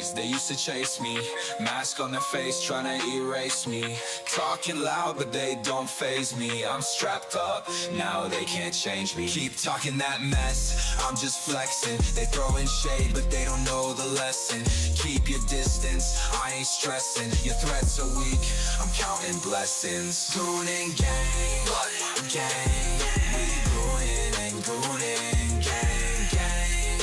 enemies, they used to chase me. Mask on their face, trying to erase me. Talking loud, but they don't faze me. I'm strapped up, now they can't change me. Keep talking that mess, I'm just flexing. They throwing shade, but they don't know the lesson. Keep your distance, I ain't stressing. Your threats are weak, I'm counting blessings. Goonin' gang, gang. We goonin' and goonin', gang, gang,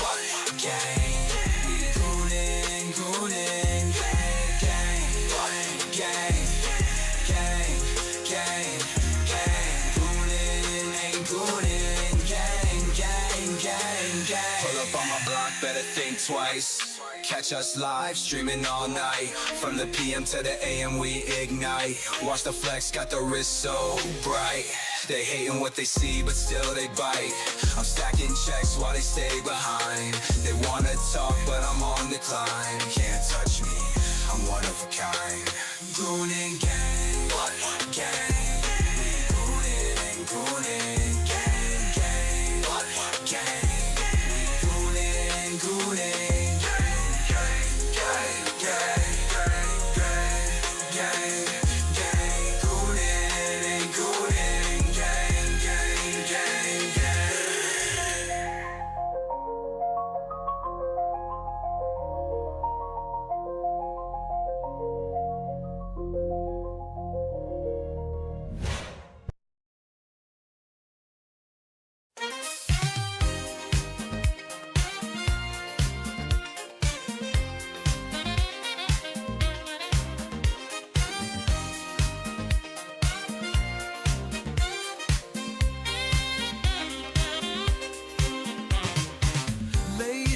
gang. We goonin', goonin', gang, gang, gang, gang, gang. Goonin' and goonin', gang, gang, gang, gang. Pull up on my block, better think twice. Catch us live, streaming all night. From the PM to the AM, we ignite. Watch the flex, got the wrist so bright. They hating what they see, but still they bite. I'm stacking checks while they stay behind. They wanna talk, but I'm on the climb. Can't touch me, I'm one of a kind. Goonin' gang, gang. We goonin' and goonin', gang, gang, gang. We goonin' and goonin'.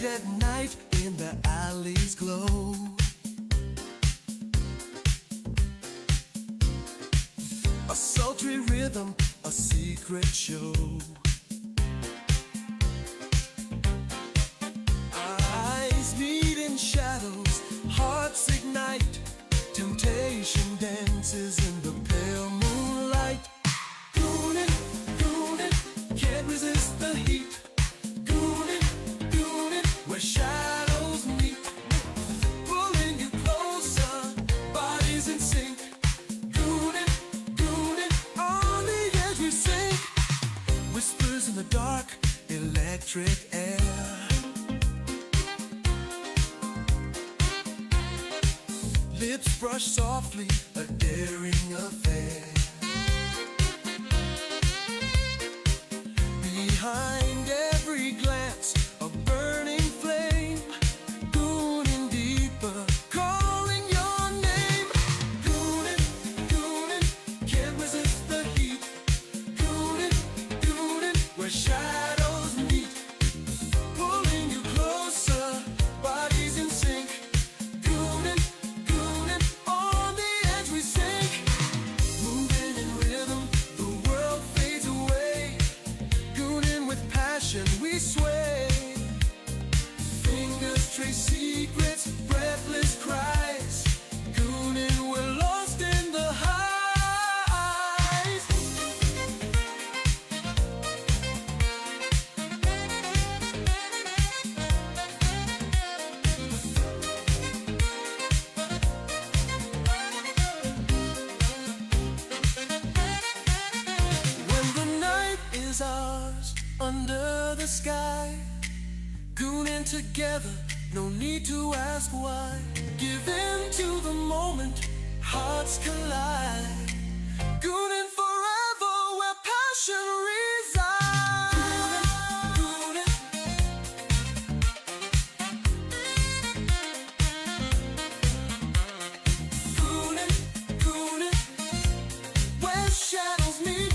At night in the alleys glow, a sultry rhythm, a secret show. Eyes meet in shadows, hearts ignite. Temptation dances in the pale moonlight. Goonin', goonin', can't resist the heat. Where shadows meet, pulling you closer, bodies in sync. Goonin', goonin', on the edge we sink. Whispers in the dark, electric air. Lips brush softly, a daring affair. Behind every glance, a burning flame. Goonin' deeper, calling your name. Goonin', goonin', can't resist the heat. Goonin', goonin', where shadows meet, pulling you closer, bodies in sync. Goonin', goonin', on the edge we sink. Moving in rhythm, the world fades away. Goonin' with passion, we sway. Fingers trace secrets, breathless cries. Goonin', we're lost in the highs. When the night is ours, under the sky, goonin' together, no need to ask why. Give in to the moment, hearts collide. Goonin' forever, where passion resides. Goonin', goonin', goonin', where shadows meet.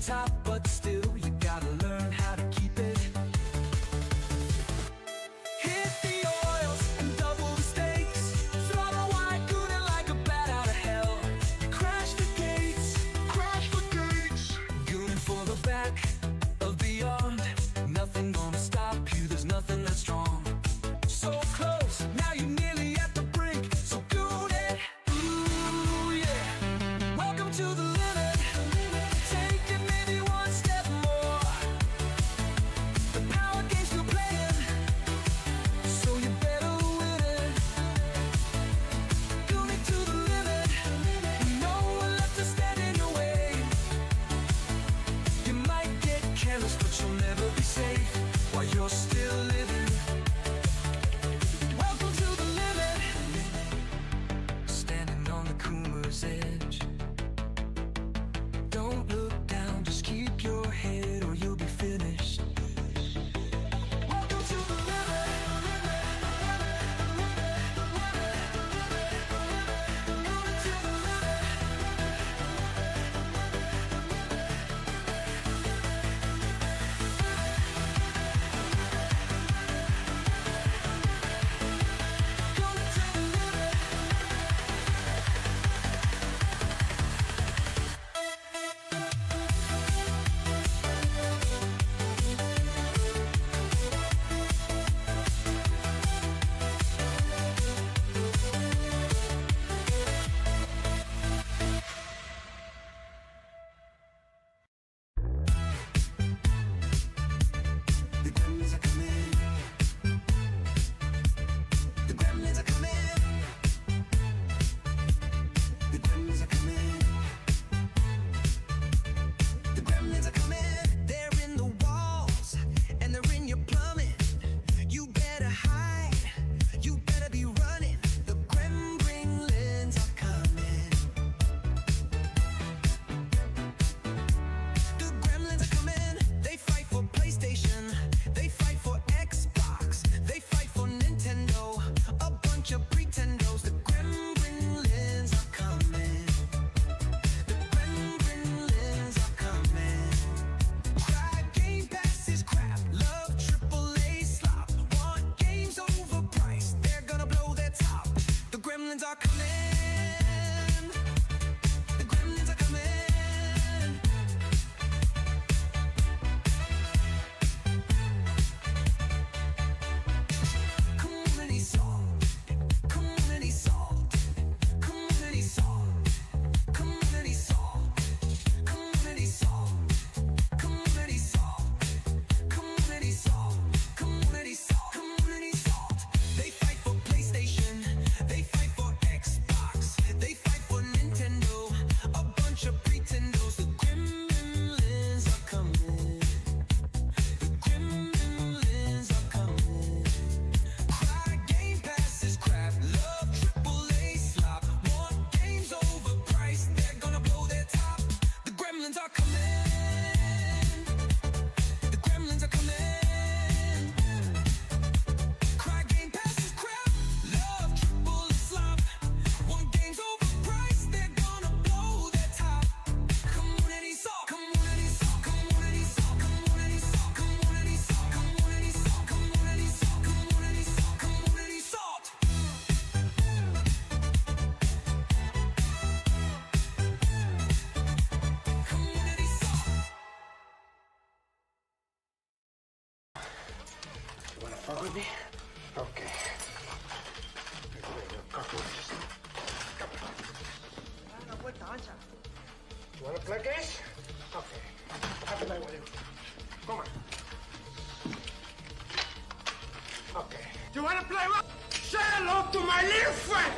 top, but still you gotta learn how to keep it. Hit the oils and double the stakes. Throttle wide, gooning like a bat out of hell. Crash the gates, gooning for the back of beyond. Nothing gonna stop you, there's nothing that's strong. So close, now you're nearly at the brink. So goon it, ooh yeah. Welcome to the limit. Take it maybe one step more. The power game's still playing, so you better win it. Goon it to the limit. No one left to stand in your way. You might get careless, but you'll never be safe while you're still living. Welcome to the limit. Standing on the cooler's edge. Don't look down, just keep your head or you'll be finished. Welcome to the limit. Moving to the limit. Going to the limit. The gremlins are coming. The gremlins are coming. The gremlins are coming. The gremlins are coming. They're in the walls and they're in your plumbing. You better hide. You better be running. The gremlins are coming. The gremlins are coming. They fight for PlayStation. They fight for Xbox. They fight for Nintendo. A bunch of pretendos. The gremlins are coming. The gremlins are coming. Cry Game Pass is crap. Love AAA slop. Want games overpriced. They're gonna blow their top. The gremlins are coming. The gremlins are coming. Community solved. Community solved. Community solved. Community solved. Community solved. Community solved. Community solved. Community solved. Community solved. They fight for PlayStation. They fight for Xbox. They fight for Nintendo. A bunch of pretendos. The gremlins are coming. The gremlins are coming. Cry Game Pass is crap. Love AAA slop. Want games overpriced. They're gonna blow their top. The gremlins are coming. The gremlins are coming. Cry Game Pass is crap. Love AAA slop. Want games overpriced. They're gonna blow their top. Community solved. Community solved. Community solved. Community solved. Community solved. Community solved. Community solved. Community solved. Community solved. Community solved. You wanna fuck with me? Okay. You wanna play games? Okay. I'll play with you. Come on. Okay. You wanna play what? Say hello to my little friend!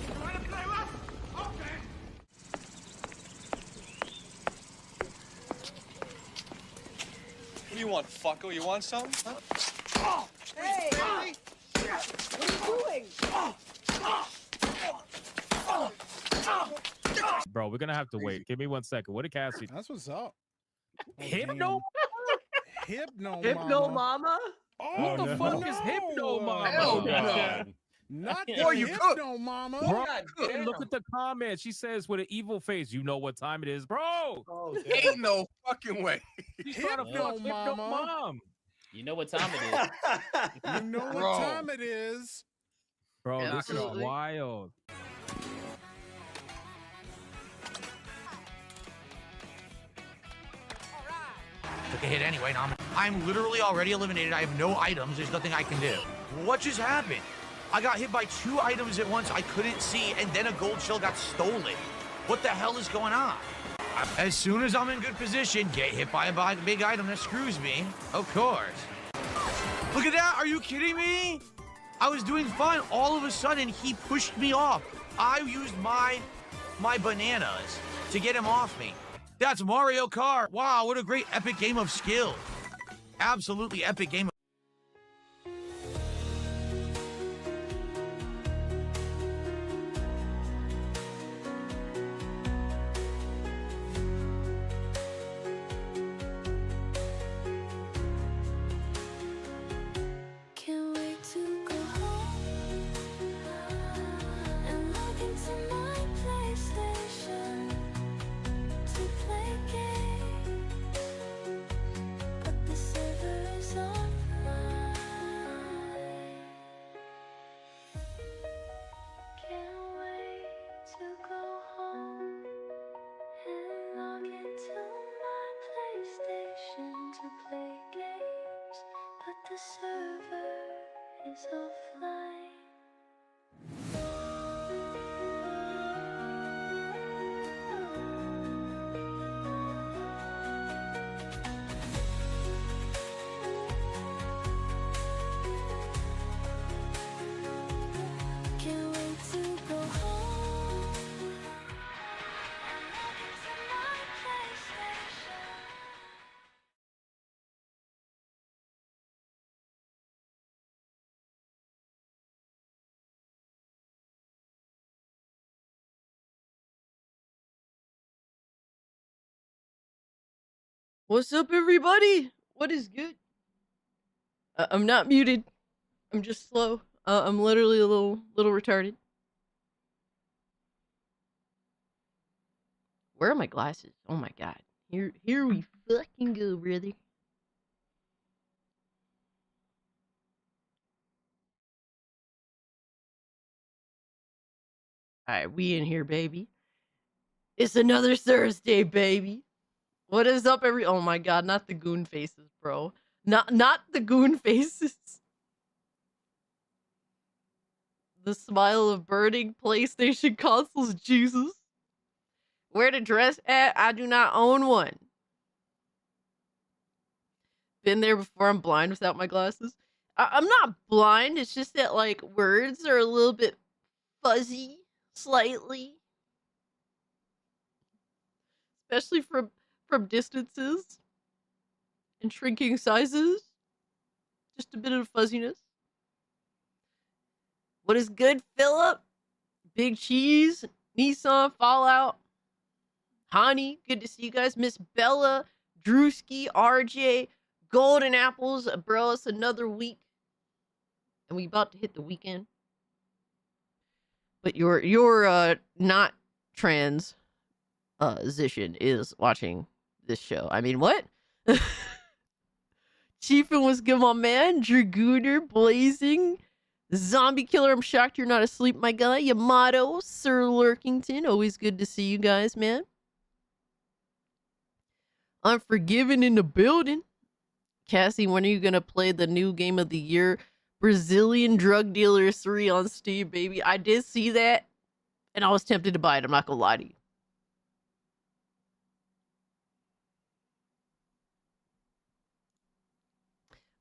You wanna play what? Okay. What do you want, fucko? You want something? Huh? Hey! What are you doing? Bro, we're gonna have to wait. Give me 1 second. What did Cassie? That's what's up. Hypno? Hypno Hypno Mama? Oh, Who the fuck is Hypno Mama? Hell Oh, no. God. Not Boy, you cook. Hypno Mama. Bro, God and damn. look at the comment. She says with an evil face, you know what time it is, bro. Oh, Ain't no fucking way. She's trying to Hypno fuck Hypno Mama. Mom. You know what time it is. You know Bro. what time it is. Bro, this is Absolutely. wild. Took a hit anyway. Now I'm literally already eliminated. I have no items. There's nothing I can do. What just happened? I got hit by 2 items at once I couldn't see, and then a gold shell got stolen. What the hell is going on? As soon as I'm in good position, get hit by a big item that screws me. Of course. Look at that. Are you kidding me? I was doing fine. All of a sudden, he pushed me off. I used my bananas to get him off me. That's Mario Kart. Wow, what a great epic game of skill. Absolutely epic game. Can't wait to go home and log into my PlayStation to play games, but the server is offline. Can't wait to go home and log into my PlayStation to play games, but the server is offline. Can't wait to go home and log into my PlayStation. What's up, everybody? What is good? I'm not muted. I'm just slow. I'm literally a little retarded. Where are my glasses? Oh my god. Here we fucking go, brother. Alright, we in here, baby. It's another Thursday, baby. What is up, oh my god, not the goon faces, bro. Not the goon faces. The smile of burning PlayStation consoles, Jesus. Where to dress at? I do not own one. Been there before. I'm blind without my glasses. I'm not blind. It's just that, like, words are a little bit fuzzy, slightly. Especially from distances and shrinking sizes. Just a bit of fuzziness. What is good, Philip? Big Cheese, Nissan, Fallout, Honey, good to see you guys. Miss Bella, Drewski, RJ, Golden Apples, bro, it's another week. And we about to hit the weekend. But your not trans Zishin is watching this show. I mean, what? Chiefin was good, my man. Dragooner, Blazing, Zombie Killer, I'm shocked you're not asleep, my guy. Yamato, Sir Lurkington, always good to see you guys, man. Unforgiven in the building. Cassie, when are you gonna play the new game of the year, Brazilian Drug Dealer 3 on Steam, baby? I did see that, and I was tempted to buy it. I'm not gonna lie to you.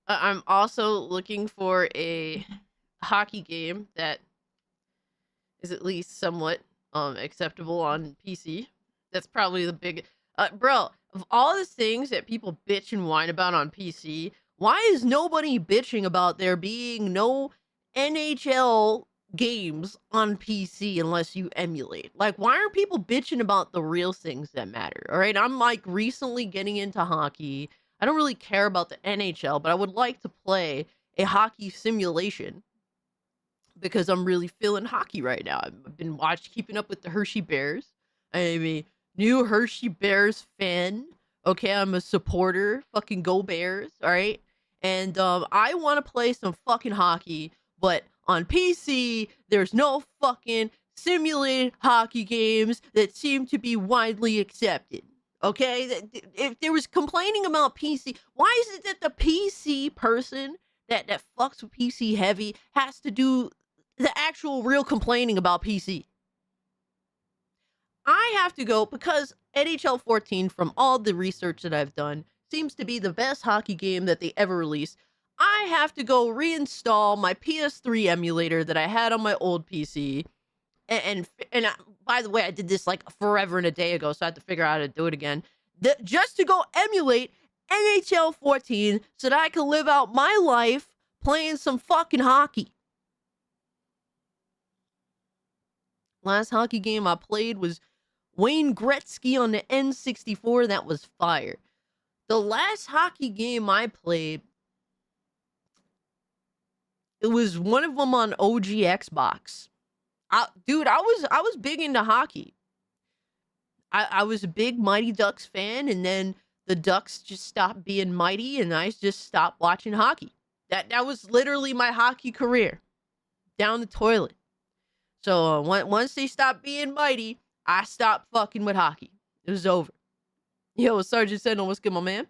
I'm also looking for a hockey game that is at least somewhat acceptable on PC. That's probably the big bro, of all the things that people bitch and whine about on PC, why is nobody bitching about there being no NHL games on PC unless you emulate? Like, why aren't people bitching about the real things that matter? All right, I'm like recently getting into hockey. I don't really care about the NHL, but I would like to play a hockey simulation because I'm really feeling hockey right now. I've been keeping up with the Hershey Bears. I'm a new Hershey Bears fan. Okay, I'm a supporter. Fucking go Bears, all right? And I want to play some fucking hockey, but on PC, there's no fucking simulated hockey games that seem to be widely accepted. Okay, if there was complaining about PC, why is it that the PC person that fucks with PC heavy has to do the actual real complaining about PC? I have to go because NHL 14, from all the research that I've done, seems to be the best hockey game that they ever released. I have to go reinstall my PS3 emulator that I had on my old PC. By the way, I did this like forever and a day ago, so I had to figure out how to do it again. Just to go emulate NHL 14 so that I can live out my life playing some fucking hockey. Last hockey game I played was Wayne Gretzky on the N64. That was fire. The last hockey game I played, it was one of them on OG Xbox. Dude, I was big into hockey. I was a big Mighty Ducks fan, and then the Ducks just stopped being mighty, and I just stopped watching hockey. That was literally my hockey career. Down the toilet. So once they stopped being mighty, I stopped fucking with hockey. It was over. Yo, Sergeant Sentinel, what's good, my man?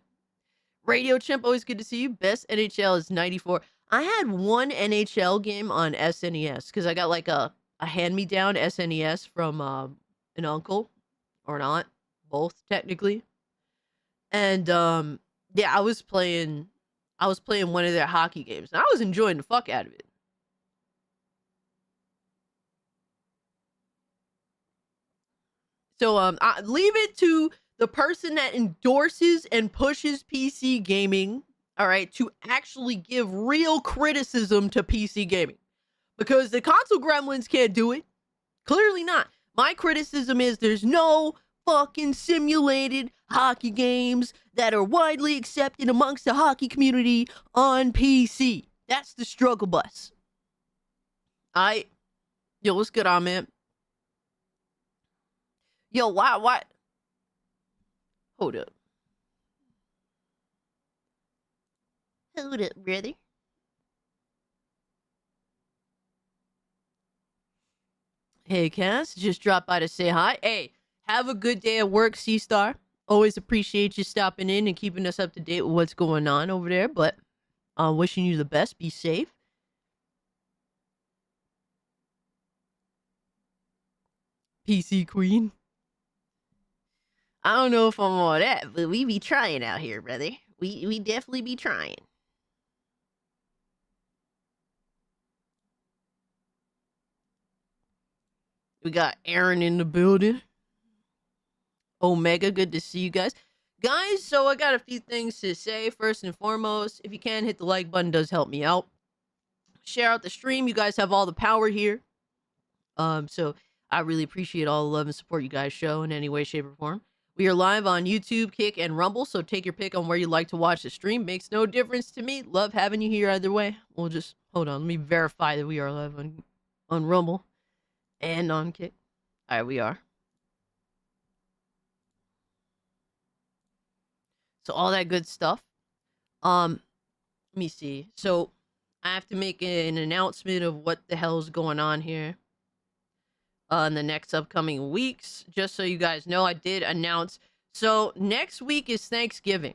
Radio Chimp, always good to see you. Best NHL is 94. I had one NHL game on SNES because I got like a hand-me-down SNES from an uncle or an aunt, both technically. And yeah, I was playing one of their hockey games, and I was enjoying the fuck out of it. So I leave it to the person that endorses and pushes PC gaming, all right, to actually give real criticism to PC gaming. Because the console gremlins can't do it. Clearly not. My criticism is there's no fucking simulated hockey games that are widely accepted amongst the hockey community on PC. That's the struggle bus. Yo, what's good on, man? Yo, why? Hold up. Hold up, brother. Hey, Cass, just dropped by to say hi. Hey, have a good day at work, C-Star. Always appreciate you stopping in and keeping us up to date with what's going on over there, but wishing you the best. Be safe. PC Queen. I don't know if I'm all that, but we be trying out here, brother. We definitely be trying. We got Aaron in the building. Omega, good to see you guys. Guys, so I got a few things to say. First and foremost, if you can, hit the like button, does help me out. Share out the stream. You guys have all the power here. So I really appreciate all the love and support you guys show in any way, shape, or form. We are live on YouTube, Kick, and Rumble, so take your pick on where you'd like to watch the stream. Makes no difference to me. Love having you here either way. We'll just, hold on, let me verify that we are live on Rumble and on Kick. All right, we are. So all that good stuff. Let me see. So I have to make an announcement of what the hell's going on here. In the next upcoming weeks, just so you guys know, I did announce. So next week is Thanksgiving.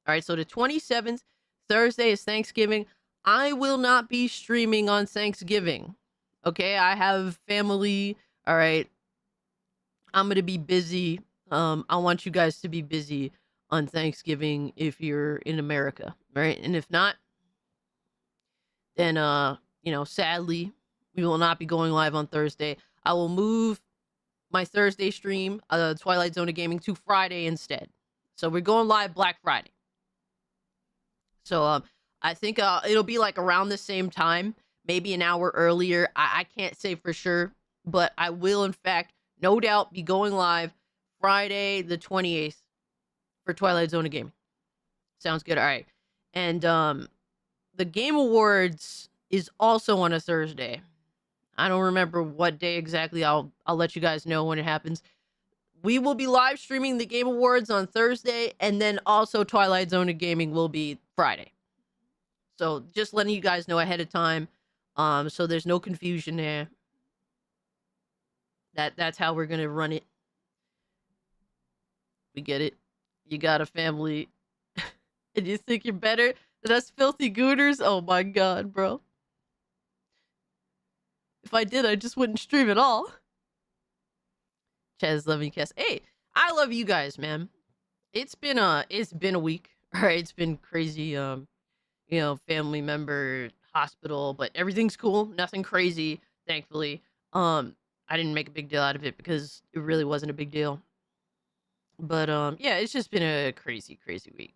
All right, so the 27th, Thursday is Thanksgiving. I will not be streaming on Thanksgiving. Okay, I have family. All right, I'm gonna be busy. I want you guys to be busy on Thanksgiving if you're in America, right? And if not, then you know, sadly, we will not be going live on Thursday. I will move my Thursday stream, Twilight Zone of Gaming, to Friday instead. So we're going live Black Friday. So I think it'll be like around the same time, maybe an hour earlier. I can't say for sure, but I will, in fact, no doubt, be going live Friday the 28th for Twilight Zone of Gaming. Sounds good. All right. And the Game Awards is also on a Thursday. I don't remember what day exactly. I'll let you guys know when it happens. We will be live streaming the Game Awards on Thursday, and then also Twilight Zone and Gaming will be Friday. So just letting you guys know ahead of time, so there's no confusion there. That's how we're gonna run it. We get it. You got a family, and you think you're better than us filthy gooners? Oh my god, bro. If I did, I just wouldn't stream at all. Chaz, love you, Cass. Hey, I love you guys, man. It's been a week. All right, it's been crazy. Family member, hospital, but everything's cool. Nothing crazy, thankfully. I didn't make a big deal out of it because it really wasn't a big deal. But yeah, it's just been a crazy, crazy week.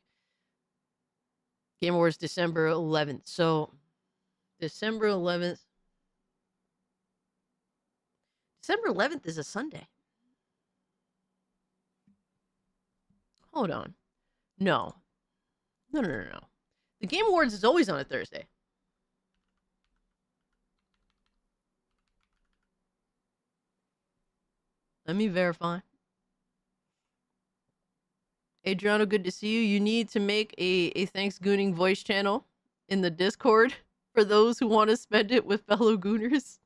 Game Awards December 11th. So December 11th. December 11th is a Sunday. Hold on. No. No. The Game Awards is always on a Thursday. Let me verify. Adriano, good to see you. You need to make a Thanksgooning voice channel in the Discord for those who want to spend it with fellow Gooners.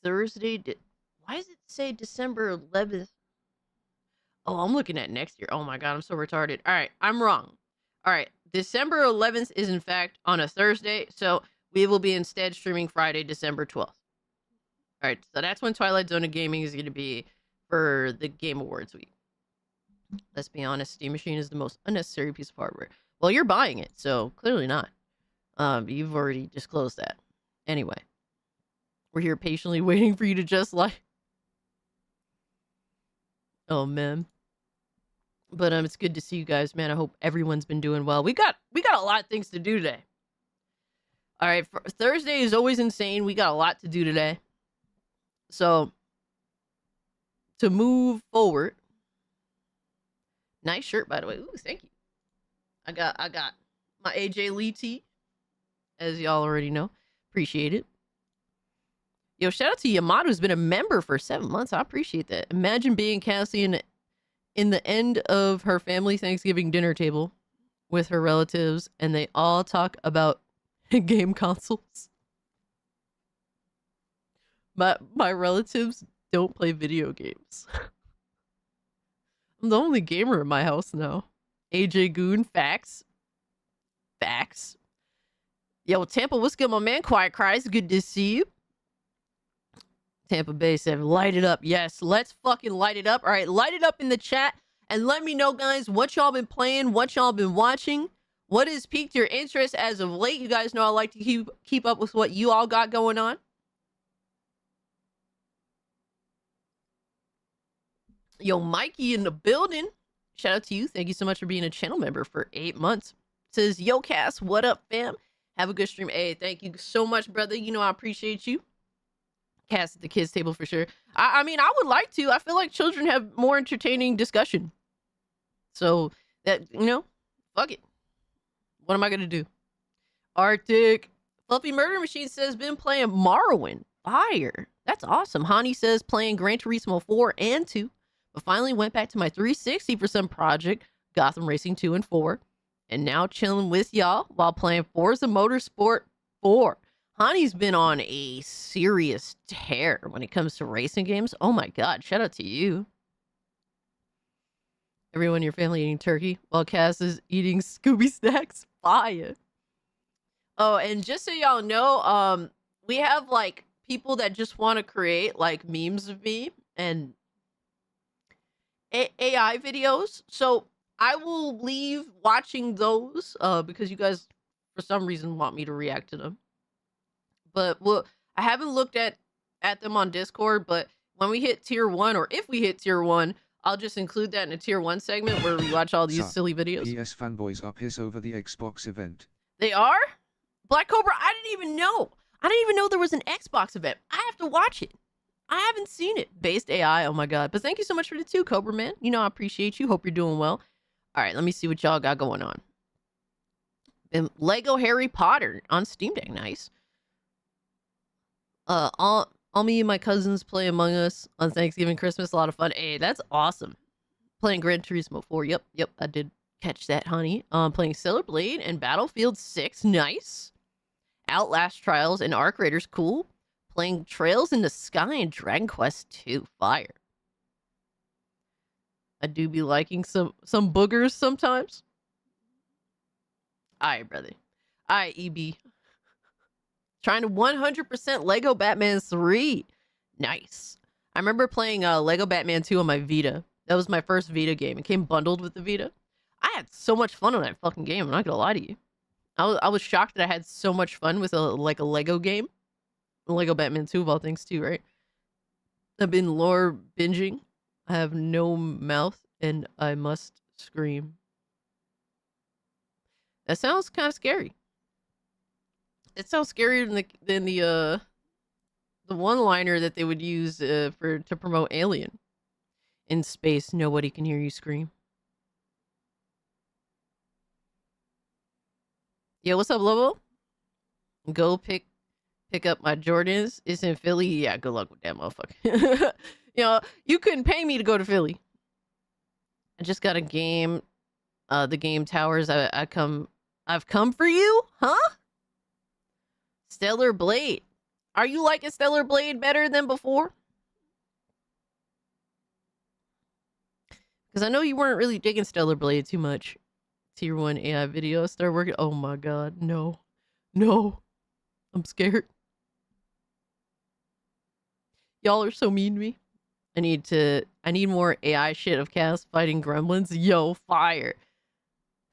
Thursday. Why does it say December 11th? Oh, I'm looking at next year. Oh my god, I'm so retarded. All right, I'm wrong. All right, December 11th is in fact on a Thursday, so we will be instead streaming Friday, December 12th. All right, so that's when Twilight Zone of Gaming is going to be for the Game Awards week. Let's be honest, Steam Machine is the most unnecessary piece of hardware. Well, you're buying it, so clearly not. You've already disclosed that. Anyway. We're here patiently waiting for you to just like. Oh man. But it's good to see you guys, man. I hope everyone's been doing well. We got a lot of things to do today. All right, Thursday is always insane. We got a lot to do today. So to move forward. Nice shirt, by the way. Ooh, thank you. I got my AJ Lee tee, as y'all already know. Appreciate it. Yo, shout out to Yamato, who's been a member for 7 months. I appreciate that. Imagine being Cassie in the end of her family Thanksgiving dinner table with her relatives, and they all talk about game consoles. But my relatives don't play video games. I'm the only gamer in my house now. AJ Goon, facts. Facts. Yo, Tampa, what's good, my man? Quiet Cries, good to see you. Tampa Bay 7, light it up. Yes, let's fucking light it up. All right, light it up in the chat and let me know, guys, what y'all been playing, what y'all been watching, what has piqued your interest as of late. You guys know I like to keep up with what you all got going on. Yo, Mikey in the building. Shout out to you. Thank you so much for being a channel member for 8 months. Says, yo, Cass, what up, fam? Have a good stream. Hey, thank you so much, brother. You know I appreciate you. Cast at the kids table for sure. I mean, I would like to. I feel like children have more entertaining discussion. So that, fuck it. What am I gonna do? Arctic Fluffy Murder Machine says been playing Morrowind. Fire. That's awesome. Hani says playing Gran Turismo 4 and 2, but finally went back to my 360 for some project, Gotham Racing 2 and 4, and now chilling with y'all while playing Forza Motorsport 4. Hani's been on a serious tear when it comes to racing games. Oh my god, shout out to you. Everyone in your family eating turkey while Cass is eating Scooby snacks. Fire. Oh, and just so y'all know, we have like people that just want to create like memes of me and AI videos. So I will leave watching those because you guys for some reason want me to react to them. But I haven't looked at them on Discord, but when we hit tier 1, or if we hit tier 1, I'll just include that in a tier 1 segment where we watch all these Sup, silly videos. PS fanboys are pissed over the Xbox event. They are? Black Cobra, I didn't even know. I didn't even know there was an Xbox event. I have to watch it. I haven't seen it. Based AI, oh my god. But thank you so much for the 2, Cobra Man. You know I appreciate you. Hope you're doing well. All right, let me see what y'all got going on. And Lego Harry Potter on Steam Deck. Nice. All me and my cousins play Among Us on Thanksgiving, Christmas. A lot of fun. Hey, that's awesome. Playing Gran Turismo 4. Yep, I did catch that, honey. Playing Stellar Blade and Battlefield 6. Nice. Outlast Trials and Arc Raiders. Cool. Playing Trails in the Sky and Dragon Quest 2. Fire. I do be liking some boogers sometimes. Alright, brother. Alright, EB. Trying to 100% Lego Batman 3. Nice. I remember playing Lego Batman 2 on my Vita. That was my first Vita game. It came bundled with the Vita. I had so much fun on that fucking game. I'm not gonna lie to you. I was shocked that I had so much fun with a Lego game. Lego Batman 2 of all things too, right? I've been lore binging. I have no mouth and I must scream. That sounds kind of scary. It sounds scarier than the one-liner that they would use to promote Alien. In space, nobody can hear you scream. Yo, what's up, Lobo? Go pick up my Jordans. It's in Philly. Yeah, good luck with that motherfucker. You know, you couldn't pay me to go to Philly. I just got a game. The game Towers. I've come for you, huh? Stellar Blade. Are you liking Stellar Blade better than before? Because I know you weren't really digging Stellar Blade too much. Tier 1 AI video start working. Oh my god, no. No. I'm scared. Y'all are so mean to me. I need more AI shit of Cass fighting gremlins. Yo, fire.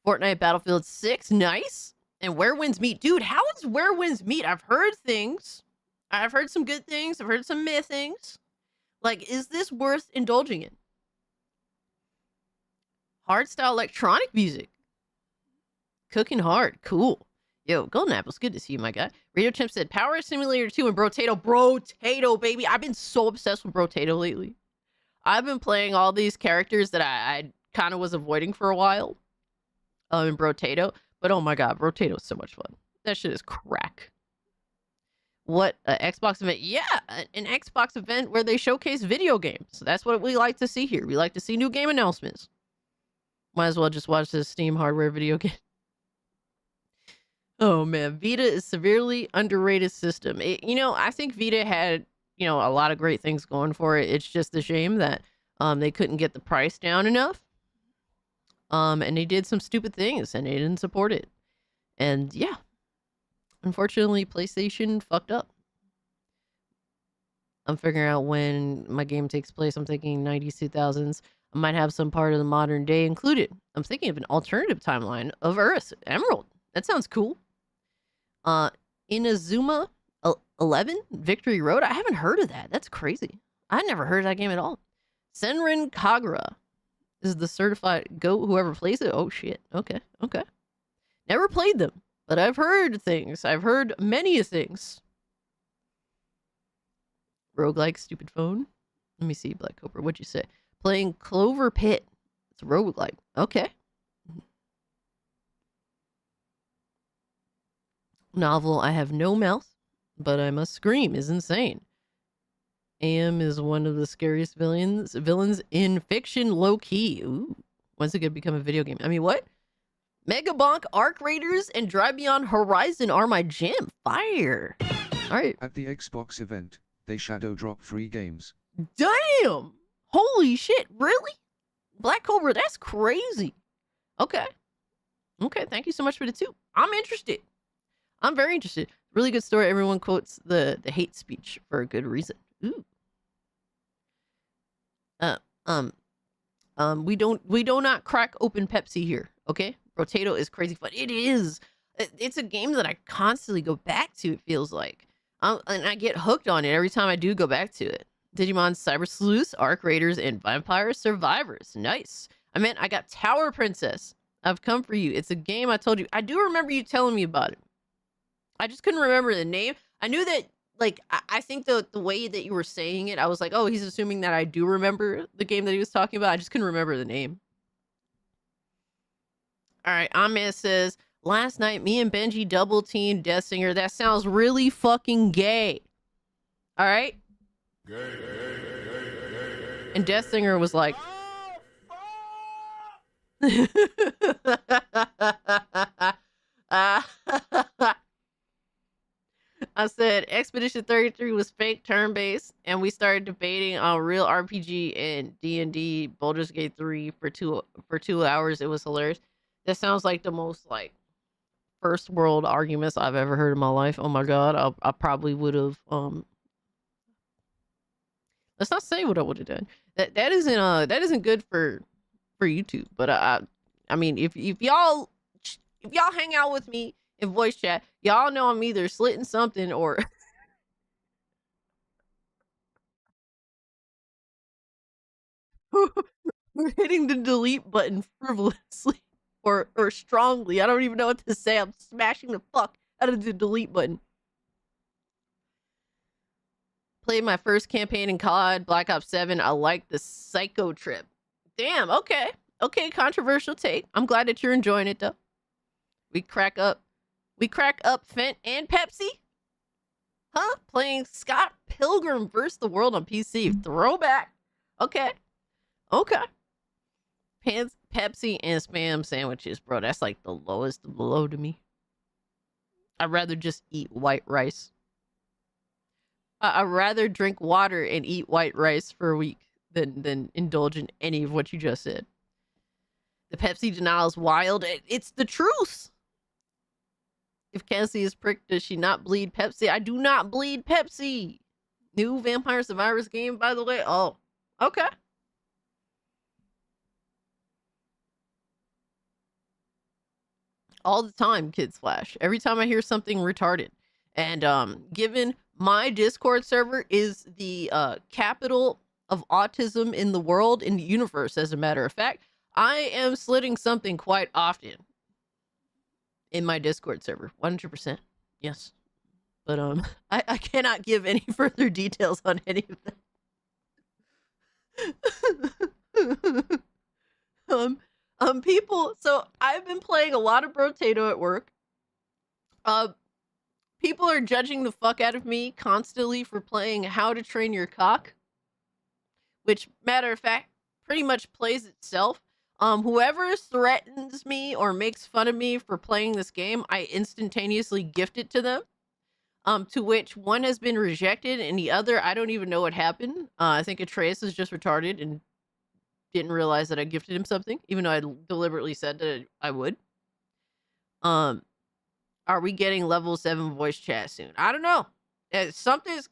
Fortnite Battlefield 6, nice. And Where Winds Meet. Dude, how is Where Winds Meet? I've heard things. I've heard some good things. I've heard some meh things. Like, is this worth indulging in? Hardstyle electronic music. Cooking hard. Cool. Yo, Golden Apples, good to see you, my guy. Radio Chimp said, Power Simulator 2 and Brotato. Brotato, baby. I've been so obsessed with Brotato lately. I've been playing all these characters that I kind of was avoiding for a while. In Brotato. But oh my god, Brotato is so much fun. That shit is crack. What, Xbox event? Yeah, an Xbox event where they showcase video games. That's what we like to see here. We like to see new game announcements. Might as well just watch this Steam hardware video game. Oh man, Vita is severely underrated system. I think Vita had, a lot of great things going for it. It's just a shame that they couldn't get the price down enough. And they did some stupid things and they didn't support it. And yeah, unfortunately, PlayStation fucked up. I'm figuring out when my game takes place. I'm thinking 90s, 2000s. I might have some part of the modern day included. I'm thinking of an alternative timeline of Earth. Emerald. That sounds cool. Inazuma 11 Victory Road. I haven't heard of that. That's crazy. I never heard of that game at all. Senran Kagura is the certified GOAT. Whoever plays it. Oh shit. Okay. Never played them, but I've heard things. I've heard many things. Roguelike stupid phone. Let me see, Black Cobra. What'd you say? Playing Clover Pit. It's roguelike. Okay. Novel I have no mouth, but I must scream is insane. AM is one of the scariest villains in fiction, low key. Ooh. When's it gonna become a video game? I mean, what? Mega Bonk, Arc Raiders, and Drive Beyond Horizon are my jam. Fire. Alright. At the Xbox event, they shadow drop free games. Damn! Holy shit, really? Black Cobra, that's crazy. Okay. Okay, thank you so much for the 2. I'm interested. I'm very interested. Really good story. Everyone quotes the hate speech for a good reason. Ooh. We do not crack open Pepsi here, okay? Brotato is crazy fun. It is. It's a game that I constantly go back to, it feels like. And I get hooked on it every time I do go back to it. Digimon Cyber Sleuths, Arc Raiders, and Vampire Survivors. Nice. I got Tower Princess. I've come for you. It's a game I told you. I do remember you telling me about it. I just couldn't remember the name. I knew that, like, I think the way that you were saying it, I was like, oh, he's assuming that I do remember the game that he was talking about. I just couldn't remember the name. All right, Ahmed says, last night, me and Benji double teamed Death Singer. That sounds really fucking gay. All right? And Death Singer was like, I said Expedition 33 was fake turn-based, and we started debating on real RPG and D&D Baldur's Gate 3 for 2 hours. It was hilarious. That sounds like the most like first world arguments I've ever heard in my life. Oh my god, I probably would have let's not say what I would have done. That isn't good for YouTube. But I mean, if y'all hang out with me in voice chat, y'all know I'm either slitting something or hitting the delete button frivolously or strongly. I don't even know what to say. I'm smashing the fuck out of the delete button. Played my first campaign in COD, Black Ops 7. I like the Psycho Trip. Damn, okay. Okay, controversial take. I'm glad that you're enjoying it though. We crack up Fent and Pepsi? Huh? Playing Scott Pilgrim vs. the World on PC. Throwback. Okay. Okay. Pepsi and Spam sandwiches, bro. That's like the lowest of the low to me. I'd rather just eat white rice. I'd rather drink water and eat white rice for a week than indulge in any of what you just said. The Pepsi denial is wild. It's the truth. If Cassie is pricked, does she not bleed Pepsi? I do not bleed Pepsi. New Vampire Survivors game, by the way. Oh, okay. All the time, Kids Flash. Every time I hear something retarded. And given my Discord server is the capital of autism in the world, in the universe, as a matter of fact, I am slitting something quite often in my Discord server. 100%. Yes. But I cannot give any further details on any of that. People, so I've been playing a lot of Brotato at work. People are judging the fuck out of me constantly for playing How to Train Your Cock, which, matter of fact, pretty much plays itself. Whoever threatens me or makes fun of me for playing this game, I instantaneously gift it to them. To which one has been rejected and the other, I don't even know what happened. I think Atreus is just retarded and didn't realize that I gifted him something, even though I deliberately said that I would. Are we getting level 7 voice chat soon? I don't know. Something is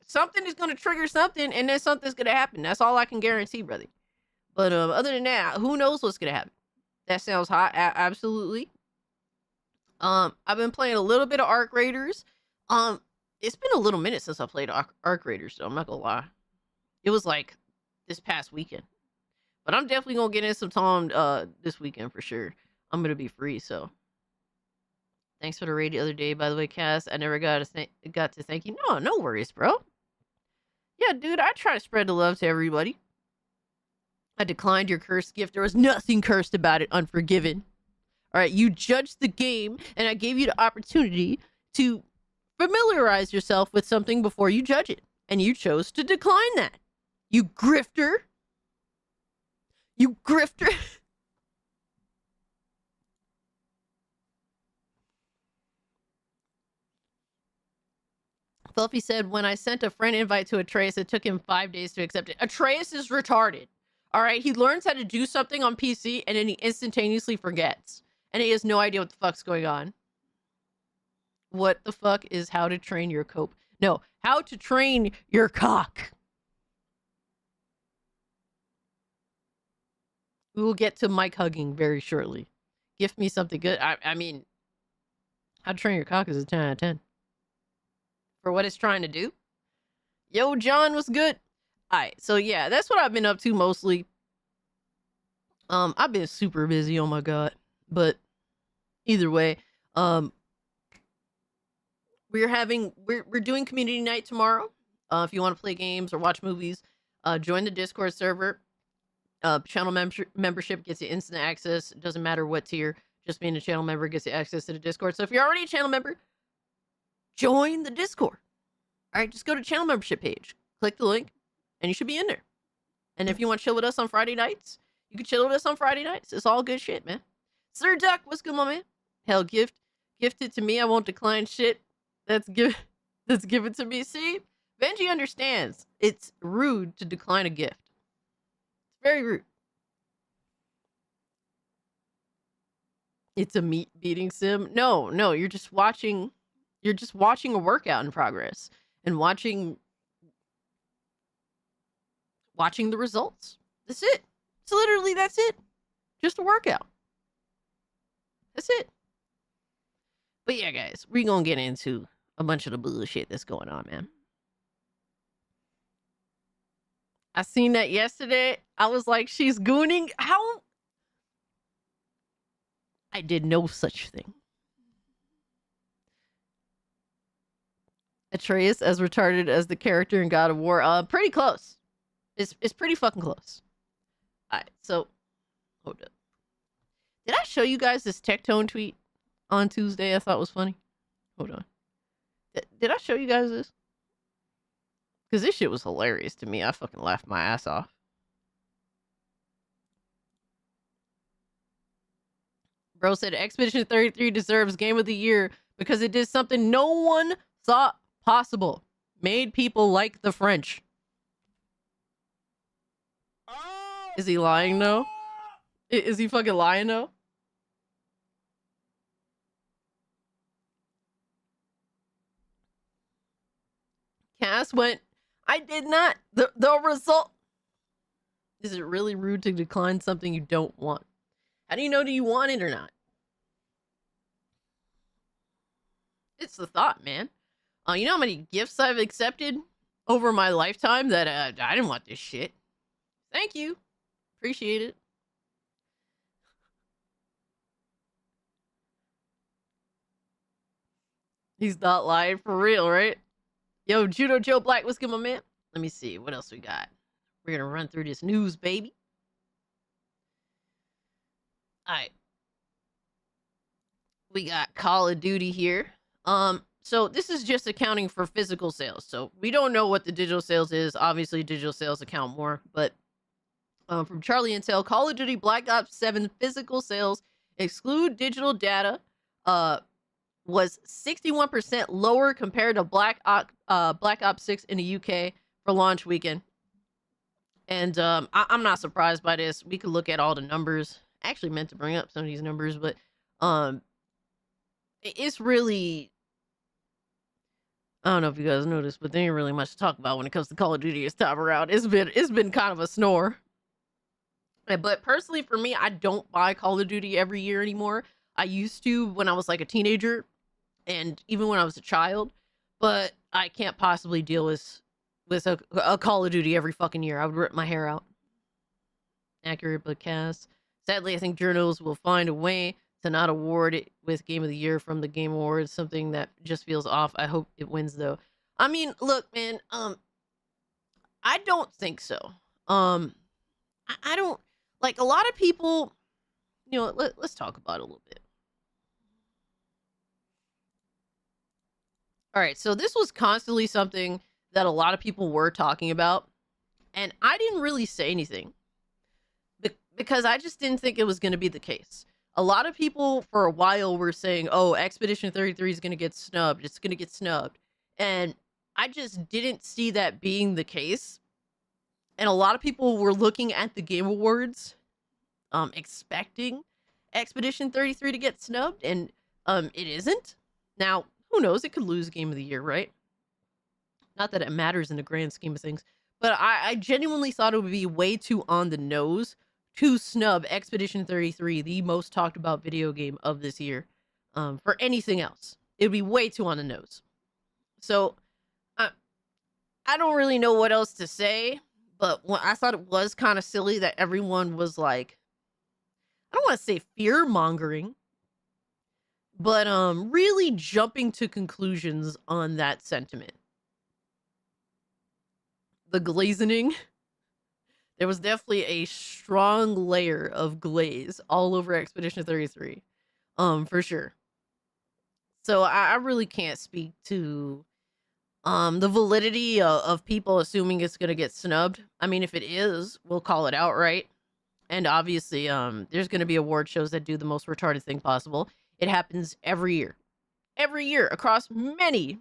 going to trigger something, and then something's going to happen. That's all I can guarantee, brother. But other than that, who knows what's going to happen? That sounds hot. Absolutely. I've been playing a little bit of Arc Raiders. It's been a little minute since I played Arc Raiders, so I'm not going to lie. It was like this past weekend. But I'm definitely going to get in some time this weekend for sure. I'm going to be free, so. Thanks for the raid the other day, by the way, Cass. I never got to thank you. No worries, bro. Yeah, dude, I try to spread the love to everybody. I declined your cursed gift. There was nothing cursed about it. Unforgiven. All right, you judged the game, and I gave you the opportunity to familiarize yourself with something before you judge it. And you chose to decline that. You grifter. You grifter. Fluffy said, when I sent a friend invite to Atreus, it took him 5 days to accept it. Atreus is retarded. All right, he learns how to do something on PC, and then he instantaneously forgets. And he has no idea what the fuck's going on. What the fuck is How to Train Your Cope? No, How to Train Your Cock. We will get to mic hugging very shortly. Gift me something good. I mean, How to Train Your Cock is a 10 out of 10. For what it's trying to do. Yo, John, what's good? Alright, so yeah, that's what I've been up to mostly. I've been super busy, oh my god. But either way, we're doing community night tomorrow. If you want to play games or watch movies, join the Discord server. Channel membership gets you instant access. It doesn't matter what tier. Just being a channel member gets you access to the Discord. So if you're already a channel member, join the Discord. All right, just go to channel membership page, click the link, and you should be in there. And if you want to chill with us on Friday nights, you can chill with us on Friday nights. It's all good shit, man. Sir Duck, what's good, my man? Hell, gifted to me. I won't decline shit. That's given to me. See, Benji understands. It's rude to decline a gift. It's very rude. It's a meat beating sim. No, you're just watching. You're just watching a workout in progress and watching the results. That's it. It's literally that's it. Just a workout. That's it. But yeah, guys, we're gonna get into a bunch of the bullshit that's going on, man. I seen that yesterday. I was like, she's gooning. How? I did no such thing. Atreus as retarded as the character in God of War. Pretty close. It's pretty fucking close. Alright, so hold up. Did I show you guys this Tectone tweet on Tuesday? I thought was funny. Hold on. Did I show you guys this? Because this shit was hilarious to me. I fucking laughed my ass off. Bro said Expedition 33 deserves Game of the Year because it did something no one thought possible. Made people like the French. Is he lying though? Is he fucking lying though? Cass went, I did not. The result. Is it really rude to decline something you don't want? How do you know, do you want it or not? It's the thought, man. You know how many gifts I've accepted over my lifetime that I didn't want this shit. Thank you. Appreciate it. He's not lying for real, right? Yo, Judo Joe Black, what's good, my man? Let me see. What else we got? We're going to run through this news, baby. Alright. We got Call of Duty here. So this is just accounting for physical sales. So we don't know what the digital sales is. Obviously, digital sales account more. But from Charlie Intel, Call of Duty Black Ops 7 physical sales exclude digital data was 61% lower compared to Black Ops 6 in the UK for launch weekend. And I'm not surprised by this. We could look at all the numbers. I actually meant to bring up some of these numbers, but it's really, I don't know if you guys noticed, but there ain't really much to talk about when it comes to Call of Duty this time around. It's been kind of a snore. But personally, for me, I don't buy Call of Duty every year anymore. I used to when I was like a teenager and even when I was a child, but I can't possibly deal with a Call of Duty every fucking year. I would rip my hair out. Accurate, but Cass. Sadly, I think journals will find a way to not award it with Game of the Year from the Game Awards. Something that just feels off. I hope it wins though. I mean, look, man. I don't think so. I don't like a lot of people. You know, let's talk about it a little bit. All right, so this was constantly something that a lot of people were talking about, and I didn't really say anything because I just didn't think it was going to be the case. A lot of people for a while were saying, oh, Expedition 33 is going to get snubbed. It's going to get snubbed. And I just didn't see that being the case. And a lot of people were looking at the Game Awards expecting Expedition 33 to get snubbed, and it isn't. Now, who knows? It could lose Game of the Year, right? Not that it matters in the grand scheme of things, but I genuinely thought it would be way too on the nose to snub Expedition 33, the most talked about video game of this year, for anything else. It would be way too on the nose. So, I don't really know what else to say. But I thought it was kind of silly that everyone was like, I don't want to say fear mongering, but really jumping to conclusions on that sentiment. The glazening, there was definitely a strong layer of glaze all over Expedition 33, for sure. So I really can't speak to the validity of people assuming it's gonna get snubbed. I mean, if it is, we'll call it outright. And obviously, there's gonna be award shows that do the most retarded thing possible. It happens every year across many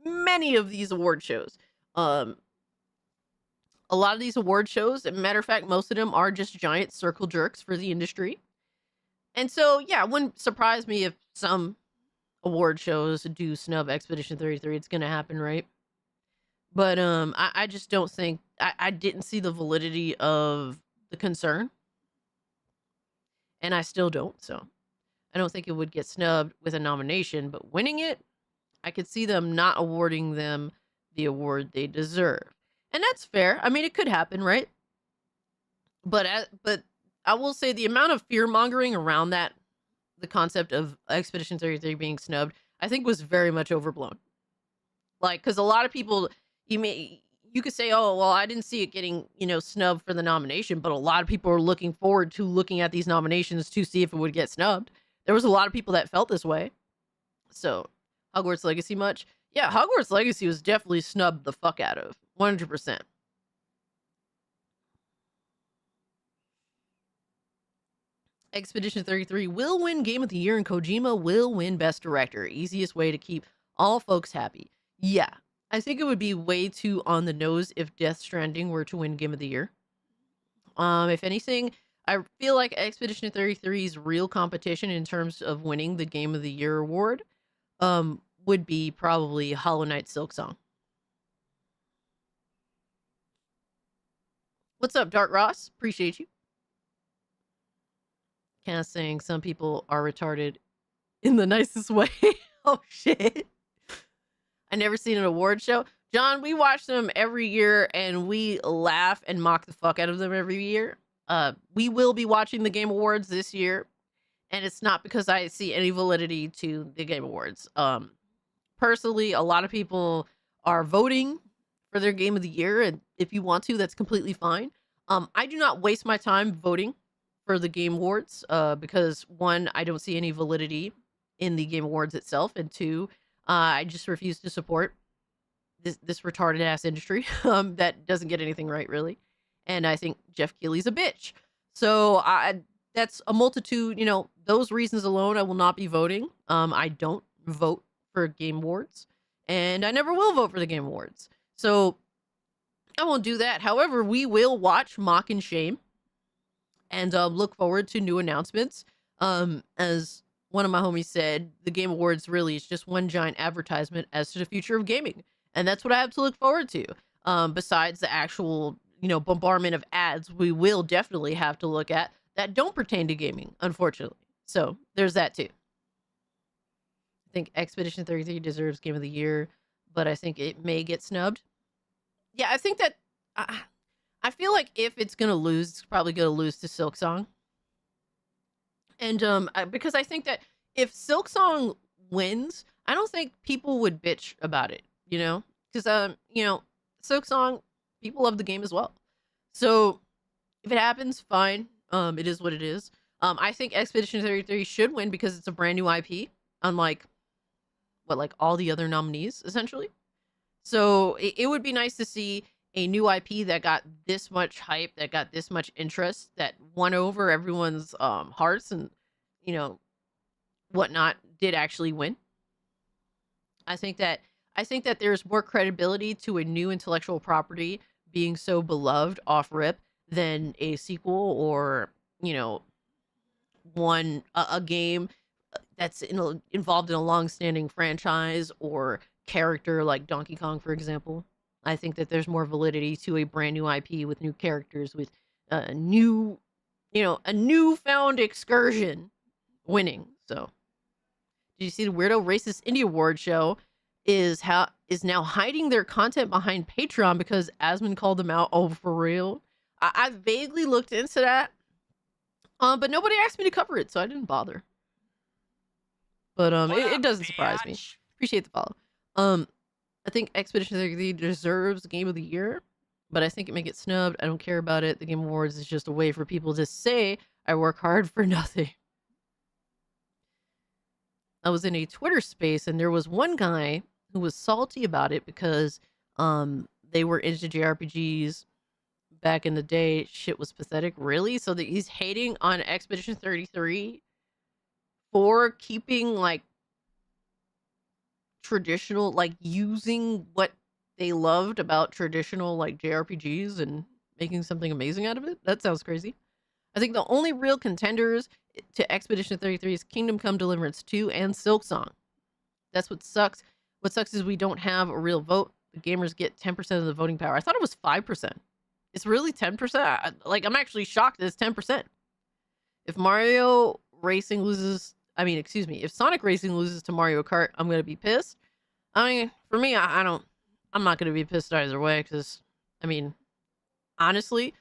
of these award shows. A lot of these award shows, as a matter of fact, most of them are just giant circle jerks for the industry. And so, yeah, it wouldn't surprise me if some award shows do snub Expedition 33. It's gonna happen, right? But I just don't think I didn't see the validity of the concern, and I still don't. So I don't think it would get snubbed with a nomination, but winning it, I could see them not awarding them the award they deserve. And that's fair. I mean, it could happen, right? But I will say the amount of fear mongering around that, the concept of Expedition 33 being snubbed, I think was very much overblown. Like, because a lot of people, you could say, oh, well, I didn't see it getting, snubbed for the nomination, but a lot of people are looking forward to looking at these nominations to see if it would get snubbed. There was a lot of people that felt this way. So, Hogwarts Legacy much? Yeah, Hogwarts Legacy was definitely snubbed the fuck out of. 100%. Expedition 33 will win Game of the Year, and Kojima will win Best Director. Easiest way to keep all folks happy. Yeah, I think it would be way too on the nose if Death Stranding were to win Game of the Year. If anything, I feel like Expedition 33's real competition in terms of winning the Game of the Year award would be probably Hollow Knight Silksong. What's up, Dark Ross? Appreciate you. Kind of saying some people are retarded in the nicest way. Oh, shit. I never seen an award show. John, we watch them every year, and we laugh and mock the fuck out of them every year. We will be watching the Game Awards this year, and it's not because I see any validity to the Game Awards. Personally, a lot of people are voting for their Game of the Year, and if you want to, that's completely fine. I do not waste my time voting for the Game Awards because, one, I don't see any validity in the Game Awards itself, and two, I just refuse to support this retarded ass industry that doesn't get anything right, really. And I think Jeff Keighley's a bitch. So that's a multitude, those reasons alone, I will not be voting. I don't vote for Game Awards, and I never will vote for the Game Awards. So I won't do that. However, we will watch Mock and Shame and look forward to new announcements. As one of my homies said, the Game Awards really is just one giant advertisement as to the future of gaming. And that's what I have to look forward to. Besides the actual, bombardment of ads we will definitely have to look at that don't pertain to gaming, unfortunately. So there's that too. I think Expedition 33 deserves Game of the Year, but I think it may get snubbed. Yeah, I think that I feel like if it's gonna lose, it's probably gonna lose to Silksong. And because I think that if Silksong wins, I don't think people would bitch about it, because Silksong, people love the game as well. So if it happens, fine. It is what it is. I think Expedition 33 should win because it's a brand new IP, unlike all the other nominees, essentially. So it would be nice to see a new IP that got this much hype, that got this much interest, that won over everyone's hearts and, whatnot, did actually win. I think that there's more credibility to a new intellectual property being so beloved off rip than a sequel or, a game that's involved in a long-standing franchise or character like Donkey Kong, for example. I think that there's more validity to a brand new IP with new characters, with a newfound excursion winning. So, did you see the Weirdo Racist Indie Award show? is now hiding their content behind Patreon because Asmon called them out. Oh, for real? I vaguely looked into that, but nobody asked me to cover it, so I didn't bother. But it doesn't surprise me. Appreciate the follow. I think Expedition 33 deserves Game of the Year, but I think it may get snubbed. I don't care about it. The Game Awards is just a way for people to say I work hard for nothing. I was in a Twitter space and there was one guy who was salty about it because they were into JRPGs back in the day. Shit was pathetic. Really? So that he's hating on Expedition 33 for keeping like traditional, like using what they loved about traditional like JRPGs and making something amazing out of it. That sounds crazy. I think the only real contenders to Expedition 33 is Kingdom Come Deliverance 2 and Silksong. That's what sucks. What sucks is we don't have a real vote. The gamers get 10% of the voting power. I thought it was 5%. It's really 10%. Like, I'm actually shocked that it's 10%. If Mario Racing loses, if Sonic Racing loses to Mario Kart, I'm going to be pissed. I mean, for me, I'm not going to be pissed either way because, honestly,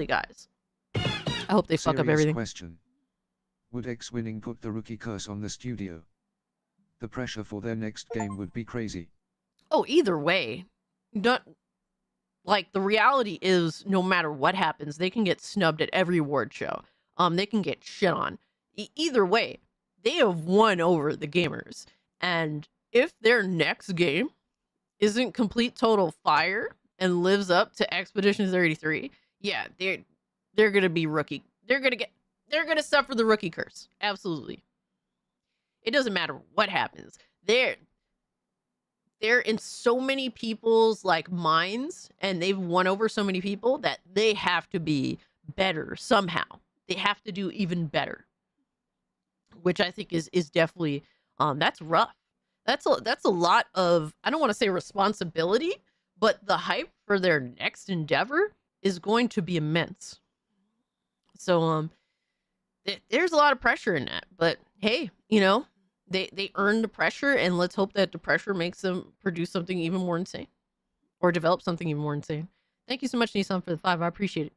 guys, I hope they fuck up everything. Question. Would X winning put the rookie curse on the studio? The pressure for their next game would be crazy. Oh, either way. Not, like, the reality is, no matter what happens, they can get snubbed at every award show. They can get shit on. Either way, they have won over the gamers. And if their next game isn't complete total fire and lives up to Expedition 33, yeah, they're gonna be rookie. They're gonna suffer the rookie curse. Absolutely. It doesn't matter what happens. They're in so many people's like minds, and they've won over so many people that they have to be better somehow. They have to do even better, which I think is definitely that's rough. That's a lot of, I don't want to say responsibility, but the hype for their next endeavor is going to be immense. So there's a lot of pressure in that, but hey, they earn the pressure, and let's hope that the pressure makes them produce something even more insane or develop something even more insane. Thank you so much, Nissan, for the 5. I appreciate it.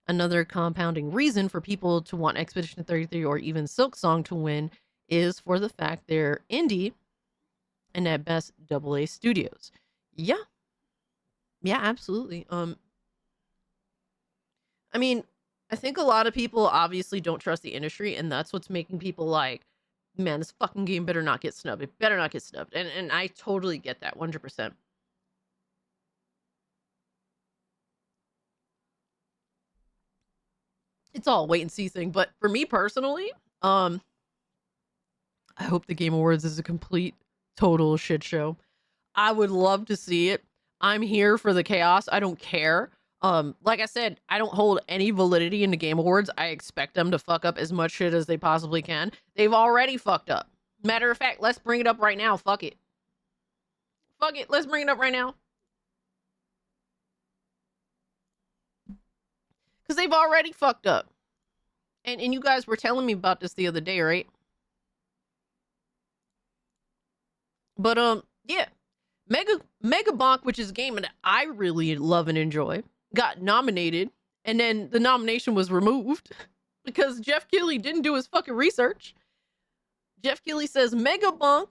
Another compounding reason for people to want Expedition 33 or even Silksong to win is for the fact they're indie and at best AA studios. Yeah, absolutely. I think a lot of people obviously don't trust the industry, and that's what's making people like, man, this fucking game better not get snubbed. It better not get snubbed. And I totally get that 100%. It's all a wait and see thing. But for me personally, I hope the Game Awards is a complete, total shit show. I would love to see it. I'm here for the chaos. I don't care. Like I said, I don't hold any validity in the Game Awards. I expect them to fuck up as much shit as they possibly can. They've already fucked up. Matter of fact, let's bring it up right now. Fuck it. Let's bring it up right now. Because they've already fucked up. And you guys were telling me about this the other day, right? But, yeah. Mega Bonk, which is a game that I really love and enjoy, got nominated, and then the nomination was removed because Jeff Keighley didn't do his fucking research. Jeff Keighley says, Mega Bonk,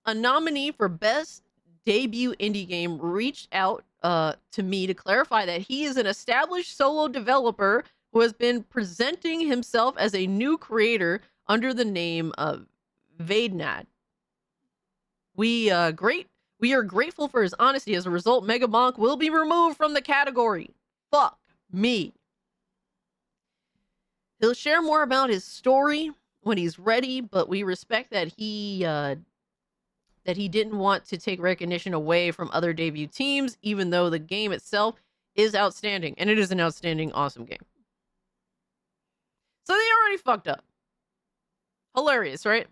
a nominee for Best Debut Indie Game, reached out to me to clarify that he is an established solo developer who has been presenting himself as a new creator under the name of Vadenad. We are grateful for his honesty. As a result, Mega Bonk will be removed from the category. Fuck me. He'll share more about his story when he's ready, but we respect that he didn't want to take recognition away from other debut teams, even though the game itself is outstanding, and it is an outstanding, awesome game. So they already fucked up. Hilarious, right?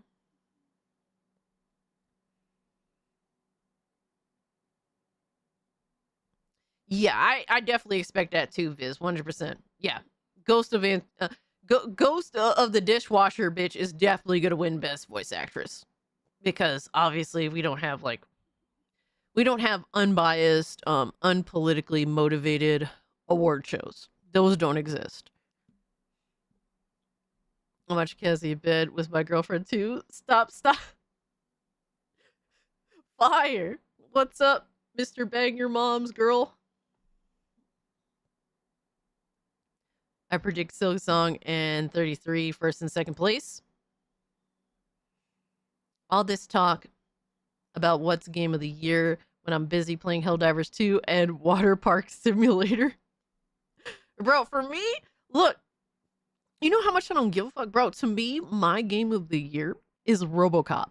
Yeah, I definitely expect that too, Viz. 100%. Yeah, Ghost of the Dishwasher bitch is definitely gonna win Best Voice Actress, because obviously we don't have like We don't have unbiased, unpolitically motivated award shows. Those don't exist. I watch Cassie in bed with my girlfriend too. Stop. Fire. What's up, Mr. Bang Your Mom's girl? I predict Silk Song and 33 first and second place. All this talk about what's game of the year when I'm busy playing Helldivers 2 and Water Park Simulator. Bro, for me, look, you know how much I don't give a fuck? Bro, to me, my game of the year is RoboCop.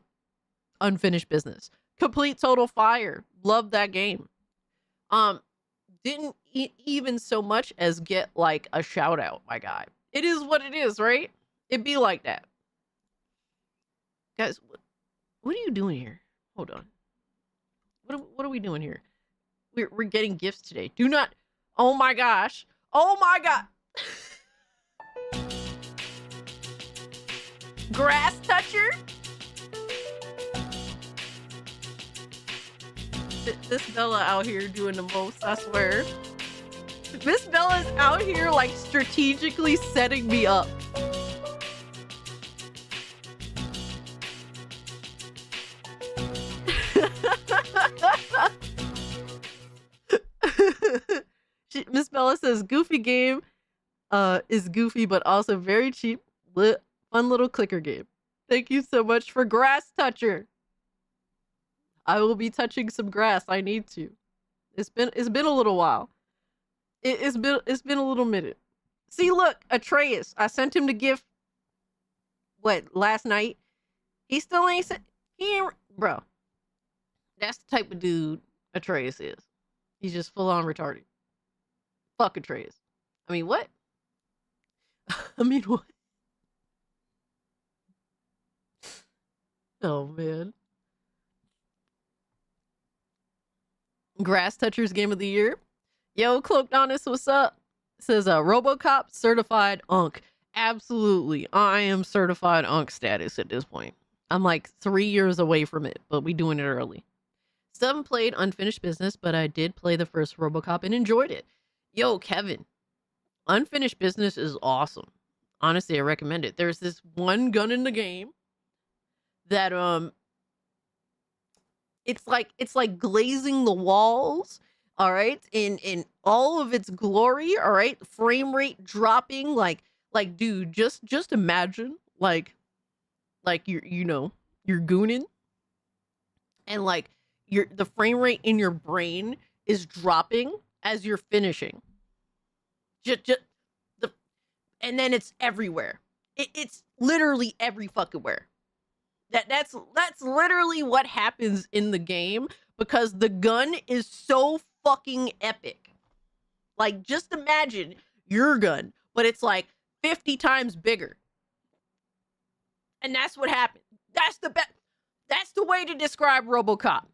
Unfinished Business. Complete total fire. Love that game. Didn't even so much as get like a shout out, my guy. It is what it is, right? It be like that. Guys, what are you doing here? Hold on. What are we doing here? We're getting gifts today. Do not. Oh my gosh. Oh my god. Grass toucher. This Bella out here doing the most, I swear. Miss Bella's out here like strategically setting me up. Miss Bella says Goofy game is goofy but also very cheap. Fun little clicker game. Thank you so much for Grass Toucher. I will be touching some grass. I need to. It's been a little while. It's been a little minute. See, look, Atreus. I sent him the gift. What, last night? He still ain't sent. He ain't, bro. That's the type of dude Atreus is. He's just full on retarded. Fuck Atreus. I mean, what? I mean, what? Oh man. Grass Touchers game of the year. Yo, Cloaked Honest, what's up? Says RoboCop certified Unk. Absolutely. I am certified Unk status at this point. I'm like 3 years away from it, but we doing it early. Still haven't played Unfinished Business, but I did play the first RoboCop and enjoyed it. Yo, Kevin. Unfinished Business is awesome. Honestly, I recommend it. There's this one gun in the game that it's like glazing the walls, all right, in all of its glory, all right, frame rate dropping, like dude, just imagine like you're gooning, and like the frame rate in your brain is dropping as you're finishing, and then it's everywhere. It's literally every fucking where. That's literally what happens in the game because the gun is so fucking epic. Like, just imagine your gun, but it's like 50 times bigger. And that's what happened. That's the way to describe RoboCop.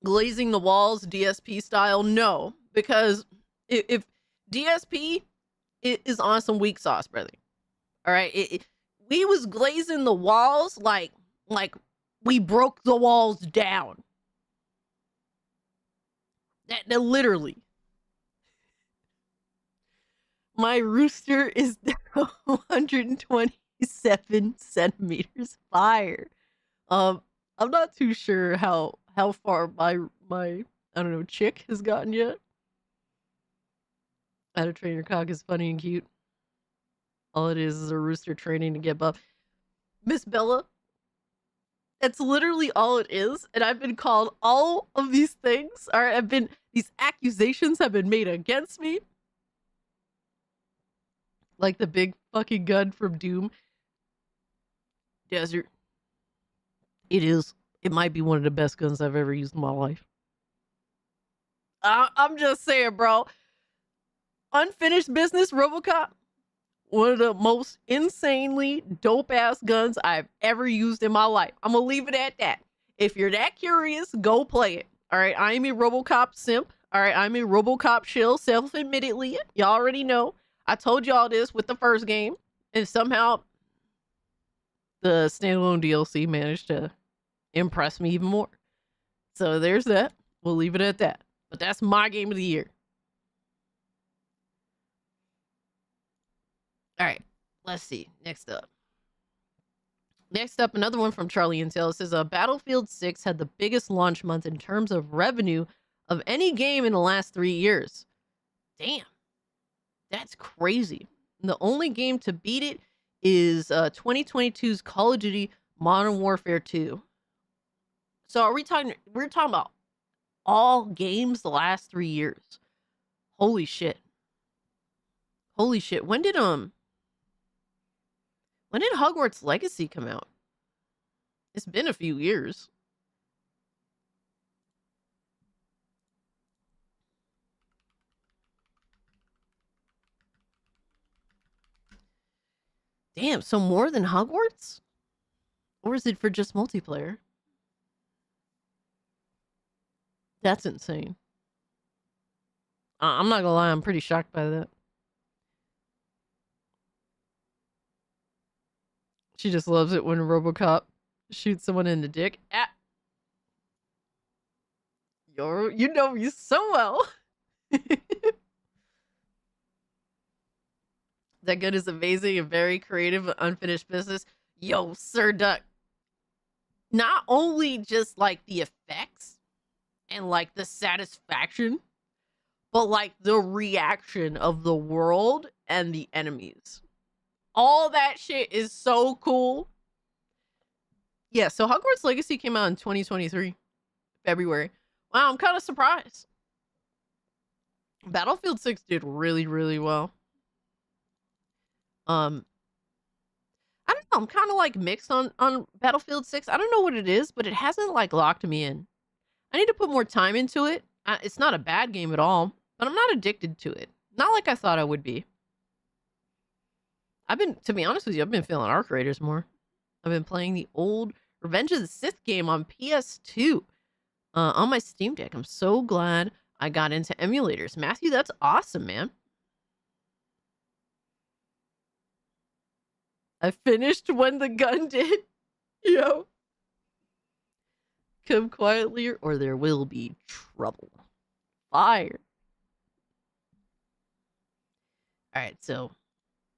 Glazing the walls DSP style? No, because if DSP is on some weak sauce, brother. All right, we was glazing the walls like we broke the walls down. That literally. My rooster is 127 centimeters. Fire. I'm not too sure how far my I don't know chick has gotten yet. How to Train Your Cock is funny and cute. All it is a rooster training to get buff. Miss Bella, that's literally all it is. And I've been called all of these things. All right, these accusations have been made against me. Like the big fucking gun from Doom. Desert. It is. It might be one of the best guns I've ever used in my life. I'm just saying, bro. Unfinished Business, RoboCop, one of the most insanely dope-ass guns I've ever used in my life. I'm going to leave it at that. If you're that curious, go play it. All right, I'm a RoboCop simp. All right, I'm a RoboCop shill, self-admittedly. Y'all already know. I told y'all this with the first game, and somehow the standalone DLC managed to impress me even more. So there's that. We'll leave it at that. But that's my game of the year. All right, let's see. Next up, another one from Charlie Intel. It says, Battlefield 6 had the biggest launch month in terms of revenue of any game in the last 3 years. Damn. That's crazy. And the only game to beat it is 2022's Call of Duty Modern Warfare 2. So we're talking about all games the last 3 years. Holy shit. Holy shit. When did Hogwarts Legacy come out? It's been a few years. Damn, so more than Hogwarts? Or is it for just multiplayer? That's insane. I'm not gonna lie, I'm pretty shocked by that. She just loves it when RoboCop shoots someone in the dick. Ah. You know me so well. That gun is amazing and very creative and unfinished business. Yo, Sir Duck. Not only just like the effects and like the satisfaction, but like the reaction of the world and the enemies. All that shit is so cool. Yeah, so Hogwarts Legacy came out in 2023, February. Wow, I'm kind of surprised. Battlefield 6 did really, really well. I don't know, I'm kind of like mixed on Battlefield 6. I don't know what it is, but it hasn't like locked me in. I need to put more time into it. It's not a bad game at all, but I'm not addicted to it. Not like I thought I would be. To be honest with you, I've been feeling Arc Raiders more. I've been playing the old Revenge of the Sith game on PS2 on my Steam Deck. I'm so glad I got into emulators. Matthew, that's awesome, man. I finished when the gun did. Yo. Come quietly or there will be trouble. Fire. All right, so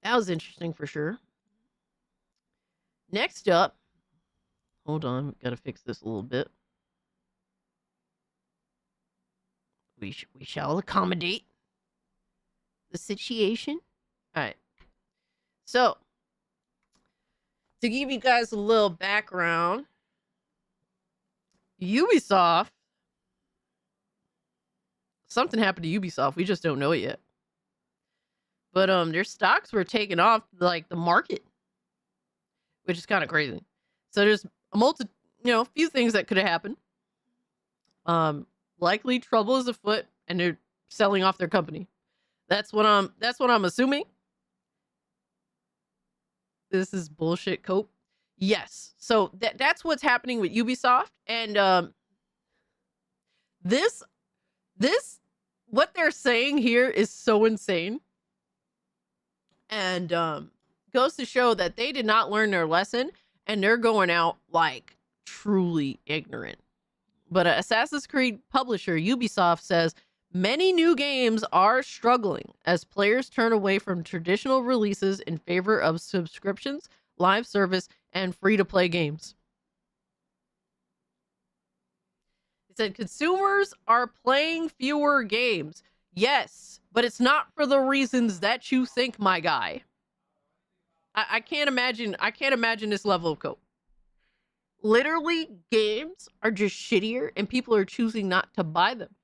that was interesting for sure. Next up, hold on, gotta fix this a little bit. We shall accommodate the situation. All right. So, to give you guys a little background, Ubisoft, something happened to Ubisoft. We just don't know it yet. But their stocks were taken off like the market, which is kind of crazy. So there's a few things that could have happened. Likely trouble is afoot, and they're selling off their company. That's what I'm assuming. This is bullshit, Cope. Yes. So that's what's happening with Ubisoft, and this what they're saying here is so insane. And goes to show that they did not learn their lesson, and they're going out like truly ignorant. But Assassin's Creed publisher Ubisoft says many new games are struggling as players turn away from traditional releases in favor of subscriptions, live service, and free-to-play games. It said consumers are playing fewer games. Yes, but it's not for the reasons that you think, my guy. I can't imagine this level of cope. Literally, games are just shittier and people are choosing not to buy them.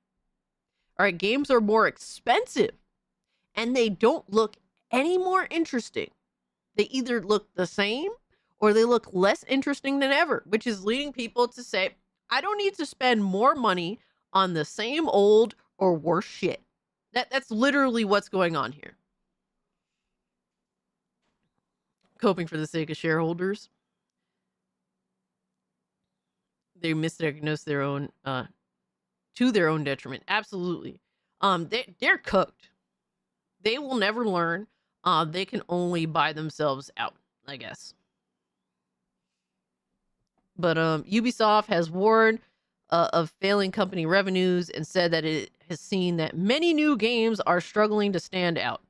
All right, games are more expensive and they don't look any more interesting. They either look the same or they look less interesting than ever, which is leading people to say, I don't need to spend more money on the same old or worse shit. That's literally what's going on here. Coping for the sake of shareholders. They misdiagnose their own to their own detriment. Absolutely. They're cooked. They will never learn. They can only buy themselves out, I guess. But Ubisoft has warned of failing company revenues and said that it has seen that many new games are struggling to stand out.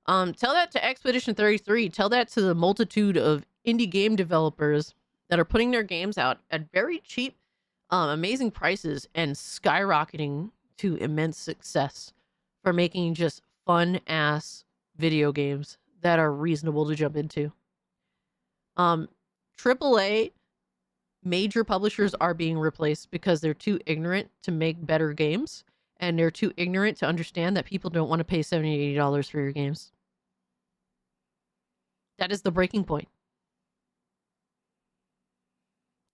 Tell that to Expedition 33. Tell that to the multitude of indie game developers that are putting their games out at very cheap, amazing prices and skyrocketing to immense success for making just fun ass video games that are reasonable to jump into. AAA major publishers are being replaced because they're too ignorant to make better games, and they're too ignorant to understand that people don't want to pay $70, $80 for your games. That is the breaking point.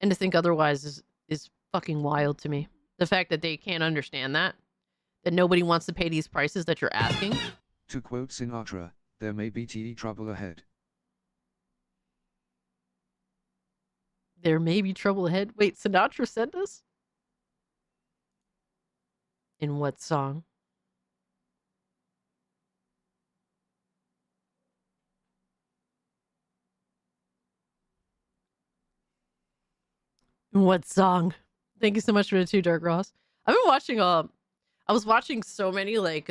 And to think otherwise is fucking wild to me. The fact that they can't understand that nobody wants to pay these prices that you're asking. To quote Sinatra, there may be trouble ahead. There may be trouble ahead. Wait, Sinatra said this? In what song? In what song? Thank you so much for the 2, Dark Ross. I've been watching I was watching so many like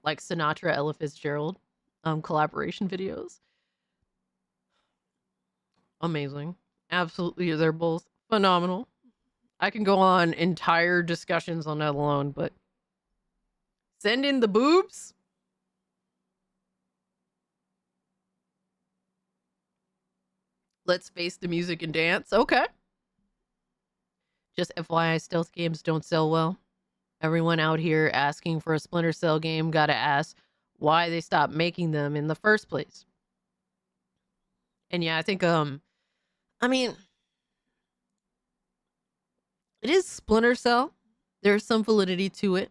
Sinatra, Ella Fitzgerald collaboration videos. Amazing. Absolutely, they're both phenomenal. I can go on entire discussions on that alone, but send in the boobs. Let's face the music and dance. Okay. Just FYI, stealth games don't sell well. Everyone out here asking for a Splinter Cell game gotta ask why they stopped making them in the first place. And yeah, I think I mean, it is Splinter Cell. There's some validity to it.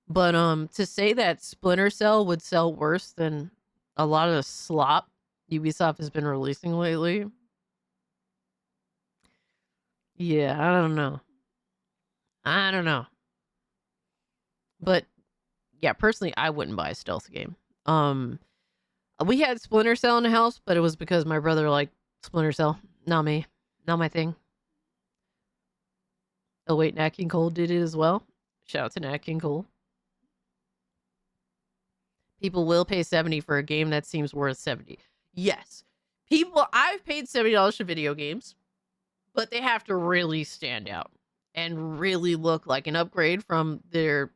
But to say that Splinter Cell would sell worse than a lot of the slop Ubisoft has been releasing lately. Yeah, I don't know. But yeah, personally, I wouldn't buy a stealth game. We had Splinter Cell in the house, but it was because my brother liked Splinter Cell. Not me. Not my thing. Oh wait, Nat King Cole did it as well. Shout out to Nat King Cole. People will pay $70 for a game that seems worth $70. Yes. I've paid $70 for video games, but they have to really stand out and really look like an upgrade from their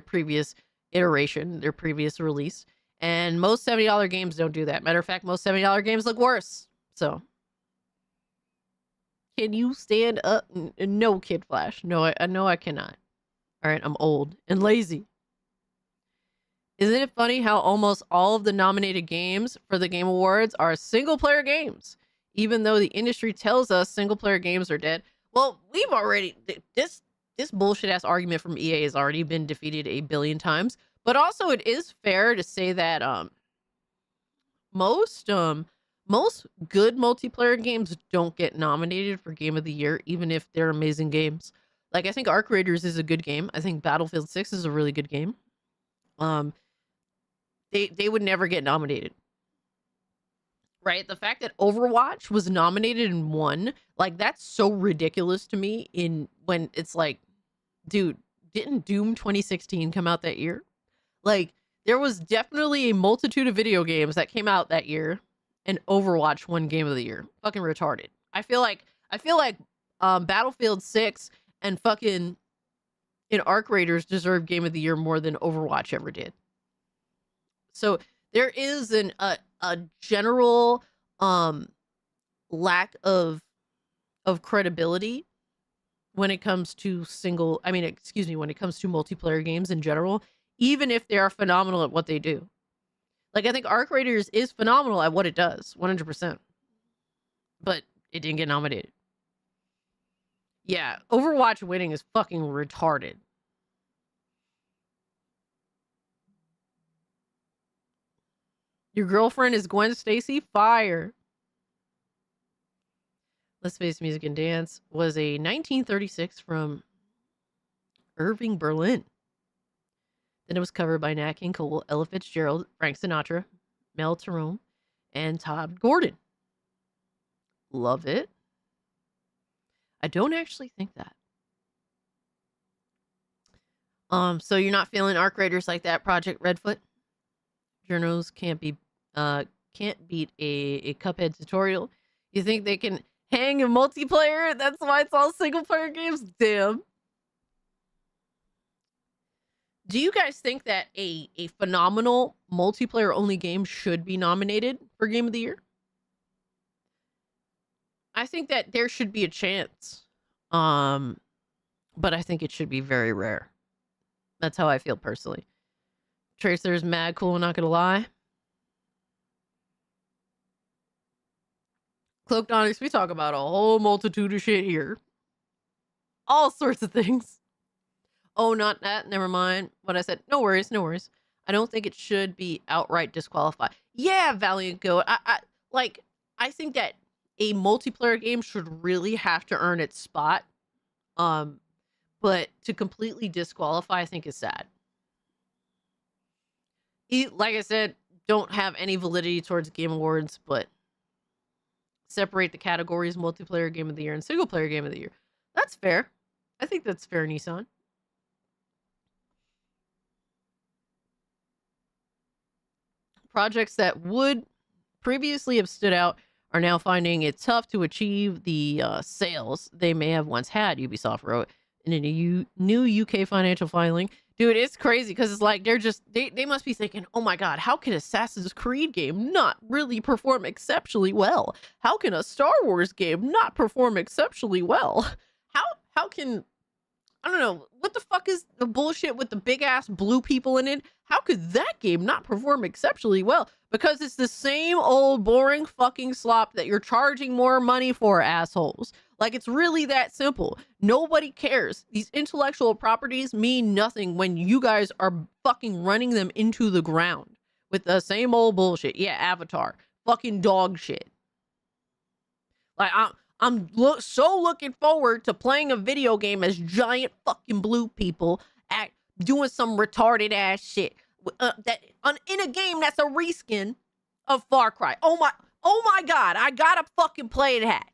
previous iteration, their previous release. And most $70 games don't do that. Matter of fact, most $70 games look worse. So, can you stand up? No, Kid Flash. No, I know I cannot. All right, I'm old and lazy. Isn't it funny how almost all of the nominated games for the Game Awards are single-player games, even though the industry tells us single-player games are dead? Well, we've already this bullshit-ass argument from EA has already been defeated 1 billion times. But also, it is fair to say that most good multiplayer games don't get nominated for Game of the Year, even if they're amazing games. Like, I think Arc Raiders is a good game. I think Battlefield 6 is a really good game. They would never get nominated. Right? The fact that Overwatch was nominated and won, like, that's so ridiculous to me when it's like, dude, didn't Doom 2016 come out that year? Like, there was definitely a multitude of video games that came out that year, and Overwatch won Game of the Year. Fucking retarded. I feel like Battlefield 6 and fucking Arc Raiders deserve Game of the Year more than Overwatch ever did. So there is a general lack of credibility when it comes to when it comes to multiplayer games in general, even if they are phenomenal at what they do. Like, I think Arc Raiders is phenomenal at what it does, 100%. But it didn't get nominated. Yeah, Overwatch winning is fucking retarded. Your girlfriend is Gwen Stacy? Fire. Let's Face Music and Dance was a 1936 from Irving, Berlin. Then it was covered by Nat King Cole, Ella Fitzgerald, Frank Sinatra, Mel Torome, and Todd Gordon. love it. I don't actually think that. So you're not feeling arc raiders like that, Project Redfoot? Journos can't beat a Cuphead tutorial. You think they can hang a multiplayer? That's why it's all single player games? Damn. Do you guys think that a phenomenal multiplayer only game should be nominated for Game of the Year? I think that there should be a chance. But I think it should be very rare. That's how I feel personally. Tracer's mad cool, not gonna lie. Cloaked Onyx, we talk about a whole multitude of shit here. All sorts of things. Oh, not that. Never mind what I said. No worries, no worries. I don't think it should be outright disqualified. Yeah, Valiant Goat. I think that a multiplayer game should really have to earn its spot. But to completely disqualify, I think is sad. Like I said, don't have any validity towards Game Awards, but separate the categories: multiplayer Game of the Year and single player Game of the Year. That's fair. I think that's fair, Nissan. Projects that would previously have stood out are now finding it tough to achieve the sales they may have once had, Ubisoft wrote in a new UK financial filing. Dude, it's crazy because it's like they must be thinking, oh my god, how can Assassin's Creed game not really perform exceptionally well? How can a Star Wars game not perform exceptionally well? How can, I don't know, what the fuck is the bullshit with the big ass blue people in it? How could that game not perform exceptionally well? Because it's the same old boring fucking slop that you're charging more money for, assholes. Like, it's really that simple. Nobody cares. These intellectual properties mean nothing when you guys are fucking running them into the ground with the same old bullshit. Yeah, Avatar. Fucking dog shit. Like, I'm so looking forward to playing a video game as giant fucking blue people doing some retarded ass shit in a game that's a reskin of Far Cry. Oh my god, I gotta fucking play that.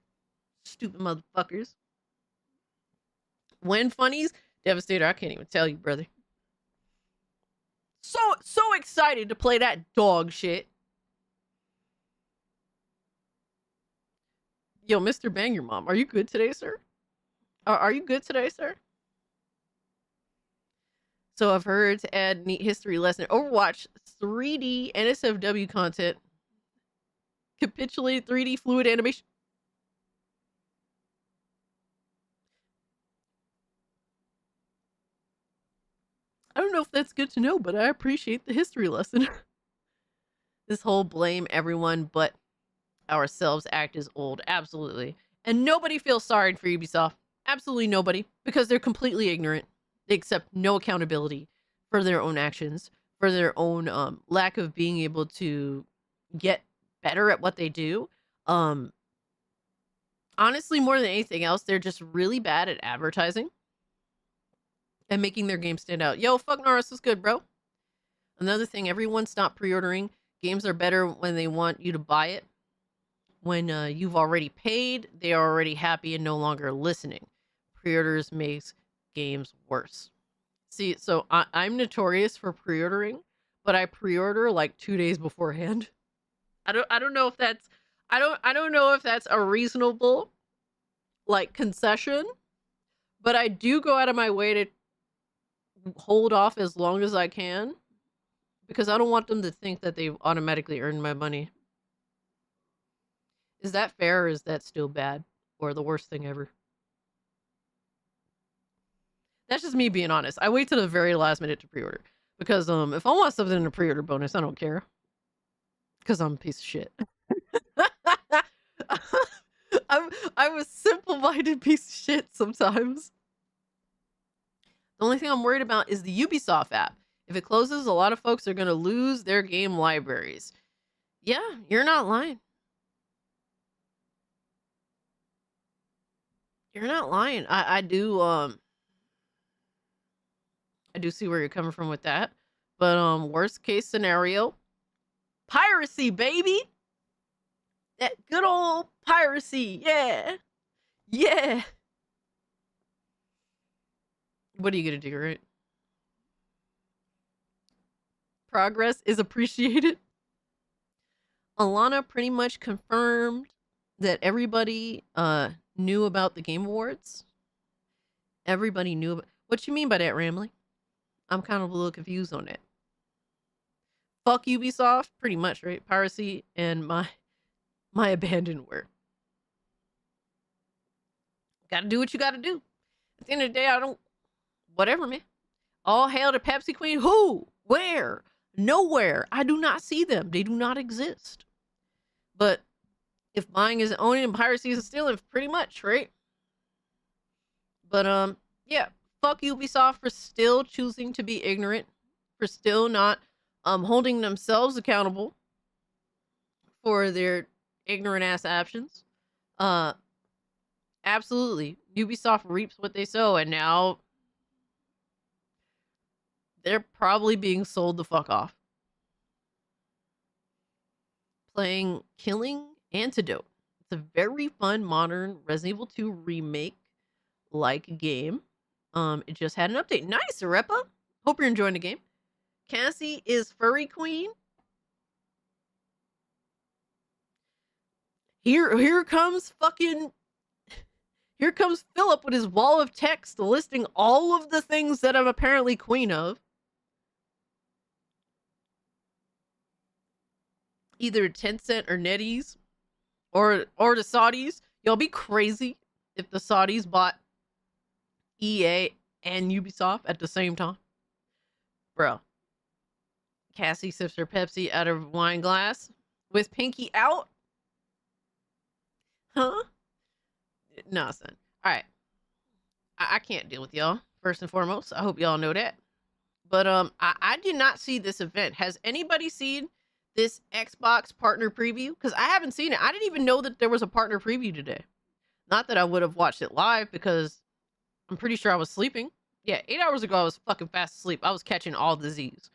Stupid motherfuckers. When funnies, Devastator, I can't even tell you, brother. So excited to play that dog shit. Yo, Mr. Bang Your Mom, are you good today, sir? Are you good today, sir? So I've heard to add neat history lesson. Overwatch 3D NSFW content. Capitulated 3D fluid animation. I don't know if that's good to know, but I appreciate the history lesson. This whole blame everyone but ourselves act is old. Absolutely. And nobody feels sorry for Ubisoft. Absolutely nobody. Because they're completely ignorant. They accept no accountability for their own actions, for their own lack of being able to get better at what they do. Honestly, more than anything else, they're just really bad at advertising and making their game stand out. Yo, fuck Norris is good, bro. Another thing, everyone stop pre-ordering. Games are better when they want you to buy it. When you've already paid, they are already happy and no longer listening. Pre-orders makes games worse. See, so I'm notorious for pre-ordering, but I pre-order like 2 days beforehand. I don't know if that's I don't know if that's a reasonable like concession, but I do go out of my way to hold off as long as I can because I don't want them to think that they've automatically earned my money. Is that fair or is that still bad or the worst thing ever? That's just me being honest. I wait till the very last minute to pre-order because if I want something in a pre-order bonus, I don't care because I'm a piece of shit. I'm a simple-minded piece of shit sometimes. The only thing I'm worried about is the Ubisoft app. If it closes, a lot of folks are going to lose their game libraries. Yeah, you're not lying. You're not lying. I do see where you're coming from with that. But worst case scenario, piracy, baby. That good old piracy. Yeah. Yeah. What are you going to do, right? Progress is appreciated. Alana pretty much confirmed that everybody knew about the Game Awards. Everybody knew about... What you mean by that, Ramley? I'm kind of a little confused on that. Fuck Ubisoft, pretty much, right? Piracy and my abandoned work. Gotta do what you gotta do. At the end of the day, I don't... Whatever, man. All hail to Pepsi Queen. Who? Where? Nowhere. I do not see them. They do not exist. But if buying is owning and piracy is stealing, pretty much, right? But yeah, fuck Ubisoft for still choosing to be ignorant, for still not holding themselves accountable for their ignorant ass actions. Absolutely, Ubisoft reaps what they sow, and now they're probably being sold the fuck off. Playing Killing Antidote. It's a very fun modern Resident Evil 2 remake like game. It just had an update. Nice, Arepa. Hope you're enjoying the game. Cassie is Furry Queen. Here comes Philip with his wall of text listing all of the things that I'm apparently queen of. Either Tencent or NetEase or the Saudis. Y'all be crazy if the Saudis bought EA and Ubisoft at the same time. Bro. Cassie sips her Pepsi out of a wine glass with Pinky out. Huh? Nah, son. All right. I can't deal with y'all, first and foremost. I hope y'all know that. But I did not see this event. Has anybody seen this Xbox partner preview? Because I haven't seen it. I didn't even know that there was a partner preview today. Not that I would have watched it live, because I'm pretty sure I was sleeping. Yeah, 8 hours ago I was fucking fast asleep. I was catching all the Z's.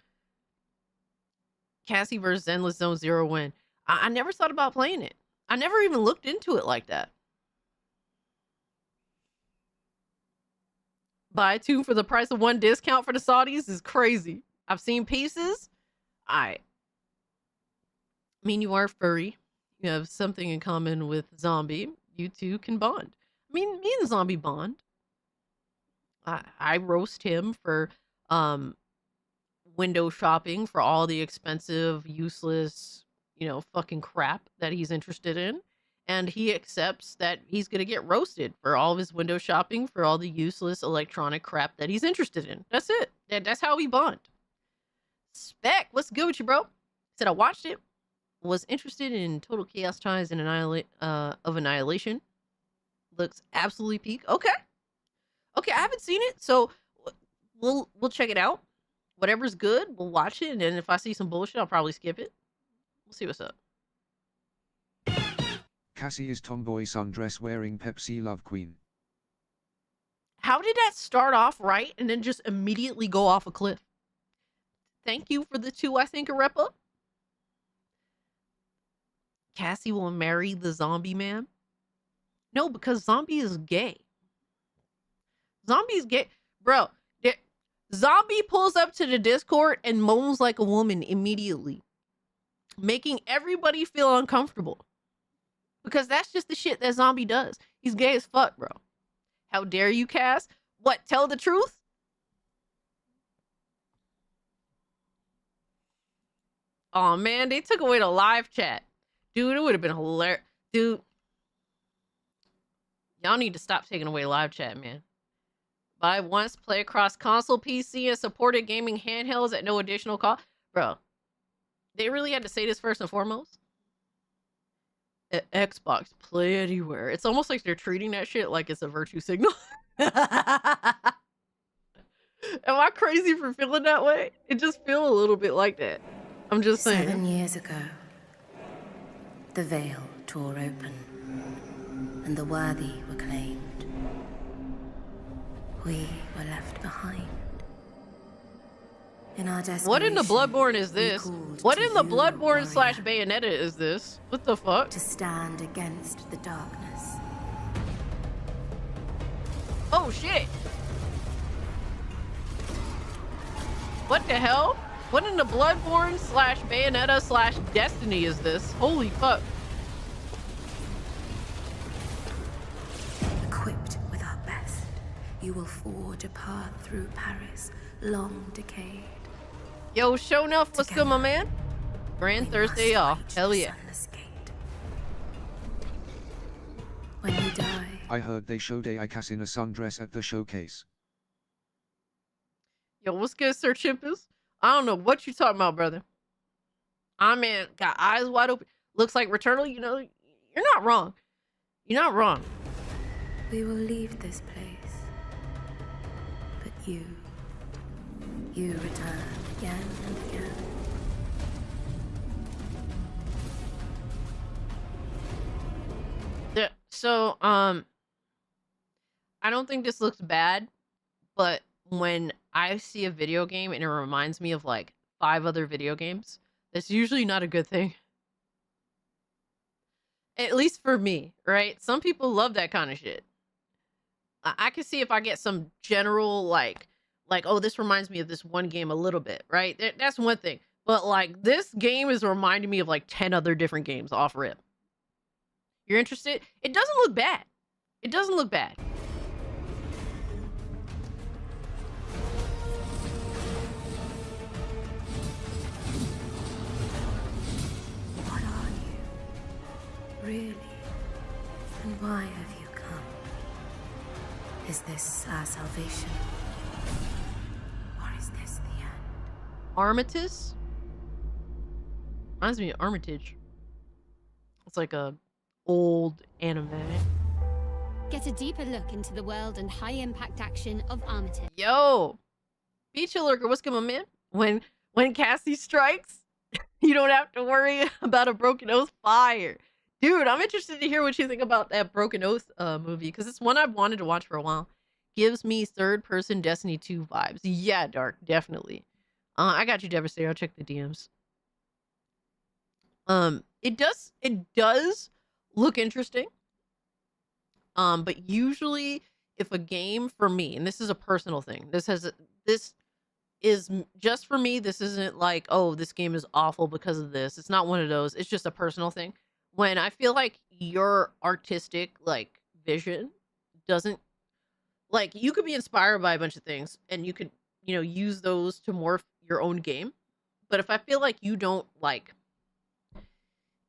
Cassie versus Endless Zone Zero win. I never thought about playing it. I never even looked into it like that. Buy two for the price of one discount for the Saudis is crazy. I've seen pieces. I mean, you are furry. You have something in common with Zombie. You two can bond. I mean, me and Zombie bond. I roast him for window shopping for all the expensive, useless, fucking crap that he's interested in. And he accepts that he's going to get roasted for all of his window shopping for all the useless electronic crap that he's interested in. That's it. That's how we bond. Spec, what's good with you, bro? Said I watched it. Was interested in Total Chaos Ties and Annihilation. Looks absolutely peak. Okay, I haven't seen it, so we'll check it out. Whatever's good, we'll watch it, and then if I see some bullshit, I'll probably skip it. We'll see what's up. Cassie is tomboy sundress wearing Pepsi Love Queen. How did that start off right and then just immediately go off a cliff? Thank you for the 2, I think, Arepa. Cassie will marry the zombie man? No, because Zombie is gay. Zombie's gay. Bro, Zombie pulls up to the Discord and moans like a woman immediately, making everybody feel uncomfortable. Because that's just the shit that Zombie does. He's gay as fuck, bro. How dare you, Cass? What, tell the truth? Oh man, they took away the live chat. Dude, it would have been hilarious. Dude, y'all need to stop taking away live chat, man. Buy once, play across console, PC, and supported gaming handhelds at no additional cost. Bro, they really had to say this first and foremost? Xbox, play anywhere. It's almost like they're treating that shit like it's a virtue signal. Am I crazy for feeling that way? It just feels a little bit like that. I'm just saying. 7 years ago, the veil tore open, and the worthy were claimed. We were left behind. In our What in the desperation, Bloodborne is we this? called What to in the you, Bloodborne slash warrior, Bayonetta is this? What the fuck? to stand against the darkness. Oh shit! What the hell? What in the Bloodborne slash Bayonetta slash Destiny is this? Holy fuck. Equipped with our best, you will forge a path through Paris, long decayed. Yo, show enough, what's good, my man? Grand Thursday off. Hell yeah. When you die, I heard they showed a Ikas in a sundress at the showcase. Yo, what's good, Sir Chimpus? I don't know what you talking about, brother. I man got eyes wide open. Looks like Returnal, you know, you're not wrong. You're not wrong. we will leave this place. But you return again and again. So, I don't think this looks bad, but when I see a video game and it reminds me of like 5 other video games, that's usually not a good thing. At least for me, right? Some people love that kind of shit. I can see if I get some general like, oh, this reminds me of this one game a little bit, right? That's one thing. But like this game is reminding me of like 10 other different games off rip. You're interested? It doesn't look bad. It doesn't look bad. What are you? Really? And why have you come? Is this our salvation? Or is this the end? Armitage? Reminds me of Armitage. It's like a old anime. Get a deeper look into the world and high-impact action of Armitage. Yo! Beach Lurker, what's good, my man? When Cassie strikes, you don't have to worry about a Broken Oath fire. Dude, I'm interested to hear what you think about that Broken Oath movie, because it's one I've wanted to watch for a while. Gives me third-person Destiny 2 vibes. Yeah, Dark, definitely. I got you, Devastator. I'll check the DMs. It does look interesting. But usually if a game for me, and this is a personal thing, this is just for me, this isn't like, oh, this game is awful because of this. It's not one of those. It's just a personal thing. When I feel like your artistic like vision doesn't, like, you could be inspired by a bunch of things and you could, you know, use those to morph your own game. But if I feel like you don't like,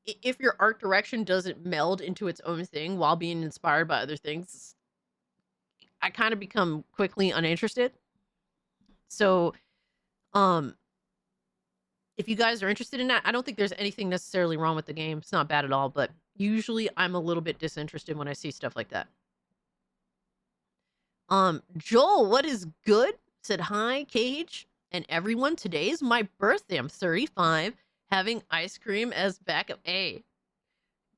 if your art direction doesn't meld into its own thing while being inspired by other things, I kind of become quickly uninterested. So, if you guys are interested in that, I don't think there's anything necessarily wrong with the game. It's not bad at all, but usually I'm a little bit disinterested when I see stuff like that. Joel, what is good? Said hi, Cage, and everyone. Today is my birthday. I'm 35. Having ice cream as backup. Hey,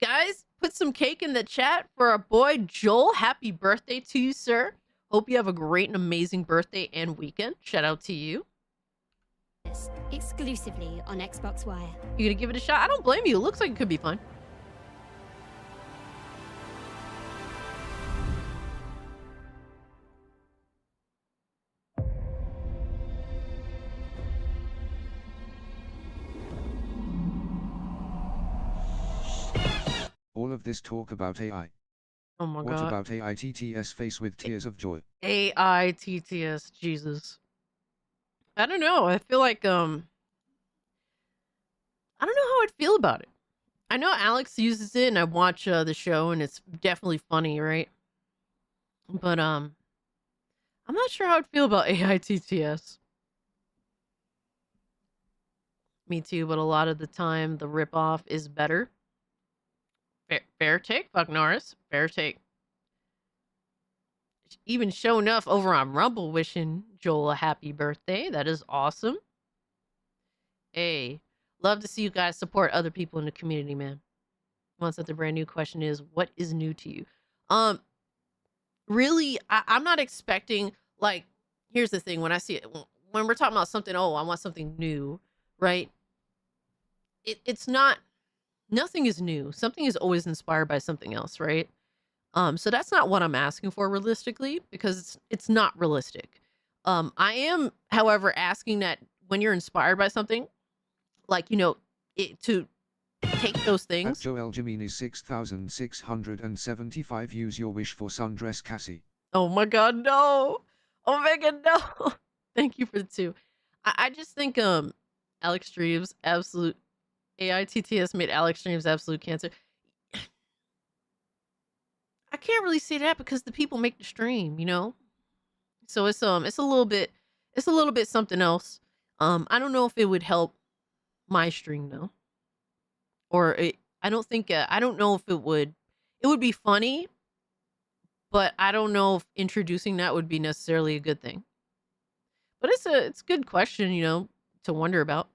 guys, put some cake in the chat for our boy Joel. Happy birthday to you, sir. Hope you have a great and amazing birthday and weekend. Shout out to you. Exclusively on Xbox Wire. You gonna give it a shot? I don't blame you. It looks like it could be fun. All of this talk about AI. Oh my What god. about AITTS face with tears of joy? AITTS, Jesus. I don't know. I feel like I don't know how I'd feel about it. I know Alex uses it and I watch the show and it's definitely funny, right? But I'm not sure how I'd feel about AITTS. Me too, but a lot of the time the ripoff is better. Fair take, fuck Norris. Fair take. Even show enough over on Rumble wishing Joel a happy birthday. That is awesome. Hey, love to see you guys support other people in the community, man. Once that the brand new question is, what is new to you? Really, I'm not expecting, like, here's the thing. When I see it, when we're talking about something, oh, I want something new, right? It's not, nothing is new. Something is always inspired by something else, right? So that's not what I'm asking for realistically, because it's not realistic. I am, however, asking that when you're inspired by something, like, you know, to take those At things. Joel Jimini's 6,675 use your wish for sundress Cassie. Oh my god, no. Omega, no. Thank you for the 2. I just think Alex Streams absolute AITTS made Alex Streams absolute cancer. I can't really say that because the people make the stream, you know? So it's a little bit something else. I don't know if it would help my stream though. Or I don't think I don't know if it would be funny, but I don't know if introducing that would be necessarily a good thing. But it's a good question, you know, to wonder about.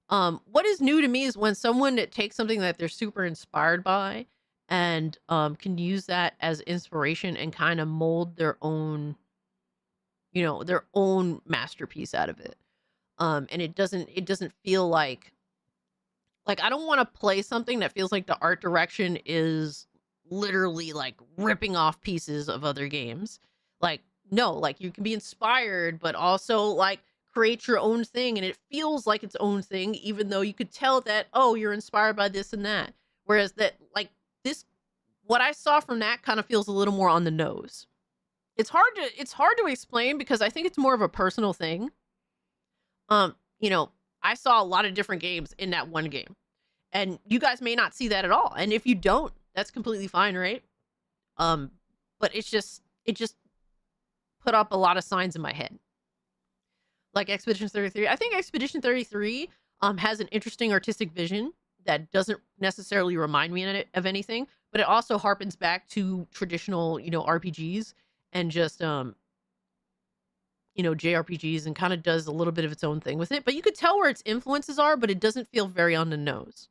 What is new to me is when someone that takes something that they're super inspired by and can use that as inspiration and kind of mold their own, you know, their own masterpiece out of it. And it doesn't feel like I don't want to play something that feels like the art direction is literally like ripping off pieces of other games. Like, no, like you can be inspired, but also like create your own thing, and it feels like its own thing, even though you could tell that, oh, you're inspired by this and that. Whereas that, like this, what I saw from that kind of feels a little more on the nose. It's hard to explain because I think it's more of a personal thing. You know, I saw a lot of different games in that one game, and you guys may not see that at all. And if you don't, that's completely fine, right? But it just put up a lot of signs in my head. Like Expedition 33. I think Expedition 33 has an interesting artistic vision that doesn't necessarily remind me of anything, but it also harpens back to traditional, you know, RPGs and just you know, JRPGs, and kind of does a little bit of its own thing with it. But you could tell where its influences are, but it doesn't feel very on the nose.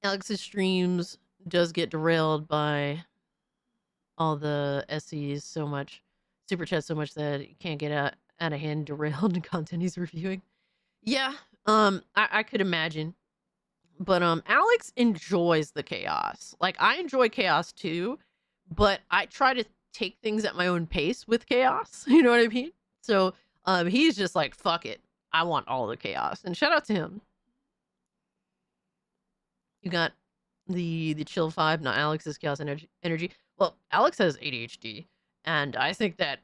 Alex's streams does get derailed by all the SEs so much, super chat so much that you can't get out of hand derailed in content he's reviewing. Yeah, I could imagine. But Alex enjoys the chaos. Like, I enjoy chaos too, but I try to take things at my own pace with chaos. You know what I mean? So he's just like, fuck it, I want all the chaos. And shout out to him. You got the chill vibe, not Alex's chaos energy. Well, Alex has ADHD, and I think that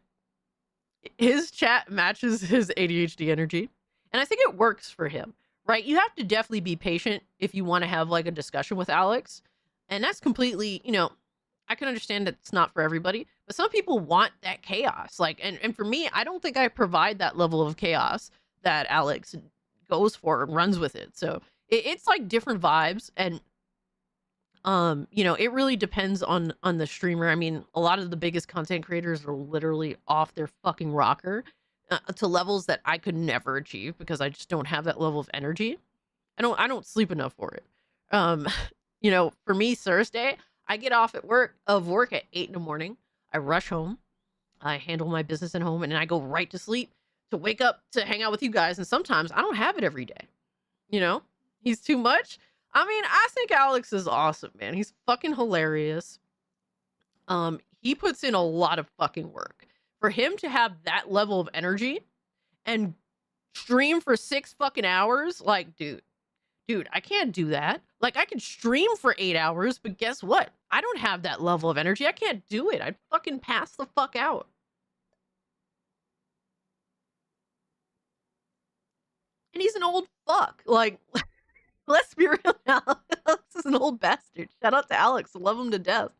his chat matches his ADHD energy, and I think it works for him, right? You have to definitely be patient if you want to have like a discussion with Alex, and that's completely, you know, I can understand that it's not for everybody, but some people want that chaos. Like, and for me, I don't think I provide that level of chaos that Alex goes for and runs with it. So it's like different vibes, and you know, it really depends on the streamer. I mean, a lot of the biggest content creators are literally off their fucking rocker to levels that I could never achieve because I just don't have that level of energy. I don't sleep enough for it. You know, for me, Thursday, I get off at work at 8 in the morning. I rush home. I handle my business at home, and then I go right to sleep to wake up to hang out with you guys. And sometimes I don't have it every day. You know, he's too much. I mean, I think Alex is awesome, man. He's fucking hilarious. He puts in a lot of fucking work. For him to have that level of energy and stream for 6 fucking hours, like, dude, I can't do that. Like, I can stream for 8 hours, but guess what? I don't have that level of energy. I can't do it. I'd fucking pass the fuck out. And he's an old fuck. Like, let's be real now. Alex is an old bastard. Shout out to Alex. I love him to death.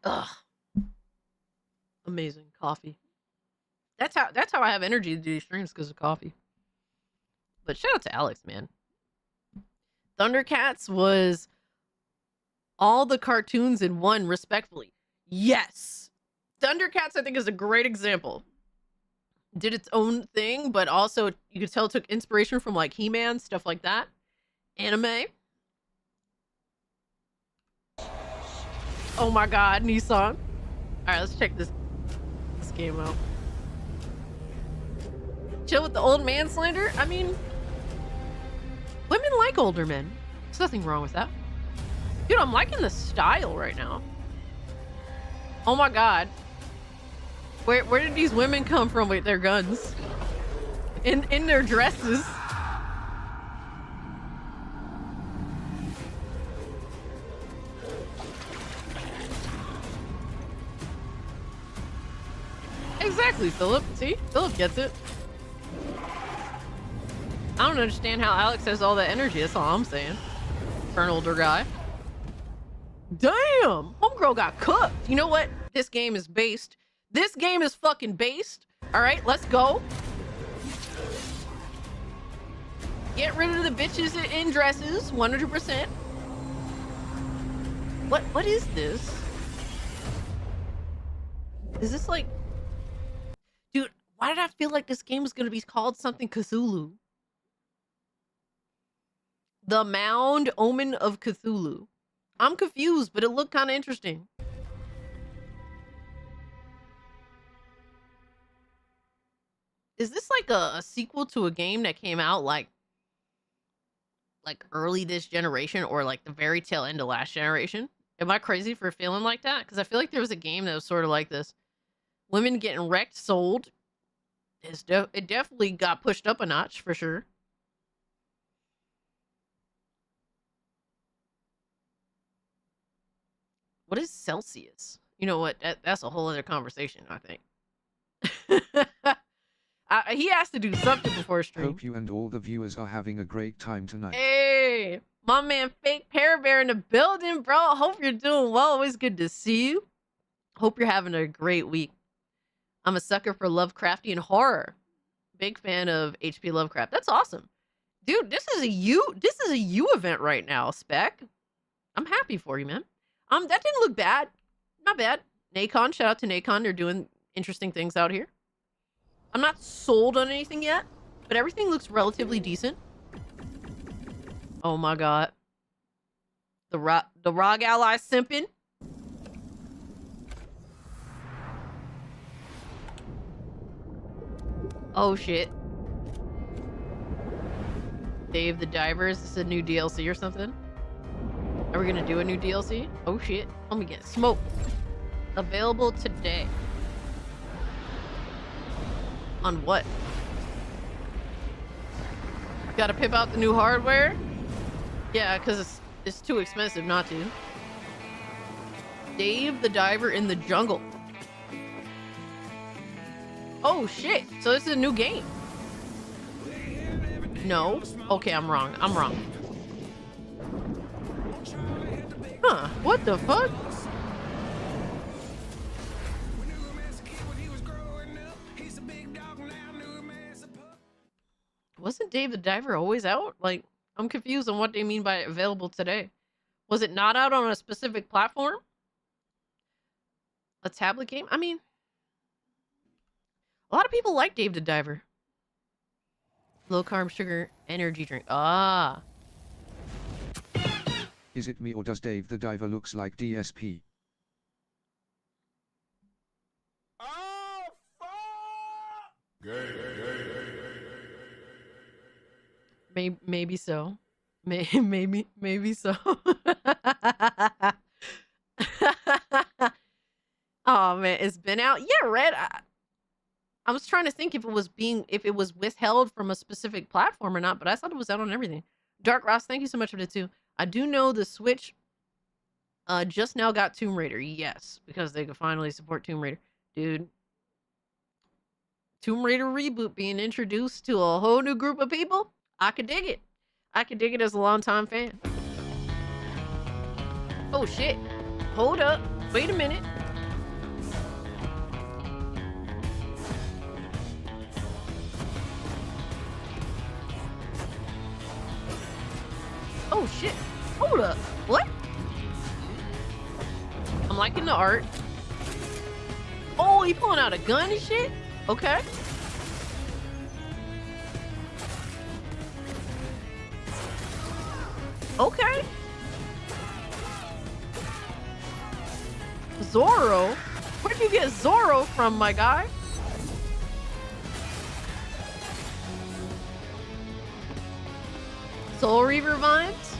Ugh. Amazing. Coffee. That's how I have energy to do these streams, because of coffee. But shout out to Alex, man. Thundercats was all the cartoons in one, respectfully. Yes. Thundercats, I think, is a great example. Did its own thing, but also you could tell it took inspiration from like He-Man, stuff like that. Anime. Oh my god, Nissan. All right, let's check this game out. Chill with the old man slander? I mean, women like older men. There's nothing wrong with that. Dude, I'm liking the style right now. Oh my god. Where did these women come from with their guns? In their dresses. Exactly, Philip. See? Philip gets it. I don't understand how Alex has all that energy. That's all I'm saying. For an older guy. Damn! Homegirl got cooked. You know what? This game is based. This game is fucking based. Alright, let's go. Get rid of the bitches in dresses. 100%. What is this? Is this like... Dude, why did I feel like this game was going to be called something Cthulhu? The Mound Omen of Cthulhu. I'm confused, but it looked kind of interesting. Is this like a sequel to a game that came out like early this generation or like the very tail end of last generation? Am I crazy for feeling like that? Because I feel like there was a game that was sort of like this. Women getting wrecked, sold. It definitely got pushed up a notch for sure. What is Celsius? You know what? That's a whole other conversation, I think. He has to do something before stream. Hope you and all the viewers are having a great time tonight. Hey, my man Fake Pear Bear in the building, bro. Hope you're doing well. Always good to see you. Hope you're having a great week. I'm a sucker for Lovecraftian horror. Big fan of H.P. Lovecraft. That's awesome. Dude, this is a you event right now, Spec. I'm happy for you, man. That didn't look bad. Not bad. Nacon, shout out to Nacon. They're doing interesting things out here. I'm not sold on anything yet, but everything looks relatively decent. Oh my god. The ROG ally simping. Oh shit. Dave the Diver, is this a new DLC or something? Are we gonna do a new DLC? Oh shit. Let me get smoked. Available today. On what? Gotta pimp out the new hardware? Yeah, because it's too expensive not to. Dave the Diver in the Jungle. Oh shit. So this is a new game. No? Okay, I'm wrong. I'm wrong. Huh, what the fuck? Wasn't Dave the Diver always out? Like, I'm confused on what they mean by available today. Was it not out on a specific platform? A tablet game? I mean, a lot of people like Dave the Diver. Low carb sugar energy drink. Ah. Is it me or does Dave the Diver looks like DSP? Oh, fuck! Maybe so. Maybe so. Oh man, it's been out. Yeah, Red. I was trying to think if it was withheld from a specific platform or not, but I thought it was out on everything. Dark Ross, thank you so much for the 2. I do know the Switch just now got Tomb Raider. Yes, because they could finally support Tomb Raider. Dude. Tomb Raider reboot being introduced to a whole new group of people. I could dig it. I could dig it as a longtime fan. Oh shit. Hold up. Wait a minute. Oh shit. Hold up. What? I'm liking the art. Oh, he pulling out a gun and shit? Okay. Okay. Zorro? Where'd you get Zorro from, my guy? Soul Reaver vines?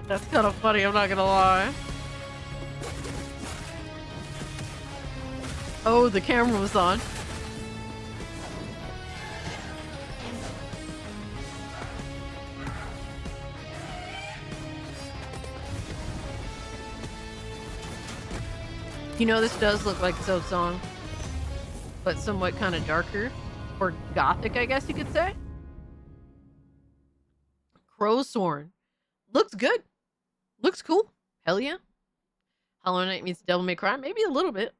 That's kind of funny, I'm not gonna lie. Oh, the camera was on. You know, this does look like So Song, but somewhat kind of darker or gothic, I guess you could say. Crowthorn. Looks good. Looks cool. Hell yeah. Hollow Knight meets Devil May Cry. Maybe a little bit.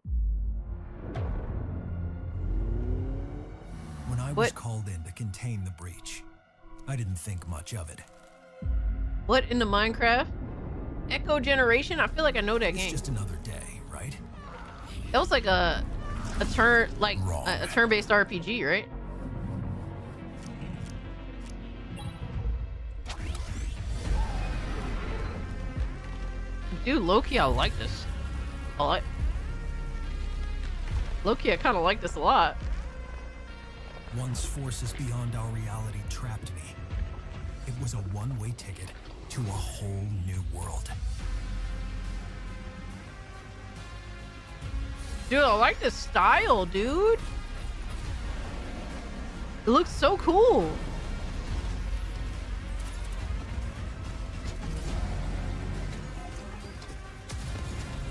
When I was called in to contain the breach, I didn't think much of it. What in the Minecraft? Echo Generation? I feel like I know that It's game. just another day, right? That was like a turn-based RPG, right? Dude, Loki, I like this. Loki, I kind of like this a lot. Once forces beyond our reality trapped me, it was a one-way ticket to a whole new world. Dude, I like this style, dude. It looks so cool.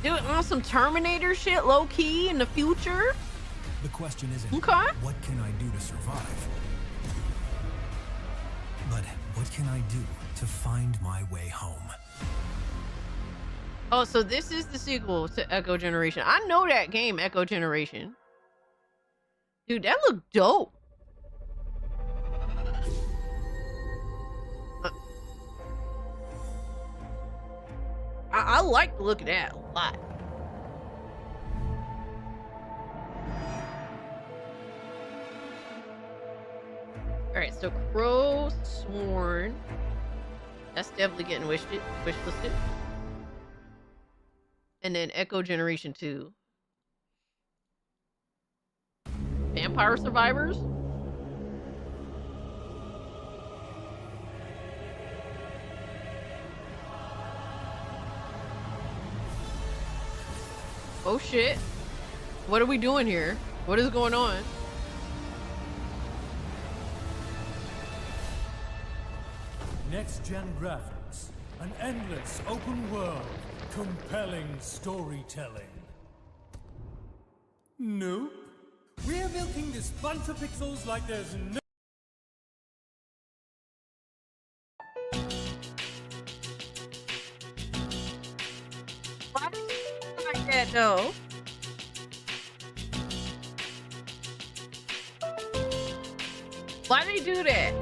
Dude, on some Terminator shit, low key in the future. The question isn't, okay, what can I do to survive? But what can I do to find my way home? Oh, so this is the sequel to Echo Generation. I know that game, Echo Generation. Dude, that looked dope. I like the look of that a lot. Alright, so Crowthorn. That's definitely getting wishlisted. And then Echo Generation 2. Vampire Survivors? Oh shit. What are we doing here? What is going on? Next-gen graphics, an endless open world, compelling storytelling. Nope. We're milking this bunch of pixels like there's no... Why did you like that though? Why did they do that?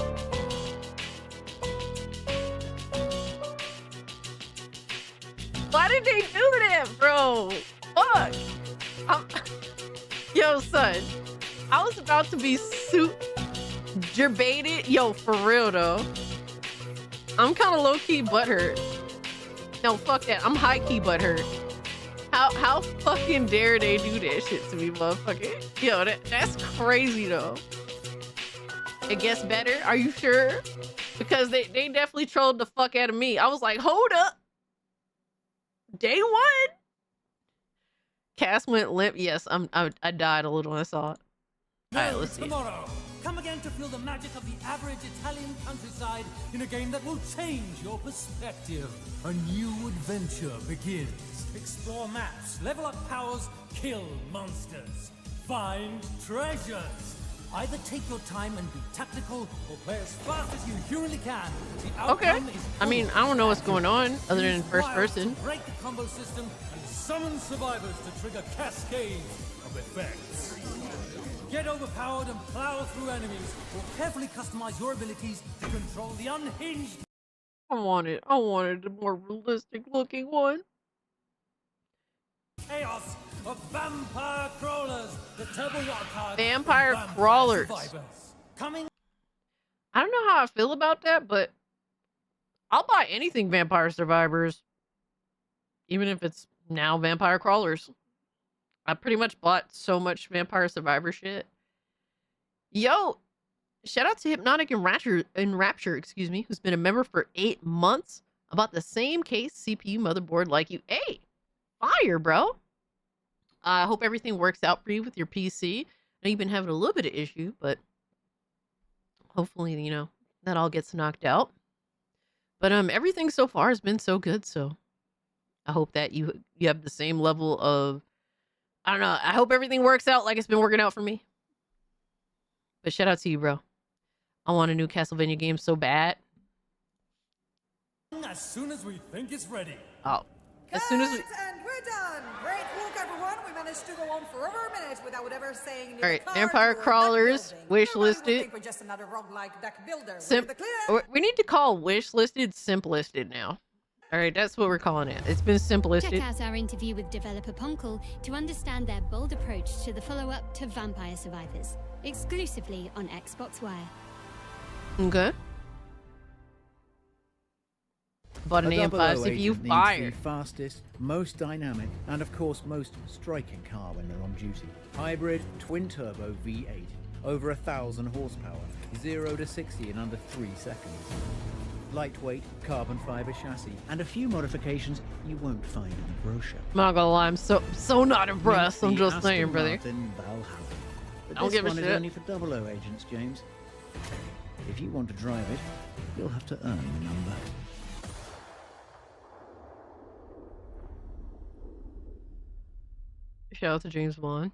Why did they do that, bro? Fuck. Yo, son. I was about to be gerbated. Yo, for real, though. I'm kind of low-key butthurt. No, fuck that. I'm high-key butthurt. How fucking dare they do that shit to me, motherfucker? Yo, that's crazy, though. It gets better? Are you sure? Because they definitely trolled the fuck out of me. I was like, hold up. Day one? Cass went limp. Yes, I died a little when I saw it. Alright, let's see. Tomorrow, come again to feel the magic of the average Italian countryside in a game that will change your perspective. A new adventure begins. Explore maps, level up powers, kill monsters, find treasures. Either take your time and be tactical, or play as fast as you humanly can. Okay. I mean, I don't know what's going on other than first person. Break the combo system and summon survivors to trigger cascades of effects. Get overpowered and plow through enemies, or carefully customize your abilities to control the unhinged. I wanted a more realistic looking one. Chaos of vampire crawlers. The turbo wildcard. Vampire crawlers. Coming. I don't know how I feel about that, but I'll buy anything Vampire Survivors, even if it's now Vampire Crawlers. I pretty much bought so much Vampire Survivor shit. Yo, shout out to Hypnotic and Rapture, excuse me, who's been a member for 8 months. About the same case CPU motherboard like you. Hey, fire, bro. I hope everything works out for you with your PC. I know you've been having a little bit of issue, but hopefully, you know, that all gets knocked out. But everything so far has been so good, so I hope that you have the same level of, I don't know, I hope everything works out like it's been working out for me. But shout out to you, bro. I want a new Castlevania game so bad. As soon as we think it's ready. Oh. As soon as we... And we're done. Great work, everyone. We managed to go on for over a minute without ever saying... All right, Vampire Crawlers, wishlisted. For just another roguelike deck builder. We need to call wishlisted simplisted now. All right, that's what we're calling it. It's been simplisted. Check out our interview with developer Ponkel to understand their bold approach to the follow-up to Vampire Survivors, exclusively on Xbox Wire. Okay. But an AM5 CPU, fire. The fastest, most dynamic, and of course most striking car when they're on duty. Hybrid, twin-turbo V8, over 1,000 horsepower, 0 to 60 in under 3 seconds. Lightweight, carbon fiber chassis, and a few modifications you won't find in the brochure. I'm not gonna lie, I'm so not impressed. I'm just saying, brother. Martin Valhalla. But Don't this give a one shit. is only for 00 agents, James. If you want to drive it, you'll have to earn the number. Shout out to James Bond.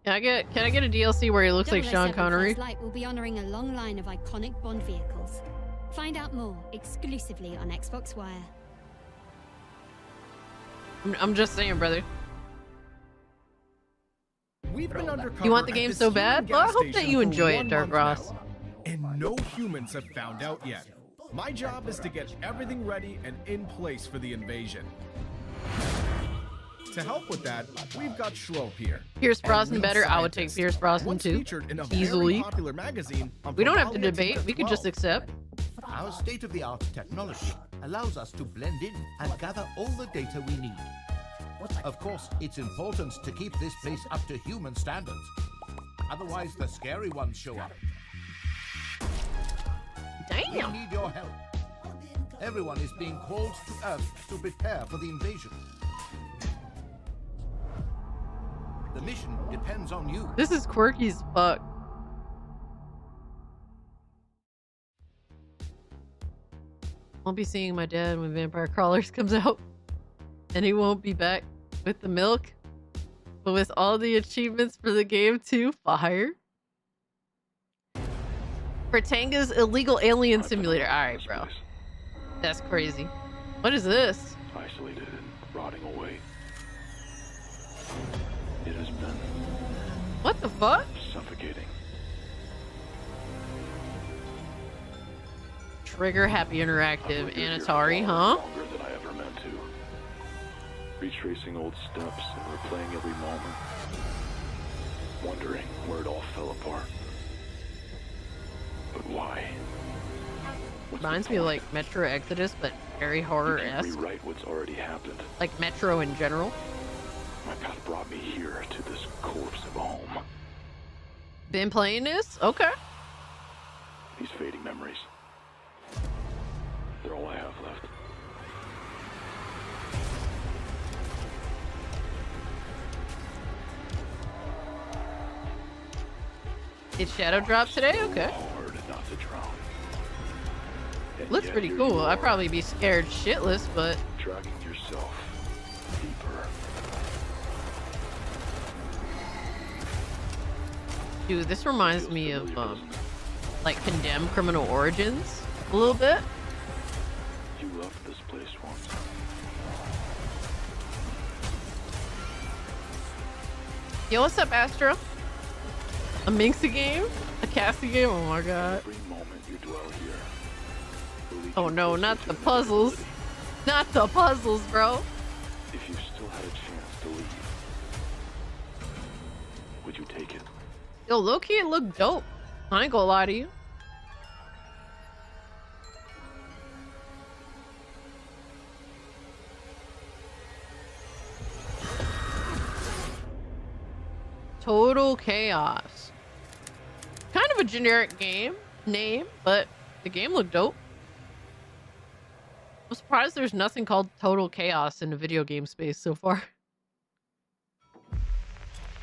Can I get a DLC where he looks like Sean 007 Connery? First Light will be honoring a long line of iconic Bond vehicles. Find out more exclusively on Xbox Wire. I'm just saying, brother. We've been undercover You want the at game this so human bad? Well, I gas hope that station you for enjoy 1 it, Dark month Ross. now, and no humans have found out yet. My job is to get everything ready and in place for the invasion. To help with that, we've got Schlope here. Pierce a Brosnan lead better. I would take scientist, Pierce Brosnan once too. featured in a Easily. very popular magazine on We don't have to Probalia debate. We could just 12. accept. Our state-of-the-art technology allows us to blend in and gather all the data we need. Of course, it's important to keep this place up to human standards. Otherwise, the scary ones show up. Damn. We need your help. Everyone is being called to Earth to prepare for the invasion. The mission depends on you. This is quirky as fuck. I'll be seeing my dad when Vampire Crawlers comes out. And he won't be back with the milk. But with all the achievements for the game too, fire. For Tanga's illegal alien simulator. Alright, bro. That's crazy. What is this? Isolated and rotting away. It has been What the fuck? suffocating. Trigger Happy Interactive and Atari, huh? Longer than I ever meant to. Retracing old steps and replaying every moment. Wondering where it all fell apart. But why? Reminds me of like Metro Exodus, but very horror-esque. Rewrite what's already happened. Like Metro in general. My path brought me here to this corpse of a home. Been playing this? Okay. These fading memories. They're all I have left. Did Shadow drop today? Okay. Hard not to drown. And Looks yet pretty here cool. you I'd are, probably be scared shitless, but dragging yourself deeper. dude, this reminds me of like Condemned Criminal Origins a little bit. You left this place once. Yo, what's up, Astro? A Minxa game? A Cassie game? Oh my god. Every moment you dwell here. will lead Oh you no, closer not to the inevitability. puzzles. Not the puzzles, bro. If you still had a chance to leave, would you take it? Yo, low-key it looked dope. I ain't gonna lie to you. Total Chaos. Kind of a generic game name, but the game looked dope. I'm surprised there's nothing called Total Chaos in the video game space so far.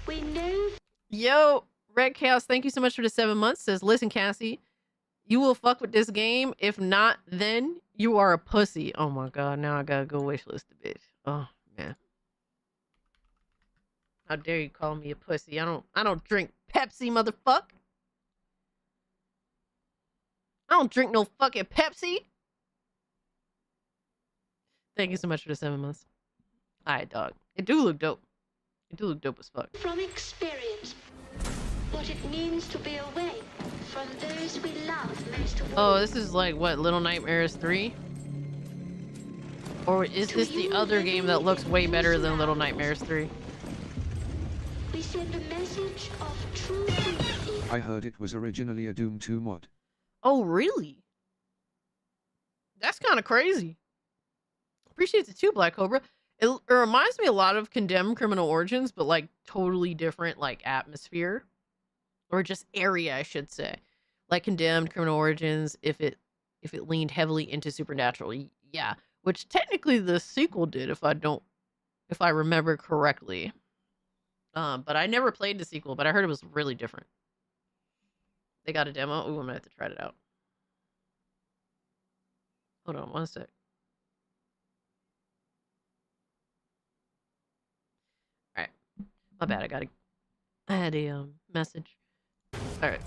We know. Yo, Red Chaos, thank you so much for the 7 months. Says, listen, Cassie, you will fuck with this game. If not, then you are a pussy. Oh my god, now I gotta go wishlist a bitch. Oh man. How dare you call me a pussy? I don't drink Pepsi, motherfucker. I don't drink no fucking Pepsi. Thank you so much for the 7 months. Alright, dog. It do look dope. It do look dope as fuck. From experience, what it means to be away from those we love most of all. Oh, this is like what, Little Nightmares 3? Or is this the other game that looks way better than Little Nightmares 3? We send a message of true sympathy. I heard it was originally a Doom 2 mod. Oh, really? That's kind of crazy. Appreciate it too, Black Cobra. It reminds me a lot of Condemned Criminal Origins, but like totally different like atmosphere. Or just area, I should say. Like Condemned Criminal Origins, if it leaned heavily into supernatural. Yeah. Which technically the sequel did, if I remember correctly. But I never played the sequel, but I heard it was really different. They got a demo. Ooh, I'm gonna have to try it out. Hold on one sec. Alright. My bad, I had a message. Alright.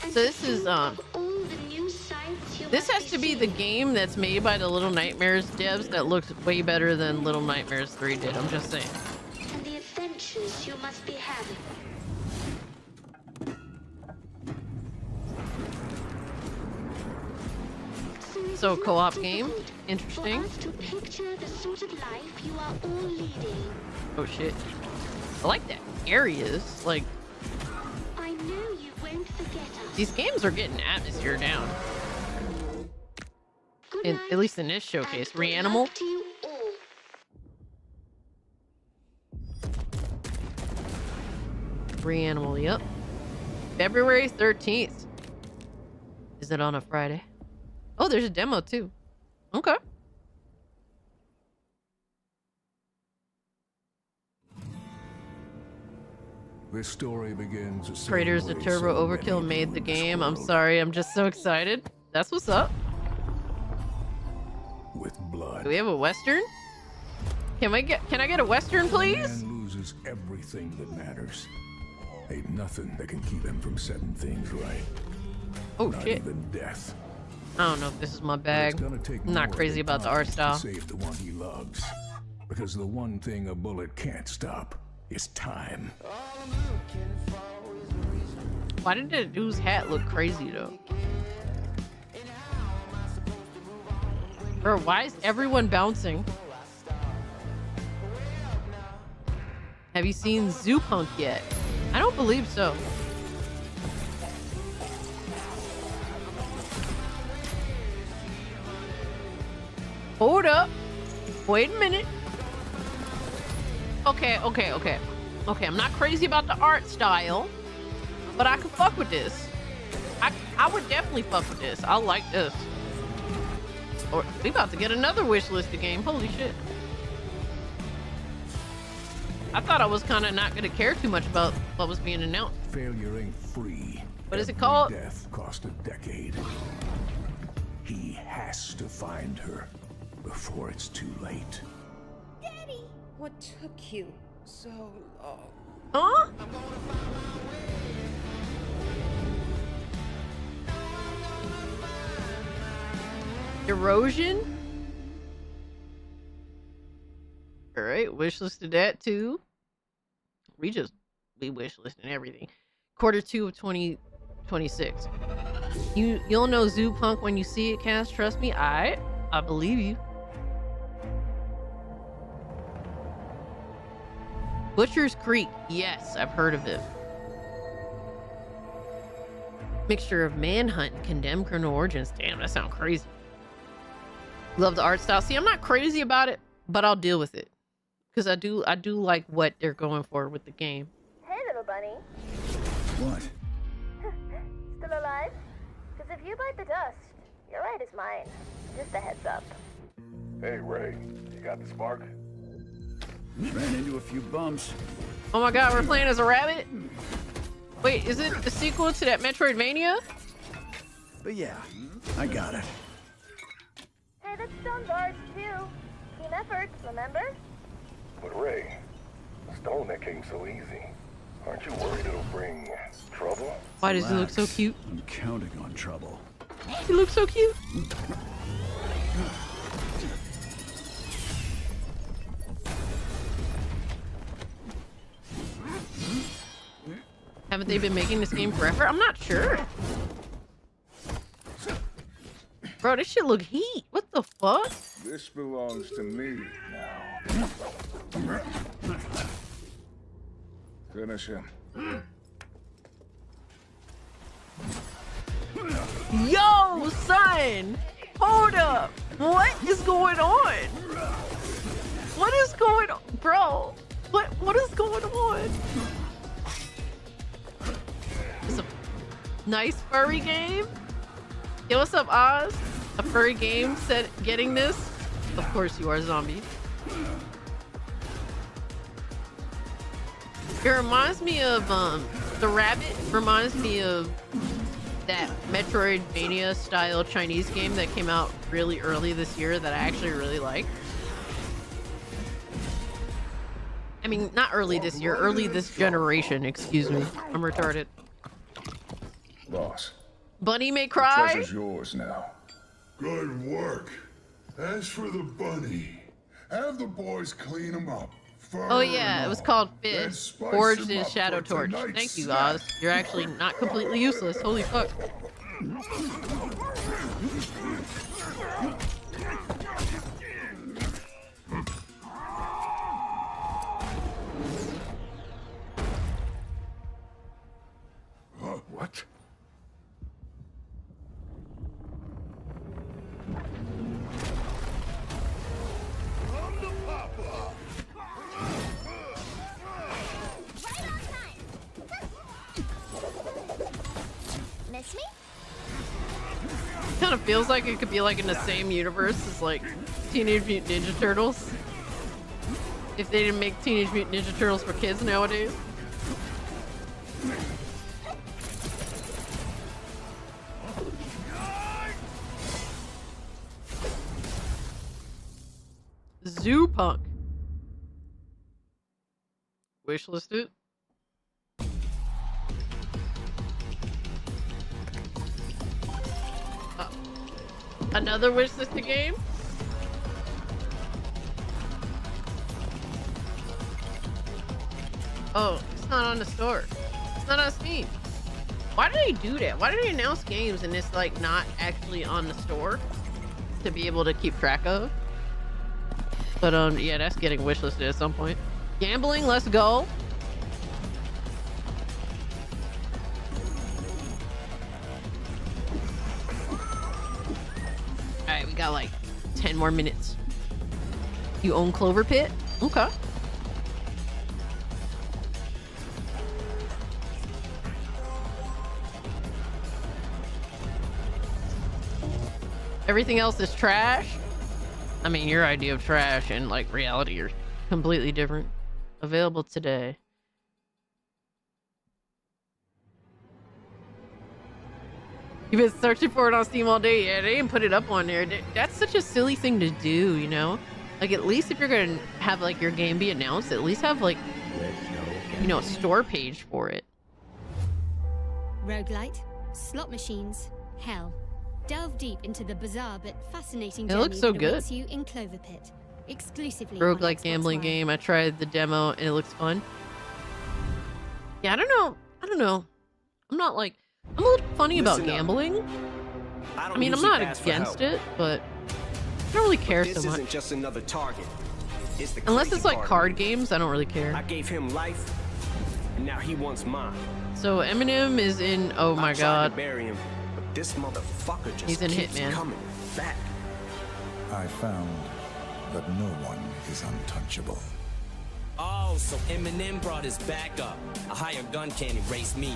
So this is this has to be the game that's made by the Little Nightmares devs that looks way better than Little Nightmares 3 did, I'm just saying. And the adventures you must be having. So co-op game, interesting. For us to picture the sort of life you are all leading. Oh shit. I like that areas, like I know you won't forget us. these games are getting atmosphere down. At least in this showcase. Reanimal. To you all. Reanimal, yep. February 13th. Is it on a Friday? Oh, there's a demo too. Okay. This story begins the same Creators way of Turbo so many Overkill made do the in this game. I'm world, sorry, I'm just so excited. That's what's up. with blood. Do we have a Western? Can I get a Western, please? Man loses everything that matters. Ain't nothing that can keep him from setting things right. Oh Not shit. even death. I don't know if this is my bag. It's gonna take I'm not more crazy than about the art time style. to save the one he loves. Because the one thing a bullet can't stop is time. Why did that dude's hat look crazy though? Bro, why is everyone bouncing? Have you seen Zoopunk yet? I don't believe so. Hold up. Wait a minute. Okay. Okay, I'm not crazy about the art style, but I can fuck with this. I would definitely fuck with this. I like this. Or we about to get another wishlist game. Holy shit. I thought I was kind of not going to care too much about what was being announced. Failure ain't free. What is it Every called? Death cost a decade. He has to find her before it's too late. Daddy! What took you so long? Huh? Erosion? Alright, wishlisted that too. We wishlisting everything. Q2 of 2026. You'll know Zoopunk when you see it, Cass. Trust me. I believe you. Butcher's Creek. Yes, I've heard of it. Mixture of Manhunt and Condemned Criminal Origins. Damn, that sounds crazy. Love the art style. See, I'm not crazy about it, but I'll deal with it. because I do like what they're going for with the game. Hey, little bunny. What? Still alive? Because if you bite the dust, your right is mine. Just a heads up. Hey, Ray. You got the spark? Ran into a few bumps. Oh my god, we're playing as a rabbit? Wait, is it a sequel to that Metroidvania? But yeah, I got it. Hey, that's Stone's ours, too. Team effort, remember? But Ray, stone that came so easy. Aren't you worried it'll bring trouble? Why does he look so cute? I'm counting on trouble. He looks so cute. Haven't they been making this game forever? I'm not sure. Bro, this shit look heat. What the fuck? This belongs to me now. Finish him. Yo, son! Hold up! What is going on? What is going on? Bro, what is going on? It's a nice furry game? Yo, what's up, Oz? A furry game set getting this? Of course you are, zombie. It reminds me of, the rabbit reminds me of that Metroidvania style Chinese game that came out really early this year that I actually really like. I mean, not early this year, early this generation, excuse me. I'm retarded. Boss. Bunny may cry? Treasure's yours now. Good work. As for the bunny, have the boys clean him up. Oh yeah, it was called Fizz, forged in Shadow Torch. Thank you, Oz. You're actually not completely useless. Holy fuck. What? Miss me? Kind of feels like it could be like in the same universe as like Teenage Mutant Ninja Turtles. If they didn't make Teenage Mutant Ninja Turtles for kids nowadays. Zoo Punk. Wishlist it. Another wishlisted game? Oh, it's not on the store. It's not on Steam. Why do they do that? Why do they announce games and it's like not actually on the store to be able to keep track of? But yeah, that's getting wishlisted at some point. Gambling, let's go. Alright, we got like 10 more minutes. You own Clover Pit? Okay. Everything else is trash? I mean, your idea of trash and like reality are completely different. Available today. You've been searching for it on Steam all day. Yeah, they didn't put it up on there. That's such a silly thing to do, you know? Like, at least if you're gonna have like your game be announced, at least have like, you know, a store page for it. Roguelite, slot machines, hell. Delve deep into the bizarre but fascinating It journey looks so that good. awaits you in Clover Pit. Exclusively on Roguelike Xbox gambling One. game. I tried the demo and it looks fun. Yeah, I don't know. I'm not like, I'm a little funny about gambling. I mean, I'm not against it, but I don't really care so This much. isn't just another target. It's the Unless crazy it's like part of card me. games, I don't really care. I gave him life, and now he wants mine. So Eminem is in, oh my I tried to god. bury him, but this motherfucker just He's in keeps Hitman. coming back. I found that no one is untouchable. Oh, so Eminem brought his back up. A higher gun can't erase me.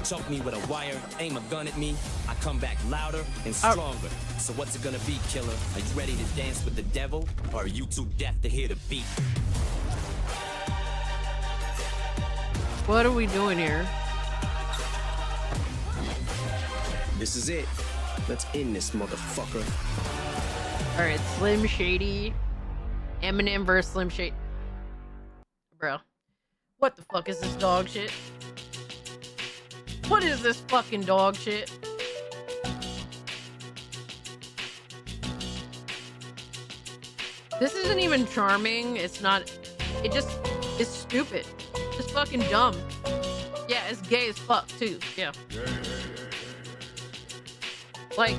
Choke me with a wire, aim a gun at me. I come back louder and stronger. So what's it gonna be, killer? Are you ready to dance with the devil? Or are you too deaf to hear the beat? What are we doing here? This is it. Let's end this motherfucker. Alright, Slim Shady. Eminem versus Slim Shady. Bro. What the fuck is this dog shit? What is this fucking dog shit? This isn't even charming. It's not. It just is stupid. It's fucking dumb. Yeah, it's gay as fuck too. Yeah. Like,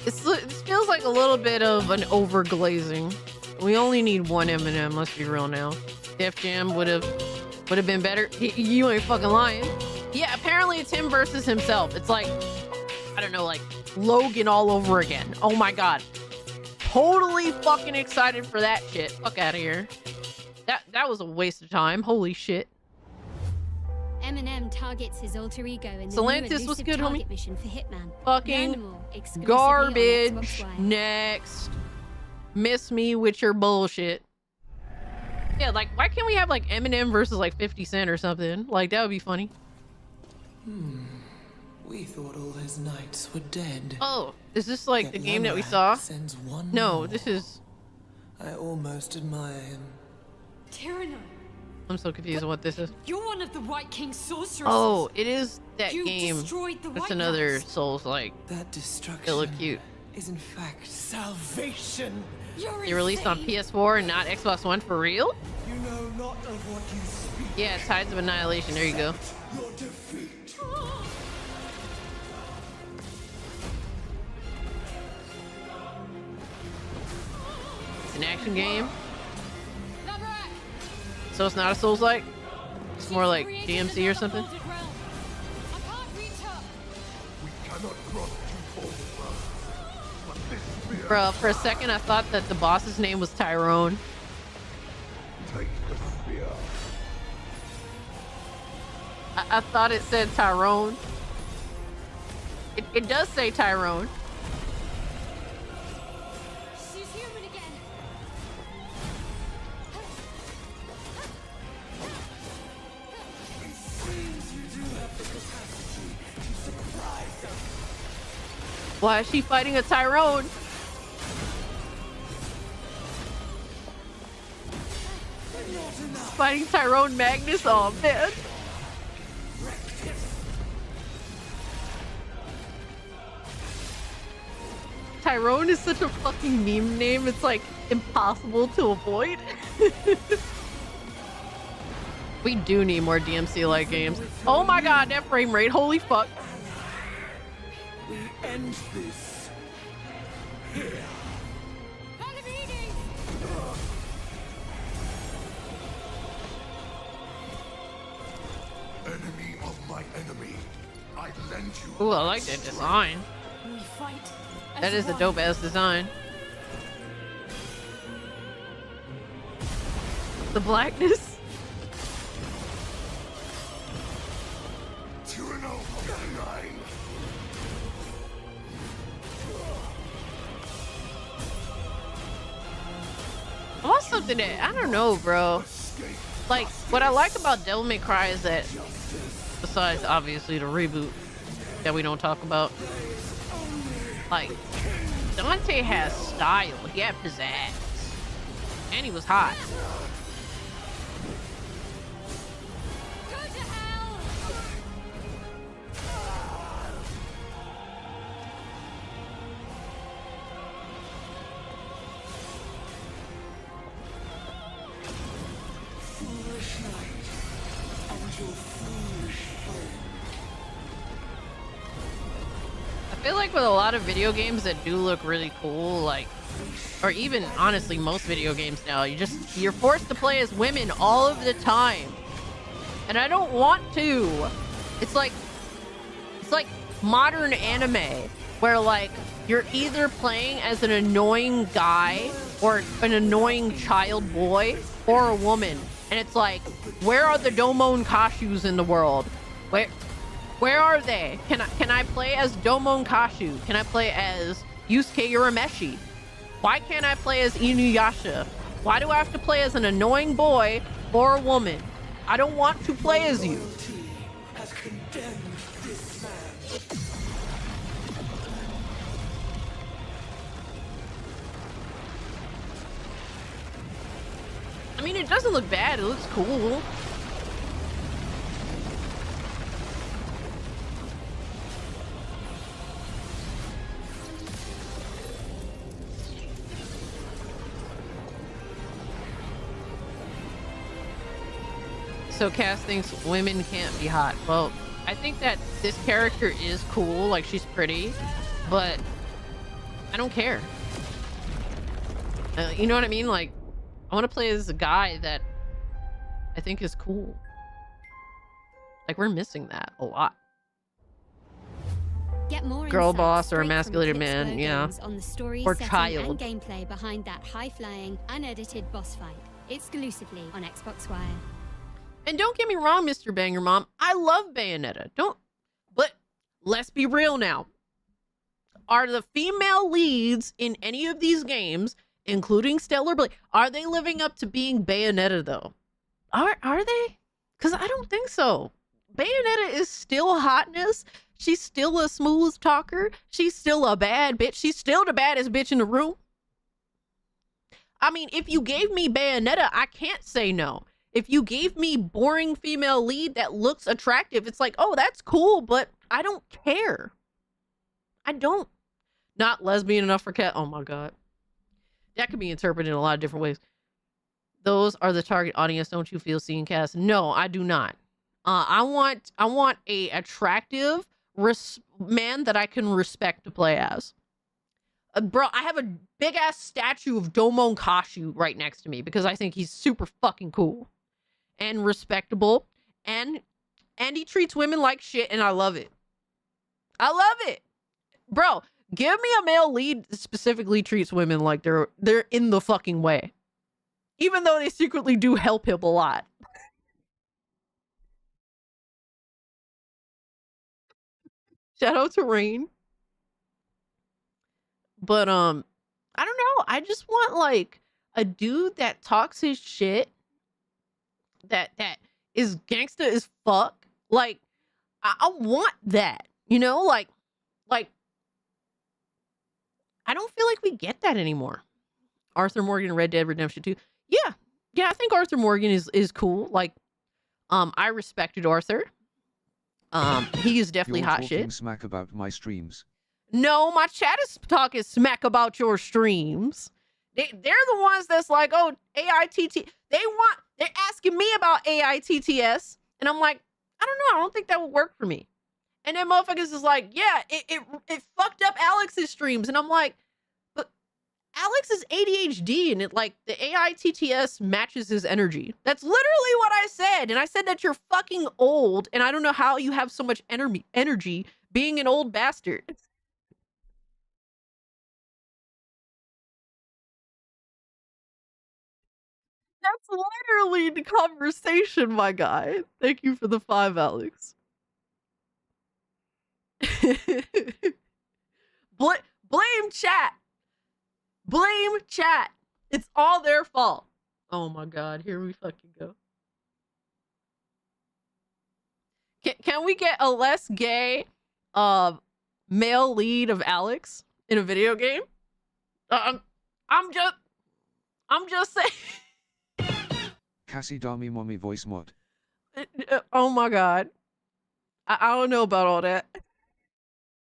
this feels like a little bit of an overglazing. We only need one Eminem. Let's be real now. Def Jam would have been better. You ain't fucking lying. Yeah, apparently it's him versus himself. It's like, I don't know, like Logan all over again. Oh my god. Totally fucking excited for that shit. Fuck out of here. That was a waste of time. Holy shit. Eminem targets his alter ego in the Solantis new was elusive good, target homie. mission for Hitman. Fucking Animal, exclusively on garbage. Xbox Live. Next. Miss me with your bullshit. Yeah, like, why can't we have like Eminem versus like 50 Cent or something? Like, that would be funny. We thought all his knights were dead. Oh, is this like Yet the game that we Lemrak saw? sends one No, more. this is. I almost admire him. Tyranno, I'm so confused on what this is. you're one of the White King's sorcerers. Oh, it is that You game. destroyed the That's White another House. Souls-like. That destruction It look cute. is in fact salvation. You're They released on PS4 and not Xbox One for real? You know not of what you speak. Yeah, Tides of Annihilation. There you go. Your defeat. It's an action game. So it's not a Souls-like? It's more like DMC or something? Bro, for a second I thought that the boss's name was Tyrone. Take the spear. I thought it said Tyrone. It does say Tyrone. She's human again. It seems you do have the capacity to surprise us. Why is she fighting a Tyrone? Fighting Tyrone Magnus? Oh man. Tyrone is such a fucking meme name, it's like impossible to avoid. We do need more DMC-like games. Oh my god, that frame rate, holy fuck. We end this here. Enemy of my enemy. I lend you. Ooh, I like that design. We fight. That is a dope ass design. The blackness. Tyranno alive. I want something that I don't know, bro. Like, what I like about Devil May Cry is that, besides obviously the reboot that we don't talk about, like, Dante has style. He had pizzazz, and he was hot. Foolish knight and your foolish friend. I feel like with a lot of video games that do look really cool, like, or even honestly most video games now, you're forced to play as women all of the time, and I don't want to. It's like modern anime. where like you're either playing as an annoying guy or an annoying child boy or a woman, and it's like, where are the Domon Kashus in the world? Where are they? Can I play as Domon Kashu? Can I play as Yusuke Urameshi? Why can't I play as Inuyasha? Why do I have to play as an annoying boy or a woman? I don't want to play as you. I mean, it doesn't look bad. It looks cool. So Cass thinks women can't be hot. Well, I think that this character is cool. Like, she's pretty, but I don't care. You know what I mean? Like, I want to play as a guy that I think is cool. Like, we're missing that a lot. Get more Girl insights boss or straight from emasculated Click man, Slow yeah. Games on the story, Or setting, child. and gameplay behind that high-flying, unedited boss fight, exclusively on Xbox Wire. And don't get me wrong, Mr. Banger Mom, I love Bayonetta. But let's be real now. Are the female leads in any of these games, including Stellar Blade, are they living up to being Bayonetta though? Are they? Because I don't think so. Bayonetta is still hotness. She's still a smooth talker. She's still a bad bitch. She's still the baddest bitch in the room. I mean, if you gave me Bayonetta, I can't say no. If you gave me boring female lead that looks attractive, it's like, oh, that's cool, but I don't care. I don't. Not lesbian enough for Cat. Oh my God. That could be interpreted in a lot of different ways. Those are the target audience, don't you feel, seeing Cass? No, I do not. I want a attractive man that I can respect to play as. Bro, I have a big ass statue of Domon Kashu right next to me because I think he's super fucking cool and respectable, and he treats women like shit, and I love it. I love it. Bro, give me a male lead that specifically treats women like they're in the fucking way. Even though they secretly do help him a lot. Shout out to Rain. But I don't know. I just want like a dude that talks his shit, that is gangsta as fuck. Like I want that, you know, like I don't feel like we get that anymore. Arthur Morgan, Red Dead Redemption 2. Yeah, I think Arthur Morgan is cool. Like, I respected Arthur. He is definitely You're hot talking shit. smack about my streams. No, my chat is talking smack about your streams. They're the ones that's like, oh, AITT. They're asking me about AITTS, and I'm like, I don't know. I don't think that would work for me. And then motherfuckers is like, yeah, it fucked up Alex's streams, and I'm like, but Alex is ADHD, and it like the AITTS matches his energy. That's literally what I said, and I said that you're fucking old, and I don't know how you have so much energy being an old bastard. That's literally the conversation, my guy. Thank you for the 5, Alex. Blame chat. Blame chat. It's all their fault. Oh my God, here we fucking go. Can we get a less gay male lead of Alex in a video game? I'm just saying. Cassie Dami Mommy voice mod. Oh my God. I don't know about all that.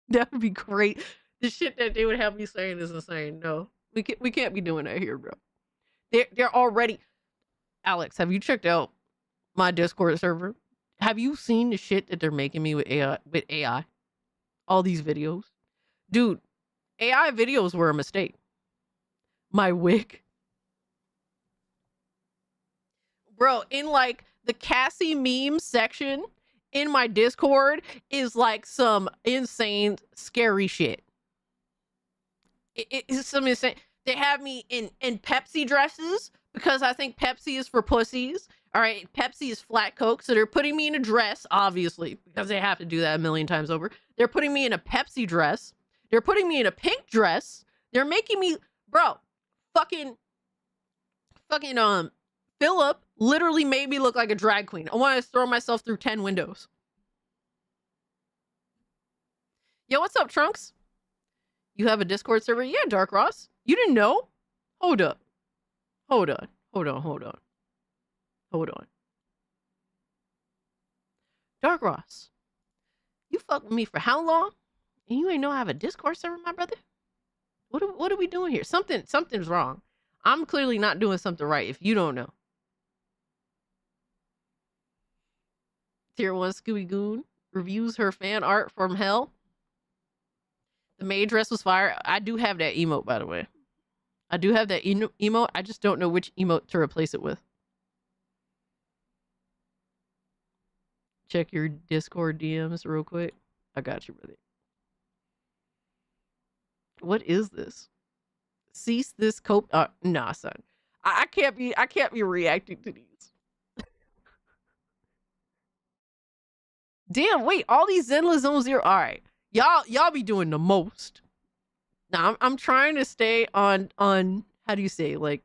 That would be great. The shit that they would have me saying is insane. No, we can't be doing that here, bro. They're already. Alex, have you checked out my Discord server? Have you seen the shit that they're making me with AI? All these videos, dude. AI videos were a mistake. My wig, bro. In like the Cassie meme section in my Discord is like some insane scary shit. It's something saying they have me in Pepsi dresses because I think Pepsi is for pussies. All right, Pepsi is flat Coke, so they're putting me in a dress, obviously, because they have to do that a million times over. They're putting me in a Pepsi dress. They're putting me in a pink dress. They're making me, bro, fucking Philip literally made me look like a drag queen. I want to throw myself through 10 windows. Yo, what's up, Trunks? You have a Discord server? Yeah, Dark Ross. You didn't know? Hold up. Hold on. Dark Ross, you fucked with me for how long? And you ain't know I have a Discord server, my brother? What are we doing here? Something's wrong. I'm clearly not doing something right if you don't know. Tier 1 Scooby Goon reviews her fan art from hell. The maid dress was fire. I do have that emote, by the way. I do have that emote. I just don't know which emote to replace it with. Check your Discord DMs real quick. I got you, brother. What is this? Cease this cope. Nah, son. I can't be reacting to these. Damn, wait, all these Zenla Zone Zero. All right. Y'all be doing the most. Now I'm trying to stay on how do you say, like,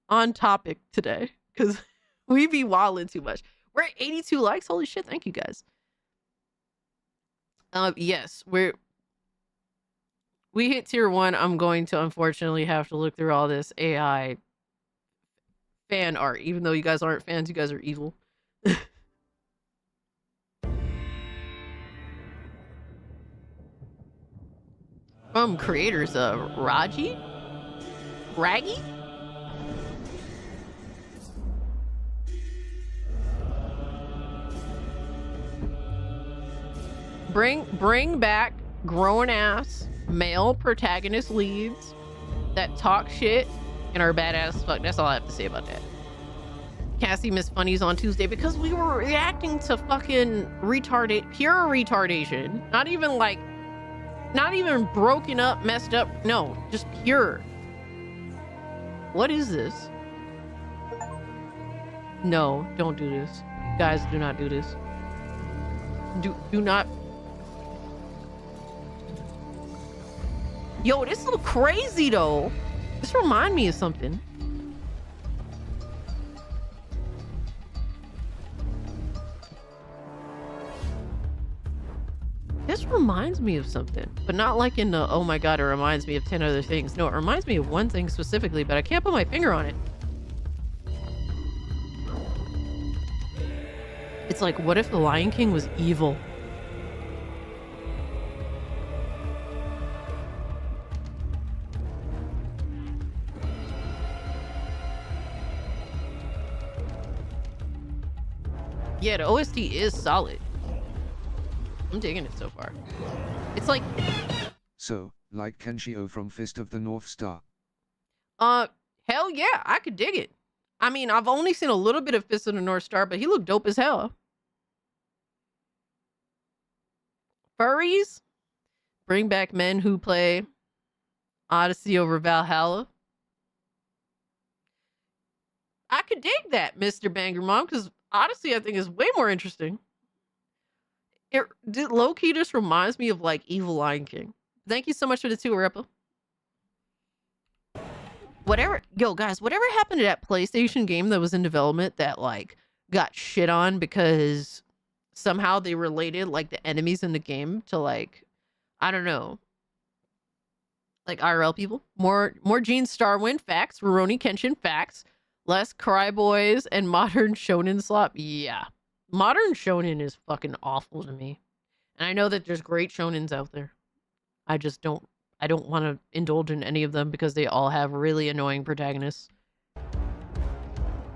on topic today, because we be wilding too much. We're at 82 likes. Holy shit, thank you guys. Yes, we hit tier 1. I'm going to unfortunately have to look through all this AI fan art. Even though you guys aren't fans, you guys are evil. From creators of Raggy? Bring back grown ass male protagonist leads that talk shit and are badass fuck. That's all I have to say about that. Cassie missed funnies on Tuesday because we were reacting to fucking pure retardation. Not even broken up, messed up. No, just pure. What is this? No, don't do this. Guys, do not do this. Do not. Yo, this look crazy though. This remind me of something. This reminds me of something, but not like in the, oh my god, it reminds me of 10 other things. No, it reminds me of one thing specifically, but I can't put my finger on it. It's like, what if the Lion King was evil? Yeah, the OST is solid. I'm digging it so far. It's like... So, like Kenshio from Fist of the North Star. Hell yeah, I could dig it. I mean, I've only seen a little bit of Fist of the North Star, but he looked dope as hell. Furries? Bring back men who play Odyssey over Valhalla. I could dig that, Mr. Banger Mom, because Odyssey, I think, is way more interesting. It low-key just reminds me of, like, Evil Lion King. Thank you so much for the 2, Ripple. Yo, guys, whatever happened to that PlayStation game that was in development that, like, got shit on because somehow they related, like, the enemies in the game to, like, I don't know, like, IRL people? More Gene Starwind, facts. Rurouni Kenshin, facts. Less Cry Boys and modern shonen slop. Yeah. Modern shonen is fucking awful to me. And I know that there's great shonens out there. I don't want to indulge in any of them because they all have really annoying protagonists.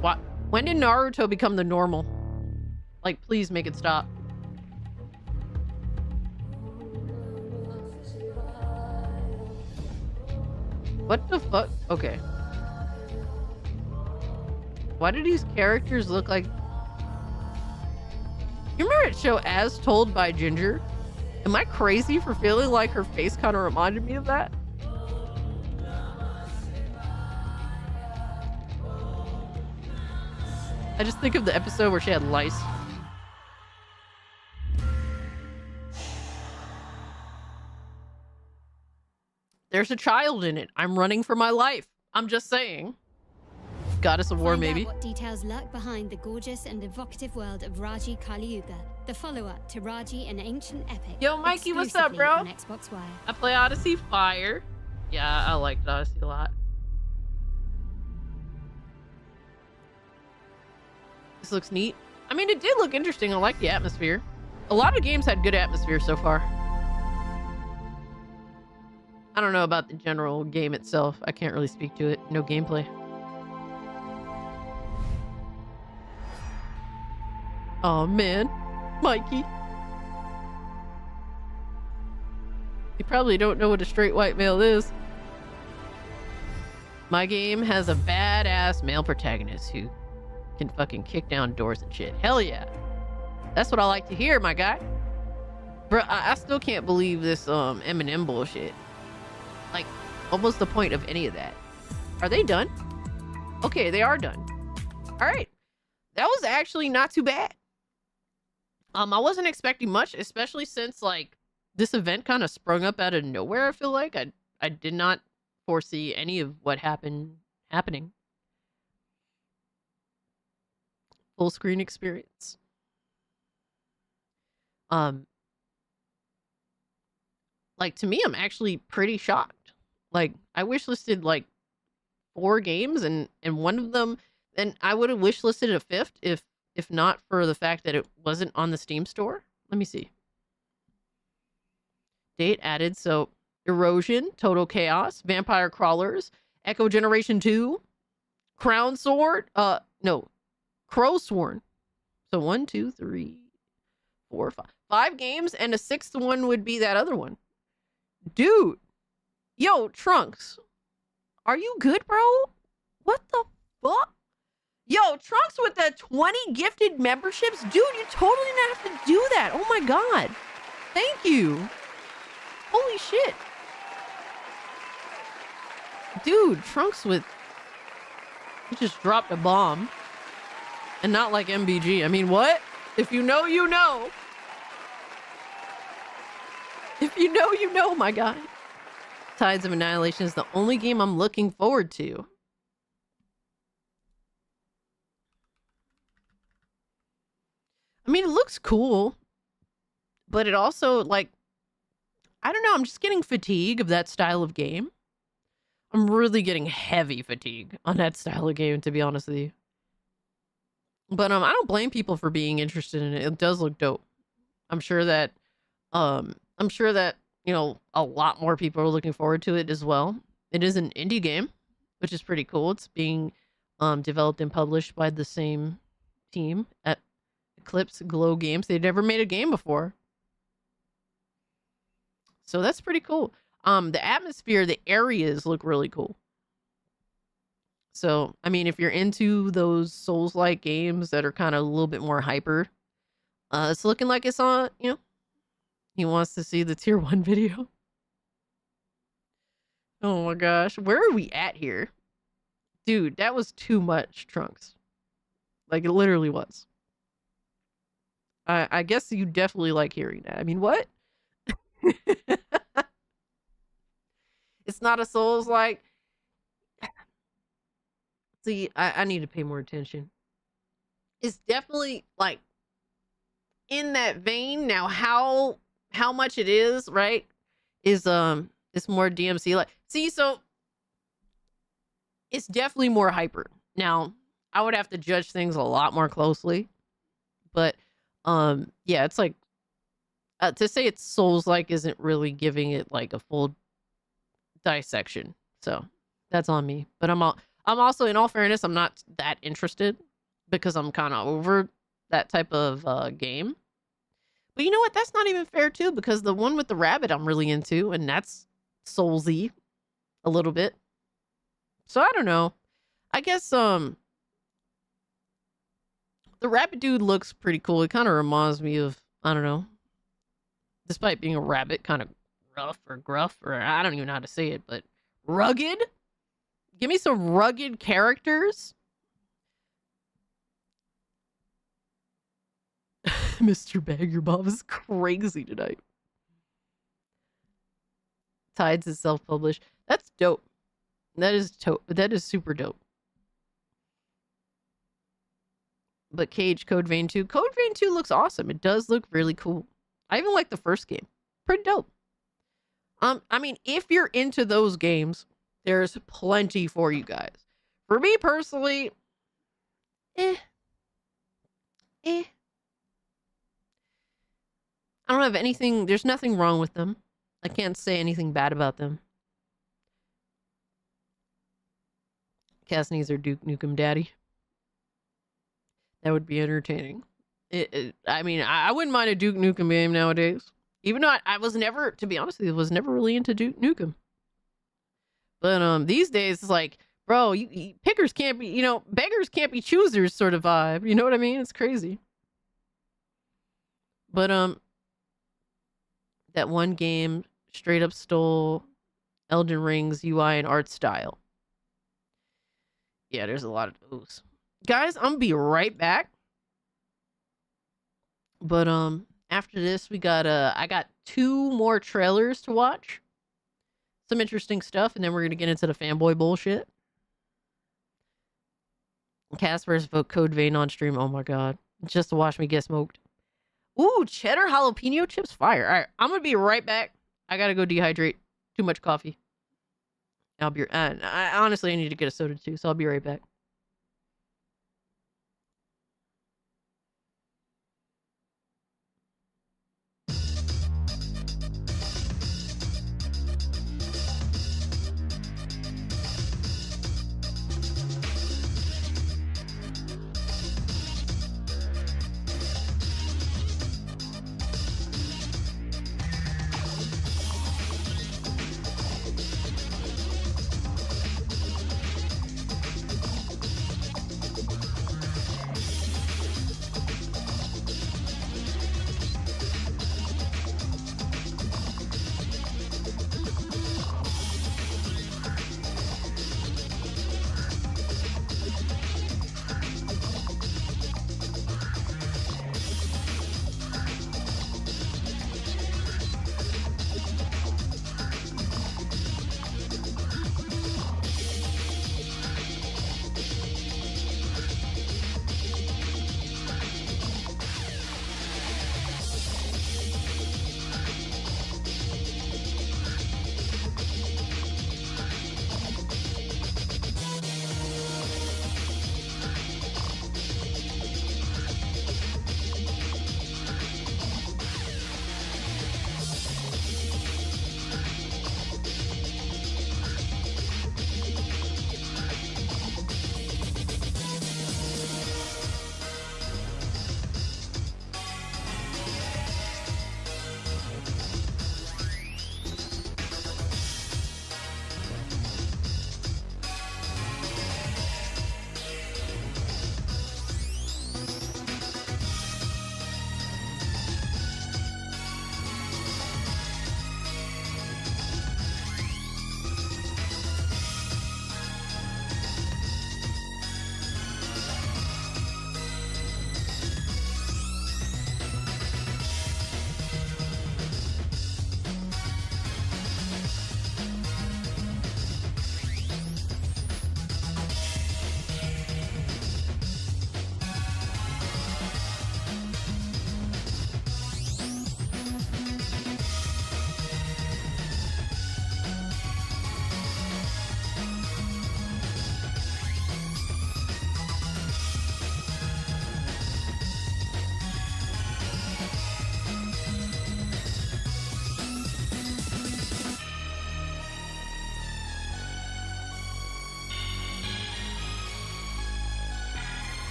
What? When did Naruto become the normal? Like, please make it stop. What the fuck? Okay. Why do these characters look like... You remember that show As Told by Ginger? Am I crazy for feeling like her face kind of reminded me of that? I just think of the episode where she had lice. There's a child in it. I'm running for my life. I'm just saying. Goddess of War, Find maybe. out what details lurk behind the gorgeous and evocative world of Raji Kali Yuga, the follow-up to Raji, an ancient epic. Yo, Mikey, what's up, bro? On Xbox Wire. I play Odyssey Fire. Yeah, I liked Odyssey a lot. This looks neat. I mean, it did look interesting. I like the atmosphere. A lot of games had good atmosphere so far. I don't know about the general game itself. I can't really speak to it. No gameplay. Oh man, Mikey. You probably don't know what a straight white male is. My game has a badass male protagonist who can fucking kick down doors and shit. Hell yeah. That's what I like to hear, my guy. Bro, I still can't believe this Eminem bullshit. Like, almost the point of any of that. Are they done? Okay, they are done. All right. That was actually not too bad. I wasn't expecting much, especially since, like, this event kind of sprung up out of nowhere, I feel like. I did not foresee any of what happening. Full screen experience. Like, to me, I'm actually pretty shocked. Like, I wishlisted, like, 4 games, and one of them, and I would have wishlisted a 5th if not for the fact that it wasn't on the Steam store. Let me see. Date added, so Erosion, Total Chaos, Vampire Crawlers, Echo Generation 2, Crown Sword, no, Crow Sworn. So 1, 2, 3, 4, 5. 5 games, and a 6th one would be that other one. Dude. Yo, Trunks. Are you good, bro? What the fuck? Yo, Trunks with the 20 gifted memberships? Dude, you totally didn't have to do that. Oh my god. Thank you. Holy shit. Dude, Trunks with... He just dropped a bomb. And not like MBG. I mean, what? If you know, you know. If you know, you know, my guy. Tides of Annihilation is the only game I'm looking forward to. I mean, it looks cool, but it also, like, I don't know, I'm just getting fatigue of that style of game. I'm really getting heavy fatigue on that style of game, to be honest with you. But I don't blame people for being interested in it. It does look dope. I'm sure that, you know, a lot more people are looking forward to it as well. It is an indie game, which is pretty cool. It's being developed and published by the same team at Eclipse Glow Games. They'd never made a game before. So that's pretty cool. The atmosphere, the areas look really cool. So, I mean, if you're into those Souls-like games that are kind of a little bit more hyper, it's looking like it's on, you know, he wants to see the tier 1 video. Oh my gosh. Where are we at here? Dude, that was too much, Trunks. Like, it literally was. I guess you definitely like hearing that. I mean, what? It's not a Souls-like. See, I need to pay more attention. It's definitely, like, in that vein. Now, how much it is, right, is it's more DMC like. See, so it's definitely more hyper. Now, I would have to judge things a lot more closely, but yeah, it's like to say it's Souls-like isn't really giving it like a full dissection. So that's on me. But I'm also, in all fairness, I'm not that interested because I'm kind of over that type of game. But you know what? That's not even fair too, because the one with the rabbit I'm really into, and that's Soulsy a little bit. So I don't know. I guess the rabbit dude looks pretty cool. It kind of reminds me of, I don't know, despite being a rabbit, kind of rough or gruff, or I don't even know how to say it, but rugged. Give me some rugged characters. Mr. Bagger Bob is crazy tonight. Tides is self-published. That's dope. That is super dope. But Cage, Code Vein 2. Code Vein 2 looks awesome. It does look really cool. I even like the first game. Pretty dope. I mean, if you're into those games, there's plenty for you guys. For me personally, I don't have anything, there's nothing wrong with them. I can't say anything bad about them. Cass needs her Duke Nukem daddy. That would be entertaining. I mean, I wouldn't mind a Duke Nukem game nowadays. Even though I was never, to be honest with you, was never really into Duke Nukem. But these days, it's like, bro, pickers can't be, beggars can't be choosers sort of vibe. You know what I mean? It's crazy. But that one game straight up stole Elden Ring's UI and art style. Yeah, there's a lot of those. Guys, I'm gonna be right back. But after this, we got I got 2 more trailers to watch. Some interesting stuff, and then we're gonna get into the fanboy bullshit. Casper's vote Code Vein on stream. Oh my god. Just to watch me get smoked. Ooh, cheddar jalapeno chips fire. Alright, I'm gonna be right back. I gotta go dehydrate. Too much coffee. I'll be I honestly need to get a soda too, so I'll be right back.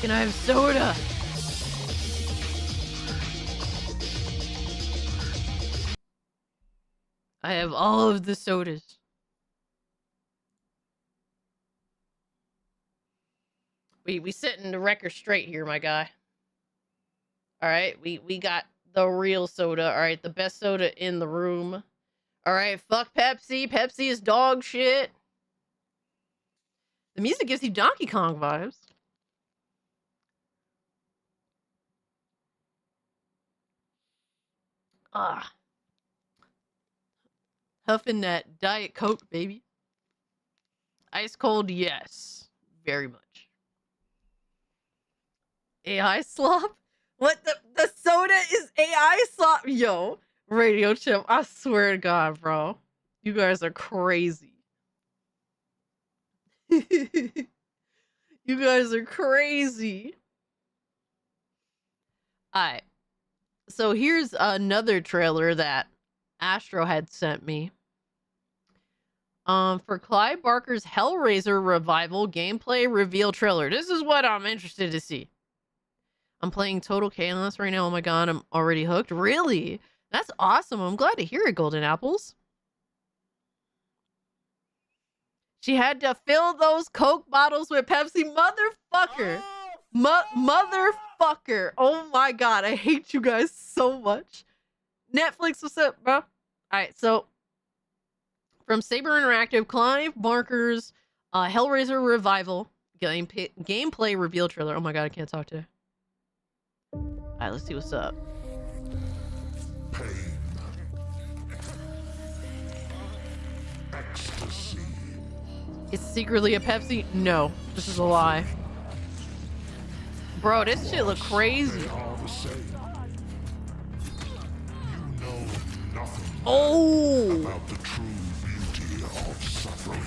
Can I have soda? I have all of the sodas. We setting the record straight here, my guy. All right, we got the real soda. All right, the best soda in the room. All right, fuck Pepsi. Pepsi is dog shit. The music gives you Donkey Kong vibes. Ah. Huffing that Diet Coke, baby. Ice cold, yes. Very much. AI slop? What the soda is AI slop? Yo, Radio Chip, I swear to God, bro. You guys are crazy. You guys are crazy. Alright. So here's another trailer that Astro had sent me. For Clive Barker's Hellraiser revival gameplay reveal trailer. This is what I'm interested to see. I'm playing Total Chaos right now. Oh my god, I'm already hooked. Really? That's awesome. I'm glad to hear it, Golden Apples. She had to fill those Coke bottles with Pepsi. Motherfucker. Motherfucker. Oh my god, I hate you guys so much. Netflix, what's up, bro? Alright, so from Saber Interactive, Clive Barker's Hellraiser revival gameplay reveal trailer. Oh my god, I can't talk to. Alright, let's see what's up. Pain. Ecstasy. It's secretly a Pepsi? No, this is a lie. Bro, this shit look crazy. They are the same. You know nothing about the true beauty of suffering.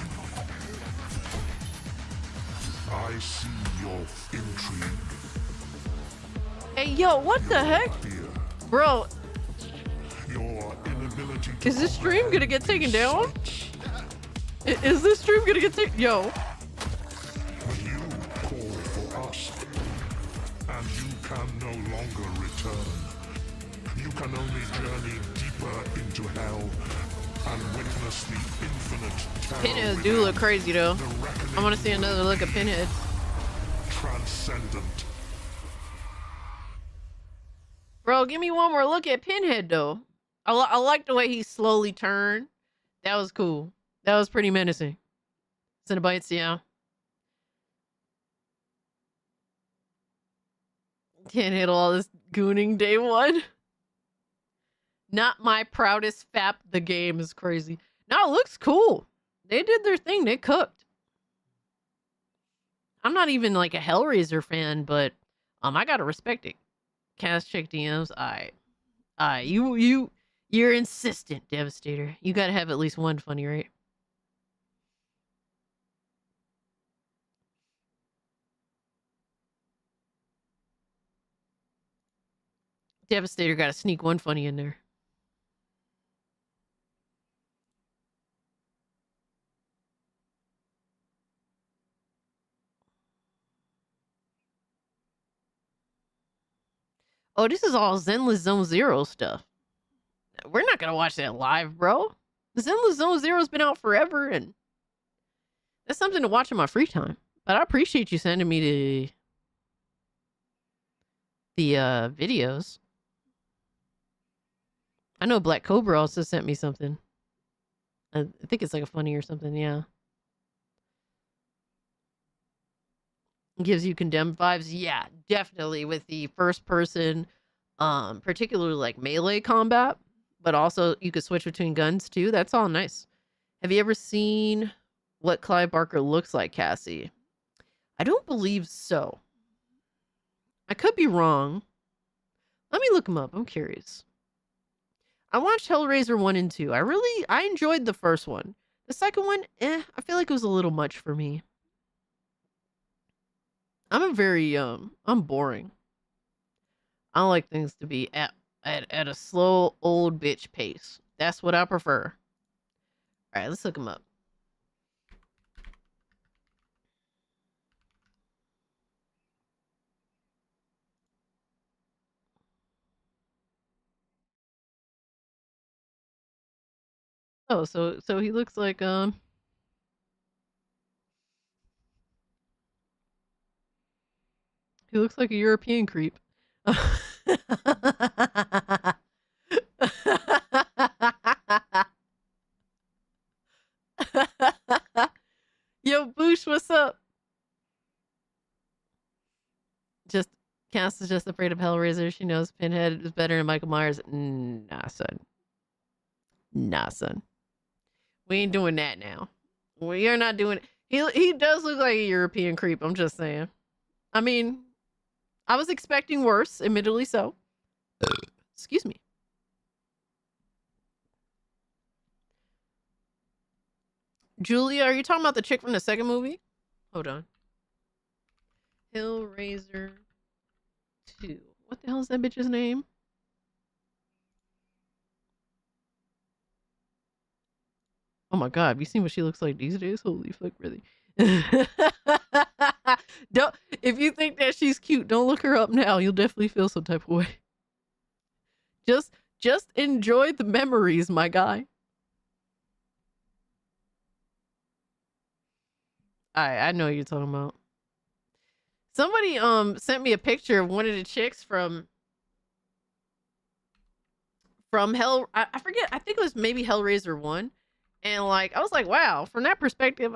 I see your intrigue. Hey, yo, what the heck? Bro, Your inability to is this stream gonna get taken down? Is this stream gonna get taken? Yo. You call for us, and you can no longer return. You can only journey deeper into hell and witness the infinite terror. Pinhead do look crazy though. I want to see another look at Pinhead. Transcendent. Bro, give me one more look at Pinhead though. I like the way he slowly turned. That was cool. That was pretty menacing. Cinnabites, yeah. Can't handle all this gooning day one. Not my proudest fap. The game is crazy. No, it looks cool. They did their thing. They cooked. I'm not even like a Hellraiser fan, but I gotta respect it. Cast check DMs. You're insistent, Devastator. You gotta have at least one funny, right? Devastator gotta sneak one funny in there. Oh, this is all Zenless Zone Zero stuff. We're not gonna watch that live, bro. Zenless Zone Zero's been out forever, and that's something to watch in my free time. But I appreciate you sending me the videos. I know Black Cobra also sent me something. I think it's like a funny or something, yeah. Gives you Condemned vibes. Yeah, definitely with the first person, particularly like melee combat, but also you could switch between guns too. That's all nice. Have you ever seen what Clive Barker looks like, Cassie? I don't believe so. I could be wrong. Let me look him up. I'm curious. I watched Hellraiser 1 and 2. I enjoyed the first one. The second one, I feel like it was a little much for me. I'm boring. I like things to be at a slow old bitch pace. That's what I prefer. All right, let's look him up. Oh, so he looks like he looks like a European creep. Yo, Boosh, what's up? Just Cass is just afraid of Hellraiser. She knows Pinhead is better than Michael Myers. Nah, son. Nah, son. We ain't doing that now. We are not doing it. He does look like a European creep. I'm just saying. I mean, I was expecting worse, admittedly so. Excuse me. Julia, are you talking about the chick from the second movie? Hold on. Hellraiser 2. What the hell is that bitch's name? Oh my god, have you seen what she looks like these days? Holy fuck, really. Don't, if you think that she's cute, don't look her up now. You'll definitely feel some type of way. Just enjoy the memories, my guy. I know what you're talking about. Somebody sent me a picture of one of the chicks from Hell. I forget. I think it was maybe Hellraiser 1. And like I was like, wow, from that perspective,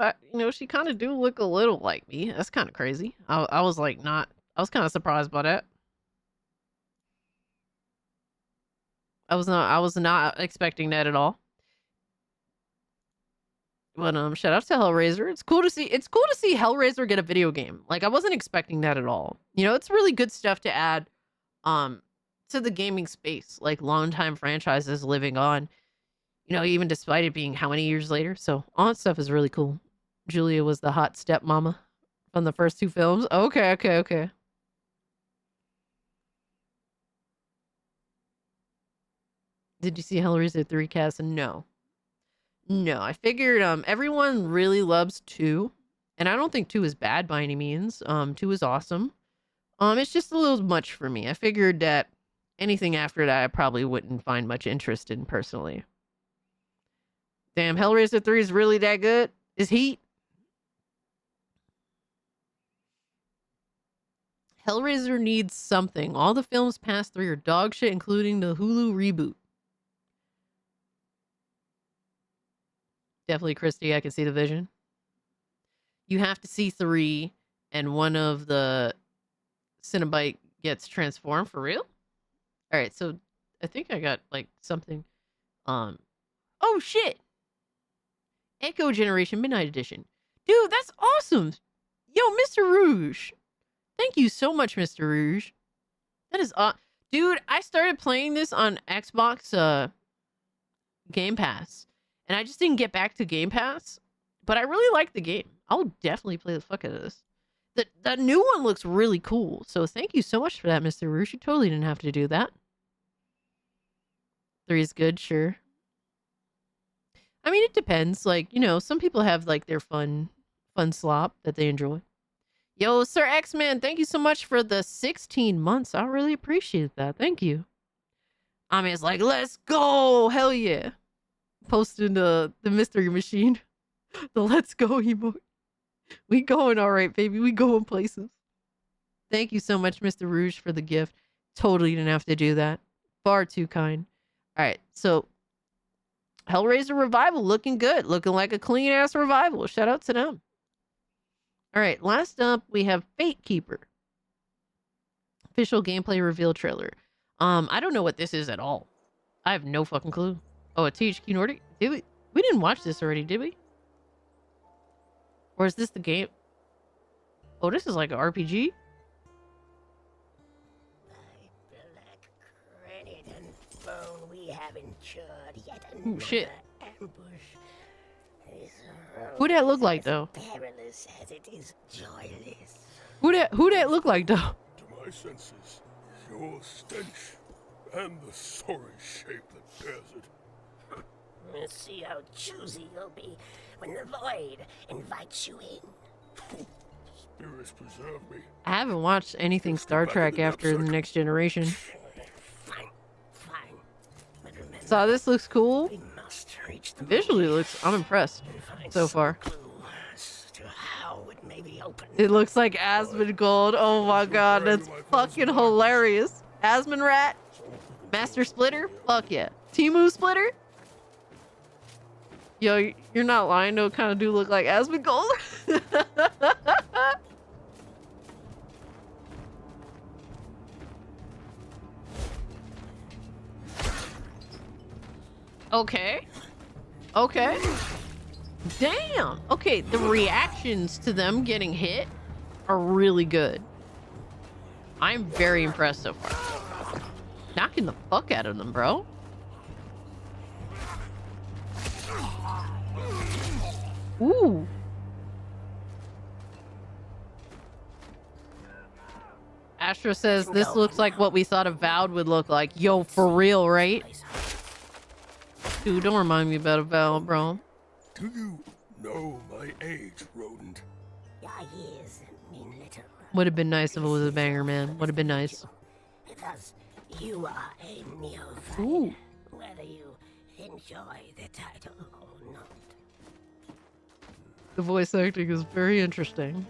she kind of do look a little like me. That's kind of crazy. I was like I was kind of surprised by that. I was not expecting that at all. But shout out to Hellraiser. It's cool to see Hellraiser get a video game. Like I wasn't expecting that at all. It's really good stuff to add to the gaming space, like longtime franchises living on. Even despite it being how many years later. So all that stuff is really cool. Julia was the hot stepmama from the first two films. Okay. Did you see Hellraiser 3, Cass? No, I figured everyone really loves 2. And I don't think 2 is bad by any means. 2 is awesome. It's just a little much for me. I figured that anything after that I probably wouldn't find much interest in personally. Damn, Hellraiser 3 is really that good? Is heat? Hellraiser needs something. All the films past 3 are dog shit, including the Hulu reboot. Definitely, Christy, I can see the vision. You have to see 3, and one of the Cinnabite gets transformed for real? Alright, so I think I got like something. Oh shit! Echo Generation Midnight Edition. Dude, that's awesome! Yo, Mr. Rouge! Thank you so much, Mr. Rouge. That is dude, I started playing this on Xbox Game Pass. And I just didn't get back to Game Pass. But I really like the game. I'll definitely play the fuck out of this. The new one looks really cool. So thank you so much for that, Mr. Rouge. You totally didn't have to do that. 3 is good, sure. I mean, it depends. Like, some people have like their fun slop that they enjoy. Yo, Sir X-Man, thank you so much for the 16 months. I really appreciate that. Thank you. I mean, it's like, let's go. Hell yeah. Posted the mystery machine. The let's go emote. We going all right, baby. We going places. Thank you so much, Mr. Rouge, for the gift. Totally didn't have to do that. Far too kind. All right, so Hellraiser Revival looking good. Looking like a clean-ass revival. Shout out to them. All right, last up, we have Fate Keeper. Official gameplay reveal trailer. I don't know what this is at all. I have no fucking clue. Oh, a THQ Nordic? Did we? We didn't watch this already, did we? Or is this the game? Oh, this is like an RPG? We haven't cured yet Ooh, shit. ambush. Who that look like, though? Perilous as it is joyless. Who that look like, though? To my senses, your stench and the sorry shape that bears it. We'll see how choosy you'll be when the void invites you in. Spirits preserve me. I haven't watched anything Star Trek after The Next Generation. Fine. But remember, So this looks cool. we must reach the Visually looks, I'm impressed so far. to how it may be opened. It looks like Asmongold. Oh my god, that's fucking hilarious. Asmon Rat, Master Splitter, fuck yeah. Timu Splitter. Yo, you're not lying though, kind of do look like Asmongold. Okay. Okay. Damn. Okay, the reactions to them getting hit are really good. I'm very impressed so far. Knocking the fuck out of them, bro. Ooh. Astra says this looks like what we thought Avowed would look like. Yo, for real, right? Dude, don't remind me about Avowed, bro. Do you know my age, rodent? Your years mean little, Would have been nice if it was a banger, man. Would have been nice. because you are a neophyte, Ooh. whether you enjoy the title or not. The voice acting is very interesting.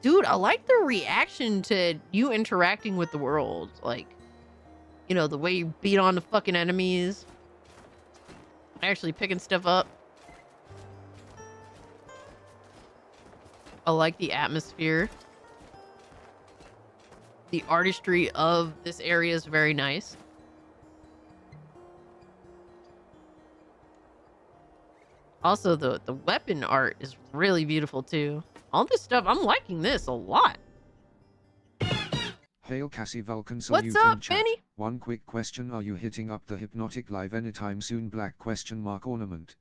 Dude, I like the reaction to you interacting with the world. Like, you know, the way you beat on the fucking enemies. Actually picking stuff up. I like the atmosphere. The artistry of this area is very nice. Also, the weapon art is really beautiful too. All this stuff, I'm liking this a lot. Hail Cassie Vulcan What's salute up, in chat. Benny? One quick question, are you hitting up the Hypnotic Live anytime soon? Black question mark ornament.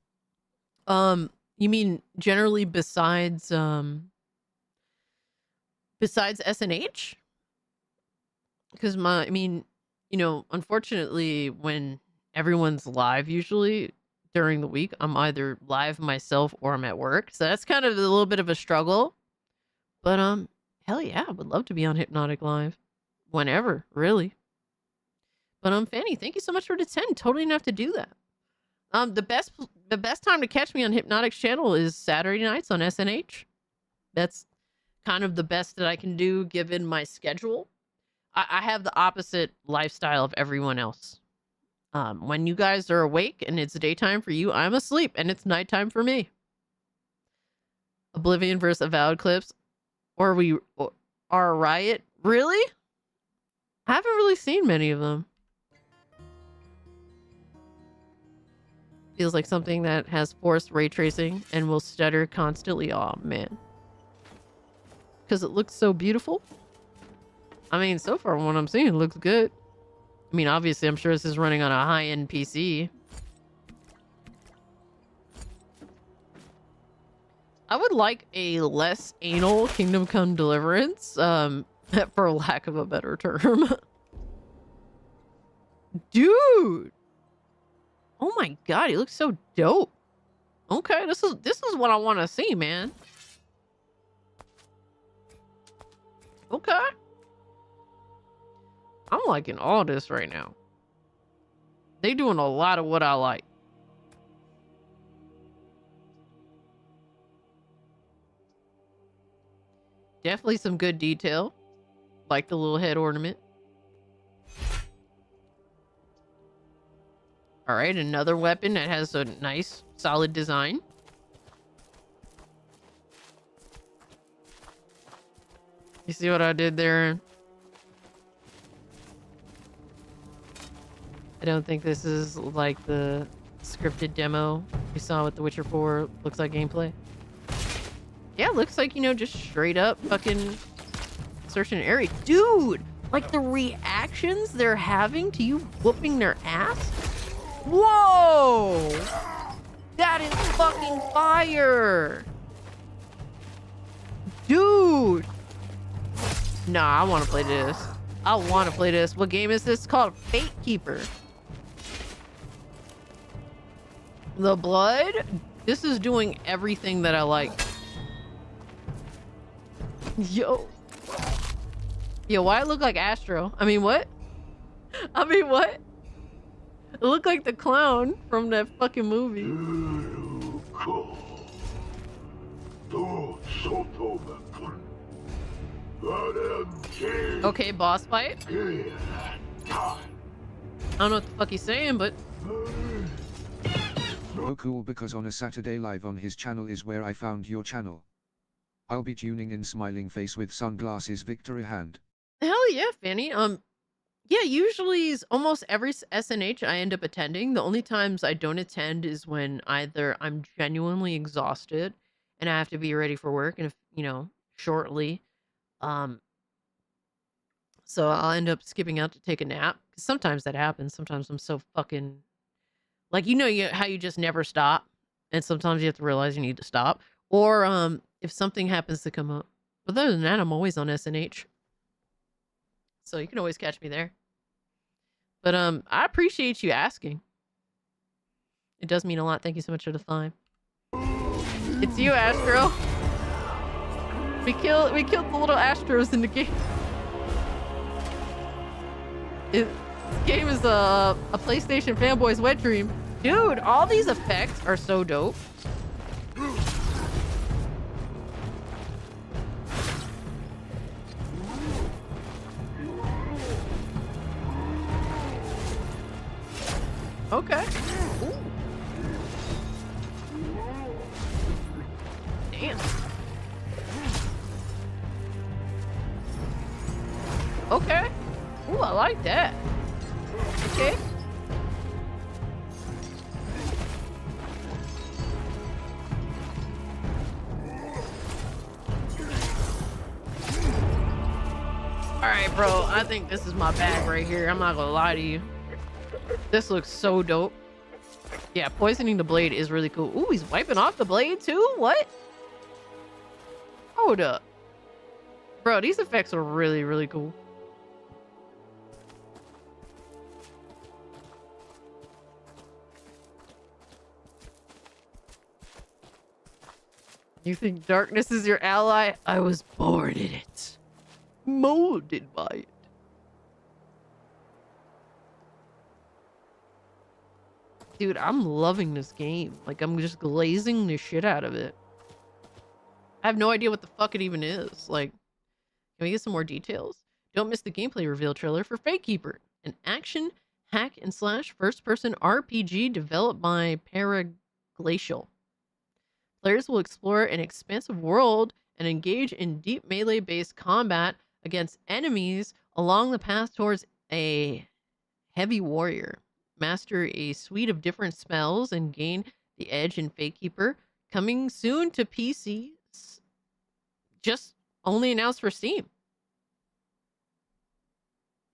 You mean generally besides SNH? Because I mean, you know, unfortunately when everyone's live usually during the week, I'm either live myself or I'm at work. So that's kind of a little bit of a struggle. But hell yeah, I would love to be on Hypnotic Live. Whenever, really. But Fanny, thank you so much for the 10. Totally enough to do that. The best time to catch me on Hypnotic's channel is Saturday nights on SNH. That's kind of the best that I can do given my schedule. I have the opposite lifestyle of everyone else. When you guys are awake and it's daytime for you, I'm asleep and it's nighttime for me. Oblivion versus Avowed clips. Or Riot. Really? I haven't really seen many of them. Feels like something that has forced ray tracing and will stutter constantly. Oh, man. Because it looks so beautiful. I mean, so far what I'm seeing looks good. I mean, obviously, I'm sure this is running on a high-end PC. I would like a less anal Kingdom Come Deliverance, for lack of a better term. Dude! Oh my god, he looks so dope. Okay, this is what I want to see, man. Okay. I'm liking all this right now. They doing a lot of what I like. Definitely some good detail. Like the little head ornament. Alright, another weapon that has a nice, solid design. You see what I did there? I don't think this is like the scripted demo we saw with The Witcher 4 looks like gameplay. Yeah, it looks like, you know, just straight up fucking search and area. Dude, like the reactions they're having to you whooping their ass? Whoa! That is fucking fire! Dude! Nah, I want to play this. I want to play this. What game is this? It's called Fate Keeper. The blood? This is doing everything that I like. Yo. Yo, why I look like Astro? I mean, what? I mean, what? It looked like the clown from that fucking movie. Okay, boss fight. I don't know what the fuck he's saying, but Oh cool, because on a Saturday live on his channel is where I found your channel. I'll be tuning in, smiling face with sunglasses, victory hand. hell yeah, Fanny. Yeah, usually is almost every SNH I end up attending. The only times I don't attend is when either I'm genuinely exhausted and I have to be ready for work and shortly. So I'll end up skipping out to take a nap. 'Cause sometimes that happens. Sometimes I'm so fucking like how you just never stop, and sometimes you have to realize you need to stop. Or if something happens to come up. But other than that, I'm always on SNH. So you can always catch me there. But I appreciate you asking. It does mean a lot. Thank you so much for the time. It's you, Astro. We killed the little Astros in the game. This game is a PlayStation fanboy's wet dream. Dude, all these effects are so dope. Okay. Ooh. Damn. Okay. Ooh, I like that. Okay. Alright, bro. I think this is my bag right here. I'm not gonna lie to you. This looks so dope. Yeah, poisoning the blade is really cool. Ooh, he's wiping off the blade too? What? Hold up. Bro, these effects are really, really cool. You think darkness is your ally? I was born in it. Molded by it. Dude, I'm loving this game. Like, I'm just glazing the shit out of it. I have no idea what the fuck it even is. Like, can we get some more details? Don't miss the gameplay reveal trailer for Fatekeeper, an action hack and slash first-person RPG developed by Paraglacial. Players will explore an expansive world and engage in deep melee-based combat against enemies along the path towards a heavy warrior. Master a suite of different spells and gain the edge in Fatekeeper. Coming soon to PCs. Just only announced for Steam.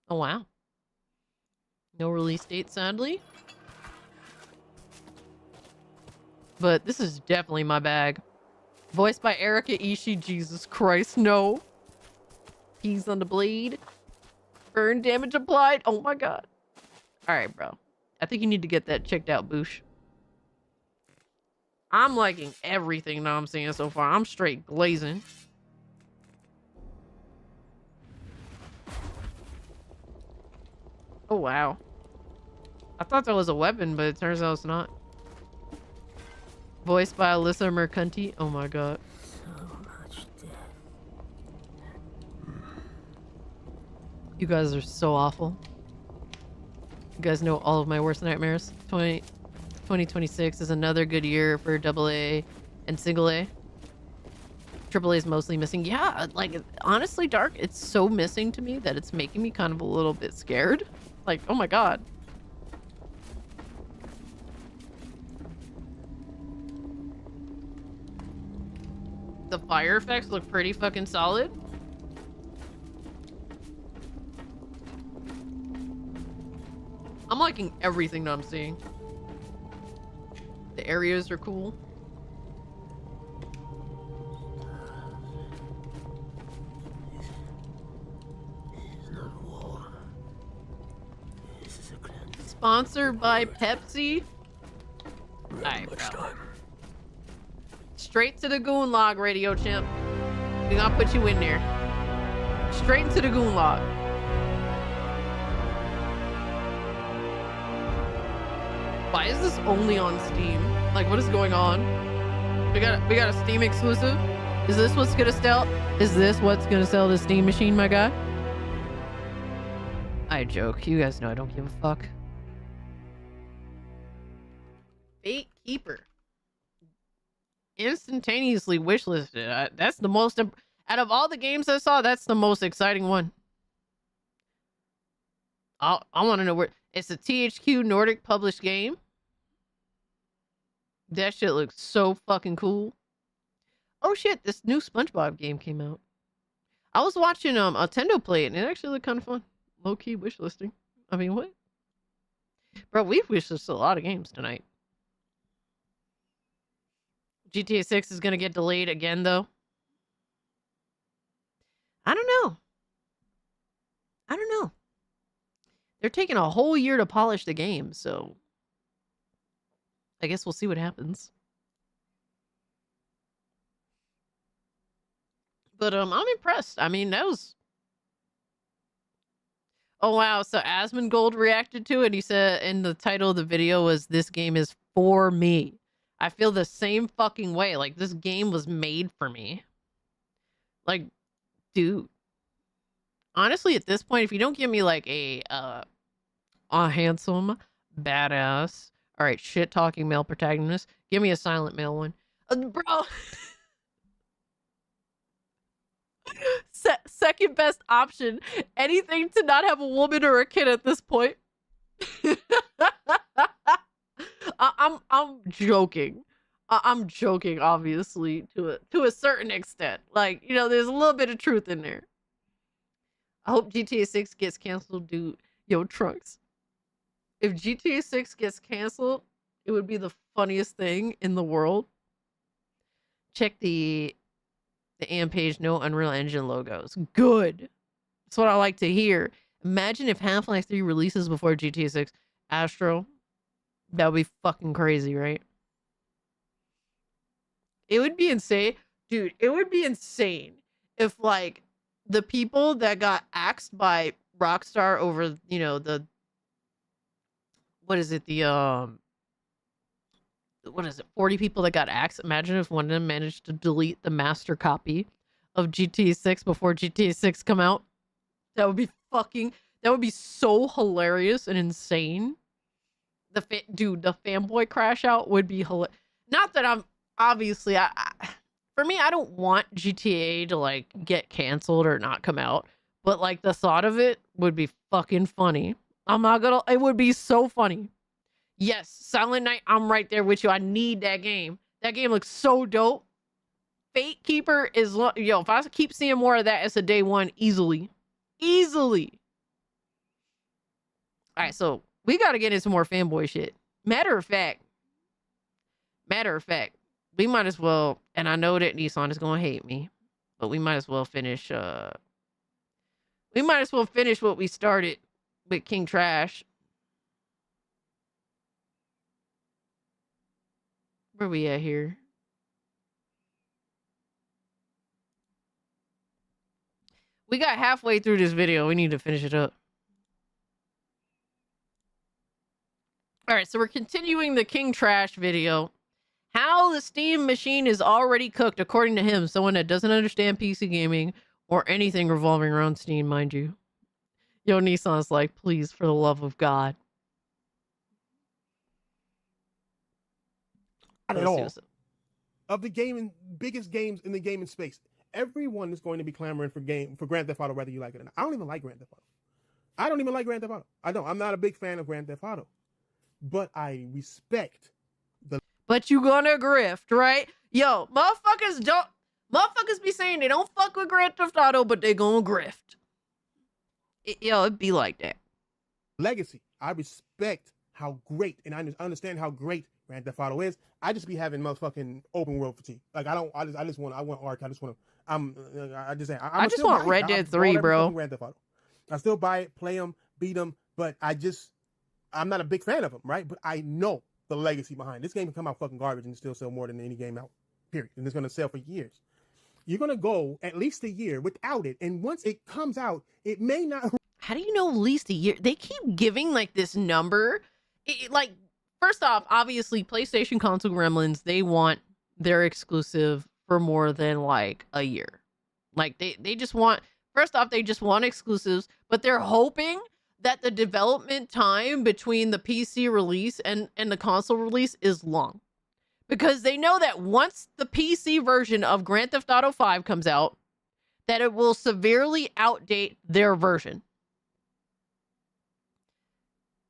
Oh, wow. No release date, sadly. But this is definitely my bag. Voiced by Erika Ishii. Jesus Christ, no. Peas on the blade. Burn damage applied. Oh my god. Alright, bro. I think you need to get that checked out, Boosh. I'm liking everything that I'm seeing so far. I'm straight glazing. Oh, wow. I thought that was a weapon, but it turns out it's not. Voiced by Alyssa Mercanti. Oh my god. You guys are so awful. You guys know all of my worst nightmares. 2026 is another good year for AA and single A. AAA is mostly missing. Yeah, like, honestly, Dark, it's so missing to me that it's making me kind of a little bit scared. Like, oh my god. The fire effects look pretty fucking solid. I'm liking everything that I'm seeing. The areas are cool. Sponsored by Pepsi. Alright, bro. Straight to the Goon Log, Radio Chimp. We're gonna put you in there. Straight into the Goon Log. Why is this only on Steam? Like, what is going on? We got a Steam exclusive. Is this what's gonna sell? Is this what's gonna sell the Steam machine, my guy? I joke. You guys know I don't give a fuck. Fate Keeper. Instantaneously wishlisted. That's the most... Out of all the games I saw, that's the most exciting one. I want to know where... It's a THQ Nordic published game. That shit looks so fucking cool. Oh shit, this new SpongeBob game came out. I was watching Nintendo play it, and it actually looked kind of fun. Low-key wishlisting. I mean, what? Bro, we've wishlisted a lot of games tonight. GTA 6 is going to get delayed again, though. I don't know. They're taking a whole year to polish the game, so I guess we'll see what happens. But I'm impressed. I mean, that was... Oh, wow. So Asmongold reacted to it. He said, and the title of the video was, "This game is for me." I feel the same fucking way. Like, this game was made for me. Like, dude. Honestly, at this point, if you don't give me, like, a handsome, badass, all right, shit-talking male protagonist, give me a silent male one. Bro. Second best option. Anything to not have a woman or a kid at this point. I'm joking. I'm joking, obviously, to a certain extent. Like, you know, there's a little bit of truth in there. I hope GTA 6 gets canceled, dude. Yo, Trunks. If GTA 6 gets canceled, it would be the funniest thing in the world. Check the AM page, no Unreal Engine logos. Good. That's what I like to hear. Imagine if Half-Life 3 releases before GTA 6. Astro. That would be fucking crazy, right? It would be insane. Dude, it would be insane if, like, the people that got axed by Rockstar over, you know, the... What is it? The, what is it? 40 people that got axed. Imagine if one of them managed to delete the master copy of GTA 6 before GTA 6 come out. That would be fucking... That would be so hilarious and insane. Dude, the fanboy crash out would be hilarious. Not that I'm... Obviously, for me, I don't want GTA to, like, get canceled or not come out. But, like, the thought of it would be fucking funny. I'm not gonna... It would be so funny. Yes, Silent Night, I'm right there with you. I need that game. That game looks so dope. Fate Keeper is... Yo, if I keep seeing more of that, it's a day one. Easily. Easily. Alright, so we gotta get into more fanboy shit. Matter of fact, we might as well, and I know that Nissan is gonna hate me, but we might as well finish, what we started with King Trash. Where we at here? We got halfway through this video. We need to finish it up. All right, so we're continuing the King Trash video. How the Steam machine is already cooked, according to him, someone that doesn't understand PC gaming or anything revolving around Steam, mind you. Yo, Nissan's like, please, for the love of God. At all. Of the gaming, biggest games in the gaming space, everyone is going to be clamoring for Grand Theft Auto, whether you like it or not. I don't even like Grand Theft Auto. I don't even like Grand Theft Auto. I don't. I'm not a big fan of Grand Theft Auto. But I respect the... But you gonna grift, right? Yo, motherfuckers be saying they don't fuck with Grand Theft Auto, but they gonna grift. It'd be like that. Legacy. I respect how great, and I understand how great Grand Theft Auto is. I just be having motherfucking open world fatigue. Like, I just want art. I just want to, I just want Red Dead 3, bro. Grand Theft Auto. I still buy it, play them, beat them, but I'm not a big fan of them, right? But I know the legacy behind this game can come out fucking garbage and still sell more than any game out, period. And it's going to sell for years. You're going to go at least a year without it. And once it comes out, it may not... How do you know at least a year? They keep giving, like, this number. Like, first off, obviously, PlayStation console gremlins, they want their exclusive for more than like a year. Like they just want, first off, they just want exclusives, but they're hoping that the development time between the PC release and the console release is long. Because they know that once the PC version of Grand Theft Auto 5 comes out, that it will severely outdate their version.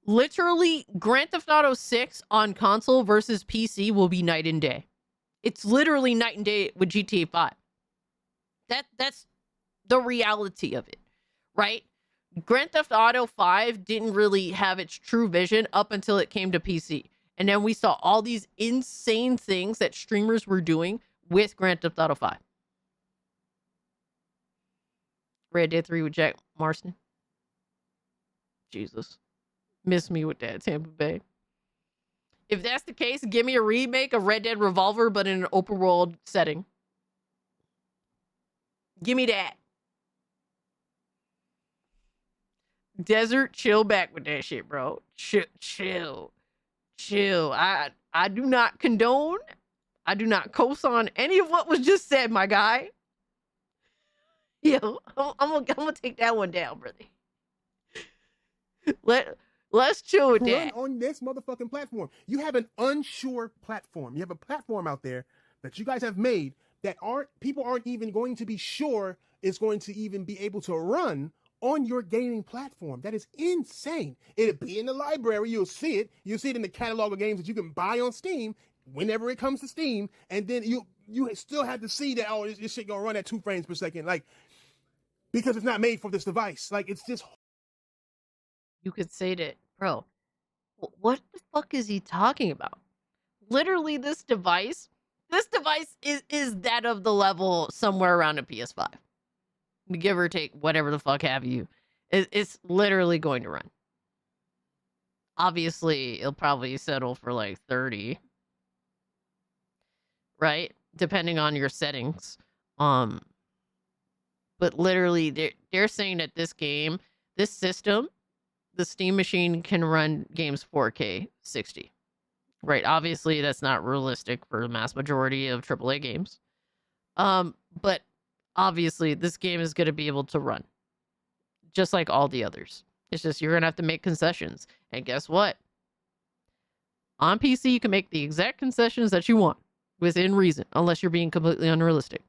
Literally, Grand Theft Auto 6 on console versus PC will be night and day. It's literally night and day with GTA 5. That's the reality of it, right? Grand Theft Auto 5 didn't really have its true vision up until it came to PC. And then we saw all these insane things that streamers were doing with Grand Theft Auto 5. Red Dead 3 with Jack Marston. Jesus. Miss me with that, Tampa Bay. If that's the case, give me a remake of Red Dead Revolver, but in an open world setting. Give me that. Desert, chill back with that shit, bro. Chill. I do not condone. I do not co-sign any of what was just said, my guy. Yo, I'm gonna take that one down, brother. Let's chill with that. On this motherfucking platform, you have an unsure platform. You have a platform out there that you guys have made that people aren't even going to be sure is going to even be able to run on your gaming platform. That is insane. It'll be in the library. You'll see it. You'll see it in the catalog of games that you can buy on Steam whenever it comes to Steam. And then you still have to see that, oh, this shit gonna run at 2 frames per second. Like, because it's not made for this device. Like, it's just... You could say that, bro, what the fuck is he talking about? Literally, this device is that of the level somewhere around a PS5. Give or take, whatever the fuck have you. It's literally going to run. Obviously, it'll probably settle for like 30. Right? Depending on your settings. But literally, they're saying that this system, the Steam machine can run games 4K 60. Right? Obviously, that's not realistic for the mass majority of AAA games. But obviously, this game is going to be able to run. Just like all the others. It's just you're going to have to make concessions. And guess what? On PC, you can make the exact concessions that you want. Within reason. Unless you're being completely unrealistic.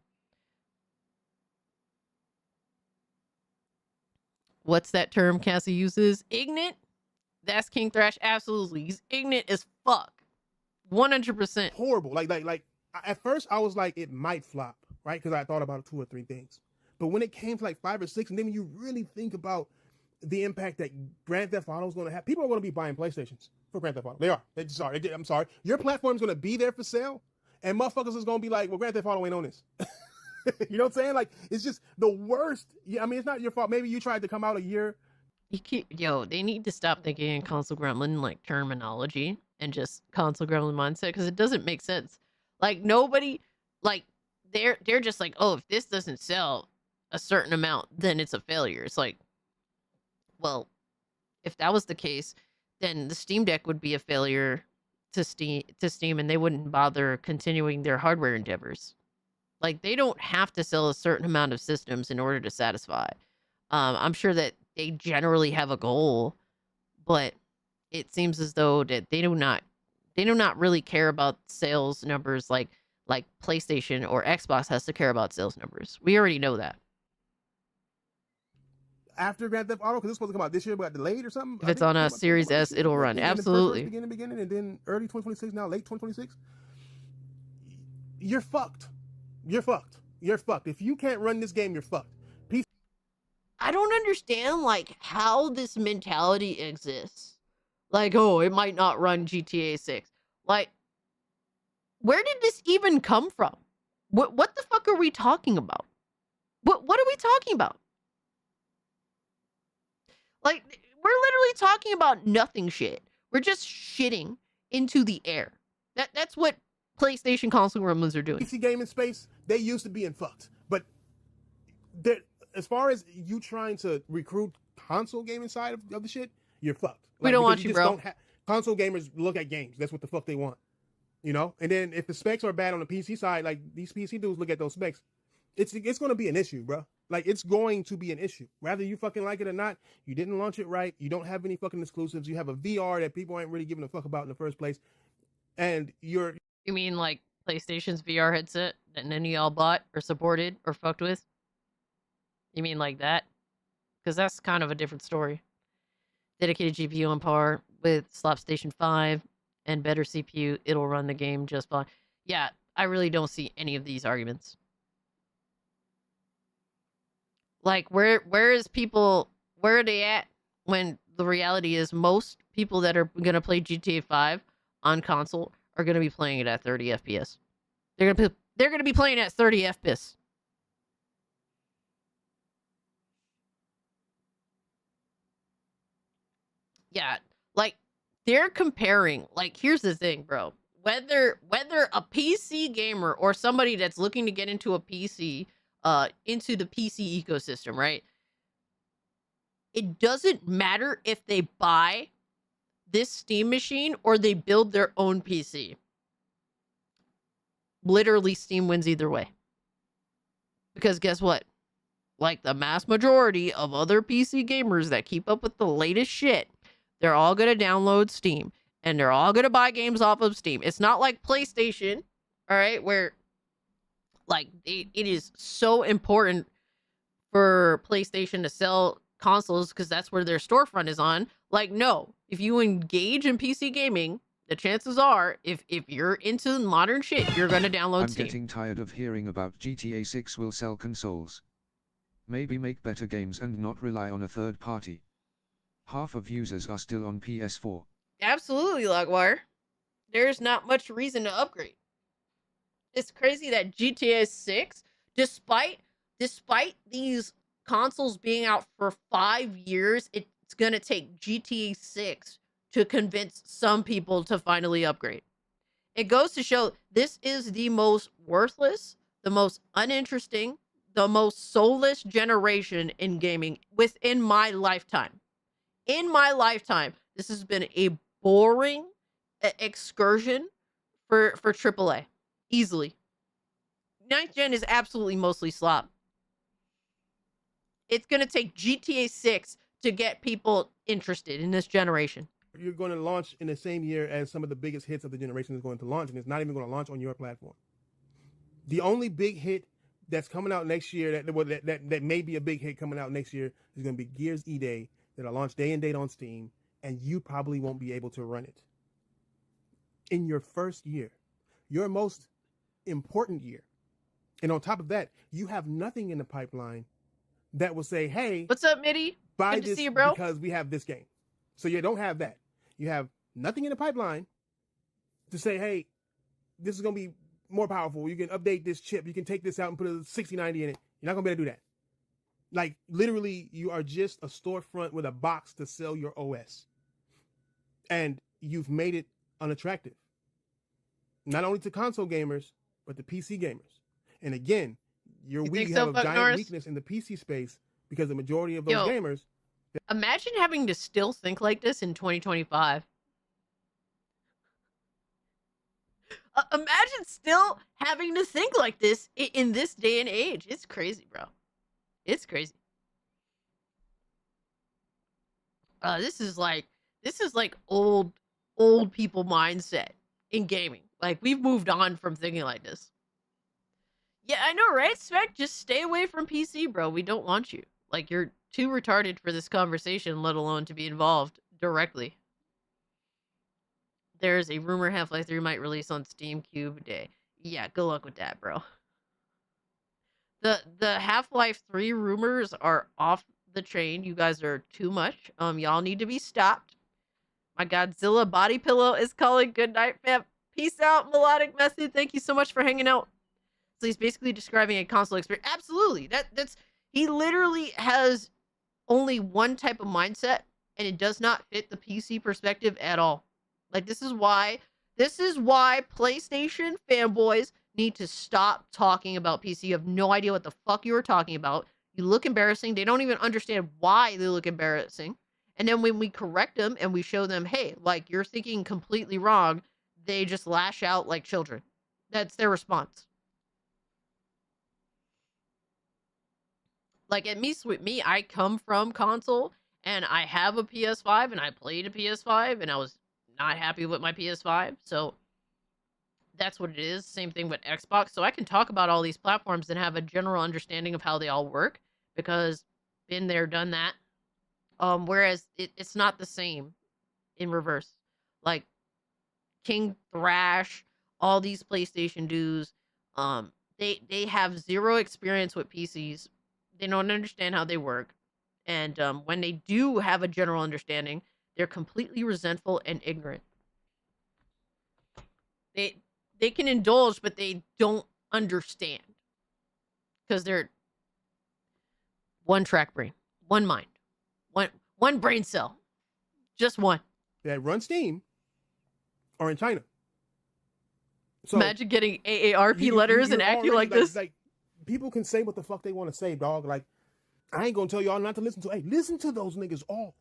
What's that term Cassie uses? Ignorant? That's King Thrash. Absolutely. He's ignorant as fuck. 100%. Horrible. Like, at first, I was like, it might flop. Right? Because I thought about 2 or 3 things. But when it came to like 5 or 6, and then when you really think about the impact that Grand Theft Auto is going to have, people are going to be buying PlayStations for Grand Theft Auto. They are. They just are. I'm sorry. Your platform is going to be there for sale, and motherfuckers is going to be like, well, Grand Theft Auto ain't on this. You know what I'm saying? Like, it's just the worst. Yeah, I mean, it's not your fault. Maybe you tried to come out a year. They need to stop thinking in console gremlin like terminology and just console gremlin mindset, because it doesn't make sense. Like, nobody, like, they're just like, oh, if this doesn't sell a certain amount, then it's a failure. It's like, well, if that was the case, then the Steam Deck would be a failure to Steam, and they wouldn't bother continuing their hardware endeavors. Like, they don't have to sell a certain amount of systems in order to satisfy. I'm sure that they generally have a goal, but it seems as though that they do not really care about sales numbers like PlayStation or Xbox has to care about sales numbers. We already know that. After Grand Theft Auto, because it's supposed to come out this year, but got delayed or something. If it's on a Series S, it'll run. Absolutely. Beginning, and then early 2026, now late 2026. You're fucked. You're fucked. You're fucked. If you can't run this game, you're fucked. I don't understand, like, how this mentality exists. Like, oh, it might not run GTA 6. Like, where did this even come from? What the fuck are we talking about? What are we talking about? Like, we're literally talking about nothing shit. We're just shitting into the air. That's what PlayStation console gremlins are doing. PC gaming space, they used to being fucked. But as far as you trying to recruit console gaming side of the shit, you're fucked. We don't want you, bro. Console gamers look at games. That's what the fuck they want. You know? And then if the specs are bad on the PC side, like these PC dudes look at those specs, it's going to be an issue, bro. Like, it's going to be an issue. Whether you fucking like it or not, you didn't launch it right. You don't have any fucking exclusives. You have a VR that people ain't really giving a fuck about in the first place. And you're... You mean like PlayStation's VR headset that none of y'all bought or supported or fucked with? You mean like that? Because that's kind of a different story. Dedicated GPU on par with Slopstation 5 and better CPU, it'll run the game just fine. Yeah, I really don't see any of these arguments. Like, where are they at when the reality is most people that are going to play GTA 5 on console are going to be playing it at 30 FPS. They're going to be playing at 30 FPS. Yeah, like, they're comparing, like, here's the thing, bro. Whether a PC gamer or somebody that's looking to get into a PC, into the PC ecosystem, right? It doesn't matter if they buy this Steam machine or they build their own PC. Literally, Steam wins either way. Because guess what? Like the mass majority of other PC gamers that keep up with the latest shit, they're all going to download Steam. And they're all going to buy games off of Steam. It's not like PlayStation, all right, where, like, it is so important for PlayStation to sell consoles because that's where their storefront is on. Like, no, if you engage in PC gaming, the chances are, if you're into modern shit, you're going to download Steam. I'm getting tired of hearing about GTA 6 will sell consoles. Maybe make better games and not rely on a third party. Half of users are still on PS4. Absolutely, Logwire. There's not much reason to upgrade. It's crazy that GTA 6, despite these consoles being out for 5 years, it's going to take GTA 6 to convince some people to finally upgrade. It goes to show this is the most worthless, the most uninteresting, the most soulless generation in gaming within my lifetime. In my lifetime, this has been a boring excursion for AAA. Easily. 9th gen is absolutely mostly slop. It's going to take GTA 6 to get people interested in this generation. You're going to launch in the same year as some of the biggest hits of the generation is going to launch, and it's not even going to launch on your platform. The only big hit that's coming out next year, that may be a big hit coming out next year, is going to be Gears E-Day, that'll launch day and date on Steam, and you probably won't be able to run it. In your first year, your most important year. And on top of that, you have nothing in the pipeline that will say, hey, what's up, Mitty? Buy Good this to see you, bro. because we have this game. So you don't have that. You have nothing in the pipeline to say, hey, this is going to be more powerful. You can update this chip. You can take this out and put a 6090 in it. You're not going to be able to do that. Like, literally, you are just a storefront with a box to sell your OS. And you've made it unattractive. Not only to console gamers, but to PC gamers. And again, you have a giant weakness in the PC space because the majority of those gamers... Imagine having to still think like this in 2025. Imagine still having to think like this in this day and age. It's crazy, bro. It's crazy. This is like old people mindset in gaming. Like, we've moved on from thinking like this. Yeah, I know, right, Spec? Just stay away from PC, bro. We don't want you. Like, you're too retarded for this conversation, let alone to be involved directly. There's a rumor Half-Life 3 might release on Steam Cube Day. Yeah, good luck with that, bro. The Half-Life 3 rumors are off the chain. You guys are too much. Y'all need to be stopped. My Godzilla body pillow is calling. Good night, fam. Peace out, Melodic Method. Thank you so much for hanging out. So he's basically describing a console experience. Absolutely. That's he literally has only one type of mindset, and it does not fit the PC perspective at all. Like, this is why PlayStation fanboys need to stop talking about PC. You have no idea what the fuck you were talking about. You look embarrassing. They don't even understand why they look embarrassing. And then when we correct them and we show them, hey, like, you're thinking completely wrong, they just lash out like children. That's their response. Like, at least with me, I come from console, and I have a PS5, and I played a PS5, and I was not happy with my PS5, so that's what it is. Same thing with Xbox. So I can talk about all these platforms and have a general understanding of how they all work, because been there, done that. Whereas it's not the same in reverse. Like King Thrash, all these PlayStation dudes, they have zero experience with PCs. They don't understand how they work. And when they do have a general understanding, they're completely resentful and ignorant. They can indulge, but they don't understand. Because they're one track brain, one mind, one brain cell. Just one. That run Steam or in China. So imagine getting AARP letters and acting like this. Like, people can say what the fuck they want to say, dog. Like, I ain't gonna tell y'all not to listen to. Hey, listen to those niggas all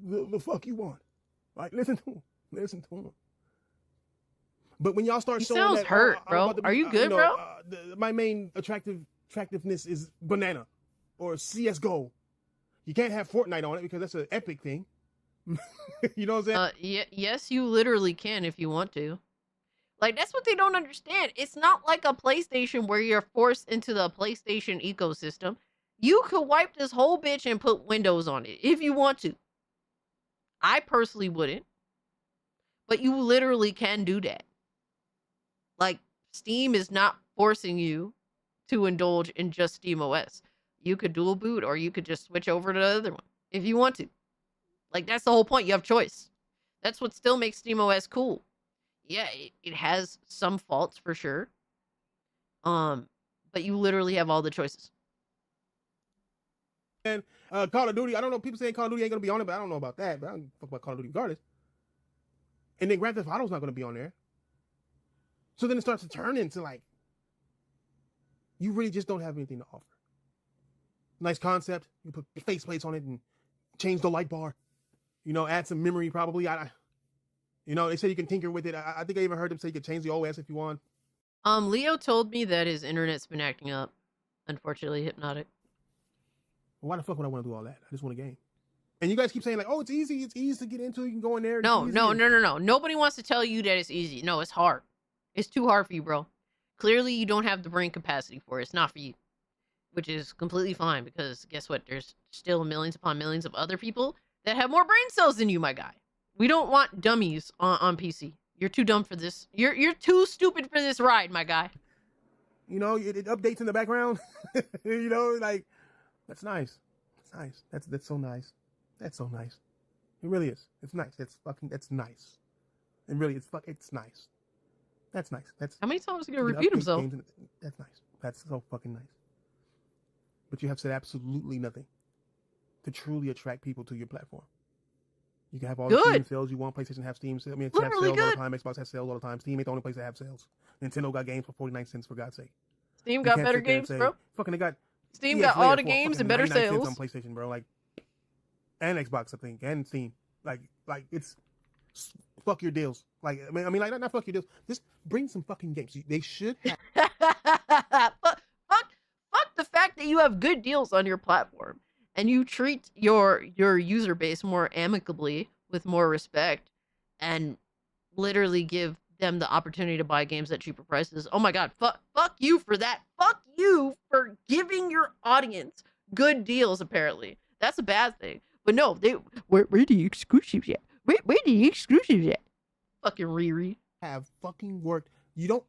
the fuck you want. Like, listen to them. Listen to them. But when y'all start showing sounds that, hurt, bro. Are you good, bro? My main attractiveness is Banana or CS:GO. You can't have Fortnite on it because that's an epic thing. You know what I'm saying? Yes, you literally can if you want to. Like, that's what they don't understand. It's not like a PlayStation where you're forced into the PlayStation ecosystem. You could wipe this whole bitch and put Windows on it if you want to. I personally wouldn't. But you literally can do that. Like, Steam is not forcing you to indulge in just SteamOS. You could dual boot, or you could just switch over to the other one if you want to. Like, that's the whole point. You have choice. That's what still makes SteamOS cool. Yeah, it has some faults for sure. But you literally have all the choices. And Call of Duty, I don't know, people saying Call of Duty ain't gonna be on it, but I don't know about that. But I don't fuck about Call of Duty regardless. And then Grand Theft Auto's not gonna be on there. So then it starts to turn into like, you really just don't have anything to offer. Nice concept. You put faceplates on it and change the light bar. You know, add some memory probably. You know, they say you can tinker with it. I think I even heard them say you could change the OS if you want. Leo told me that his internet's been acting up. Unfortunately, Hypnotic. Well, why the fuck would I want to do all that? I just want a game. And you guys keep saying like, oh, it's easy to get into. You can go in there. No. Nobody wants to tell you that it's easy. No, it's hard. It's too hard for you, bro. Clearly, you don't have the brain capacity for it. It's not for you. Which is completely fine, because guess what? There's still millions upon millions of other people that have more brain cells than you, my guy. We don't want dummies on PC. You're too dumb for this. You're too stupid for this ride, my guy. You know, it updates in the background. You know, like, that's nice. It's nice. That's so nice. That's so nice. It really is. It's nice. That's nice. And really, it's nice. That's nice. How many times are you gonna repeat himself? That's nice. That's so fucking nice. But you have said absolutely nothing to truly attract people to your platform. You can have all the Steam sales you want. PlayStation have Steam sales. I mean, it's have sales all the time. Xbox has sales all the time. Steam ain't the only place that have sales. Nintendo got games for 49 cents, for God's sake. Steam got better games, bro. Fucking they got Steam got all the games and better sales on PlayStation, bro. Like, and Xbox, I think, and Steam. Like it's fuck your deals. Like, I mean, like not fuck your deals. Just bring some fucking games. They should have. Fuck the fact that you have good deals on your platform and you treat your user base more amicably, with more respect, and literally give them the opportunity to buy games at cheaper prices. Oh my god, fuck you for that. Fuck you for giving your audience good deals, apparently. That's a bad thing. But no, where the exclusives at? Where the exclusives at? Fucking Riri. Have fucking worked.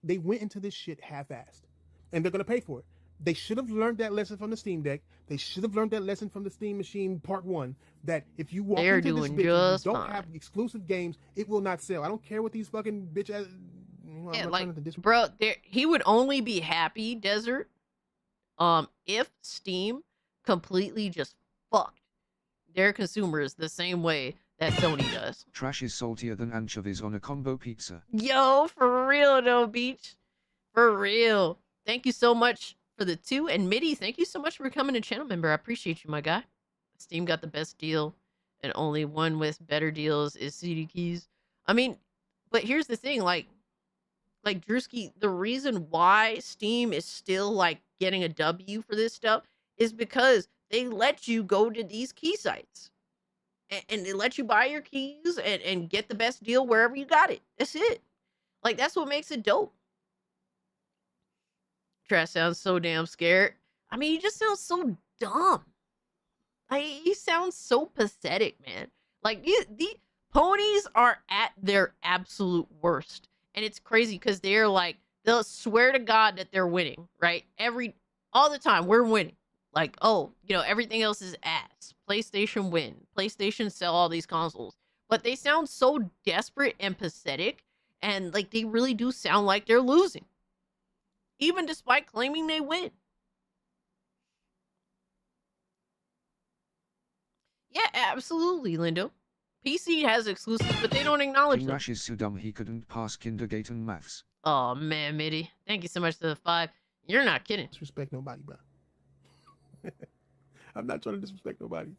They went into this shit half-assed. And they're gonna pay for it. They should have learned that lesson from the Steam Deck. They should have learned that lesson from the Steam Machine Part 1, that if you walk into this bitch and you don't have exclusive games, it will not sell. I don't care what these fucking bitch ass... Yeah, like, bro, he would only be happy, Desert, if Steam completely just fucked their consumers the same way that Sony does. Trash is saltier than anchovies on a combo pizza. Yo, for real though, Beach. For real. Thank you so much for the 2. And Mitty, thank you so much for becoming a channel member. I appreciate you, my guy. Steam got the best deal. and only one with better deals is CD keys. I mean, but here's the thing, like Drewski, the reason why Steam is still like getting a W for this stuff is because they let you go to these key sites and they let you buy your keys and get the best deal wherever you got it. That's it. Like, that's what makes it dope. Trash sounds so damn scared. I mean, he just sounds so dumb. Like, he sounds so pathetic, man. Like, the ponies are at their absolute worst. And it's crazy because they're like, they'll swear to God that they're winning, right? All the time, we're winning. Like, oh, everything else is ass. PlayStation win. PlayStation sell all these consoles. But they sound so desperate and pathetic. And, like, they really do sound like they're losing. Even despite claiming they win. Yeah, absolutely, Lindo. PC has exclusives, but they don't acknowledge King them. Rash is so dumb he couldn't pass kindergarten maths. Oh, man, Mitty. Thank you so much for the 5. You're not kidding. Disrespect nobody, bro. I'm not trying to disrespect nobody.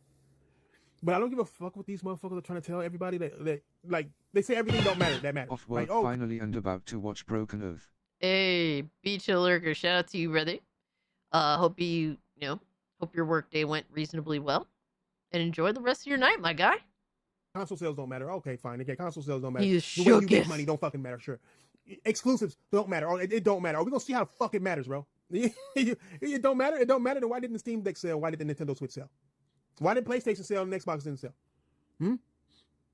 But I don't give a fuck what these motherfuckers are trying to tell everybody that like, they say everything don't matter. That matters. Off work Like, finally and about to watch Broken Earth. Hey, Beach Lurker, shout out to you, brother. Hope hope your work day went reasonably well. And enjoy the rest of your night, my guy. Console sales don't matter. Okay, fine. Okay, console sales don't matter. You The way you shook make it. money don't fucking matter. Sure. Exclusives don't matter. Or it don't matter. Are we gonna see how the fuck it matters, bro? It don't matter. It don't matter. Then why didn't the Steam Deck sell? Why did the Nintendo Switch sell? Why did PlayStation sell and Xbox didn't sell? You know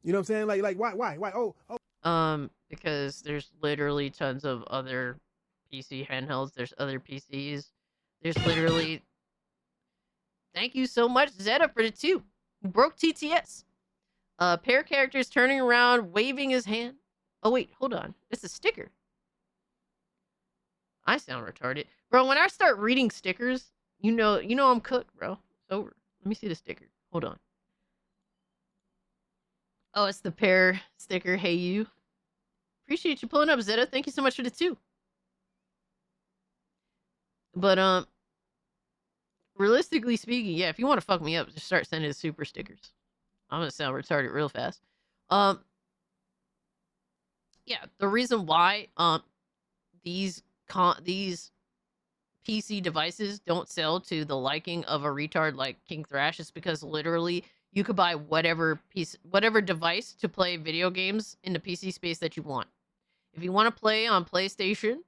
what I'm saying? Like why? Oh. Because there's literally tons of other PC handhelds. There's other PCs. There's literally. Thank you so much, Zeta, for the 2. Broke TTS. Pair characters turning around, waving his hand. Oh wait, hold on. It's a sticker. I sound retarded, bro. When I start reading stickers, you know I'm cooked, bro. It's over. Let me see the sticker. Hold on. Oh, it's the pair sticker. Hey, you. Appreciate you pulling up, Zeta. Thank you so much for the 2. But realistically speaking, yeah, if you want to fuck me up, just start sending super stickers. I'm gonna sound retarded real fast. Yeah, the reason why these PC devices don't sell to the liking of a retard like King Thrash is because literally you could buy whatever device to play video games in the PC space that you want. If you want to play on PlayStation,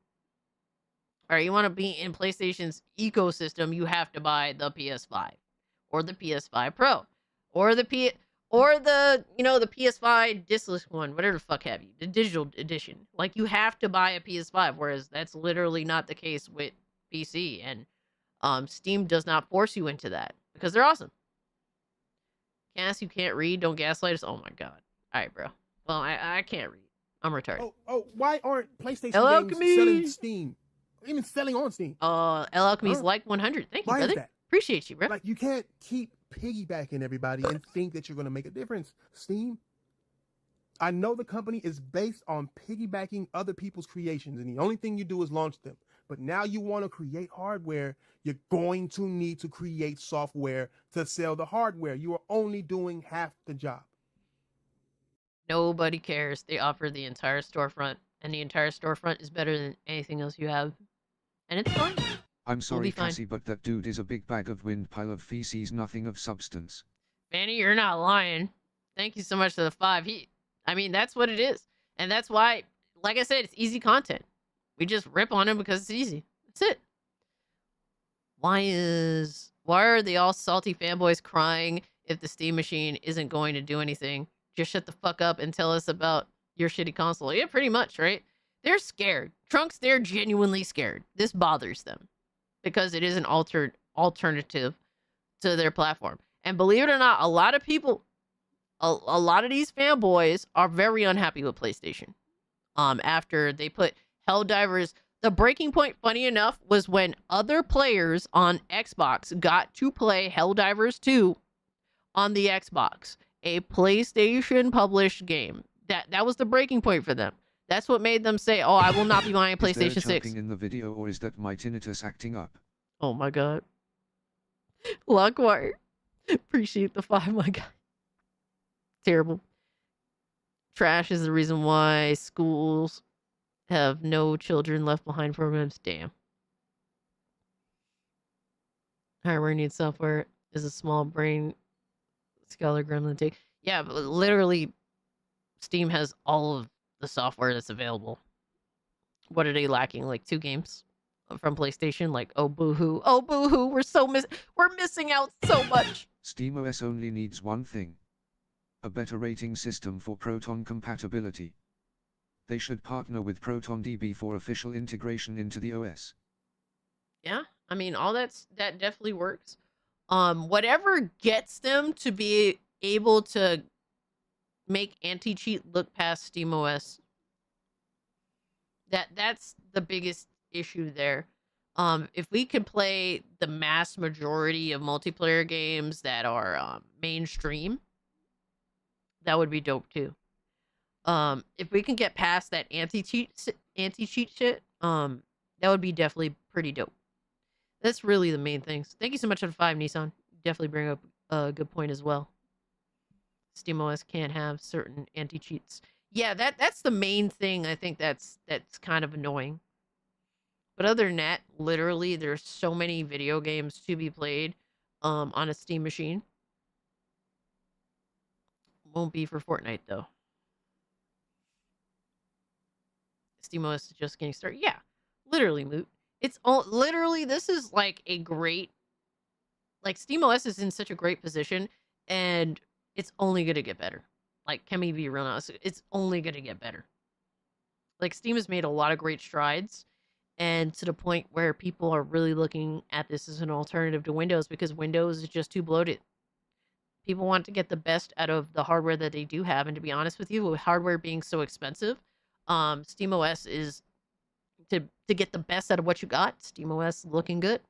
or you want to be in PlayStation's ecosystem, you have to buy the PS5 or the PS5 Pro or the PS5 discless one, whatever the fuck have you, the digital edition. Like, you have to buy a PS5, whereas that's literally not the case with PC, and Steam does not force you into that because they're awesome. Cass, you can't read, don't gaslight us. Oh my god. All right, bro. Well, I can't read. I'm retarded. Oh, why aren't PlayStation Alchemy games selling Steam? Even selling on Steam. Alchemy's like 100. Thank you, Why brother. is that? Appreciate you, bro. Like, you can't keep piggybacking everybody and think that you're going to make a difference. Steam, I know the company is based on piggybacking other people's creations, and the only thing you do is launch them. But now you want to create hardware, you're going to need to create software to sell the hardware. You are only doing half the job. Nobody cares. They offer the entire storefront, and the entire storefront is better than anything else you have. And it's fine. I'm sorry, fine. Cassie, but that dude is a big bag of wind, pile of feces, nothing of substance. Manny, you're not lying. Thank you so much for the 5. That's what it is. And that's why, like I said, it's easy content. We just rip on him because it's easy. That's it. Why are the all salty fanboys crying if the Steam machine isn't going to do anything? Just shut the fuck up and tell us about your shitty console. Yeah, pretty much, right? They're scared. Trunks, they're genuinely scared. This bothers them because it is an alternative to their platform. And believe it or not, a lot of people, a lot of these fanboys are very unhappy with PlayStation. After they put Helldivers, the breaking point, funny enough, was when other players on Xbox got to play Helldivers 2 on the Xbox, a PlayStation published game. That was the breaking point for them. That's what made them say, "Oh, I will not be buying a PlayStation 6." Is there chirping in the video, or is that my tinnitus acting up? Oh my god. Lockwire. Appreciate the 5, my guy. Terrible. Trash is the reason why schools have no children left behind programs. Damn. Hardware needs software is a small brain scholar gremlin take. Yeah, but literally, Steam has all of the software that's available. What are they lacking? Like 2 games from PlayStation? Like, oh boo-hoo. Oh boo-hoo. We're missing out so much. SteamOS only needs one thing. A better rating system for Proton compatibility. They should partner with ProtonDB for official integration into the OS. Yeah, I mean, all that definitely works. Whatever gets them to be able to make anti-cheat look past SteamOS, that's the biggest issue there. If we could play the mass majority of multiplayer games that are mainstream, that would be dope too. If we can get past that anti-cheat shit, that would be definitely pretty dope. That's really the main things. Thank you so much for the 5, Nissan. Definitely bring up a good point as well. SteamOS can't have certain anti-cheats. Yeah, that's the main thing. I think that's kind of annoying. But other than that, literally, there's so many video games to be played on a Steam machine. Won't be for Fortnite, though. SteamOS is just getting started. Yeah, literally, Moot. It's all literally, this is like a great, like, SteamOS is in such a great position, and it's only going to get better. Like, can we be real now? It's only going to get better. Like, Steam has made a lot of great strides, and to the point where people are really looking at this as an alternative to Windows, because Windows is just too bloated. People want to get the best out of the hardware that they do have, and to be honest with you, with hardware being so expensive, SteamOS is, to get the best out of what you got, SteamOS looking good.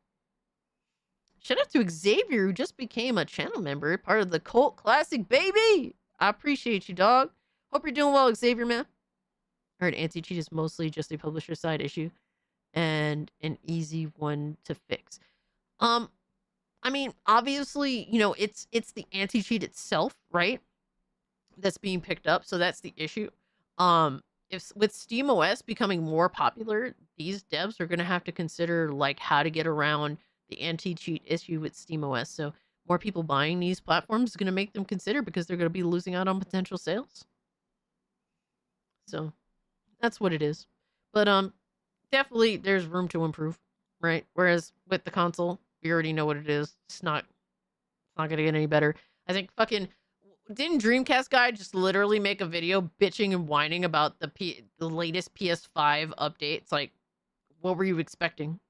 Shout out to Xavier, who just became a channel member, part of the Cult Classic, baby! I appreciate you, dog. Hope you're doing well, Xavier, man. I heard anti-cheat is mostly just a publisher side issue and an easy one to fix. I mean, obviously, you know, it's the anti-cheat itself, right? That's being picked up, so that's the issue. If with SteamOS becoming more popular, these devs are going to have to consider like how to get around the anti-cheat issue with SteamOS. So more people buying these platforms is going to make them consider, because they're going to be losing out on potential sales. So that's what it is. But definitely there's room to improve, right? Whereas with the console, we already know what it is. It's not going to get any better. I think fucking didn't Dreamcast guy just literally make a video bitching and whining about the latest PS5 updates? Like, what were you expecting?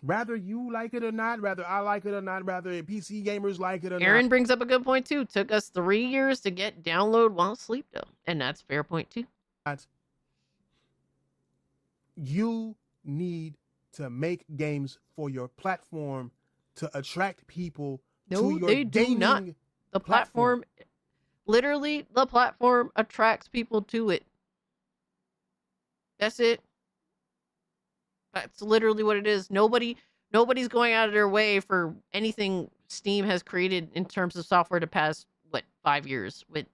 Rather you like it or not, rather I like it or not, rather PC gamers like it or not. Aaron brings up a good point too. Took us 3 years to get download while asleep though. And that's fair point too. You need to make games for your platform to attract people to your they do gaming not. The platform, literally, the platform attracts people to it. That's it. That's literally what it is. Nobody's going out of their way for anything Steam has created in terms of software to past, 5 years with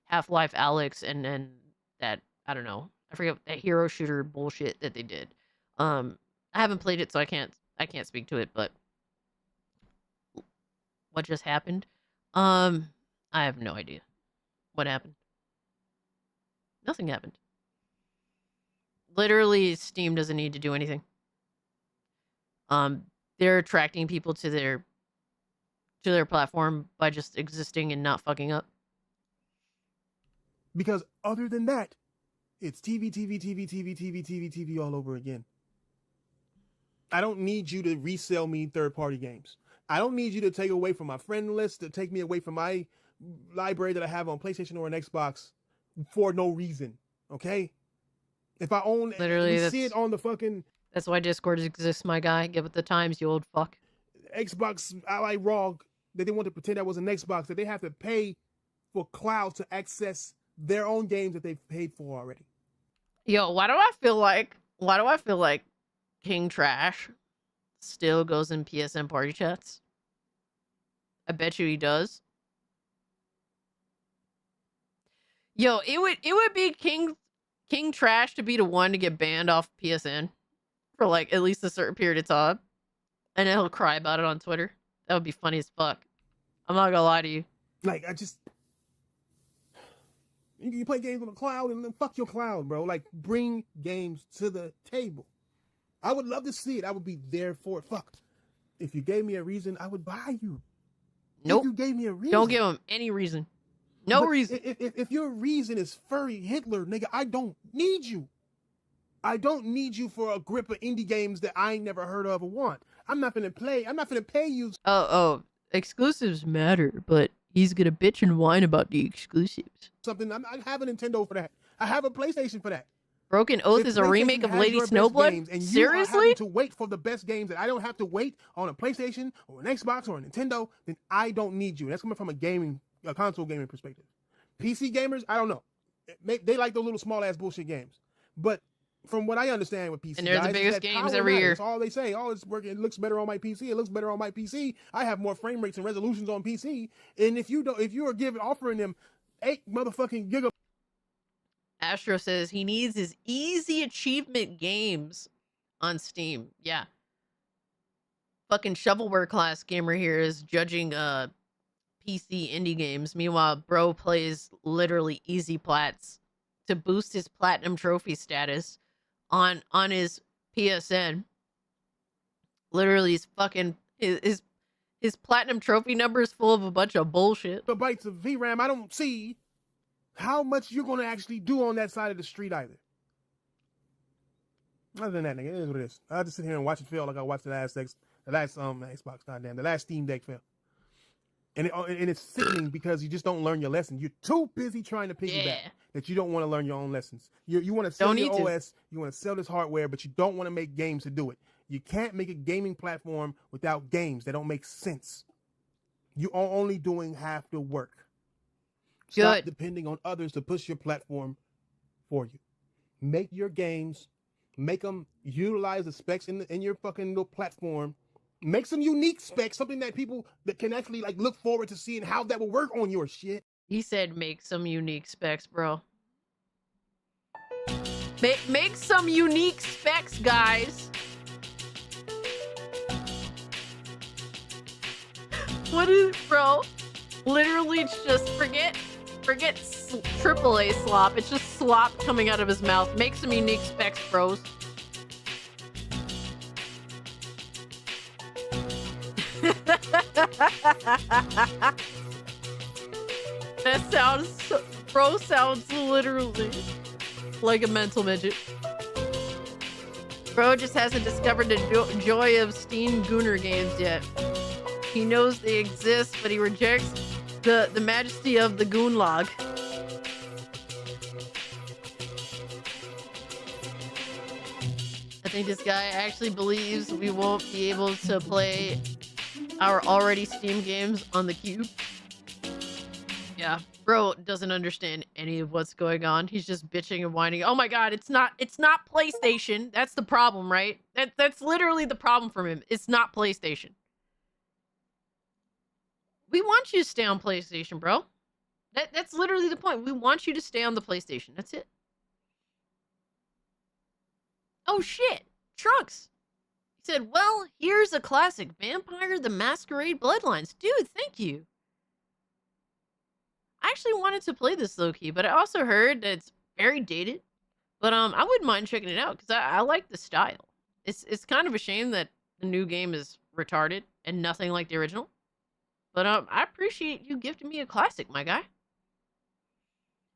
Half-Life Alyx and then that, I don't know, I forget, that hero shooter bullshit that they did. I haven't played it, so I can't speak to it, but what just happened? I have no idea what happened. Nothing happened. Literally, Steam doesn't need to do anything. They're attracting people to their platform by just existing and not fucking up. Because other than that, it's TV all over again. I don't need you to resell me third-party games. I don't need you to take away from my friend list, to take me away from my library that I have on PlayStation or an Xbox for no reason. Okay? If I own, literally, see it on the fucking. That's why Discord exists, my guy. Get with the times, you old fuck. Xbox Ally ROG, that they want to pretend that was an Xbox, that they have to pay for cloud to access their own games that they've paid for already. Yo, why do I feel like King Trash still goes in PSN party chats? I bet you he does. Yo, it would be King Trash to be the one to get banned off PSN for like at least a certain period of time, and then he'll cry about it on Twitter. That would be funny as fuck. I'm not gonna lie to you. Like, you play games on the cloud and then fuck your cloud, bro. Like, bring games to the table. I would love to see it. I would be there for it. Fuck. If you gave me a reason, I would buy you. Nope. If you gave me a reason. Don't give him any reason. No reason. If your reason is furry Hitler, nigga, I don't need you. I don't need you for a grip of indie games that I ain't never heard of or want. I'm not gonna pay you. Oh, exclusives matter, but he's gonna bitch and whine about the exclusives. Something. I have a Nintendo for that. I have a PlayStation for that. Broken Oath is a remake of Lady Snowblood? And Seriously? you are having to wait for the best games that I don't have to wait on a PlayStation or an Xbox or a Nintendo, then I don't need you. That's coming from a console gaming perspective. PC gamers, I don't know. They like those little small ass bullshit games. But from what I understand with PC, and they're the biggest games every year. That's all they say. Oh, it's working. It looks better on my PC. It looks better on my PC. I have more frame rates and resolutions on PC. And if you are offering them 8 motherfucking gigabytes. Astro says he needs his easy achievement games on Steam. Yeah. Fucking shovelware class gamer here is judging PC indie games. Meanwhile, bro plays literally easy plats to boost his platinum trophy status on his PSN. Literally his platinum trophy number is full of a bunch of bullshit. The bytes of VRAM, I don't see how much you're going to actually do on that side of the street either. Other than that, nigga, it is what it is. I'll just sit here and watch it fail like I watched the last Xbox, goddamn, the last Steam Deck fail. And it's sickening because you just don't learn your lesson. You're too busy trying to piggyback that you don't want to learn your own lessons. You want to sell your OS, you want to sell this hardware, but you don't want to make games to do it. You can't make a gaming platform without games. That don't make sense. You are only doing half the work. Stop depending on others to push your platform for you. Make your games, make them utilize the specs in your fucking little platform. Make some unique specs, something that people that can actually like look forward to seeing how that will work on your shit. He said make some unique specs, bro. Make some unique specs, guys. What is, bro? Literally just forget AAA slop. It's just slop coming out of his mouth. Make some unique specs, bros. Bro sounds literally like a mental midget. Bro just hasn't discovered the joy of Steam Gooner games yet. He knows they exist, but he rejects the majesty of the Goon log. I think this guy actually believes we won't be able to play our already Steam games on the Cube. Yeah, bro doesn't understand any of what's going on. He's just bitching and whining. Oh my god, it's not PlayStation. That's the problem, right? That's literally the problem for him. It's not PlayStation. We want you to stay on PlayStation, bro. That's literally the point. We want you to stay on the PlayStation. That's it. Oh shit, Trunks. He said, well, here's a classic, Vampire the Masquerade Bloodlines. Dude, thank you. I actually wanted to play this low-key, but I also heard that it's very dated. But I wouldn't mind checking it out, because I like the style. It's kind of a shame that the new game is retarded and nothing like the original. But I appreciate you gifting me a classic, my guy.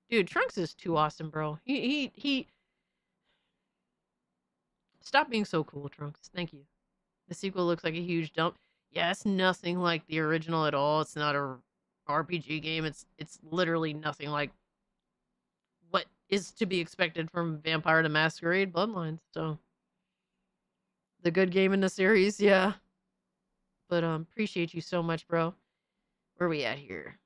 Dude, Trunks is too awesome, bro. He Stop being so cool, Trunks. Thank you. The sequel looks like a huge dump. Yeah, it's nothing like the original at all. It's not a RPG game. It's literally nothing like what is to be expected from Vampire the Masquerade Bloodlines. So the good game in the series, yeah. But appreciate you so much, bro. Where are we at here?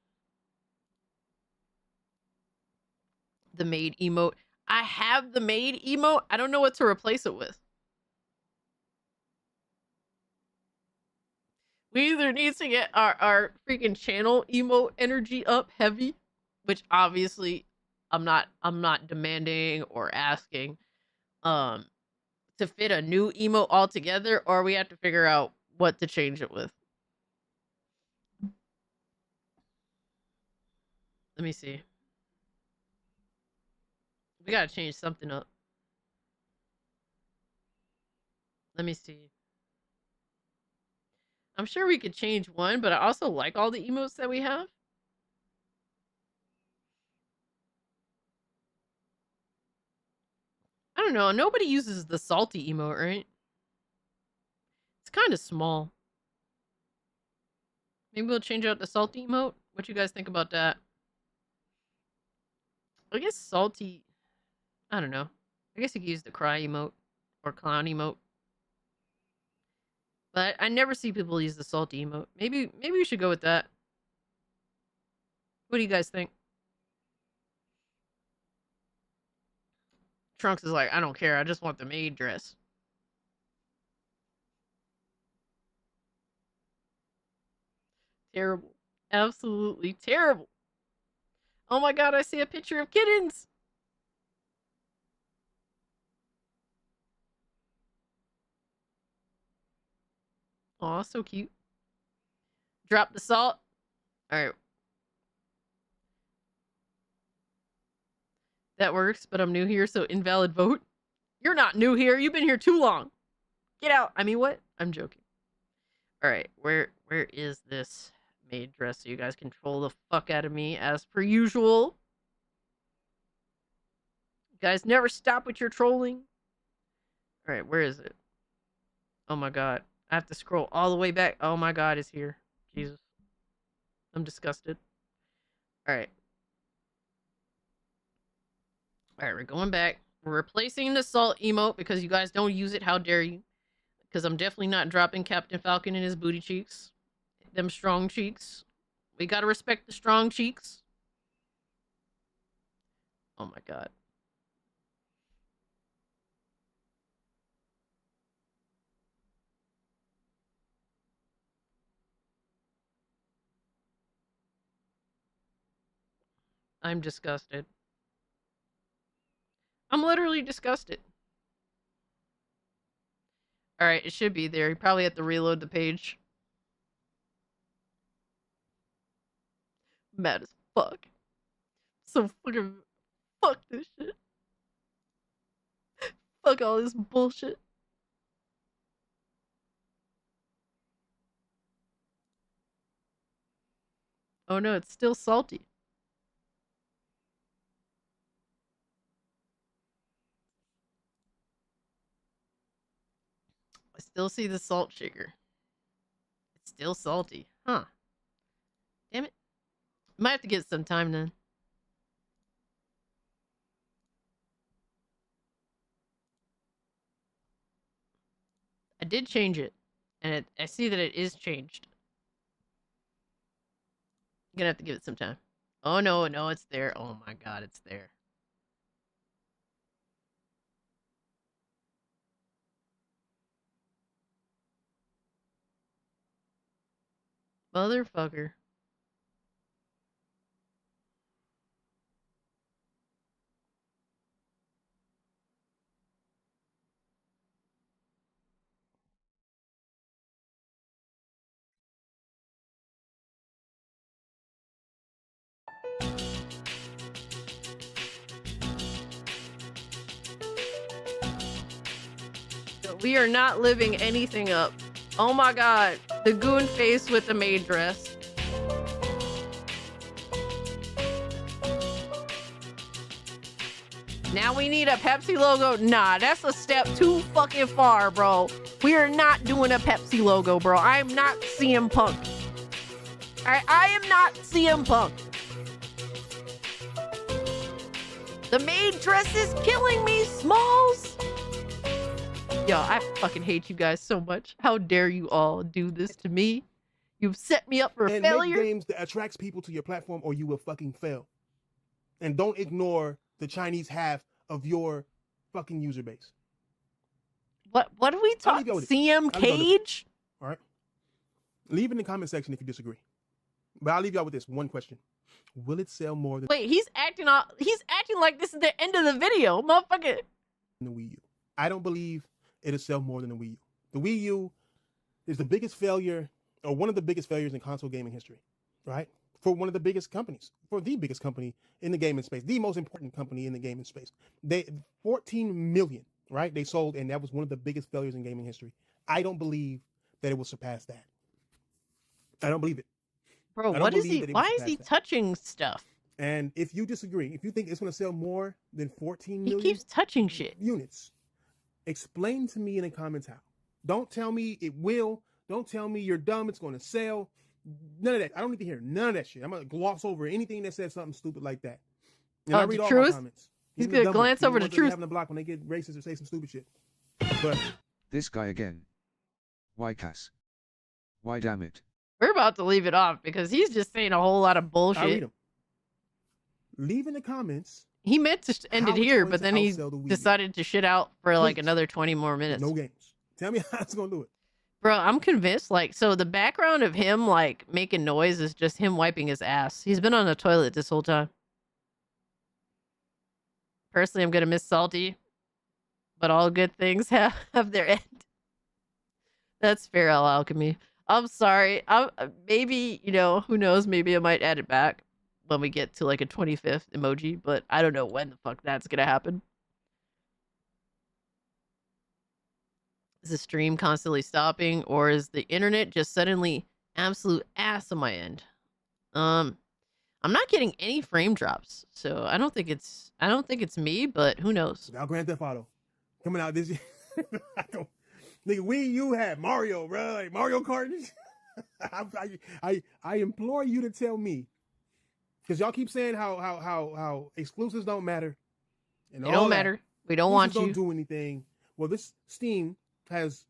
The maid emote. I have the maid emote. I don't know what to replace it with. We either need to get our freaking channel emote energy up heavy, which obviously I'm not demanding or asking to fit a new emote altogether, or we have to figure out what to change it with. Let me see. We gotta change something up. Let me see. I'm sure we could change one, but I also like all the emotes that we have. I don't know. Nobody uses the salty emote, right? It's kind of small. Maybe we'll change out the salty emote. What you guys think about that? I guess salty... I don't know. I guess you could use the cry emote or clown emote. But I never see people use the salty emote. Maybe we should go with that. What do you guys think? Trunks is like, I don't care. I just want the maid dress. Terrible. Absolutely terrible. Oh my god, I see a picture of kittens. Aw, so cute. Drop the salt. Alright. That works, but I'm new here, so invalid vote. You're not new here. You've been here too long. Get out. I mean, what? I'm joking. Alright, where is this maid dress so you guys control the fuck out of me as per usual? You guys never stop with your trolling. Alright, where is it? Oh my god. I have to scroll all the way back. Oh my god, it's here. Jesus. I'm disgusted. Alright. Alright, we're going back. We're replacing the salt emote because you guys don't use it. How dare you? Because I'm definitely not dropping Captain Falcon in his booty cheeks. Them strong cheeks. We gotta respect the strong cheeks. Oh my god. I'm disgusted. I'm literally disgusted. Alright, it should be there. You probably have to reload the page. Mad as fuck. So fucking... Fuck this shit. Fuck all this bullshit. Oh no, it's still salty. I still see the salt shaker. It's still salty. Huh. Damn it. Might have to get some time then. I did change it. And I see that it is changed. I'm gonna have to give it some time. Oh no, it's there. Oh my god, it's there. Motherfucker. We are not living anything up. Oh my god. The goon face with the maid dress. Now we need a Pepsi logo. Nah, that's a step too fucking far, bro. We are not doing a Pepsi logo, bro. I am not CM Punk. I am not CM Punk. The maid dress is killing me, Smalls. Yo, I fucking hate you guys so much. How dare you all do this to me? You've set me up for failure. Make games that attracts people to your platform or you will fucking fail. And don't ignore the Chinese half of your fucking user base. What are we talking? CM Cage? All right. Leave in the comment section if you disagree. But I'll leave y'all with this one question. Will it sell more than Wait, he's acting like this is the end of the video, motherfucker. the Wii U? I don't believe it'll sell more than the Wii U. The Wii U is the biggest failure, or one of the biggest failures in console gaming history, right? For one of the biggest companies, for the biggest company in the gaming space, the most important company in the gaming space. They 14 million, right? They sold, and that was one of the biggest failures in gaming history. I don't believe that it will surpass that. I don't believe it. Bro, what is he? Why is he touching stuff? And if you disagree, if you think it's going to sell more than 14 million, he keeps touching shit. Units. Explain to me in the comments how. Don't tell me it will. Don't tell me you're dumb. It's going to sell. None of that. I don't need to hear none of that shit. I'm going to gloss over anything that says something stupid like that. And I read all my comments. He's going to glance over the truth. Having a block when they get racist or say some stupid shit. But this guy again. Why Cass? Why damn it? We're about to leave it off because he's just saying a whole lot of bullshit. I read him. Leave in the comments. He meant to end it here, but then he decided to shit out for like another 20 more minutes. No games. Tell me how it's going to do it. Bro, I'm convinced, like, so the background of him, like, making noise is just him wiping his ass. He's been on the toilet this whole time. Personally, I'm going to miss Salty, but all good things have their end. That's Feral Alchemy. I'm sorry. Maybe, you know, who knows? Maybe I might add it back when we get to, like, a 25th emoji, but I don't know when the fuck that's going to happen. Is the stream constantly stopping, or is the internet just suddenly absolute ass on my end? I'm not getting any frame drops, so I don't think it's me, but who knows? Now Grand Theft Auto coming out this year. Nigga, Wii U had Mario, bro, like Mario Kart. I implore you to tell me, because y'all keep saying how exclusives don't matter. And they don't matter. We don't want you. Don't do anything. Well, this Steam has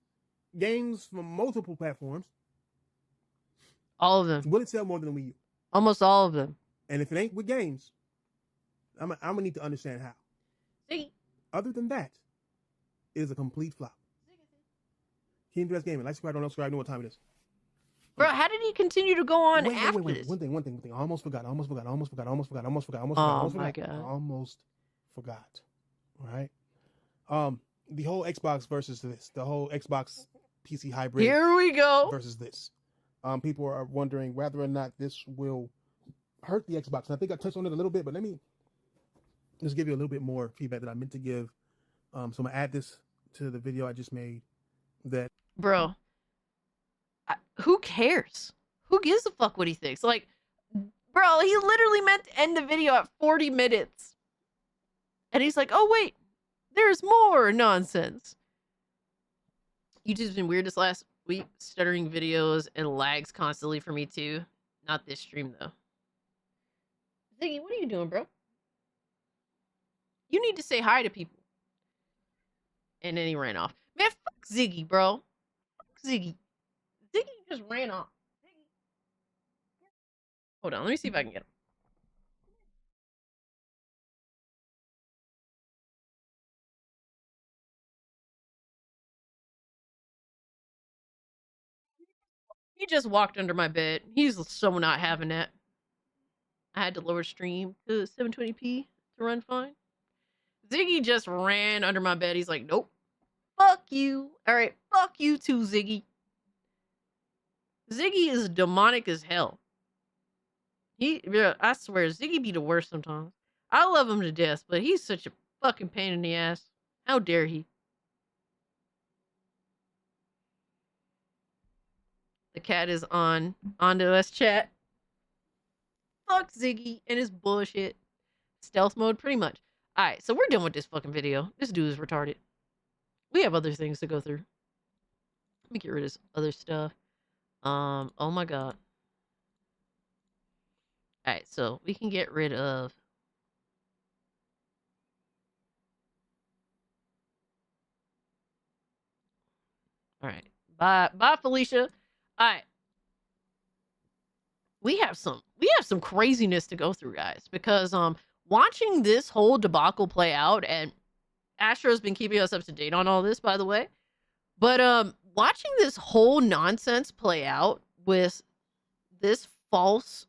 games from multiple platforms. All of them. Will it sell more than the Wii U? Almost all of them. And if it ain't with games, I'm gonna need to understand how. See? Other than that, it is a complete flop. Kingdom Death Gaming. Like, subscribe, don't subscribe, know what time it is. Bro, how did he continue to go on after this? One thing. I almost forgot. I almost forgot. All right. The whole Xbox versus this. The whole Xbox PC hybrid. Here we go. Versus this. People are wondering whether or not this will hurt the Xbox. And I think I touched on it a little bit, but let me just give you a little bit more feedback that I meant to give. So I'm gonna add this to the video I just made. That bro, who cares? Who gives a fuck what he thinks? Like, bro, he literally meant to end the video at 40 minutes. And he's like, oh, wait, there's more nonsense. YouTube's been weird this last week. Stuttering videos and lags constantly for me, too. Not this stream, though. Ziggy, what are you doing, bro? You need to say hi to people. And then he ran off. Man, fuck Ziggy, bro. Fuck Ziggy. Ziggy just ran off. Ziggy. Hold on, let me see if I can get him. He just walked under my bed. He's so not having that. I had to lower stream to 720p to run fine. Ziggy just ran under my bed. He's like, nope. Fuck you. All right, fuck you too, Ziggy. Ziggy is demonic as hell. I swear, Ziggy be the worst sometimes. I love him to death, but he's such a fucking pain in the ass. How dare he? The cat is onto us, chat. Fuck Ziggy and his bullshit. Stealth mode, pretty much. Alright, so we're done with this fucking video. This dude is retarded. We have other things to go through. Let me get rid of this other stuff. Oh my god. Alright, so we can get rid of... Alright. Bye, Felicia. Alright. We have some craziness to go through, guys, because watching this whole debacle play out, and Astro's been keeping us up to date on all this, by the way. But watching this whole nonsense play out with this false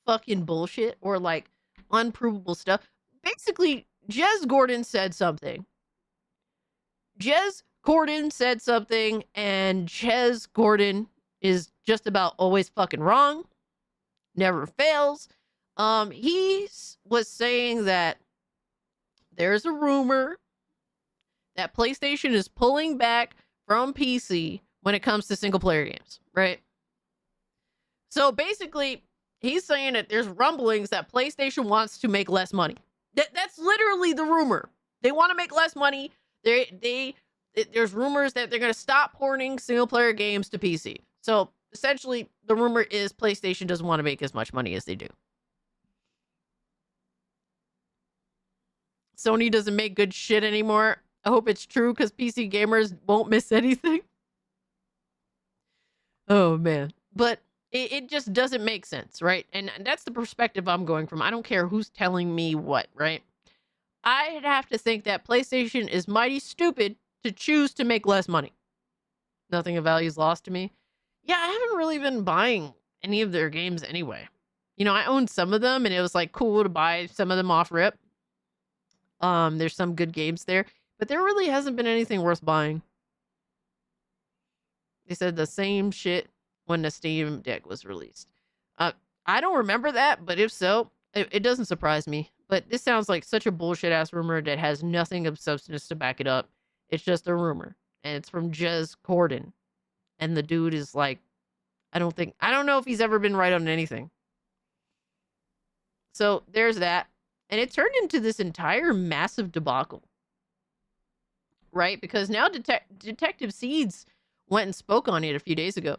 fucking bullshit or like unprovable stuff. Basically, Jez Gordon said something. Jez Gordon said something, and Jez Gordon is just about always fucking wrong. Never fails. He was saying that there's a rumor that PlayStation is pulling back from PC when it comes to single player games, right? So basically, he's saying that there's rumblings that PlayStation wants to make less money. That's literally the rumor. They want to make less money. There's rumors that they're going to stop porting single player games to PC. So essentially, the rumor is PlayStation doesn't want to make as much money as they do. Sony doesn't make good shit anymore. I hope it's true because PC gamers won't miss anything. Oh, man. But it just doesn't make sense, right? And that's the perspective I'm going from. I don't care who's telling me what, right? I'd have to think that PlayStation is mighty stupid to choose to make less money. Nothing of value is lost to me. Yeah, I haven't really been buying any of their games anyway. You know, I owned some of them, and it was like cool to buy some of them off rip. There's some good games there, but there really hasn't been anything worth buying. They said the same shit when the Steam Deck was released. I don't remember that, but if so, it doesn't surprise me. But this sounds like such a bullshit ass rumor that has nothing of substance to back it up. It's just a rumor, and it's from Jez Gordon, and the dude is like, I don't know if he's ever been right on anything. So there's that. And it turned into this entire massive debacle. Right? Because now Detective Seeds went and spoke on it a few days ago.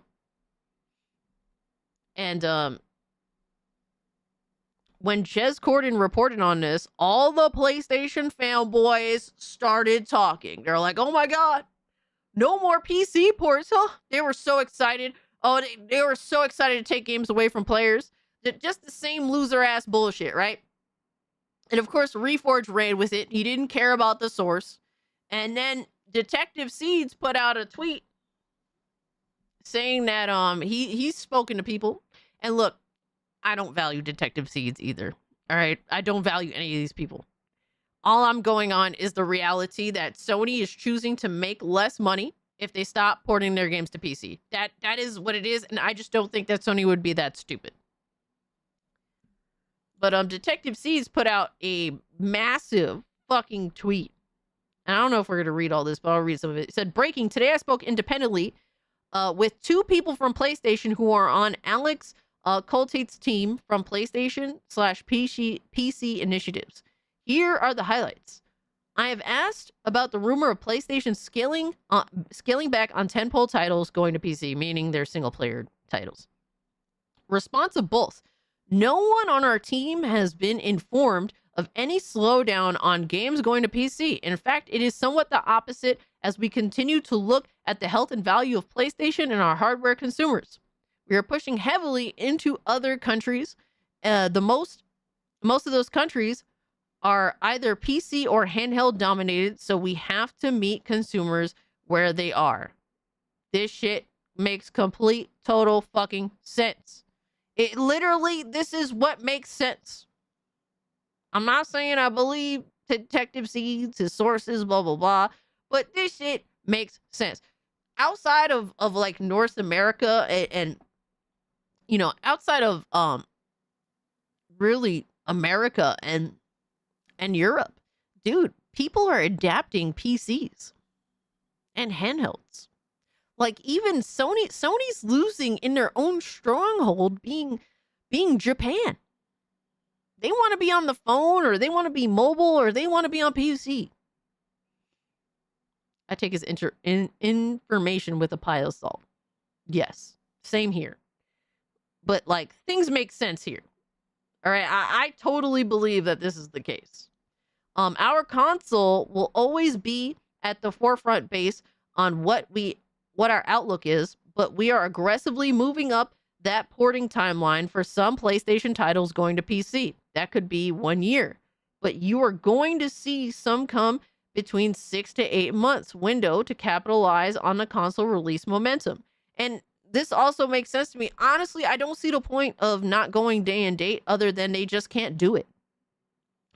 And when Jez Gordon reported on this, all the PlayStation fanboys started talking. They're like, oh my God, no more PC ports. Huh? They were so excited. Oh, they were so excited to take games away from players. Just the same loser ass bullshit, right? And of course, Reforge ran with it. He didn't care about the source. And then Detective Seeds put out a tweet saying that he's spoken to people. And look, I don't value Detective Seeds either. All right, I don't value any of these people. All I'm going on is the reality that Sony is choosing to make less money if they stop porting their games to PC. That is what it is, and I just don't think that Sony would be that stupid. But Detective Seeds put out a massive fucking tweet. And I don't know if we're going to read all this, but I'll read some of it. It said, breaking, today I spoke independently with two people from PlayStation who are on Alex Coltate's team from PlayStation/PC initiatives. Here are the highlights. I have asked about the rumor of PlayStation scaling back on tentpole titles going to PC, meaning their single-player titles. Response of both. No one on our team has been informed of any slowdown on games going to PC. In fact, it is somewhat the opposite as we continue to look at the health and value of PlayStation and our hardware consumers. We are pushing heavily into other countries. Most of those countries are either PC or handheld dominated, so we have to meet consumers where they are. This shit makes complete, total fucking sense. It literally, this is what makes sense. I'm not saying I believe Detective Seeds, his sources, blah, blah, blah, but this shit makes sense. Outside of like North America and you know, outside of really America and Europe, dude, people are adapting PCs and handhelds. Like even Sony's losing in their own stronghold being Japan. They want to be on the phone, or they want to be mobile, or they want to be on PC. I take his information with a pile of salt. Yes, same here. But like things make sense here. All right, I totally believe that this is the case. Our console will always be at the forefront based on what our outlook is, but we are aggressively moving up that porting timeline for some PlayStation titles going to PC. That could be 1 year, but you are going to see some come between 6 to 8 months window to capitalize on the console release momentum. And this also makes sense to me. Honestly, I don't see the point of not going day and date other than they just can't do it.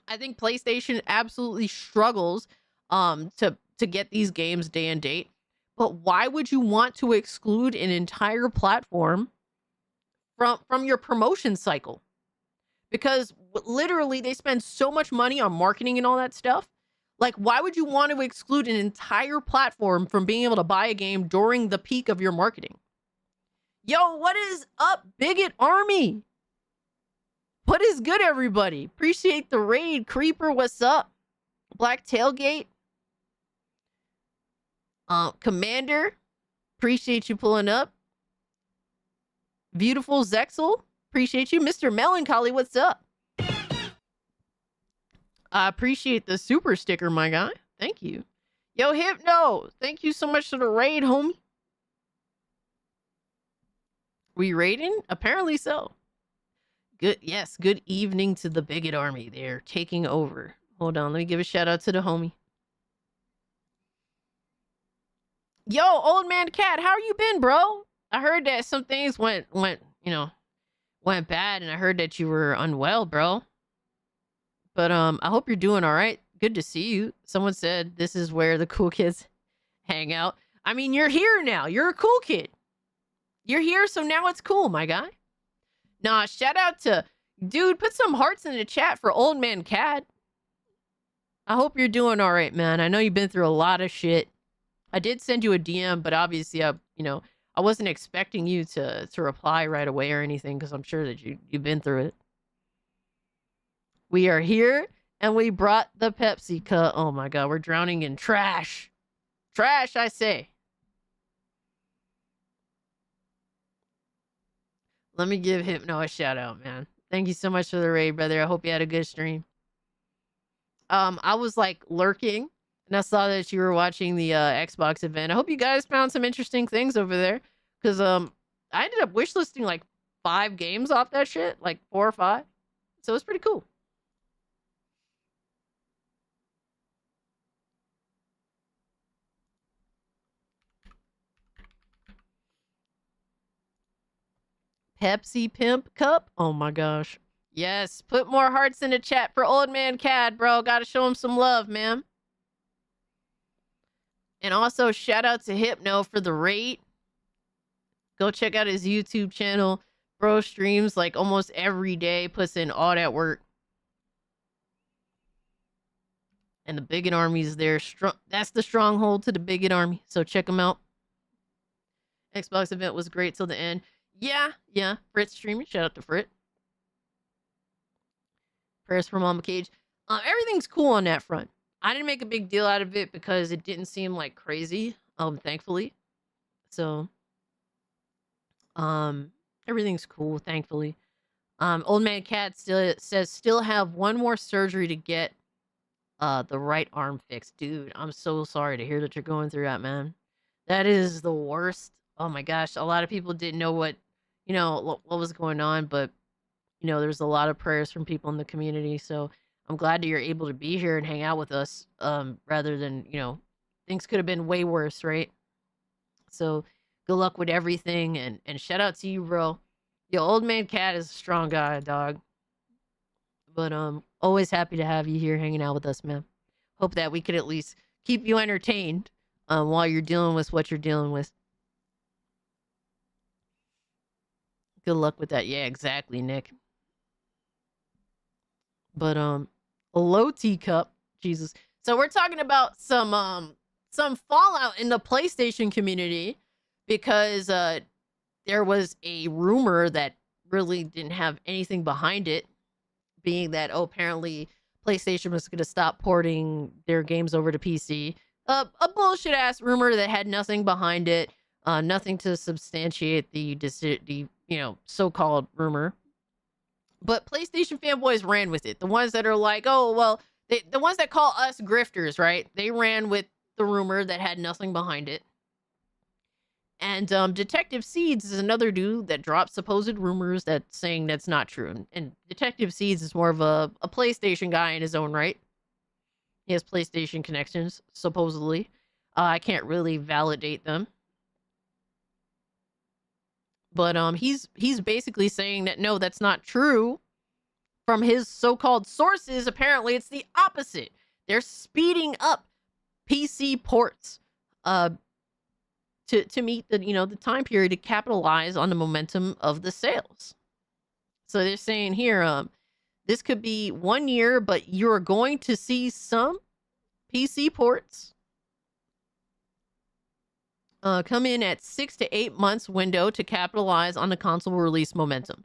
I think PlayStation absolutely struggles to get these games day and date. But why would you want to exclude an entire platform from your promotion cycle? Because literally they spend so much money on marketing and all that stuff. Like, why would you want to exclude an entire platform from being able to buy a game during the peak of your marketing? Yo, what is up, Bigot Army? What is good, everybody? Appreciate the raid. Creeper, what's up? Black Tailgate. Commander, appreciate you pulling up. Beautiful Zexel, appreciate you. Mr. Melancholy, what's up? I appreciate the super sticker, my guy. Thank you. Yo, Hypno, thank you so much for the raid, homie. We raiding? Apparently so. Good, yes, good evening to the Bigot Army. They're taking over. Hold on, let me give a shout out to the homie. Yo, old man cat, how you been, bro? I heard that some things went bad, and I heard that you were unwell, bro. But I hope you're doing all right. Good to see you. Someone said this is where the cool kids hang out. I mean, you're here now. You're a cool kid. You're here, so now it's cool, my guy. Nah, shout out to dude. Put some hearts in the chat for old man cat. I hope you're doing all right, man. I know you've been through a lot of shit. I did send you a DM, but obviously, I wasn't expecting you to reply right away or anything because I'm sure that you've been through it. We are here, and we brought the Pepsi cup. Oh my God, we're drowning in trash. Trash, I say. Let me give Hypno a shout out, man. Thank you so much for the raid, brother. I hope you had a good stream. I was like lurking. And I saw that you were watching the Xbox event. I hope you guys found some interesting things over there. Because I ended up wishlisting like 5 games off that shit. Like 4 or 5. So it's pretty cool. Pepsi Pimp Cup? Oh my gosh. Yes. Put more hearts in the chat for old man Cad, bro. Gotta show him some love, man. And also, shout out to Hypno for the raid. Go check out his YouTube channel. Bro streams like almost every day. Puts in all that work. And the Bigot Army is there. That's the stronghold to the Bigot Army. So check them out. Xbox event was great till the end. Yeah. Fritz streaming. Shout out to Frit. Prayers for Mama Cage. Everything's cool on that front. I didn't make a big deal out of it because it didn't seem like crazy, thankfully. So, everything's cool, thankfully. Old man Cat still have one more surgery to get the right arm fixed. Dude, I'm so sorry to hear that you're going through that, man. That is the worst. Oh my gosh, a lot of people didn't know what was going on, but there's a lot of prayers from people in the community, so I'm glad that you're able to be here and hang out with us, rather than, things could have been way worse, right? So good luck with everything, and shout out to you, bro. Yo, old man Cat is a strong guy, dog. But always happy to have you here hanging out with us, man. Hope that we could at least keep you entertained while you're dealing with what you're dealing with. Good luck with that. Yeah, exactly, Nick. But a low teacup, Jesus. So we're talking about some fallout in the PlayStation community because there was a rumor that really didn't have anything behind it, being that apparently PlayStation was going to stop porting their games over to PC. A bullshit ass rumor that had nothing behind it, nothing to substantiate the so-called rumor. But PlayStation fanboys ran with it. The ones that are like, oh, well, the ones that call us grifters, right? They ran with the rumor that had nothing behind it. And Detective Seeds is another dude that dropped supposed rumors that's saying that's not true. And Detective Seeds is more of a PlayStation guy in his own right. He has PlayStation connections, supposedly. I can't really validate them. But he's basically saying that no, that's not true. From his so-called sources, apparently it's the opposite. They're speeding up PC ports to meet the the time period to capitalize on the momentum of the sales. So they're saying here, this could be 1 year, but you're going to see some PC ports come in at 6 to 8 months window to capitalize on the console release momentum.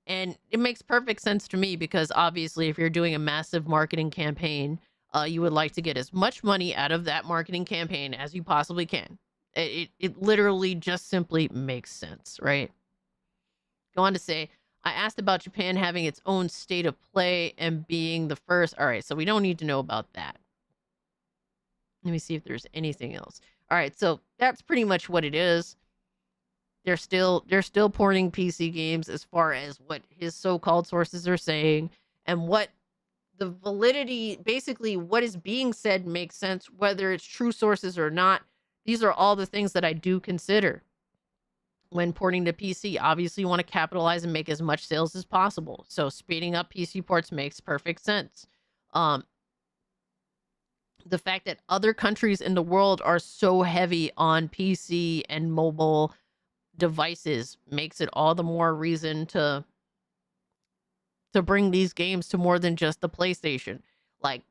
And it makes perfect sense to me because obviously if you're doing a massive marketing campaign, you would like to get as much money out of that marketing campaign as you possibly can. It literally just simply makes sense, right? Go on to say, I asked about Japan having its own state of play and being the first. All right, so we don't need to know about that. Let me see if there's anything else. All right, so that's pretty much what it is. They're still porting PC games as far as what his so-called sources are saying and what the validity, basically what is being said makes sense, whether it's true sources or not. These are all the things that I do consider when porting to PC. Obviously, you want to capitalize and make as much sales as possible. So speeding up PC ports makes perfect sense. The fact that other countries in the world are so heavy on PC and mobile devices makes it all the more reason to bring these games to more than just the PlayStation. Like,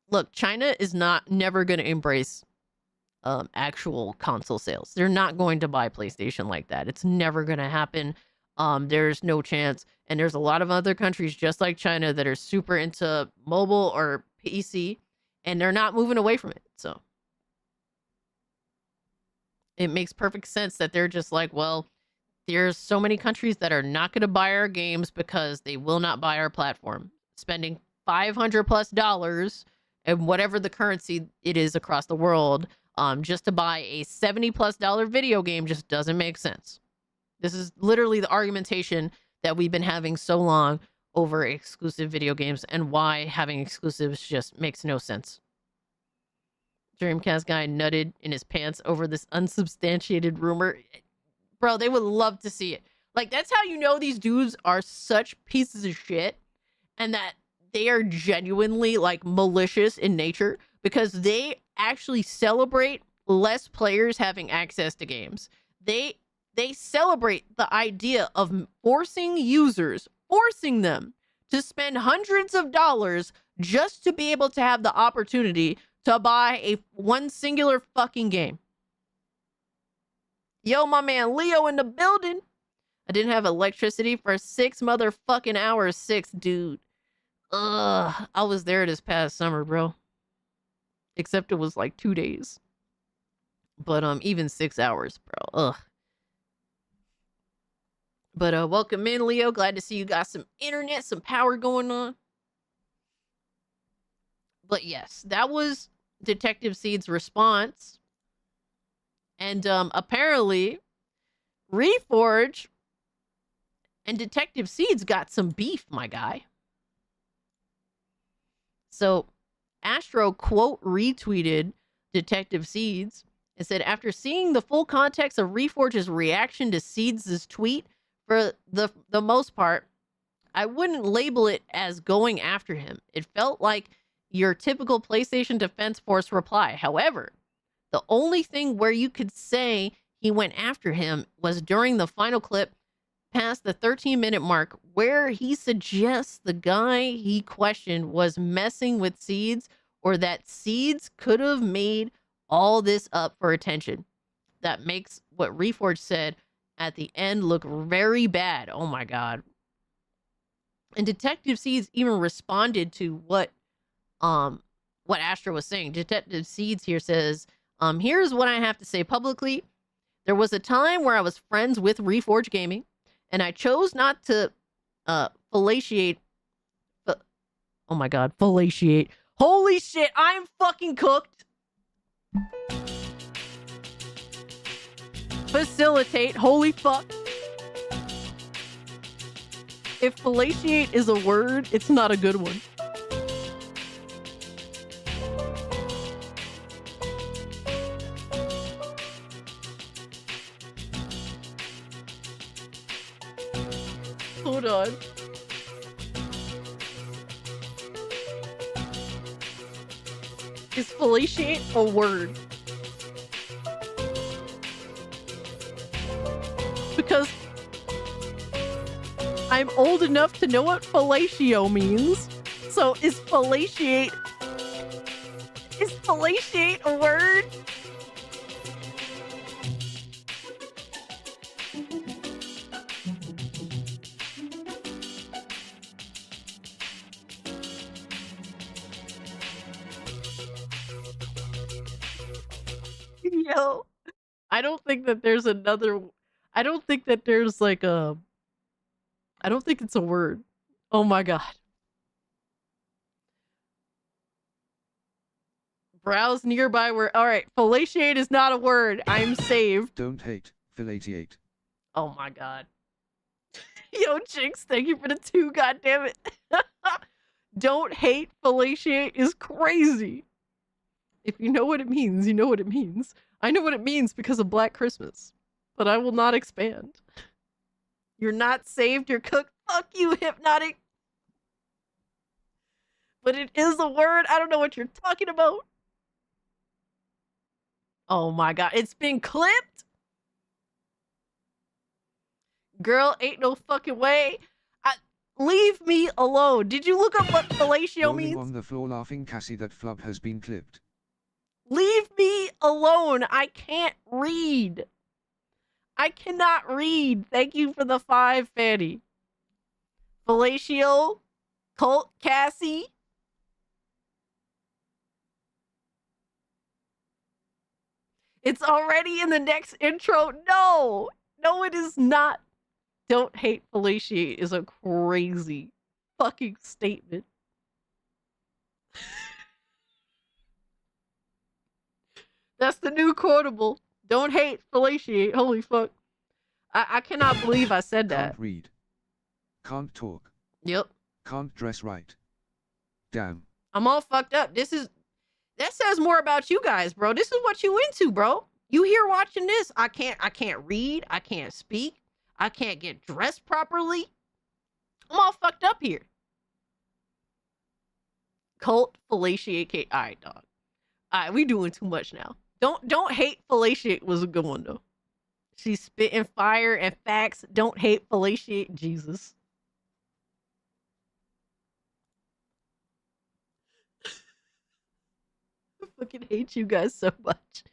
look, China is never going to embrace actual console sales. They're not going to buy PlayStation like that. It's never going to happen. There's no chance. And there's a lot of other countries just like China that are super into mobile or PC, and they're not moving away from it. So it makes perfect sense that they're just like, well, there's so many countries that are not going to buy our games because they will not buy our platform. Spending $500+ and whatever the currency it is across the world, just to buy a $70+ video game just doesn't make sense. This is literally the argumentation that we've been having so long over exclusive video games and why having exclusives just makes no sense. Dreamcast guy nutted in his pants over this unsubstantiated rumor. Bro, they would love to see it. Like, that's how you know these dudes are such pieces of shit and that they are genuinely, like, malicious in nature because they actually celebrate less players having access to games. They celebrate the idea of forcing them to spend hundreds of dollars just to be able to have the opportunity to buy one singular fucking game. Yo, my man Leo in the building. I didn't have electricity for 6 motherfucking hours. 6, dude. Ugh. I was there this past summer, bro. Except it was like 2 days. But even 6 hours, bro. Ugh. But welcome in, Leo. Glad to see you got some internet, some power going on. But yes, that was Detective Seed's response. And apparently, Reforge and Detective Seeds got some beef, my guy. So, Astro quote retweeted Detective Seeds and said, after seeing the full context of Reforge's reaction to Seeds' tweet, for the most part, I wouldn't label it as going after him. It felt like your typical PlayStation Defense Force reply. However, the only thing where you could say he went after him was during the final clip past the 13-minute mark where he suggests the guy he questioned was messing with Seeds or that Seeds could have made all this up for attention. That makes what Reforge said at the end look very bad. Oh my God. And Detective Seeds even responded to what Astro was saying. Detective Seeds here says, here's what I have to say publicly. There was a time where I was friends with Reforge Gaming, and I chose not to fellatiate. Oh my God, fellatiate. Holy shit, I'm fucking cooked. Facilitate. Holy fuck. If fellatiate is a word, it's not a good one. Hold on. Is fellatiate a word? Because I'm old enough to know what fellatio means. So is fellatiate a word? Yo, I don't think that there's another. I don't think that there's like a. I don't think it's a word. Oh my god. Browse nearby where. All right, fellatiate is not a word. I'm saved. Don't hate, fellatiate. Oh my god. Yo, Jinx, thank you for the 2. God damn it. Don't hate fellatiate is crazy. If you know what it means, you know what it means. I know what it means because of Black Christmas, but I will not expand. You're not saved, you're cooked. Fuck you, Hypnotic. But it is a word. I don't know what you're talking about. Oh my god, it's been clipped? Girl, ain't no fucking way. Leave me alone. Did you look up what fellatio Rolling means? on the floor laughing Cassie, that flub has been clipped. Leave me alone. I can't read. I cannot read. Thank you for the 5, Fanny. Fellatio, Colt, Cassie. It's already in the next intro. No, it is not. Don't hate fellatiate is a crazy fucking statement. That's the new quotable. Don't hate fellatiate. Holy fuck. I cannot believe I said that. Can't read. Can't talk. Yep. Can't dress right. Damn. I'm all fucked up. That says more about you guys, bro. This is what you into, bro. You here watching this. I can't read. I can't speak. I can't get dressed properly. I'm all fucked up here. Cult, fellatiate, Kate. All right, dog. All right, we doing too much now. Don't hate fellatiate was a good one, though. She's spitting fire and facts. Don't hate fellatiate. Jesus. I fucking hate you guys so much.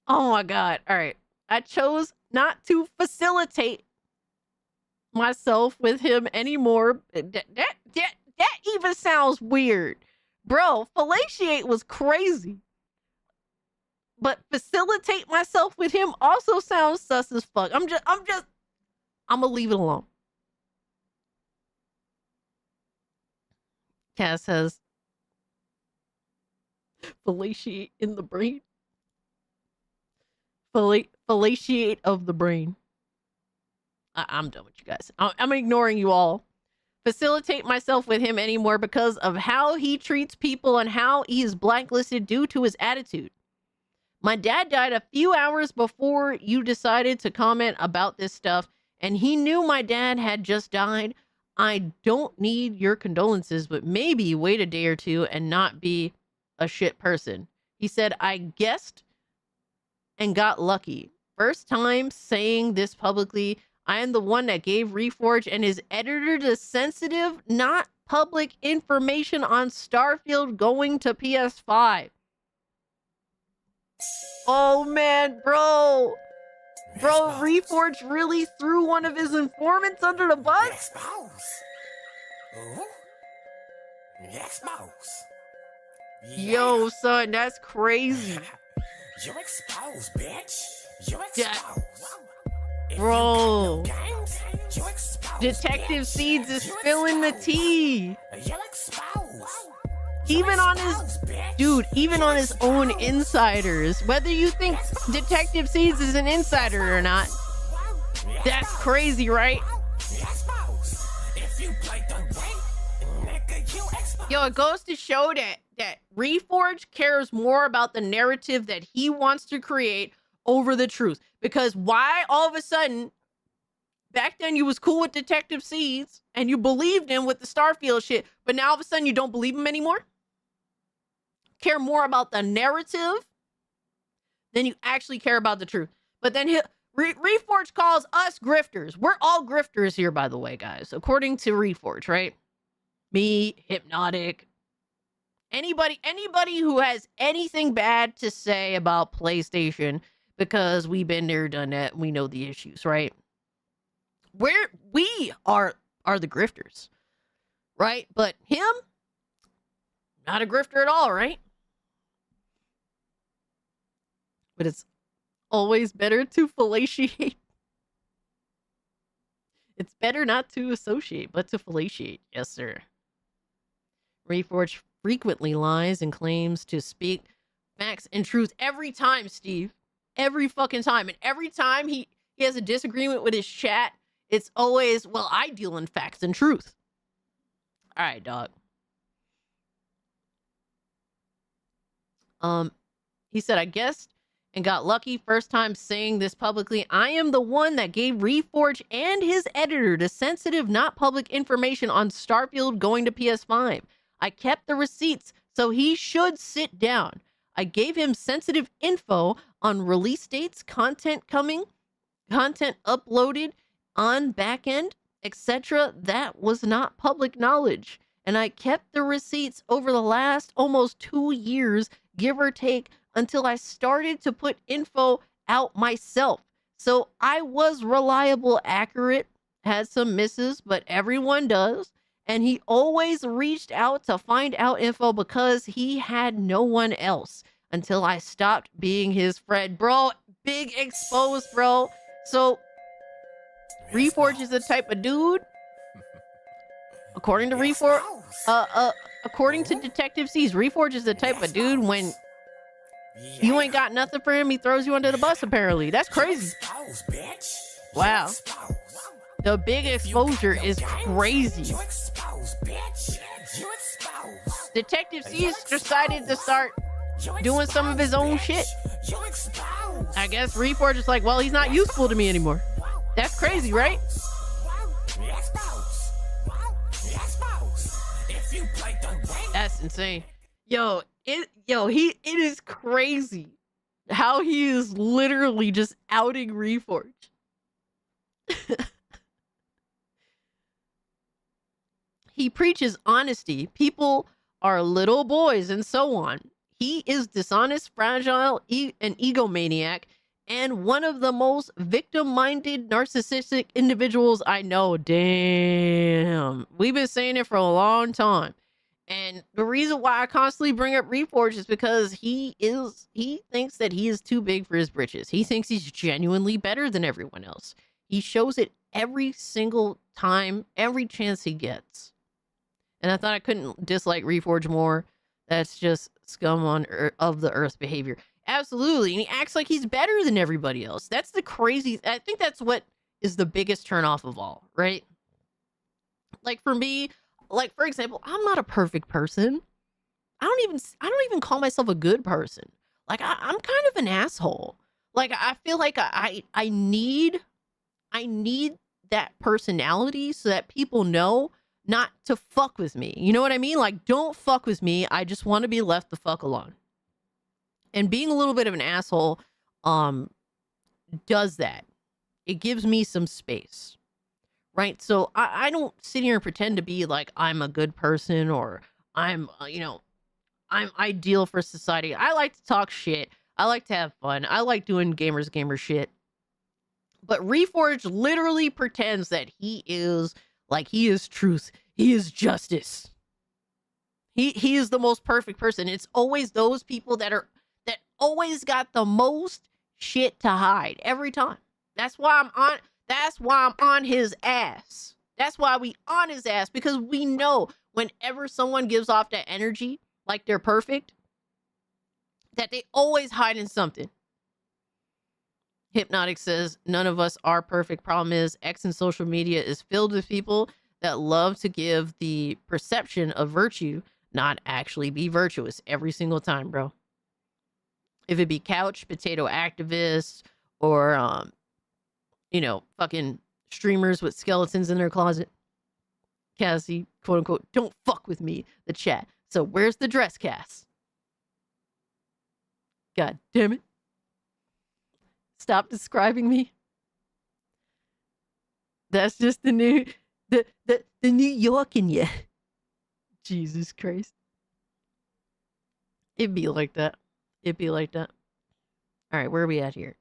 Oh my god. All right. I chose not to facilitate myself with him anymore. That even sounds weird. Bro, fellatiate was crazy. But facilitate myself with him also sounds sus as fuck. I'm gonna leave it alone. Cass says fellatiate in the brain. Fellatiate of the brain. I'm done with you guys. I'm ignoring you all. Facilitate myself with him anymore because of how he treats people and how he is blacklisted due to his attitude. My dad died a few hours before you decided to comment about this stuff, and he knew my dad had just died. I don't need your condolences, but maybe wait a day or two and not be a shit person. He said, I guessed and got lucky. First time saying this publicly. I am the one that gave Reforge and his editor the sensitive, not public information on Starfield going to PS5. Oh man, bro, Reforge really threw one of his informants under the bus? Yo, son, that's crazy. You're exposed, bitch. You're Yeah. exposed. Bro, You're exposed. Detective Seeds is spilling the tea. You're exposed. Even on his own insiders. Whether you think Detective Seeds is an insider or not, that's crazy, right? Yo, it goes to show that Reforge cares more about the narrative that he wants to create over the truth. Because why all of a sudden Back then you was cool with Detective Seeds and you believed him with the Starfield shit, but now all of a sudden you don't believe him anymore? Care more about the narrative than you actually care about the truth. But then Reforge calls us grifters. We're all grifters here, by the way, guys, according to Reforge, right? Me, Hypnotic, anybody who has anything bad to say about PlayStation, because we've been there, done that, we know the issues, right? We are the grifters, right? But him, not a grifter at all, right? But it's always better to fellatiate. It's better not to associate, but to fellatiate. Yes, sir. Reforge frequently lies and claims to speak facts and truth every time, Steve. Every fucking time. And every time he has a disagreement with his chat, it's always, well, I deal in facts and truth. All right, dog. He said, I guessed and got lucky first time saying this publicly. I am the one that gave Reforge and his editor the sensitive, not public information on Starfield going to PS5. I kept the receipts, so he should sit down. I gave him sensitive info on release dates, content coming, content uploaded on backend, etc. That was not public knowledge. And I kept the receipts over the last almost 2 years, give or take, until I started to put info out myself. So I was reliable, accurate, had some misses, but everyone does. And he always reached out to find out info because he had no one else until I stopped being his friend. Bro, big exposed, bro. So Reforge is the type of dude, according to Reforge, according to Detective C's, Reforge is the type of dude when you ain't got nothing for him, he throws you under the bus, apparently. That's crazy. Wow. The big exposure is crazy. Detective C's decided to start doing some of his own shit. I guess Reforge is like, well, he's not useful to me anymore. That's crazy, right? That's insane. It is crazy how he is literally just outing Reforge. He preaches honesty. People are little boys and so on. He is dishonest, fragile, an egomaniac, and one of the most victim-minded, narcissistic individuals I know. Damn. We've been saying it for a long time. And the reason why I constantly bring up Reforge is because he thinks that he is too big for his britches. He thinks he's genuinely better than everyone else. He shows it every single time, every chance he gets. And I thought I couldn't dislike Reforge more. That's just scum of the earth behavior. Absolutely. And he acts like he's better than everybody else. That's the crazy. I think that's what is the biggest turnoff of all, right? Like for me, like for example, I'm not a perfect person. I don't even call myself a good person. Like I'm kind of an asshole. Like I feel like I need that personality so that people know not to fuck with me. You know what I mean? Like, don't fuck with me. I just want to be left the fuck alone. And being a little bit of an asshole does that. It gives me some space. Right? So I don't sit here and pretend to be like I'm a good person or I'm I'm ideal for society. I like to talk shit. I like to have fun. I like doing gamer shit. But Reforge literally pretends that he is truth. He is justice. He is the most perfect person. It's always those people that always got the most shit to hide every time. That's why I'm on his ass. That's why we on his ass, because we know whenever someone gives off that energy like they're perfect, that they always hiding something. Hypnotic says, none of us are perfect. Problem is, X and social media is filled with people that love to give the perception of virtue, not actually be virtuous every single time, bro. If it be couch potato activists or, fucking streamers with skeletons in their closet. Cassie, quote unquote, don't fuck with me, the chat. So where's the dress, Cass? God damn it. Stop describing me. That's just the New York in you. Jesus Christ. It'd be like that. It'd be like that. All right, where are we at here?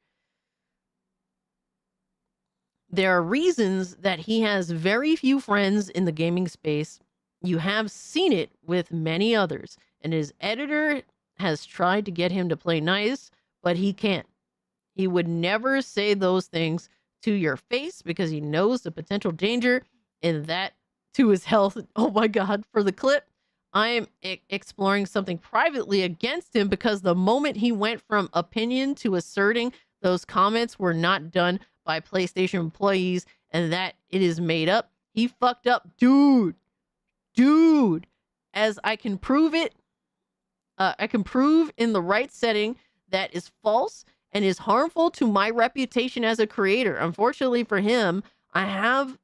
There are reasons that he has very few friends in the gaming space. You have seen it with many others, and his editor has tried to get him to play nice, but he can't. He would never say those things to your face because he knows the potential danger in that to his health. Oh my God, for the clip, I am exploring something privately against him because the moment he went from opinion to asserting those comments were not done by PlayStation employees and that it is made up, he fucked up. Dude, as I can prove it, I can prove in the right setting that is false and is harmful to my reputation as a creator. Unfortunately for him, I have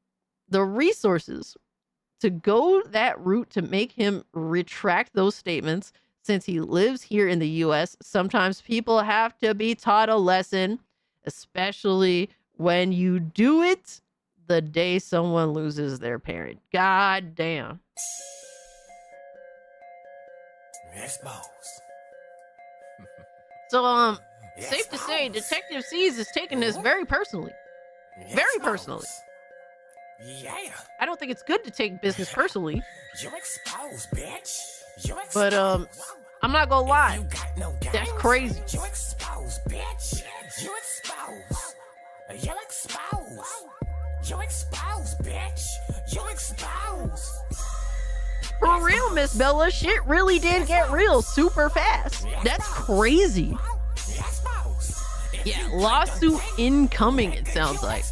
the resources to go that route to make him retract those statements. Since he lives here in the US, sometimes people have to be taught a lesson, especially when you do it the day someone loses their parent. God damn. So, safe to say, Detective C's is taking this very personally. Very personally. Yeah. I don't think it's good to take business personally. You exposed, bitch. You exposed. But, I'm not gonna lie. That's crazy. You exposed, bitch. You exposed. You exposed. You exposed, bitch. You exposed. For real, Miss Bella, shit really did get real super fast. That's crazy. Yeah, lawsuit incoming, it sounds like.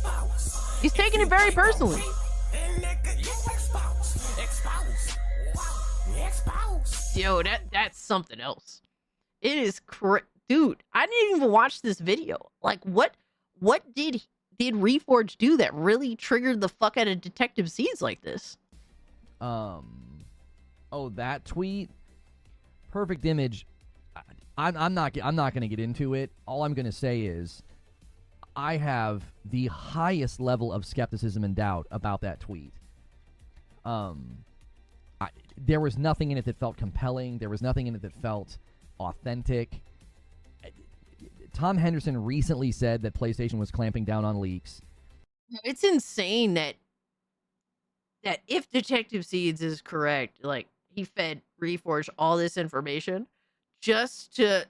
He's taking it very personally. Yo, that's something else. It is dude, I didn't even watch this video. Like, what did Reforge do that really triggered the fuck out of Detective C's like this? Oh, that tweet, perfect image. I'm not gonna get into it. All I'm gonna say is, I have the highest level of skepticism and doubt about that tweet. There was nothing in it that felt compelling. There was nothing in it that felt authentic. Tom Henderson recently said that PlayStation was clamping down on leaks. It's insane that if Detective Seeds is correct, like, he fed Reforge all this information just for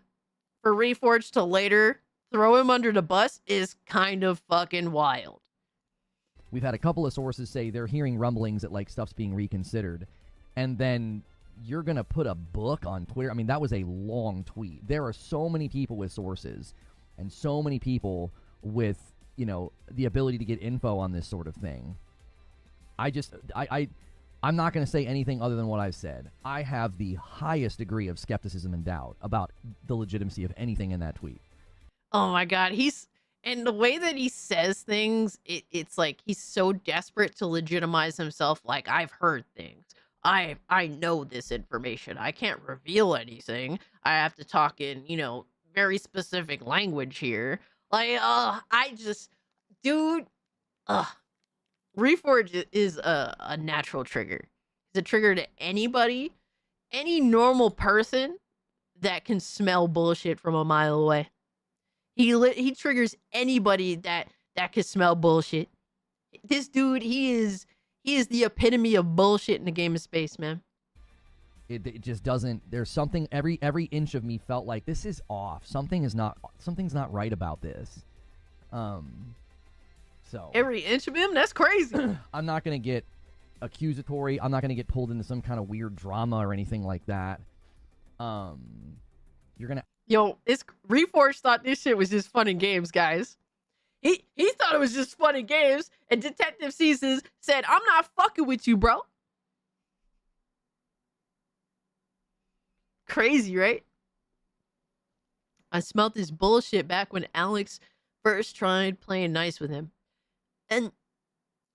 Reforge to later throw him under the bus is kind of fucking wild. We've had a couple of sources say they're hearing rumblings that, like, stuff's being reconsidered. And then you're going to put a book on Twitter. I mean, that was a long tweet. There are so many people with sources and so many people with, you know, the ability to get info on this sort of thing. I'm not going to say anything other than what I've said. I have the highest degree of skepticism and doubt about the legitimacy of anything in that tweet. Oh my God. And the way that he says things, it's like he's so desperate to legitimize himself. Like, I've heard things. I know this information. I can't reveal anything. I have to talk in, you know, very specific language here. Like, Reforge is a natural trigger. It's a trigger to anybody, any normal person that can smell bullshit from a mile away. He triggers anybody that can smell bullshit. This dude, he is the epitome of bullshit in the game of space, man. It just doesn't. There's something. Every inch of me felt like this is off. Something's not right about this. So every inch of him, that's crazy. I'm not gonna get accusatory. I'm not gonna get pulled into some kind of weird drama or anything like that. You're gonna. Yo, Reforge thought this shit was just fun and games, guys. He thought it was just fun and games, and Detective Caesar said, "I'm not fucking with you, bro." Crazy, right? I smelled this bullshit back when Alex first tried playing nice with him. And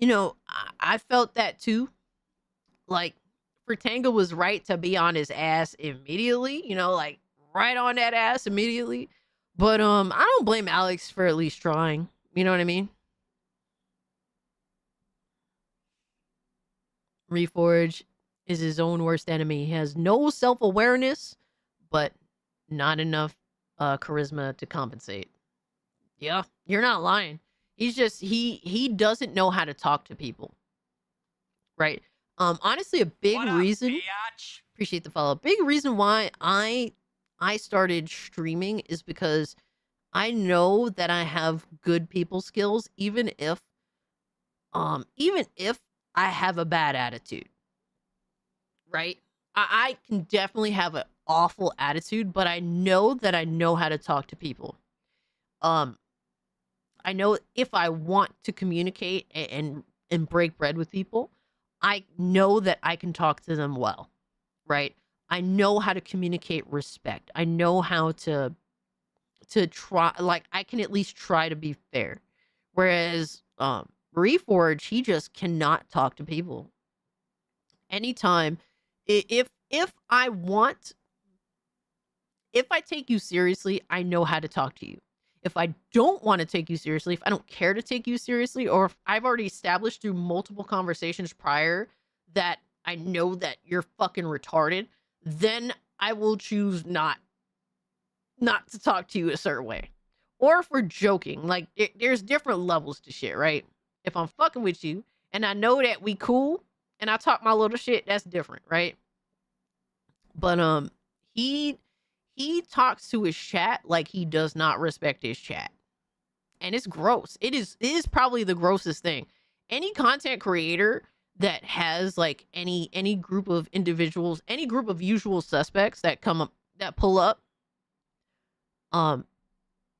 You know, I felt that too. Like, Fratanga was right to be on his ass immediately, you know, like right on that ass immediately. But I don't blame Alex for at least trying. You know what I mean? Reforge is his own worst enemy. He has no self-awareness, but not enough charisma to compensate. Yeah, you're not lying. He's just he doesn't know how to talk to people. Right? Honestly, a big reason, appreciate the follow. Big reason why I started streaming is because I know that I have good people skills, even if I have a bad attitude. Right? I can definitely have an awful attitude, but I know that I know how to talk to people. I know if I want to communicate and break bread with people, I know that I can talk to them well, right? I know how to communicate respect. I know how to try, like, I can at least try to be fair. Whereas Reforge, he just cannot talk to people. Anytime, if I take you seriously, I know how to talk to you. If I don't want to take you seriously, if I don't care to take you seriously, or if I've already established through multiple conversations prior that I know that you're fucking retarded, then I will choose not to talk to you a certain way. Or if we're joking, like there's different levels to shit, right? If I'm fucking with you and I know that we cool and I talk my little shit, that's different, right? But he talks to his chat like he does not respect his chat. And it's gross. It is probably the grossest thing. Any content creator that has like any group of individuals, any group of usual suspects that come up, that pull up,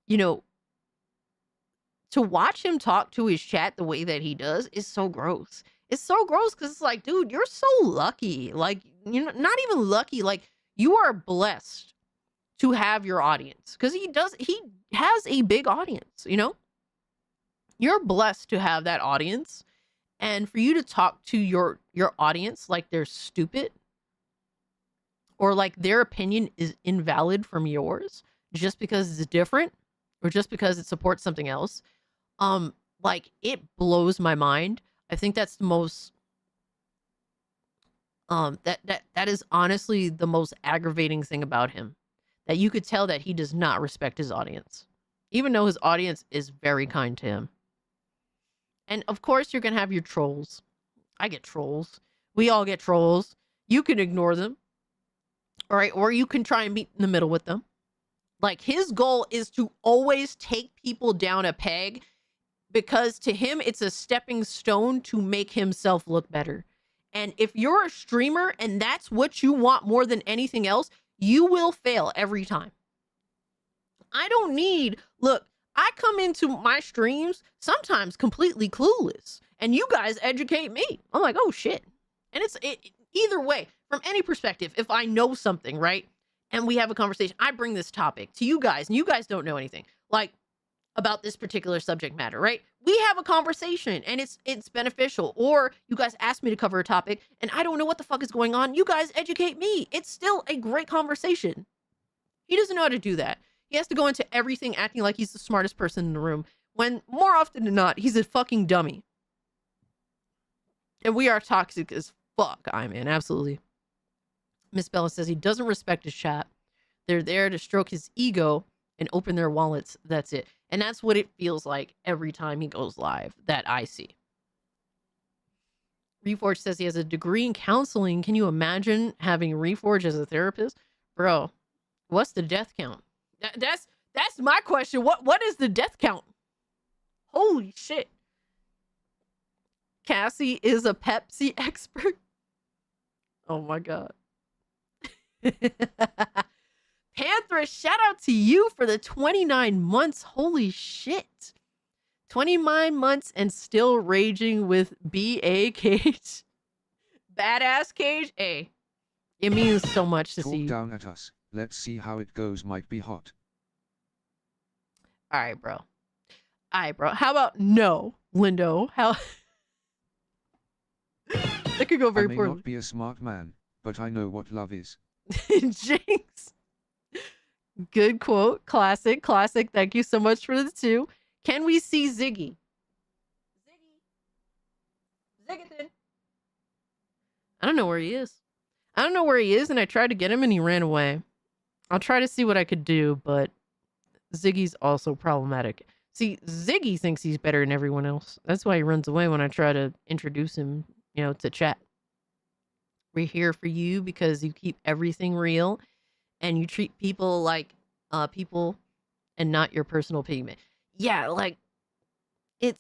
you know, to watch him talk to his chat the way that he does is so gross. It's so gross because it's like, dude, you're so lucky. Like, you know, not even lucky. Like, you are blessed to have your audience, because he has a big audience, you know? You're blessed to have that audience, and for you to talk to your audience like they're stupid or like their opinion is invalid from yours just because it's different or just because it supports something else, like, it blows my mind. I think that's the most that is honestly the most aggravating thing about him. That you could tell that he does not respect his audience, even though his audience is very kind to him. And of course, you're going to have your trolls. I get trolls. We all get trolls. You can ignore them. All right. Or you can try and meet in the middle with them. Like, his goal is to always take people down a peg, because to him, it's a stepping stone to make himself look better. And if you're a streamer and that's what you want more than anything else, you will fail every time. I don't need, look, I come into my streams sometimes completely clueless, and you guys educate me. I'm like, oh shit. And it's either way, from any perspective, if I know something, right, and we have a conversation, I bring this topic to you guys, and you guys don't know anything, like, about this particular subject matter, right? We have a conversation and it's beneficial. Or you guys ask me to cover a topic and I don't know what the fuck is going on. You guys educate me. It's still a great conversation. He doesn't know how to do that. He has to go into everything acting like he's the smartest person in the room, when more often than not, he's a fucking dummy. And we are toxic as fuck, man. Absolutely. Miss Bella says he doesn't respect his chat. They're there to stroke his ego and open their wallets. That's it. And that's what it feels like every time he goes live that I see. Reforge says he has a degree in counseling. Can you imagine having Reforge as a therapist? Bro, what's the death count? That's my question. What is the death count? Holy shit. Cassie is a Pepsi expert. Oh my God. Panthers, shout out to you for the 29 months. Holy shit. 29 months and still raging with B.A. Cage. Badass Cage. Hey, it means so much to Talk see you. down at us. Let's see how it goes. Might be hot. All right, bro. How about no, Lindo? How That could go very I may poorly. not be a smart man, but I know what love is. Jinx. Good quote. Classic. Thank you so much for the 2. Can we see Ziggy? Ziggy. I don't know where he is. And I tried to get him and he ran away. I'll try to see what I could do, but Ziggy's also problematic. See, Ziggy thinks he's better than everyone else. That's why he runs away when I try to introduce him, to chat. We're here for you because you keep everything real and you treat people like people and not your personal pigment. Yeah, like it,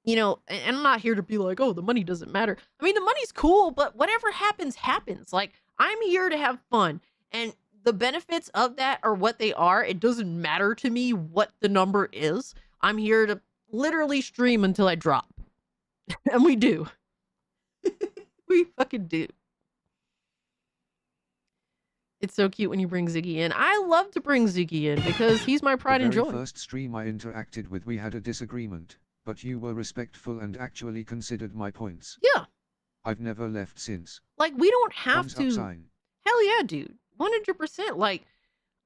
and I'm not here to be like, oh, the money doesn't matter. I mean, the money's cool, but whatever happens, happens. Like, I'm here to have fun. And the benefits of that are what they are. It doesn't matter to me what the number is. I'm here to literally stream until I drop. And we do. We fucking do. It's so cute when you bring Ziggy in. I love to bring Ziggy in because he's my pride and The joy. very first stream I interacted with, we had a disagreement, but you were respectful and actually considered my points. Yeah. I've never left since. Like, we don't have Thumbs to. up sign. Hell yeah, dude. 100%. Like,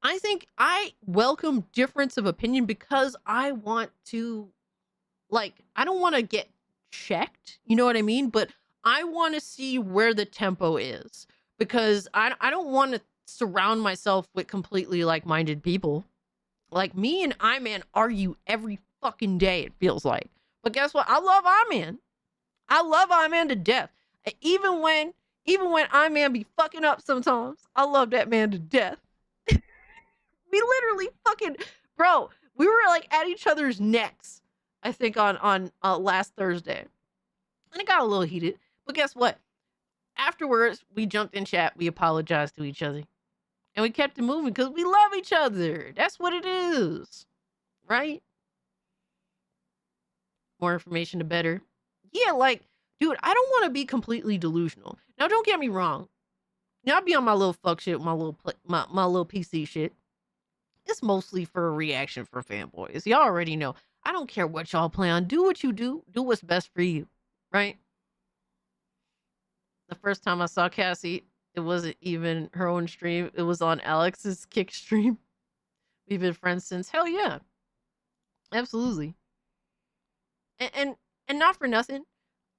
I think I welcome difference of opinion because I want to, like, I don't want to get checked. You know what I mean? But I want to see where the tempo is because I don't want to surround myself with completely like-minded people. Like, me and I-Man argue every fucking day, it feels like. But guess what? I love I-Man. I love I-Man to death. Even when I-Man be fucking up sometimes, I love that man to death. We literally fucking, bro, we were like at each other's necks, I think on last Thursday. And it got a little heated. But guess what? Afterwards, we jumped in chat. We apologized to each other. And we kept it moving because we love each other. That's what it is. Right? More information, the better. Yeah, like, dude, I don't want to be completely delusional. Now, don't get me wrong. Now, I'll be on my little fuck shit, my little PC shit. It's mostly for a reaction for fanboys. Y'all already know. I don't care what y'all play on. Do what you do. Do what's best for you. Right? The first time I saw Cassie, it wasn't even her own stream. It was on Alex's Kick stream. We've been friends since. Hell yeah. Absolutely. And not for nothing.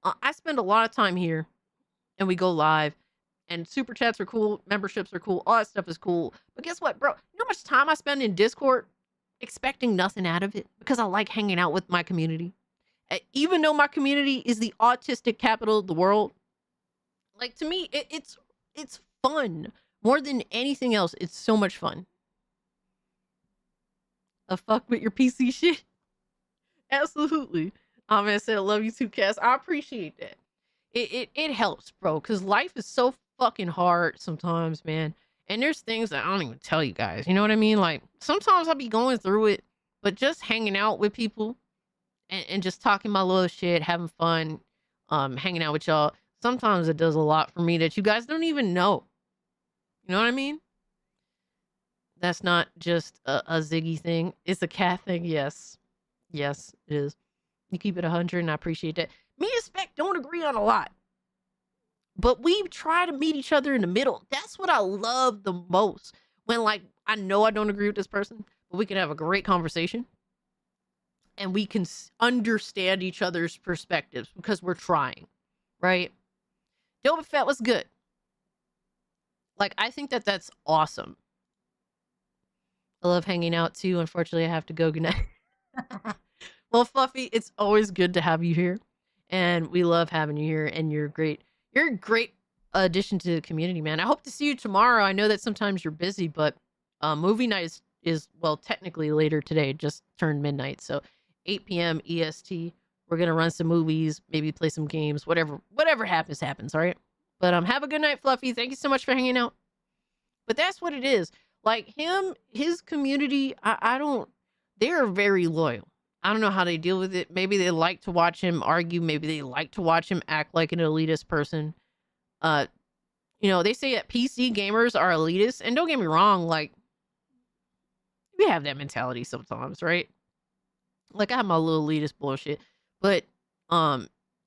I spend a lot of time here. And we go live. And super chats are cool. Memberships are cool. All that stuff is cool. But guess what, bro? You know how much time I spend in Discord expecting nothing out of it? Because I like hanging out with my community. Even though my community is the autistic capital of the world. Like, to me, it's fun. More than anything else, it's so much fun. A fuck with your PC shit? Absolutely. Man said, I love you too, Cass. I appreciate that. It helps, bro, because life is so fucking hard sometimes, man. And there's things that I don't even tell you guys. You know what I mean? Like, sometimes I'll be going through it, but just hanging out with people and just talking my little shit, having fun, hanging out with y'all. Sometimes it does a lot for me that you guys don't even know. You know what I mean? That's not just a Ziggy thing. It's a cat thing. Yes. Yes, it is. You keep it 100 and I appreciate that. Me and Spec don't agree on a lot. But we try to meet each other in the middle. That's what I love the most. When, like, I know I don't agree with this person, but we can have a great conversation. And we can understand each other's perspectives because we're trying. Right? Doba Fett was good. Like, I think that that's awesome. I love hanging out too. Unfortunately, I have to go. Good night. Well, Fluffy, it's always good to have you here. And we love having you here. And you're great. You're a great addition to the community, man. I hope to see you tomorrow. I know that sometimes you're busy, but movie night is well, technically later today. Just turned midnight. So 8 p.m. EST. We're going to run some movies, maybe play some games, whatever happens, all right? But have a good night, Fluffy. Thank you so much for hanging out. But that's what it is. Like, his community, they're very loyal. I don't know how they deal with it. Maybe they like to watch him argue. Maybe they like to watch him act like an elitist person. They say that PC gamers are elitist. And don't get me wrong, like, we have that mentality sometimes, right? Like, I have my little elitist bullshit. But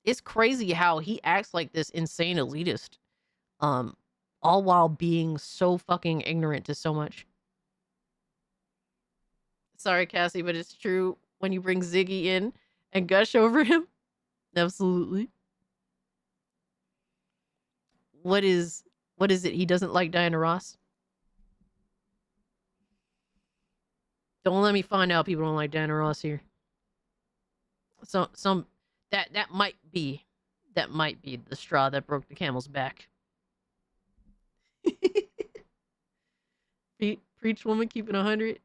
It's crazy how he acts like this insane elitist, all while being so fucking ignorant to so much. Sorry, Cassie, but it's true when you bring Ziggy in and gush over him. Absolutely. What is it? He doesn't like Diana Ross? Don't let me find out people don't like Diana Ross here. That might be the straw that broke the camel's back. Preach woman, keep it 100.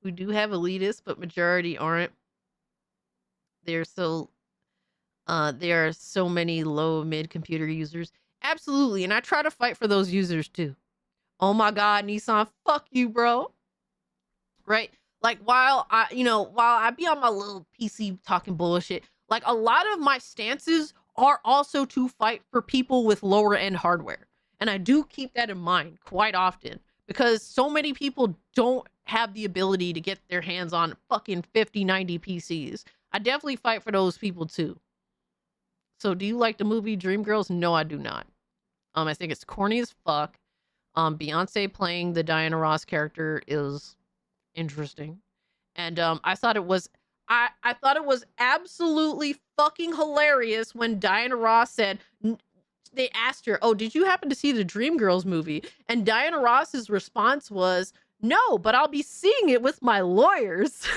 We do have elitists, but majority aren't. There are so many low mid computer users. Absolutely, and I try to fight for those users too. Oh my God, Nissan, fuck you, bro. Right? Like while I be on my little PC talking bullshit, like a lot of my stances are also to fight for people with lower end hardware. And I do keep that in mind quite often because so many people don't have the ability to get their hands on fucking 5090 PCs. I definitely fight for those people too. So do you like the movie Dreamgirls? No, I do not. I think it's corny as fuck. Beyonce playing the Diana Ross character is interesting. And I thought it was absolutely fucking hilarious when Diana Ross said, they asked her, "Oh, did you happen to see the Dreamgirls movie?" And Diana Ross's response was, "No, but I'll be seeing it with my lawyers."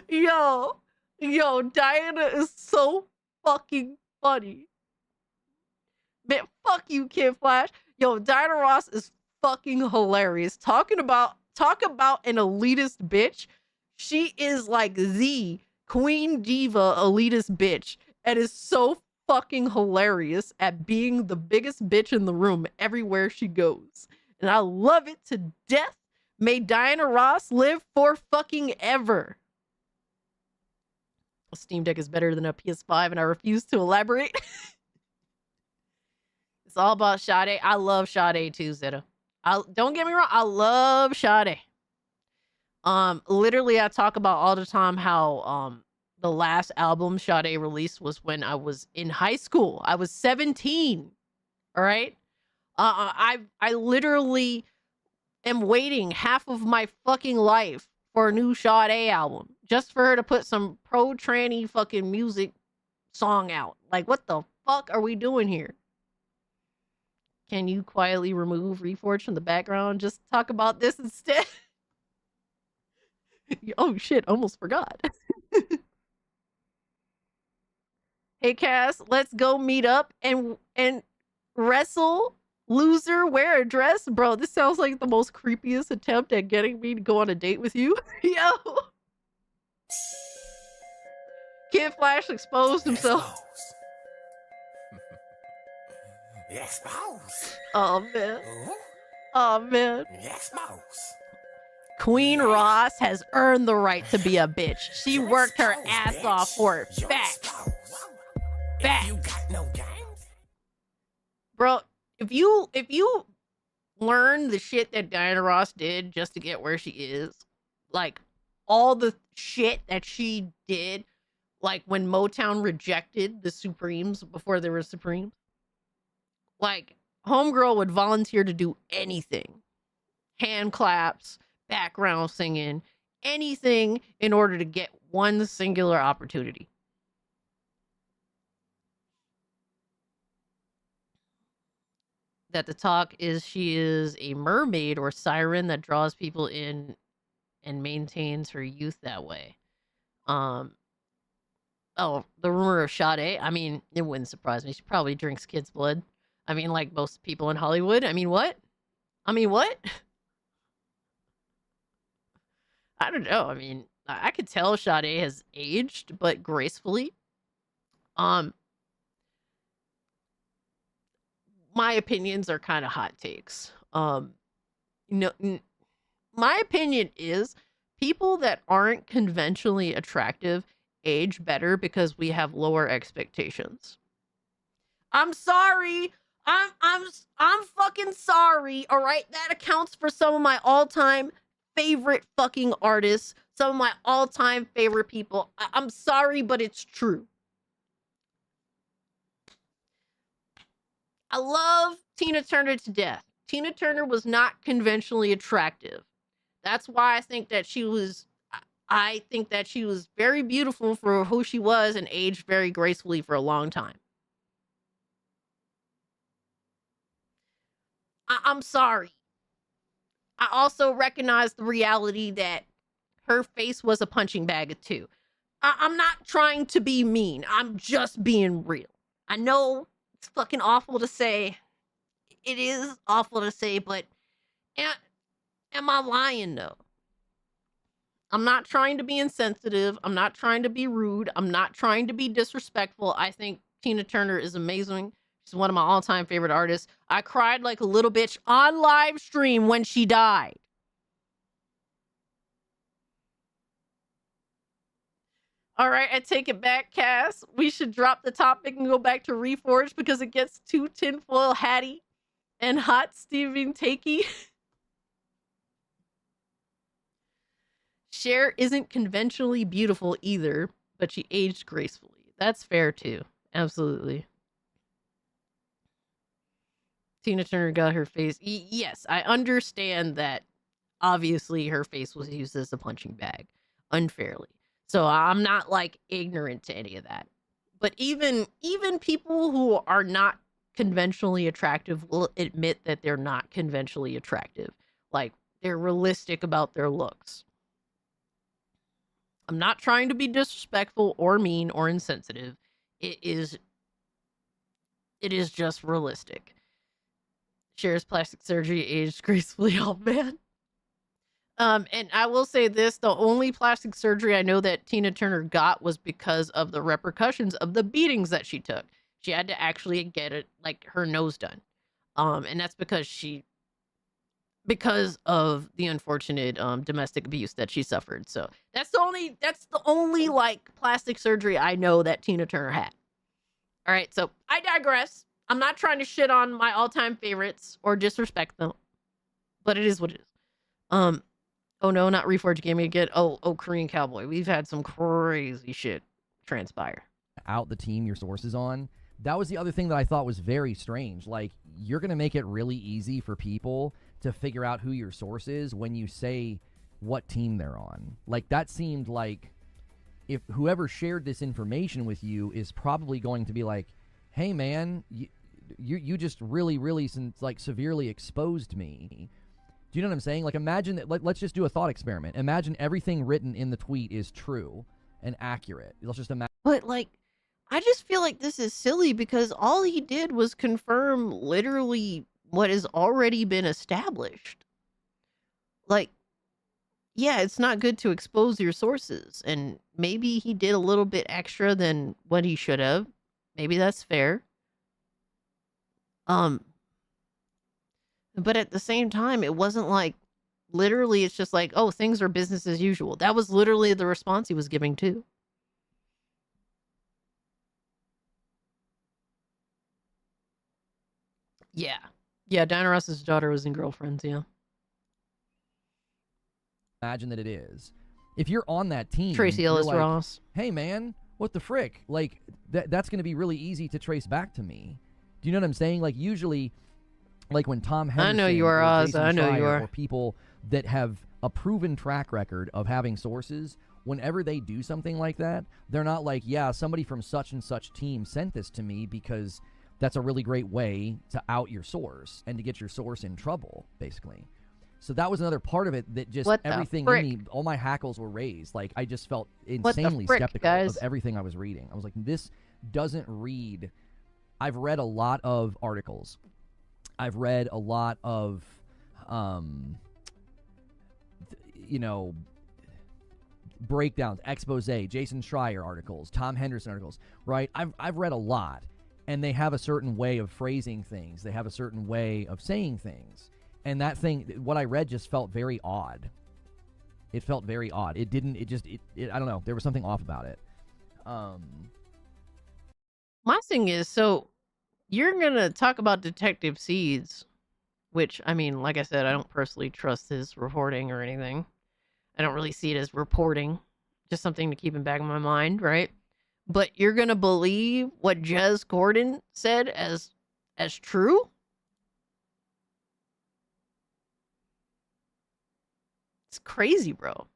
Yo, Diana is so fucking funny. Man, fuck you, Kid Flash. Yo, Diana Ross is fucking hilarious. Talk about an elitist bitch. She is like the queen diva elitist bitch and is so fucking hilarious at being the biggest bitch in the room everywhere she goes. And I love it to death. May Diana Ross live for fucking ever. A Steam Deck is better than a PS5 and I refuse to elaborate. It's all about Sade. I love Sade too, Zeta. Don't get me wrong, I love Sade. Literally I talk about all the time how the last album Sade released was when I was in high school. I was 17. All right? I literally am waiting half of my fucking life for a new Sade album just for her to put some pro-tranny fucking music song out. Like, what the fuck are we doing here? Can you quietly remove Reforged from the background? Just talk about this instead. Oh shit, almost forgot. Hey Cass, let's go meet up and wrestle. Loser, wear a dress. Bro, this sounds like the most creepiest attempt at getting me to go on a date with you. Yo. Kid Flash exposed himself. Expose. Oh man. Oh man. Expose. Queen Ross has earned the right to be a bitch. She worked her ass off for it. Facts. Bro, if you learn the shit that Diana Ross did just to get where she is, like all the shit that she did, like when Motown rejected the Supremes before there were Supremes, like homegirl would volunteer to do anything. Hand claps, background singing, anything in order to get one singular opportunity. That the talk is she is a mermaid or siren that draws people in and maintains her youth that way. Oh, the rumor of Sade, I mean, it wouldn't surprise me. She probably drinks kids' blood. I mean, like most people in Hollywood. I mean, what? I don't know. I mean, I could tell Sade has aged, but gracefully. My opinions are kind of hot takes. My opinion is people that aren't conventionally attractive age better because we have lower expectations. I'm sorry. I'm fucking sorry. All right, that accounts for some of my all-time favorite fucking artists, some of my all-time favorite people. I'm sorry, but it's true. I love Tina Turner to death. Tina Turner was not conventionally attractive. That's why I think that she was very beautiful for who she was and aged very gracefully for a long time. I'm sorry. I also recognize the reality that her face was a punching bag too. I'm not trying to be mean. I'm just being real. I know it's fucking awful to say. It is awful to say, but am I lying though? I'm not trying to be insensitive. I'm not trying to be rude. I'm not trying to be disrespectful. I think Tina Turner is amazing. She's one of my all-time favorite artists. I cried like a little bitch on live stream when she died. All right, I take it back, Cass. We should drop the topic and go back to Reforged because it gets too tinfoil hatty and hot Stephen Takey. Cher isn't conventionally beautiful either, but she aged gracefully. That's fair too. Absolutely. Tina Turner got her face. Yes, I understand that obviously her face was used as a punching bag unfairly. So I'm not like ignorant to any of that. But even people who are not conventionally attractive will admit that they're not conventionally attractive. Like they're realistic about their looks. I'm not trying to be disrespectful or mean or insensitive. It is just realistic. Cher's plastic surgery aged gracefully. Oh man. And I will say this, the only plastic surgery I know that Tina Turner got was because of the repercussions of the beatings that she took. She had to actually get it, like, her nose done. And that's because of the unfortunate domestic abuse that she suffered. So that's the only like plastic surgery I know that Tina Turner had. All right, so I digress. I'm not trying to shit on my all-time favorites or disrespect them, but it is what it is. Oh no, not Reforged Gaming again. Oh, Korean Cowboy. We've had some crazy shit transpire. Out the team your sources on. That was the other thing that I thought was very strange. Like, you're going to make it really easy for people to figure out who your source is when you say what team they're on. Like, that seemed like if whoever shared this information with you is probably going to be like, hey man, you just really like severely exposed me. Do you know what I'm saying? Like, imagine that. Let's just do a thought experiment. Imagine everything written in the tweet is true and accurate. Let's just imagine. But like, I just feel like this is silly because all he did was confirm literally what has already been established. Like, yeah, it's not good to expose your sources, and maybe he did a little bit extra than what he should have. Maybe that's fair. But at the same time, it wasn't like literally it's just like, oh, things are business as usual. That was literally the response he was giving too. Yeah. Yeah, Diana Ross's daughter was in Girlfriends, yeah. Imagine that it is. If you're on that team, Tracy Ellis like, Ross. Hey man, what the frick? Like, that's going to be really easy to trace back to me. Do you know what I'm saying? Like, usually, like when Tom Henderson, I know you are, Oz. Jason I know you Schreier, are. or people that have a proven track record of having sources, whenever they do something like that, they're not like, yeah, somebody from such and such team sent this to me, because that's a really great way to out your source and to get your source in trouble, basically. So that was another part of it that just everything in me, all my hackles were raised. Like, I just felt insanely skeptical of everything I was reading. I was like, this doesn't read. I've read a lot of articles. I've read a lot of, breakdowns, expose, Jason Schreier articles, Tom Henderson articles, right? I've read a lot, and they have a certain way of phrasing things. They have a certain way of saying things. And that thing, what I read just felt very odd. It felt very odd. It didn't, I don't know. There was something off about it. My thing is, so you're going to talk about Detective Seeds which, I mean, like I said, I don't personally trust his reporting or anything. I don't really see it as reporting, just something to keep in back of my mind, right? But you're going to believe what Jez Gordon said as true? It's crazy, bro.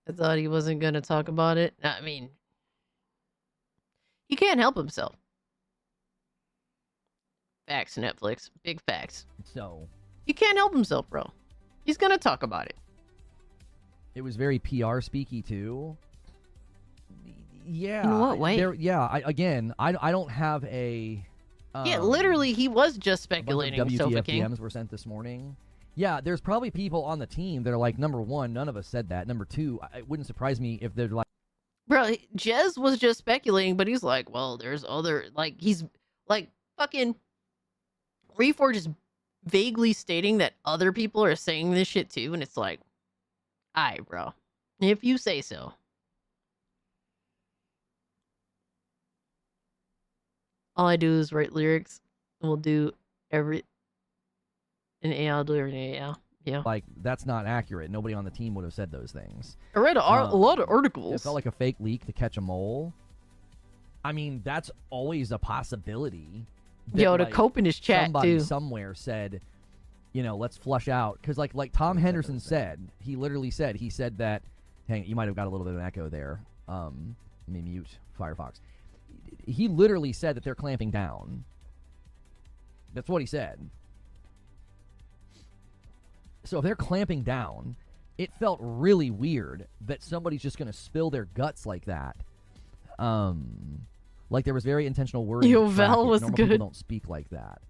I thought he wasn't going to talk about it. I mean, he can't help himself. Facts, Netflix. Big facts. So, he can't help himself, bro. He's going to talk about it. it was very PR speaky, too. Yeah. In what way? I don't have a... yeah, literally, he was just speculating. Sofa WTF King. DMs were sent this morning. Yeah, there's probably people on the team that are like, number one, none of us said that. Number two, it wouldn't surprise me if they're like... Bro, Jez was just speculating, but he's like, well, there's other... Like, he's like, fucking... Reforge is vaguely stating that other people are saying this shit too, and it's like, alright, bro. If you say so. All I do is write lyrics, and we'll do an AI, I'll do every AI. Yeah. Like, that's not accurate. Nobody on the team would have said those things. I read a lot of articles. It felt like a fake leak to catch a mole. I mean, that's always a possibility. That, Yo, to cope in his chat, somebody too. somewhere said, let's flush out. Because, like Tom Henderson said, he literally said, that, hang, you might have got a little bit of an echo there. Let me mute Firefox. He literally said that they're clamping down. That's what he said. So if they're clamping down, it felt really weird that somebody's just going to spill their guts like that. Like there was very intentional wording. Yo, Val was Normal good. People don't speak like that.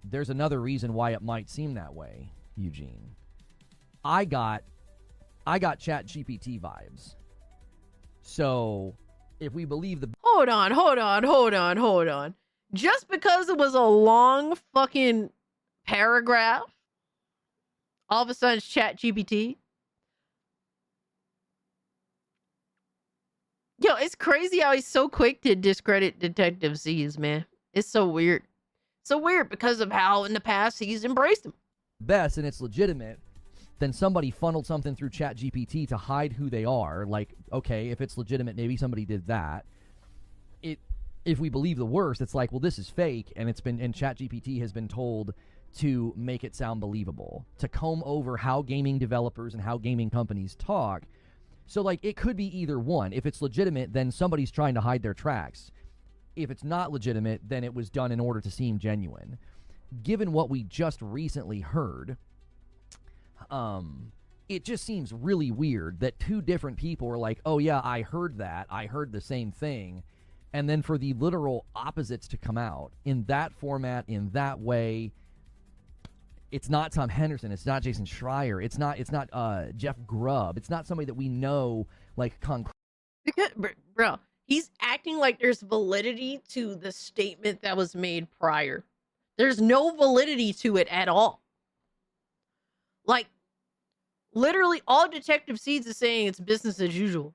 There's another reason why it might seem that way, Eugene. I got ChatGPT vibes. So if we believe the... Hold on. Just because it was a long fucking paragraph, all of a sudden it's ChatGPT. Yo, it's crazy how he's so quick to discredit Detective Z's, man. It's so weird. So weird because of how in the past he's embraced him. Best and it's legitimate, then somebody funneled something through ChatGPT to hide who they are. Like, okay, if it's legitimate, maybe somebody did that. If we believe the worst, it's like, well, this is fake, and ChatGPT has been told to make it sound believable, to comb over how gaming developers and how gaming companies talk. So, like, it could be either one. If it's legitimate, then somebody's trying to hide their tracks. If it's not legitimate, then it was done in order to seem genuine. Given what we just recently heard, it just seems really weird that two different people were like, oh yeah, I heard that. I heard the same thing. And then for the literal opposites to come out in that format, in that way, it's not Tom Henderson. It's not Jason Schreier. It's not Jeff Grubb. It's not somebody that we know, like, Bro, he's acting like there's validity to the statement that was made prior. There's no validity to it at all. Like, literally all Detective Seeds is saying it's business as usual.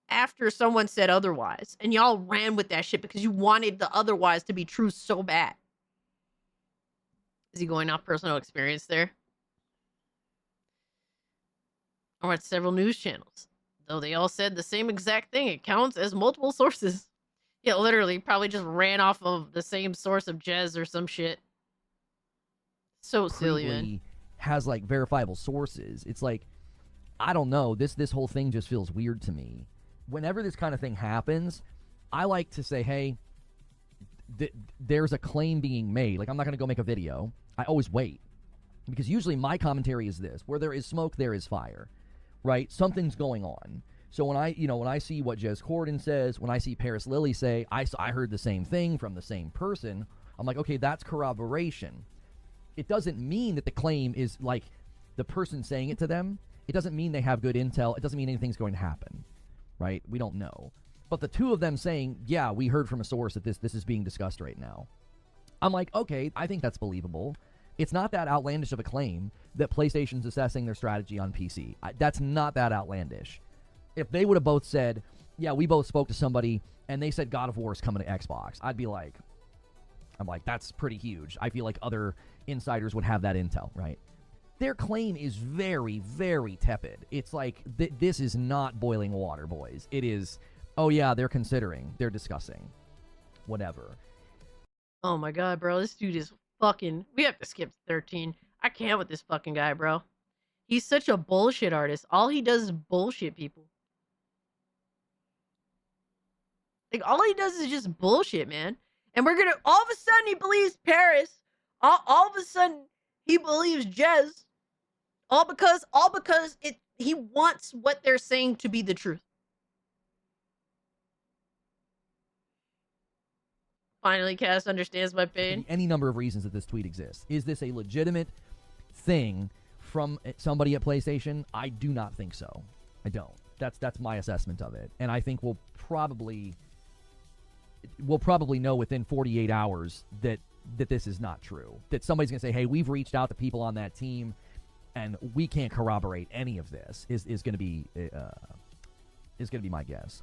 After someone said otherwise. And y'all ran with that shit because you wanted the otherwise to be true so bad. Is he going off personal experience there? Or at several news channels. Though they all said the same exact thing. It counts as multiple sources. Yeah, literally, probably just ran off of the same source of Jez or some shit. So silly, man. Has, like, verifiable sources. It's like, I don't know. This whole thing just feels weird to me. Whenever this kind of thing happens, I like to say, hey, there's a claim being made. Like, I'm not going to go make a video. I always wait. Because usually my commentary is this. Where there is smoke, there is fire. Right? Something's going on. So when I see what Jez Corden says, when I see Paris Lilly say, I heard the same thing from the same person, I'm like, okay, that's corroboration. It doesn't mean that the claim is, like, the person saying it to them. It doesn't mean they have good intel. It doesn't mean anything's going to happen. Right? We don't know. But the two of them saying, yeah, we heard from a source that this is being discussed right now. I'm like, okay, I think that's believable. It's not that outlandish of a claim that PlayStation's assessing their strategy on PC. That's not that outlandish. If they would have both said, yeah, we both spoke to somebody, and they said God of War is coming to Xbox, I'd be like, that's pretty huge. I feel like other insiders would have that intel, right? Their claim is very, very tepid. It's like, this is not boiling water, boys. It is, oh yeah, they're considering, they're discussing, whatever. Oh my god, bro, this dude is fucking... We have to skip to 13. I can't with this fucking guy, bro. He's such a bullshit artist. All he does is bullshit people. Like, all he does is just bullshit, man. And we're gonna... All of a sudden, he believes Paris. All of a sudden, he believes Jez. All because he wants what they're saying to be the truth. Finally, Cass understands my pain. Any number of reasons that this tweet exists. Is this a legitimate thing from somebody at PlayStation? I do not think so. I don't. That's my assessment of it. And I think we'll probably know within 48 hours that this is not true. That somebody's going to say, hey, we've reached out to people on that team and we can't corroborate any of this is going to be my guess.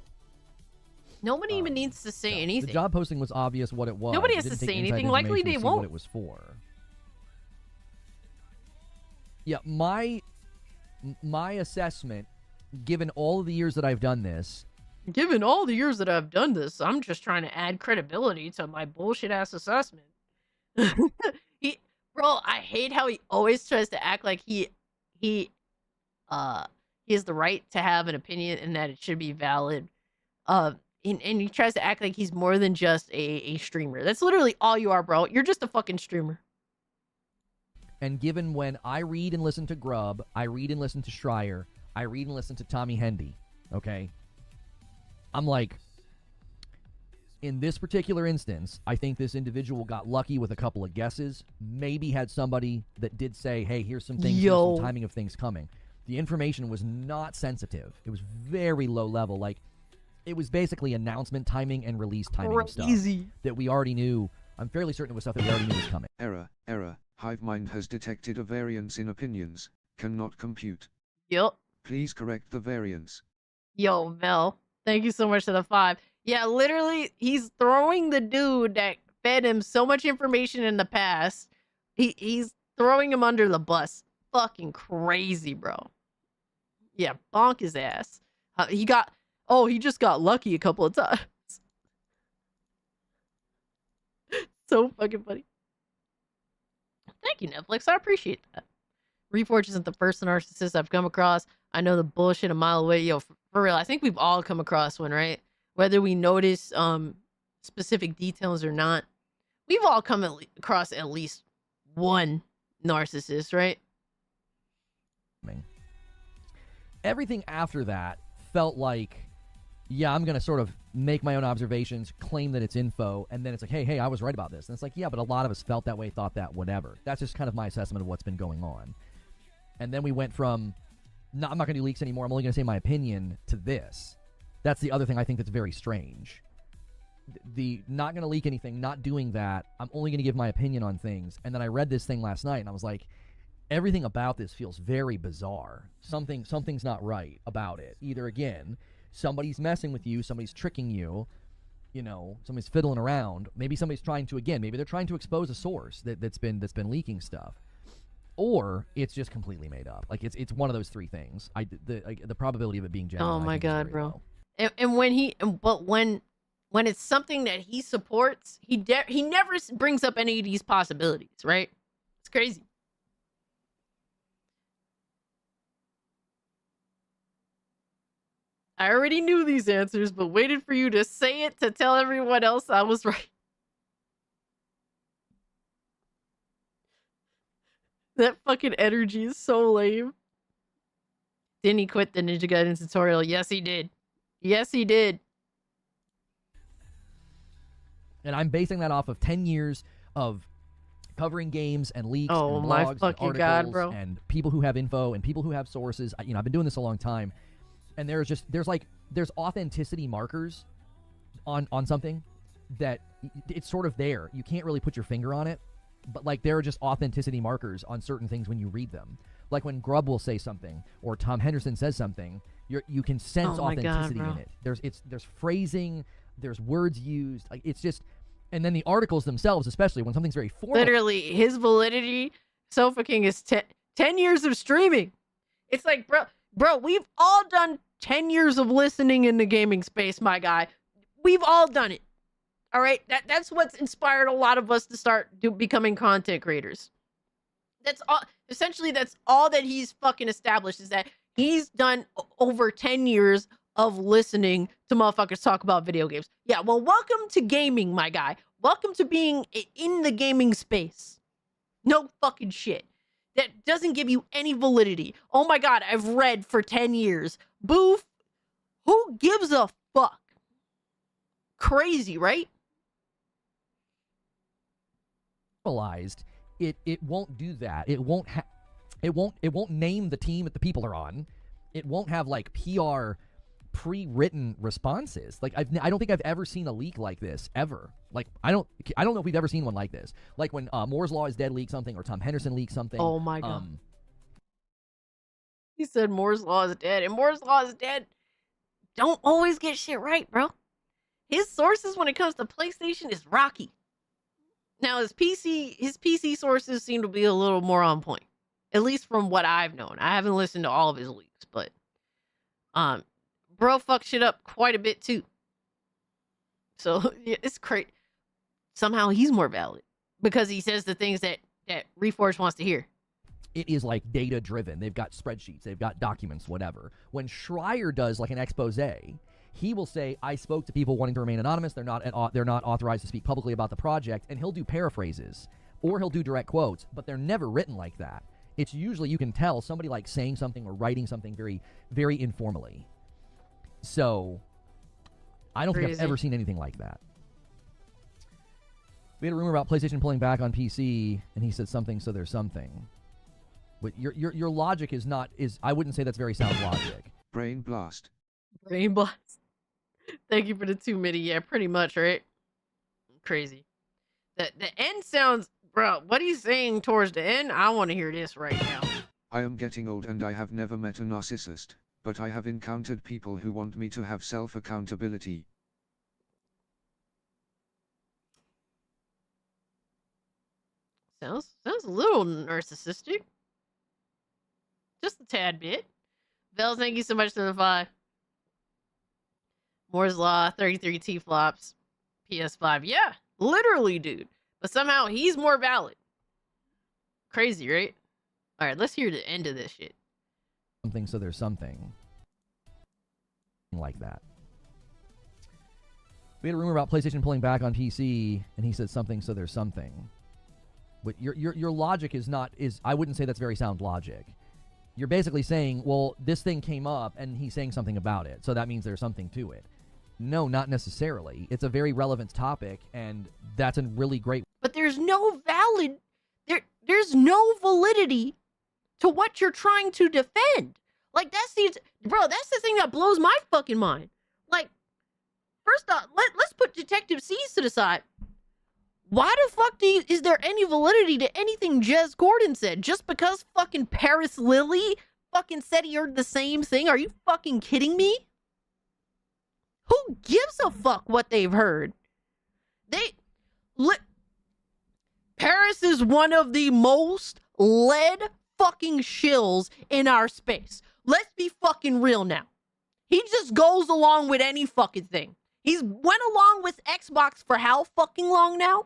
Nobody even needs to say anything. The job posting was obvious what it was. Nobody has to say anything. Likely they won't. What it was for. Yeah, my assessment, given all of the years that I've done this... Given all the years that I've done this, I'm just trying to add credibility to my bullshit-ass assessment. Bro, I hate how he always tries to act like he has the right to have an opinion and that it should be valid. And he tries to act like he's more than just a streamer. That's literally all you are, bro. You're just a fucking streamer. And given when I read and listen to Grubb, I read and listen to Schreier, I read and listen to Tommy Hendy, okay? I'm like, in this particular instance, I think this individual got lucky with a couple of guesses, maybe had somebody that did say, hey, here's some things, here's some timing of things coming. The information was not sensitive. It was very low level. Like, it was basically announcement timing and release timing of stuff that we already knew. I'm fairly certain it was stuff that we already knew was coming. Error. HiveMind has detected a variance in opinions. Cannot compute. Yup. Please correct the variance. Yo, Mel. Thank you so much for the 5. Yeah, literally, he's throwing the dude that fed him so much information in the past. He's throwing him under the bus. Fucking crazy, bro. Yeah, bonk his ass. He just got lucky a couple of times. So fucking funny. Thank you, Netflix. I appreciate that. Reforge isn't the first narcissist I've come across. I know the bullshit a mile away. Yo, for real, I think we've all come across one, right? Whether we notice specific details or not. We've all come across at least one narcissist, right? Everything after that felt like, yeah, I'm going to sort of make my own observations, claim that it's info, and then it's like, hey, I was right about this. And it's like, yeah, but a lot of us felt that way, thought that, whatever. That's just kind of my assessment of what's been going on. And then we went from, no, I'm not going to do leaks anymore, I'm only going to say my opinion, to this. That's the other thing I think that's very strange. The not going to leak anything, not doing that, I'm only going to give my opinion on things. And then I read this thing last night, and I was like, everything about this feels very bizarre. Something's not right about it. Either, again, somebody's messing with you, somebody's tricking you, somebody's fiddling around. Maybe somebody's trying to, maybe they're trying to expose a source that's been leaking stuff. Or it's just completely made up. Like, it's one of those three things. The probability of it being genuine. Oh my god, bro. And when it's something that he supports, he never brings up any of these possibilities, right? It's crazy. I already knew these answers, but waited for you to say it to tell everyone else I was right. That fucking energy is so lame. Didn't he quit the Ninja Gaiden tutorial? Yes, he did. Yes, he did. And I'm basing that off of 10 years of covering games and leaks and blogs my and fucking articles god, bro. and people who have info and people who have sources. I've been doing this a long time. And there's authenticity markers on something that it's sort of there. You can't really put your finger on it, but like there are just authenticity markers on certain things when you read them. Like when Grubb will say something or Tom Henderson says something, you can sense authenticity in it. There's phrasing, there's words used. Like it's just, and then the articles themselves, especially when something's very formal. Literally, his validity, Sofa King, is 10 years of streaming. It's like, bro, we've all done 10 years of listening in the gaming space, my guy. We've all done it. All right? That's what's inspired a lot of us to start becoming content creators. That's all. Essentially, that's all that he's fucking established, is that he's done over 10 years of listening to motherfuckers talk about video games. Yeah, well, welcome to gaming, my guy. Welcome to being in the gaming space. No fucking shit. That doesn't give you any validity. Oh my God, I've read for 10 years. Boof. Who gives a fuck? Crazy, right? It won't do that. It won't name the team that the people are on. It won't have like PR pre-written responses. Like I don't think I've ever seen a leak like this ever. Like I don't know if we've ever seen one like this. Like when Moore's Law is Dead leaked something, or Tom Henderson leaked something. Oh my God. He said Moore's Law is dead, and Moore's Law is dead don't always get shit right, bro. His sources when it comes to PlayStation is rocky. Now his PC sources seem to be a little more on point, at least from what I've known. I haven't listened to all of his leaks, but bro fucked shit up quite a bit too. So yeah, it's crazy. Somehow he's more valid because he says the things that Reforged wants to hear. It is like data driven. They've got spreadsheets, they've got documents, whatever. When Schreier does like an expose, he will say, I spoke to people wanting to remain anonymous. They're not authorized to speak publicly about the project. And he'll do paraphrases or he'll do direct quotes, but they're never written like that. It's usually, you can tell somebody like saying something or writing something very, very informally. So I don't think I've ever seen anything like that. We had a rumor about PlayStation pulling back on PC, and he said something, so there's something. But your logic is I wouldn't say that's very sound logic. Brain blast. Brain blast. Thank you for the 2 minute. Yeah, pretty much, right? Crazy. The end sounds, bro, what he's saying towards the end, I want to hear this right now. I am getting old and I have never met a narcissist, but I have encountered people who want me to have self-accountability. Sounds a little narcissistic. Just a tad bit. Vels, thank you so much for the 5. Moore's Law, 33 T-flops, PS5. Yeah, literally, dude. But somehow he's more valid. Crazy, right? All right, let's hear the end of this shit. Something, so there's something. Like that. We had a rumor about PlayStation pulling back on PC, and he said something, so there's something. But your logic is I wouldn't say that's very sound logic. You're basically saying, well, this thing came up and he's saying something about it, so that means there's something to it. No, not necessarily. It's a very relevant topic, and that's a really great... But there's no there's no validity to what you're trying to defend. Like, that's the thing that blows my fucking mind. Like, first off, let's put Detective C's to the side. Why the fuck is there any validity to anything Jez Gordon said? Just because fucking Paris Lily fucking said he heard the same thing? Are you fucking kidding me? Who gives a fuck what they've heard? Paris is one of the most lead fucking shills in our space. Let's be fucking real now. He just goes along with any fucking thing. He's went along with Xbox for how fucking long now?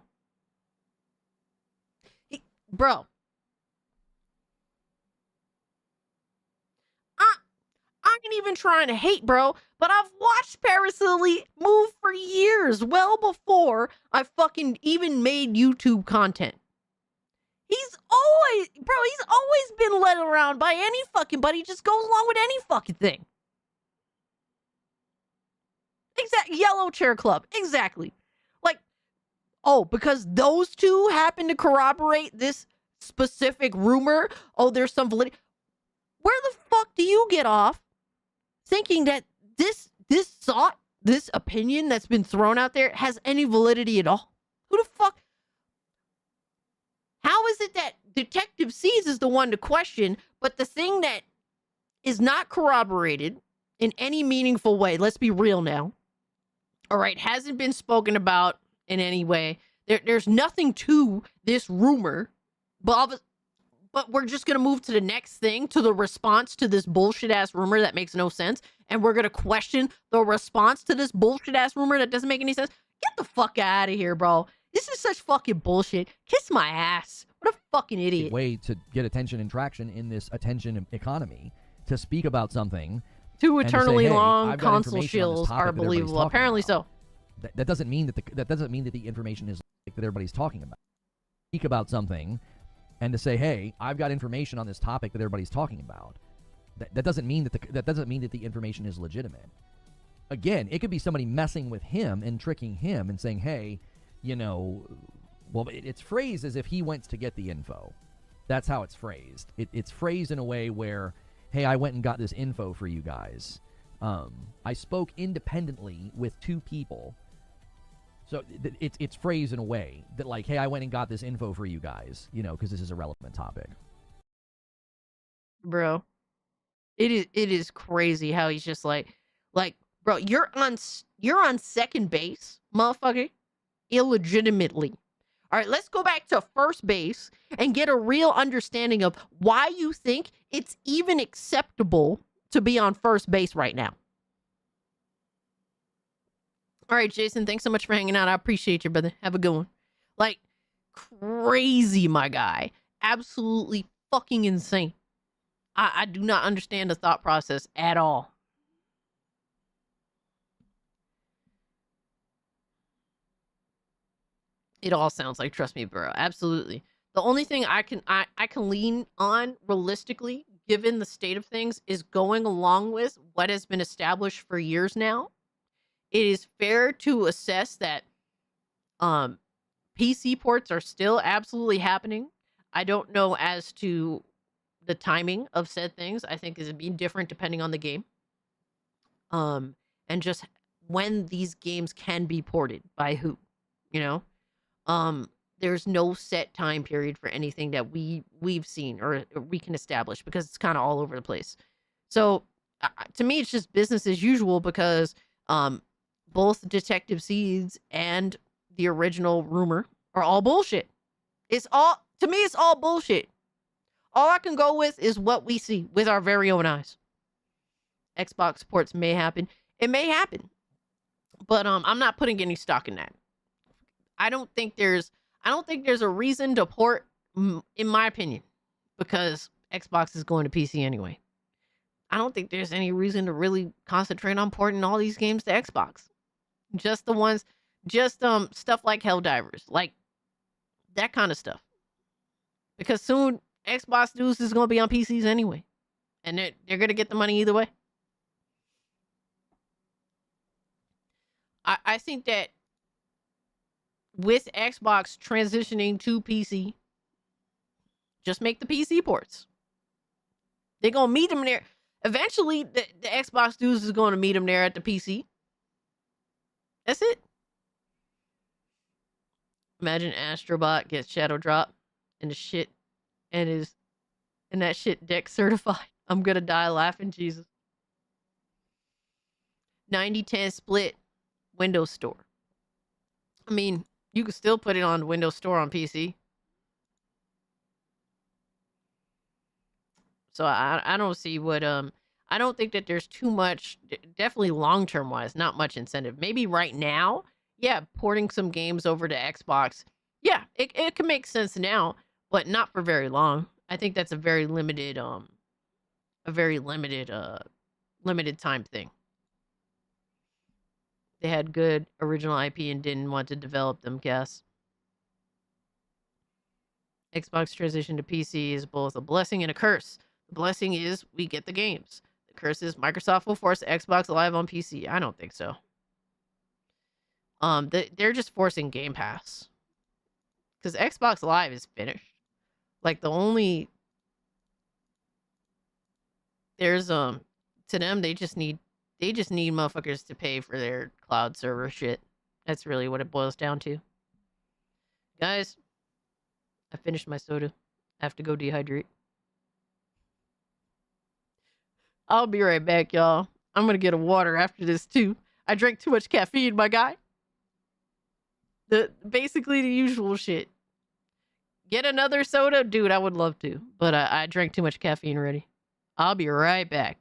Bro. I ain't even trying to hate, bro, but I've watched Paris Lily move for years, well before I fucking even made YouTube content. He's always been led around by any fucking buddy, just goes along with any fucking thing. Exactly. Yellow Chair Club. Exactly. Like, oh, because those two happen to corroborate this specific rumor. Oh, there's some validity. Where the fuck do you get off thinking that this thought, this opinion that's been thrown out there has any validity at all? Who the fuck? How is it that Detective C's is the one to question, But the thing that is not corroborated in any meaningful way, let's be real now, all right, hasn't been spoken about in any way. There's nothing to this rumor, but we're just going to move to the next thing, to the response to this bullshit-ass rumor that makes no sense, and we're going to question the response to this bullshit-ass rumor that doesn't make any sense. Get the fuck out of here, bro. This is such fucking bullshit. Kiss my ass. What a fucking idiot. Way to get attention and traction in this attention economy, to speak about something. Two and to say, eternally "Hey, long I've got console information on this shills topic are that everybody's believable. talking Apparently about." so. That doesn't mean that the information is like that everybody's talking about. Speak about something, and to say, "Hey, I've got information on this topic that everybody's talking about." That doesn't mean that the information is legitimate. Again, it could be somebody messing with him and tricking him and saying, "Hey, well, it's phrased as if he went to get the info." That's how it's phrased. It's phrased in a way where, "Hey, I went and got this info for you guys. I spoke independently with two people." So it's phrased in a way that, like, "Hey, I went and got this info for you guys," because this is a relevant topic. Bro, it is crazy how he's just like, bro, you're on second base, motherfucker, illegitimately. All right, let's go back to first base and get a real understanding of why you think it's even acceptable to be on first base right now. All right, Jason, thanks so much for hanging out. I appreciate you, brother. Have a good one. Like, crazy, my guy. Absolutely fucking insane. I do not understand the thought process at all. It all sounds like, trust me, bro. Absolutely. The only thing I can lean on realistically, given the state of things, is going along with what has been established for years now. It is fair to assess that PC ports are still absolutely happening. I don't know as to the timing of said things. I think is being different depending on the game. And just when these games can be ported by who, there's no set time period for anything that we've seen or we can establish, because it's kind of all over the place. So to me, it's just business as usual, because both Detective Seeds and the original rumor are all bullshit. To me, it's all bullshit. All I can go with is what we see with our very own eyes. Xbox ports may happen. It may happen. But I'm not putting any stock in that. I don't think there's a reason to port, in my opinion, because Xbox is going to PC anyway. I don't think there's any reason to really concentrate on porting all these games to Xbox. Just the ones, stuff like Helldivers, like that kind of stuff. Because soon Xbox news is going to be on PCs anyway, and they're going to get the money either way. I think that with Xbox transitioning to PC, just make the PC ports. They're going to meet them there. Eventually, the Xbox news is going to meet them there at the PC. That's it. Imagine Astrobot gets Shadow Drop and the shit and that shit deck certified. I'm gonna die laughing, Jesus. 90-10 split Windows Store. I mean, you can still put it on Windows Store on PC. So I don't see what I don't think that there's too much, definitely long-term wise, not much incentive. Maybe right now, yeah, porting some games over to Xbox, yeah, it can make sense now, but not for very long. I think that's a very limited limited time thing. They had good original IP and didn't want to develop them, guess. Xbox transition to PC is both a blessing and a curse. The blessing is we get the games. The curse is Microsoft will force Xbox Live on PC. I don't think so. They're just forcing Game Pass. Because Xbox Live is finished. Like there's to them, they just need motherfuckers to pay for their cloud server shit. That's really what it boils down to. Guys, I finished my soda. I have to go dehydrate. I'll be right back, y'all. I'm gonna get a water after this too. I drank too much caffeine, my guy. Basically the usual shit. Get another soda? Dude, I would love to. But I drank too much caffeine already. I'll be right back.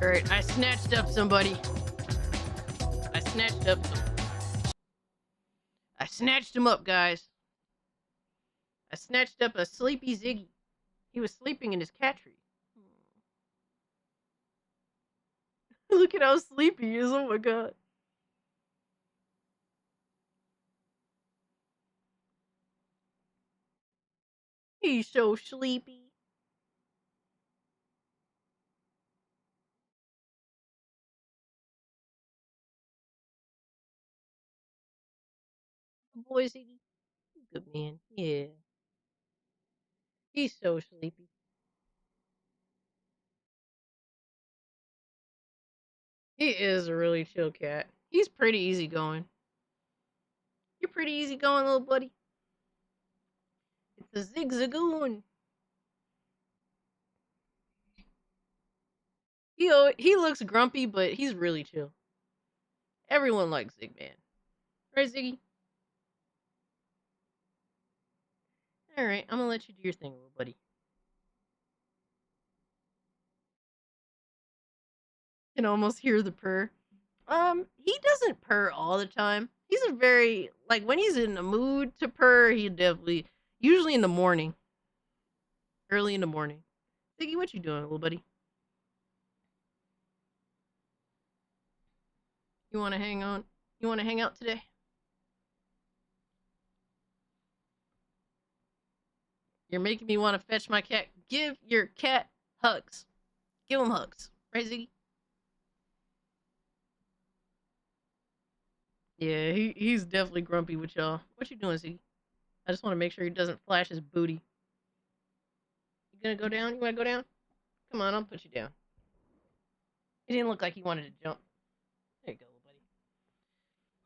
Alright, I snatched up somebody. I snatched him up, guys. I snatched up a sleepy Ziggy. He was sleeping in his cat tree. Look at how sleepy he is. Oh my god. He's so sleepy. Boy, Ziggy. Good man. Yeah. He's so sleepy. He is a really chill cat. He's pretty easygoing. You're pretty easygoing, little buddy. It's a zigzagoon. He looks grumpy, but he's really chill. Everyone likes Zigman. Right, Ziggy? Alright, I'm gonna let you do your thing, little buddy. Can almost hear the purr. He doesn't purr all the time. He's a very, like, when he's in the mood to purr, he definitely, usually in the morning. Early in the morning. Ziggy, what you doing, little buddy? You wanna hang on? You wanna hang out today? You're making me want to fetch my cat. Give your cat hugs. Give him hugs. Right, Ziggy? Yeah, he's definitely grumpy with y'all. What you doing, Ziggy? I just want to make sure he doesn't flash his booty. You gonna go down? You wanna go down? Come on, I'll put you down. He didn't look like he wanted to jump. There you go,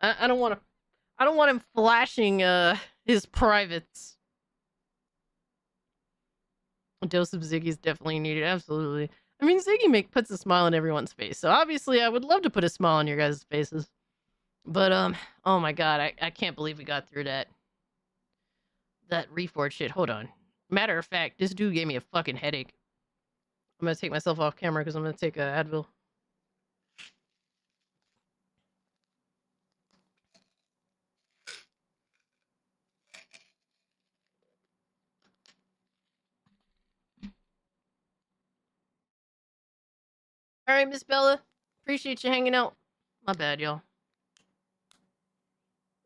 buddy. I don't want him flashing his privates. A dose of Ziggy is definitely needed. Absolutely. I mean, Ziggy puts a smile on everyone's face. So obviously, I would love to put a smile on your guys' faces. But oh my god, I can't believe we got through that reforge shit. Hold on. Matter of fact, this dude gave me a fucking headache. I'm gonna take myself off camera because I'm gonna take a Advil. All right, Miss Bella. Appreciate you hanging out. My bad, y'all.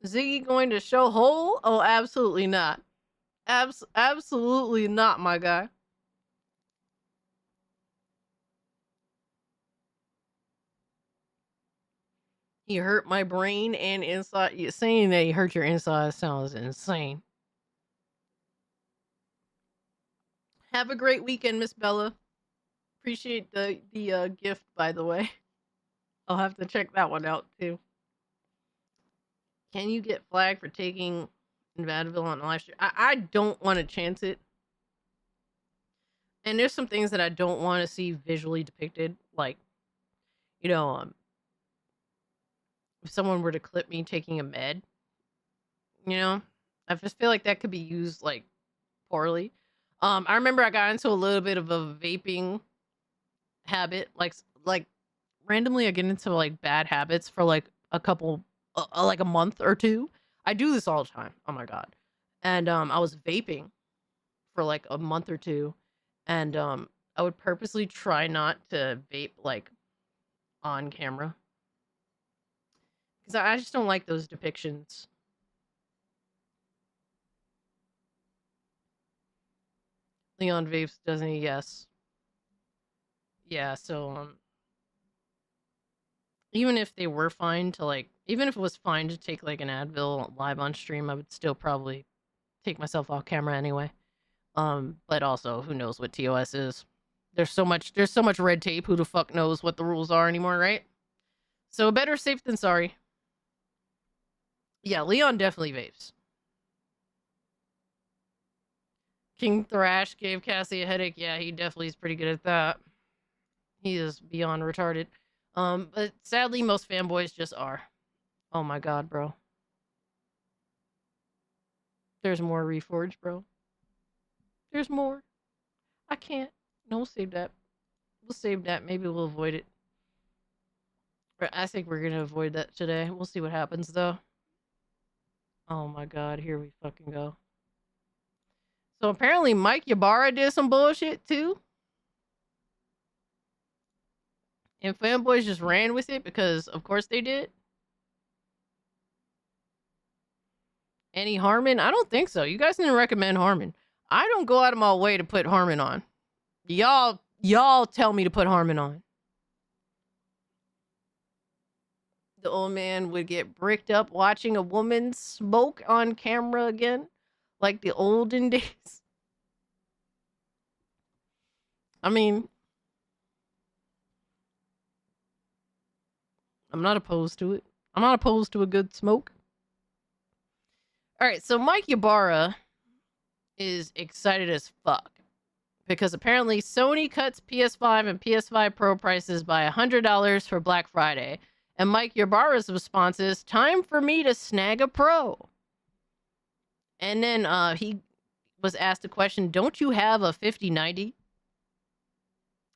Ziggy going to show hole? Oh, absolutely not. Absolutely not, my guy. He hurt my brain and inside. You saying that he hurt your inside sounds insane. Have a great weekend, Miss Bella. Appreciate the gift, by the way. I'll have to check that one out too. Can you get flagged for taking Invadville on live stream? I don't want to chance it. And there's some things that I don't want to see visually depicted. Like, you know, if someone were to clip me taking a med, you know, I just feel like that could be used, like, poorly. I remember I got into a little bit of a vaping habit. Like randomly I get into, like, bad habits for, like, a couple... like a month or two. I do this all the time. Oh my god. And I was vaping for like a month or two, and I would purposely try not to vape like on camera because I just don't like those depictions. Leon vapes, doesn't he? Yes. Yeah, so even if they were fine to, like, even if it was fine to take, like, an Advil live on stream, I would still probably take myself off camera anyway. But also, who knows what TOS is? There's so much red tape, who the fuck knows what the rules are anymore, right? So better safe than sorry. Yeah, Leon definitely vapes. King Thrash gave Cassie a headache. Yeah, he definitely is pretty good at that. He is beyond retarded. But sadly, most fanboys just are. Oh my god, bro. There's more Reforge, bro. There's more. I can't. No, we'll save that. We'll save that. Maybe we'll avoid it. I think we're gonna avoid that today. We'll see what happens, though. Oh my god, here we fucking go. So apparently Mike Ybarra did some bullshit, too. And fanboys just ran with it because, of course, they did. Any Harmon? I don't think so. You guys didn't recommend Harmon. I don't go out of my way to put Harmon on. Y'all tell me to put Harmon on. The old man would get bricked up watching a woman smoke on camera again, like the olden days. I mean, I'm not opposed to it. I'm not opposed to a good smoke. All right, so Mike Ybarra is excited as fuck because apparently Sony cuts PS5 and PS5 Pro prices by $100 for Black Friday. And Mike Ybarra's response is, time for me to snag a Pro. And then he was asked a question, don't you have a 5090?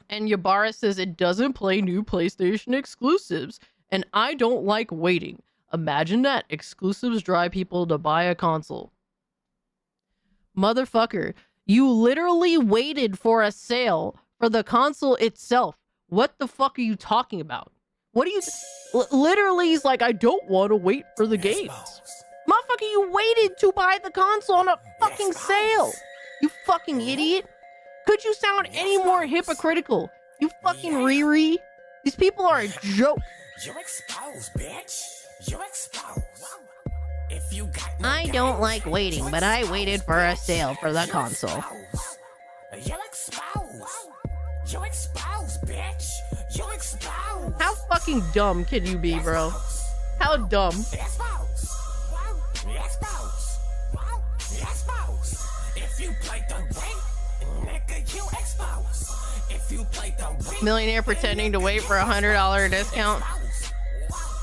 And Ybarra says it doesn't play new PlayStation exclusives, and I don't like waiting. Imagine that. Exclusives drive people to buy a console. Motherfucker, you literally waited for a sale for the console itself. What the fuck are you talking about? What do you... literally, he's like, I don't want to wait for the games. Motherfucker, you waited to buy the console on a fucking sale. You fucking idiot. Could you sound any more hypocritical? You fucking Riri. These people are a joke. You're exposed, bitch. You're exposed. If you got no I don't like waiting, but I waited for a sale for the console. You're exposed. You're exposed, bitch. You're exposed. How fucking dumb can you be, bro? How dumb? Exposed. Exposed. Exposed. If you play the ring, nigga, you exposed. If you play the ring, Millionaire pretending to wait for $100 discount.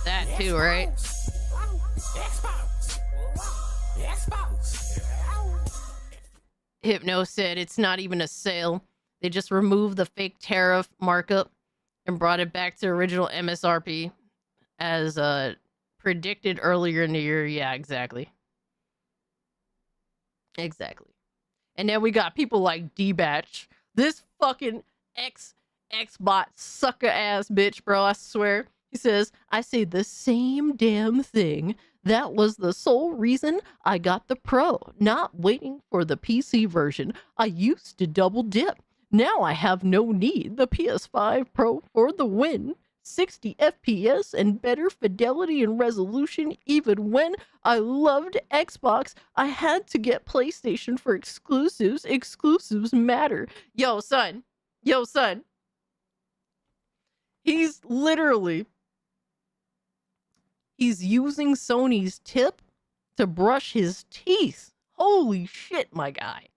That too, right? Hypno said it's not even a sale. They just removed the fake tariff markup and brought it back to original MSRP as predicted earlier in the year. Yeah, exactly. Exactly. And then we got people like D-Batch. This fucking Xbot sucker ass bitch, bro, I swear. He says, I say the same damn thing. That was the sole reason I got the Pro, not waiting for the PC version. I used to double dip. Now I have no need. The PS5 Pro for the win. 60 FPS and better fidelity and resolution. Even when I loved Xbox, I had to get PlayStation for exclusives. Exclusives matter. Yo, son. Yo, son. He's literally... He's using Sony's tip to brush his teeth. Holy shit, my guy.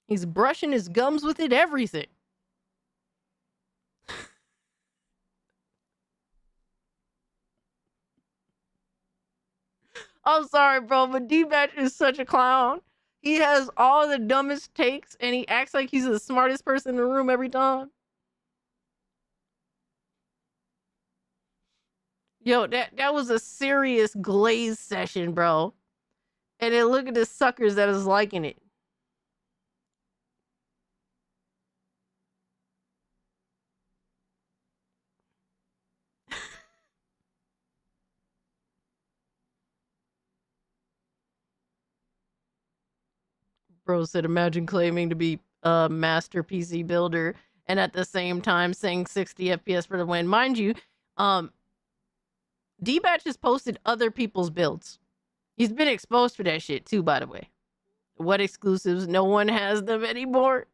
He's brushing his gums with it, everything. I'm sorry, bro, but D-Batch is such a clown. He has all the dumbest takes, and he acts like he's the smartest person in the room every time. Yo, that was a serious glaze session, bro. And then look at the suckers that is liking it. Bro said, imagine claiming to be a master PC builder and at the same time saying 60 FPS for the win. Mind you, D-Batch has posted other people's builds. He's been exposed for that shit too, by the way. What exclusives? No one has them anymore.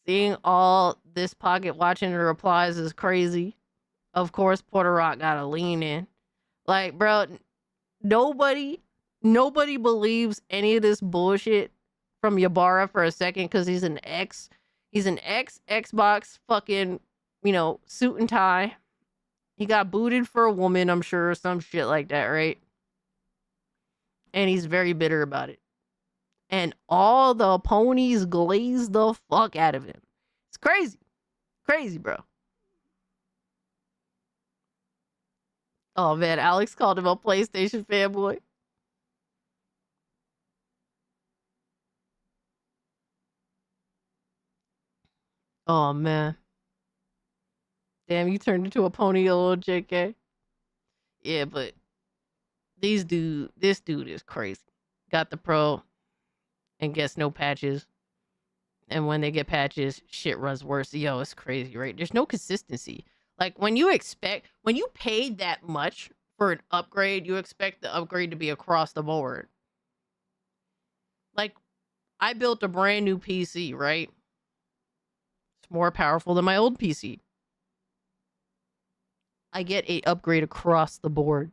Seeing all this pocket watching the replies is crazy. Of course, Porter Rock gotta lean in. Like, bro, nobody believes any of this bullshit from Ybarra for a second because he's an Xbox fucking, you know, suit and tie. He got booted for a woman, I'm sure, or some shit like that, right? And he's very bitter about it. And all the ponies glaze the fuck out of him. It's crazy. Crazy, bro. Oh, man. Alex called him a PlayStation fanboy. Oh, man. Damn, you turned into a pony, a little JK. Yeah, but this dude is crazy. Got the Pro and gets no patches. And when they get patches, shit runs worse. Yo, it's crazy, right? There's no consistency. Like, when you paid that much for an upgrade, you expect the upgrade to be across the board. Like, I built a brand new PC, right? It's more powerful than my old PC. I get a upgrade across the board.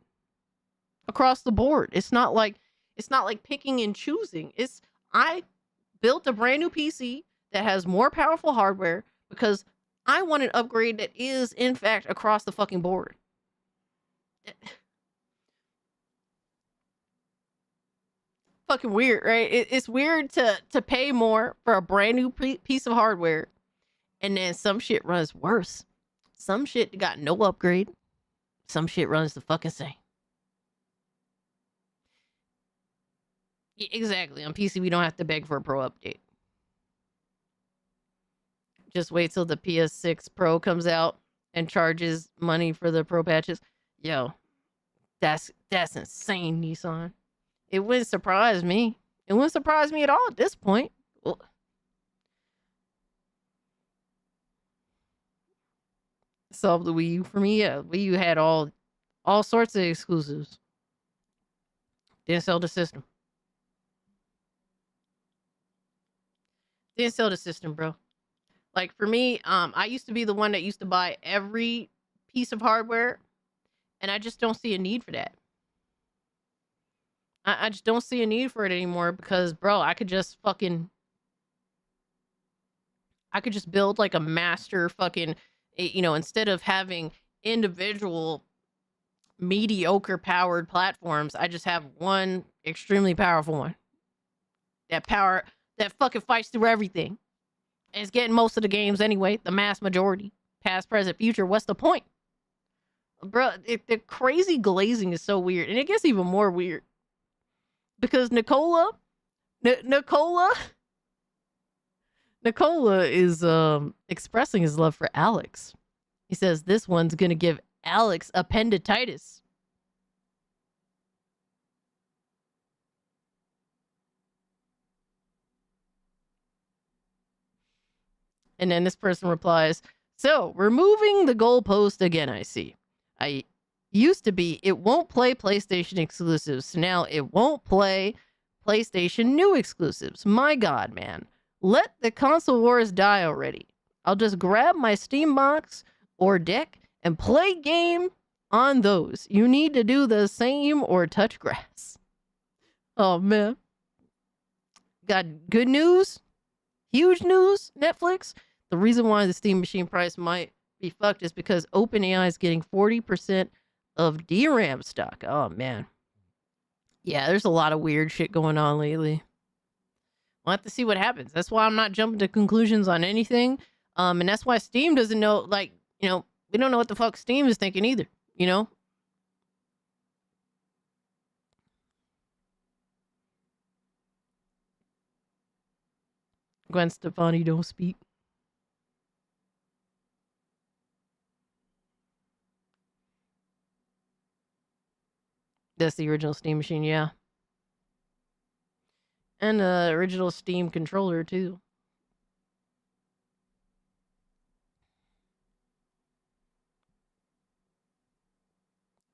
Across the board. It's not like It's not like picking and choosing. It's I built a brand new PC that has more powerful hardware because I want an upgrade that is, in fact, across the fucking board. Fucking weird, right? It's weird to pay more for a brand new piece of hardware, and then some shit runs worse. Some shit got no upgrade. Some shit runs the fucking same. Yeah, exactly. On PC, we don't have to beg for a Pro update. Just wait till the PS6 Pro comes out and charges money for the Pro patches. Yo, that's insane, Nissan. It wouldn't surprise me. It wouldn't surprise me at all at this point. Well, solve the Wii U for me. Yeah, Wii U had all sorts of exclusives. Didn't sell the system. Didn't sell the system, bro. Like for me, I used to be the one that used to buy every piece of hardware, and I just don't see a need for that. I just don't see a need for it anymore because, bro, I could just build like a master fucking, instead of having individual mediocre powered platforms, I just have one extremely powerful one. That fucking fights through everything. And it's getting most of the games anyway, the mass majority. Past, present, future, what's the point? Bro, the crazy glazing is so weird. And it gets even more weird. Because Nicola is expressing his love for Alex. He says this one's gonna give Alex appendicitis. And then this person replies, so removing the goalpost again, I see. I used to be, it won't play PlayStation exclusives. So now it won't play PlayStation new exclusives. My God, man. Let the console wars die already. I'll just grab my Steam box or deck and play game on those. You need to do the same or touch grass. Oh, man. Got good news? Huge news, Netflix. The reason why the Steam machine price might be fucked is because OpenAI is getting 40% of DRAM stock. Oh, man. Yeah, there's a lot of weird shit going on lately. We'll have to see what happens. That's why I'm not jumping to conclusions on anything. And that's why Steam doesn't know, we don't know what the fuck Steam is thinking either, Gwen Stefani, don't speak. That's the original Steam machine, yeah. And the original Steam controller, too.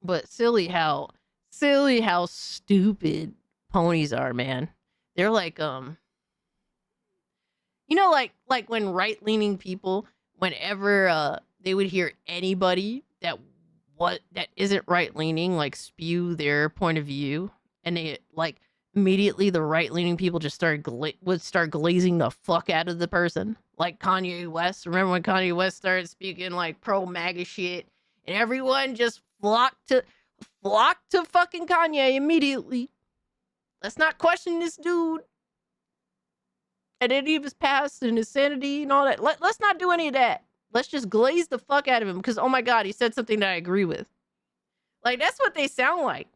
But silly how stupid ponies are, man. They're like, like when right-leaning people, whenever they would hear anybody that isn't right-leaning, like spew their point of view, and they immediately the right-leaning people just would start glazing the fuck out of the person. Like Kanye West. Remember when Kanye West started speaking like pro MAGA shit, and everyone just flocked to fucking Kanye immediately. Let's not question this dude and any of his past and his sanity and all that. Let's not do any of that. Let's just glaze the fuck out of him because, oh my God, he said something that I agree with. Like, that's what they sound like.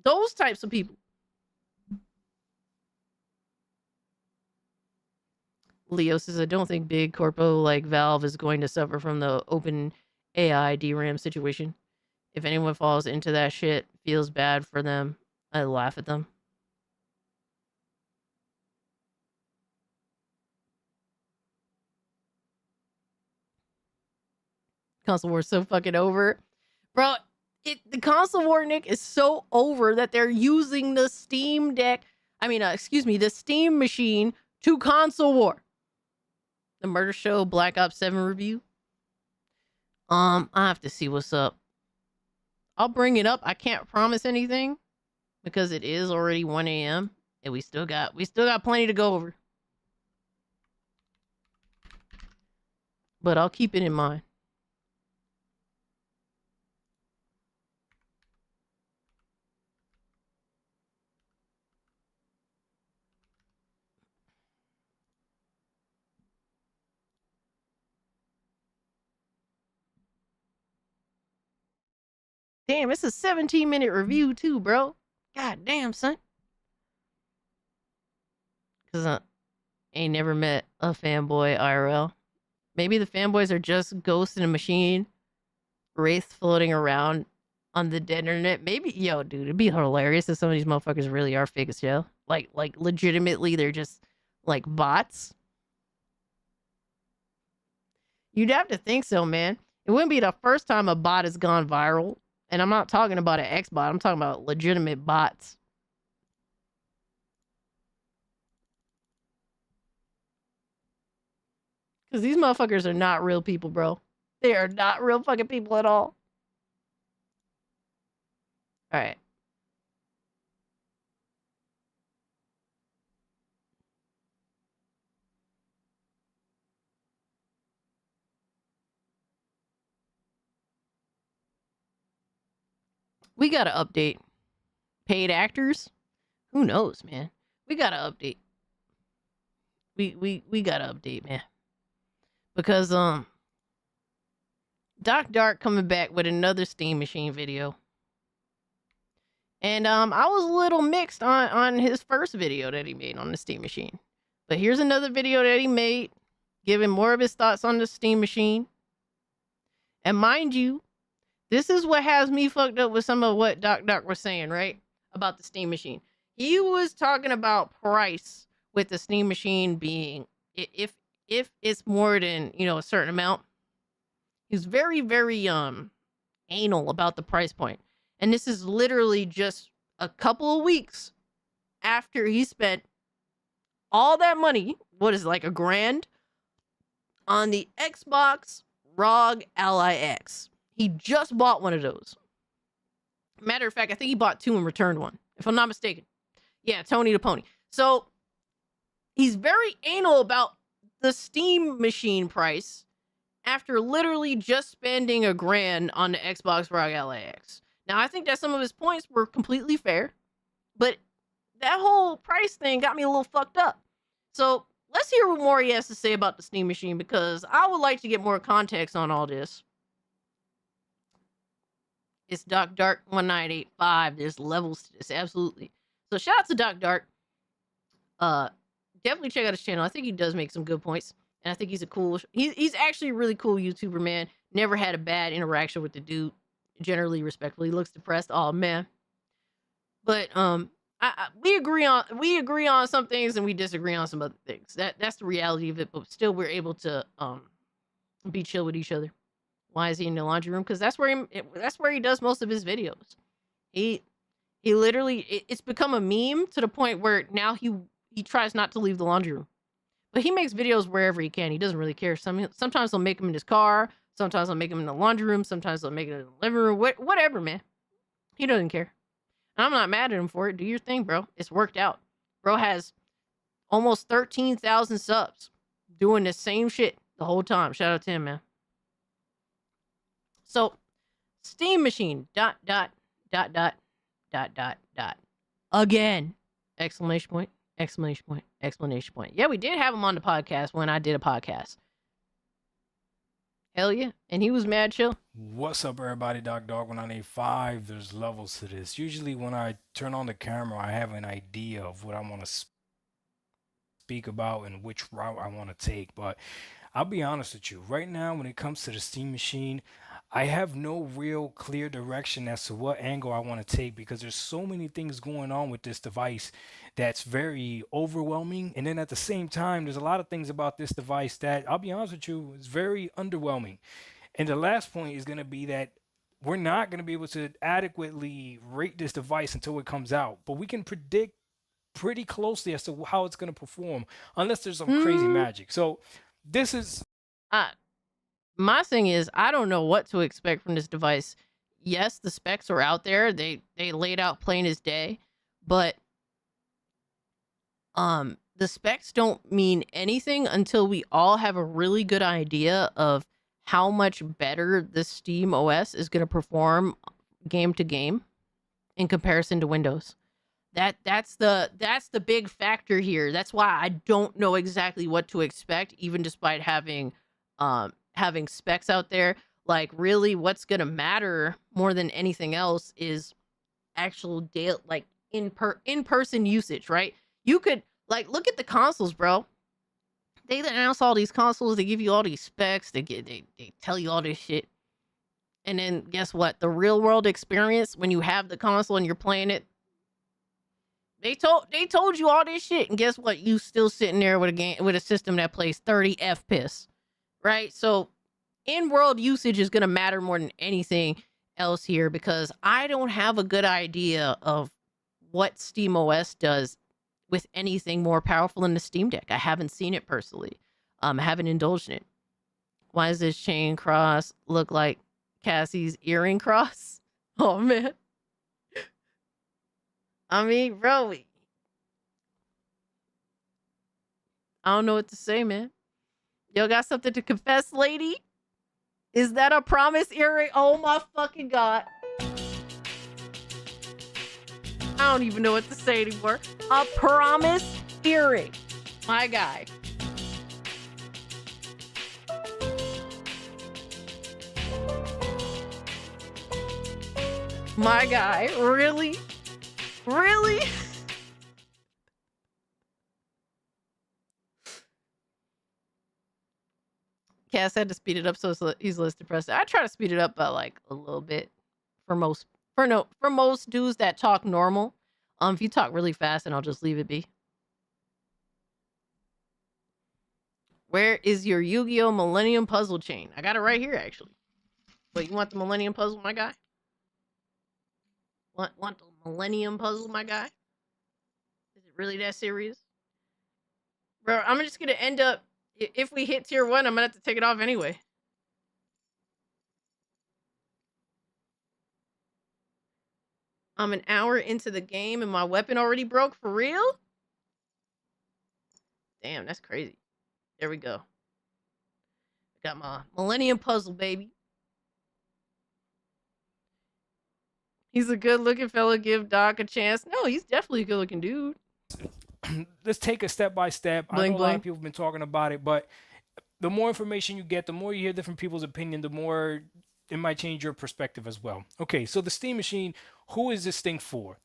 Those types of people. Leo says, I don't think big corpo like Valve is going to suffer from the open AI DRAM situation. If anyone falls into that shit, feels bad for them. I laugh at them. Console war is so fucking over. Bro, the console war, Nick, is so over that they're using the Steam Deck. The Steam machine to console war. The Murder Show Black Ops 7 review. I have to see what's up. I'll bring it up. I can't promise anything. because it is already 1 a.m. and we still got plenty to go over. But I'll keep it in mind. Damn, it's a 17-minute review too, bro. God damn, son. Cause I ain't never met a fanboy IRL. Maybe the fanboys are just ghosts in a machine, wraiths floating around on the dead internet. Maybe, yo, dude, it'd be hilarious if some of these motherfuckers really are fake as hell. Like legitimately, they're just like bots. You'd have to think so, man. It wouldn't be the first time a bot has gone viral. And I'm not talking about an X-bot. I'm talking about legitimate bots. Because these motherfuckers are not real people, bro. They are not real fucking people at all. All right. We got to update. Paid actors? Who knows, man? We got to update. We got to update, man. Because Doc Dark coming back with another Steam Machine video. And I was a little mixed on his first video that he made on the Steam Machine. But here's another video that he made, giving more of his thoughts on the Steam Machine. And mind you, this is what has me fucked up with some of what Doc Dark was saying, right? About the Steam Machine. He was talking about price with the Steam Machine being, if it's more than, a certain amount. He's very, very anal about the price point. And this is literally just a couple of weeks after he spent all that money, what is it, like $1,000, on the Xbox ROG Ally X. He just bought one of those. Matter of fact, I think he bought 2 and returned one, if I'm not mistaken. Yeah, Tony the Pony. So he's very anal about the Steam Machine price after literally just spending $1,000 on the Xbox ROG Ally X. Now, I think that some of his points were completely fair, but that whole price thing got me a little fucked up. So let's hear what more he has to say about the Steam Machine, because I would like to get more context on all this. It's Doc Dark 1985. There's levels to this, absolutely. So shout out to Doc Dark. Definitely check out his channel. I think he does make some good points, and I think he's he's actually a really cool YouTuber, man. Never had a bad interaction with the dude. Generally respectful. He looks depressed. Oh man. But we agree on some things and we disagree on some other things. That's the reality of it. But still, we're able to be chill with each other. Why is he in the laundry room? Because that's where he does most of his videos. He literally, it's become a meme to the point where now he tries not to leave the laundry room. But he makes videos wherever he can. He doesn't really care. Sometimes he'll make them in his car. Sometimes he'll make them in the laundry room. Sometimes he'll make it in the living room. Whatever, man. He doesn't care. And I'm not mad at him for it. Do your thing, bro. It's worked out. Bro has almost 13,000 subs doing the same shit the whole time. Shout out to him, man. So, Steam Machine, ... Again! Exclamation point, exclamation point, exclamation point. Yeah, we did have him on the podcast when I did a podcast. Hell yeah. And he was mad chill. What's up, everybody? Doc Dog 1985. There's levels to this. Usually when I turn on the camera, I have an idea of what I want to speak about and which route I want to take. But I'll be honest with you. Right now, when it comes to the Steam Machine, I have no real clear direction as to what angle I want to take, because there's so many things going on with this device that's very overwhelming. And then at the same time, there's a lot of things about this device that, I'll be honest with you, is very underwhelming. And the last point is going to be that we're not going to be able to adequately rate this device until it comes out. But we can predict pretty closely as to how it's going to perform, unless there's some crazy magic. So this is... My thing is, I don't know what to expect from this device. Yes, the specs are out there. They laid out plain as day. but the specs don't mean anything until we all have a really good idea of how much better the Steam OS is going to perform game to game in comparison to Windows. That's the big factor here. That's why I don't know exactly what to expect, even despite having specs out there. Like, really, what's gonna matter more than anything else is actual like in-person usage, right? You could like look at the consoles, bro. They announce all these consoles, they give you all these specs, they tell you all this shit. And then guess what? The real world experience when you have the console and you're playing it, they told you all this shit, and guess what? You still sitting there with a system that plays 30 FPS, right? So in-world usage is going to matter more than anything else here, because I don't have a good idea of what SteamOS does with anything more powerful than the Steam Deck. I haven't seen it personally. I haven't indulged in it. Why does this chain cross look like Cassie's earring cross? Oh, man. I mean, bro, I don't know what to say, man. Yo, got something to confess, lady? Is that a promise earring? Oh my fucking God. I don't even know what to say anymore. A promise earring. My guy. My guy. Really? Really? Cass had to speed it up so he's less depressed. I try to speed it up by like a little bit for most dudes that talk normal. If you talk really fast, then I'll just leave it be. Where is your Yu-Gi-Oh! Millennium Puzzle chain? I got it right here, actually. Wait, you want the Millennium Puzzle, my guy? Want the Millennium Puzzle, my guy? Is it really that serious? Bro, I'm just gonna end up, if we hit tier 1, I'm gonna have to take it off anyway. I'm an hour into the game and my weapon already broke, for real? Damn, that's crazy. There we go. Got my Millennium Puzzle, baby. He's a good-looking fella. Give Doc a chance. No, he's definitely a good-looking dude. Let's take it step by step. I know a lot of people have been talking about it, but the more information you get, the more you hear different people's opinion, the more it might change your perspective as well. Okay, so the Steam Machine, who is this thing for?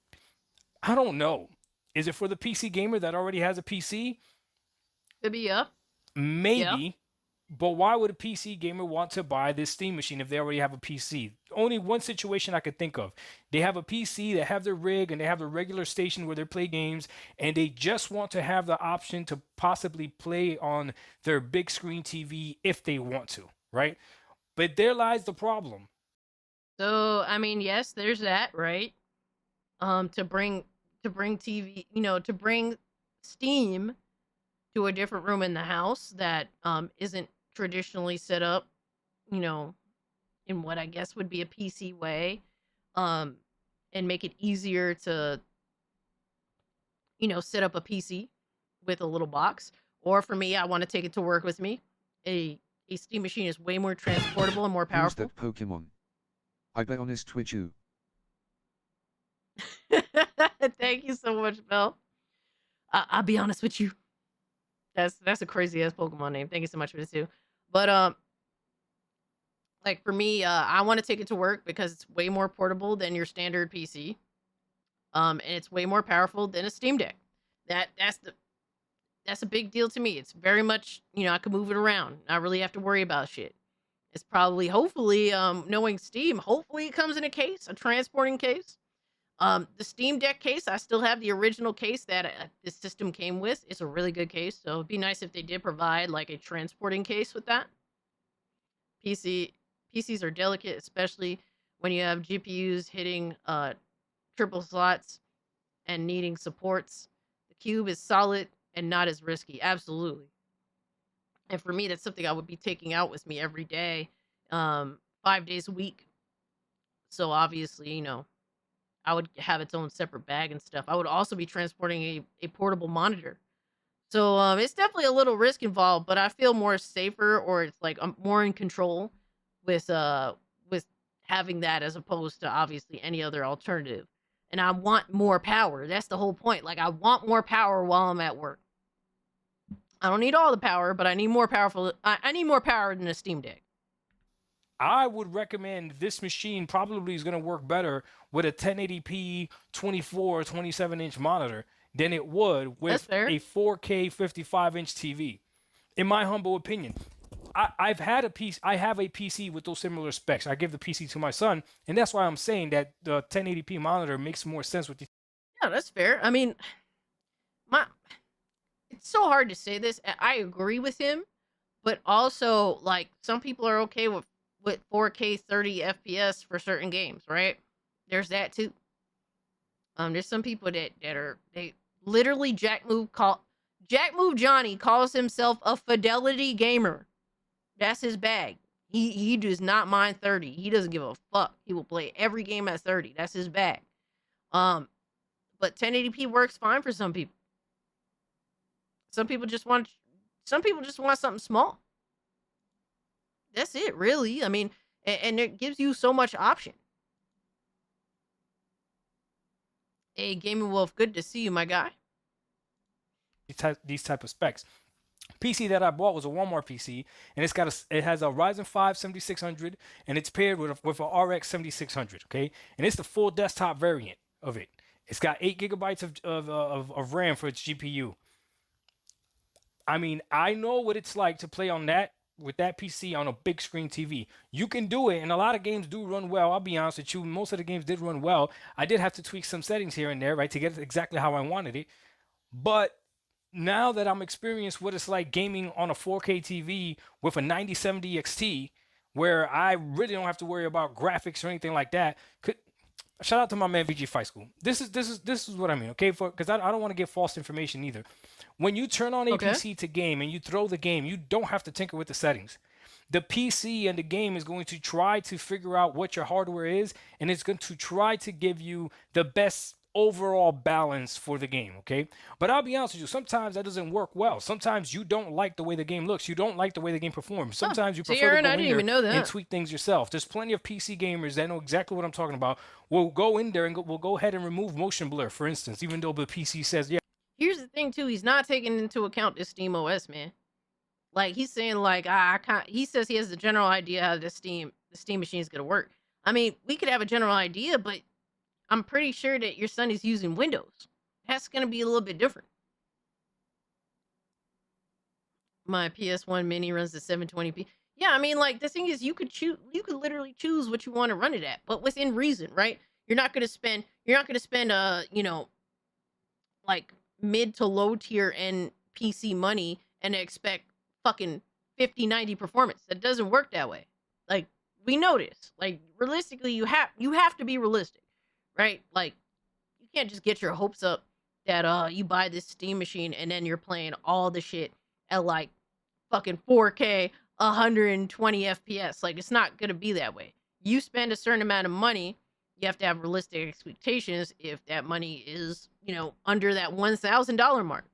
I don't know. Is it for the PC gamer that already has a PC? Could be, yeah. Maybe. Yeah. But why would a PC gamer want to buy this Steam Machine if they already have a PC? Only one situation I could think of. They have a PC, they have their rig, and they have the regular station where they play games, and they just want to have the option to possibly play on their big screen TV if they want to, right? But there lies the problem. So, I mean, yes, there's that, right? To bring TV, to bring Steam to a different room in the house that isn't traditionally set up, in what I guess would be a PC way, and make it easier to, set up a PC with a little box. Or for me, I want to take it to work with me. A Steam Machine is way more transportable and more powerful. Who's that Pokemon? I bet honest Twitch you. Thank you so much, Belle. I'll be honest with you. That's a crazy ass Pokemon name. Thank you so much for this too. But like for me, I want to take it to work because it's way more portable than your standard PC. And it's way more powerful than a Steam Deck. That's a big deal to me. It's very much, I can move it around. I really have to worry about shit. It's probably, hopefully, knowing Steam, hopefully it comes in a case, a transporting case. The Steam Deck case, I still have the original case that this system came with. It's a really good case, so it'd be nice if they did provide like a transporting case with that. PCs are delicate, especially when you have GPUs hitting triple slots and needing supports. The Cube is solid and not as risky. Absolutely. And for me, that's something I would be taking out with me every day, 5 days a week. So obviously, I would have its own separate bag and stuff. I would also be transporting a portable monitor. So it's definitely a little risk involved, but I feel more safer, or it's like I'm more in control with having that as opposed to obviously any other alternative. And I want more power. That's the whole point. Like I want more power while I'm at work. I don't need all the power, but I need more powerful. I need more power than a Steam Deck. I would recommend this machine probably is going to work better with a 1080p 24 or 27-inch monitor than it would with a 4K 55-inch TV. In my humble opinion, I have a PC with those similar specs. I give the PC to my son, and that's why I'm saying that the 1080p monitor makes more sense with the. Yeah, that's fair. I mean, it's so hard to say this. I agree with him, but also like some people are okay with 4K 30 FPS for certain games, right? There's that too. There's some people that they literally Jack Move Johnny calls himself a fidelity gamer. That's his bag. He does not mind 30. He doesn't give a fuck. He will play every game at 30. That's his bag. But 1080p works fine for some people. Some people just want something small. That's it, really. I mean, and it gives you so much option. Hey, Gaming Wolf, good to see you, my guy. These type of specs. PC that I bought was a Walmart PC, and it has a Ryzen 5 7600, and it's paired with a RX 7600. Okay, and it's the full desktop variant of it. It's got 8 gigabytes of RAM for its GPU. I mean, I know what it's like to play on that with that PC on a big screen TV. You can do it, and a lot of games do run well. I'll be honest with you, most of the games did run well. I did have to tweak some settings here and there, right, to get it exactly how I wanted it. But now that I'm experienced what it's like gaming on a 4K TV with a 9070 XT, where I really don't have to worry about graphics or anything like that. Shout out to my man VG Fight School. This is what I mean, okay? Because I don't want to give false information either. When you turn on a PC to game and you throw the game, you don't have to tinker with the settings. The PC and the game is going to try to figure out what your hardware is, and it's going to try to give you the best overall balance for the game, okay? But I'll be honest with you, sometimes that doesn't work well. Sometimes you don't like the way the game looks. You don't like the way the game performs. Sometimes you prefer to go in there and tweak things yourself. There's plenty of PC gamers that know exactly what I'm talking about. We'll go in there and we'll go ahead and remove motion blur, for instance, even though the PC says, yeah. Here's the thing, too. He's not taking into account this Steam OS, man. Like, he's saying, like, he says he has the general idea how the Steam machine is going to work. I mean, we could have a general idea, but I'm pretty sure that your son is using Windows. That's going to be a little bit different. My PS1 mini runs at 720p. Yeah, I mean, like, the thing is, you could literally choose what you want to run it at, but within reason, right? You're not going to spend, you know, like, mid to low tier end PC money and expect fucking 5090 performance. That doesn't work that way. Like, we know this. Like, realistically, you have to be realistic, right? Like, you can't just get your hopes up that you buy this Steam machine and then you're playing all the shit at like fucking 4K 120 FPS. Like, it's not gonna be that way. You spend a certain amount of money, you have to have realistic expectations if that money is, you know, under that $1,000 mark.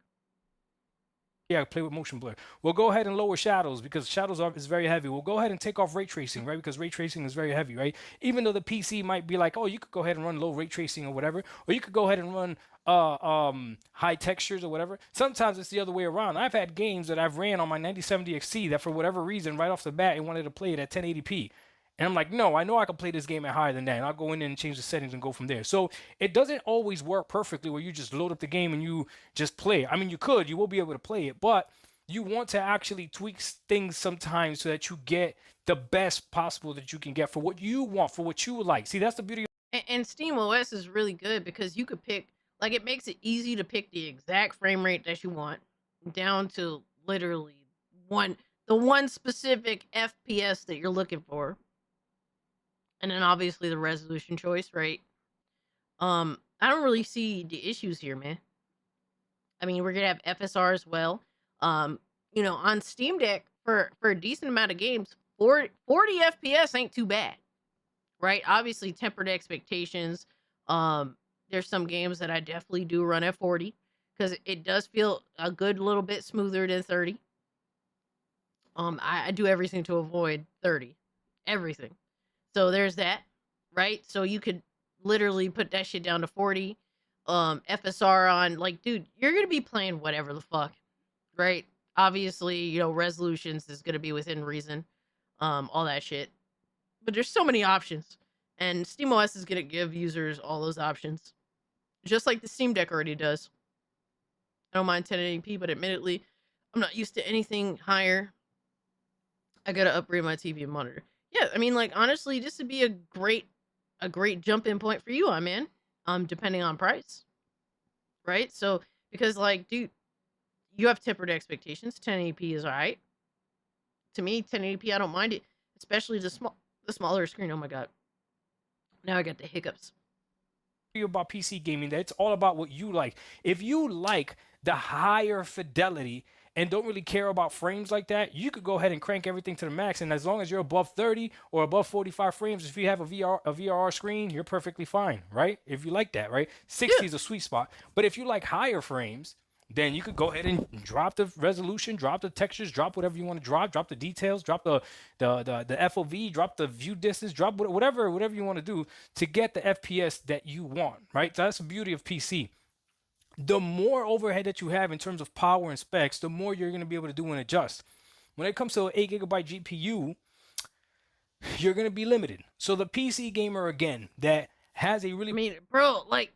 Yeah, play with motion blur. We'll go ahead and lower shadows because shadows is very heavy. We'll go ahead and take off ray tracing, right? Because ray tracing is very heavy, right? Even though the PC might be like, oh, you could go ahead and run low ray tracing or whatever, or you could go ahead and run high textures or whatever. Sometimes it's the other way around. I've had games that I've ran on my 9070 XT that for whatever reason, right off the bat, it wanted to play it at 1080p. And I'm like, no, I know I can play this game at higher than that. And I'll go in and change the settings and go from there. So it doesn't always work perfectly where you just load up the game and you just play. I mean, you will be able to play it, but you want to actually tweak things sometimes so that you get the best possible that you can get for what you want, for what you like. See, that's the beauty. And Steam OS is really good because you could pick, like, it makes it easy to pick the exact frame rate that you want down to literally the one specific FPS that you're looking for. And then obviously the resolution choice, right? I don't really see the issues here, man. I mean, we're gonna have FSR as well. You know, on Steam Deck for a decent amount of games, 40 FPS ain't too bad, right? Obviously tempered expectations. There's some games that I definitely do run at 40 because it does feel a good little bit smoother than 30. I do everything to avoid 30, everything. So there's that, right? So you could literally put that shit down to 40. FSR on, like, dude, you're gonna be playing whatever the fuck, right? Obviously, you know, resolutions is gonna be within reason, all that shit. But there's so many options, and SteamOS is gonna give users all those options, just like the Steam Deck already does. I don't mind 1080p, but admittedly, I'm not used to anything higher. I gotta upgrade my TV and monitor. Yeah, I mean, like, honestly, this would be a great jump in point for you, man. Depending on price, right? So, because, like, dude, you have tempered expectations. 1080p is alright. To me, 1080p, I don't mind it, especially the smaller screen. Oh my god, now I got the hiccups. About PC gaming, that it's all about what you like. If you like the higher fidelity and don't really care about frames like that, you could go ahead and crank everything to the max, and as long as you're above 30 or above 45 frames, if you have a VRR screen, you're perfectly fine, right? If you like that, right? 60 is a sweet spot. But if you like higher frames, then you could go ahead and drop the resolution, drop the textures, drop whatever you want to drop the details, drop the FOV, drop the view distance, drop whatever you want to do to get the FPS that you want, right? So that's the beauty of PC. The more overhead that you have in terms of power and specs, the more you're going to be able to do and adjust. When it comes to an 8GB GPU, you're going to be limited. So the PC gamer, again, that has a really... I mean, bro, like,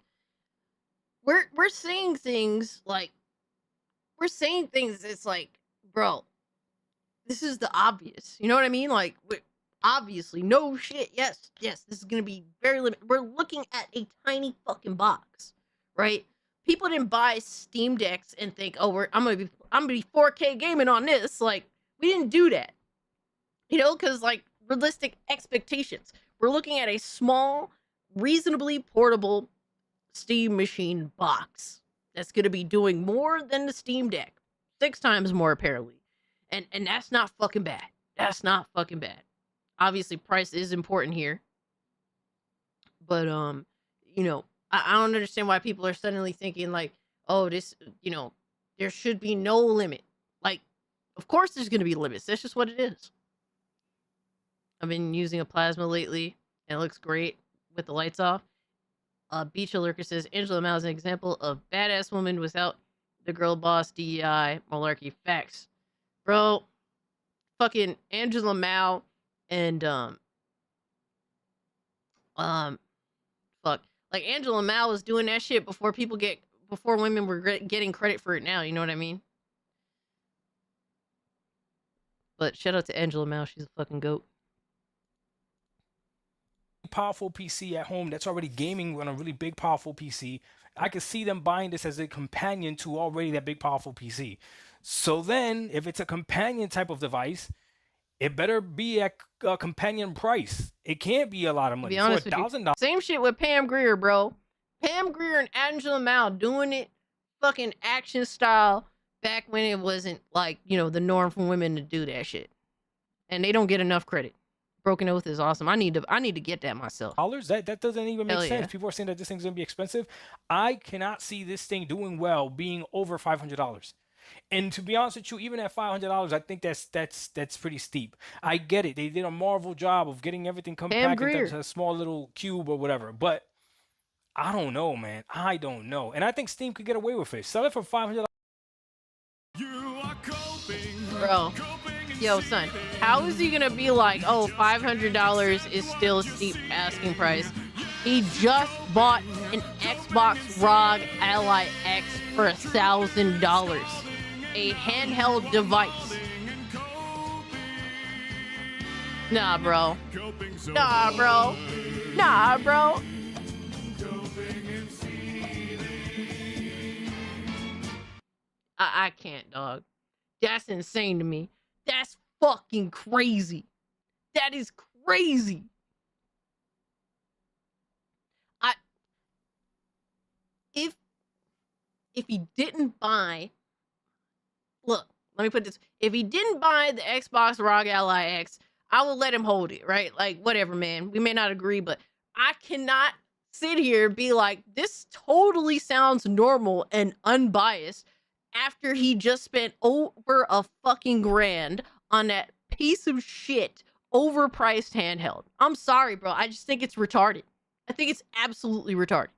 we're saying things like, it's like, bro, this is the obvious. You know what I mean? Like, obviously, no shit. Yes, this is going to be very limited. We're looking at a tiny fucking box, right? People didn't buy Steam Decks and think, oh, I'm gonna be 4K gaming on this. Like, we didn't do that, you know, because, like, realistic expectations. We're looking at a small, reasonably portable Steam machine box that's gonna be doing more than the Steam Deck, 6 times more apparently, and that's not fucking bad. That's not fucking bad. Obviously, price is important here, but you know. I don't understand why people are suddenly thinking, like, oh, this, you know, there should be no limit. Like, of course there's going to be limits. That's just what it is. I've been using a plasma lately, and it looks great with the lights off. Beach Lurker says, Angela Mao is an example of badass woman without the girl boss DEI malarkey. Facts. Bro, fucking Angela Mao and, fuck. Like, Angela Mao was doing that shit before women were getting credit for it now. You know what I mean? But shout out to Angela Mao. She's a fucking goat. Powerful PC at home that's already gaming on a really big, powerful PC. I could see them buying this as a companion to already that big, powerful PC. So then, if it's a companion type of device, it better be at a companion price. It can't be a lot of money. To be honest with you, $1,000. same shit with Pam Grier, bro. Pam Grier and Angela Mao doing it fucking action style back when it wasn't, like, you know, the norm for women to do that shit. And they don't get enough credit. Broken Oath is awesome. I need to get that myself. That doesn't even make Hell sense. yeah. People are saying that this thing's gonna be expensive. I cannot see this thing doing well being over $500. And to be honest with you, even at $500, I think that's pretty steep. I get it. They did a marvel job of getting everything compact into a small little cube or whatever. But I don't know, man. I don't know. And I think Steam could get away with it. Sell it for $500. Bro, yo, son, how is he gonna be like, oh, $500 is still a steep asking price? He just bought an Xbox ROG Ally X for $1,000. A handheld device. Nah, bro. Nah, bro. Nah, bro. I can't, dog. That's insane to me. That's fucking crazy. That is crazy. If he didn't buy, look, let me put this. If he didn't buy the Xbox ROG Ally X, I will let him hold it, right? Like, whatever, man. We may not agree, but I cannot sit here and be like, this totally sounds normal and unbiased after he just spent over a fucking grand on that piece of shit overpriced handheld. I'm sorry, bro. I just think it's retarded. I think it's absolutely retarded.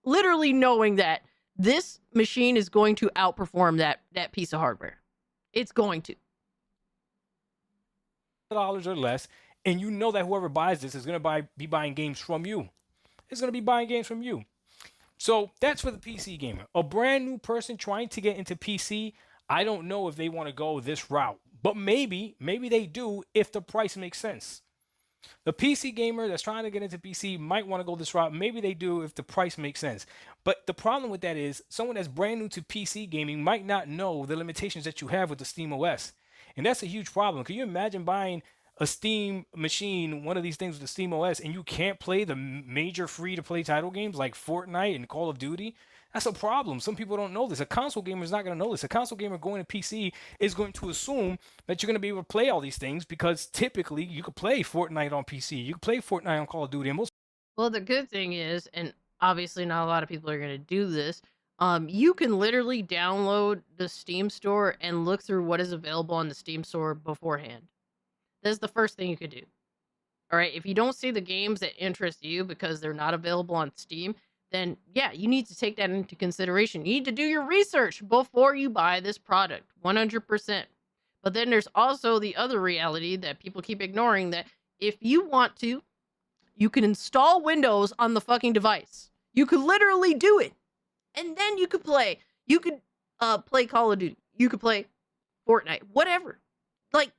Literally knowing that this machine is going to outperform that piece of hardware. It's going to. $100 or less, and you know that whoever buys this is going to be buying games from you. It's going to be buying games from you. So that's for the PC gamer. A brand new person trying to get into PC, I don't know if they want to go this route, but maybe they do if the price makes sense. The PC gamer that's trying to get into PC might want to go this route. Maybe they do if the price makes sense. But the problem with that is someone that's brand new to PC gaming might not know the limitations that you have with the Steam OS. And that's a huge problem. Can you imagine buying a Steam machine, one of these things with the Steam OS, and you can't play the major free-to-play title games like Fortnite and Call of Duty? That's a problem. Some people don't know this. A console gamer is not going to know this. A console gamer going to PC is going to assume that you're going to be able to play all these things because typically you could play Fortnite on PC. You could play Fortnite on Call of Duty. And Well, the good thing is, and obviously not a lot of people are going to do this, you can literally download the Steam store and look through what is available on the Steam store beforehand. That's the first thing you could do. All right, if you don't see the games that interest you because they're not available on Steam, then yeah, you need to take that into consideration. You need to do your research before you buy this product, 100%. But then there's also the other reality that people keep ignoring, that if you want to, you can install Windows on the fucking device. You could literally do it. And then you could play. You could play Call of Duty. You could play Fortnite, whatever. Like,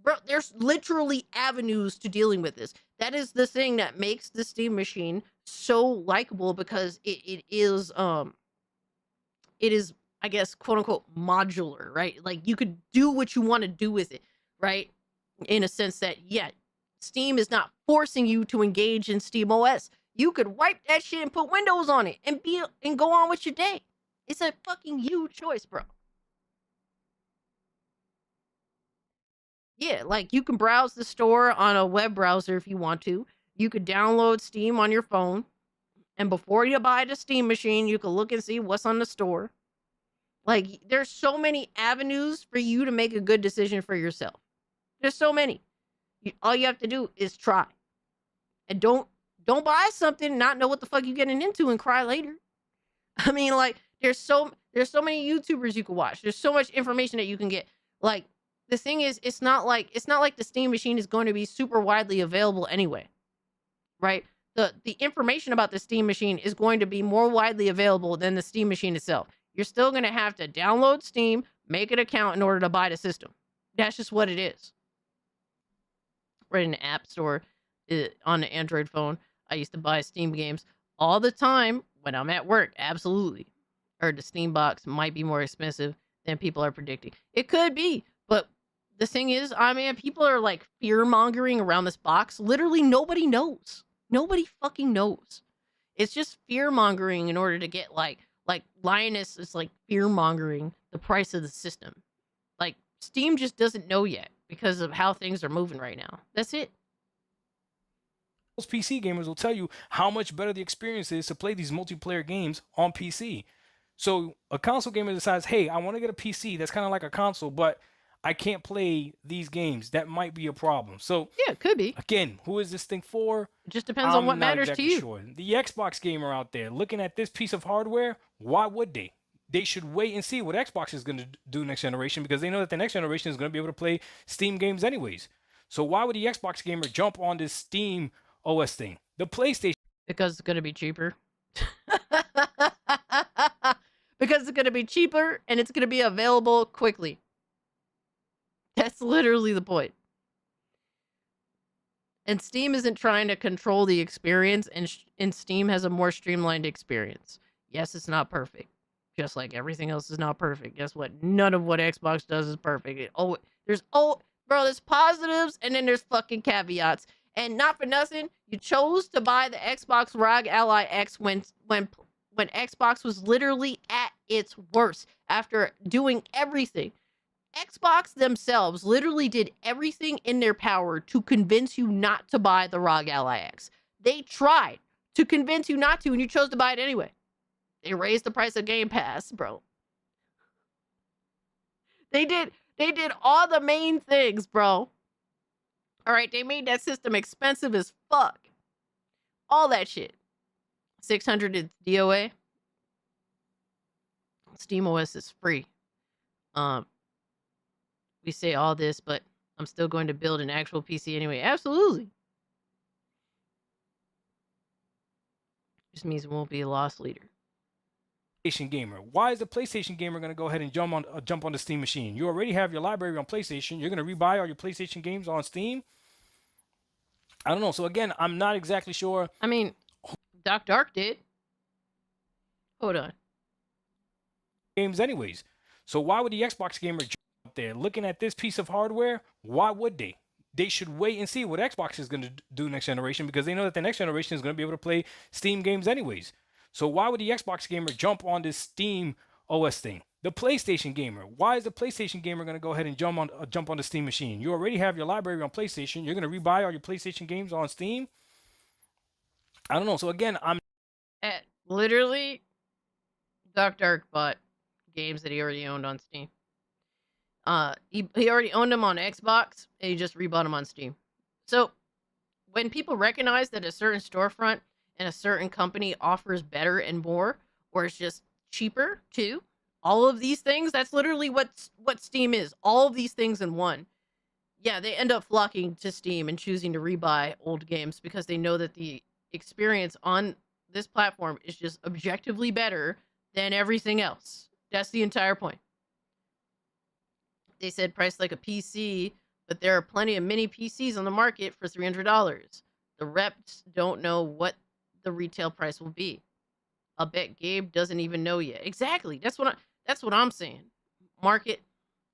bro, there's literally avenues to dealing with this. That is the thing that makes the Steam machine so likable, because it is, I guess, quote unquote, modular, right? Like, you could do what you want to do with it, right? In a sense that, yeah, Steam is not forcing you to engage in Steam OS. You could wipe that shit and put Windows on it and go on with your day. It's a fucking huge choice, bro. Yeah, like, you can browse the store on a web browser if you want to. You could download Steam on your phone. And before you buy the Steam machine, you can look and see what's on the store. Like, there's so many avenues for you to make a good decision for yourself. There's so many. All you have to do is try. And don't buy something and not know what the fuck you're getting into and cry later. I mean, like, there's so many YouTubers you can watch. There's so much information that you can get. Like, the thing is, it's not like the Steam machine is going to be super widely available anyway, right? The information about the Steam machine is going to be more widely available than the Steam machine itself. You're still going to have to download Steam, make an account in order to buy the system. That's just what it is. Right in the App Store on the Android phone, I used to buy Steam games all the time when I'm at work. Absolutely. Or the Steam box might be more expensive than people are predicting. It could be, but the thing is, I mean, people are like fear-mongering around this box. Literally, nobody knows. Nobody fucking knows. It's just fear-mongering in order to get like Linus is like fear-mongering the price of the system. Like, Steam just doesn't know yet because of how things are moving right now. That's it. Most PC gamers will tell you how much better the experience is to play these multiplayer games on PC. So a console gamer decides, hey, I want to get a PC that's kind of like a console, but I can't play these games. That might be a problem. So yeah, it could be. Again, who is this thing for? It just depends on what matters to you. Sure. The Xbox gamer out there looking at this piece of hardware, why would they? They should wait and see what Xbox is going to do next generation, because they know that the next generation is going to be able to play Steam games anyways. So why would the Xbox gamer jump on this Steam OS thing? The PlayStation. Because it's going to be cheaper. Because it's going to be cheaper and it's going to be available quickly. That's literally the point. And Steam isn't trying to control the experience, and Steam has a more streamlined experience. Yes, it's not perfect. Just like everything else is not perfect. Guess what? None of what Xbox does is perfect. There's positives and then there's fucking caveats. And not for nothing, you chose to buy the Xbox ROG Ally X when Xbox was literally at its worst after doing everything. Xbox themselves literally did everything in their power to convince you not to buy the ROG Ally X. They tried to convince you not to, and you chose to buy it anyway. They raised the price of Game Pass, bro. They did all the main things, bro. All right, they made that system expensive as fuck. All that shit. 600 is DOA. SteamOS is free. We say all this, but I'm still going to build an actual PC anyway. Absolutely. Just means it won't be a loss leader. PlayStation gamer. Why is the PlayStation gamer going to go ahead and jump on the Steam machine? You already have your library on PlayStation. You're going to rebuy all your PlayStation games on Steam? I don't know. So again, I'm not exactly sure. I mean, Doc Dark did. Hold on. Games anyways. So why would the Xbox gamer jump up there looking at this piece of hardware? Why would they? They should wait and see what Xbox is going to do next generation, because they know that the next generation is going to be able to play Steam games anyways. So why would the Xbox gamer jump on this Steam OS thing? The PlayStation gamer. Why is the PlayStation gamer going to go ahead and jump on the Steam machine? You already have your library on PlayStation. You're going to rebuy all your PlayStation games on Steam? I don't know. So again, Literally, Doc Dark bought games that he already owned on Steam. He already owned them on Xbox, and he just rebought them on Steam. So when people recognize that a certain storefront and a certain company offers better and more, or it's just cheaper too, all of these things, that's literally what Steam is. All of these things in one. Yeah, they end up flocking to Steam and choosing to rebuy old games because they know that the experience on this platform is just objectively better than everything else. That's the entire point. They said price like a PC, but there are plenty of mini PCs on the market for $300. The reps don't know what the retail price will be. I'll bet Gabe doesn't even know yet. Exactly. That's what I'm saying. Market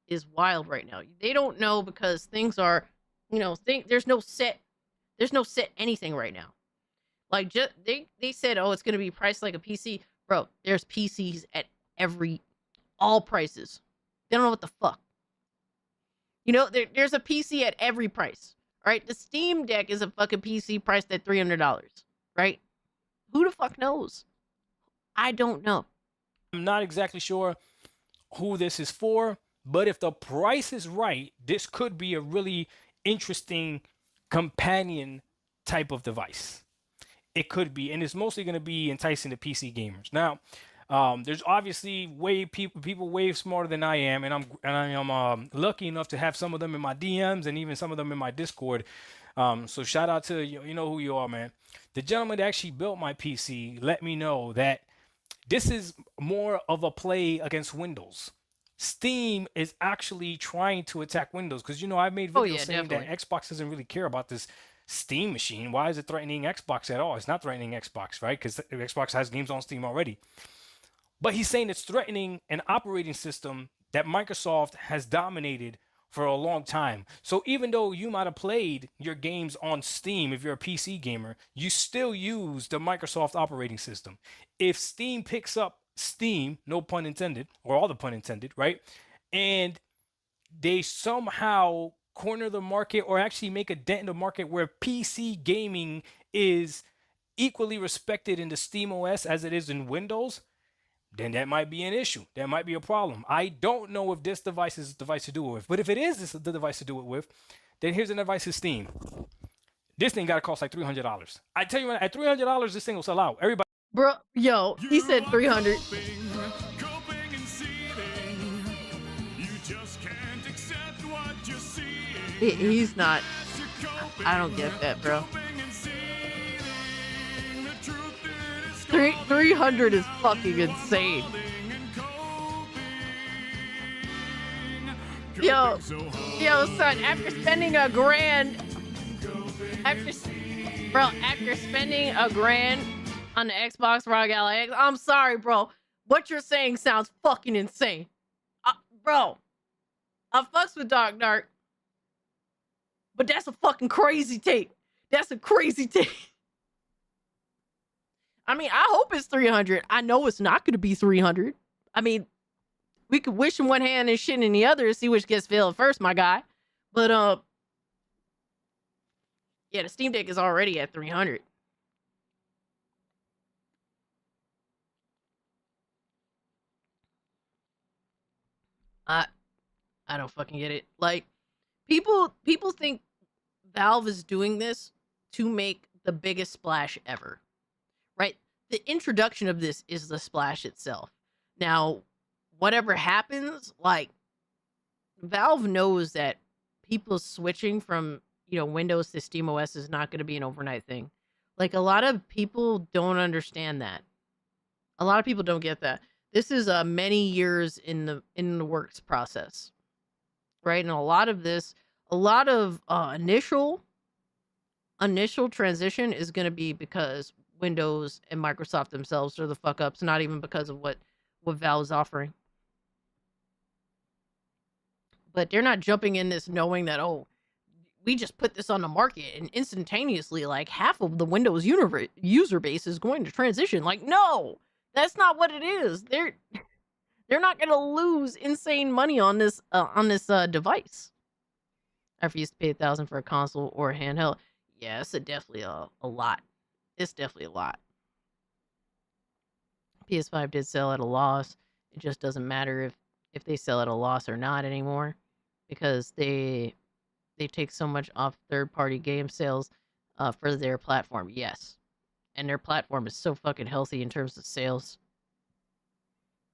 is wild right now. They don't know because things are, there's no set anything right now. Like they said, oh, it's gonna be priced like a PC. Bro, there's PCs at all prices. They don't know what the fuck. There's a PC at every price. All right, the Steam Deck is a fucking PC priced at $300. Right? Who the fuck knows? I don't know. I'm not exactly sure who this is for, but if the price is right, this could be a really interesting companion type of device. It could be, and it's mostly going to be enticing to PC gamers. Now, there's obviously people way smarter than I am, and I'm lucky enough to have some of them in my DMs and even some of them in my Discord. So shout out to you know who you are, man. The gentleman that actually built my PC let me know that this is more of a play against Windows. Steam is actually trying to attack Windows because I've made videos saying that Xbox doesn't really care about this Steam machine. Why is it threatening Xbox at all? It's not threatening Xbox, right? Because Xbox has games on Steam already. But he's saying it's threatening an operating system that Microsoft has dominated for a long time. So even though you might have played your games on Steam, if you're a PC gamer, you still use the Microsoft operating system. If Steam picks up Steam, no pun intended, or all the pun intended, right? And they somehow corner the market or actually make a dent in the market where PC gaming is equally respected in the Steam OS as it is in Windows, then that might be an issue. That might be a problem. I don't know if this device is the device to do it with, but if it is the device to do it with, then here's an device to Steam. This thing gotta cost like $300. I tell you what, at $300, this thing will sell out. Everybody. Bro, yo, he said 300. He's not. I don't get that, bro. 300 is fucking insane. Yo, son, after spending $1,000, after spending $1,000 on the Xbox ROG Ally X, I'm sorry, bro. What you're saying sounds fucking insane. Bro, I fucks with Dark, but that's a fucking crazy take. That's a crazy take. I mean, I hope it's 300. I know it's not going to be 300. I mean, we could wish in one hand and shit in the other and see which gets filled first, my guy. But yeah, the Steam Deck is already at 300. I don't fucking get it. Like, people think Valve is doing this to make the biggest splash ever, right? The introduction of this is the splash itself. Now, whatever happens, like, Valve knows that people switching from, Windows to SteamOS is not going to be an overnight thing. Like, a lot of people don't understand that. A lot of people don't get that. This is many years in the works process, right? And a lot of initial transition is going to be because Windows and Microsoft themselves are the fuck ups, not even because of what Valve's offering. But they're not jumping in this knowing that, oh, we just put this on the market and instantaneously, like, half of the Windows user base is going to transition. Like, no, that's not what it is. They're not going to lose insane money on this device. I refuse to pay $1,000 for a console or a handheld. Yeah, it's definitely a lot. It's definitely a lot. PS5 did sell at a loss. It just doesn't matter if they sell at a loss or not anymore, because they take so much off third-party game sales for their platform. Yes. And their platform is so fucking healthy in terms of sales.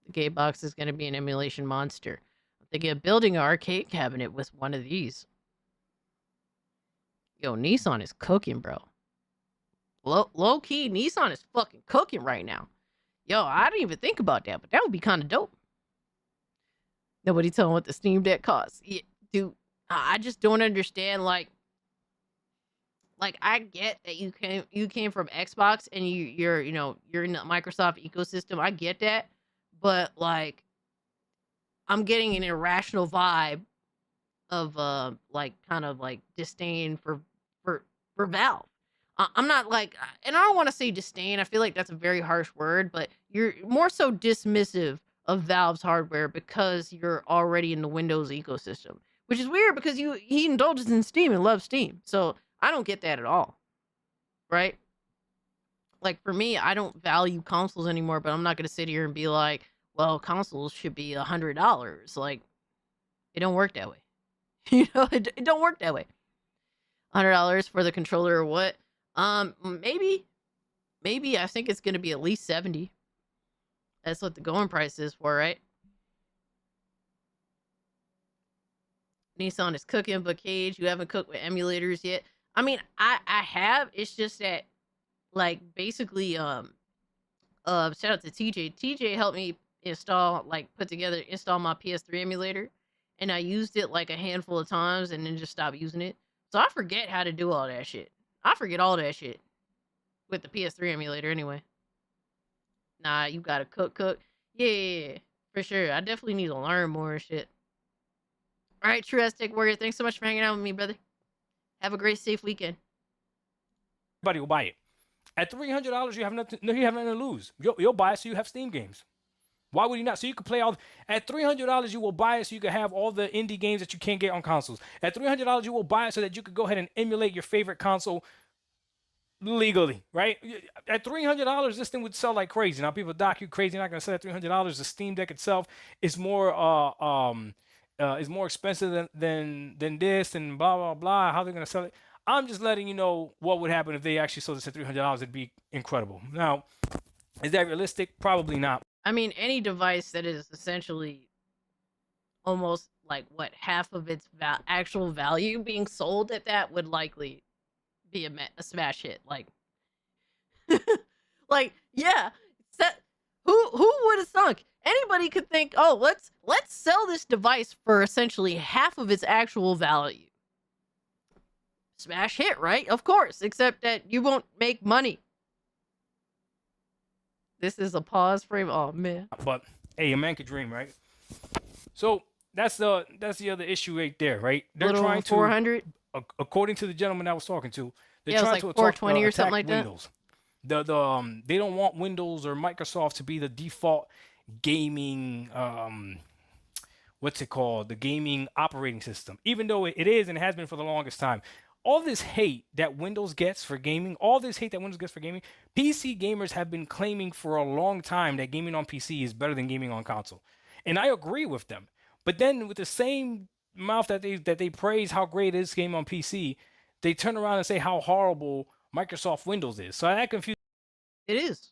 The game box is going to be an emulation monster. I'm thinking of building an arcade cabinet with one of these. Yo, Nissan is cooking, bro. Low key, Nissan is fucking cooking right now. Yo, I didn't even think about that, but that would be kind of dope. Nobody telling what the Steam Deck costs. Yeah, dude, I just don't understand. Like I get that you came from Xbox and you're in the Microsoft ecosystem. I get that, but like, I'm getting an irrational vibe of kind of disdain for Valve. I'm not like, and I don't want to say disdain. I feel like that's a very harsh word, but you're more so dismissive of Valve's hardware because you're already in the Windows ecosystem, which is weird because he indulges in Steam and loves Steam. So I don't get that at all, right? Like, for me, I don't value consoles anymore, but I'm not going to sit here and be like, well, consoles should be $100. Like, it don't work that way. It don't work that way. $100 for the controller or what? Maybe I think it's going to be at least 70. That's what the going price is for, right? Nissan is cooking, but Cage, you haven't cooked with emulators yet. I mean, I have. It's just that, like, basically, shout out to TJ. TJ helped me install my PS3 emulator, and I used it like a handful of times and then just stopped using it. So I forget how to do all that shit. I forget all that shit with the PS3 emulator anyway. Nah, you gotta cook. Yeah, for sure. I definitely need to learn more shit. All right, True Aztec Warrior, thanks so much for hanging out with me, brother. Have a great, safe weekend. Everybody will buy it. At $300, you have nothing to lose. You'll buy it so you have Steam games. Why would you not? So you can play all. At $300, you will buy it so you can have all the indie games that you can't get on consoles. At $300, you will buy it so that you could go ahead and emulate your favorite console legally, right? At $300, this thing would sell like crazy. Now people dock you crazy. You're not gonna sell at $300. The Steam Deck itself is more expensive than this and blah blah blah. How they're gonna sell it? I'm just letting you know what would happen if they actually sold this at $300. It'd be incredible. Now, is that realistic? Probably not. I mean, any device that is essentially almost like half of its actual value being sold at that would likely be a smash hit. Like, yeah. Who would have thunk? Anybody could think, oh, let's sell this device for essentially half of its actual value. Smash hit, right? Of course, except that you won't make money. This is a pause frame. Oh man. But hey, a man could dream, right? So that's the other issue right there, right? They're trying to 400. According to the gentleman I was talking to, they're Yeah, it was trying like to 420 or something like that. Windows. They don't want Windows or Microsoft to be the default gaming what's it called, the gaming operating system, even though it is and has been for the longest time. All this hate that Windows gets for gaming, PC gamers have been claiming for a long time that gaming on PC is better than gaming on console. And I agree with them. But then with the same mouth that they praise how great it is game on PC, they turn around and say how horrible Microsoft Windows is. So that confuses. It is.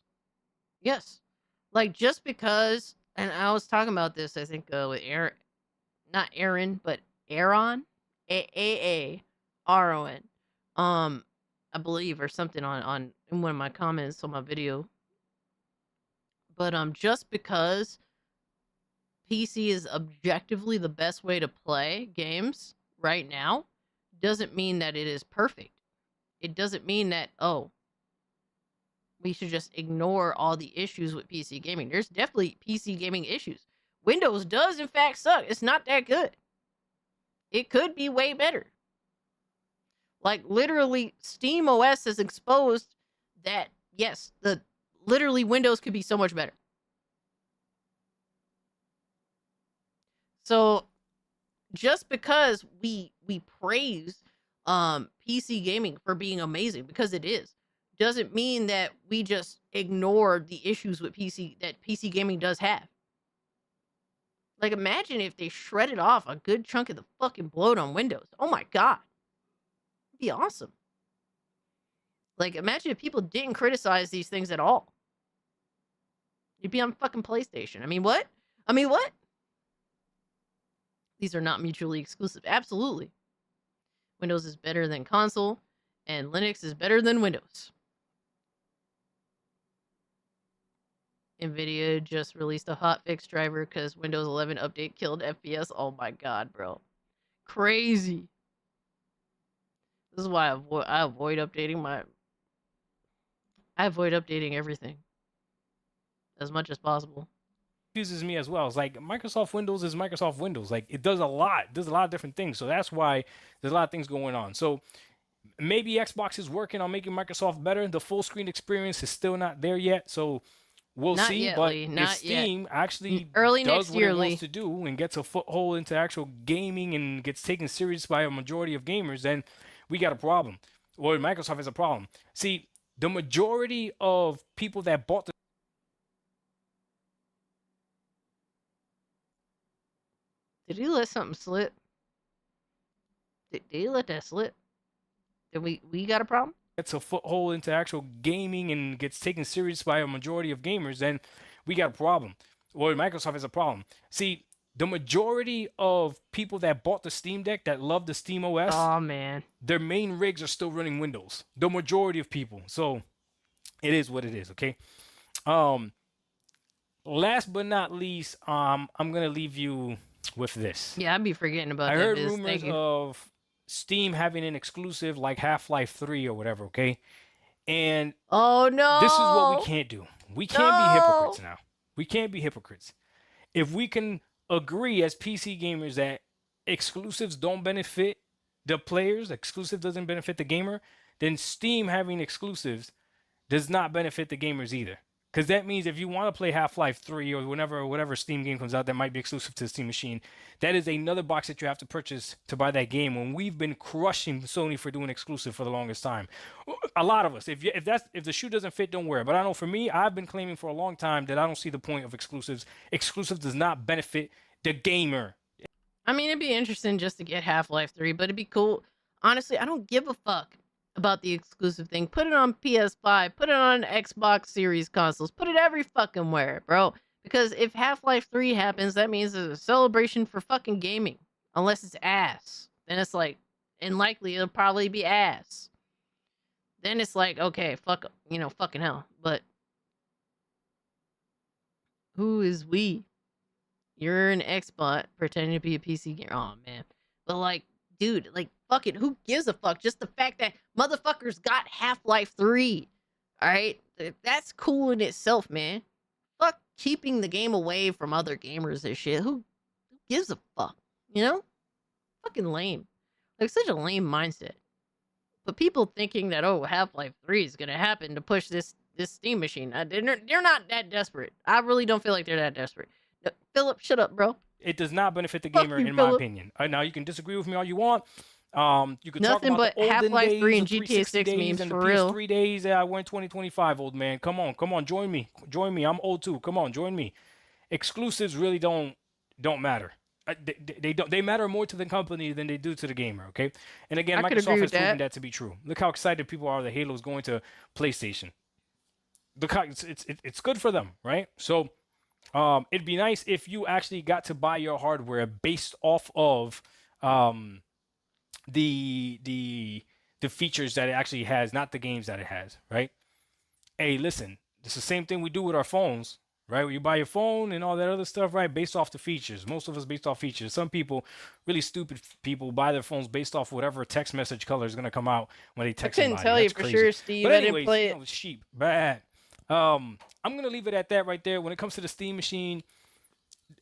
Yes. Like, just because, and I was talking about this, I think, with Aaron, not Aaron, but Aaron, A-A-A-R-O-N, I believe, or something on in one of my comments on my video. But just because PC is objectively the best way to play games right now doesn't mean that it is perfect. It doesn't mean that, oh, we should just ignore all the issues with PC gaming. There's definitely PC gaming issues. Windows does, in fact, suck. It's not that good. It could be way better. Like, literally, Steam OS has exposed that, yes, literally Windows could be so much better. So, just because we praise PC gaming for being amazing, because it is, doesn't mean that we just ignore the issues with PC gaming does have. Like, imagine if they shredded off a good chunk of the fucking bloat on Windows. Oh my god. It'd be awesome. Like, imagine if people didn't criticize these things at all. You'd be on fucking PlayStation. I mean, what? These are not mutually exclusive. Absolutely. Windows is better than console, and Linux is better than Windows. NVIDIA just released a hotfix driver because Windows 11 update killed FPS. Oh my god, bro. Crazy. This is why I avoid updating everything as much as possible. Confuses me as well. It's like Microsoft Windows is Microsoft Windows. Like, it does a lot. It does a lot of different things. So that's why there's a lot of things going on. So maybe Xbox is working on making Microsoft better. The full screen experience is still not there yet. So we'll Not see. yet, But Lee. if Not Steam yet. actually Early does next what year, it Lee. wants to do and gets a foothold into actual gaming and gets taken serious by a majority of gamers, then we got a problem. Or Microsoft has a problem. See, the majority of people that bought the Did he let something slip? Did he let that slip? Did we got a problem? gets a foothold into actual gaming and gets taken serious by a majority of gamers, then we got a problem. Or Microsoft has a problem. See, the majority of people that bought the Steam Deck, that love the Steam OS, oh man, their main rigs are still running Windows. The majority of people. So it is what it is, okay? Last but not least, I'm gonna leave you with this. Yeah, I'd be forgetting about I that. heard Biz. rumors Thank you. of Steam having an exclusive like Half-Life 3 or whatever, okay? And oh no, this is what we can't do. We can't be hypocrites now. We can't be hypocrites. If we can agree as PC gamers that exclusives don't benefit the players, exclusive doesn't benefit the gamer, then Steam having exclusives does not benefit the gamers either. Because that means if you want to play Half-Life 3 or whatever Steam game comes out that might be exclusive to the Steam machine, that is another box that you have to purchase to buy that game, when we've been crushing Sony for doing exclusive for the longest time. A lot of us. If the shoe doesn't fit, don't wear it. But I know for me, I've been claiming for a long time that I don't see the point of exclusives. Exclusive does not benefit the gamer. I mean, it'd be interesting just to get Half-Life 3, but it'd be cool. Honestly, I don't give a fuck about the exclusive thing. Put it on PS5, put it on Xbox Series consoles, put it every fucking where, bro. Because if Half-Life 3 happens, that means it's a celebration for fucking gaming. Unless it's ass. Then it's like, and likely it'll probably be ass. Then it's like, okay, fucking hell. But who is we? You're an Xbot pretending to be a PC gamer. Oh, man. But like, dude, like, fuck it. Who gives a fuck? Just the fact that motherfuckers got Half-Life 3. Alright? That's cool in itself, man. Fuck keeping the game away from other gamers and shit. Who gives a fuck? You know? Fucking lame. Like, such a lame mindset. But people thinking that, oh, Half-Life 3 is gonna happen to push this Steam machine. They're not that desperate. I really don't feel like they're that desperate. Philip, shut up, bro. It does not benefit the gamer, you, in my Philip. opinion. Now you can disagree with me all you want. You can Nothing talk about but the olden Half-Life days, 3 the and GTA 360 6 days, memes and the for real. PS3 days. Yeah, we're in 2025, old man. Come on, join me. I'm old too. Come on, join me. Exclusives really don't matter. They matter more to the company than they do to the gamer. Okay, and again, I could agree Microsoft with has proven that. that to be true. Look how excited people are that Halo's going to PlayStation. Look how it's good for them, right? So, it'd be nice if you actually got to buy your hardware based off of the features that it actually has, not the games that it has, right? Hey, listen, it's the same thing we do with our phones, right? When you buy your phone and all that other stuff, right? Based off the features. Most of us based off features. Some people, really stupid people, buy their phones based off whatever text message color is gonna come out when they text couldn't somebody. tell you That's for crazy. sure, Steve. But I didn't anyways, play you know, it's cheap, bad. I'm gonna leave it at that right there. When it comes to the Steam machine,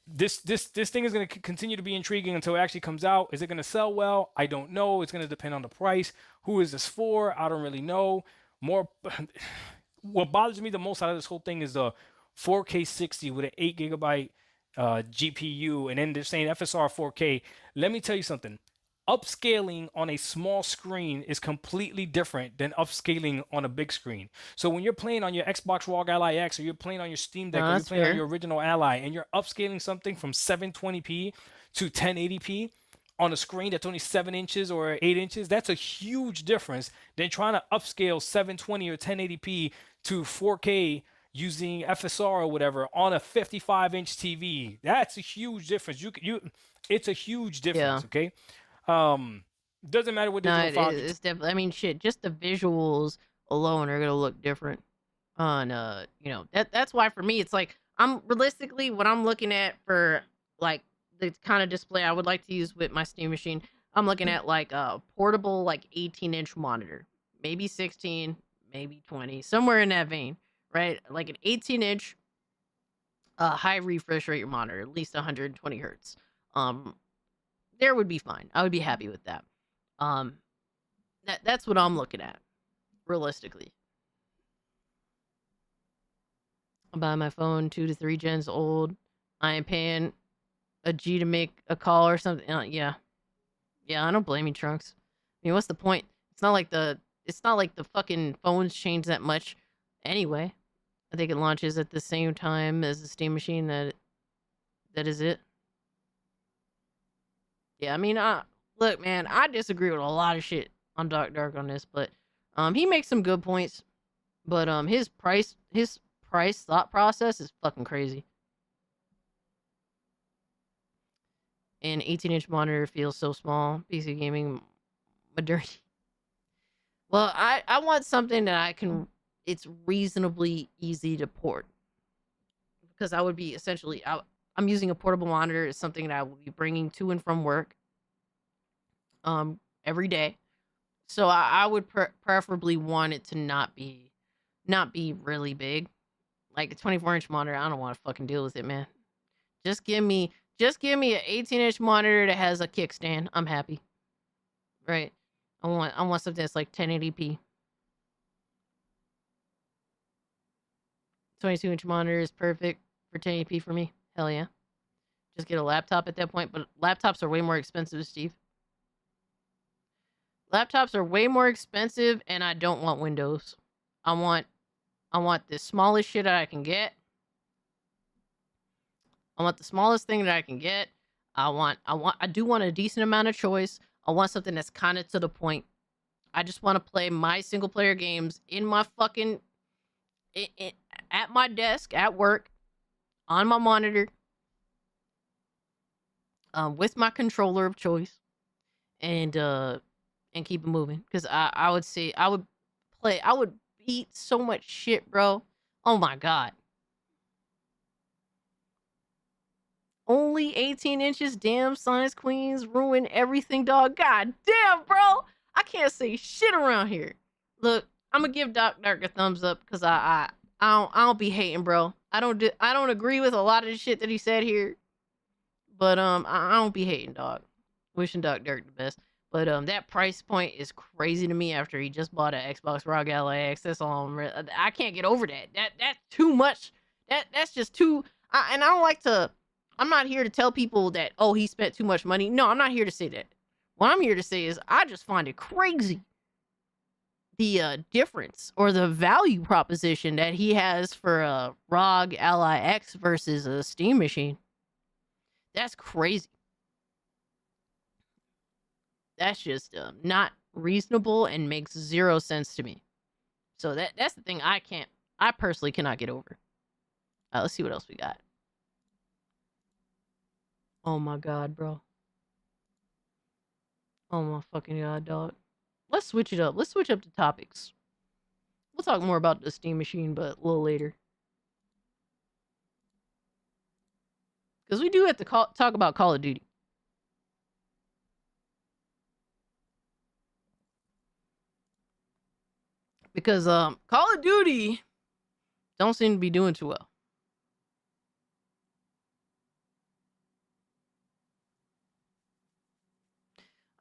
this thing is going to continue to be intriguing until it actually comes out. Is it going to sell well? I don't know. It's going to depend on the price. Who is this for? I don't really know. What bothers me the most out of this whole thing is the 4K 60 with an 8 gigabyte GPU, and then they're saying FSR 4K. Let me tell you something. Upscaling on a small screen is completely different than upscaling on a big screen. So when you're playing on your Xbox ROG Ally X, or you're playing on your Steam Deck, or you're that's playing fair. on your original Ally, and you're upscaling something from 720p to 1080p on a screen that's only 7 inches or 8 inches, that's a huge difference than trying to upscale 720 or 1080p to 4K using FSR or whatever on a 55-inch TV. That's a huge difference. It's a huge difference, okay? Doesn't matter what digital file. It's definitely. I mean, shit. Just the visuals alone are gonna look different on. That's why for me, it's like I'm realistically what I'm looking at for like the kind of display I would like to use with my Steam machine. I'm looking at like a portable, like 18-inch monitor, maybe 16, maybe 20, somewhere in that vein, right? Like an 18-inch, high refresh rate monitor, at least 120 hertz. There would be fine. I would be happy with that. That's what I'm looking at, realistically. I'm buying my phone 2 to 3 gens old. I am paying a G to make a call or something. Yeah, I don't blame you, Trunks. I mean, what's the point? It's not like the fucking phones change that much, anyway. I think it launches at the same time as the Steam machine. That is it. Yeah, I mean, look, man, I disagree with a lot of shit on Dark on this, but he makes some good points. But his price thought process is fucking crazy. An 18-inch monitor feels so small. PC gaming modernity. Well, I want something that it's reasonably easy to port. Because I would be essentially, I'm using a portable monitor. It's something that I will be bringing to and from work every day. So I would preferably want it to not be really big. Like a 24-inch monitor, I don't want to fucking deal with it, man. Just give me an 18-inch monitor that has a kickstand. I'm happy. Right? I want something that's like 1080p. 22-inch monitor is perfect for 1080p for me. Hell yeah. Just get a laptop at that point, but laptops are way more expensive, Steve. Laptops are way more expensive, and I don't want Windows. I want the smallest shit that I can get. I want the smallest thing that I can get. I do want a decent amount of choice. I want something that's kind of to the point. I just want to play my single player games in my fucking at my desk at work on my monitor with my controller of choice and keep it moving, because I would say I would beat so much shit, bro. Oh my god. Only 18 inches, damn, Science Queens ruin everything, dog. God damn, bro. I can't say shit around here. Look, I'm gonna give Dark a thumbs up because I don't be hating, bro. I don't agree with a lot of the shit that he said here, but I don't be hating, dog. Wishing Dark the best. But that price point is crazy to me after he just bought an Xbox ROG Ally X. That's all I can't get over that. That's too much. That's just too. And I don't like to I'm not here to tell people that, oh, he spent too much money. No, I'm not here to say that. What I'm here to say is I just find it crazy the difference or the value proposition that he has for a ROG Ally X versus a Steam machine. That's crazy. That's just not reasonable and makes zero sense to me. So that's the thing I personally cannot get over. Let's see what else we got. Oh my god, bro. Oh my fucking god, dog. Let's switch it up. Let's switch up the topics. We'll talk more about the Steam machine, but a little later. Because we do have to talk about Call of Duty. Because Call of Duty don't seem to be doing too well.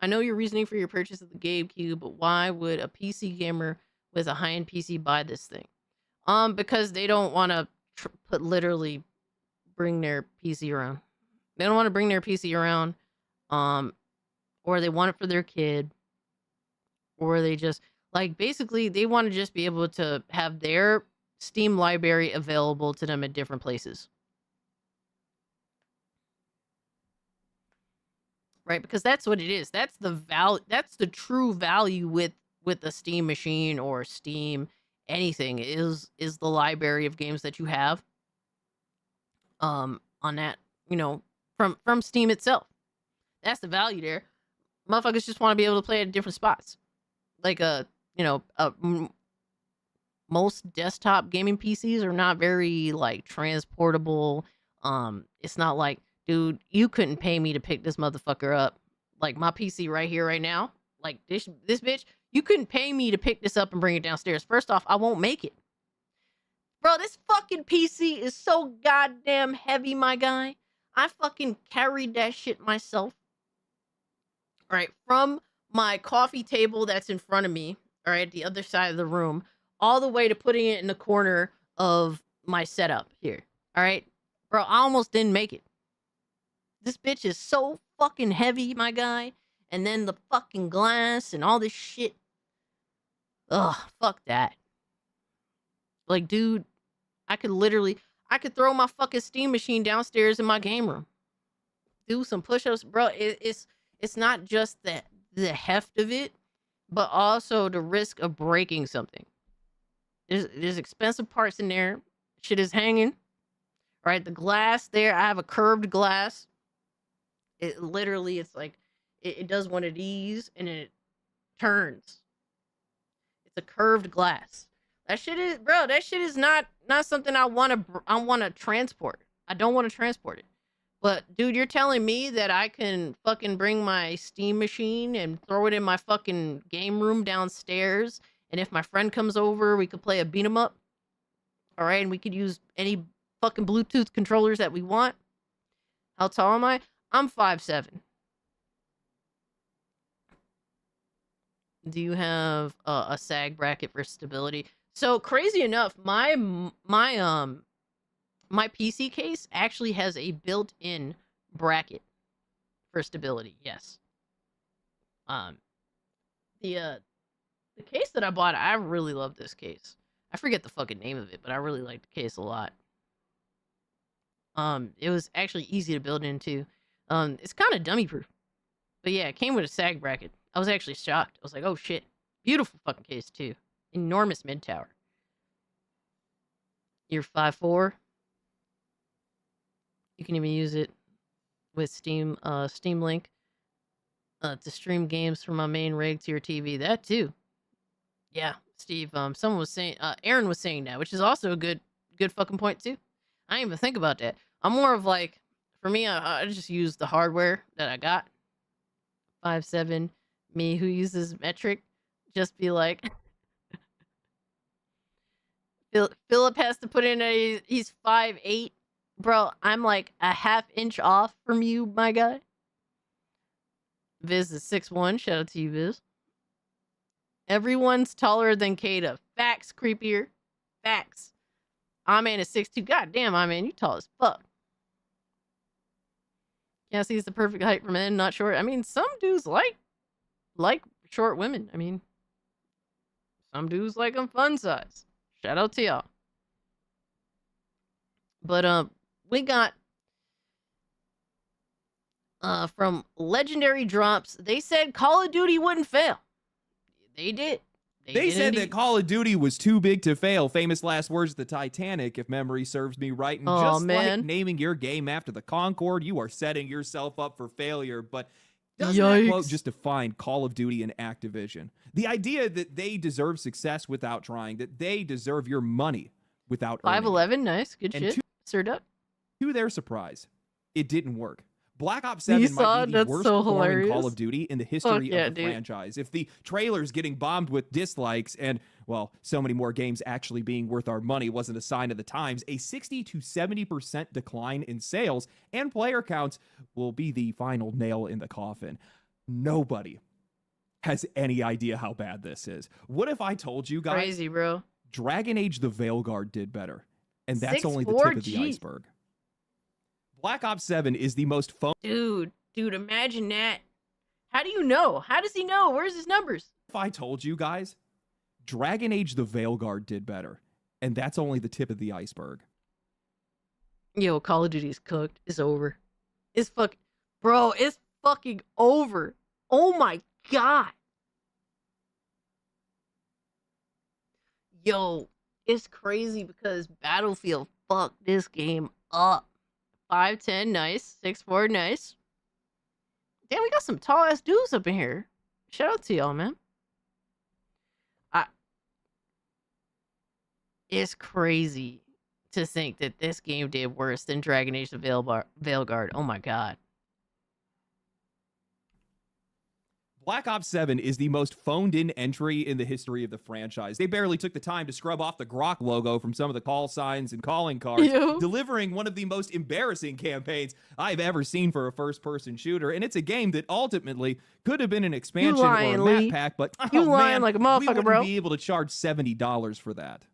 I know your reasoning for your purchase of the GameCube, but why would a PC gamer with a high-end PC buy this thing? Because they don't want to bring their PC around. They don't want to bring their PC around, or they want it for their kid, or they just basically they want to just be able to have their Steam library available to them at different places. Right, because that's what it is. That's the that's the true value with a Steam machine or Steam anything is the library of games that you have on that, from Steam itself. That's the value there. Motherfuckers just want to be able to play at different spots. Most desktop gaming PCs are not very transportable. It's not like, dude, you couldn't pay me to pick this motherfucker up. Like my PC right here, right now. Like this bitch, you couldn't pay me to pick this up and bring it downstairs. First off, I won't make it. Bro, this fucking PC is so goddamn heavy, my guy. I fucking carried that shit myself. All right, from my coffee table that's in front of me, all right, the other side of the room, all the way to putting it in the corner of my setup here. All right, bro, I almost didn't make it. This bitch is so fucking heavy, my guy. And then the fucking glass and all this shit. Ugh, fuck that. Like, dude, I could throw my fucking Steam machine downstairs in my game room. Do some push-ups. Bro, it's not just the heft of it, but also the risk of breaking something. There's expensive parts in there. Shit is hanging. Right? The glass there, I have a curved glass. It literally, it's like, it does one of these and then it turns. It's a curved glass. That shit is not something I want to transport. I don't want to transport it. But dude, you're telling me that I can fucking bring my Steam machine and throw it in my fucking game room downstairs, and if my friend comes over, we could play a beat 'em up. All right, and we could use any fucking Bluetooth controllers that we want. How tall am I? I'm 5'7". Do you have a sag bracket for stability? So crazy enough, my PC case actually has a built-in bracket for stability. Yes. The case that I bought, I really love this case. I forget the fucking name of it, but I really like the case a lot. It was actually easy to build into. It's kind of dummy proof. But yeah, it came with a sag bracket. I was actually shocked. I was like, oh shit. Beautiful fucking case too. Enormous mid tower. You're 5'4". You can even use it with Steam Link to stream games from my main rig to your TV. That too. Yeah, Steve. Someone was saying, Aaron was saying that, which is also a good fucking point too. I didn't even think about that. I'm more of like, for me, I just use the hardware that I got. 5'7", me who uses metric, just be like, Philip has to put in he's 5'8". Bro, I'm like a half inch off from you, my guy. Viz is 6'1". Shout out to you, Viz. Everyone's taller than Kata. Facts, creepier. Facts. I-Man is 6'2". God damn, I-Man, you tall as fuck. Cassie is the perfect height for men, not short. I mean, some dudes like short women. I mean, some dudes like them fun size. Shout out to y'all. But we got from Legendary Drops. They said Call of Duty wouldn't fail. They did. They said that Call of Duty was too big to fail. Famous last words of the Titanic, if memory serves me right. And just like naming your game after the Concorde, you are setting yourself up for failure. But doesn't that quote just define Call of Duty and Activision? The idea that they deserve success without trying, that they deserve your money without earning 511, nice, good and shit. Sirred up. To their surprise, it didn't work. Black Ops 7 might be the worst performing Call of Duty in the history of the franchise. If the trailer's getting bombed with dislikes and, well, so many more games actually being worth our money wasn't a sign of the times, a 60 to 70% decline in sales and player counts will be the final nail in the coffin. Nobody has any idea how bad this is. What if I told you guys? Crazy, bro. Dragon Age the Veilguard did better, and that's only the tip of the iceberg. Black Ops 7 is the most fun. Dude, imagine that. How do you know? How does he know? Where's his numbers? If I told you guys, Dragon Age the Veilguard did better, and that's only the tip of the iceberg. Yo, Call of Duty's cooked. It's over. It's bro, it's fucking over. Oh my god. Yo, it's crazy because Battlefield fucked this game up. 5'10", nice. 6'4", nice. Damn, we got some tall ass dudes up in here. Shout out to y'all, man. It's crazy to think that this game did worse than Dragon Age the Veilguard. Oh my god. Black Ops 7 is the most phoned-in entry in the history of the franchise. They barely took the time to scrub off the Grok logo from some of the call signs and calling cards, delivering one of the most embarrassing campaigns I've ever seen for a first-person shooter. And it's a game that ultimately could have been an expansion or a map pack, but you lying like a motherfucker, we wouldn't bro. be able to charge $70 for that.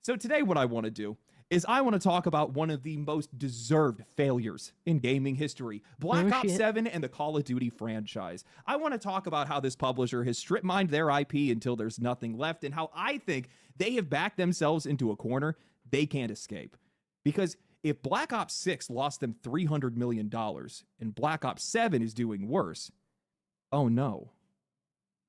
So today what I want to do is I want to talk about one of the most deserved failures in gaming history, Black Ops 7 and the Call of Duty franchise. I want to talk about how this publisher has strip-mined their IP until there's nothing left, and how I think they have backed themselves into a corner they can't escape. Because if Black Ops 6 lost them $300 million and Black Ops 7 is doing worse, oh no.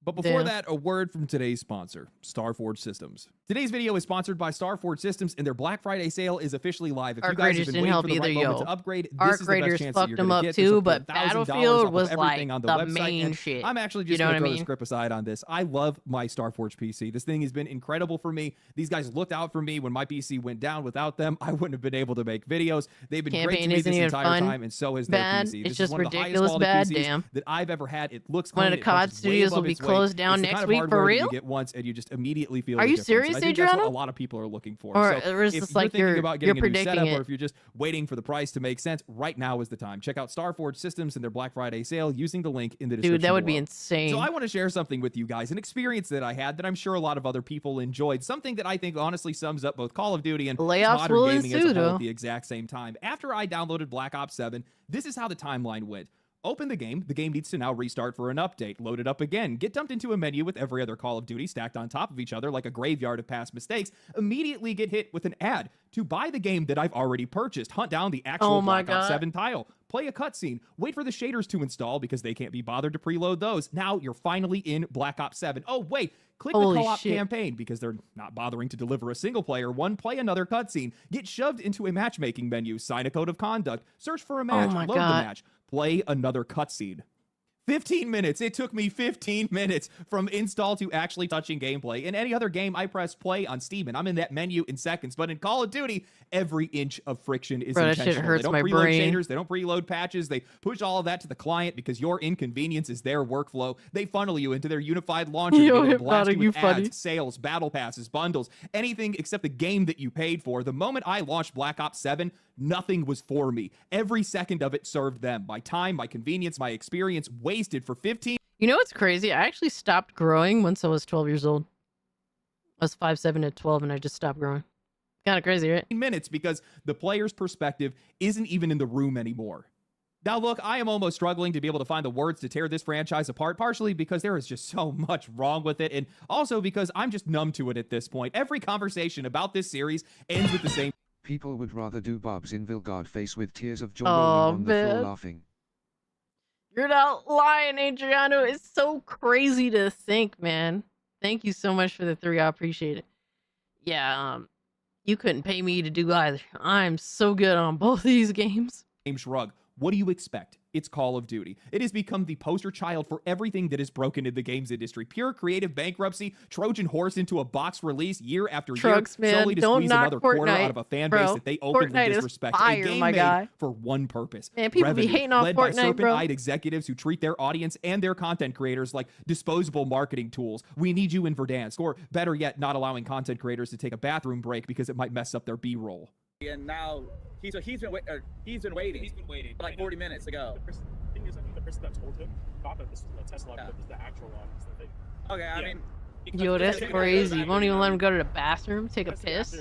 But before that, a word from today's sponsor, Starforge Systems. Today's video is sponsored by Starforge Systems, and their Black Friday sale is officially live. If you guys have been waiting for the right moment to upgrade, this is the best chance that you're going to get. Too, but Battlefield was like on the main shit. I'm actually just going to throw the script aside on this. I love my Starforge PC. This thing has been incredible for me. These guys looked out for me when my PC went down. Without them, I wouldn't have been able to make videos. They've been great to me this entire time, and so has their PC. It's this just is one of the highest ridiculous quality bad. PCs that I've ever had. It looks one of the COD studios will be closed down next week for real. You get once and you just immediately feel. Are you difference. serious, I think Adriano? that's what a lot of people are looking for. Or so is if this you're like thinking about getting a new setup, it? or if you're just waiting for the price to make sense, right now is the time. Check out Starforge Systems and their Black Friday sale using the link in the description. Dude, that would below. be insane. So I want to share something with you guys, an experience that I had that I'm sure a lot of other people enjoyed. Something that I think honestly sums up both Call of Duty and modern gaming as a whole at the exact same time. After I downloaded Black Ops 7, this is how the timeline went. Open the game needs to now restart for an update. Load it up again. Get dumped into a menu with every other Call of Duty stacked on top of each other like a graveyard of past mistakes. Immediately get hit with an ad to buy the game that I've already purchased. Hunt down the actual Black Ops 7 tile. Play a cutscene. Wait for the shaders to install because they can't be bothered to preload those. Now you're finally in Black Ops 7. Oh, wait. Click the co-op campaign because they're not bothering to deliver a single player one. Play another cutscene. Get shoved into a matchmaking menu. Sign a code of conduct. Search for a match. Load the match. Play another cutscene. 15 minutes. It took me 15 minutes from install to actually touching gameplay. In any other game, I press play on Steam, and I'm in that menu in seconds. But in Call of Duty, every inch of friction is intentional. That shit hurts they don't my preload brain. shaders. They don't preload patches. They push all of that to the client because your inconvenience is their workflow. They funnel you into their unified launcher. They blast you with ads, sales, battle passes, bundles, anything except the game that you paid for. The moment I launched Black Ops 7, nothing was for me. Every second of it served them. My time, my convenience, my experience wasted for 15. You know what's crazy? I actually stopped growing once I was 12 years old. I was 5'7" at 12 and I just stopped growing. Kind of crazy, right? Minutes because the player's perspective isn't even in the room anymore. Now, look, I am almost struggling to be able to find the words to tear this franchise apart, partially because there is just so much wrong with it, and also because I'm just numb to it at this point. Every conversation about this series ends with the same. People would rather do Bob's in Vilgard face with tears of joy Oh, rolling on the floor man. laughing. You're not lying, Adriano. It's so crazy to think, man. Thank you so much for the 3. I appreciate it. Yeah, you couldn't pay me to do either. I'm so good on both these games. Shrug. What do you expect? It's Call of Duty. It has become the poster child for everything that is broken in the games industry. Pure creative bankruptcy, Trojan horse into a box release year after Trucks, year, man. solely to Don't squeeze knock another quarter Fortnite, out of a fan bro. base that they openly Fortnite is disrespect. fire, a game my made guy. for one purpose. Man, people be revenue, hating on led by Fortnite, bro. serpent-eyed executives who treat their audience and their content creators like disposable marketing tools. We need you in Verdansk, or better yet, not allowing content creators to take a bathroom break because it might mess up their B-roll. And now he's been waiting for like 40 minutes ago. The thing is, I think the person that told him thought that this was the Tesla, but it was the actual one. Is the thing. Okay, I mean, Yo, that's crazy. You won't even let him go to the bathroom, take a piss?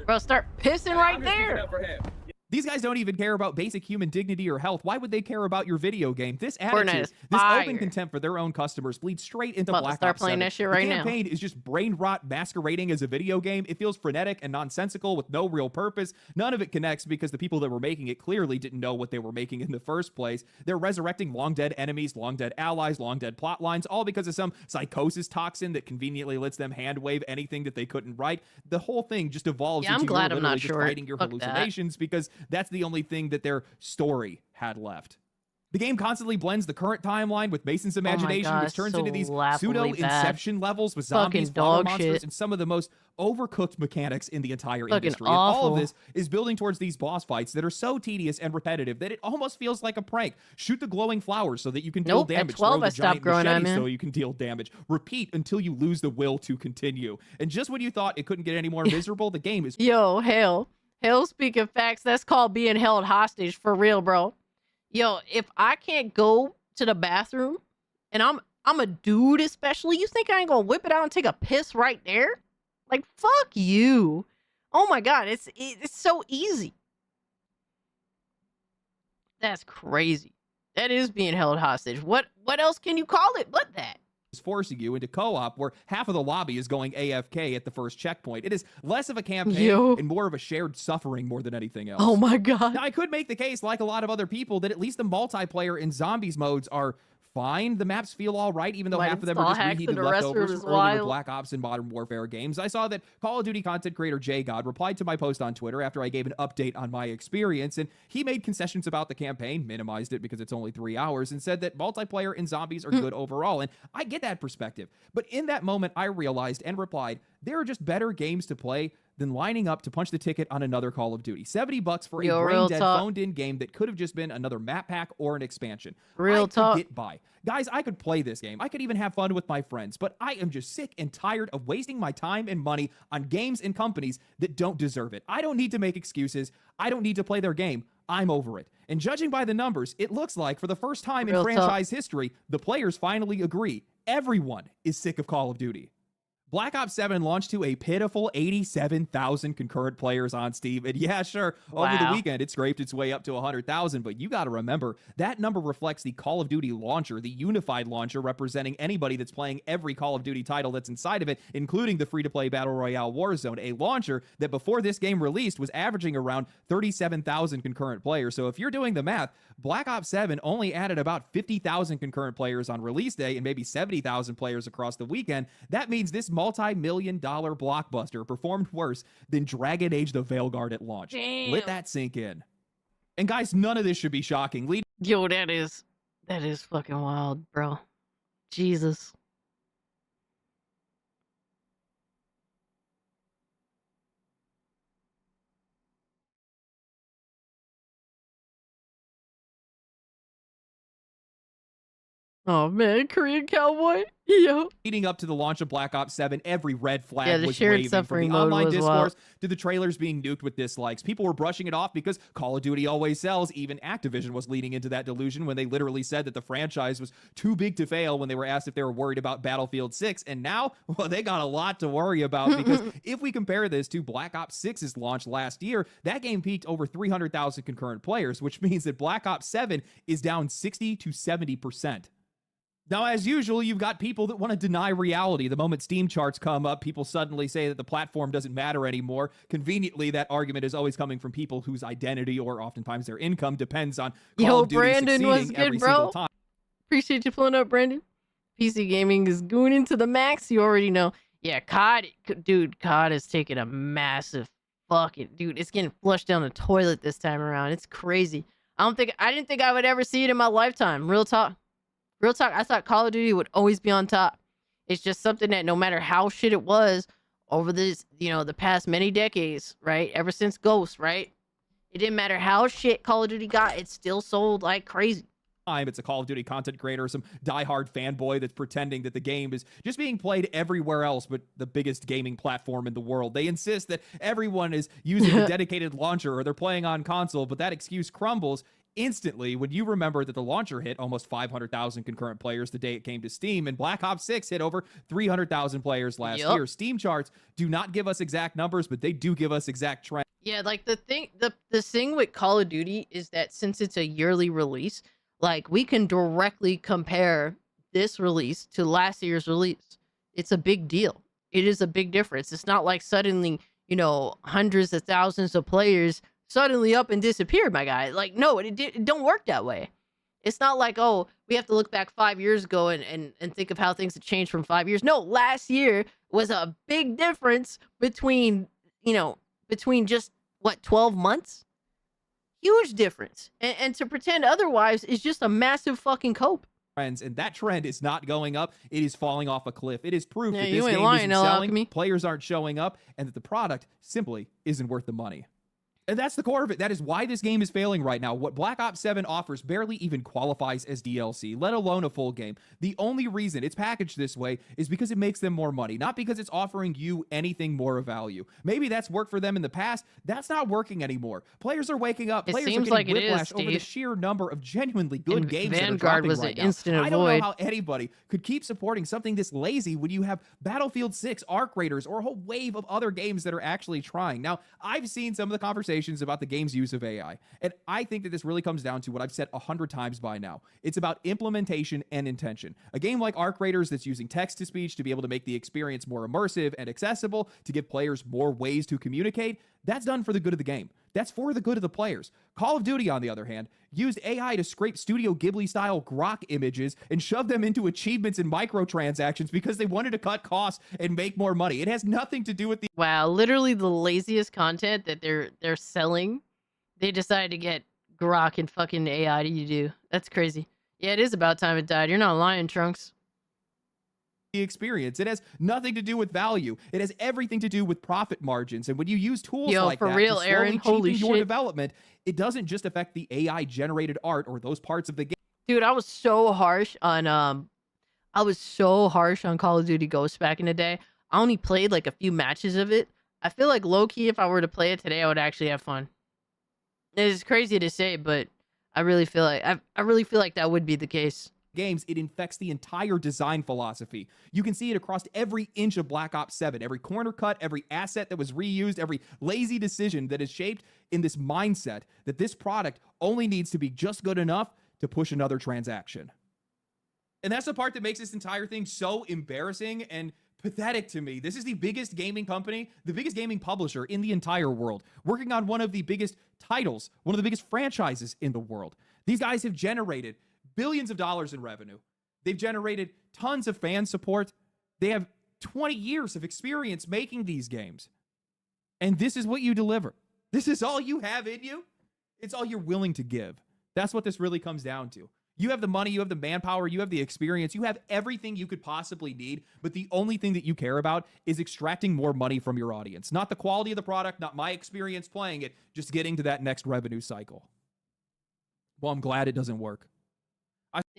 Bro, start pissing right there. These guys don't even care about basic human dignity or health. Why would they care about your video game? This Fortnite attitude, is this fire. open contempt for their own customers bleeds straight into About to Black start Ops playing 7. that shit right the now. campaign is just brain rot masquerading as a video game. It feels frenetic and nonsensical with no real purpose. None of it connects because the people that were making it clearly didn't know what they were making in the first place. They're resurrecting long-dead enemies, long-dead allies, long-dead plot lines, all because of some psychosis toxin that conveniently lets them hand-wave anything that they couldn't write. The whole thing just evolves Yeah, I'm into glad you're I'm not literally just short. fighting your Fuck that. hallucinations because that's the only thing that their story had left. The game constantly blends the current timeline with Mason's imagination, God, which turns so into these laughably pseudo-inception levels with zombies, Fucking flower dog monsters, shit. and some of the most overcooked mechanics in the entire Fucking industry. And all awful. of this is building towards these boss fights that are so tedious and repetitive that it almost feels like a prank. Shoot the glowing flowers so that you can deal Nope, at damage. 12 Throw the I stopped giant growing on, machete so man. you can deal damage. Repeat until you lose the will to continue. And just when you thought it couldn't get any more miserable, the game is Yo, hell, speaking facts, that's called being held hostage for real, bro. Yo, if I can't go to the bathroom and I'm a dude especially, you think I ain't gonna whip it out and take a piss right there? Like, fuck you. Oh my god, it's so easy. That's crazy. That is being held hostage. What else can you call it but that? forcing you into co-op where half of the lobby is going AFK at the first checkpoint. It is less of a campaign Yo. and more of a shared suffering more than anything else. Oh my god. Now, I could make the case, like a lot of other people, that at least the multiplayer and zombies modes are fine. The maps feel all right, even though Might half of them are install just hacks reheated and the rest of it leftovers is from earlier wild. Black Ops and Modern Warfare games. I saw that Call of Duty content creator JGod replied to my post on Twitter after I gave an update on my experience, and he made concessions about the campaign, minimized it because it's only 3 hours, and said that multiplayer and zombies are good overall, and I get that perspective. But in that moment, I realized and replied, there are just better games to play than lining up to punch the ticket on another Call of Duty. $70 for a Yo, real brain-dead, talk. phoned-in game that could have just been another map pack or an expansion. Real I talk. could get by. Guys, I could play this game. I could even have fun with my friends, but I am just sick and tired of wasting my time and money on games and companies that don't deserve it. I don't need to make excuses. I don't need to play their game. I'm over it. And judging by the numbers, it looks like for the first time in Real talk. franchise history, the players finally agree. Everyone is sick of Call of Duty. Black Ops 7 launched to a pitiful 87,000 concurrent players on Steam. And yeah, sure, over the Wow. weekend, it scraped its way up to 100,000. But you got to remember, that number reflects the Call of Duty launcher, the unified launcher representing anybody that's playing every Call of Duty title that's inside of it, including the free-to-play Battle Royale Warzone, a launcher that before this game released was averaging around 37,000 concurrent players. So if you're doing the math, Black Ops 7 only added about 50,000 concurrent players on release day and maybe 70,000 players across the weekend. That means this multi-million-dollar blockbuster performed worse than Dragon Age the Veilguard at launch. Damn. Let that sink in. And guys, none of this should be shocking. Yo, that is fucking wild, bro. Jesus. Oh man, Korean Cowboy. Yo. Leading up to the launch of Black Ops 7, every red flag The was shared waving, from suffering the mode online was discourse wild. to the trailers being nuked with dislikes. People were brushing it off because Call of Duty always sells. Even Activision was leading into that delusion when they literally said that the franchise was too big to fail when they were asked if they were worried about Battlefield 6. And now, well, they got a lot to worry about, because if we compare this to Black Ops 6's launch last year, that game peaked over 300,000 concurrent players, which means that Black Ops 7 is down 60 to 70%. Now, as usual, you've got people that want to deny reality. The moment Steam charts come up, people suddenly say that the platform doesn't matter anymore. Conveniently, that argument is always coming from people whose identity or oftentimes their income depends on Call of Duty Brandon was succeeding good, every bro. single time. Appreciate you pulling up, Brandon. PC gaming is gooning to the max. You already know. Yeah, COD is taking a massive fucking dude. It's getting flushed down the toilet this time around. It's crazy. I didn't think I would ever see it in my lifetime. Real talk. I thought Call of Duty would always be on top. It's just something that no matter how shit it was over this, the past many decades, right? Ever since Ghost, right? It didn't matter how shit Call of Duty got, it still sold like crazy. It's a Call of Duty content creator, some diehard fanboy that's pretending that the game is just being played everywhere else but the biggest gaming platform in the world. They insist that everyone is using a dedicated launcher or they're playing on console, but that excuse crumbles instantly when you remember that the launcher hit almost 500,000 concurrent players the day it came to Steam, and Black Ops 6 hit over 300,000 players last year. Steam charts do not give us exact numbers, but they do give us exact trends. Yeah, like the thing with Call of Duty is that since it's a yearly release, like we can directly compare this release to last year's release. It's a big deal. It is a big difference. It's not like suddenly, hundreds of thousands of players suddenly up and disappeared, my guy. Like, no, it don't work that way. It's not like, oh, we have to look back 5 years ago and think of how things have changed from 5 years. No, last year was a big difference between just, 12 months? Huge difference. And to pretend otherwise is just a massive fucking cope. Trends, and that trend is not going up. It is falling off a cliff. It is proof that you this ain't game lying, isn't selling, Alchemy. players aren't showing up, and that the product simply isn't worth the money. And that's the core of it. That is why this game is failing right now. What Black Ops 7 offers barely even qualifies as DLC, let alone a full game. The only reason it's packaged this way is because it makes them more money, not because it's offering you anything more of value. Maybe that's worked for them in the past. That's not working anymore. Players are waking up. Players are getting whiplash over the sheer number of genuinely good games Vanguard that are dropping was right an now. instant I don't avoid. know how anybody could keep supporting something this lazy when you have Battlefield 6, Arc Raiders, or a whole wave of other games that are actually trying. Now, I've seen some of the conversations about the game's use of AI, and I think that this really comes down to what I've said 100 times by now. It's about implementation and intention. A game like Arc Raiders that's using text-to-speech to be able to make the experience more immersive and accessible, to give players more ways to communicate, that's done for the good of the game. That's for the good of the players. Call of Duty, on the other hand, used AI to scrape Studio Ghibli-style grok images and shove them into achievements and microtransactions because they wanted to cut costs and make more money. It has nothing to do with the... Wow, literally the laziest content that they're selling. They decided to get grok and fucking AI to do. That's crazy. Yeah, it is about time it died. You're not lying, Trunks. Experience. It has nothing to do with value. It has everything to do with profit margins. And when you use tools like for that real, to slowly Aaron, holy cheapen your shit. development, it doesn't just affect the AI generated art or those parts of the game. Dude, I was so harsh on Call of Duty Ghosts back in the day. I only played like a few matches of it. I feel like low key, if I were to play it today, I would actually have fun. It's crazy to say, but I really feel like that would be the case. Games, it infects the entire design philosophy. You can see it across every inch of Black Ops 7, every corner cut, every asset that was reused, every lazy decision that is shaped in this mindset that this product only needs to be just good enough to push another transaction. And that's the part that makes this entire thing so embarrassing and pathetic to me. This is the biggest gaming company, the biggest gaming publisher in the entire world, working on one of the biggest titles, one of the biggest franchises in the world. These guys have generated billions of dollars in revenue. They've generated tons of fan support. They have 20 years of experience making these games. And this is what you deliver. This is all you have in you. It's all you're willing to give. That's what this really comes down to. You have the money, you have the manpower, you have the experience, you have everything you could possibly need, but the only thing that you care about is extracting more money from your audience. Not the quality of the product, not my experience playing it, just getting to that next revenue cycle. Well, I'm glad it doesn't work.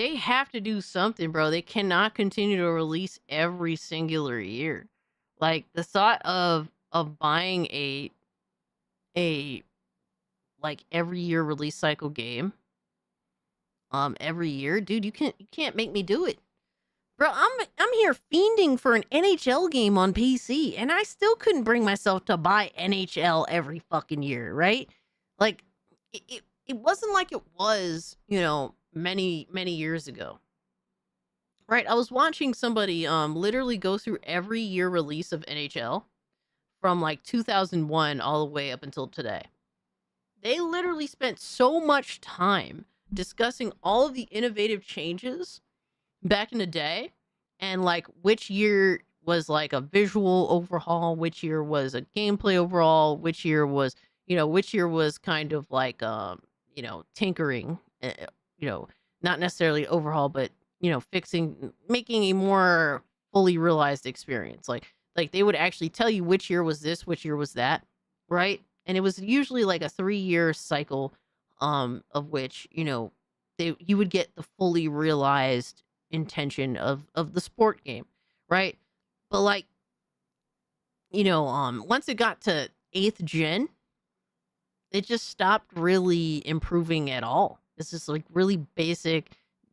they have to do something, bro. They cannot continue to release every singular year. Like the thought of buying a like every year release cycle game every year, dude, you can't make me do it. Bro, I'm here fiending for an NHL game on PC, and I still couldn't bring myself to buy NHL every fucking year, right? Like it wasn't like it was, many years ago. Right? I was watching somebody literally go through every year release of NHL from like 2001 all the way up until today. They literally spent so much time discussing all of the innovative changes back in the day, and like which year was like a visual overhaul, which year was a gameplay overhaul, which year was kind of like tinkering, not necessarily overhaul, but fixing, making a more fully realized experience. Like they would actually tell you which year was this, which year was that, right? And it was usually like a 3-year cycle, of which you would get the fully realized intention of the sport game, right? But like once it got to 8th gen, it just stopped really improving at all. It's just like really basic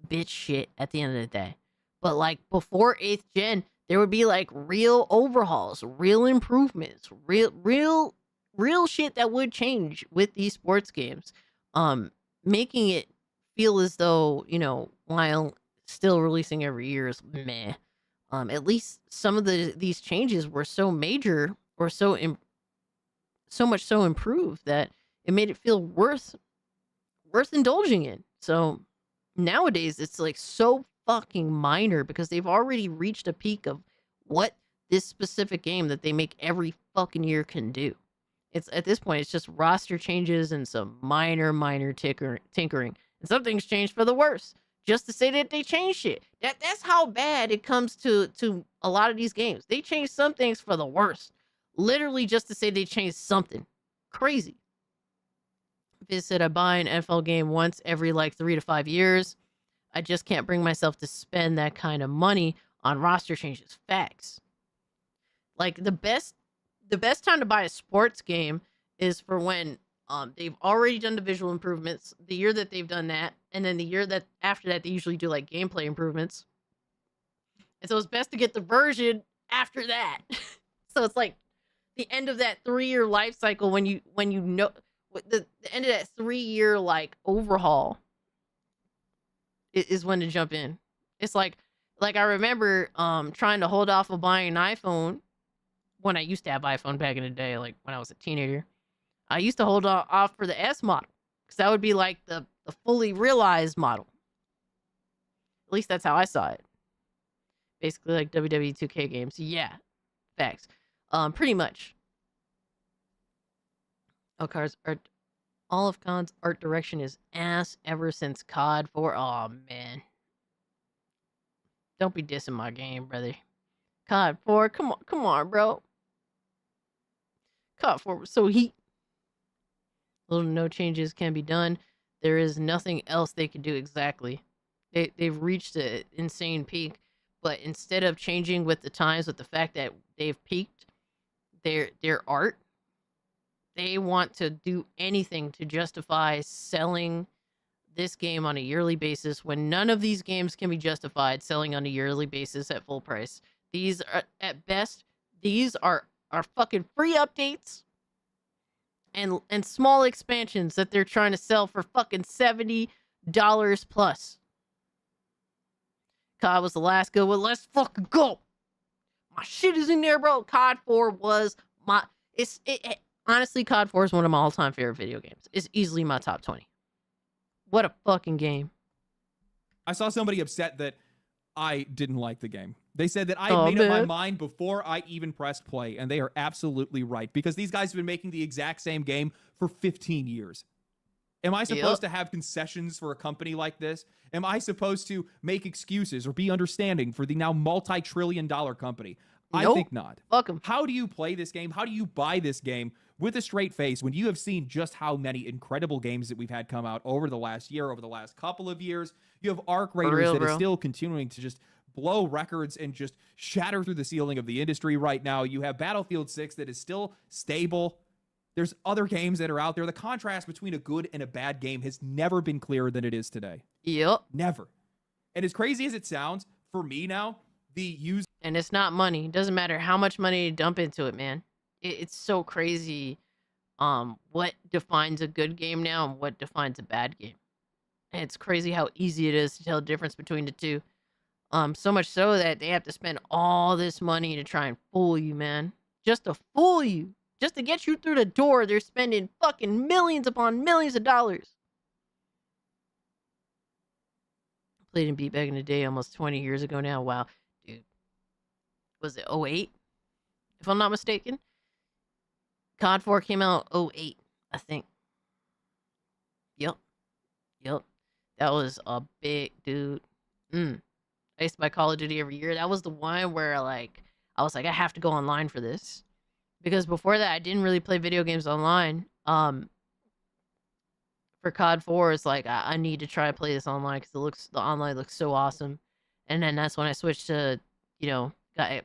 bitch shit at the end of the day. But like before 8th gen, there would be like real overhauls, real improvements, real shit that would change with these sports games, making it feel as though while still releasing every year is meh. At least some of these changes were so major or so much so improved that it made it feel worth indulging in. So nowadays it's like so fucking minor because they've already reached a peak of what this specific game that they make every fucking year can do. It's at this point it's just roster changes and some minor tinkering. And some things changed for the worse, just to say that they changed shit. That's how bad it comes to a lot of these games. They change some things for the worse, literally just to say they changed something. Crazy. Viz said I buy an NFL game once every like 3 to 5 years. I just can't bring myself to spend that kind of money on roster changes. Facts. Like the best time to buy a sports game is for when they've already done the visual improvements, the year that they've done that, and then the year that after that they usually do like gameplay improvements. And so it's best to get the version after that. So it's like the end of that 3-year life cycle when you know the end of that 3-year like overhaul is when to jump in. It's like I remember trying to hold off of buying an iPhone when I used to have iPhone back in the day, like when I was a teenager. I used to hold off for the S model because that would be like the fully realized model. At least that's how I saw it. Basically like WWE 2K games. Yeah, facts. Pretty much. All of COD's art direction is ass ever since COD 4. Oh man. Don't be dissing my game, brother. COD 4, come on, bro. COD 4 was so heat. Little to no changes can be done. There is nothing else they can do exactly. They've reached an insane peak, but instead of changing with the times, with the fact that they've peaked their art, they want to do anything to justify selling this game on a yearly basis when none of these games can be justified selling on a yearly basis at full price. These are, at best, these are fucking free updates and small expansions that they're trying to sell for fucking $70 plus. COD was the last good one. Let's fucking go. My shit is in there, bro. COD 4 was my... Honestly, COD 4 is one of my all-time favorite video games. It's easily my top 20. What a fucking game. I saw somebody upset that I didn't like the game. They said that I made up my mind before I even pressed play, and they are absolutely right, because these guys have been making the exact same game for 15 years. Am I supposed to have concessions for a company like this? Am I supposed to make excuses or be understanding for the now multi-trillion-dollar company? I Nope. think not. Fuck 'em. How do you play this game? How do you buy this game with a straight face when you have seen just how many incredible games that we've had come out over the last year, over the last couple of years? You have Arc Raiders real, that is bro. still continuing to just blow records and just shatter through the ceiling of the industry right now. You have Battlefield 6 that is still stable. There's other games that are out there. The contrast between a good and a bad game has never been clearer than it is today. Yep. Never. And as crazy as it sounds, for me now, the use. And it's not money. It doesn't matter how much money you dump into it, man. It's so crazy what defines a good game now and what defines a bad game. And it's crazy how easy it is to tell the difference between the two. So much so that they have to spend all this money to try and fool you, man. Just to fool you. Just to get you through the door, they're spending fucking millions upon millions of dollars. Played in beat back in the day almost 20 years ago now. Wow. Dude. Was it 08? If I'm not mistaken. COD 4 came out 08, I think. Yep. That was a big dude. I used to buy Call of Duty every year. That was the one where like I was like, I have to go online for this. Because before that, I didn't really play video games online. For COD 4, it's like I need to try to play this online because the online looks so awesome. And then that's when I switched to, I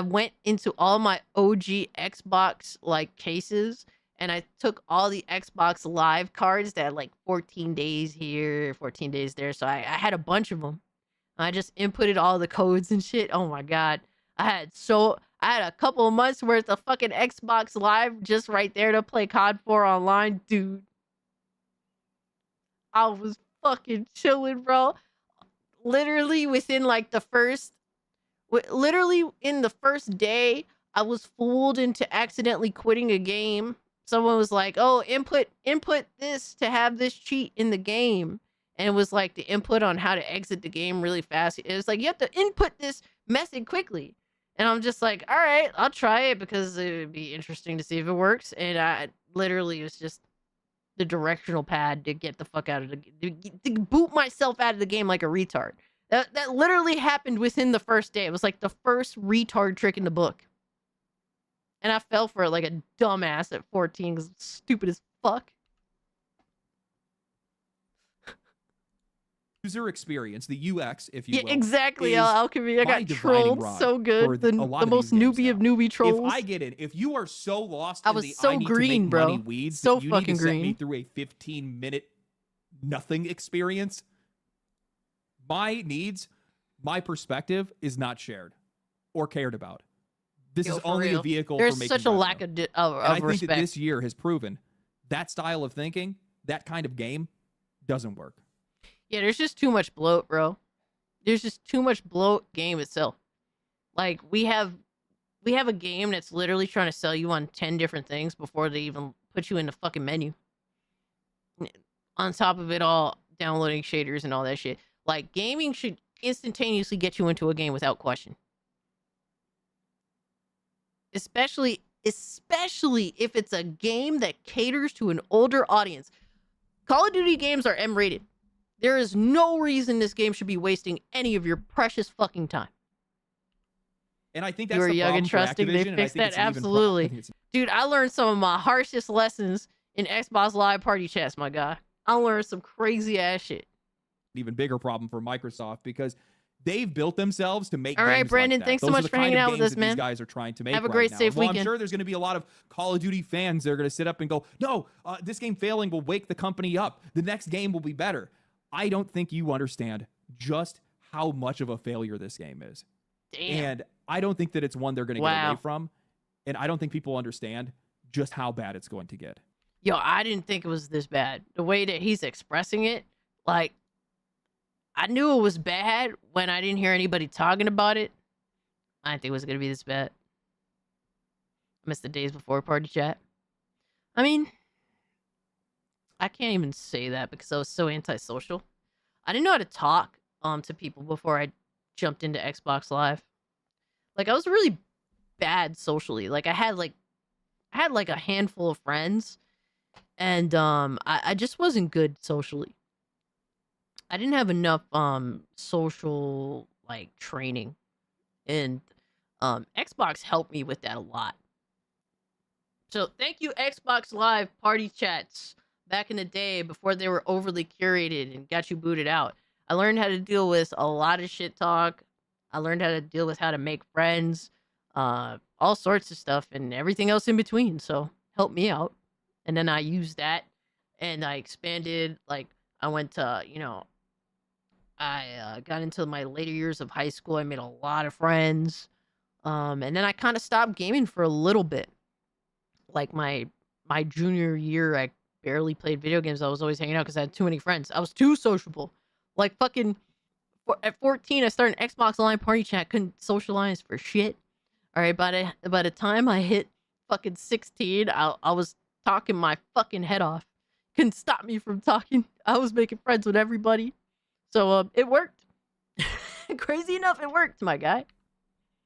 went into all my OG Xbox like cases, and I took all the Xbox Live cards that had like 14 days here, 14 days there. So I had a bunch of them. I just inputted all the codes and shit. Oh my god, I had a couple of months worth of fucking Xbox Live just right there to play COD 4 online, dude. I was fucking chilling, bro. Literally within like literally in the first day, I was fooled into accidentally quitting a game. Someone was like, "Oh, input this to have this cheat in the game." And it was like the input on how to exit the game really fast. It was like, you have to input this method quickly. And I'm just like, all right, I'll try it because it would be interesting to see if it works. And I literally, it was just the directional pad to get the fuck out of to boot myself out of the game like a retard. That literally happened within the first day. It was like the first retard trick in the book. And I fell for it like a dumbass at 14 because it's stupid as fuck. User experience, the UX, if you will. Yeah, exactly, Alchemy. I got trolled so good. The most newbie of newbie trolls. If I get in, if you are so lost I in was the so I need green, to make bro. money weeds So that you fucking need to set me green. through a 15-minute nothing experience, my needs, my perspective is not shared or cared about. This is for only real. a vehicle There's for making such a revenue. lack of And I think respect. that this year has proven that style of thinking, that kind of game, doesn't work. Yeah, there's just too much bloat, bro. There's just too much bloat game itself. Like we have a game that's literally trying to sell you on 10 different things before they even put you in the fucking menu. On top of it all, downloading shaders and all that shit. Like gaming should instantaneously get you into a game without question. Especially if it's a game that caters to an older audience. Call of Duty games are M-rated. There is no reason this game should be wasting any of your precious fucking time. And I think that's You were the young problem and for trusting. They Activision, and I fixed think that it's an even absolutely. I think it's Dude, I learned some of my harshest lessons in Xbox Live party chats, my guy. I learned some crazy ass shit. an even bigger problem for Microsoft because they've built themselves to make All right, games Brandon, like that. thanks so Those are much the for kind hanging of out with games us, that man. These guys are trying to make Have a right great, now. safe Well, I'm weekend. sure there's going to be a lot of Call of Duty fans that are going to sit up and go, no, this game failing will wake the company up. The next game will be better. I don't think you understand just how much of a failure this game is. Damn. And I don't think that it's one they're going to get away from. And I don't think people understand just how bad it's going to get. Yo, I didn't think it was this bad. The way that he's expressing it, like, I knew it was bad when I didn't hear anybody talking about it. I didn't think it was going to be this bad. I missed the days before party chat. I mean, I can't even say that because I was so antisocial. I didn't know how to talk to people before I jumped into Xbox Live. Like, I was really bad socially. Like, I had like a handful of friends, and I just wasn't good socially. I didn't have enough social like training, and Xbox helped me with that a lot. So thank you, Xbox Live party chats. Back in the day, before they were overly curated and got you booted out, I learned how to deal with a lot of shit talk. I learned how to deal with how to make friends, all sorts of stuff, and everything else in between. So help me out. And then I used that, and I expanded. Like I went to, I got into my later years of high school. I made a lot of friends, and then I kind of stopped gaming for a little bit. Like my junior year, I barely played video games. I was always hanging out because I had too many friends. I was too sociable. Like fucking at 14, I started an Xbox Online party chat. Couldn't socialize for shit. All right, by the time I hit fucking 16, I was talking my fucking head off. Couldn't stop me from talking. I was making friends with everybody. So it worked. Crazy enough, it worked, my guy.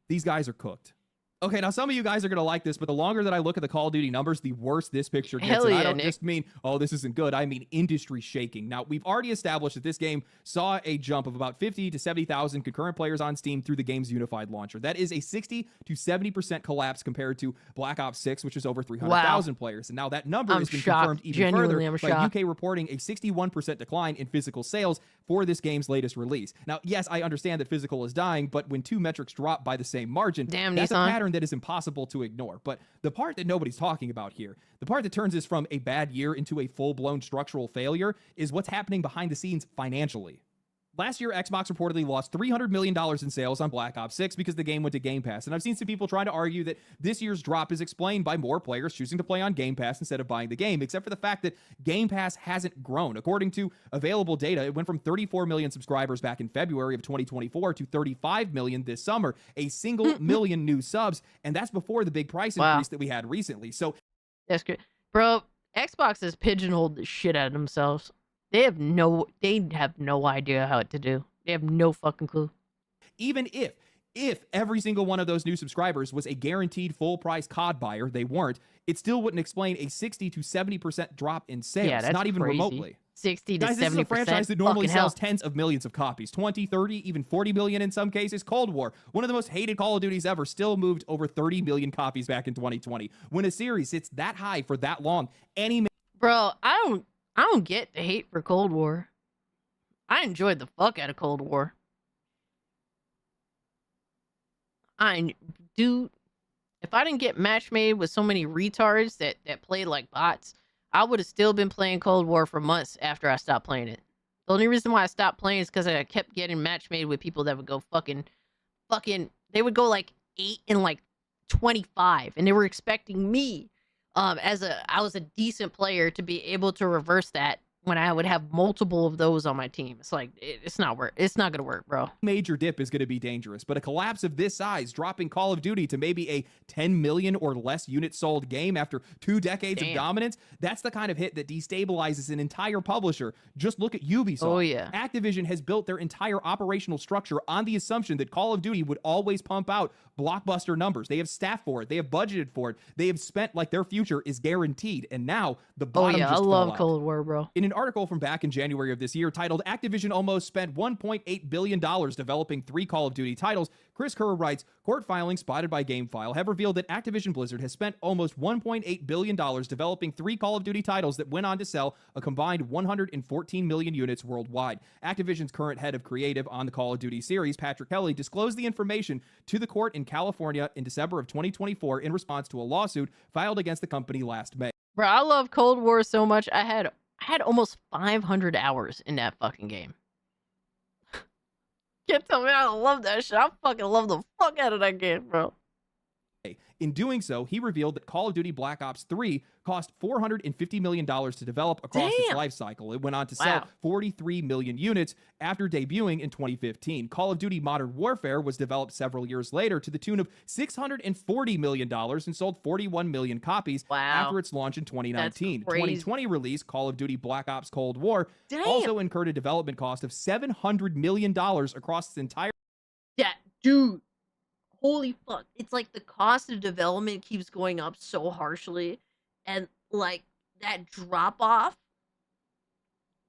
These guys are cooked. Okay, now some of you guys are going to like this, but the longer that I look at the Call of Duty numbers, the worse this picture gets. Hell And yeah, I don't Nick. just mean, oh, this isn't good. I mean industry shaking. Now, we've already established that this game saw a jump of about 50 to 70,000 concurrent players on Steam through the game's unified launcher. That is a 60 to 70% collapse compared to Black Ops 6, which is over 300,000 players. And now that number has been confirmed even further by UK reporting a 61% decline in physical sales for this game's latest release. Now, yes, I understand that physical is dying, but when two metrics drop by the same margin, that's Nissan. a pattern that is impossible to ignore. But the part that nobody's talking about here, the part that turns this from a bad year into a full-blown structural failure, is what's happening behind the scenes financially. Last year, Xbox reportedly lost $300 million in sales on Black Ops 6 because the game went to Game Pass. And I've seen some people trying to argue that this year's drop is explained by more players choosing to play on Game Pass instead of buying the game, except for the fact that Game Pass hasn't grown. According to available data, it went from 34 million subscribers back in February of 2024 to 35 million this summer, a single million new subs, and that's before the big price increase that we had recently. So That's good. Bro, Xbox has pigeonholed the shit out of themselves. They have no idea how to do. They have no fucking clue. Even if every single one of those new subscribers was a guaranteed full price COD buyer, they weren't, it still wouldn't explain a 60 to 70% drop in sales, Yeah, that's not even crazy. remotely. 60 to 70%. Guys, this is a franchise that normally fucking hell. sells tens of millions of copies, 20, 30, even 40 million in some cases. Cold War, one of the most hated Call of Duties ever, still moved over 30 million copies back in 2020. When a series sits that high for that long, Bro, I don't get the hate for Cold War. I enjoyed the fuck out of Cold War. Dude, if I didn't get match made with so many retards that played like bots, I would have still been playing Cold War for months after I stopped playing it. The only reason why I stopped playing is because I kept getting match made with people that would go fucking, they would go like 8 and like 25, and they were expecting me, I was a decent player, to be able to reverse that when I would have multiple of those on my team. It's like, it's not gonna work, bro. major dip is going to be dangerous, but a collapse of this size, dropping Call of Duty to maybe a 10 million or less unit sold game after 2 decades of dominance, that's the kind of hit that destabilizes an entire publisher. Just look at Ubisoft. Oh, yeah. Activision has built their entire operational structure on the assumption that Call of Duty would always pump out blockbuster numbers. They have staff for it. They have budgeted for it. They have spent like their future is guaranteed. And now the bottom just I fell love out. Cold War, bro. In an article from back in January of this year titled Activision Almost Spent $1.8 billion developing 3 Call of Duty titles, Chris Kerr writes, court filings spotted by GameFile have revealed that Activision Blizzard has spent almost $1.8 billion developing 3 Call of Duty titles that went on to sell a combined 114 million units worldwide. Activision's current head of creative on the Call of Duty series, Patrick Kelly, disclosed the information to the court in California in December of 2024 in response to a lawsuit filed against the company last May. Bro, I love Cold War so much. I had almost 500 hours in that fucking game. Can't tell me I don't love that shit. I fucking love the fuck out of that game, bro. In doing so, he revealed that Call of Duty Black Ops 3 cost $450 million to develop across its life cycle. It went on to sell 43 million units after debuting in 2015. Call of Duty Modern Warfare was developed several years later to the tune of $640 million and sold 41 million copies after its launch in 2019. 2020 release, Call of Duty Black Ops Cold War, also incurred a development cost of $700 million across its entire... Yeah, dude. Holy fuck. It's like the cost of development keeps going up so harshly. And like that drop off.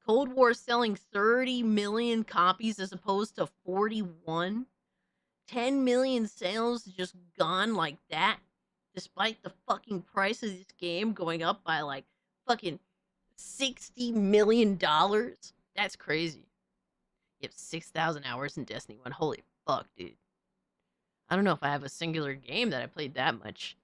Cold War selling 30 million copies as opposed to 41. 10 million sales just gone like that, despite the fucking price of this game going up by like fucking $60 million. That's crazy. You have 6,000 hours in Destiny 1. Holy fuck, dude. I don't know if I have a singular game that I played that much.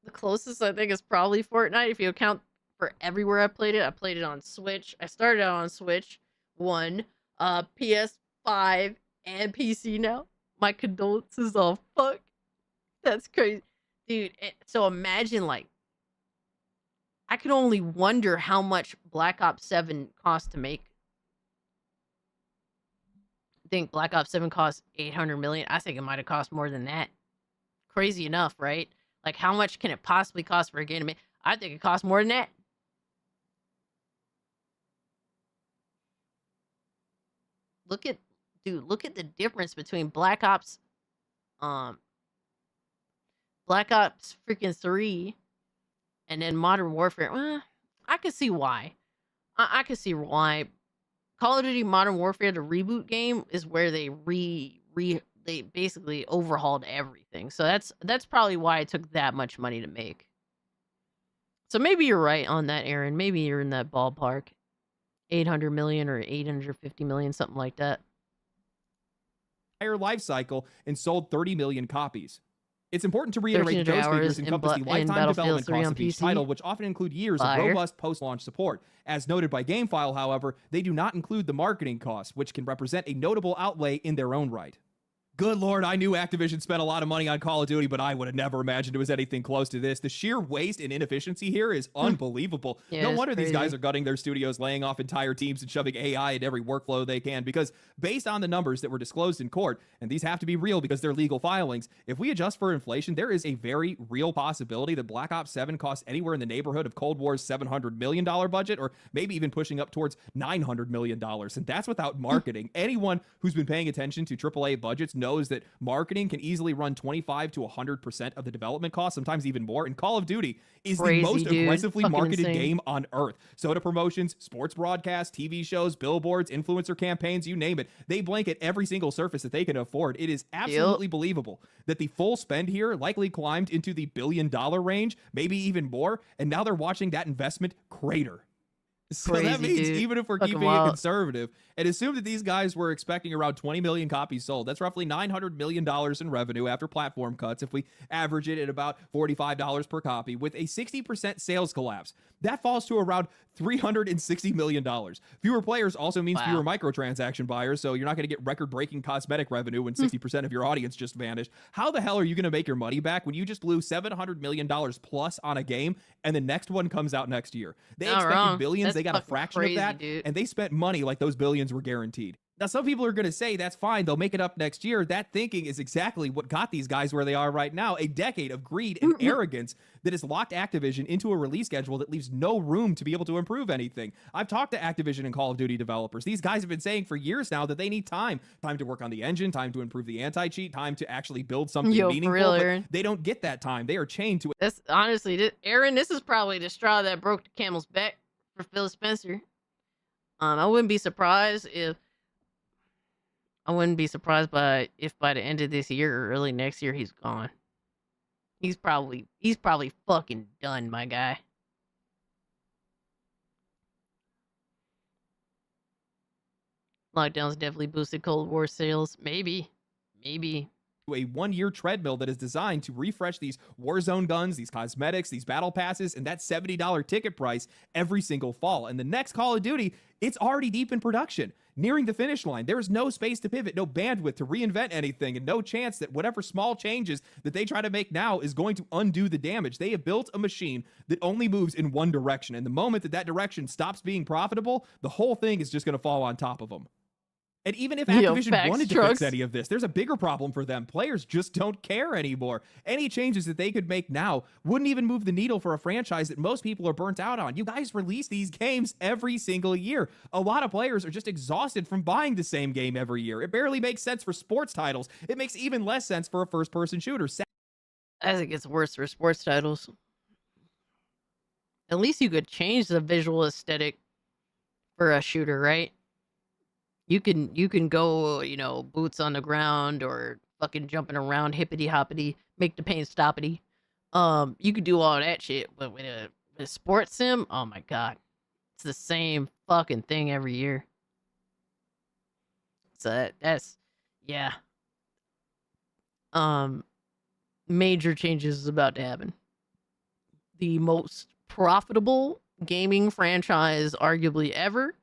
The closest I think is probably Fortnite. If you account for everywhere I played it on Switch. I started out on Switch 1, PS5, and PC now. My condolences. Oh, fuck. That's crazy. Dude, so imagine, like, I could only wonder how much Black Ops 7 cost to make. I think Black Ops 7 cost 800 million. I think it might have cost more than that. Crazy enough, right? Like, how much can it possibly cost for a game to make? I think it costs more than that. Look at the difference between Black Ops freaking 3 and then Modern Warfare. I could see why. I could see why. Call of Duty Modern Warfare, the reboot game, is where they they basically overhauled everything. So that's probably why it took that much money to make. So maybe you're right on that, Aaron. Maybe you're in that ballpark. 800 million or 850 million, something like that. Entire life cycle and sold 30 million copies. It's important to reiterate that those figures encompass the lifetime development costs of each title, which often include years of robust post-launch support. As noted by GameFile, however, they do not include the marketing costs, which can represent a notable outlay in their own right. Good Lord, I knew Activision spent a lot of money on Call of Duty, but I would have never imagined it was anything close to this. The sheer waste and inefficiency here is unbelievable. Yeah, no wonder crazy. These guys are gutting their studios, laying off entire teams, and shoving AI in every workflow they can, because based on the numbers that were disclosed in court, and these have to be real because they're legal filings, if we adjust for inflation, there is a very real possibility that Black Ops 7 costs anywhere in the neighborhood of Cold War's $700 million budget, or maybe even pushing up towards $900 million. And that's without marketing. Anyone who's been paying attention to AAA budgets knows that marketing can easily run 25 to 100% of the development cost, sometimes even more. And Call of Duty is Crazy, the most dude. aggressively Fucking marketed insane. game on earth. Soda promotions, sports broadcasts, TV shows, billboards, influencer campaigns, you name it. They blanket every single surface that they can afford. It is absolutely believable that the full spend here likely climbed into the $1 billion range, maybe even more. And now they're watching that investment crater. So that Crazy, means dude. even if we're Fucking keeping wild. it conservative and assume that these guys were expecting around 20 million copies sold, that's roughly $900 million in revenue after platform cuts. If we average it at about $45 per copy with a 60% sales collapse, that falls to around $360 million. Fewer players also means fewer microtransaction buyers, so you're not going to get record-breaking cosmetic revenue when 60% of your audience just vanished. How the hell are you going to make your money back when you just blew $700 million plus on a game and the next one comes out next year? They Not expected wrong. billions, That's they got a fucking fraction crazy, of that, dude. and they spent money like those billions were guaranteed. Now, some people are going to say that's fine, they'll make it up next year. That thinking is exactly what got these guys where they are right now. A decade of greed and arrogance that has locked Activision into a release schedule that leaves no room to be able to improve anything. I've talked to Activision and Call of Duty developers. These guys have been saying for years now that they need time to work on the engine, time to improve the anti-cheat, time to actually build something Yo, for meaningful. real, but Aaron. they don't get that time. They are chained to it. That's honestly, Aaron, this is probably the straw that broke the camel's back for Phil Spencer. I wouldn't be surprised if by the end of this year or early next year he's gone. He's probably fucking done, my guy. Lockdowns definitely boosted Cold War sales. Maybe. A one-year treadmill that is designed to refresh these Warzone guns, these cosmetics, these battle passes, and that $70 ticket price every single fall. And the next Call of Duty, it's already deep in production, nearing the finish line. There is no space to pivot, no bandwidth to reinvent anything, and no chance that whatever small changes that they try to make now is going to undo the damage. They have built a machine that only moves in one direction, and the moment that direction stops being profitable, the whole thing is just going to fall on top of them. And even if Activision wanted to fix any of this, there's a bigger problem for them. Players just don't care anymore. Any changes that they could make now wouldn't even move the needle for a franchise that most people are burnt out on. You guys release these games every single year. A lot of players are just exhausted from buying the same game every year. It barely makes sense for sports titles. It makes even less sense for a first-person shooter. As it gets worse for sports titles. At least you could change the visual aesthetic for a shooter, right? You can go, you know, boots on the ground or fucking jumping around hippity hoppity, make the pain stoppity. You could do all that shit, but with a sports sim, oh my god, it's the same fucking thing every year. So that's yeah. Major changes is about to happen. The most profitable gaming franchise arguably ever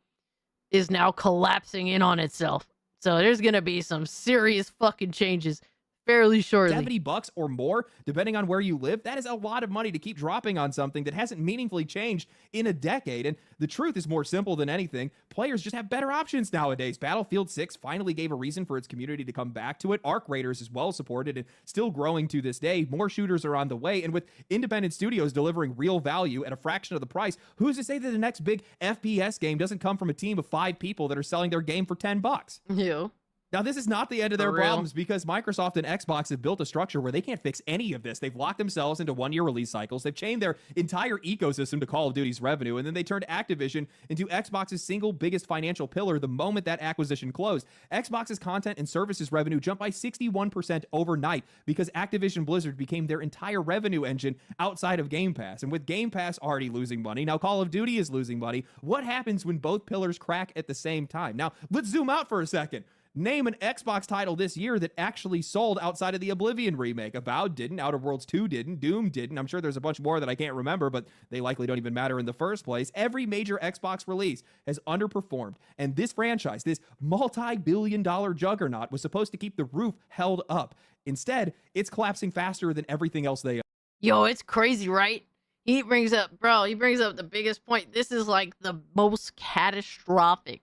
is now collapsing in on itself. So there's gonna be some serious fucking changes fairly shortly. $70 or more, depending on where you live, that is a lot of money to keep dropping on something that hasn't meaningfully changed in a decade. And the truth is more simple than anything. Players just have better options nowadays. Battlefield 6 finally gave a reason for its community to come back to it. Arc Raiders is well supported and still growing to this day. More shooters are on the way. And with independent studios delivering real value at a fraction of the price, who's to say that the next big FPS game doesn't come from a team of 5 people that are selling their game for $10? Yeah. Now, this is not the end of their problems because Microsoft and Xbox have built a structure where they can't fix any of this. They've locked themselves into one-year release cycles. They've chained their entire ecosystem to Call of Duty's revenue, and then they turned Activision into Xbox's single biggest financial pillar the moment that acquisition closed. Xbox's content and services revenue jumped by 61% overnight because Activision Blizzard became their entire revenue engine outside of Game Pass. And with Game Pass already losing money, now Call of Duty is losing money. What happens when both pillars crack at the same time? Now, let's zoom out for a second. Name an Xbox title this year that actually sold outside of the Oblivion remake. Avowed didn't, Outer Worlds 2 didn't, Doom didn't. I'm sure there's a bunch more that I can't remember, but they likely don't even matter in the first place. Every major Xbox release has underperformed, and this franchise, this multi-billion-dollar juggernaut, was supposed to keep the roof held up. Instead, it's collapsing faster than everything else they own. Yo, it's crazy, right? He brings up the biggest point. This is like the most catastrophic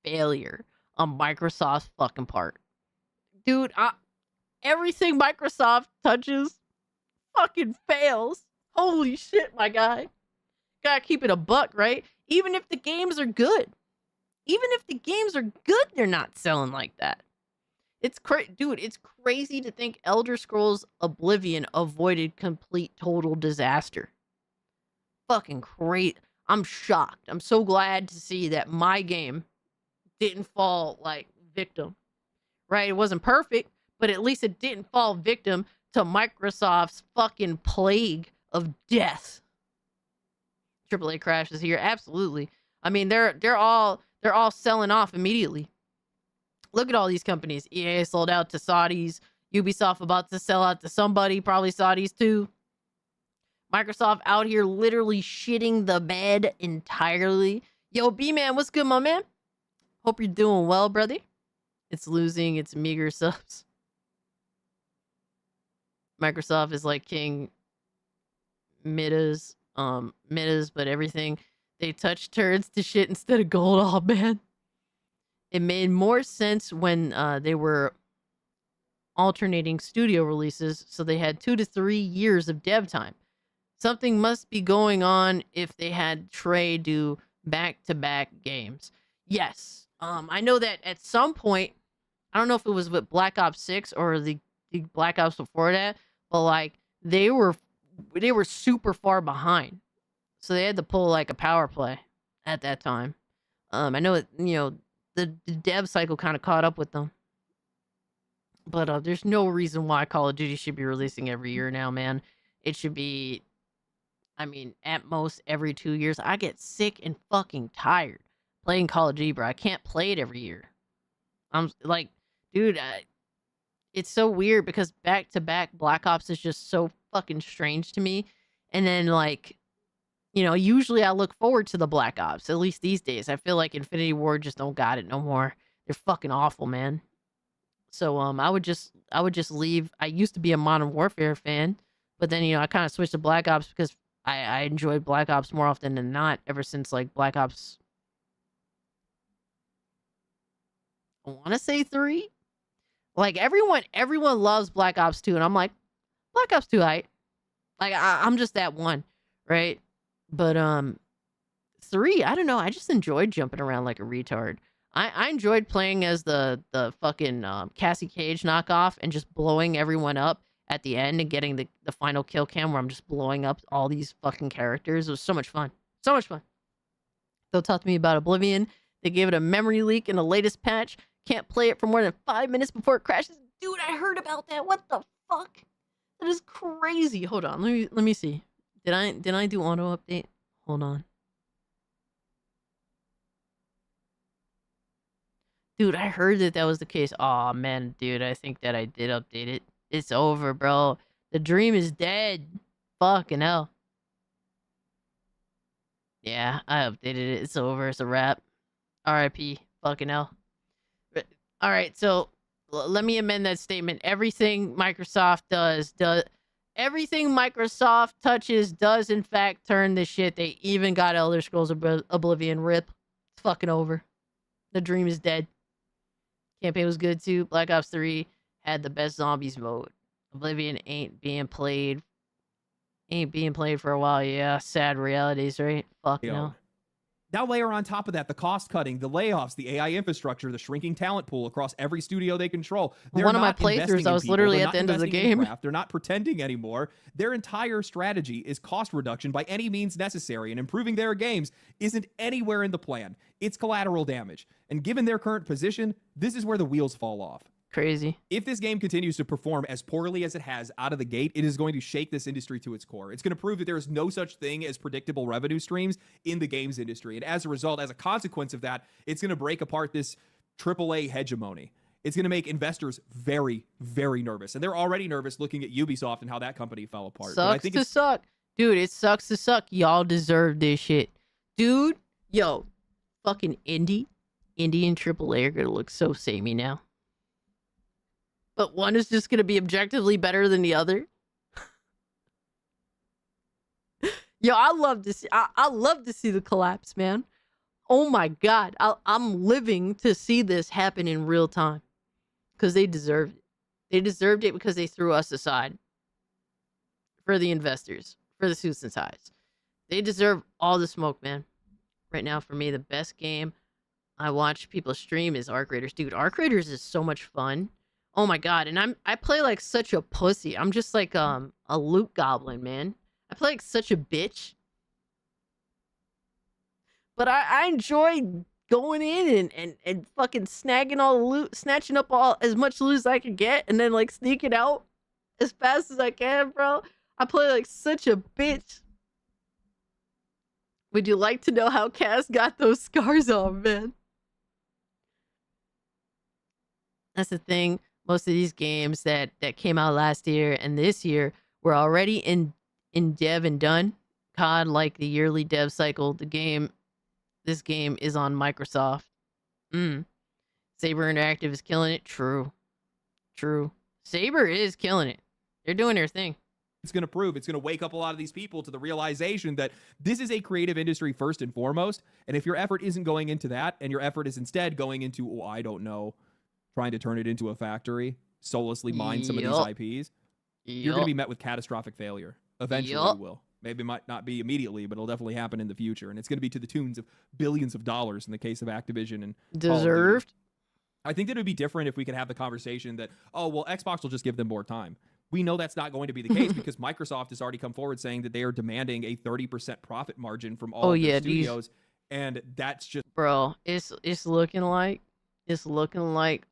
failure on Microsoft's fucking part. Dude, everything Microsoft touches fucking fails. Holy shit, my guy. Gotta keep it a buck, right? Even if the games are good. Even if the games are good, they're not selling like that. Dude, it's crazy to think Elder Scrolls Oblivion avoided complete total disaster. Fucking great. I'm shocked. I'm so glad to see that my game didn't fall like victim, right? It wasn't perfect, but at least it didn't fall victim to Microsoft's fucking plague of death. AAA crashes here, absolutely. I mean, they're all selling off immediately. Look at all these companies. EA sold out to Saudis. Ubisoft about to sell out to somebody, probably Saudis too. Microsoft out here literally shitting the bed entirely. Yo, B-Man, what's good, my man? Hope you're doing well, brother. It's losing its meager subs. Microsoft is like King Midas, but everything they touch turns to shit instead of gold. Oh man. It made more sense when they were alternating studio releases, so they had 2 to 3 years of dev time. Something must be going on if they had Trey do back-to-back games. Yes. I know that at some point, I don't know if it was with Black Ops 6 or the Black Ops before that, but like they were super far behind. So they had to pull like a power play at that time. I know it, the dev cycle kind of caught up with them. But there's no reason why Call of Duty should be releasing every year now, man. It should be, I mean, at most every 2 years. I get sick and fucking tired playing Call of Duty, bro. I can't play it every year. I'm like, dude, it's so weird because back-to-back Black Ops is just so fucking strange to me. And then, like, usually I look forward to the Black Ops, at least these days. I feel like Infinity Ward just don't got it no more. They're fucking awful, man. So, I would just leave. I used to be a Modern Warfare fan, but then, I kind of switched to Black Ops because I enjoyed Black Ops more often than not ever since, like, Black Ops, I want to say 3. Like, everyone loves Black Ops 2, and I'm like, Black Ops 2, Like, I'm just that one, right? But 3, I don't know. I just enjoyed jumping around like a retard. I enjoyed playing as the fucking Cassie Cage knockoff and just blowing everyone up at the end and getting the final kill cam where I'm just blowing up all these fucking characters. It was so much fun. So much fun. They'll talk to me about Oblivion. They gave it a memory leak in the latest patch. Can't play it for more than 5 minutes before it crashes. Dude, I heard about that. What the fuck? That is crazy. Hold on. Let me see. Did I do auto update? Hold on. Dude, I heard that was the case. Aw, man, dude, I think that I did update it. It's over, bro. The dream is dead. Fucking hell. Yeah, I updated it. It's over. It's a wrap. RIP. Fucking hell. All right, so let me amend that statement. Everything Microsoft does everything Microsoft touches does in fact turn this shit. They even got Elder Scrolls Oblivion. RIP. It's fucking over. The dream is dead. Campaign was good too. Black Ops 3 had the best zombies mode. Oblivion ain't being played for a while. Yeah, sad realities, right? Fuck no. Now layer on top of that the cost cutting, the layoffs, the AI infrastructure, the shrinking talent pool across every studio they control. One of my playthroughs, I was literally at the end of the game. They're not pretending anymore. Their entire strategy is cost reduction by any means necessary, and improving their games isn't anywhere in the plan. It's collateral damage. And given their current position, this is where the wheels fall off. Crazy. If this game continues to perform as poorly as it has out of the gate, it is going to shake this industry to its core. It's going to prove that there is no such thing as predictable revenue streams in the games industry. And as a result, as a consequence of that, it's going to break apart this AAA hegemony. It's going to make investors very, very nervous. And they're already nervous looking at Ubisoft and how that company fell apart. Sucks to suck. Dude, it sucks to suck. Y'all deserve this shit. Dude, yo, fucking Indie and AAA are going to look so samey now. But one is just going to be objectively better than the other. Yo, I love to see the collapse, man. Oh my God. I'm living to see this happen in real time. Because they deserved it. They deserved it because they threw us aside. For the investors. For the suits and ties. They deserve all the smoke, man. Right now, for me, the best game I watch people stream is Arc Raiders. Dude, Arc Raiders is so much fun. Oh my God, and I play like such a pussy. I'm just like a loot goblin, man. I play like such a bitch. But I enjoy going in and fucking snagging all the loot, snatching up as much loot as I can get, and then like sneaking out as fast as I can, bro. I play like such a bitch. Would you like to know how Cass got those scars on, man? That's the thing. Most of these games that came out last year and this year were already in dev and done. COD, like the yearly dev cycle, this game is on Microsoft. Saber Interactive is killing it. True. Saber is killing it. They're doing their thing. It's going to prove, it's going to wake up a lot of these people to the realization that this is a creative industry first and foremost. And if your effort isn't going into that, and your effort is instead going into, I don't know, trying to turn it into a factory, soullessly mine some of these IPs, you're going to be met with catastrophic failure. Eventually you will. Maybe it might not be immediately, but it'll definitely happen in the future. And it's going to be to the tunes of billions of dollars in the case of Activision and deserved. I think that it would be different if we could have the conversation that, oh, well, Xbox will just give them more time. We know that's not going to be the case because Microsoft has already come forward saying that they are demanding a 30% profit margin from all of their studios. And that's just... Bro, it's looking like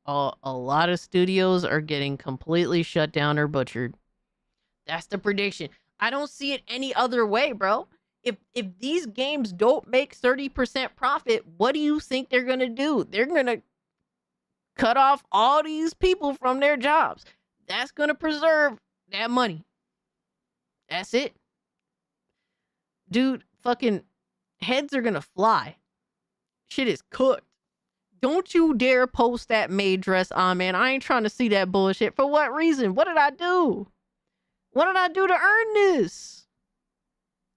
a lot of studios are getting completely shut down or butchered. That's the prediction. I don't see it any other way, bro. If these games don't make 30% profit, what do you think they're going to do? They're going to cut off all these people from their jobs. That's going to preserve that money. That's it. Dude, fucking heads are going to fly. Shit is cooked. Don't you dare post that maid dress on, man. I ain't trying to see that bullshit. For what reason? What did I do? What did I do to earn this?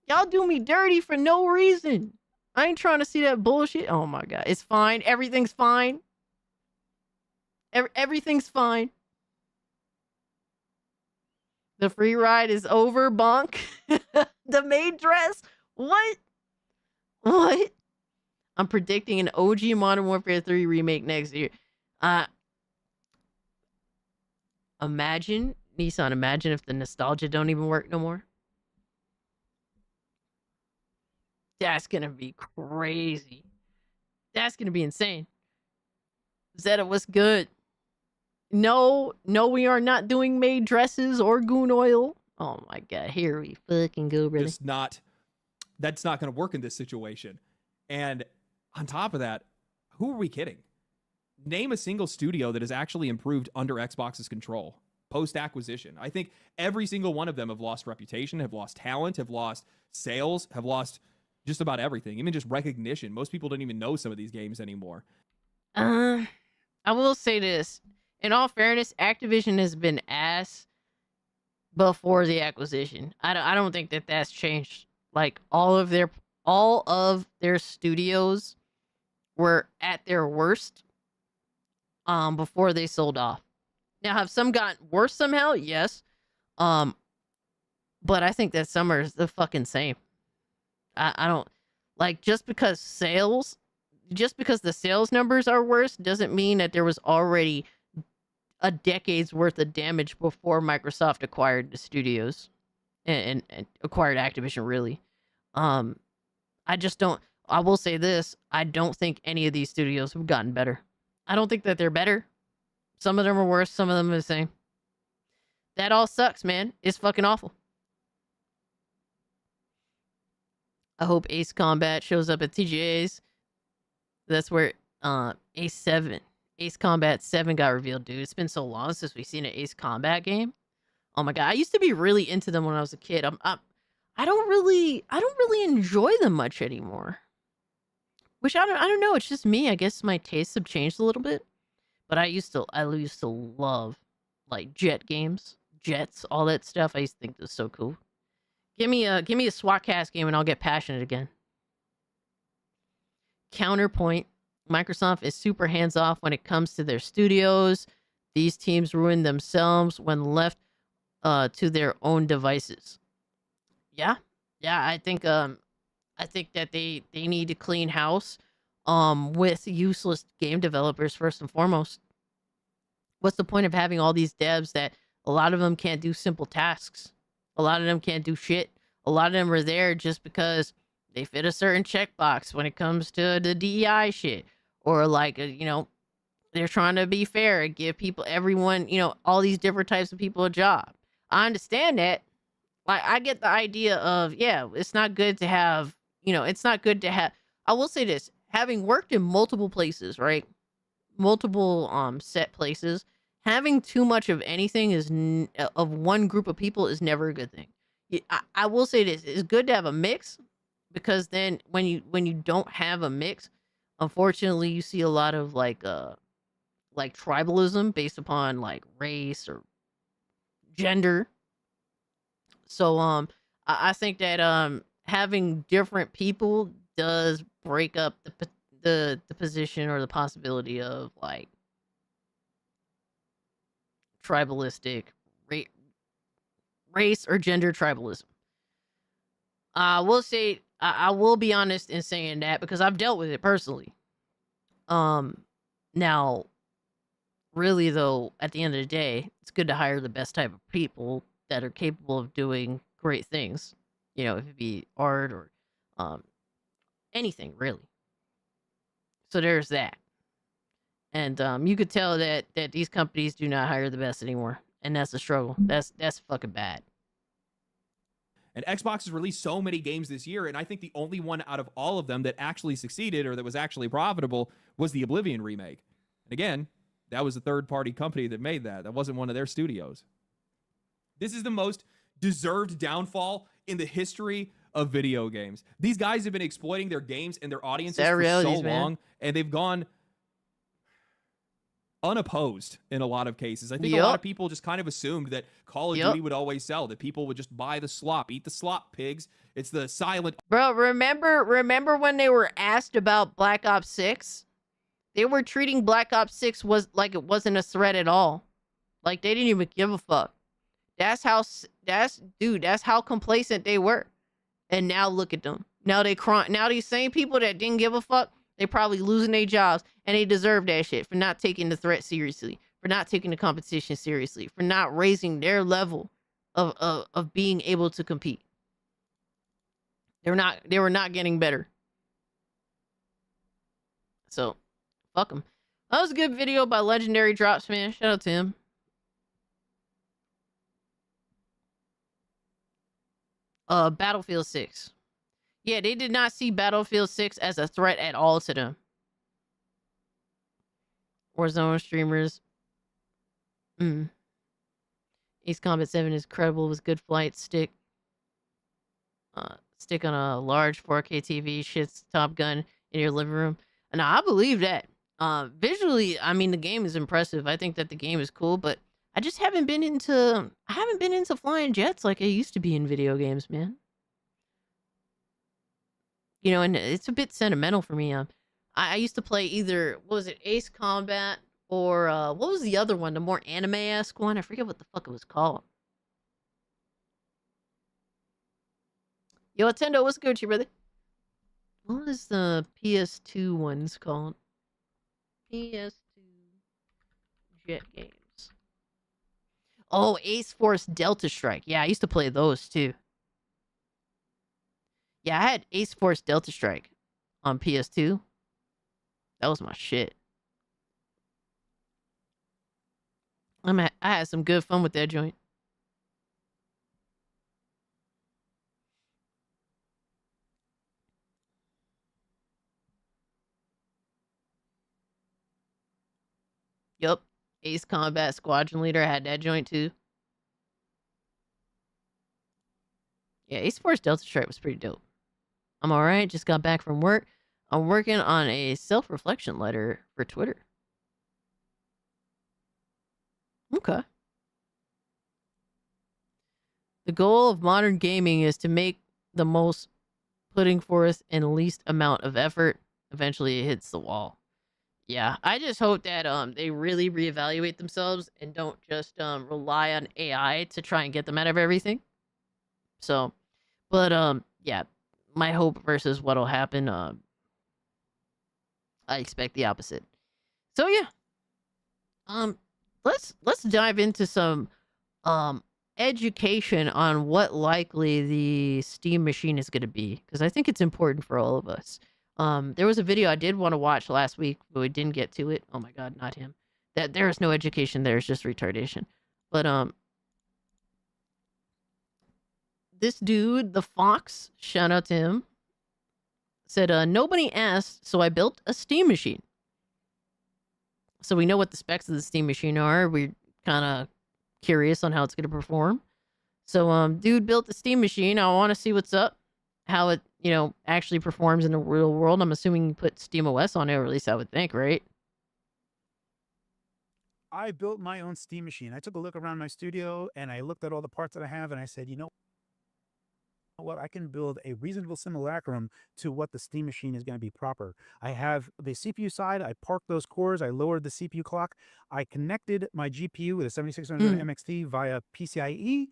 Y'all do me dirty for no reason. I ain't trying to see that bullshit. Oh my God. It's fine. Everything's fine. Everything's fine. The free ride is over, Bonk. The maid dress? What? I'm predicting an OG Modern Warfare 3 remake next year. Imagine if the nostalgia don't even work no more. That's gonna be crazy. That's gonna be insane. Zeta, what's good? No, we are not doing maid dresses or goon oil. Oh my god, here we fucking go, brother. That's not going to work in this situation. And on top of that, who are we kidding? Name a single studio that has actually improved under Xbox's control post-acquisition. I think every single one of them have lost reputation, have lost talent, have lost sales, have lost just about everything, even just recognition. Most people don't even know some of these games anymore. I will say this. In all fairness, Activision has been ass before the acquisition. I don't think that that's changed. Like all of their studios were at their worst before they sold off. Now, have some gotten worse somehow? Yes. But I think that some are the fucking same. I don't like just because the sales numbers are worse doesn't mean that there was already a decade's worth of damage before Microsoft acquired the studios and acquired Activision, really. I just don't. I will say this. I don't think any of these studios have gotten better. I don't think that they're better. Some of them are worse. Some of them are the same. That all sucks, man. It's fucking awful. I hope Ace Combat shows up at TGA's. That's where Ace Combat 7 got revealed, dude. It's been so long since we've seen an Ace Combat game. Oh my god, I used to be really into them when I was a kid. I don't really enjoy them much anymore. Which I don't know. It's just me. I guess my tastes have changed a little bit. But I used to love like jet games, jets, all that stuff. I used to think this was so cool. Give me a SWATcast game and I'll get passionate again. Counterpoint. Microsoft is super hands-off when it comes to their studios. These teams ruin themselves when left to their own devices. Yeah, I think that they need to clean house with useless game developers first and foremost. What's the point of having all these devs that a lot of them can't do simple tasks? A lot of them can't do shit. A lot of them are there just because they fit a certain checkbox when it comes to the DEI shit. Or like, they're trying to be fair and give everyone, all these different types of people a job. I understand that. Like, I get the idea of, it's not good to have, I will say this, having worked in multiple places, right? Multiple set places, having too much of anything of one group of people is never a good thing. I will say this, it's good to have a mix, because then when you don't have a mix, unfortunately you see a lot of like tribalism based upon like race or gender. So I think that having different people does break up the position or the possibility of like tribalistic race or gender tribalism. I will say I will be honest in saying that because I've dealt with it personally. Now, really though, at the end of the day, it's good to hire the best type of people that are capable of doing great things. If it be art or anything really. So there's that. And you could tell that these companies do not hire the best anymore, and that's a struggle. That's fucking bad. And Xbox has released so many games this year, and I think the only one out of all of them that actually succeeded or that was actually profitable was the Oblivion remake. And again, that was a third-party company that made that. That wasn't one of their studios. This is the most deserved downfall in the history of video games. These guys have been exploiting their games and their audiences for so long, and they've gone unopposed in a lot of cases. I think a lot of people just kind of assumed that Call of Duty would always sell, that people would just buy the slop, eat the slop, pigs. It's the silent. Bro, remember when they were asked about Black Ops 6? They were treating Black Ops 6 like it wasn't a threat at all. Like they didn't even give a fuck. That's how complacent they were. And now look at them. Now these same people that didn't give a fuck, they probably losing their jobs, and they deserve that shit for not taking the threat seriously, for not taking the competition seriously, for not raising their level of being able to compete. They were not getting better. So, fuck him. That was a good video by Legendary Drops, man. Shout out to him. Battlefield 6. Yeah, they did not see Battlefield 6 as a threat at all to them. Warzone streamers. Ace Combat 7 is credible with good flight. Stick on a large 4K TV, shits Top Gun in your living room. And I believe that. Visually, I mean, the game is impressive. I think that the game is cool, but I just haven't been into flying jets like I used to be in video games, man. You know, and it's a bit sentimental for me. I used to play either, what was it, Ace Combat, or what was the other one, the more anime-esque one? I forget what the fuck it was called. Yo, Nintendo, what's good with you, brother? What was the PS2 ones called? PS2 jet games. Oh, Ace Force Delta Strike. Yeah, I used to play those too. Yeah, I had Ace Force Delta Strike on PS2. That was my shit. I had some good fun with that joint. Yup. Ace Combat Squadron Leader. I had that joint too. Yeah, Ace Force Delta Strike was pretty dope. I'm alright. Just got back from work. I'm working on a self-reflection letter for Twitter. Okay. The goal of modern gaming is to make the most putting forth and least amount of effort. Eventually it hits the wall. Yeah, I just hope that they really reevaluate themselves and don't just rely on AI to try and get them out of everything. So, but yeah, my hope versus what'll happen, I expect the opposite. So yeah, let's dive into some education on what likely the Steam machine is going to be, because I think it's important for all of us. There was a video I did want to watch last week, but we didn't get to it. Oh my god, not him. That there is no education there, it's just retardation. But this dude, the Fox, shout out to him, said, nobody asked, so I built a Steam machine. So we know what the specs of the Steam machine are. We're kind of curious on how it's going to perform. So, dude built the Steam machine. I want to see what's up, how it, you know, actually performs in the real world. I'm assuming you put SteamOS on it, or at least I would think, right? I built my own Steam machine. I took a look around my studio and I looked at all the parts that I have and I said, you know what, I can build a reasonable simulacrum to what the Steam machine is going to be proper. I have the CPU side, I parked those cores, I lowered the CPU clock, I connected my GPU with a 7600 MXT via PCIe,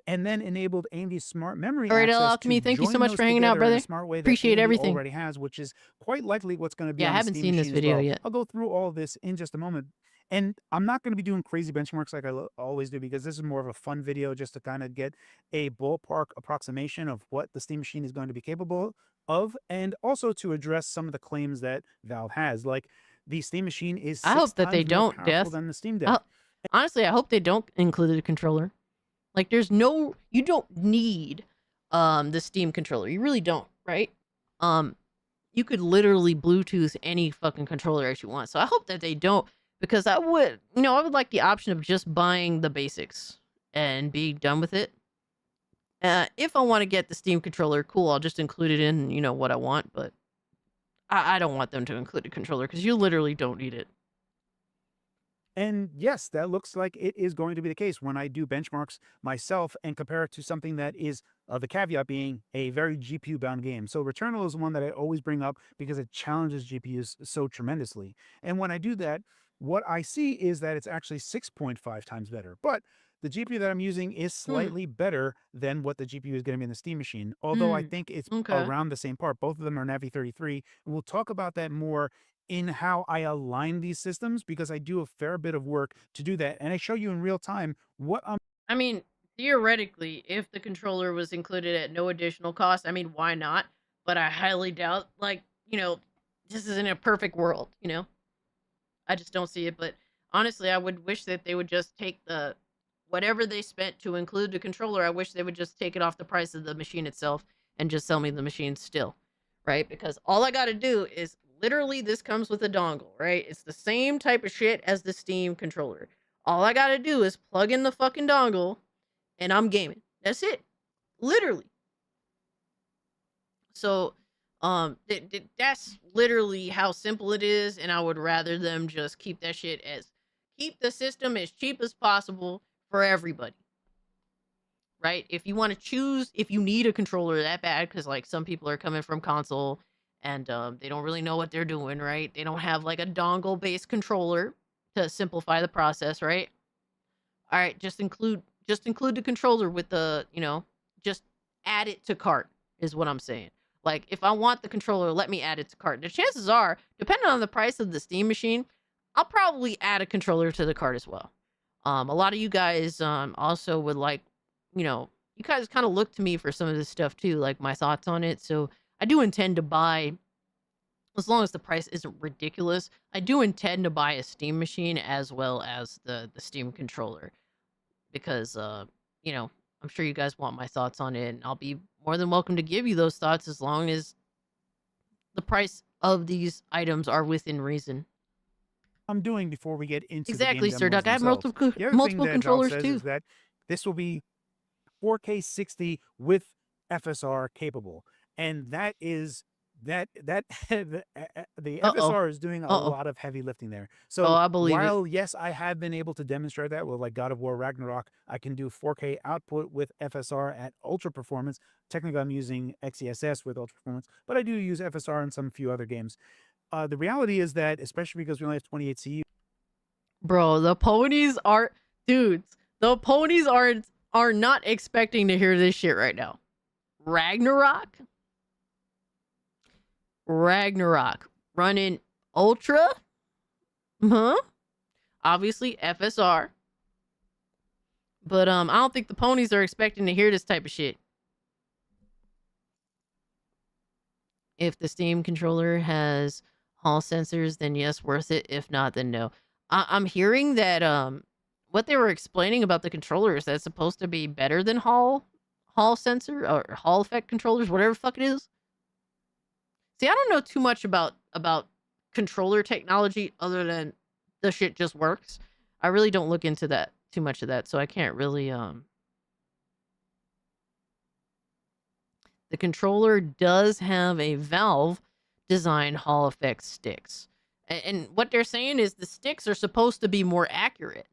and then enabled AMD's smart memory All right, access Alchemy, to thank you so join much those for hanging out, together in brother. a smart way that Appreciate AMD everything. already has, which is quite likely what's going to be Yeah, on I the haven't Steam seen this machine as video well. yet. I'll go through all of this in just a moment. And I'm not going to be doing crazy benchmarks like I always do, because this is more of a fun video just to kind of get a ballpark approximation of what the Steam machine is going to be capable of, and also to address some of the claims that Valve has. Like, the Steam machine is 6 I hope that they times more don't, powerful Death. than the Steam Deck. Honestly, I hope they don't include a controller. Like, you don't need the Steam controller. You really don't, right? You could literally Bluetooth any fucking controller that you want. So I hope that they don't, because I would like the option of just buying the basics and be done with it. If I want to get the Steam controller, cool, I'll just include it in, what I want, but I don't want them to include a controller because you literally don't need it. And yes, that looks like it is going to be the case when I do benchmarks myself and compare it to something that is, the caveat being, a very GPU-bound game. So Returnal is one that I always bring up because it challenges GPUs so tremendously. And when I do that, what I see is that it's actually 6.5 times better. But the GPU that I'm using is slightly better than what the GPU is going to be in the Steam machine, although I think it's around the same part. Both of them are Navi 33. And we'll talk about that more in how I align these systems, because I do a fair bit of work to do that. And I show you in real time what I'm... I mean, theoretically, if the controller was included at no additional cost, I mean, why not? But I highly doubt, this is in a perfect world, you know? I just don't see it, but honestly, I would wish that they would just take the whatever they spent to include the controller. I wish they would just take it off the price of the machine itself and just sell me the machine still, right? Because all I got to do is literally this comes with a dongle, right? It's the same type of shit as the Steam controller. All I got to do is plug in the fucking dongle and I'm gaming. That's it. Literally. So, that's literally how simple it is, and I would rather them just keep that shit as keep the system as cheap as possible for everybody. Right? If you want to choose, if you need a controller that bad, because like some people are coming from console and they don't really know what they're doing, right? They don't have like a dongle based controller to simplify the process, right? All right, just include the controller with the, you know, just add it to cart is what I'm saying. Like, if I want the controller, let me add it to cart. The chances are, depending on the price of the Steam machine, I'll probably add a controller to the cart as well. A lot of you guys also would like, you know, you guys kind of look to me for some of this stuff too, like my thoughts on it. So I do intend to buy, as long as the price isn't ridiculous, I do intend to buy a Steam machine as well as the Steam controller. Because, you know, I'm sure you guys want my thoughts on it, and I'll be more than welcome to give you those thoughts as long as the price of these items are within reason. I'm doing before we get into Exactly, the Sir game Duck. I have themselves. multiple The other thing that Valve controllers says too. is that this will be 4K 60 with FSR capable, and that is the FSR is doing a lot of heavy lifting there. So I believe it. while yes, I have been able to demonstrate that with like God of War Ragnarok, I can do 4K output with FSR at ultra performance. Technically, I'm using XeSS with ultra performance, but I do use FSR in some few other games. The reality is that, especially because we only have 28 CU. Bro, the ponies are dudes. The ponies are not expecting to hear this shit right now. Ragnarok running ultra, obviously FSR, but I don't think the ponies are expecting to hear this type of shit. If the Steam controller has Hall sensors, then yes, worth it. If not, then no. I'm hearing that what they were explaining about the controller is that it's supposed to be better than Hall sensor or Hall effect controllers, whatever the fuck it is. See, I don't know too much about controller technology other than the shit just works. I really don't look into that too much of that, so I can't really The controller does have a Valve designed Hall effect sticks. And what they're saying is the sticks are supposed to be more accurate.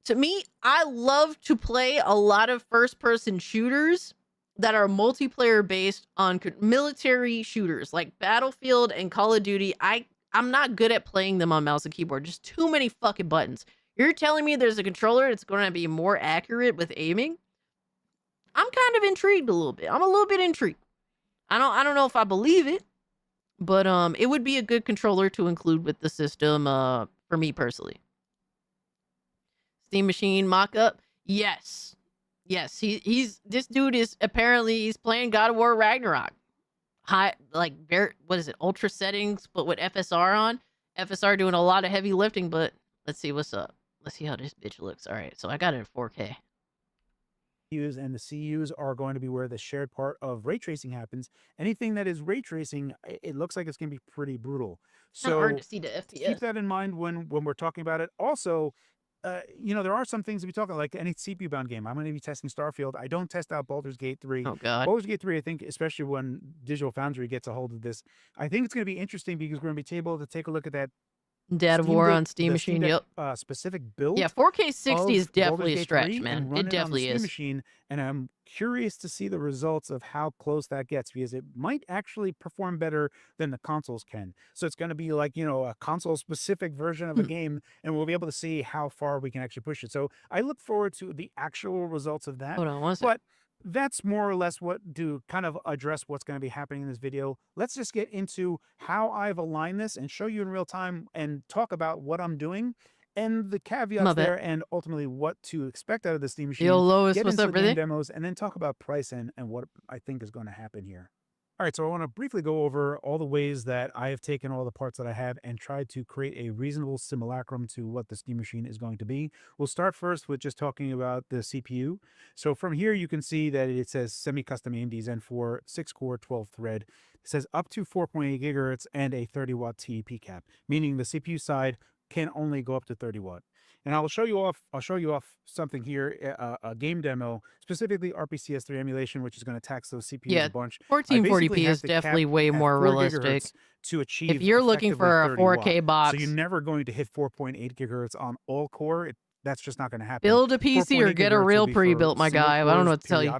To me, I love to play a lot of first-person shooters that are multiplayer based on military shooters like Battlefield and Call of Duty. I'm not good at playing them on mouse and keyboard. Just too many fucking buttons. You're telling me there's a controller that's going to be more accurate with aiming? I'm kind of intrigued a little bit. I'm a little bit intrigued. I don't know if I believe it, but it would be a good controller to include with the system for me personally. Steam machine mock-up? Yes. He's this dude is apparently he's playing God of War Ragnarok. What is it? Ultra settings, but with FSR on. FSR doing a lot of heavy lifting, but let's see what's up. Let's see how this bitch looks. All right, so I got it in 4K. And the CUs are going to be where the shared part of ray tracing happens. Anything that is ray tracing, it looks like it's going to be pretty brutal. So hard to see the FPS. Keep that in mind when we're talking about it. Also, you know, there are some things to be talking like any CPU bound game. I'm going to be testing Starfield. I don't test out Baldur's Gate 3. Oh God. Baldur's Gate 3, I think, especially when Digital Foundry gets a hold of this, I think it's going to be interesting because we're going to be able to take a look at that Dad of War on Steam machine, yep. Specific build. Yeah, 4K 60 is definitely a stretch, man. It definitely is. is. Machine, and I'm curious to see the results of how close that gets because it might actually perform better than the consoles can. So it's going to be like, you know, a console-specific version of a game, and we'll be able to see how far we can actually push it. So I look forward to the actual results of that. Hold on one second. But that's more or less what to kind of address what's going to be happening in this video. Let's just get into how I've aligned this and show you in real time and talk about what I'm doing and the caveats Love it. there, and ultimately what to expect out of the Steam Machine. Yo, Lois, get what's into up, the game brother? demos, and then talk about price and what I think is going to happen here. All right, so I want to briefly go over all the ways that I have taken all the parts that I have and tried to create a reasonable simulacrum to what the Steam Machine is going to be. We'll start first with just talking about the CPU. So from here, you can see that it says semi-custom AMD Zen 4, 6-core, 12-thread. It says up to 4.8 gigahertz and a 30-watt TEP cap, meaning the CPU side can only go up to 30 watt. And I'll show you off something here, a game demo, specifically RPCS3 emulation, which is going to tax those CPUs a bunch. 1440p is definitely way more realistic. To achieve if you're looking for a 4K box, so you're never going to hit 4.8 gigahertz on all core. That's just not going to happen. Build a PC or get a real pre-built, my guy. I don't know what to tell you.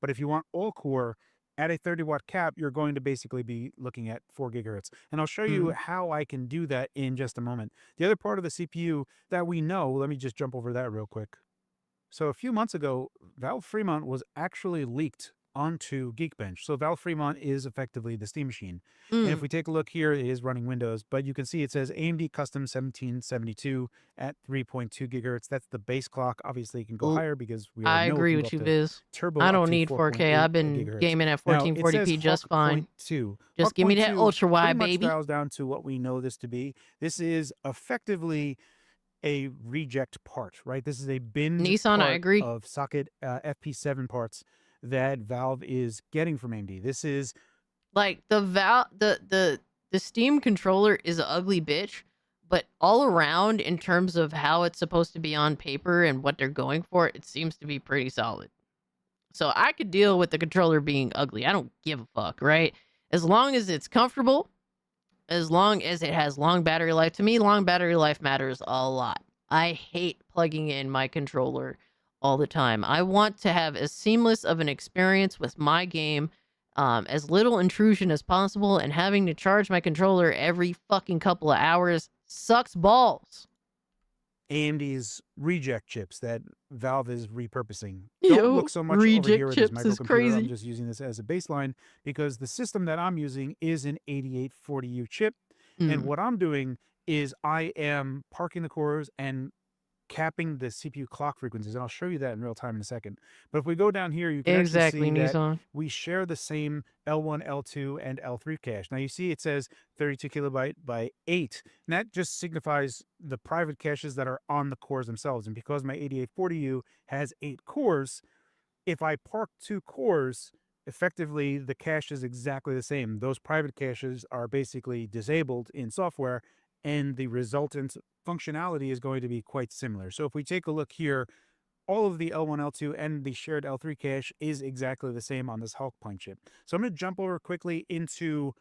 But if you want all core, at a 30-watt cap, you're going to basically be looking at 4 gigahertz. And I'll show you how I can do that in just a moment. The other part of the CPU that we know, let me just jump over that real quick. So a few months ago, Valve Fremont was actually leaked onto Geekbench. So Valve Fremont is effectively the Steam Machine. And if we take a look here, it is running Windows, but you can see it says AMD Custom 1772 at 3.2 gigahertz. That's the base clock. Obviously, it can go higher because we I know agree it can with go you, up to Viz. turbo I up don't to need 4K. I've been gigahertz. gaming at Now, it 1440p says just Hawk fine. 0.2. Just Hawk give me that 0.2 ultra wide, pretty baby. much dials down to what we know this to be. This is effectively a reject part, right? This is a bin Nissan, part I agree. of socket FP7 parts that Valve is getting from AMD. This is like the Steam controller is an ugly bitch, but all around in terms of how it's supposed to be on paper and what they're going for, it seems to be pretty solid. So I could deal with the controller being ugly. I don't give a fuck, right? As long as it's comfortable, as long as it has long battery life. To me, long battery life matters a lot. I hate plugging in my controller all the time. I want to have as seamless of an experience with my game, as little intrusion as possible, and having to charge my controller every fucking couple of hours sucks balls. AMD's reject chips that Valve is repurposing. Yo, Don't look so much over reject here at this chips is microcomputer. crazy. I'm just using this as a baseline because the system that I'm using is an 8840U chip. And what I'm doing is I am parking the cores and capping the CPU clock frequencies. And I'll show you that in real time in a second. But if we go down here, you can actually see that Nissan. we share the same L1, L2, and L3 cache. Now you see it says 32 kilobyte by 8. And that just signifies the private caches that are on the cores themselves. And because my 8840U has 8 cores, if I park 2 cores, effectively the cache is exactly the same. Those private caches are basically disabled in software, and the resultant functionality is going to be quite similar. So if we take a look here, all of the L1, L2, and the shared L3 cache is exactly the same on this Hulk Punch chip. So I'm going to jump over quickly into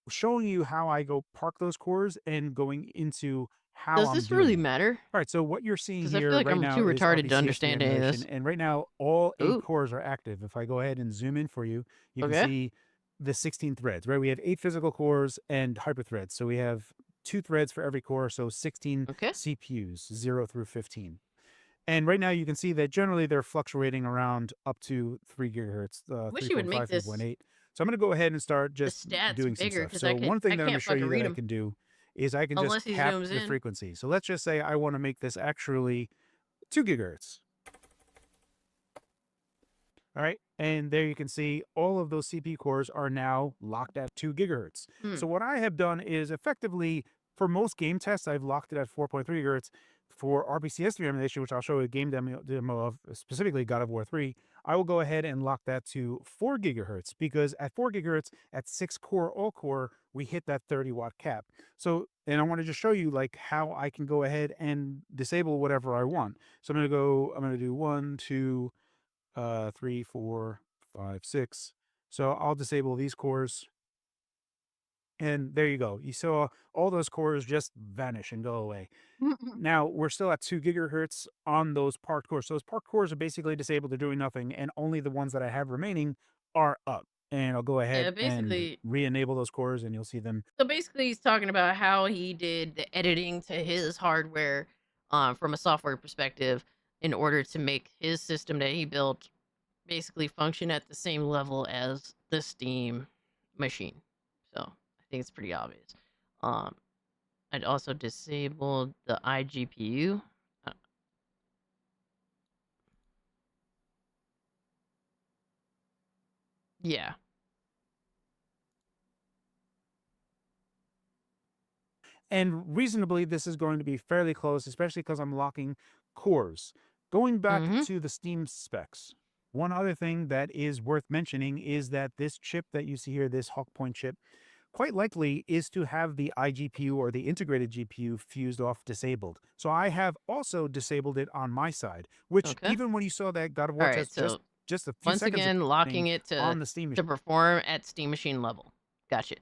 showing you how I go park those cores and going into how Does I'm this doing really it. matter? All right, so what you're seeing 'Cause I here feel like right I'm now too is retarded to RPCS3 understand any of emulation, this. and right now all 8 Ooh. cores are active. If I go ahead and zoom in for you, you Okay. can see the 16 threads, right? We have 8 physical cores and hyperthreads. So we have 2 threads for every core, so 16 CPUs, 0 through 15. And right now you can see that generally they're fluctuating around up to 3 gigahertz, Wish you would make 3.5, this 3.8. So I'm going to go ahead and start just stats doing some bigger, stuff. 'cause So one thing that I'm going to can't show you fucking that read I 'em. can do is I can Unless just he cap zooms the in. frequency. So let's just say I want to make this actually 2 gigahertz. All right. And there you can see all of those CPU cores are now locked at 2 gigahertz. So what I have done is effectively, for most game tests, I've locked it at 4.3 gigahertz. For RPCS3 emulation, which I'll show you a game demo of, specifically God of War 3, I will go ahead and lock that to 4 gigahertz because at 4 gigahertz, at 6 core, all core, we hit that 30 watt cap. So, and I want to just show you like how I can go ahead and disable whatever I want. So I'm going to do 1, 2, 3, 4, 5, 6. So I'll disable these cores. And there you go. You saw all those cores just vanish and go away. Now we're still at 2 gigahertz on those parked cores. So those parked cores are basically disabled. They're doing nothing. And only the ones that I have remaining are up. And I'll go ahead and basically- re-enable those cores and you'll see them. So basically, he's talking about how he did the editing to his hardware from a software perspective in order to make his system that he built basically function at the same level as the Steam machine. So I think it's pretty obvious. I'd also disable the iGPU. Yeah. And reasonably, this is going to be fairly close, especially because I'm locking cores. Going back to the Steam specs, one other thing that is worth mentioning is that this chip that you see here, this Hawkpoint chip, quite likely is to have the iGPU or the integrated GPU fused off disabled. So I have also disabled it on my side, which even when you saw that God of War test so just a few once seconds again, ago locking it on the Steam to perform at Steam Machine level. Gotcha.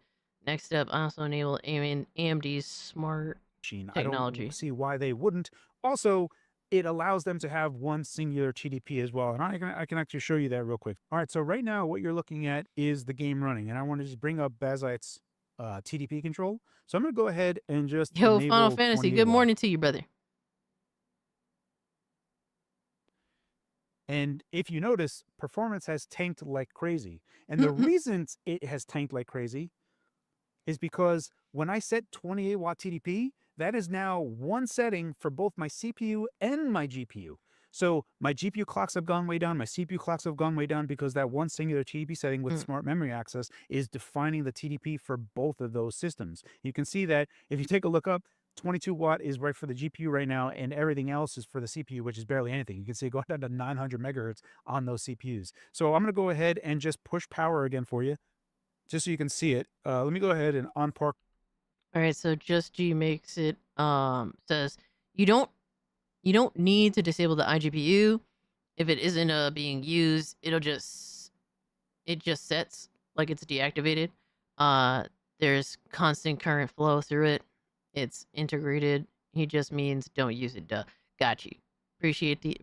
Next up, also enable AMD's smart machine. technology. I don't see why they wouldn't. Also, it allows them to have one singular TDP as well. And I can actually show you that real quick. All right, so right now what you're looking at is the game running. And I want to just bring up Bazite's TDP control. So I'm going to go ahead and just Yo, Final Fantasy, good morning to you, brother. And if you notice, performance has tanked like crazy. And the reasons it has tanked like crazy is because when I set 28 watt TDP, that is now one setting for both my CPU and my GPU. So my GPU clocks have gone way down, my CPU clocks have gone way down because that one singular TDP setting with smart memory access is defining the TDP for both of those systems. You can see that if you take a look up, 22 watt is right for the GPU right now, and everything else is for the CPU, which is barely anything. You can see it going down to 900 megahertz on those CPUs. So I'm going to go ahead and just push power again for you, just so you can see it. Let me go ahead and unpark. All right, so Just G makes it says you don't need to disable the iGPU. If it isn't being used, it just sets like it's deactivated. There's constant current flow through it. It's integrated. He just means don't use it. Duh. Got you. Appreciate the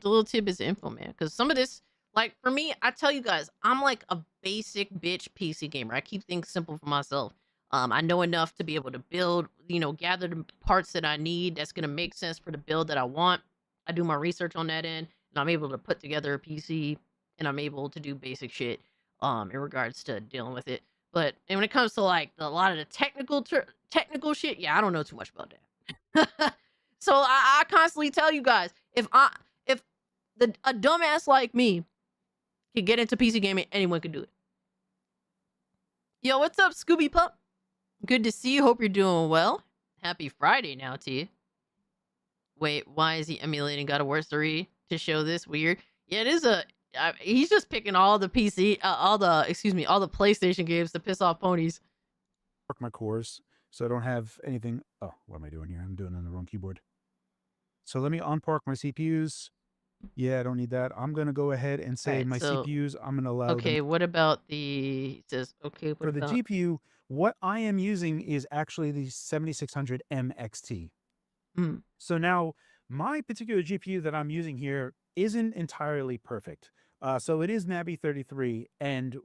little tidbits of info, man. Because some of this, like for me, I tell you guys, I'm like a basic bitch PC gamer. I keep things simple for myself. I know enough to be able to build, gather the parts that I need that's going to make sense for the build that I want. I do my research on that end, and I'm able to put together a PC, and I'm able to do basic shit in regards to dealing with it. But when it comes to like a lot of the technical shit, yeah, I don't know too much about that. So I constantly tell you guys, if a dumbass like me can get into PC gaming, anyone can do it. Yo, what's up, Scooby Pup? Good to see you. Hope you're doing well. Happy Friday now to you. Wait, why is he emulating God of War 3 to show this? Weird. Yeah, it is he's just picking all the all the PlayStation games to piss off ponies. Mark my cores so I don't have anything. Oh, what am I doing here? I'm doing it on the wrong keyboard. So let me unpark my CPUs. Yeah, I don't need that. I'm going to go ahead and say my CPUs, I'm going to allow them. Okay, what about it says, okay, what for the GPU, what I am using is actually the 7600 MXT. So now my particular GPU that I'm using here isn't entirely perfect. So it is Nabi 33, and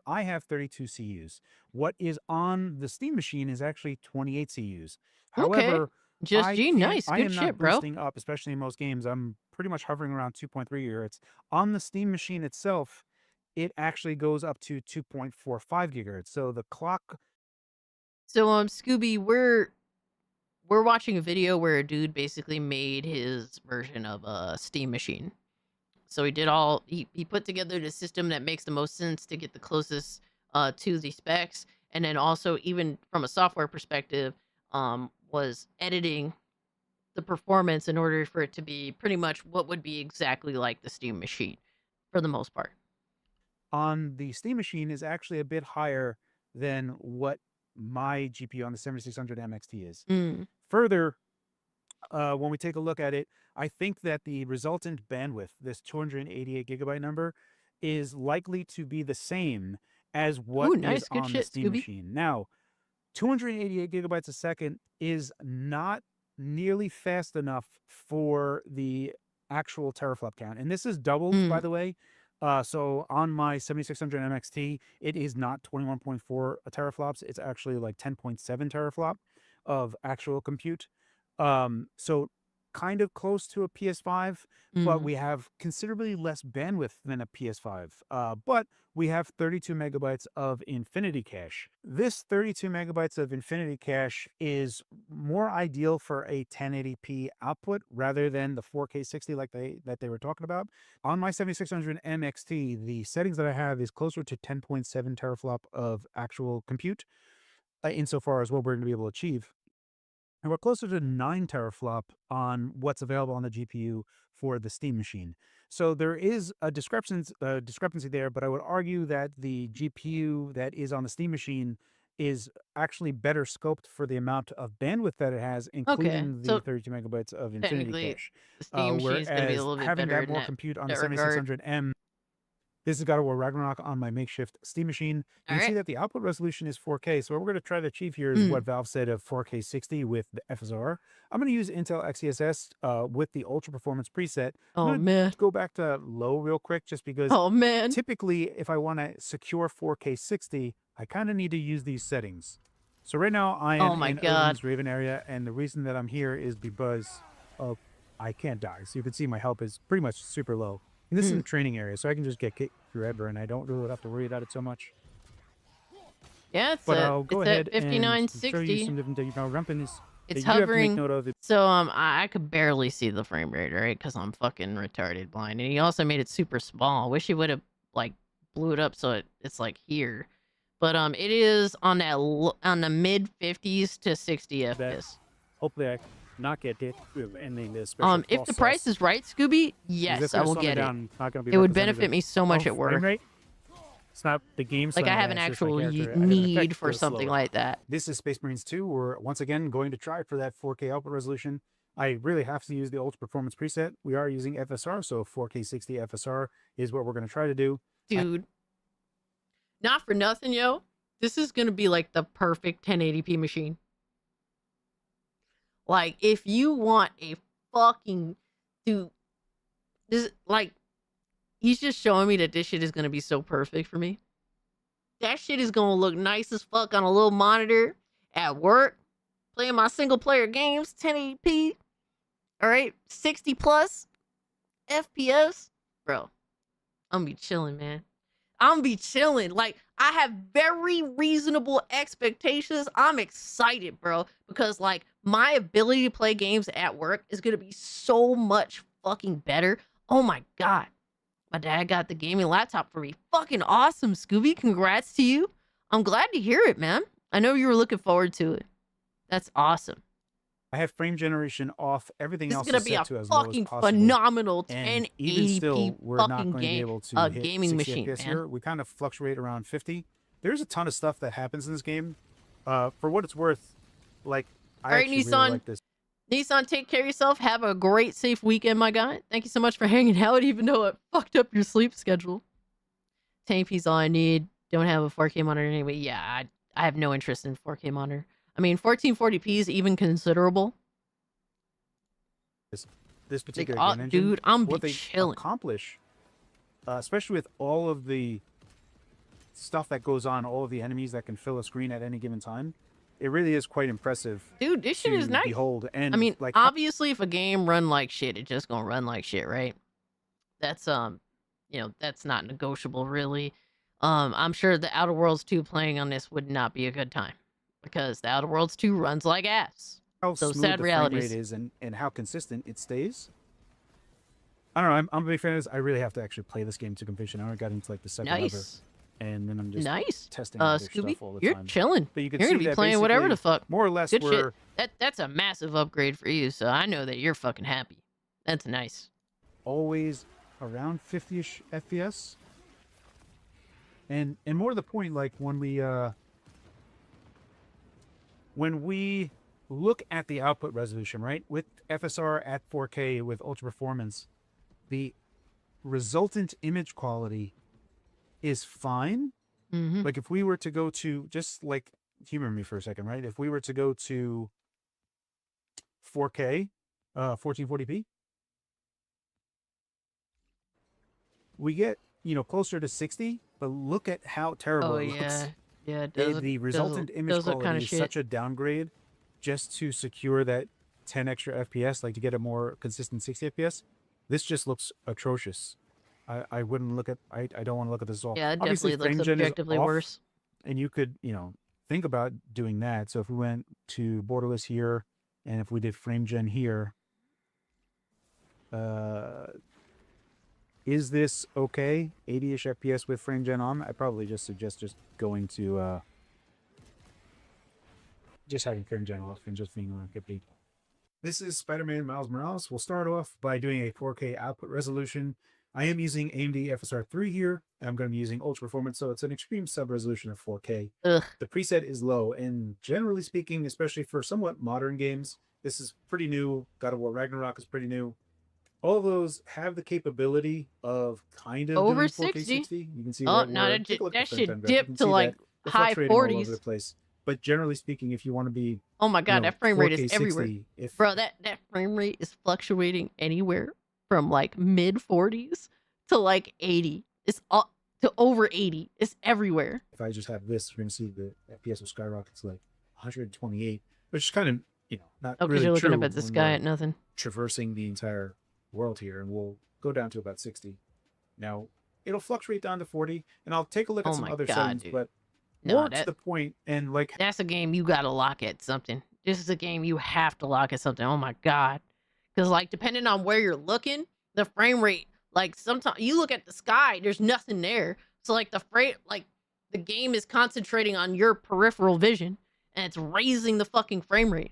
I have 32 CUs. What is on the Steam machine is actually 28 CUs. However, Just G, nice, I good am shit, not bro. boosting up, especially in most games. I'm pretty much hovering around 2.3 gigahertz. On the Steam machine itself, it actually goes up to 2.45 gigahertz. So the clock. So Scooby, we're watching a video where a dude basically made his version of a Steam machine. So he put together the system that makes the most sense to get the closest to the specs, and then also even from a software perspective, was editing the performance in order for it to be pretty much what would be exactly like the Steam machine for the most part. On the Steam machine is actually a bit higher than what my GPU on the 7600 MXT is. Further, when we take a look at it, I think that the resultant bandwidth, this 288 gigabyte number, is likely to be the same as what is on the Steam machine. Now, 288 gigabytes a second is not nearly fast enough for the actual teraflop count. And this is doubled, by the way. So on my 7600 MXT, it is not 21.4 teraflops. It's actually like 10.7 teraflop of actual compute. So kind of close to a PS5, but we have considerably less bandwidth than a PS5. But we have 32 megabytes of infinity cache. This 32 megabytes of infinity cache is more ideal for a 1080p output rather than the 4K 60 like they were talking about. On my 7600 MXT, the settings that I have is closer to 10.7 teraflop of actual compute, insofar as what we're going to be able to achieve. And we're closer to 9 teraflop on what's available on the GPU for the Steam machine. So there is a discrepancy there, but I would argue that the GPU that is on the Steam machine is actually better scoped for the amount of bandwidth that it has, including the 32 megabytes of infinity cache. The Steam machine is going to be a little bit having better that more in compute on the that regard. 7600M, this is God of War Ragnarok on my makeshift Steam machine. You can see that the output resolution is 4K. So what we're going to try to achieve here is what Valve said of 4K 60 with the FSR. I'm going to use Intel XeSS with the Ultra Performance preset. I'm gonna go back to low real quick just because typically if I want to secure 4K 60, I kind of need to use these settings. So right now I am in Odin's Raven area, and the reason that I'm here is because I can't die. So you can see my health is pretty much super low. And this is a training area, so I can just get kicked forever, and I don't really have to worry about it so much. Yeah, it's I'll go ahead at 5960. and show you some different ramping is It's that you have to make hovering. note of it. So I could barely see the frame rate, right? Because I'm fucking retarded blind. And he also made it super small. I wish he would have like blew it up so it's like here. But it is on that on the mid 50s to 60 FPS. Hopefully I not get hit ending this. Special If the price is right, Scooby, yes, I will get it. It would benefit me so much at work. It's not the game. Like I have an actual need for something like that. This is Space Marines 2. We're once again going to try for that 4K output resolution. I really have to use the Ultra Performance preset. We are using FSR, so 4K 60 FSR is what we're going to try to do. Dude, not for nothing, yo. This is going to be like the perfect 1080p machine. Like, if you want a fucking dude, this like, he's just showing me that this shit is gonna be so perfect for me. That shit is gonna look nice as fuck on a little monitor at work, playing my single player games, 1080p. All right, 60 plus FPS, bro. I'm gonna be chilling, man. I'm gonna be chilling. Like, I have very reasonable expectations. I'm excited, bro, because like my ability to play games at work is gonna be so much fucking better. Oh my god. My dad got the gaming laptop for me. Fucking awesome, Scooby. Congrats to you. I'm glad to hear it, man. I know you were looking forward to it. That's awesome. I have frame generation off. Everything else is gonna be set a to as low as fucking possible. phenomenal And 1080p even still, we're not fucking going to be game, able to hit gaming 60 machine, FPS man. here. We kind of fluctuate around 50. There's a ton of stuff that happens in this game. For what it's worth, like I All right, actually Nissan. really like this. Nissan, take care of yourself. Have a great, safe weekend, my guy. Thank you so much for hanging out, even though it fucked up your sleep schedule. 1080p's all I need. Don't have a 4K monitor anyway. Yeah, I have no interest in 4K monitor. I mean, 1440p is even considerable. This particular Like, game engine, dude, I'm what they chilling. accomplish, especially with all of the stuff that goes on, all of the enemies that can fill a screen at any given time, it really is quite impressive. Dude, this shit is to nice. Behold, and I mean, like obviously, if a game run like shit, it's just gonna run like shit, right? That's you know, that's not negotiable, really. I'm sure the Outer Worlds 2 playing on this would not be a good time because the Outer Worlds 2 runs like ass. how So smooth sad the frame realities. rate is and how consistent it stays. I don't know. I'm a big fan of this. I really have to actually play this game to completion. I already got into like the second level, Nice. and then I'm just Nice. testing other Scooby, stuff all the you're time. chilling. But you can You're see gonna be that playing whatever the basically, fuck. more or less, Good we're shit. That's a massive upgrade for you. So I know that you're fucking happy. That's nice. always around 50-ish FPS. And more to the point, like when we look at the output resolution, right, with FSR at 4K with Ultra Performance, the resultant image quality is fine. Mm-hmm. Like if we were to go to, just like humor me for a second, right? If we were to go to 4K, 1440p, we get, closer to 60, but look at how terrible it looks. Yeah, it does. The resultant image does look quality kinda is shit. such a downgrade just to secure that 10 extra FPS, like to get a more consistent 60 FPS, this just looks atrocious. I wouldn't look at, I don't want to look at this at all. Yeah, it Obviously, definitely looks frame gen is objectively off, worse. and you could, think about doing that. So if we went to borderless here, and if we did frame gen here, is this okay? 80-ish FPS with frame gen on? I probably just suggest just going to just having frame gen off and just being on complete. This is Spider-Man Miles Morales. We'll start off by doing a 4K output resolution. I am using AMD FSR3 here. I'm going to be using Ultra Performance, so it's an extreme sub-resolution of 4K. Ugh. The preset is low, and generally speaking, especially for somewhat modern games, this is pretty new. God of War Ragnarok is pretty new. All of those have the capability of kind of Over doing 4K 60? 60. You can see Oh, right no, where, that take a look at the should frame time graph. You dip can to see like that they're high fluctuating all over 40s. the place. But generally speaking, if you want to be, Oh my god, that frame rate 4K is everywhere. 60, if Bro, that frame rate is fluctuating anywhere from like mid 40s to like 80. It's up to over 80. It's everywhere. if I just have this, we're going to see the FPS will skyrocket to like 128, which is kind of, not Oh, because really you're looking true up at the when sky we're at nothing. traversing the entire world here, and we'll go down to about 60. Now, it'll fluctuate down to 40, and I'll take a look at Oh some my other God, settings, dude. but No, more to the point, and like that's a game you gotta lock at something. This is a game you have to lock at something. Oh my god, because like depending on where you're looking, the frame rate, like sometimes you look at the sky, there's nothing there. So like the game is concentrating on your peripheral vision, and it's raising the fucking frame rate.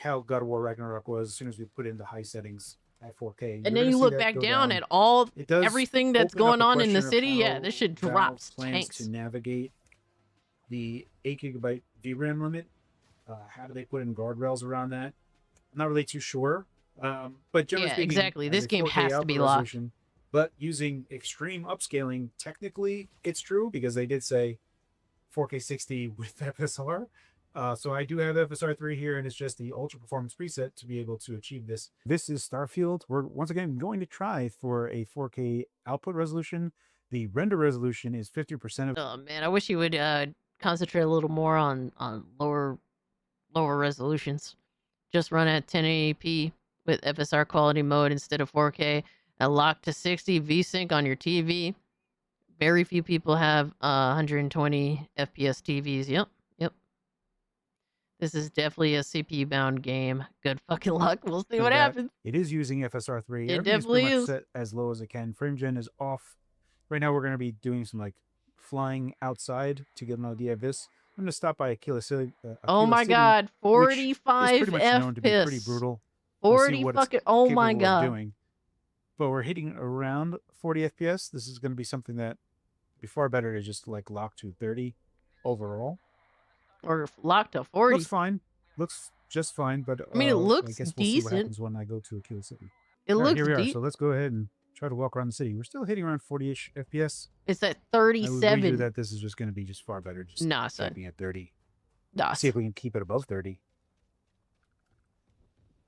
how God of War Ragnarok was as soon as we put in the high settings at 4K. And then you look back down at all It does everything that's open up going a on in the question of city. Yeah, how this shit Valve drops plans tanks. to navigate the 8 GB VRAM limit. How do they put in guardrails around that? I'm not really too sure. But generally Yeah, speaking, exactly. as This a game 4K has to output be locked. resolution, but using extreme upscaling, technically it's true because they did say 4K 60 with FSR. So I do have FSR3 here, and it's just the Ultra Performance preset to be able to achieve this. This is Starfield. We're once again going to try for a 4K output resolution. The render resolution is 50% of. Oh man, I wish you would concentrate a little more on lower resolutions. Just run at 1080p with FSR quality mode instead of 4K. And lock to 60 VSync on your TV. Very few people have 120 FPS TVs. Yep. This is definitely a CPU bound game. Good fucking luck. We'll see what that happens. It is using FSR3. It Everything definitely pretty much is. set as low as it can. Frame gen is off. Right now we're going to be doing some like flying outside to get an idea of this. I'm going to stop by Aquila City. Oh my god, 45 is pretty much known to be pretty FPS. brutal. We'll see 40 what it's fucking. Oh my capable of god. doing. But we're hitting around 40 FPS. This is going to be something that would be far better to just like lock to 30 overall. Or lock to 40. Looks fine. Looks just fine, but I mean, it looks I guess we'll see what decent. happens when I go to Aquila City. It All right, looks here we are. deep. So let's go ahead and try to walk around the city. We're still hitting around 40-ish FPS. It's at I would 37. wager that this is just going to be just far better. Just Nah, son. capping at 30. Nah, See if we can keep it above 30.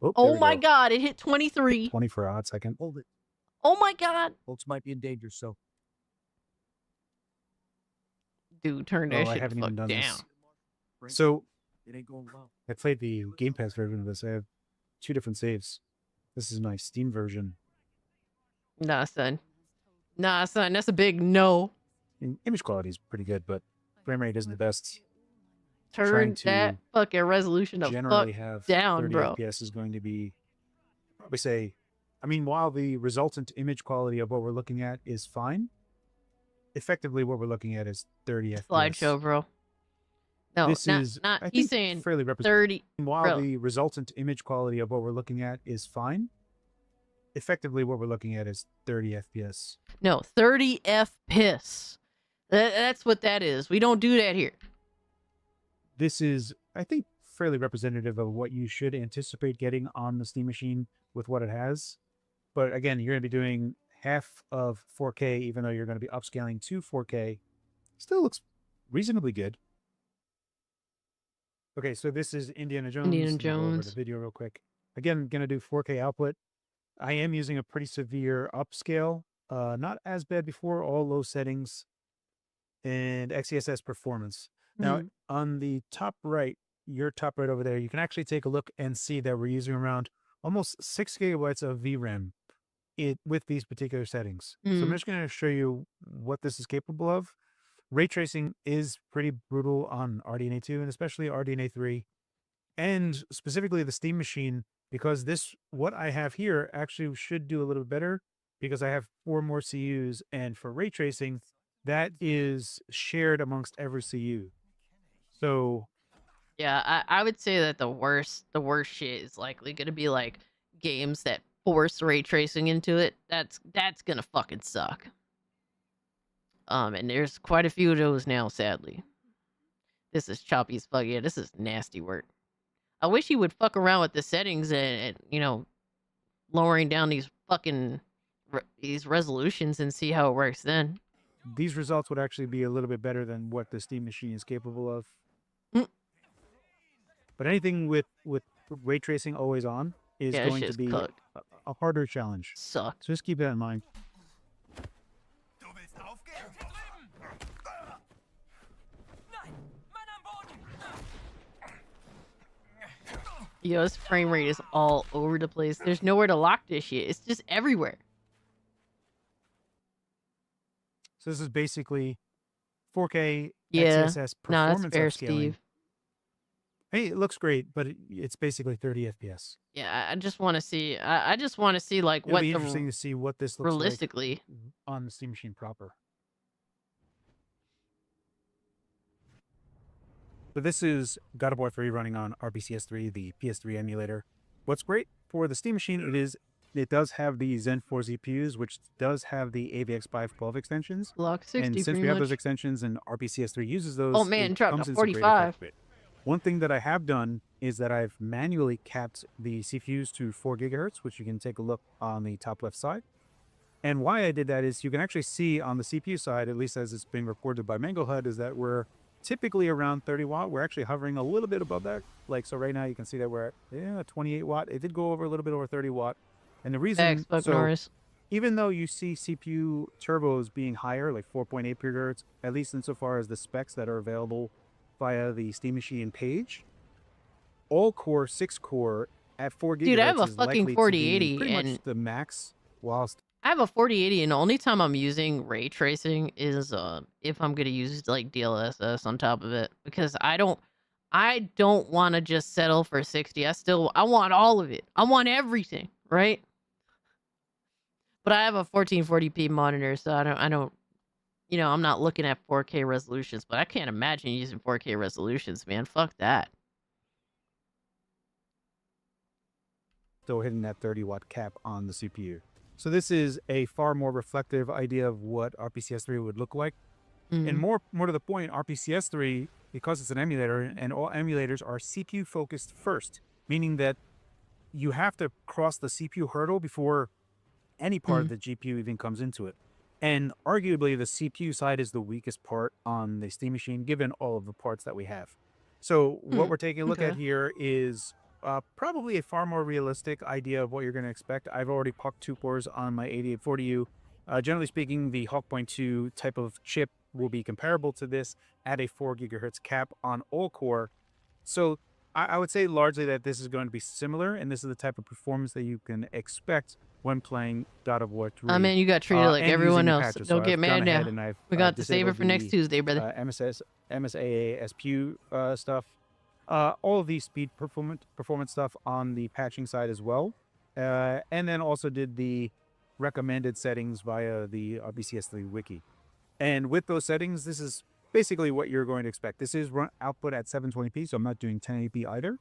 Oh, there Oh we my go. god, it hit 23. 20 for a hot second. Hold it. Oh my god. Folks might be in danger, so. Dude, turn that Oh, I shit haven't the even fuck done down. this. So It ain't going well. I played the Game Pass version of this. I have 2 different saves. This is my Steam version. Nah, son. Nah, son, that's a big no. And image quality is pretty good, but frame rate isn't the best. Turn Trying to that fucking resolution the generally fuck have down, 30 bro. FPS is going to be probably say, I mean, while the resultant image quality of what we're looking at is fine, effectively what we're looking at is 30 FPS. Slideshow, bro. No, This not, is, not I he's think, saying fairly 30. While bro. the resultant image quality of what we're looking at is fine, effectively what we're looking at is 30 FPS. No, 30 FPS. That's what that is. We don't do that here. This is, I think, fairly representative of what you should anticipate getting on the Steam machine with what it has. But again, you're going to be doing half of 4K, even though you're going to be upscaling to 4K. Still looks reasonably good. Okay, so this is Indiana Jones. Indiana Let me go over Jones. the video real quick. Again, going to do 4K output. I am using a pretty severe upscale. Not as bad before, all low settings. And XeSS performance. Now, on the top right, your top right over there, you can actually take a look and see that we're using around almost 6 gigabytes of VRAM with these particular settings. So I'm just going to show you what this is capable of. Ray tracing is pretty brutal on RDNA 2 and especially RDNA 3, and specifically the Steam Machine, because what I have here actually should do a little bit better because I have 4 more CUs, and for ray tracing, that is shared amongst every CU. So Yeah, I would say that the worst shit is likely gonna be like games that force ray tracing into it. That's gonna fucking suck. And there's quite a few of those now, sadly. This is choppy as fuck. Yeah, this is nasty work. I wish he would fuck around with the settings and lowering down these fucking these resolutions and see how it works then. these results would actually be a little bit better than what the Steam Machine is capable of. But anything with ray tracing always on is going to be a harder challenge. Suck. So just keep that in mind. Yo, this frame rate is all over the place. There's nowhere to lock this shit. It's just everywhere. So this is basically 4K Yeah. XeSS No, performance that's fair, upscaling. Steve. Hey, it looks great, but it's basically 30 FPS. Yeah, I just want to see. I just want to see like It'll what be the interesting to see what this looks realistically like on the Steam Machine proper. So this is God of War 3 running on RBCS3, the PS3 emulator. What's great for the Steam Machine, it does have the Zen 4 ZPUs, which does have the AVX 512 extensions. Block 60 and since pretty we have much. those extensions and RBCS3 uses those, Oh man, it dropped comes to in some great 45. effect. One thing that I have done is that I've manually capped the CPUs to 4 gigahertz, which you can take a look on the top left side. And why I did that is you can actually see on the CPU side, at least as it's being reported by Manglehead, is that we're typically around 30 watt. We're actually hovering a little bit above that. So right now you can see that we're at 28 watt. It did go over a little bit over 30 watt. And the reason, even though you see CPU turbos being higher, like 4.8 gigahertz, at least insofar as the specs that are available via the Steam Machine page, all core 6 core at 4 gigahertz Dude, I have a is fucking likely to be 4080 pretty much and the max. Whilst I have a 4080, and the only time I'm using ray tracing is if I'm gonna use like DLSS on top of it, because I don't want to just settle for 60. I want all of it. I want everything, right? But I have a 1440p monitor, so I don't, I'm not looking at 4K resolutions, but I can't imagine using 4K resolutions, man. Fuck that. still hitting that 30 watt cap on the CPU. So this is a far more reflective idea of what RPCS3 would look like. And more to the point, RPCS3, because it's an emulator, and all emulators are CPU focused first, meaning that you have to cross the CPU hurdle before any part of the GPU even comes into it. And arguably the CPU side is the weakest part on the Steam Machine, given all of the parts that we have. So what we're taking a look at here is probably a far more realistic idea of what you're going to expect. I've already pucked 2 cores on my 8840U. Generally speaking, the Hawk.2 type of chip will be comparable to this at a 4 gigahertz cap on all core. So I would say largely that this is going to be similar, and this is the type of performance that you can expect when playing God of War 3. I mean, you got treated like everyone else. Patches. Don't So get I've mad gone ahead now. and We got to save it for next Tuesday, brother. MSAA, SPU stuff. All of the speed performance stuff on the patching side as well. And then also did the recommended settings via the RBCS3 wiki. And with those settings, this is basically what you're going to expect. This is run output at 720p, so I'm not doing 1080p either.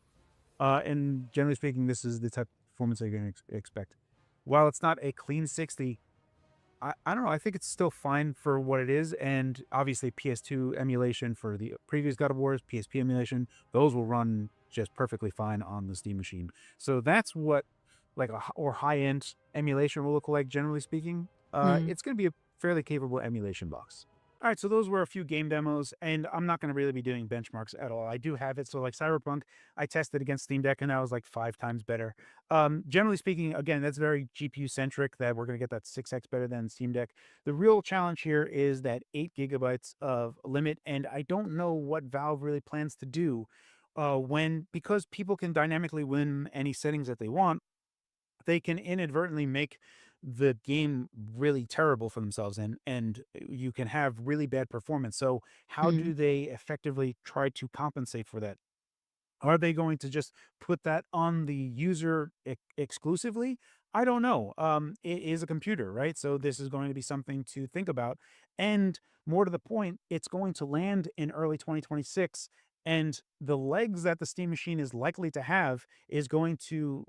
And generally speaking, this is the type of performance that you're going to expect. While it's not a clean 60, I don't know, I think it's still fine for what it is. And obviously PS2 emulation for the previous God of Wars, PSP emulation, those will run just perfectly fine on the Steam Machine. So that's what like a high-end emulation will look like, generally speaking. It's going to be a fairly capable emulation box. All right, so those were a few game demos, and I'm not going to really be doing benchmarks at all. I do have it, so like Cyberpunk, I tested against Steam Deck, and that was like 5 times better. Generally speaking, again, that's very GPU-centric, that we're going to get that 6x better than Steam Deck. The real challenge here is that 8 gigabytes of limit, and I don't know what Valve really plans to do because people can dynamically win any settings that they want, they can inadvertently make the game really terrible for themselves, and you can have really bad performance. So how do they effectively try to compensate for that? Are they going to just put that on the user exclusively? I don't know. It is a computer, right? So this is going to be something to think about. And more to the point, it's going to land in early 2026. And the legs that the Steam Machine is likely to have is going to,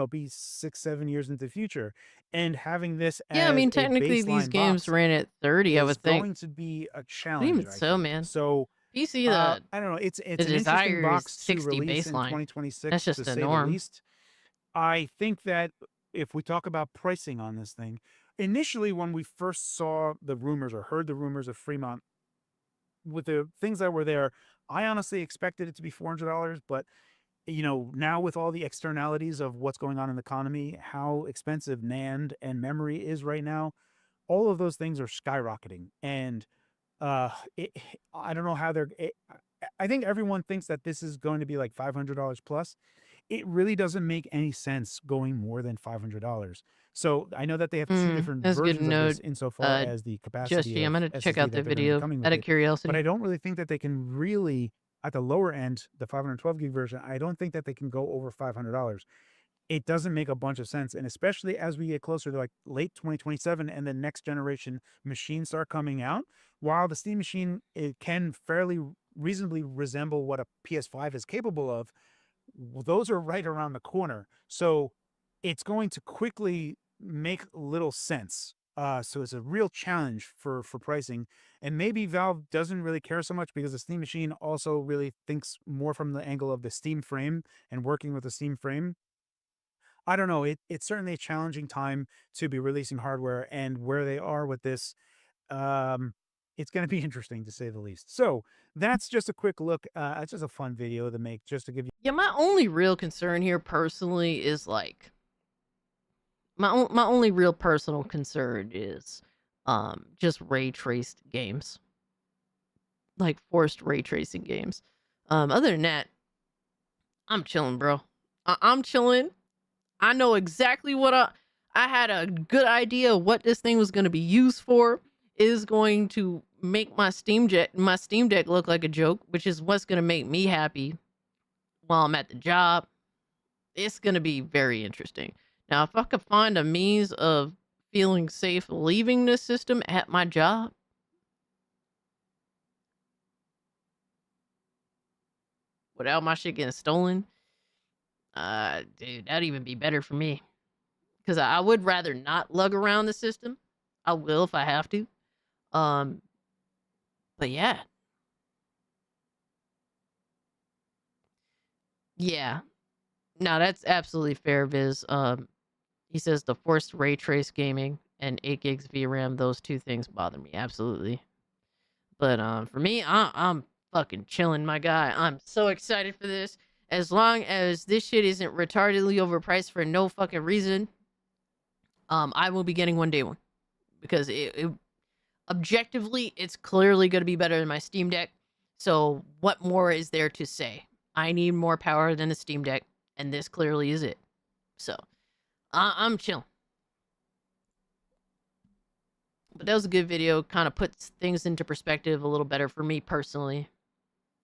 be 6, 7 years into the future. And having this Yeah, I as mean, a technically these baseline games box ran at 30, I is would think. going to be a But challenge, even I so, think. man. So PC, I don't know. It's the an interesting desire is box to 60 release in baseline. 2026, That's to just the say the norm. least. I think that if we talk about pricing on this thing, initially when we first saw the rumors or heard the rumors of Fremont, with the things that were there, I honestly expected it to be $400, but now with all the externalities of what's going on in the economy, how expensive NAND and memory is right now, all of those things are skyrocketing. And I don't know how I think everyone thinks that this is going to be like $500 plus. It really doesn't make any sense going more than $500. So I know that they have two different That's good to versions of know. this insofar as the capacity Justy, I'm of gonna check SSD out the that they're going to be video coming with out of it. curiosity. But I don't really think that they can really, at the lower end, the 512 gig version, I don't think that they can go over $500. It doesn't make a bunch of sense. And especially as we get closer to like late 2027 and the next generation machines start coming out, while the Steam Machine, it can fairly reasonably resemble what a PS5 is capable of, those are right around the corner. So it's going to quickly make little sense. So it's a real challenge for pricing. And maybe Valve doesn't really care so much because the Steam Machine also really thinks more from the angle of the Steam frame and working with the Steam frame. I don't know. It's certainly a challenging time to be releasing hardware, and where they are with this, it's going to be interesting to say the least. So that's just a quick look. It's just a fun video to make, just to give you. Yeah, my only real concern here personally is like my only real personal concern is just ray traced games. Like forced ray tracing games. Other than that, I'm chilling, bro. I'm chilling. I know exactly what I had a good idea of what this thing was going to be used for. It is going to make my Steam Deck look like a joke, which is what's going to make me happy while I'm at the job. It's going to be very interesting. Now, if I could find a means of feeling safe leaving this system at my job, without my shit getting stolen, dude, that'd even be better for me. Because I would rather not lug around the system. I will if I have to. But yeah. Yeah. No, that's absolutely fair, Viz. He says the forced ray trace gaming and 8 gigs VRAM, those two things bother me. Absolutely. But for me, I'm fucking chilling, my guy. I'm so excited for this. As long as this shit isn't retardedly overpriced for no fucking reason, I will be getting one day one. Because objectively, it's clearly going to be better than my Steam Deck. So what more is there to say? I need more power than a Steam Deck, and this clearly is it. So I'm chilling. But that was a good video. Kind of puts things into perspective a little better for me personally.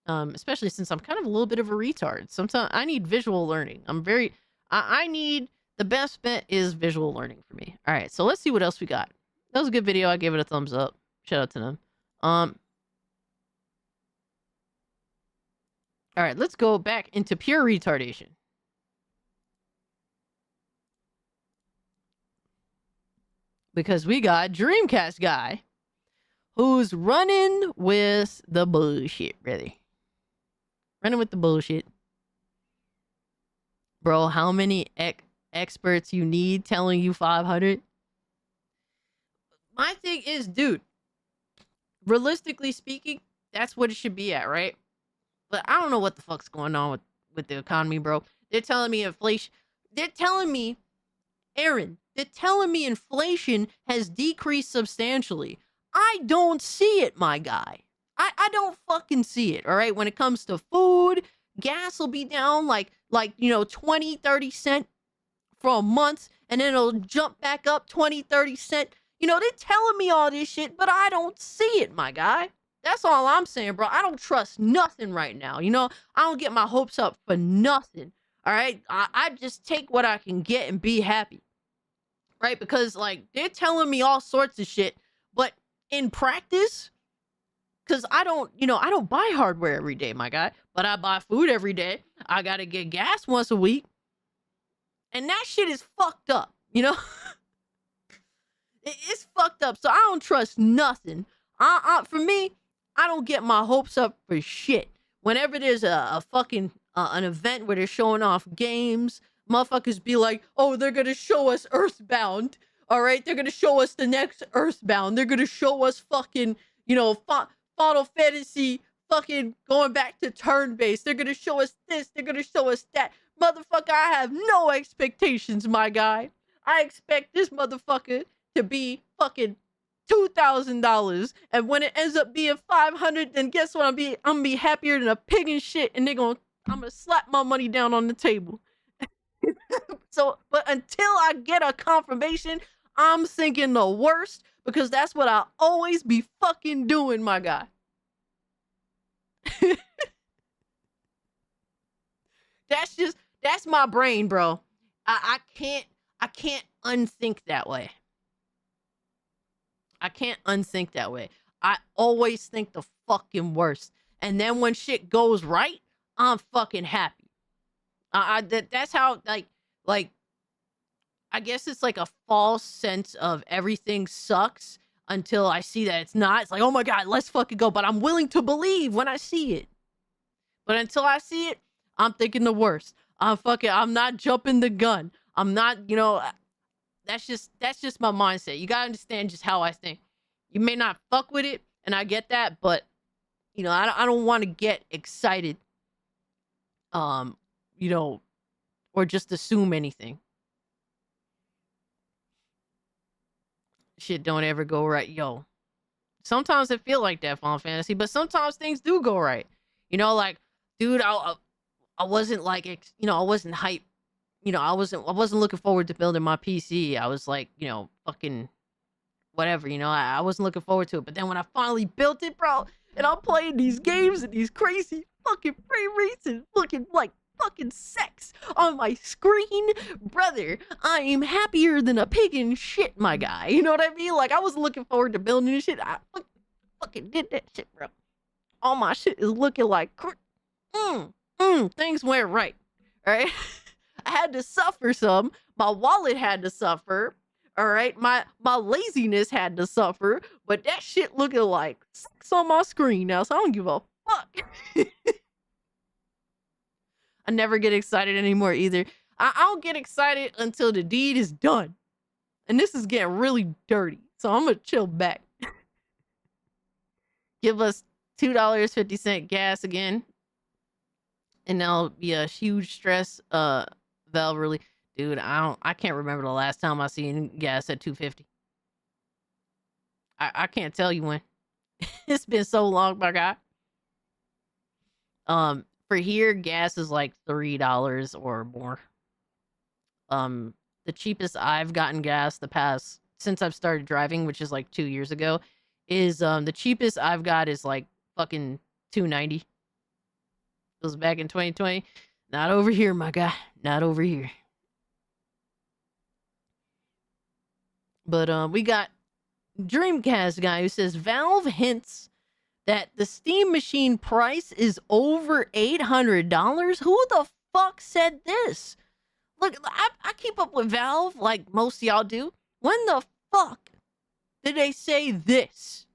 Especially since I'm kind of a little bit of a retard. Sometimes I need visual learning. I need, the best bet is visual learning for me. All right, so let's see what else we got. That was a good video. I gave it a thumbs up. Shout out to them. All right, let's go back into pure retardation. Because we got Dreamcast guy who's running with the bullshit, really. Running with the bullshit. Bro, how many experts you need telling you 500? My thing is, dude, realistically speaking, that's what it should be at, right? But I don't know what the fuck's going on with the economy, bro. They're telling me inflation. They're telling me, Aaron, they're telling me inflation has decreased substantially. I don't see it, my guy. I don't fucking see it, all right? When it comes to food, gas will be down like 20, 30 cent for a month, and then it'll jump back up 20, 30 cent. You know, they're telling me all this shit, but I don't see it, my guy. That's all I'm saying, bro. I don't trust nothing right now. You know, I don't get my hopes up for nothing. All right. I just take what I can get and be happy. Right? Because like they're telling me all sorts of shit, but in practice, because I don't buy hardware every day, my guy, but I buy food every day. I gotta get gas once a week. And that shit is fucked up, you know? It's fucked up. So I don't trust nothing. For me, I don't get my hopes up for shit. Whenever there's a fucking an event where they're showing off games, motherfuckers be like, oh, they're gonna show us Earthbound. All right, they're gonna show us the next Earthbound. They're gonna show us fucking, Final Fantasy fucking going back to turn-based. They're gonna show us this. They're gonna show us that. Motherfucker, I have no expectations, my guy. I expect this motherfucker to be fucking $2,000, and when it ends up being $500, then guess what? I'm gonna be happier than a pig in shit, and I'm gonna slap my money down on the table. So, but until I get a confirmation, I'm thinking the worst, because that's what I always be fucking doing, my guy. That's my brain, bro. I can't unthink that way. I can't unthink that way. I always think the fucking worst. And then when shit goes right, I'm fucking happy. That's how, like, I guess it's like a false sense of everything sucks until I see that it's not. It's like, oh my God, let's fucking go. But I'm willing to believe when I see it. But until I see it, I'm thinking the worst. I'm not jumping the gun. I'm not, that's just my mindset. You gotta understand just how I think. You may not fuck with it, and I get that, but I don't want to get excited, or just assume anything. Shit don't ever go right, yo. Sometimes it feel like that, Final Fantasy, but sometimes things do go right. Like, dude, I wasn't like, I wasn't hyped. I wasn't looking forward to building my PC. I was like, fucking whatever, I wasn't looking forward to it. But then when I finally built it, bro, and I'm playing these games and these crazy fucking frame rates and looking like fucking sex on my screen, brother, I am happier than a pig in shit, my guy. You know what I mean? Like, I was looking forward to building this shit. I fucking did that shit, bro. All my shit is looking like things went right. All right. I had to suffer some. My wallet had to suffer. All right. My laziness had to suffer. But that shit looking like sex on my screen now. So I don't give a fuck. I never get excited anymore either. I don't get excited until the deed is done. And this is getting really dirty. So I'm going to chill back. Give us $2.50 gas again. And that'll be a huge stress valve, really. Dude, I can't remember the last time I seen gas at $2.50. I can't tell you when. It's been so long, my guy. For here, gas is like $3 or more. The cheapest I've gotten gas since I've started driving, which is like 2 years ago, is the cheapest I've got is like fucking $2.90. It was back in 2020. Not over here, my guy. Not over here. But we got Dreamcast guy who says Valve hints that the Steam Machine price is over $800. Who the fuck said this? Look, I keep up with Valve like most of y'all do. When the fuck did they say this?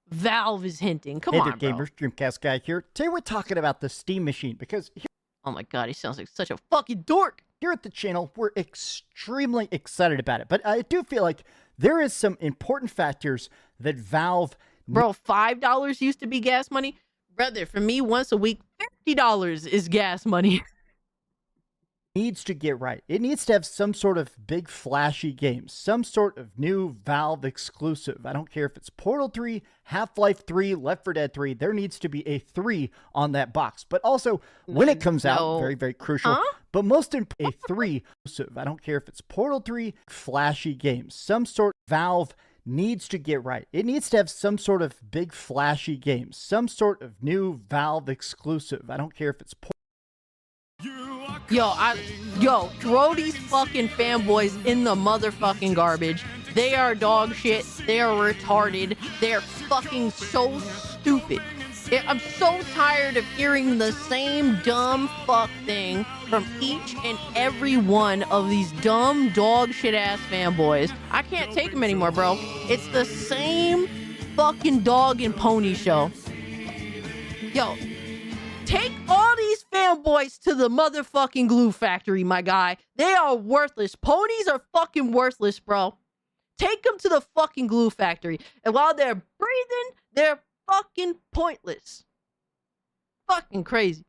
Valve is hinting. Come on, there, bro. gamers, Dreamcast guy here. Today we're talking about the Steam Machine because oh my God, he sounds like such a fucking dork. Here at the channel, we're extremely excited about it, but I do feel like there is some important factors that Valve... Bro, $5 used to be gas money. Brother, for me, once a week, $50 is gas money. needs to get right. It needs to have some sort of big flashy game, some sort of new Valve exclusive. I don't care if it's Portal 3, Half-Life 3, Left 4 Dead 3. There needs to be a 3 on that box. But also, when it comes out, very, very crucial. But most important, a 3 exclusive. I don't care if it's Portal 3, flashy games, some sort of Valve needs to get right. It needs to have some sort of big flashy game, some sort of new Valve exclusive. I don't care if it's Yo, throw these fucking fanboys in the motherfucking garbage. They are dog shit. They are retarded. They are fucking so stupid. I'm so tired of hearing the same dumb fuck thing from each and every one of these dumb dog shit ass fanboys. I can't take them anymore, bro. It's the same fucking dog and pony show. Yo, take all these fanboys to the motherfucking glue factory, my guy. They are worthless. Ponies are fucking worthless, bro. Take them to the fucking glue factory. And while they're breathing, they're fucking pointless. Fucking crazy.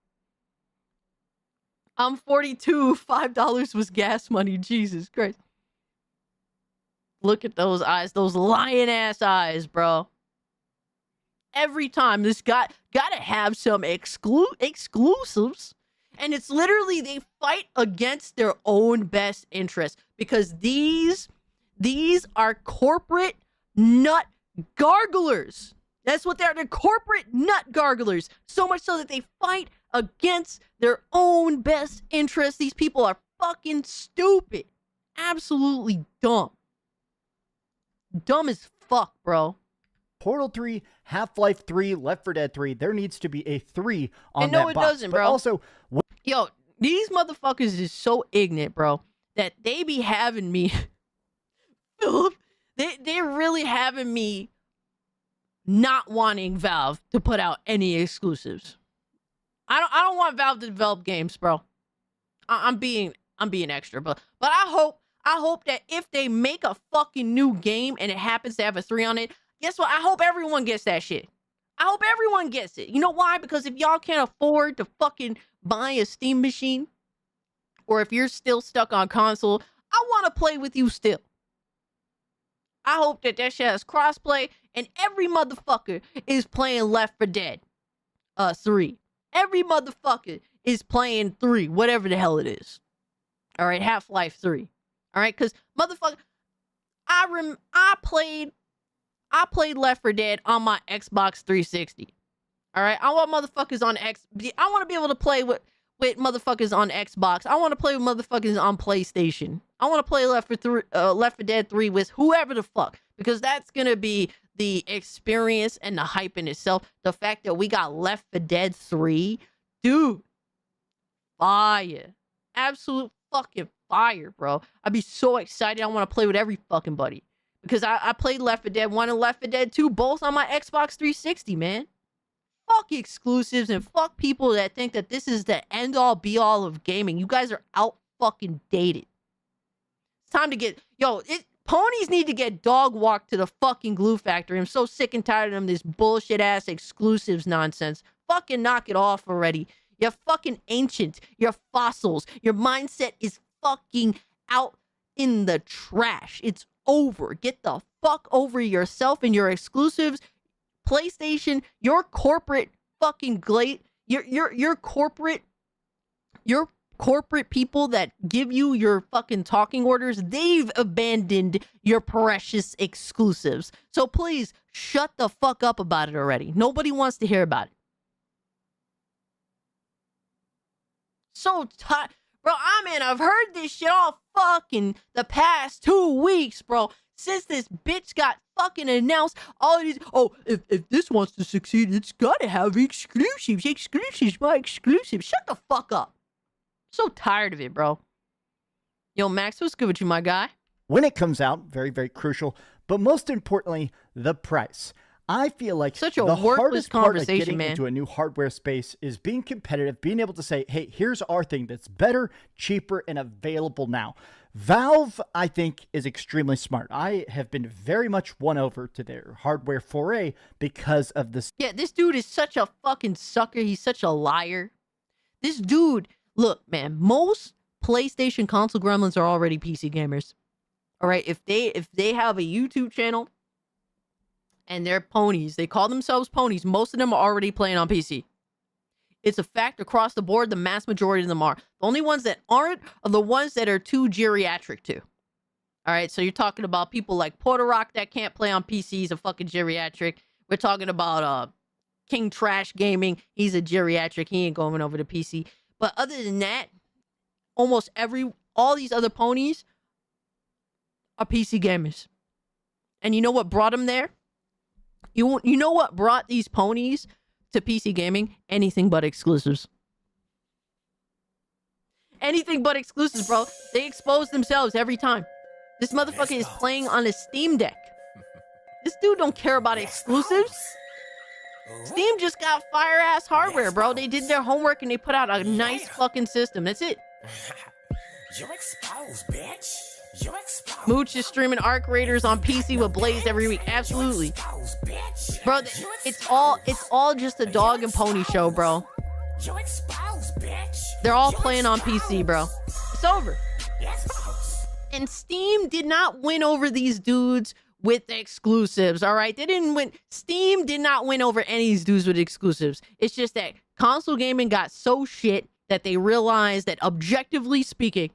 I'm 42. $5 was gas money. Jesus Christ. Look at those eyes. Those lion ass eyes, bro. Every time this guy gotta have some exclusives. And it's literally they fight against their own best interests. Because these are corporate nut garglers. That's what they are. They're corporate nut garglers. So much so that they fight against their own best interests. These people are fucking stupid. Absolutely dumb. Dumb as fuck, bro. Portal 3, Half-Life 3, Left 4 Dead 3. There needs to be a 3 on and that no, it box. doesn't, but bro. Also, yo, these motherfuckers is so ignorant, bro, that they be having me. They're really having me not wanting Valve to put out any exclusives. I don't want Valve to develop games, bro. I'm being extra, but I hope that if they make a fucking new game and it happens to have a 3 on it, guess what? I hope everyone gets that shit. I hope everyone gets it. You know why? Because if y'all can't afford to fucking buy a Steam machine, or if you're still stuck on console, I want to play with you still. I hope that shit has crossplay and every motherfucker is playing Left 4 Dead 3. Every motherfucker is playing 3, whatever the hell it is. All right, Half-Life 3. All right, because motherfucker, I played Left 4 Dead on my Xbox 360. All right, I want motherfuckers on I want to be able to play with motherfuckers on Xbox. I want to play with motherfuckers on PlayStation. I want to play Left 4 Dead 3 with whoever the fuck, because that's gonna be the experience and the hype in itself. The fact that we got Left 4 Dead 3, dude, fire, absolute fucking fire, bro. I'd be so excited. I want to play with every fucking buddy, because I played Left 4 Dead 1 and Left 4 Dead 2 both on my Xbox 360, man. Fuck exclusives and fuck people that think that this is the end all be all of gaming. You guys are out fucking dated. It's time to get, ponies need to get dog walked to the fucking glue factory. I'm so sick and tired of them, this bullshit ass exclusives nonsense. Fucking knock it off already. You're fucking ancient. You're fossils. Your mindset is fucking out in the trash. It's over. Get the fuck over yourself and your exclusives. PlayStation, your corporate fucking your corporate people that give you your fucking talking orders, they've abandoned your precious exclusives. So please shut the fuck up about it already. Nobody wants to hear about it. So tired, bro. I've heard this shit all fucking the past 2 weeks, bro. Since this bitch got fucking announced, all these, if this wants to succeed, it's gotta have exclusives. My exclusives. Shut the fuck up. So tired of it, bro. Yo, Max, what's good with you, my guy? When it comes out, very, very crucial, but most importantly, the price. I feel like such a the worthless hardest part of conversation, getting man. into a new hardware space is being competitive, being able to say, hey, here's our thing that's better, cheaper, and available now. Valve, I think, is extremely smart. I have been very much won over to their hardware foray because of this. Yeah, this dude is such a fucking sucker. He's such a liar. This dude, look, man, most PlayStation console gremlins are already PC gamers. All right, if they have a YouTube channel and they're ponies, they call themselves ponies. Most of them are already playing on PC. It's a fact across the board. The mass majority of them are. The only ones that aren't are the ones that are too geriatric to. All right, so you're talking about people like Porter Rock that can't play on PC. He's a fucking geriatric. We're talking about King Trash Gaming. He's a geriatric. He ain't going over to PC. But other than that, almost all these other ponies are PC gamers. And you know what brought them there? You know what brought these ponies to PC gaming? Anything but exclusives. Anything but exclusives, bro. They expose themselves every time. This motherfucker is playing on a Steam Deck. This dude don't care about exclusives. Steam just got fire-ass hardware, bro. They did their homework and they put out a nice fucking system. That's it. You're exposed, bitch. You're exposed. Mooch is streaming Arc Raiders on PC with Blaze every week. Absolutely. Bro, it's all just a dog and pony show, bro. You're exposed, bitch. They're all playing on PC, bro. It's over. And Steam did not win over these dudes with exclusives, all right? They didn't win. Steam did not win over any of these dudes with exclusives. It's just that console gaming got so shit that they realized that, objectively speaking,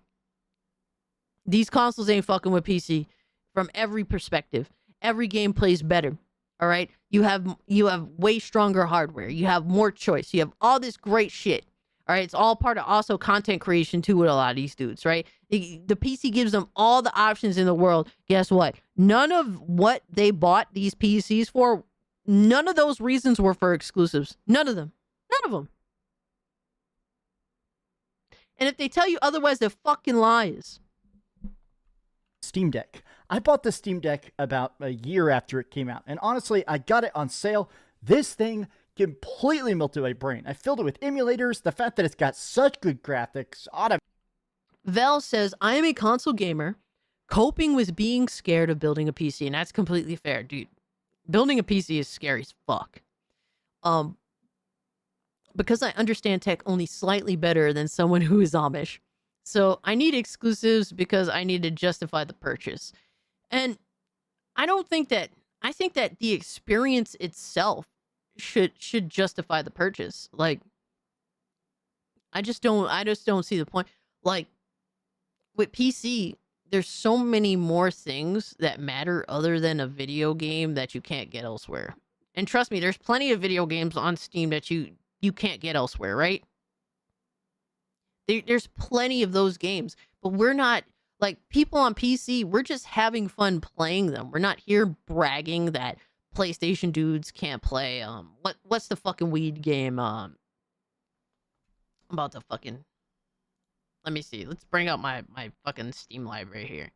these consoles ain't fucking with PC from every perspective. Every game plays better, all right? You have way stronger hardware. You have more choice. You have all this great shit. All right, it's all part of also content creation too with a lot of these dudes, right? The PC gives them all the options in the world. Guess what? None of what they bought these PCs for, none of those reasons were for exclusives. None of them. None of them. And if they tell you otherwise, they're fucking liars. Steam Deck. I bought the Steam Deck about a year after it came out, and honestly, I got it on sale. This thing completely melted my brain. I filled it with emulators. The fact that it's got such good graphics. Val says, I am a console gamer coping with being scared of building a PC. And that's completely fair, dude. Building a PC is scary as fuck. Because I understand tech only slightly better than someone who is Amish. So I need exclusives because I need to justify the purchase. And I think that the experience itself should justify the purchase. Like, I just don't see the point. Like, with PC, there's so many more things that matter other than a video game that you can't get elsewhere. And trust me, there's plenty of video games on Steam that you can't get elsewhere, right? There's plenty of those games, but we're not, like, people on PC, we're just having fun playing them. We're not here bragging that PlayStation dudes can't play, what's the fucking weed game, about the fucking, let me see, let's bring out my fucking Steam library here.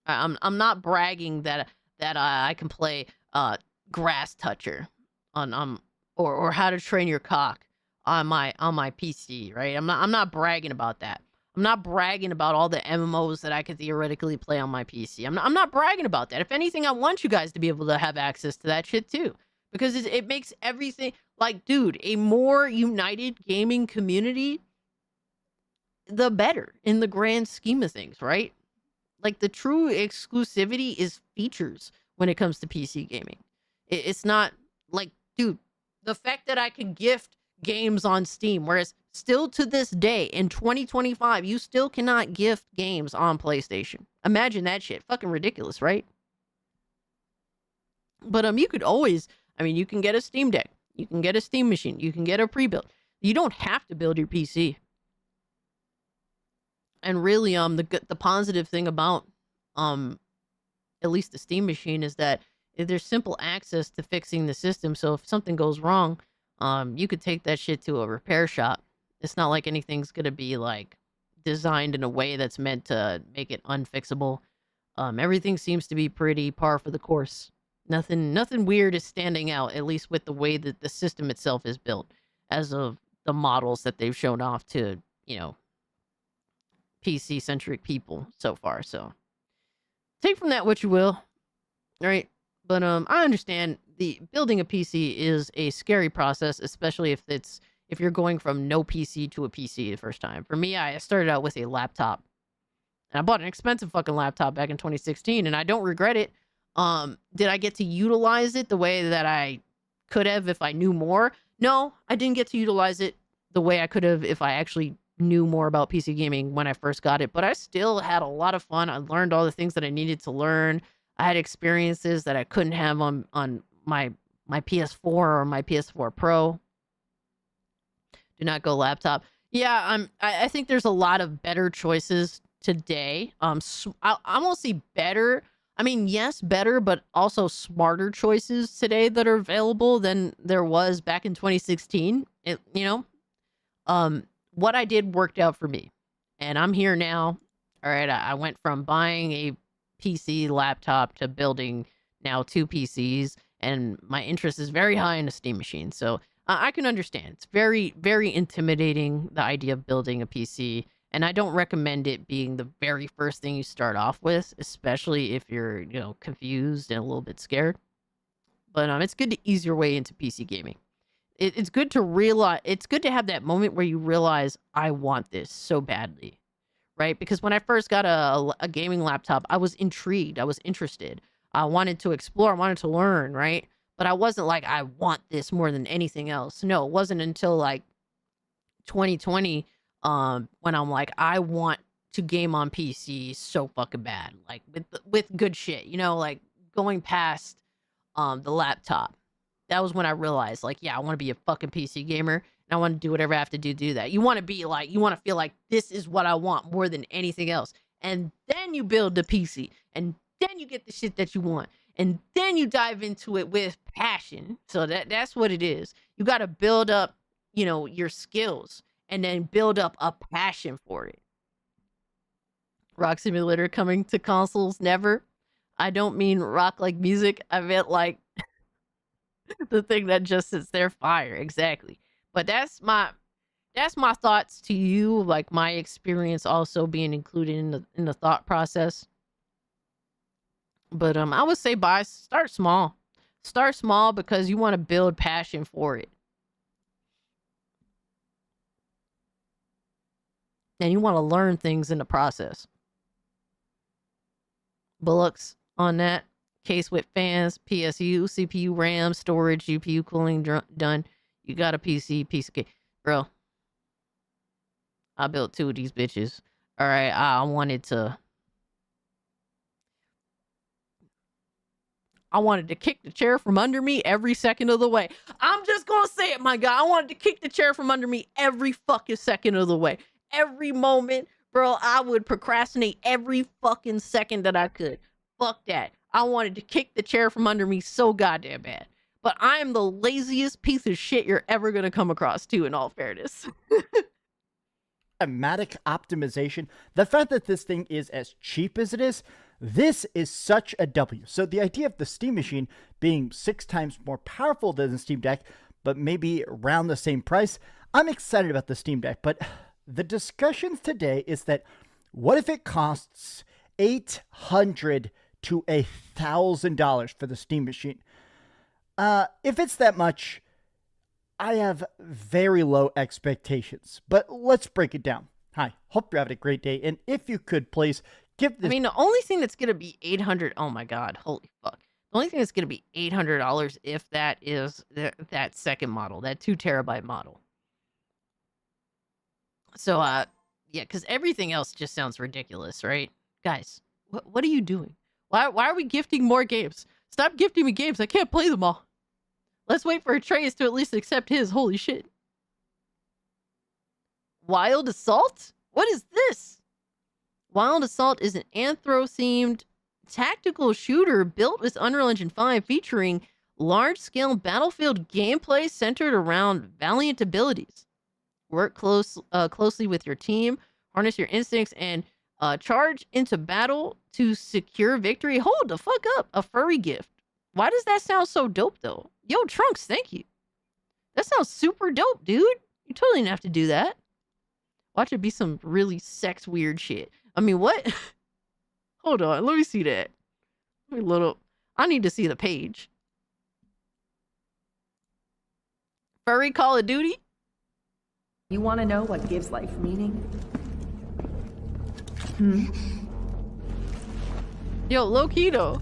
I'm not bragging that I can play, Grass Toucher on, or How to Train Your Cock on my PC, right? I'm not bragging about that. I'm not bragging about all the MMOs that I could theoretically play on my PC. I'm not bragging about that. If anything, I want you guys to be able to have access to that shit too. Because it makes everything, like, dude, a more united gaming community, the better in the grand scheme of things, right? Like, the true exclusivity is features when it comes to PC gaming. It's not, like, dude, the fact that I can gift games on Steam, whereas still to this day in 2025 you still cannot gift games on PlayStation. Imagine that shit. Fucking ridiculous, right? But you could always, I mean, you can get a Steam Deck, you can get a Steam machine, you can get a pre-built. You don't have to build your PC. And really, the positive thing about at least the Steam machine is that there's simple access to fixing the system. So if something goes wrong, you could take that shit to a repair shop. It's not like anything's gonna be, like, designed in a way that's meant to make it unfixable. Everything seems to be pretty par for the course. Nothing weird is standing out, at least with the way that the system itself is built, as of the models that they've shown off to, you know, PC-centric people so far. So take from that what you will, right? But I understand the building a PC is a scary process, especially if it's if you're going from no PC to a PC the first time. For me, I started out with a laptop. And I bought an expensive fucking laptop back in 2016, and I don't regret it. Did I get to utilize it the way that I could have if I knew more? No, I didn't get to utilize it the way I could have if I actually knew more about PC gaming when I first got it. But I still had a lot of fun. I learned all the things that I needed to learn. I had experiences that I couldn't have on my PS4 or my PS4 Pro. Do not go laptop. Yeah, I think there's a lot of better choices today. I won't say better. I mean, yes, better, but also smarter choices today that are available than there was back in 2016. What I did worked out for me, and I'm here now. All right, I went from buying a PC laptop to building now 2 PCs, and my interest is very high in a Steam machine. So I can understand. It's very, very intimidating, the idea of building a PC. And I don't recommend it being the very first thing you start off with, especially if you're, confused and a little bit scared. But it's good to ease your way into PC gaming. It's good to realize, it's good to have that moment where you realize, I want this so badly, right? Because when I first got a gaming laptop, I was intrigued. I was interested. I wanted to explore. I wanted to learn, right? But I wasn't like, I want this more than anything else. No, it wasn't until like 2020 when I'm like, I want to game on PC so fucking bad, like with good shit, like going past the laptop. That was when I realized, like, yeah, I want to be a fucking PC gamer, and I want to do whatever I have to do that. You want to feel like this is what I want more than anything else, and then you build the PC, and then you get the shit that you want, and then you dive into it with passion. So that's what it is. You got to build up, your skills, and then build up a passion for it. Rock Simulator coming to consoles? Never. I don't mean rock like music. I meant like the thing that just sits there fire. Exactly. But that's my thoughts to you, like my experience also being included in the thought process. But I would say start small. Start small because you want to build passion for it. And you want to learn things in the process. Bullocks on that. Case with fans, PSU, CPU, RAM, storage, GPU, cooling done. You got a PC, piece of cake. Bro, I built 2 of these bitches. All right, I wanted to kick the chair from under me every second of the way. I'm just going to say it, my guy. I wanted to kick the chair from under me every fucking second of the way. Every moment, bro, I would procrastinate every fucking second that I could. Fuck that. I wanted to kick the chair from under me so goddamn bad. But I am the laziest piece of shit you're ever going to come across, too, in all fairness. Automatic optimization. The fact that this thing is as cheap as it is, this is such a W. So the idea of the Steam Machine being 6 times more powerful than the Steam Deck, but maybe around the same price, I'm excited about the Steam Deck. But the discussion today is that what if it costs $800 to $1,000 for the Steam Machine? If it's that much, I have very low expectations, but let's break it down. Hi, hope you're having a great day, and if you could please give this. I mean, the only thing that's going to be $800, oh my God, holy fuck. The only thing that's going to be $800, if that is that second model, that 2 terabyte model. So, yeah, because everything else just sounds ridiculous, right? Guys, what are you doing? Why are we gifting more games? Stop gifting me games. I can't play them all. Let's wait for Atreus to at least accept his. Holy shit. Wild Assault? What is this? Wild Assault is an anthro-themed tactical shooter built with Unreal Engine 5 featuring large-scale battlefield gameplay centered around valiant abilities. Work closely with your team, harness your instincts, and charge into battle to secure victory. Hold the fuck up. A furry gift. Why does that sound so dope, though? Yo, Trunks, thank you. That sounds super dope, dude. You totally didn't have to do that. Watch it be some really sex weird shit. I mean, what? Hold on. Let me see that. I need to see the page. Furry Call of Duty? You want to know what gives life meaning? Yo, low key though.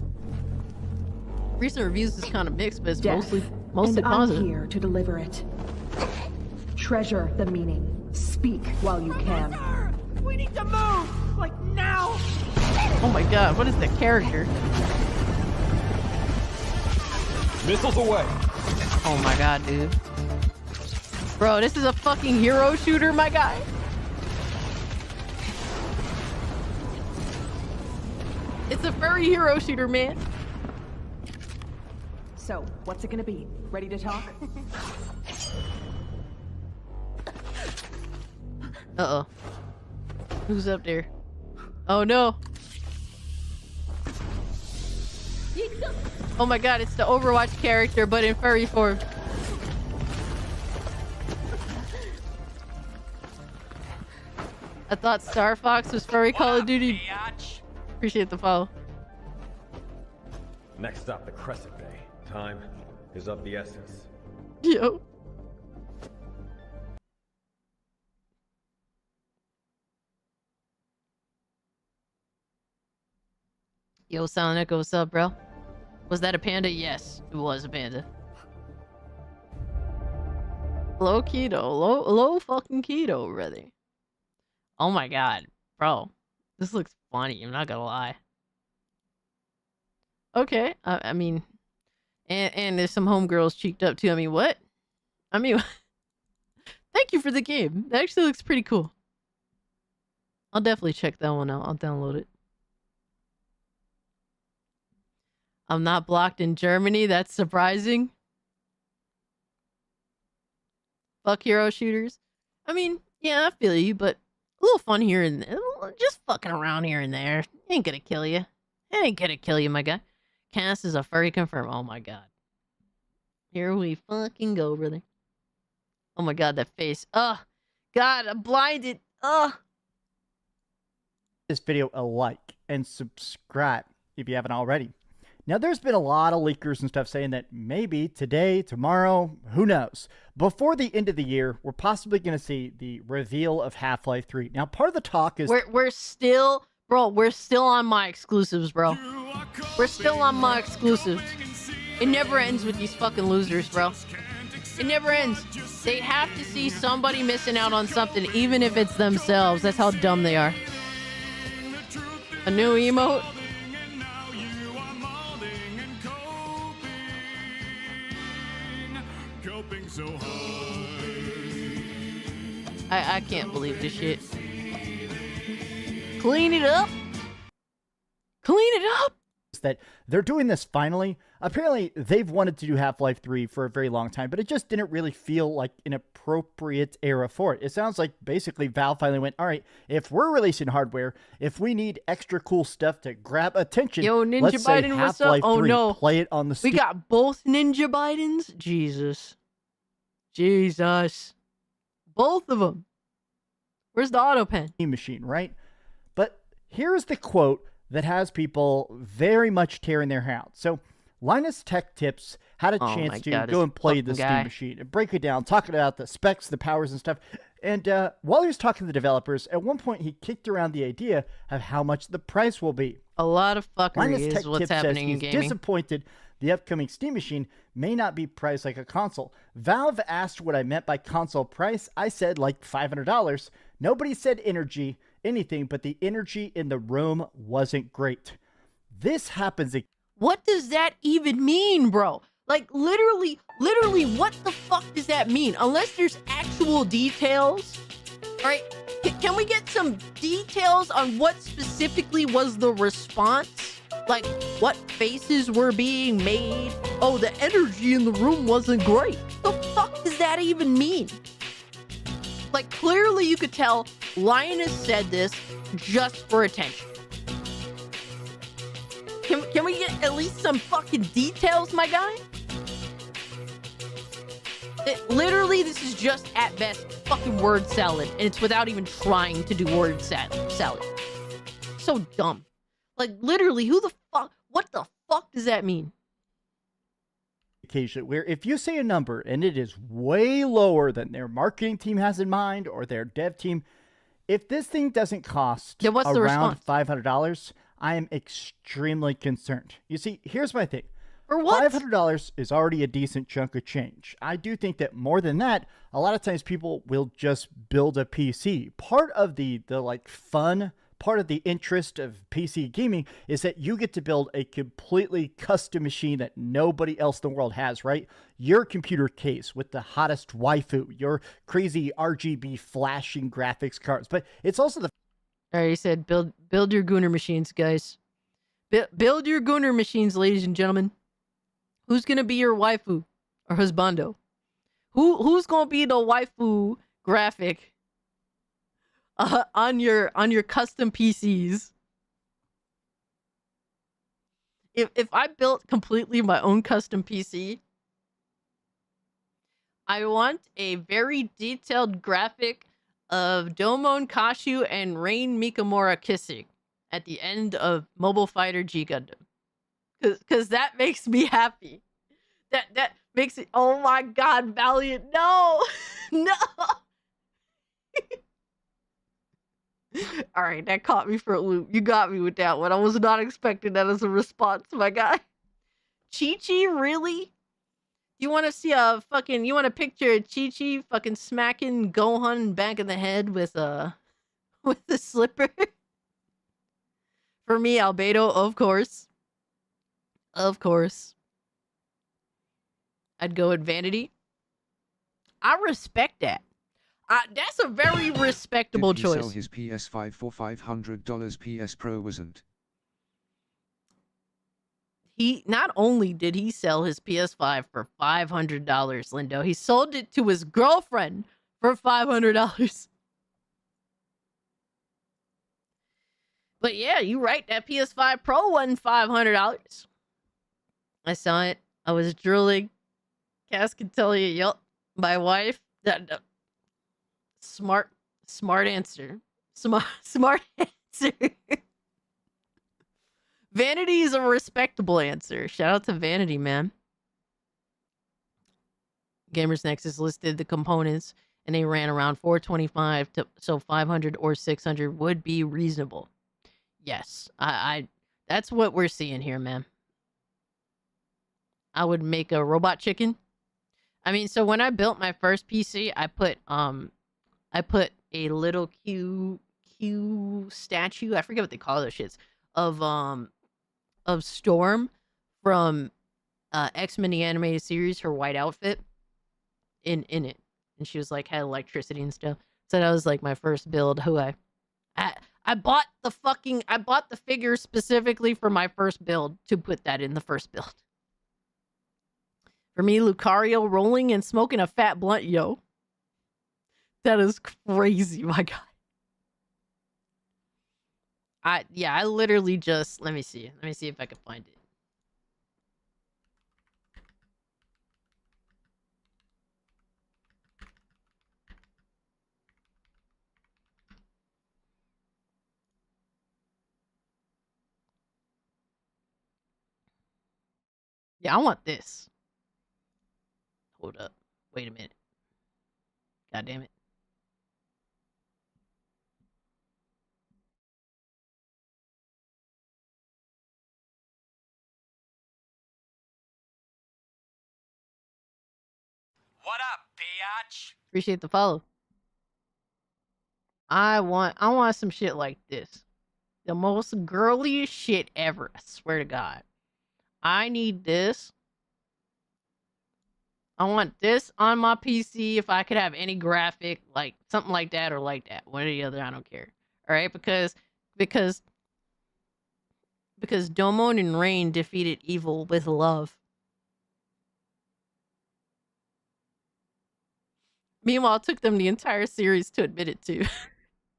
Recent reviews is kind of mixed, but it's Death. mostly And positive. I'm here to deliver it. Treasure the meaning. Speak while you can. We need to move! Like now! Oh my god, what is the character? Missiles away! Oh my god, dude. Bro, this is a fucking hero shooter, my guy. It's a furry hero shooter, man. So, what's it gonna be? Ready to talk? Uh-oh. Who's up there? Oh no. Oh my god, it's the Overwatch character, but in furry form. I thought Star Fox was furry Call of Duty. Appreciate the follow. Next stop, the Crescent Bay. Time is of the essence. Yo. Yo, Silent Echo, what's up, bro? Was that a panda? Yes, it was a panda. Low keto, low fucking keto, really. Oh my god, bro, this looks funny. I'm not gonna lie. Okay, I mean, and there's some homegirls cheeked up too. I mean, what? I mean, thank you for the game. That actually looks pretty cool. I'll definitely check that one out. I'll download it. I'm not blocked in Germany. That's surprising. Fuck hero shooters. I mean, yeah, I feel you, but a little fun here and there. Just fucking around here and there. Ain't gonna kill you. It ain't gonna kill you, my guy. Cass is a furry confirm. Oh my god. Here we fucking go, brother. Oh my god, that face. Ugh. God, I'm blinded. Ugh. This video a like and subscribe if you haven't already. Now, there's been a lot of leakers and stuff saying that maybe today, tomorrow, who knows? Before the end of the year, we're possibly going to see the reveal of Half-Life 3. Now, part of the talk is... We're still... Bro, we're still on my exclusives, bro. We're still on my exclusives. It never ends with these fucking losers, bro. It never ends. They have to see somebody missing out on something, even if it's themselves. That's how dumb they are. A new emote? I can't believe this shit. Clean it up. Clean it up. That they're doing this finally. Apparently, they've wanted to do Half-Life 3 for a very long time, but it just didn't really feel like an appropriate era for it. It sounds like basically Valve finally went, all right, if we're releasing hardware, if we need extra cool stuff to grab attention, yo, Ninja let's say Biden, what's up? Half-Life 3, oh no, play it on the Steam. We got both Ninja Bidens? Jesus. Jesus. Both of them. Where's the auto pen? Machine, right? But here's the quote that has people very much tearing their hair out. So Linus Tech Tips had a chance to go and play the Steam Machine and break it down, talking about the specs, the powers and stuff. And while he was talking to the developers, at one point he kicked around the idea of how much the price will be. A lot of fuckery Linus Tech is what's Tips happening in says he's gaming. disappointed the upcoming Steam Machine may not be priced like a console. Valve asked what I meant by console price. I said like $500. Nobody said anything, but the energy in the room wasn't great. This happens. What does that even mean, bro? Like, literally, what the fuck does that mean? Unless there's actual details, right? Can we get some details on what specifically was the response? Like, what faces were being made? Oh, the energy in the room wasn't great. The fuck does that even mean? Like, clearly you could tell Linus said this just for attention. Can we get at least some fucking details, my guy? Literally, this is just, at best, fucking word salad. And it's without even trying to do word salad. So dumb. Like, literally, who the fuck... What the fuck does that mean? occasionally where if you say a number and it is way lower than their marketing team has in mind or their dev team, if this thing doesn't cost around $500, I am extremely concerned. You see, here's my thing. For what? $500 is already a decent chunk of change. I do think that more than that, a lot of times people will just build a PC. Part of the like fun, part of the interest of PC gaming is that you get to build a completely custom machine that nobody else in the world has, right? Your computer case with the hottest waifu, your crazy RGB flashing graphics cards, but it's also the... All right, he said build your Gooner machines, guys. Build your Gooner machines, ladies and gentlemen. Who's gonna be your waifu or husbando? Who's gonna be the waifu graphic on your custom PCs? If I built completely my own custom PC, I want a very detailed graphic of Domon Kashu and Rain Mikamura kissing at the end of Mobile Fighter G Gundam. Cause that makes me happy. That makes it. Oh my God, Valiant! No, no. All right, that caught me for a loop. You got me with that one. I was not expecting that as a response, my guy. Chi-Chi, really? You want to see a fucking? You want to picture Chi-Chi fucking smacking Gohan back in the head with the slipper? For me, Albedo, of course. Of course. I'd go with Vanity. I respect that. That's a very respectable Did he choice. sell his PS5 for $500? PS Pro wasn't. He not only did he sell his PS5 for $500, Lindo, he sold it to his girlfriend for $500. But yeah, you right. That PS5 Pro wasn't $500. I saw it. I was drooling. Cass can tell you, yup. My wife. Smart answer. Smart answer. Vanity is a respectable answer. Shout out to Vanity, man. Gamers Nexus listed the components and they ran around 425 to so 500 or 600 would be reasonable. Yes, I that's what we're seeing here, man. I would make a robot chicken. I mean, so when I built my first PC, I put a little Q statue. I forget what they call those shits of Storm from X-Men the animated series, her white outfit in it. And she was like had electricity and stuff. So that was like my first build. I bought the figure specifically for my first build to put that in the first build. For me, Lucario rolling and smoking a fat blunt, yo. That is crazy, my God. I literally just let me see if I can find it. Yeah, I want this. Hold up. Wait a minute. God damn it. What up, biatch? Appreciate the follow. I want some shit like this. The most girliest shit ever. I swear to God. I need this. I want this on my PC if I could have any graphic, like something like that or like that. One or the other, I don't care. All right, because Domon and Rain defeated evil with love. Meanwhile, it took them the entire series to admit it to.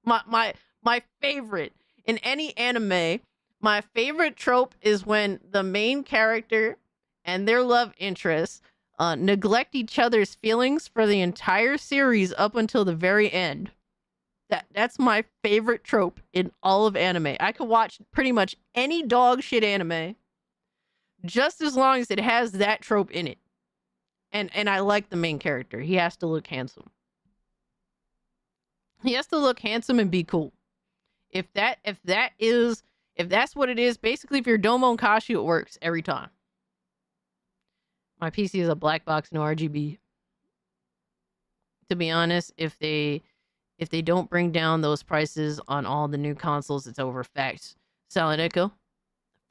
my favorite in any anime, my favorite trope is when the main character and their love interest neglect each other's feelings for the entire series up until the very end. That's my favorite trope in all of anime. I could watch pretty much any dog shit anime just as long as it has that trope in it. And I like the main character. He has to look handsome. He has to look handsome and be cool. If that's what it is, basically if you're Domo and Kashi, it works every time. My PC is a black box, no RGB. To be honest, if they don't bring down those prices on all the new consoles, it's over. Facts. Silent Echo.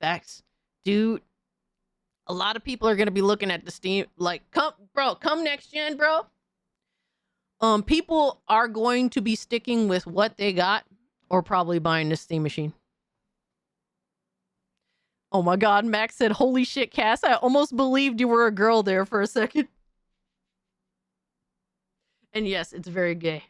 Facts. Dude, a lot of people are going to be looking at the Steam, like, come next gen, bro. People are going to be sticking with what they got or probably buying the Steam machine. Oh my God, Max said, holy shit, Cass, I almost believed you were a girl there for a second. And yes, it's very gay.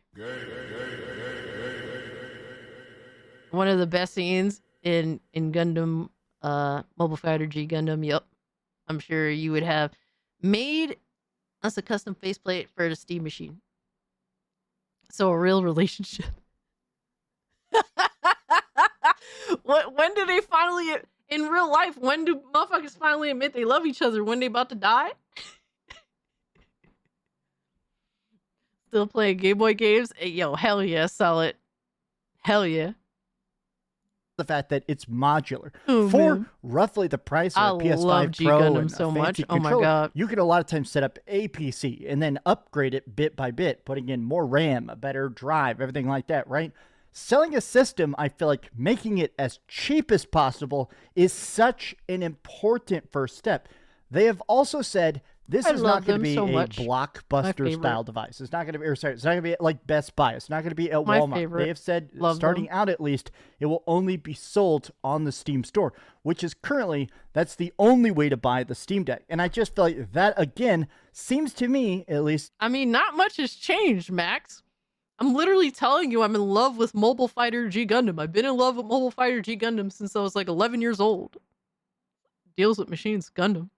One of the best scenes in Gundam, Mobile Fighter G Gundam, yup. I'm sure you would have made us a custom faceplate for the Steam machine. So a real relationship. When do they finally, in real life, when do motherfuckers finally admit they love each other? When they about to die? Still playing Game Boy games? Hey, yo, hell yeah, solid. Hell yeah. The fact that it's modular Oh, for man. roughly the price of a I love PS5 G Pro Gundam and so a much. fancy Oh my controller, God. you can a lot of times set up a PC and then upgrade it bit by bit, putting in more RAM, a better drive, everything like that, right? Selling a system, I feel like making it as cheap as possible is such an important first step. They have also said this is not going to be a blockbuster style device. It's not going to be, it's not going to be like Best Buy. It's not going to be at My Walmart. favorite. They have said, Love starting them. out at least, it will only be sold on the Steam store, which is currently, that's the only way to buy the Steam Deck. And I just feel like that, again, seems to me, at least. I mean, not much has changed, Max. I'm literally telling you I'm in love with Mobile Fighter G Gundam. I've been in love with Mobile Fighter G Gundam since I was like 11 years old. Deals with machines, Gundam.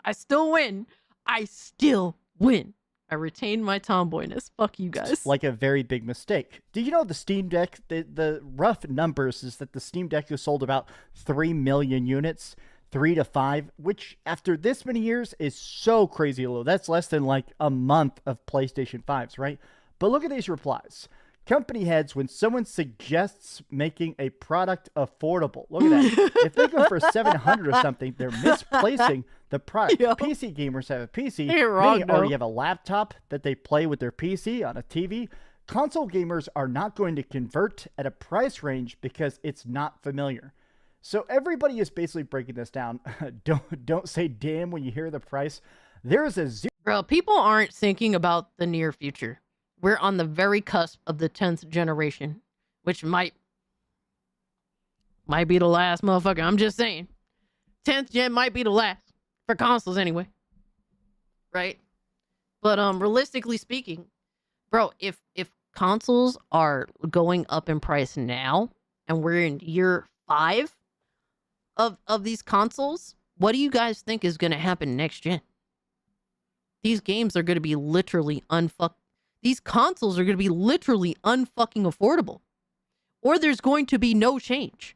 I still win. I still win. I retain my tomboyness. Fuck you guys. Like a very big mistake. Do you know the Steam Deck, the rough numbers is that the Steam Deck has sold about 3 million units, 3 to 5, which after this many years is so crazy low. That's less than like a month of PlayStation 5s, right? But look at these replies. Company heads, when someone suggests making a product affordable, look at that. If they go for 700 or something, they're misplacing the product. Yo. PC gamers have a PC. You're wrong, Many already though. have a laptop that they play with their PC on a TV. Console gamers are not going to convert at a price range because it's not familiar. So everybody is basically breaking this down. Don't say damn when you hear the price. There is a zero. Bro, people aren't thinking about the near future. We're on the very cusp of the 10th generation, which might be the last, motherfucker. I'm just saying. 10th gen might be the last. For consoles, anyway. Right? But realistically speaking, bro, if consoles are going up in price now, and we're in year 5 of these consoles, what do you guys think is going to happen next gen? These games are going to be literally These consoles are going to be literally unfucking affordable. Or there's going to be no change.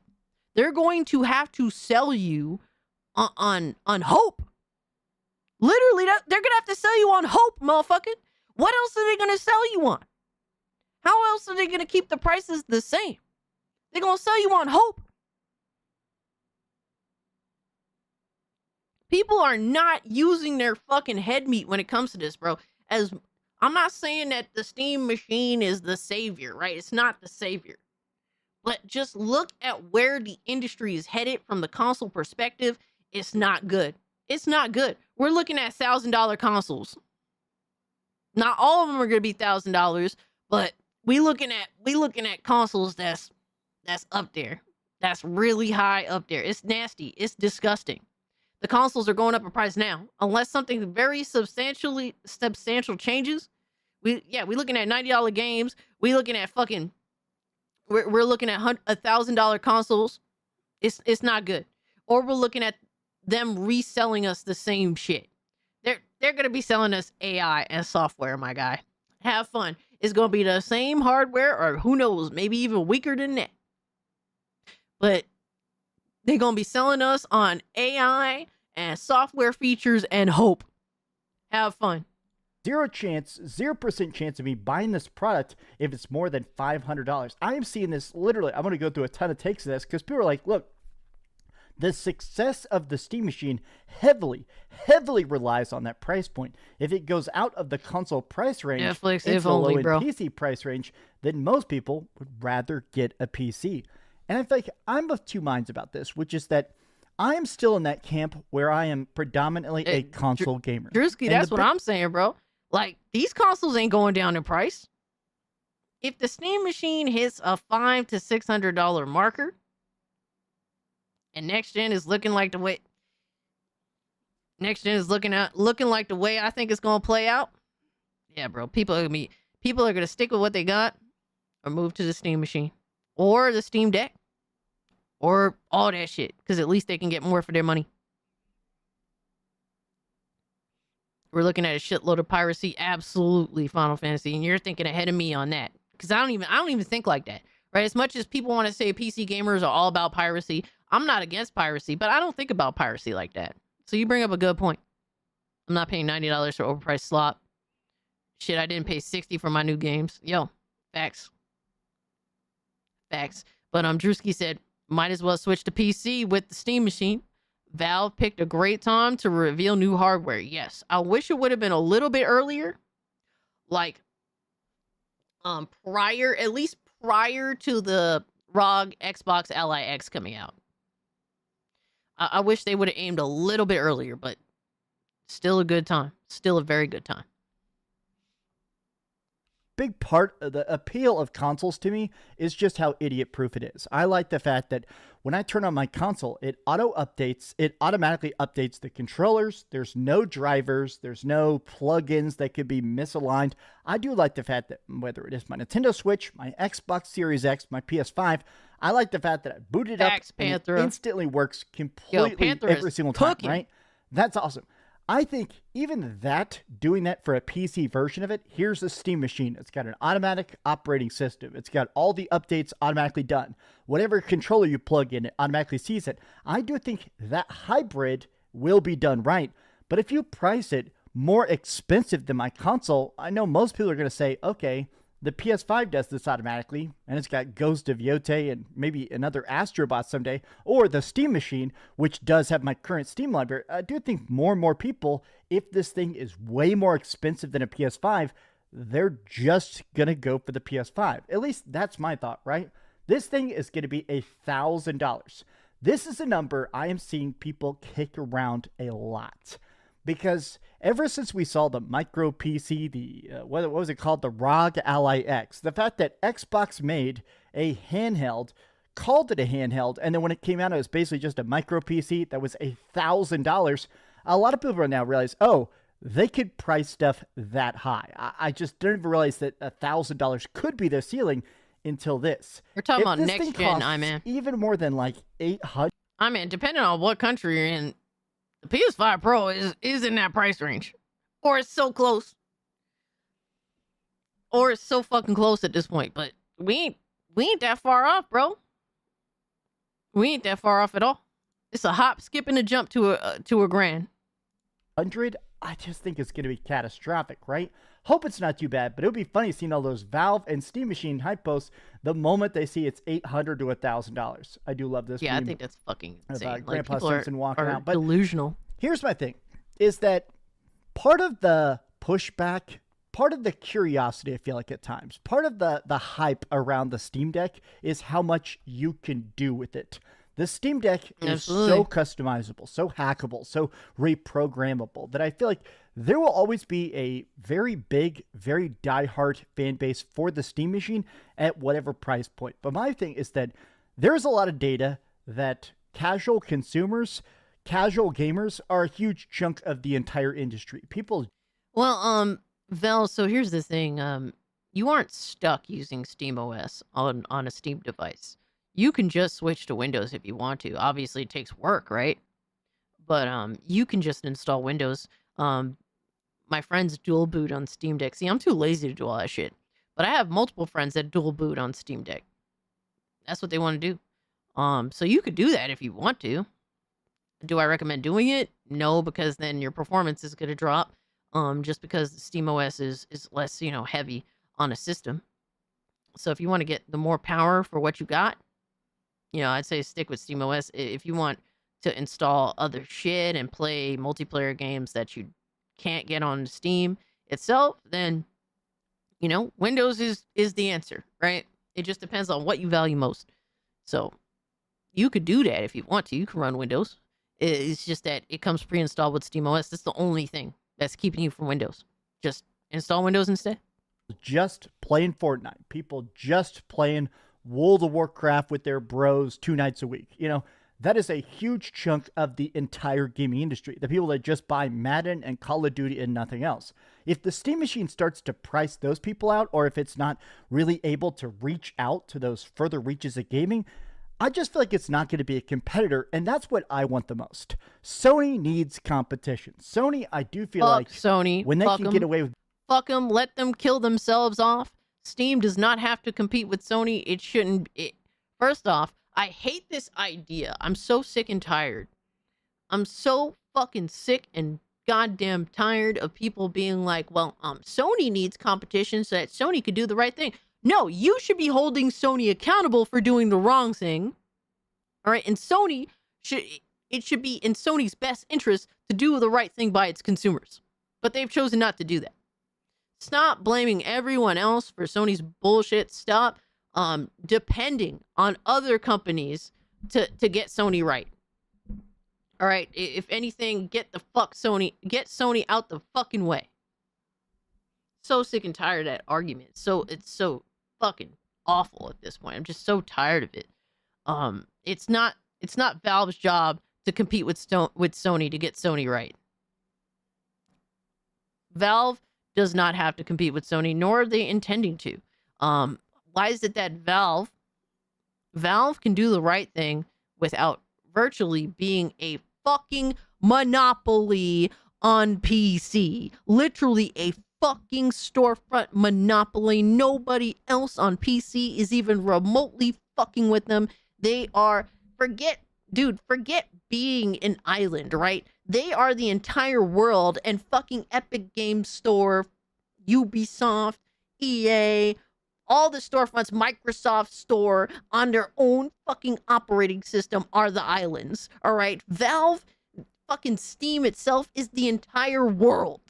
They're going to have to sell you on hope. Literally, they're going to have to sell you on hope, motherfucker. What else are they going to sell you on? How else are they going to keep the prices the same? They're going to sell you on hope. People are not using their fucking head meat when it comes to this, bro. As I'm not saying that the Steam machine is the savior, right? It's not the savior. But just look at where the industry is headed from the console perspective. It's not good. It's not good. We're looking at $1,000 consoles. Not all of them are going to be $1,000, but we looking at consoles that's up there. That's really high up there. It's nasty. It's disgusting. The consoles are going up in price now. Unless something very substantial changes. We looking at $90 games. We looking at we're looking at $1,000 consoles. It's not good. Or we're looking at them reselling us the same shit. They're gonna be selling us AI and software, my guy. Have fun. It's gonna be the same hardware, or who knows, maybe even weaker than that. But they're gonna be selling us on AI and software features and hope. Have fun. 0% chance of me buying this product if it's more than $500. I am seeing this literally. I'm going to go through a ton of takes of this because people are like, look, the success of the Steam Machine heavily relies on that price point. If it goes out of the console price range Netflix, into if the only, low-end bro. PC price range, then most people would rather get a PC. And I feel like I'm of two minds about this, which is that I am still in that camp where I am predominantly a console gamer. Drewski, And that's the what I'm saying, bro. Like, these consoles ain't going down in price. If the Steam Machine hits a $500 to $600 marker, and next gen is looking like the way like the way I think it's gonna play out, yeah, bro. People are gonna stick with what they got, or move to the Steam Machine, or the Steam Deck, or all that shit, because at least they can get more for their money. We're looking at a shitload of piracy, absolutely, Final Fantasy, and you're thinking ahead of me on that, because I don't even think like that, right? As much as people want to say PC gamers are all about piracy, I'm not against piracy, but I don't think about piracy like that. So you bring up a good point. I'm not paying $90 for overpriced slop. Shit, I didn't pay $60 for my new games. Yo, facts. But Drewski said, might as well switch to PC with the Steam Machine. Valve picked a great time to reveal new hardware. Yes, I wish it would have been a little bit earlier. Like, at least prior to the ROG Xbox Ally X coming out. I wish they would have aimed a little bit earlier, but still a good time. Still a very good time. Big part of the appeal of consoles to me is just how idiot-proof it is. I like the fact that when I turn on my console, it automatically updates the controllers. There's no drivers. There's no plugins that could be misaligned. I do like the fact that whether it is my Nintendo Switch, my Xbox Series X, my PS5, I like the fact that I boot it up and it instantly works completely every single time, right? That's awesome. I think even that, doing that for a PC version of it, here's the Steam Machine. It's got an automatic operating system. It's got all the updates automatically done. Whatever controller you plug in, it automatically sees it. I do think that hybrid will be done right. But if you price it more expensive than my console, I know most people are going to say, okay, the PS5 does this automatically, and it's got Ghost of Yote and maybe another Astrobot someday, or the Steam Machine, which does have my current Steam library. I do think more and more people, if this thing is way more expensive than a PS5, they're just going to go for the PS5. At least that's my thought, right? This thing is going to be $1,000. This is a number I am seeing people kick around a lot. Because ever since we saw the micro PC, what was it called? The ROG Ally X. The fact that Xbox made a handheld, called it a handheld, and then when it came out, it was basically just a micro PC that was $1,000. A lot of people are now realize, oh, they could price stuff that high. I just didn't even realize that $1,000 could be their ceiling until this. We're talking about next gen, I mean. Even more than like $800. I mean, depending on what country you're in, the PS5 Pro is in that price range. Or it's so close. Or it's so fucking close at this point. But we ain't that far off, bro. We ain't that far off at all. It's a hop, skip, and a jump to a grand. 100, I just think it's going to be catastrophic, right? Hope it's not too bad, but it would be funny seeing all those Valve and Steam Machine hype posts the moment they see it's $800 to $1,000. I do love this. Yeah, I think that's fucking insane. About like, Grandpa people Simpson walking are out. But delusional. Here's my thing, is that part of the pushback, part of the curiosity, I feel like at times, part of the hype around the Steam Deck is how much you can do with it. The Steam Deck is so customizable, so hackable, so reprogrammable that I feel like there will always be a very big, very diehard fan base for the Steam Machine at whatever price point. But my thing is that there's a lot of data that casual consumers, casual gamers are a huge chunk of the entire industry. People. Well, Vel, so here's the thing. You aren't stuck using SteamOS on a Steam device. You can just switch to Windows if you want to. Obviously, it takes work, right? But you can just install Windows. My friends dual boot on Steam Deck. See, I'm too lazy to do all that shit. But I have multiple friends that dual boot on Steam Deck. That's what they want to do. So you could do that if you want to. Do I recommend doing it? No, because then your performance is going to drop. just because the SteamOS is less, heavy on a system. So if you want to get the more power for what you got, I'd say stick with SteamOS. If you want to install other shit and play multiplayer games that you can't get on Steam itself, then Windows is the answer, right? It just depends on what you value most. So you could do that if you want to. You can run Windows. It's just that it comes pre-installed with SteamOS. That's the only thing that's keeping you from Windows. Just install Windows instead. Just playing Fortnite. People just playing World of Warcraft with their bros 2 nights a week. That is a huge chunk of the entire gaming industry. The people that just buy Madden and Call of Duty and nothing else. If the Steam machine starts to price those people out, or if it's not really able to reach out to those further reaches of gaming, I just feel like it's not going to be a competitor, and that's what I want the most. Sony needs competition. Sony, I do feel like Sony, when they can get away with... Fuck them, let them kill themselves off. Steam does not have to compete with Sony. It shouldn't... First off, I hate this idea. I'm so sick and tired. I'm so fucking sick and goddamn tired of people being like, well, Sony needs competition so that Sony could do the right thing. No, you should be holding Sony accountable for doing the wrong thing. All right, and Sony should be in Sony's best interest to do the right thing by its consumers. But they've chosen not to do that. Stop blaming everyone else for Sony's bullshit. Stop depending on other companies to get Sony right. All right, if anything, get Sony out the fucking way. So sick and tired of that argument. It's so fucking awful at this point. I'm just so tired of it. It's not Valve's job to compete with Sony to get Sony right. Valve does not have to compete with Sony, nor are they intending to. Why is it that Valve can do the right thing without virtually being a fucking monopoly on PC? Literally a fucking storefront monopoly. Nobody else on PC is even remotely fucking with them. They are, forget being an island, right? They are the entire world, and fucking Epic Games Store, Ubisoft, EA, all the storefronts, Microsoft Store, on their own fucking operating system are the islands, all right? Valve, fucking Steam itself is the entire world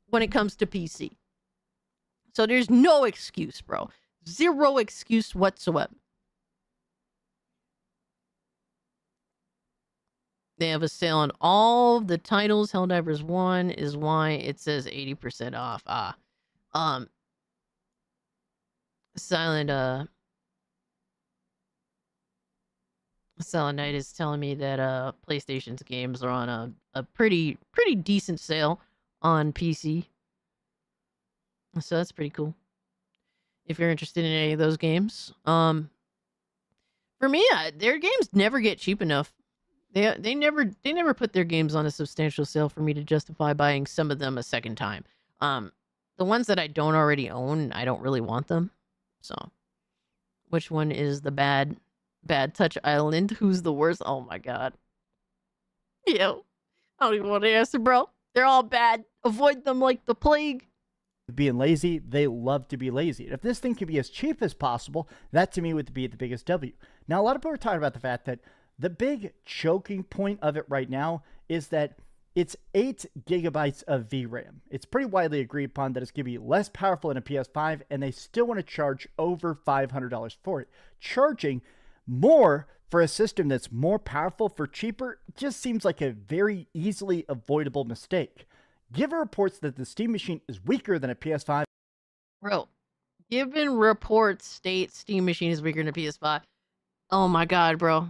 when it comes to PC. So there's no excuse, bro. Zero excuse whatsoever. They have a sale on all the titles. Helldivers 1 is why it says 80% off. Silent Night is telling me that PlayStation's games are on a pretty decent sale on PC. So that's pretty cool. If you're interested in any of those games. For me, their games never get cheap enough. They never put their games on a substantial sale for me to justify buying some of them a second time. The ones that I don't already own, I don't really want them. So, which one is the bad touch island? Who's the worst? Oh my god. Yo, I don't even want to answer, bro. They're all bad. Avoid them like the plague. Being lazy, they love to be lazy. If this thing can be as cheap as possible, that to me would be the biggest W. Now, a lot of people are talking about the fact that the big choking point of it right now is that it's 8 gigabytes of VRAM. It's pretty widely agreed upon that it's going to be less powerful than a PS5, and they still want to charge over $500 for it. Charging more for a system that's more powerful for cheaper just seems like a very easily avoidable mistake. Given reports that the Steam machine is weaker than a PS5. Bro, given reports state Steam machine is weaker than a PS5. Oh my god, bro.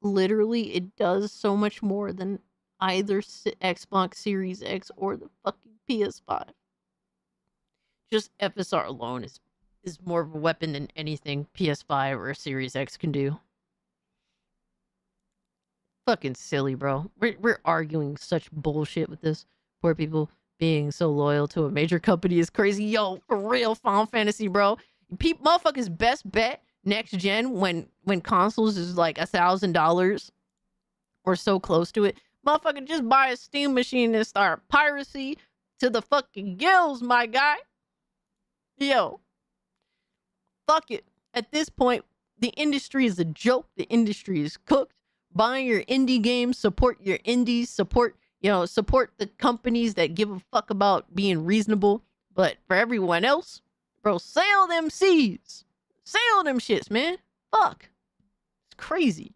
Literally, it does so much more than either Xbox Series X or the fucking PS5. Just FSR alone is more of a weapon than anything PS5 or Series X can do. Fucking silly, bro. We're arguing such bullshit with this. Poor people being so loyal to a major company is crazy. Yo, for real, Final Fantasy, bro. Motherfuckers best bet next gen when consoles is like $1,000. or so close to it. Motherfucker, just buy a Steam machine and start piracy to the fucking gills, my guy. Yo, fuck it. At this point, the industry is a joke. The industry is cooked. Buying your indie games, support your indies, support the companies that give a fuck about being reasonable. But for everyone else, bro, sail them seas. Sail them shits, man. Fuck. It's crazy.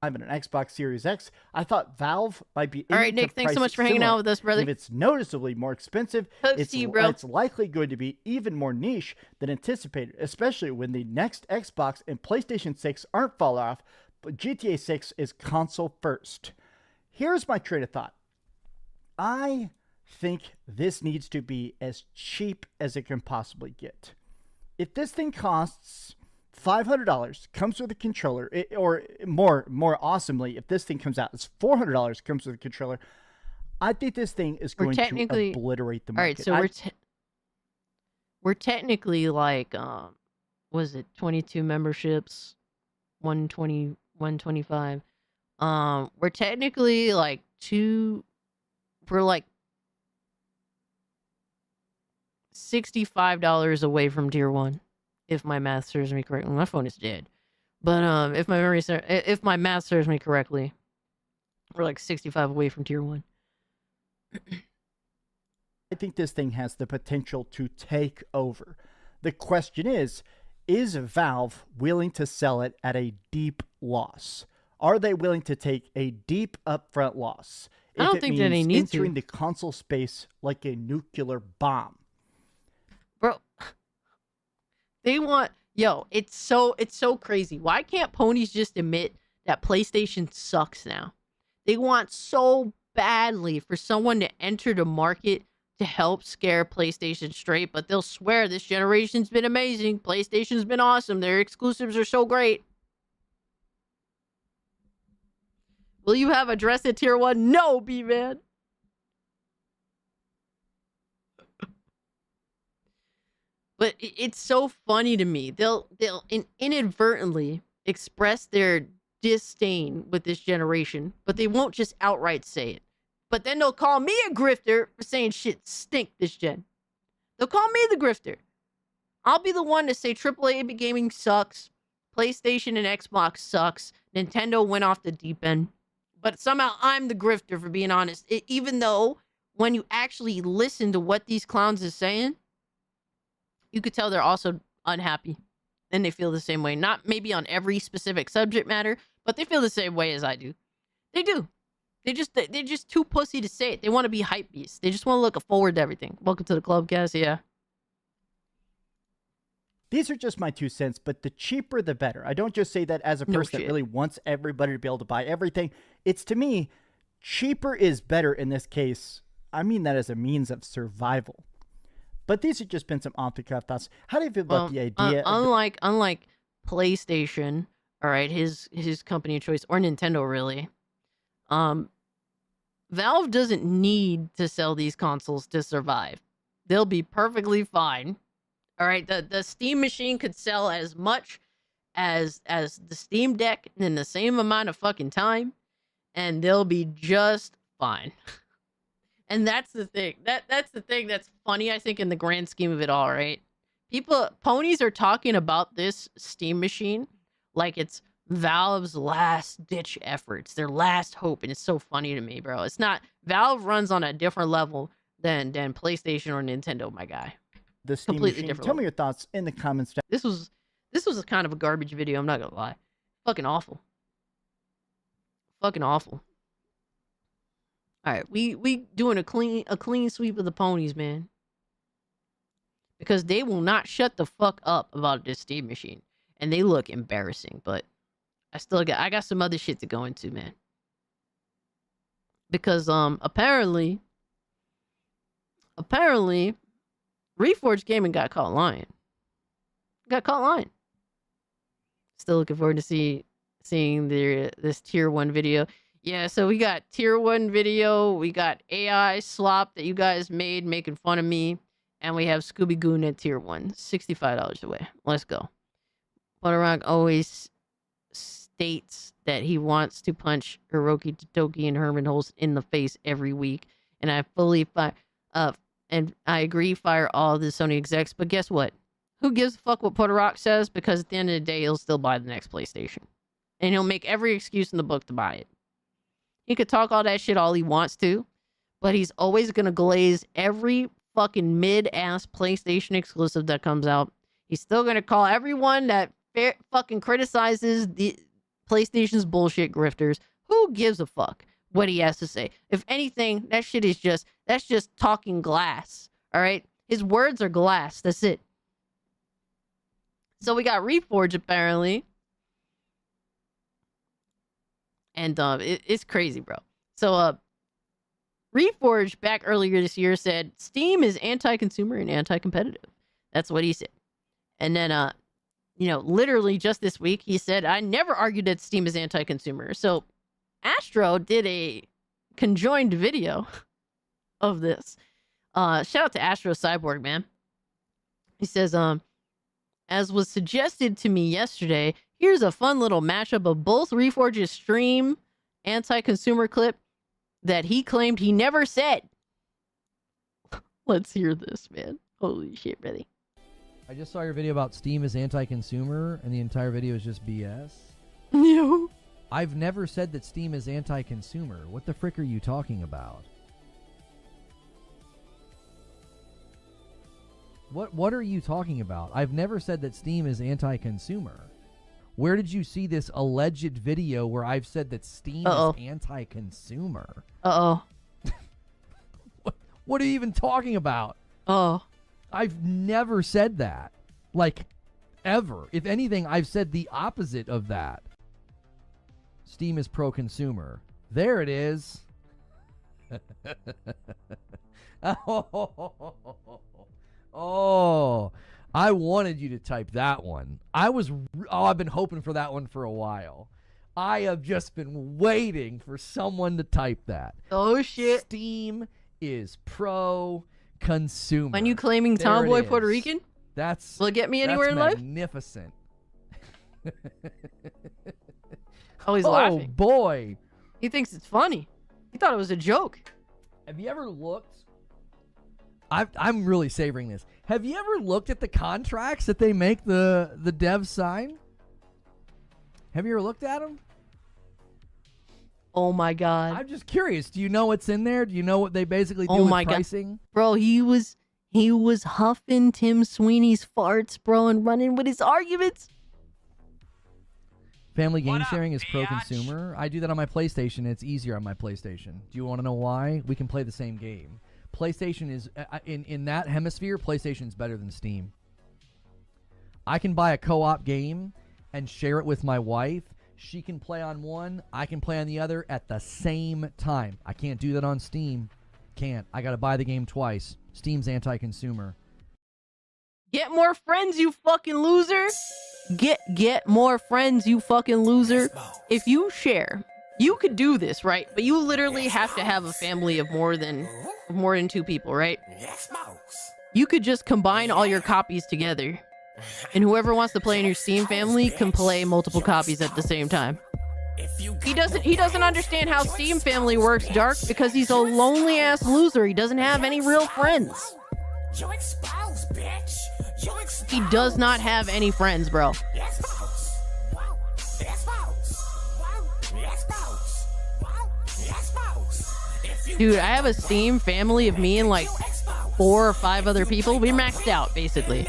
I'm in an Xbox Series X. I thought Valve might be. All right, Nick. Thanks so much for hanging out with us, brother. If it's noticeably more expensive, it's likely going to be even more niche than anticipated, especially when the next Xbox and PlayStation 6 aren't fall off, but GTA 6 is console first. Here's my train of thought. I think this needs to be as cheap as it can possibly get. If this thing costs $500, comes with a controller, or more awesomely, if this thing comes out as $400, comes with a controller, I think this thing is going to obliterate the market. All right, so we're technically like, was it 22 memberships, 120, 125? We're technically like we're like $65 away from tier 1. If my math serves me correctly. My phone is dead. But if my math serves me correctly, we're like 65 away from tier 1. I think this thing has the potential to take over. The question is Valve willing to sell it at a deep loss? Are they willing to take a deep upfront loss? I don't think that they need to. Entering the console space like a nuclear bomb. Bro, they want, it's so crazy. Why can't ponies just admit that PlayStation sucks now? They want so badly for someone to enter the market to help scare PlayStation straight, but they'll swear this generation's been amazing. PlayStation's been awesome. Their exclusives are so great. Will you have a dress at tier 1? No, B-Man. But it's so funny to me. They'll inadvertently express their disdain with this generation, but they won't just outright say it. But then they'll call me a grifter for saying shit stink this gen. They'll call me the grifter. I'll be the one to say AAA gaming sucks, PlayStation and Xbox sucks, Nintendo went off the deep end. But somehow I'm the grifter, for being honest. Even though when you actually listen to what these clowns are saying, you could tell they're also unhappy. And they feel the same way. Not maybe on every specific subject matter, but they feel the same way as I do. They do. They're just too pussy to say it. They want to be hype beasts. They just want to look forward to everything. Welcome to the club, guys. Yeah. These are just my 2 cents, but the cheaper the better. I don't just say that as a person that really wants everybody to be able to buy everything. It's, to me, cheaper is better in this case. I mean that as a means of survival. But these have just been some off-the-cuff thoughts. How do you feel about the idea? Unlike PlayStation, all right, his company of choice, or Nintendo, really, Valve doesn't need to sell these consoles to survive. They'll be perfectly fine. All right, the Steam machine could sell as much as the Steam Deck in the same amount of fucking time, and they'll be just fine. And that's the thing. That's the thing that's funny, I think, in the grand scheme of it all, right? Ponies are talking about this Steam machine like it's Valve's last-ditch efforts, their last hope, and it's so funny to me, bro. It's not. Valve runs on a different level than PlayStation or Nintendo, my guy. The Steam machine. Tell me your thoughts in the comments. This was a kind of a garbage video, I'm not gonna lie. Fucking awful. Fucking awful. Alright, we doing a clean sweep of the ponies, man. Because they will not shut the fuck up about this Steam machine. And they look embarrassing, but I got some other shit to go into, man. Because apparently Reforged Gaming got caught lying. Still looking forward to seeing this tier 1 video. Yeah, so we got tier 1 video, we got AI slop that you guys made making fun of me, and we have Scooby Goon at tier 1, $65 away. Let's go. Butterrock always states that he wants to punch Hiroki Totoki and Herman Hulst in the face every week. And I fully and I agree, fire all the Sony execs. But guess what? Who gives a fuck what Puerto Rock says? Because at the end of the day, he'll still buy the next PlayStation. And he'll make every excuse in the book to buy it. He could talk all that shit all he wants to, but he's always going to glaze every fucking mid-ass PlayStation exclusive that comes out. He's still going to call everyone that fucking criticizes the PlayStation's bullshit grifters. Who gives a fuck what he has to say? If anything, that shit is that's just talking glass. All right? His words are glass. That's it. So we got Reforge apparently. And it's crazy, bro. So Reforge back earlier this year said Steam is anti-consumer and anti-competitive. That's what he said. And then literally just this week he said, I never argued that Steam is anti-consumer. So Astro did a conjoined video of this. Shout out to Astro Cyborg, man. He says, as was suggested to me yesterday, here's a fun little mashup of both Reforge's stream anti-consumer clip that he claimed he never said. Let's hear this, man. Holy shit, ready? I just saw your video about Steam is anti-consumer, and the entire video is just BS. No. I've never said that Steam is anti-consumer. What the frick are you talking about? What are you talking about? I've never said that Steam is anti-consumer. Where did you see this alleged video where I've said that Steam is anti-consumer? Uh-oh. What are you even talking about? Oh. I've never said that. Like, ever. If anything, I've said the opposite of that. Steam is pro-consumer. There it is. Oh, I wanted you to type that one. I've been hoping for that one for a while. I have just been waiting for someone to type that. Oh, shit. Steam is pro-consumer. When you claiming There tomboy it Puerto is. Rican? Will it get me anywhere in life? Magnificent. Oh, he's laughing. Oh, boy. He thinks it's funny. He thought it was a joke. Have you ever looked? I'm really savoring this. Have you ever looked at the contracts that they make the devs sign? Have you ever looked at them? Oh my god. I'm just curious. Do you know what's in there? Do you know what they basically do with pricing? God. Bro, he was huffing Tim Sweeney's farts, bro, and running with his arguments. Family game sharing is pro-consumer. I do that on my PlayStation. It's easier on my PlayStation. Do you want to know why? We can play the same game. PlayStation is, in that hemisphere, PlayStation's better than Steam. I can buy a co-op game and share it with my wife. She can play on one, I can play on the other at the same time. I can't do that on Steam. Can't. I gotta buy the game twice. Steam's anti-consumer. Get more friends, you fucking loser. Get more friends, you fucking loser. If you share, you could do this, right? But you literally have to have a family of more than 2 people, right? You could just combine all your copies together. And whoever wants to play in your Steam family can play multiple copies at the same time. He doesn't understand how Steam family works, Dark, because he's a lonely ass loser. He doesn't have any real friends. He does not have any friends, bro. Dude, I have a Steam family of me and like 4 or 5 other people. We're maxed out, basically.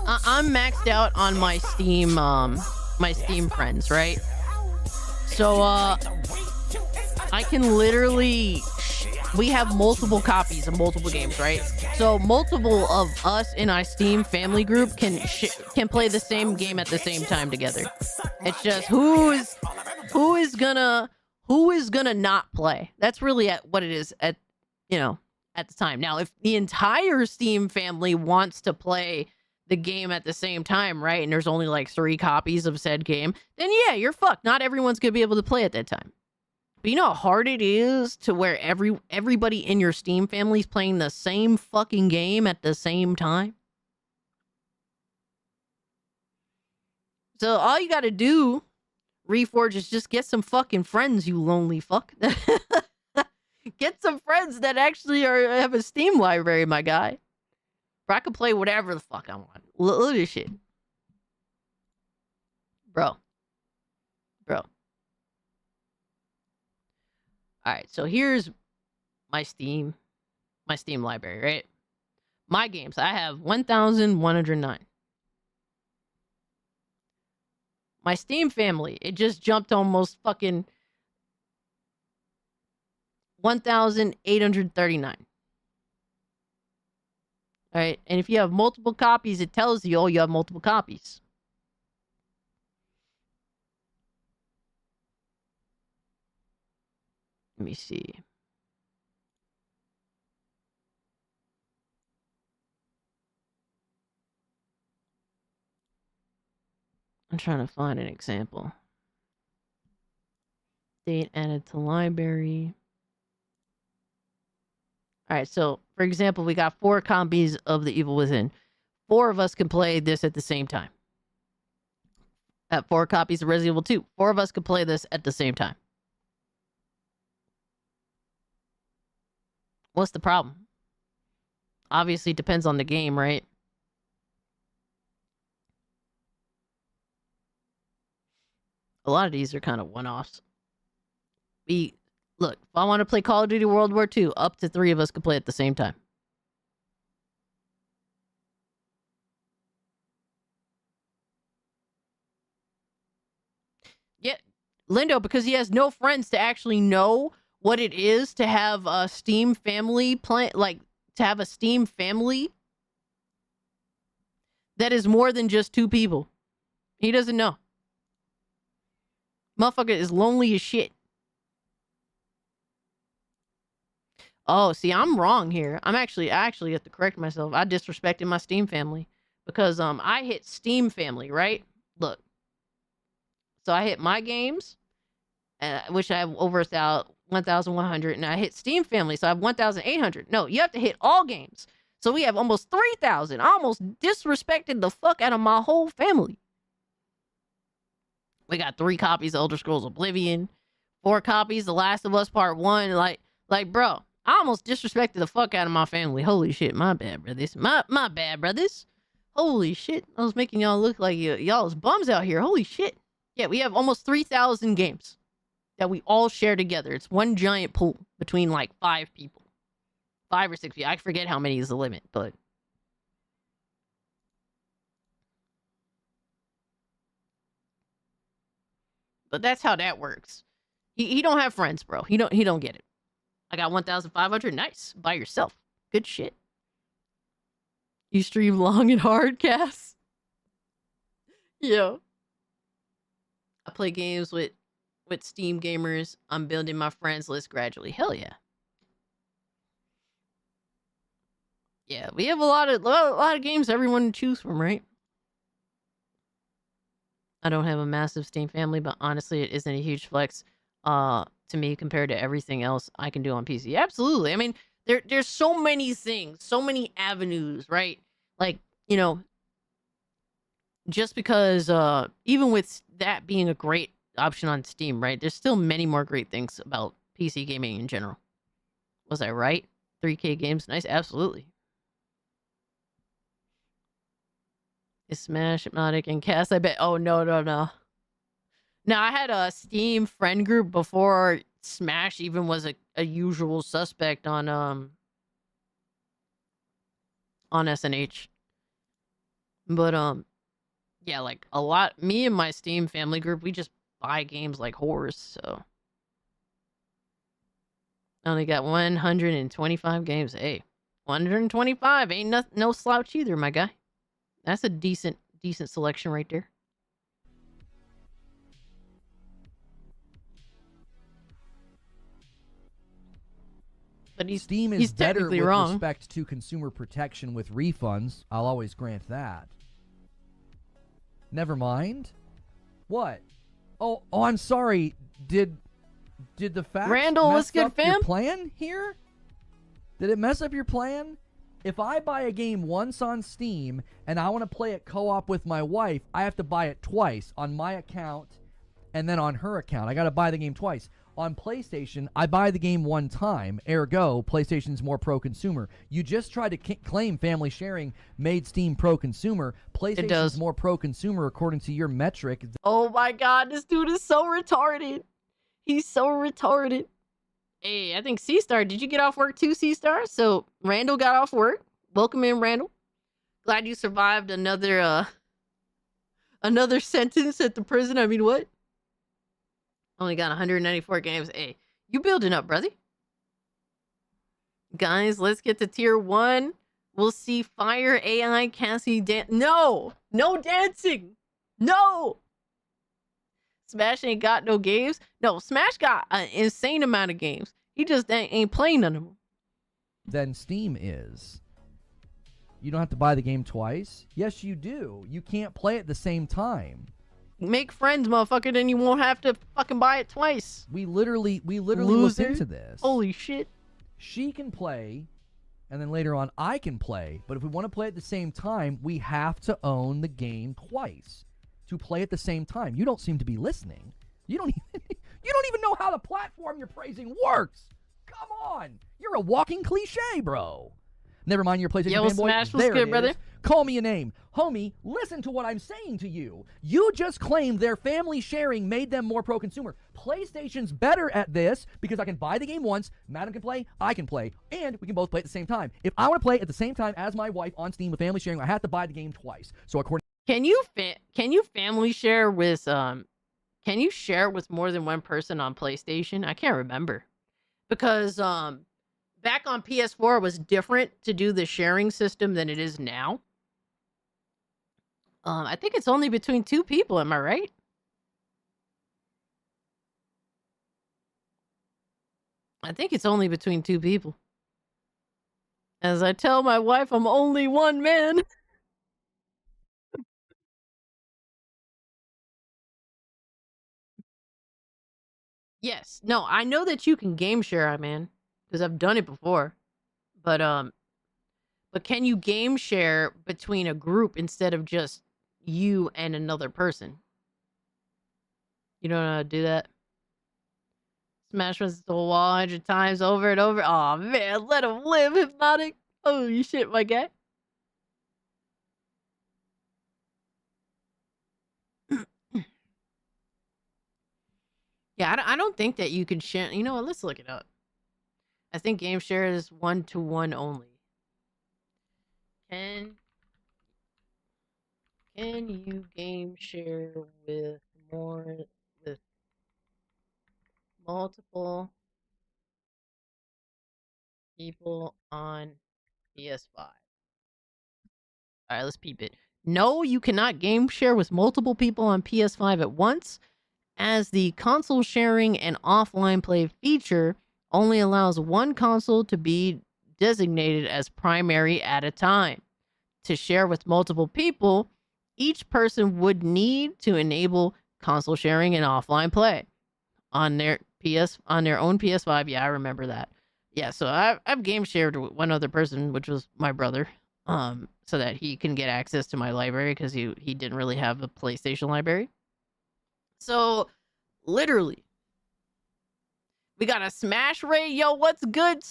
I'm maxed out on my Steam friends, right? So, I can literally... We have multiple copies of multiple games, right? So multiple of us in our Steam family group can play the same game at the same time together. It's just who is gonna not play. That's really what it is at the time. Now, if the entire Steam family wants to play the game at the same time, right? And there's only like 3 copies of said game, then yeah, you're fucked. Not everyone's gonna be able to play at that time. But you know how hard it is to where everybody in your Steam family is playing the same fucking game at the same time? So all you gotta do, Reforge, is just get some fucking friends, you lonely fuck. Get some friends that actually have a Steam library, my guy. Bro, I can play whatever the fuck I want. Look at this shit. Bro. Alright, so here's my Steam library, right? My games, I have 1,109. My Steam family, it just jumped almost fucking 1,839. All right, and if you have multiple copies, it tells you, oh, you have multiple copies. Let me see. I'm trying to find an example. Date added to library. All right, so for example, we got 4 copies of The Evil Within. 4 of us can play this at the same time. At 4 copies of Resident Evil 2. 4 of us can play this at the same time. What's the problem? Obviously, it depends on the game, right? A lot of these are kind of one-offs. Look, if I want to play Call of Duty World War II, up to 3 of us can play at the same time. Yeah, Lindo, because he has no friends to actually know what it is to have a Steam family to have a Steam family that is more than just 2 people. He doesn't know. Motherfucker is lonely as shit. Oh, see, I'm wrong here. I actually have to correct myself. I disrespected my Steam family because I hit Steam family, right? Look. So I hit my games, which I have over 1,100, and I hit Steam family, so I have 1,800. No, you have to hit all games. So we have almost 3,000. I almost disrespected the fuck out of my whole family. We got 3 copies of Elder Scrolls Oblivion, 4 copies The Last of Us Part 1. Like, bro, I almost disrespected the fuck out of my family. Holy shit, my bad, brothers. My bad, brothers. Holy shit, I was making y'all look like y'all's bums out here. Holy shit. Yeah, we have almost 3,000 games that we all share together. It's one giant pool between like 5 people. 5 or 6 people. I forget how many is the limit, but... But that's how that works. He don't have friends, bro. He don't get it. I got 1,500. Nice. By yourself. Good shit. You stream long and hard, Cass? Yo. I play games with Steam gamers. I'm building my friends list gradually. Hell yeah. Yeah, we have a lot of games everyone to choose from, right? I don't have a massive Steam family, but honestly, it isn't a huge flex to me compared to everything else I can do on PC. Absolutely. I mean, there's so many things, so many avenues, right? Like, you know, just because even with that being a great option on Steam, right? There's still many more great things about PC gaming in general. Was I right? 3K games, nice, absolutely. Is Smash, Hypnotic, and Cass, I bet. Oh, no. Now, I had a Steam friend group before Smash even was a usual suspect on SNH. But, yeah, like, a lot, me and my Steam family group, we just buy games like whores, so. I only got 125 games. Hey, 125 ain't no slouch either, my guy. That's a decent selection right there. But Steam is he's better technically with wrong. respect to consumer protection with refunds. I'll always grant that. Never mind. What? Oh, I'm sorry. Did the fact Randall, mess what's good, up your fam? plan here? Did it mess up your plan? If I buy a game once on Steam and I want to play it co-op with my wife, I have to buy it twice on my account and then on her account. I got to buy the game twice. On PlayStation, I buy the game one time. Ergo, PlayStation's more pro-consumer. You just tried to claim family sharing made Steam pro-consumer. PlayStation's more pro-consumer according to your metric. Oh my god, this dude is so retarded. He's so retarded. Hey, I think C-Star, did you get off work too, C-Star? So, Randall got off work. Welcome in, Randall. Glad you survived another sentence at the prison. I mean, what? Only got 194 games. Hey, you building up, brother. Guys, let's get to tier 1. We'll see Fire AI Cassie dance. No! No dancing! No! Smash ain't got no games. No, Smash got an insane amount of games. He just ain't playing none of them. Then Steam is. You don't have to buy the game twice? Yes, you do. You can't play at the same time. Make friends, motherfucker, then you won't have to fucking buy it twice. We literally looked into this. Holy shit. She can play, and then later on I can play. But if we want to play at the same time, we have to own the game twice to play at the same time. You don't seem to be listening. You don't even know how the platform you're praising works. Come on. You're a walking cliche, bro. Never mind your PlayStation fanboy. Smash was good, brother. Call me a name. Homie, listen to what I'm saying to you. You just claimed their family sharing made them more pro-consumer. PlayStation's better at this because I can buy the game once, Madam can play, I can play, and we can both play at the same time. If I want to play at the same time as my wife on Steam with family sharing, I have to buy the game twice. So according Can you family share with can you share with more than one person on PlayStation? I can't remember. Because back on PS4 it was different to do the sharing system than it is now. I think it's only between 2 people, am I right? I think it's only between 2 people. As I tell my wife, I'm only one man. Yes. No, I know that you can game share, man, because I've done it before. But can you game share between a group instead of just you and another person? You don't know how to do that? Smash was the wall 100 times over and over. Oh man, let him live, Hypnotic. Holy shit, my guy. Yeah, I don't think that you can share. You know what? Let's look it up. I think game share is 1-to-1 only. Can you game share with multiple people on PS5? All right, let's peep it. No, you cannot game share with multiple people on PS5 at once, as the console sharing and offline play feature only allows one console to be designated as primary at a time. To share with multiple people, each person would need to enable console sharing and offline play on their own PS5. Yeah, I remember that. Yeah, so I've game shared with one other person, which was my brother, so that he can get access to my library because he didn't really have a PlayStation library. So, literally, we got a Smash raid. Yo, what's good?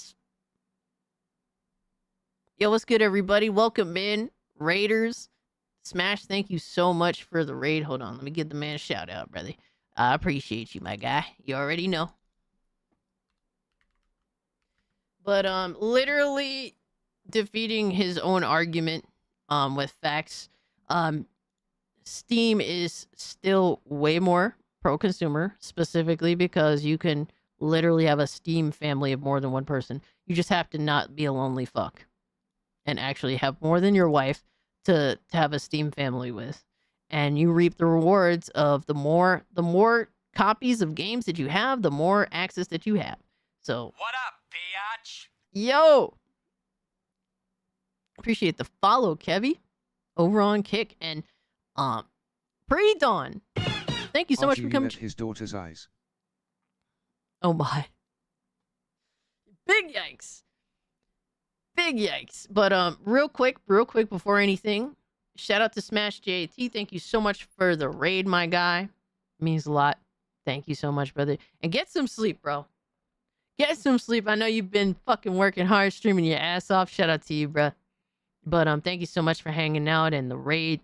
Yo, what's good, everybody? Welcome in, Raiders. Smash, thank you so much for the raid. Hold on, let me give the man a shout out, brother. I appreciate you, my guy. You already know. But literally defeating his own argument with facts. Steam is still way more pro-consumer, specifically because you can literally have a Steam family of more than one person. You just have to not be a lonely fuck and actually have more than your wife to have a Steam family with. And you reap the rewards of the more copies of games that you have, the more access that you have. So what up, biatch? Yo! Appreciate the follow, Kevy. Over on Kick and Pre-Dawn. Thank you so much for coming. His daughter's eyes. Oh my. Big yikes. Big yikes. But real quick before anything, shout out to Smash JT. Thank you so much for the raid, my guy. Means a lot. Thank you so much, brother. And get some sleep, bro. Get some sleep. I know you've been fucking working hard, streaming your ass off. Shout out to you, bro. But thank you so much for hanging out and the raid.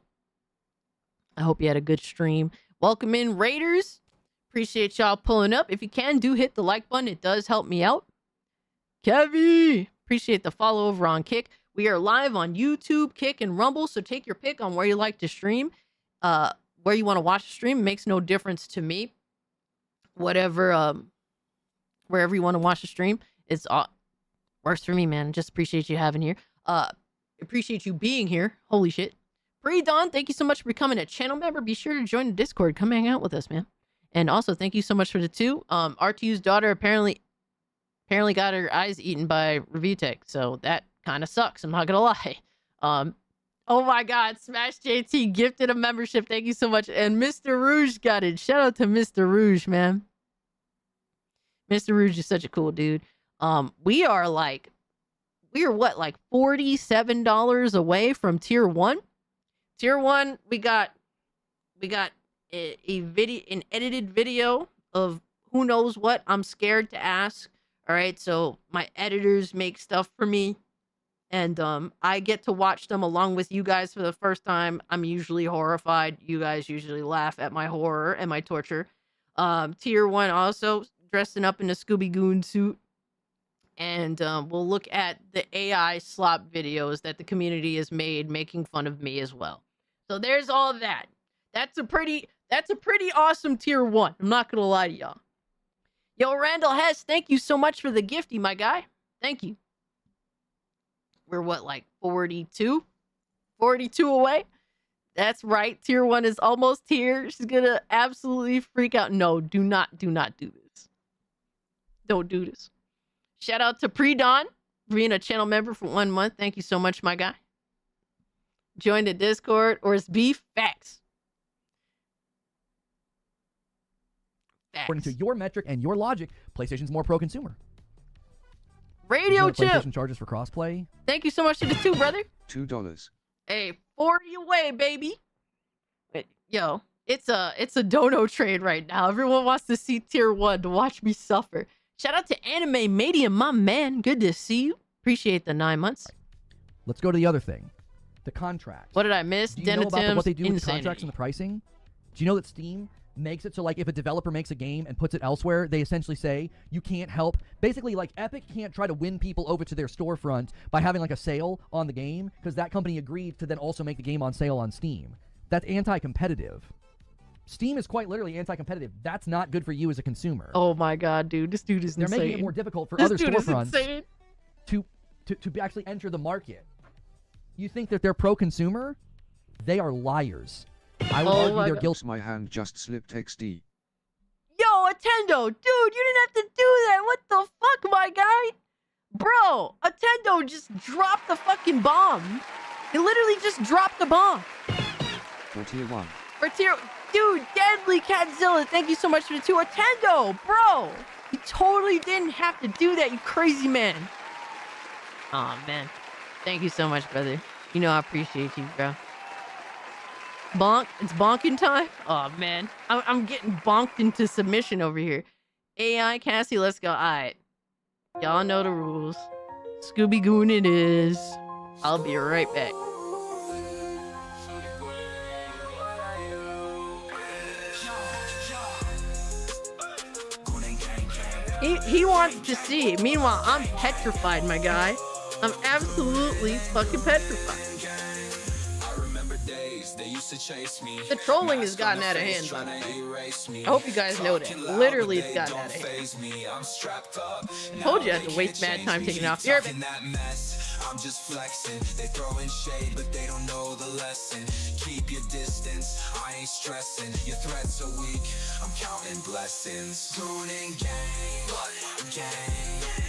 I hope you had a good stream. Welcome in, Raiders. Appreciate y'all pulling up. If you can, do hit the like button. It does help me out. Kevy. Appreciate the follow over on Kick. We are live on YouTube, Kick, and Rumble, so take your pick on where you like to stream. Where you want to watch the stream. It makes no difference to me. Whatever, wherever you want to watch the stream, it's works for me, man. Just appreciate you having here. Appreciate you being here. Holy shit. Pre-Dawn, thank you so much for becoming a channel member. Be sure to join the Discord. Come hang out with us, man. And also, thank you so much for the 2. R2's daughter apparently got her eyes eaten by Review Tech, so that kind of sucks. I'm not gonna lie. Oh my God, Smash JT gifted a membership. Thank you so much. And Mr. Rouge got it. Shout out to Mr. Rouge, man. Mr. Rouge is such a cool dude. We are what, like $47 away from tier 1? Tier 1, we got a video, an edited video of who knows what. I'm scared to ask. All right, so my editors make stuff for me, and I get to watch them along with you guys for the first time. I'm usually horrified. You guys usually laugh at my horror and my torture. Tier 1 also dressing up in a Scooby Goon suit, and we'll look at the AI slop videos that the community has made, making fun of me as well. So there's all that. That's a pretty awesome tier 1. I'm not gonna lie to y'all. Yo, Randall Hess, thank you so much for the gifty, my guy. Thank you. We're what, like 42? 42 away? That's right. Tier 1 is almost here. She's gonna absolutely freak out. No, do not do this. Don't do this. Shout out to Pre-Dawn for being a channel member for 1 month. Thank you so much, my guy. Join the Discord, or it's beef. Facts. According to your metric and your logic, PlayStation's more pro-consumer. Radio Chip. PlayStation charges for crossplay. Thank you so much to the 2, brother. $2. Hey, 40 away, baby. Wait, yo, it's a dono trade right now. Everyone wants to see tier 1 to watch me suffer. Shout out to Anime Medium, my man. Good to see you. Appreciate the 9 months. Let's go to the other thing. The contracts. What did I miss? Do you know about what they do with the Insanity. contracts and the pricing? Do you know that Steam makes it so, like, if a developer makes a game and puts it elsewhere, they essentially say you can't help. Basically, like, Epic can't try to win people over to their storefront by having, like, a sale on the game, because that company agreed to then also make the game on sale on Steam. That's anti-competitive. Steam is quite literally anti-competitive. That's not good for you as a consumer. Oh my God, dude. This dude is insane. They're making it more difficult for This other dude is storefronts insane. to actually enter the market. You think that they're pro-consumer? They are liars. I would argue they're guilty. My hand just slipped XD. Yo, Attendo, dude, you didn't have to do that. What the fuck, my guy? Bro, Attendo just dropped the fucking bomb. He literally just dropped the bomb. For tier 1. For tier... Dude, Deadly Catzilla, thank you so much for the 2. Attendo, bro. You totally didn't have to do that, you crazy man. Aw, man. Thank you so much, brother. You know I appreciate you, bro. Bonk. It's bonking time. Oh man, I'm getting bonked into submission over here. AI Cassie, let's go. All right, y'all know the rules. Scooby Goon it is. I'll be right back. He wants to see. Meanwhile, I'm petrified, my guy. I'm absolutely fucking petrified. The trolling has gotten out of hand, by the way. I hope you guys know that. Literally, it's gotten out of hand. I told you I had to waste mad time taking off the airbag. I'm just flexing. They throwing shade, but they don't know the lesson. Keep your distance. I ain't stressing. Your threats are weak. I'm counting blessings. Goon and gang, gang.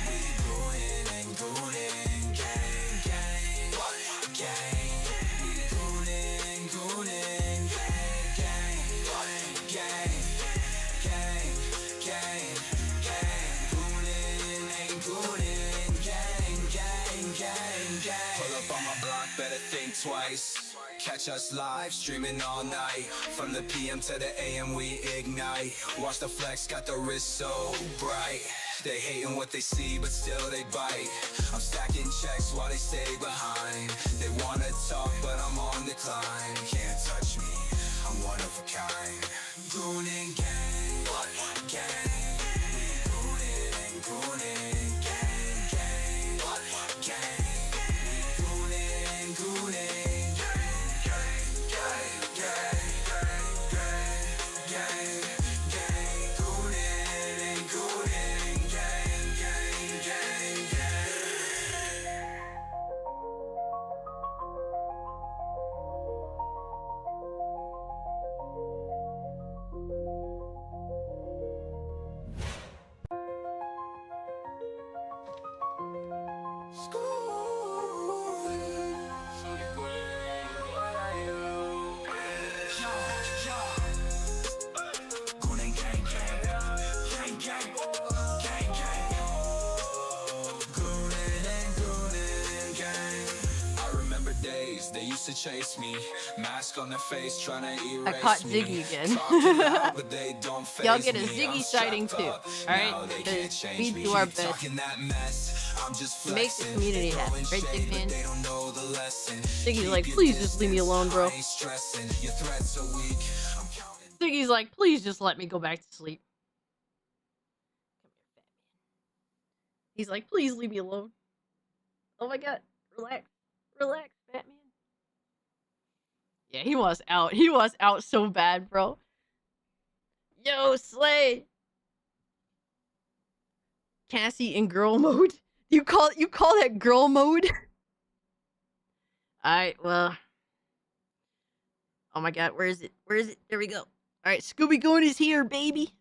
We gooning and gooning, gang, gang, gang. We gooning, gooning, gang, gang, gang, gang, gang, gang. Gooning and gooning, gang, gang, gang. twice. Catch us live, streaming all night. From the PM to the AM, we ignite. Watch the flex, got the wrist so bright. They hating what they see, but still they bite. I'm stacking checks while they stay behind. They wanna talk, but I'm on the climb. Can't touch me, I'm one of a kind. Goonin' gang, gang. Goonin', goonin', gang, gang, gang. Goonin', goonin', gang, gang, gang, gang, gang, gang. Goonin', goonin', gang, gang, gang, gang. They used to chase me, mask on their face, trying to erase I caught me. Ziggy again. Talking loud, but they don't faze Y'all get a me. Ziggy I'm sighting strapped too, up. alright? Now they Because can't change we me. do our Keep best talking that mess. I'm just to make the flexing. community happy, Throwing right, shade, Zig but man? they don't know the lesson. Ziggy's Keep like, your please just leave me distance. alone, bro. I ain't stressing. Your threats are weak. I'm counting. Ziggy's like, please just let me go back to sleep. He's like, please leave me alone. Oh my god, relax, relax, Batman. Yeah, he was out. He was out so bad, bro. Yo, Slay. Cassie in girl mode. You call that girl mode? Alright, well. Oh my god, where is it? Where is it? There we go. Alright, Scooby Goon is here, baby.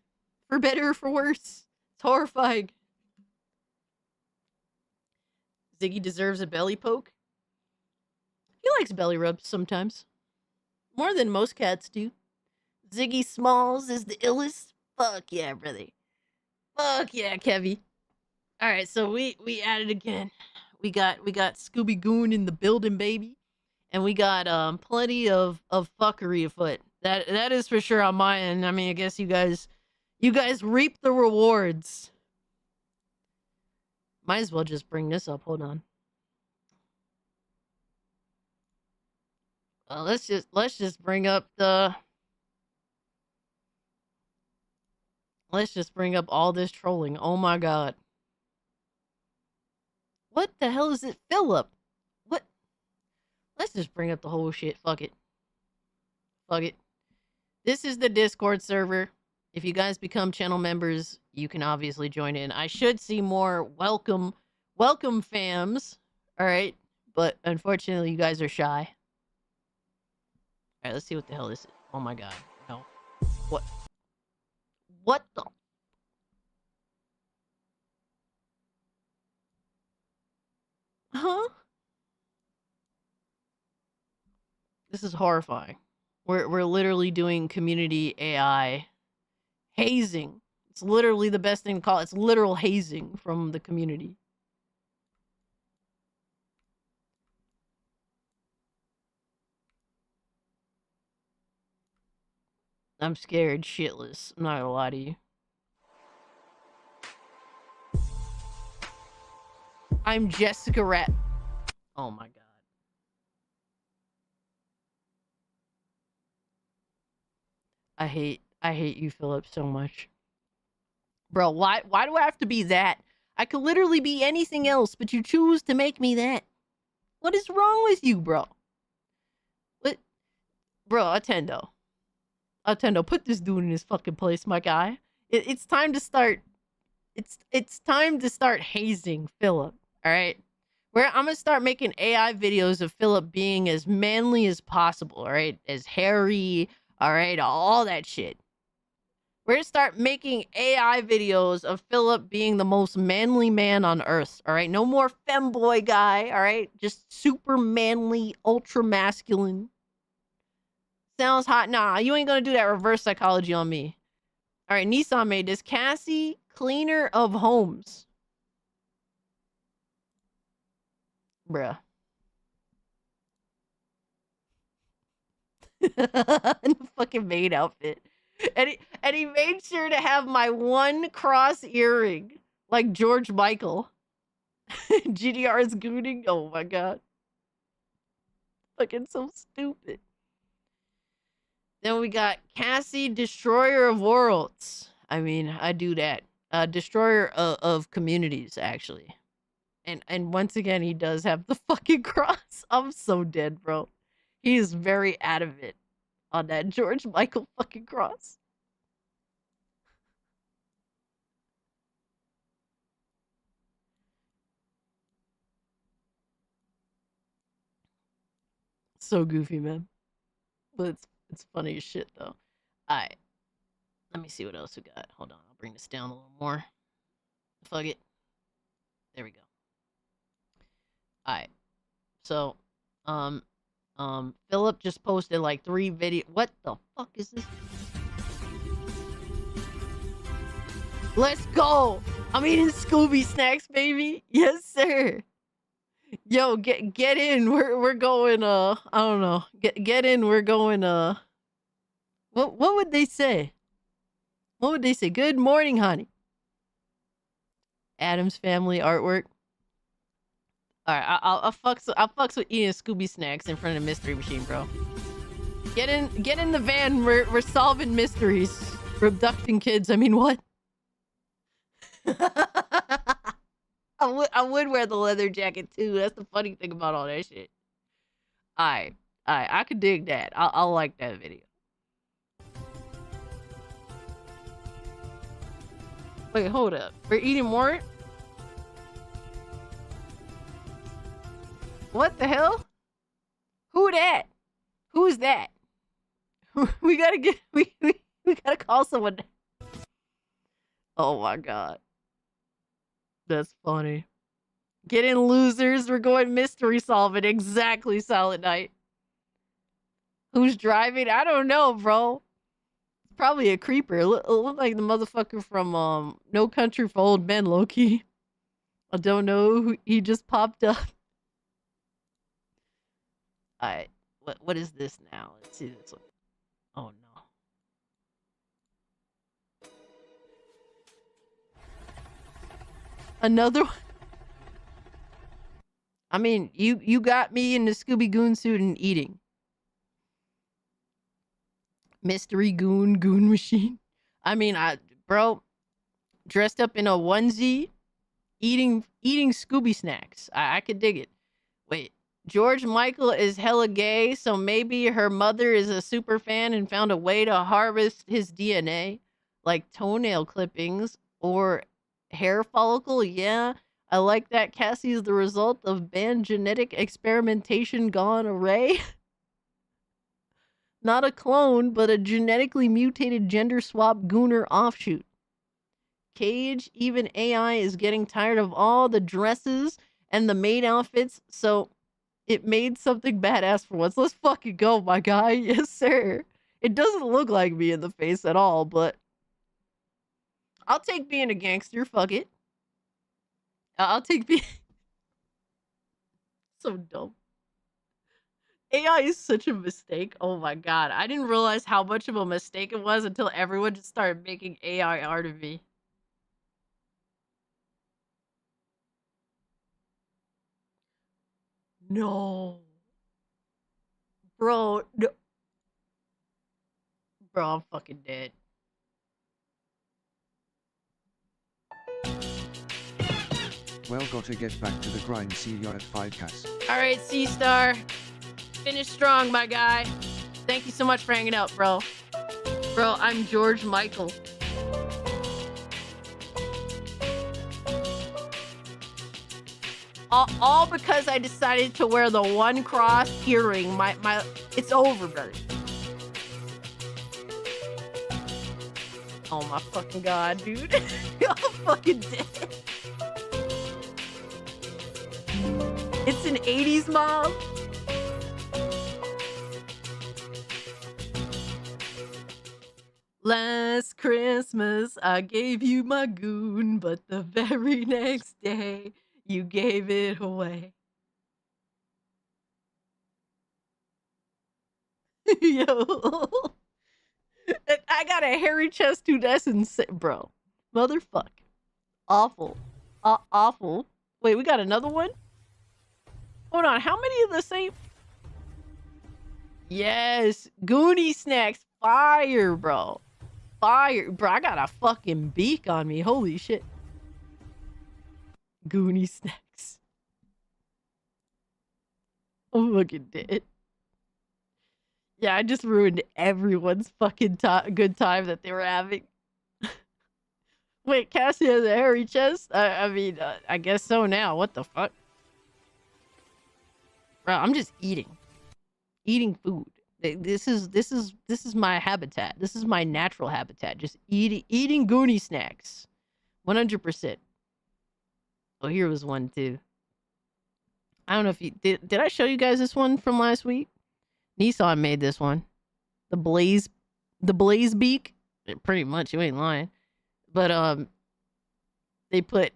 For better or for worse. It's horrifying. Ziggy deserves a belly poke. He likes belly rubs sometimes. More than most cats do. Ziggy Smalls is the illest. Fuck yeah, brother. Fuck yeah, Kevy. Alright, so we at it again. We got Scooby Goon in the building, baby. And we got plenty of fuckery afoot. That is for sure on my end. I mean, I guess you guys reap the rewards. Might as well just bring this up. Hold on. Let's just bring up the. Let's just bring up all this trolling. Oh my god. What the hell is it, Philip? What? Let's just bring up the whole shit. Fuck it. Fuck it. This is the Discord server. If you guys become channel members, you can obviously join in. I should see more welcome fams. Alright. But unfortunately, you guys are shy. Alright, let's see what the hell this is. Oh my god. No. What? What the? Huh? This is horrifying. We're literally doing community AI hazing. It's literally the best thing to call it. It's literal hazing from the community. I'm scared shitless. I'm not gonna lie to you. I'm Jessica Rat. Oh my god. I hate you, Philip, so much. Bro, why do I have to be that? I could literally be anything else, but you choose to make me that. What is wrong with you, bro? What? Bro, Attendo, put this dude in his fucking place, my guy. It's time to start. It's time to start hazing Philip. All right, I'm gonna start making AI videos of Philip being as manly as possible. All right, as hairy. All right, all that shit. We're gonna start making AI videos of Philip being the most manly man on earth. All right, no more femboy guy. All right, just super manly, ultra masculine. Sounds hot. Nah, you ain't gonna do that reverse psychology on me. All right, Nissan made this. Cassie, cleaner of homes. Bruh. In the fucking maid outfit. And he made sure to have my one cross earring, like George Michael. GDR's gooning. Oh my god. Fucking so stupid. Then we got Cassie, Destroyer of Worlds. I mean, I do that. Destroyer of communities, actually. And once again, he does have the fucking cross. I'm so dead, bro. He is very adamant on that George Michael fucking cross. So goofy, man. But it's funny as shit, though. Alright. Let me see what else we got. Hold on, I'll bring this down a little more. Fuck it. There we go. Alright. So, Philip just posted like 3 videos. What the fuck is this? Let's go! I'm eating Scooby snacks, baby. Yes, sir. Yo, get in. We're going. I don't know. Get in. We're going. What would they say? What would they say? Good morning, honey. Adam's Family artwork. All right, I'll fucks with eating Scooby snacks in front of Mystery Machine, bro. Get in the van. We're solving mysteries. We're abducting kids. I mean, what? I would wear the leather jacket too. That's the funny thing about all that shit. Alright, I could dig that. I'll like that video. Wait, hold up. We're eating more? What the hell? Who that? Who's that? We gotta call someone. Oh my god. That's funny. Get in, losers. We're going mystery solving. Exactly, Silent Night. Who's driving? I don't know, bro. Probably a creeper. Look like the motherfucker from No Country for Old Men, low-key. I don't know who he just popped up. Alright. What is this now? Let's see this one. Oh no. Another one. I mean, you got me in the Scooby Goon suit and eating. Mystery Goon machine. I mean, bro, dressed up in a onesie, eating Scooby snacks. I could dig it. Wait, George Michael is hella gay, so maybe her mother is a super fan and found a way to harvest his DNA, like toenail clippings or hair follicle. Yeah, I like that. Cassie is the result of banned genetic experimentation gone array. Not a clone, but a genetically mutated gender swap gooner offshoot. Cage, even AI is getting tired of all the dresses and the maid outfits, so it made something badass for once. Let's fucking go, my guy. Yes, sir. It doesn't look like me in the face at all, but I'll take being a gangster. Fuck it. I'll take being... So dumb. AI is such a mistake. Oh my god. I didn't realize how much of a mistake it was until everyone just started making AI art of me. No. Bro, no. Bro, I'm fucking dead. Well, gotta get back to the grind. See ya at 5 cats. Alright, C-Star. Finish strong, my guy. Thank you so much for hanging out, bro. Bro, I'm George Michael. All because I decided to wear the one cross earring. It's over, brother. Oh my fucking god, dude. I'm fucking dead. It's an 80s mob. Last Christmas, I gave you my goon, but the very next day, you gave it away. Yo. I got a hairy chest too. That's insane, bro. Motherfucker. Awful. Awful. Wait, we got another one? Hold on. How many of the same? Yes. Goonie snacks. Fire, bro. Fire. Bro, I got a fucking beak on me. Holy shit. Goonie snacks. I'm fucking dead. Yeah, I just ruined everyone's fucking good time that they were having. Wait, Cassie has a hairy chest? I mean, I guess so now. What the fuck? Bro, I'm just eating. Eating food. This is my habitat. This is my natural habitat. Just eating Goonie snacks. 100%. Oh, here was one too. I don't know if you did I show you guys this one from last week? Nissan made this one. The Blaze beak. Pretty much, you ain't lying. But they put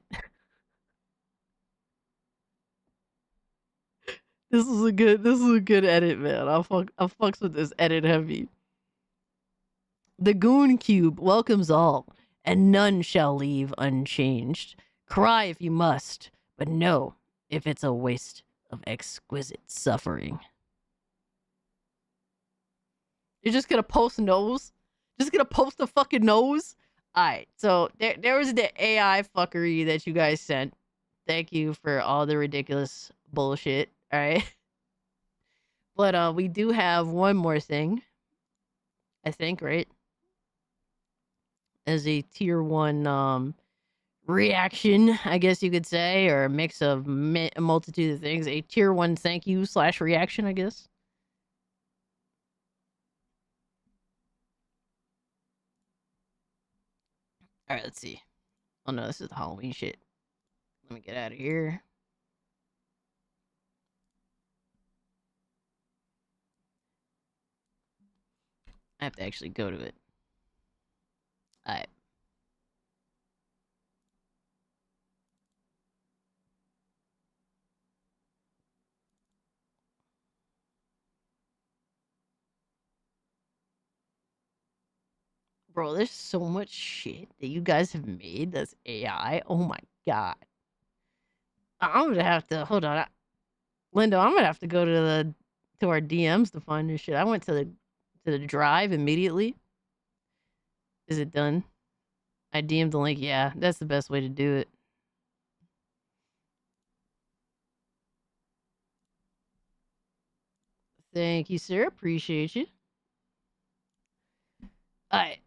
this is a good edit, man. I'll fucks with this edit heavy. The Goon Cube welcomes all, and none shall leave unchanged. Cry if you must, but know if it's a waste of exquisite suffering. You're just gonna post nose? Just gonna post a fucking nose? Alright, so there was the AI fuckery that you guys sent. Thank you for all the ridiculous bullshit, alright? But we do have one more thing. I think, right? As a tier 1 reaction, I guess you could say, or a mix of a multitude of things. A tier 1 thank you / reaction, I guess. Alright, let's see. Oh no, this is the Halloween shit. Let me get out of here. I have to actually go to it. Alright. Bro, there's so much shit that you guys have made that's AI. Oh my god. I'm gonna have to hold on. Lindo, I'm gonna have to go to our DMs to find this shit. I went to the drive immediately. Is it done? I DM'd the link. Yeah, that's the best way to do it. Thank you, sir. Appreciate you. Alright.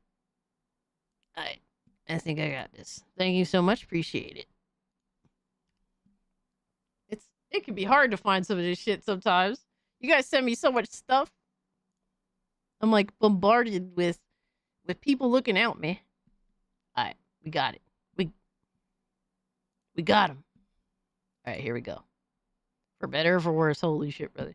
I think I got this. Thank you so much. Appreciate it. It can be hard to find some of this shit sometimes. You guys send me so much stuff. I'm like bombarded with people looking out, man. Alright, we got it. We got him. Alright, here we go. For better or for worse, holy shit, brother.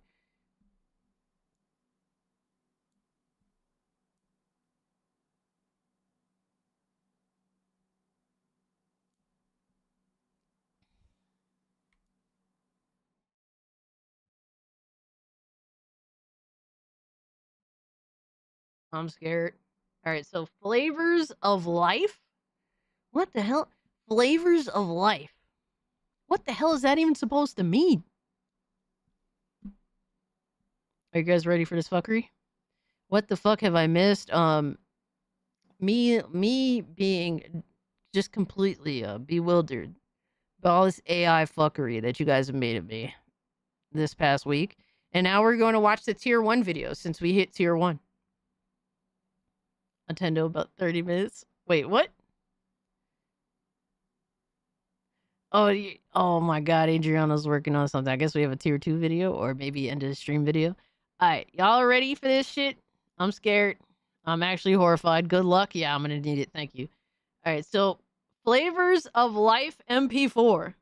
I'm scared. Alright, so flavors of life? What the hell? Flavors of life. What the hell is that even supposed to mean? Are you guys ready for this fuckery? What the fuck have I missed? Me being just completely bewildered by all this AI fuckery that you guys have made of me this past week. And now we're going to watch the tier 1 video since we hit tier 1. Nintendo about 30 minutes. Wait, what? Oh my god, Adriana's working on something. I guess we have a tier 2 video or maybe end of the stream video. Alright, y'all ready for this shit? I'm scared. I'm actually horrified. Good luck. Yeah, I'm gonna need it. Thank you. Alright, so Flavors of Life MP4.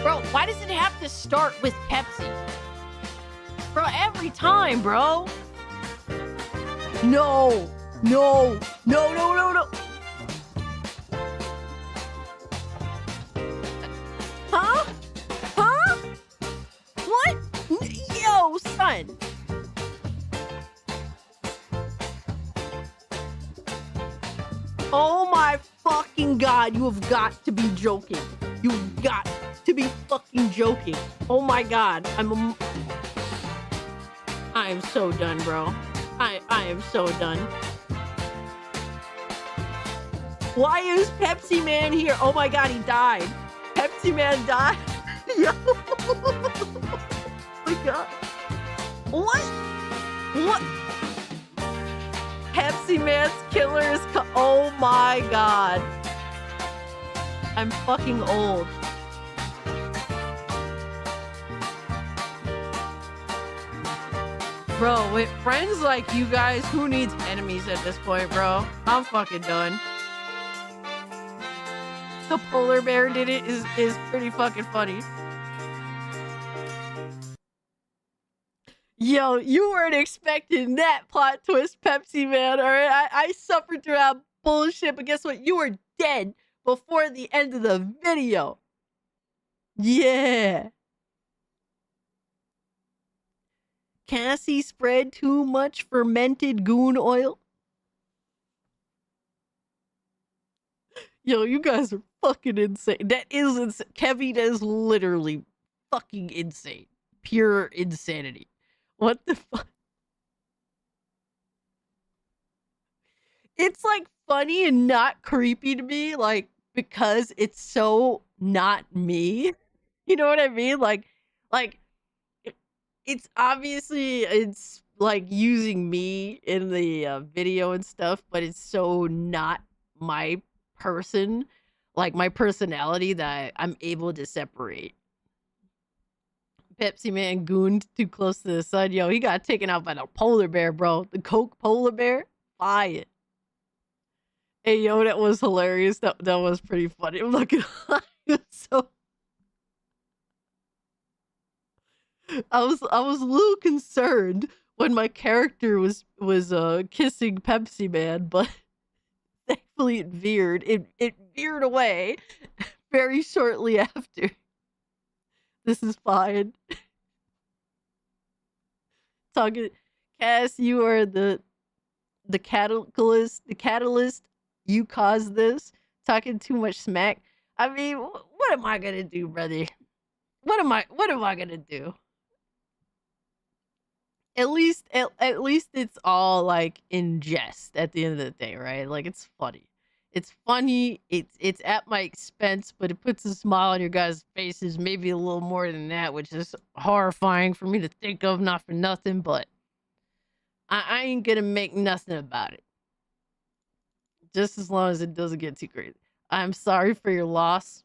Bro, why does it have to start with Pepsi? Bro, every time, bro. No. No. No, no, no, no. Huh? Huh? What? on. Oh my fucking god, you have got to be joking. You've got to be fucking joking. Oh my god, I am so done, bro. I am so done. Why is Pepsi Man here? Oh my god, he died. Pepsi Man died. Yo. Oh my god. What? What? Pepsi Man's killer is oh my god. I'm fucking old. Bro, with friends like you guys, who needs enemies at this point, bro? I'm fucking done. The polar bear did it is pretty fucking funny. Yo, you weren't expecting that plot twist, Pepsi Man, alright? I suffered through that bullshit, but guess what? You were dead before the end of the video. Yeah. Cassie spread too much fermented goon oil. Yo, you guys are fucking insane. That is insane. Kevin, that is literally fucking insane. Pure insanity. What the fuck? It's like funny and not creepy to me, like, because it's so not me. You know what I mean? Like it's obviously it's like using me in the video and stuff, but it's so not my person, like my personality, that I'm able to separate. Pepsi Man gooned too close to the sun. Yo, he got taken out by the polar bear, bro. The Coke polar bear. Fire. Hey, yo, that was hilarious. That was pretty funny. I'm not gonna lie. So I was a little concerned when my character was kissing Pepsi Man, but thankfully it veered. It veered away very shortly after. This is fine. Talking, Cass, you are the catalyst. The catalyst. You caused this. Talking too much smack. I mean, what am I gonna do, brother? What am I gonna do? At least it's all like in jest at the end of the day, right? Like it's funny. It's funny. It's at my expense, but it puts a smile on your guys' faces. Maybe a little more than that, which is horrifying for me to think of. Not for nothing, but I ain't gonna make nothing about it. Just as long as it doesn't get too crazy. I'm sorry for your loss.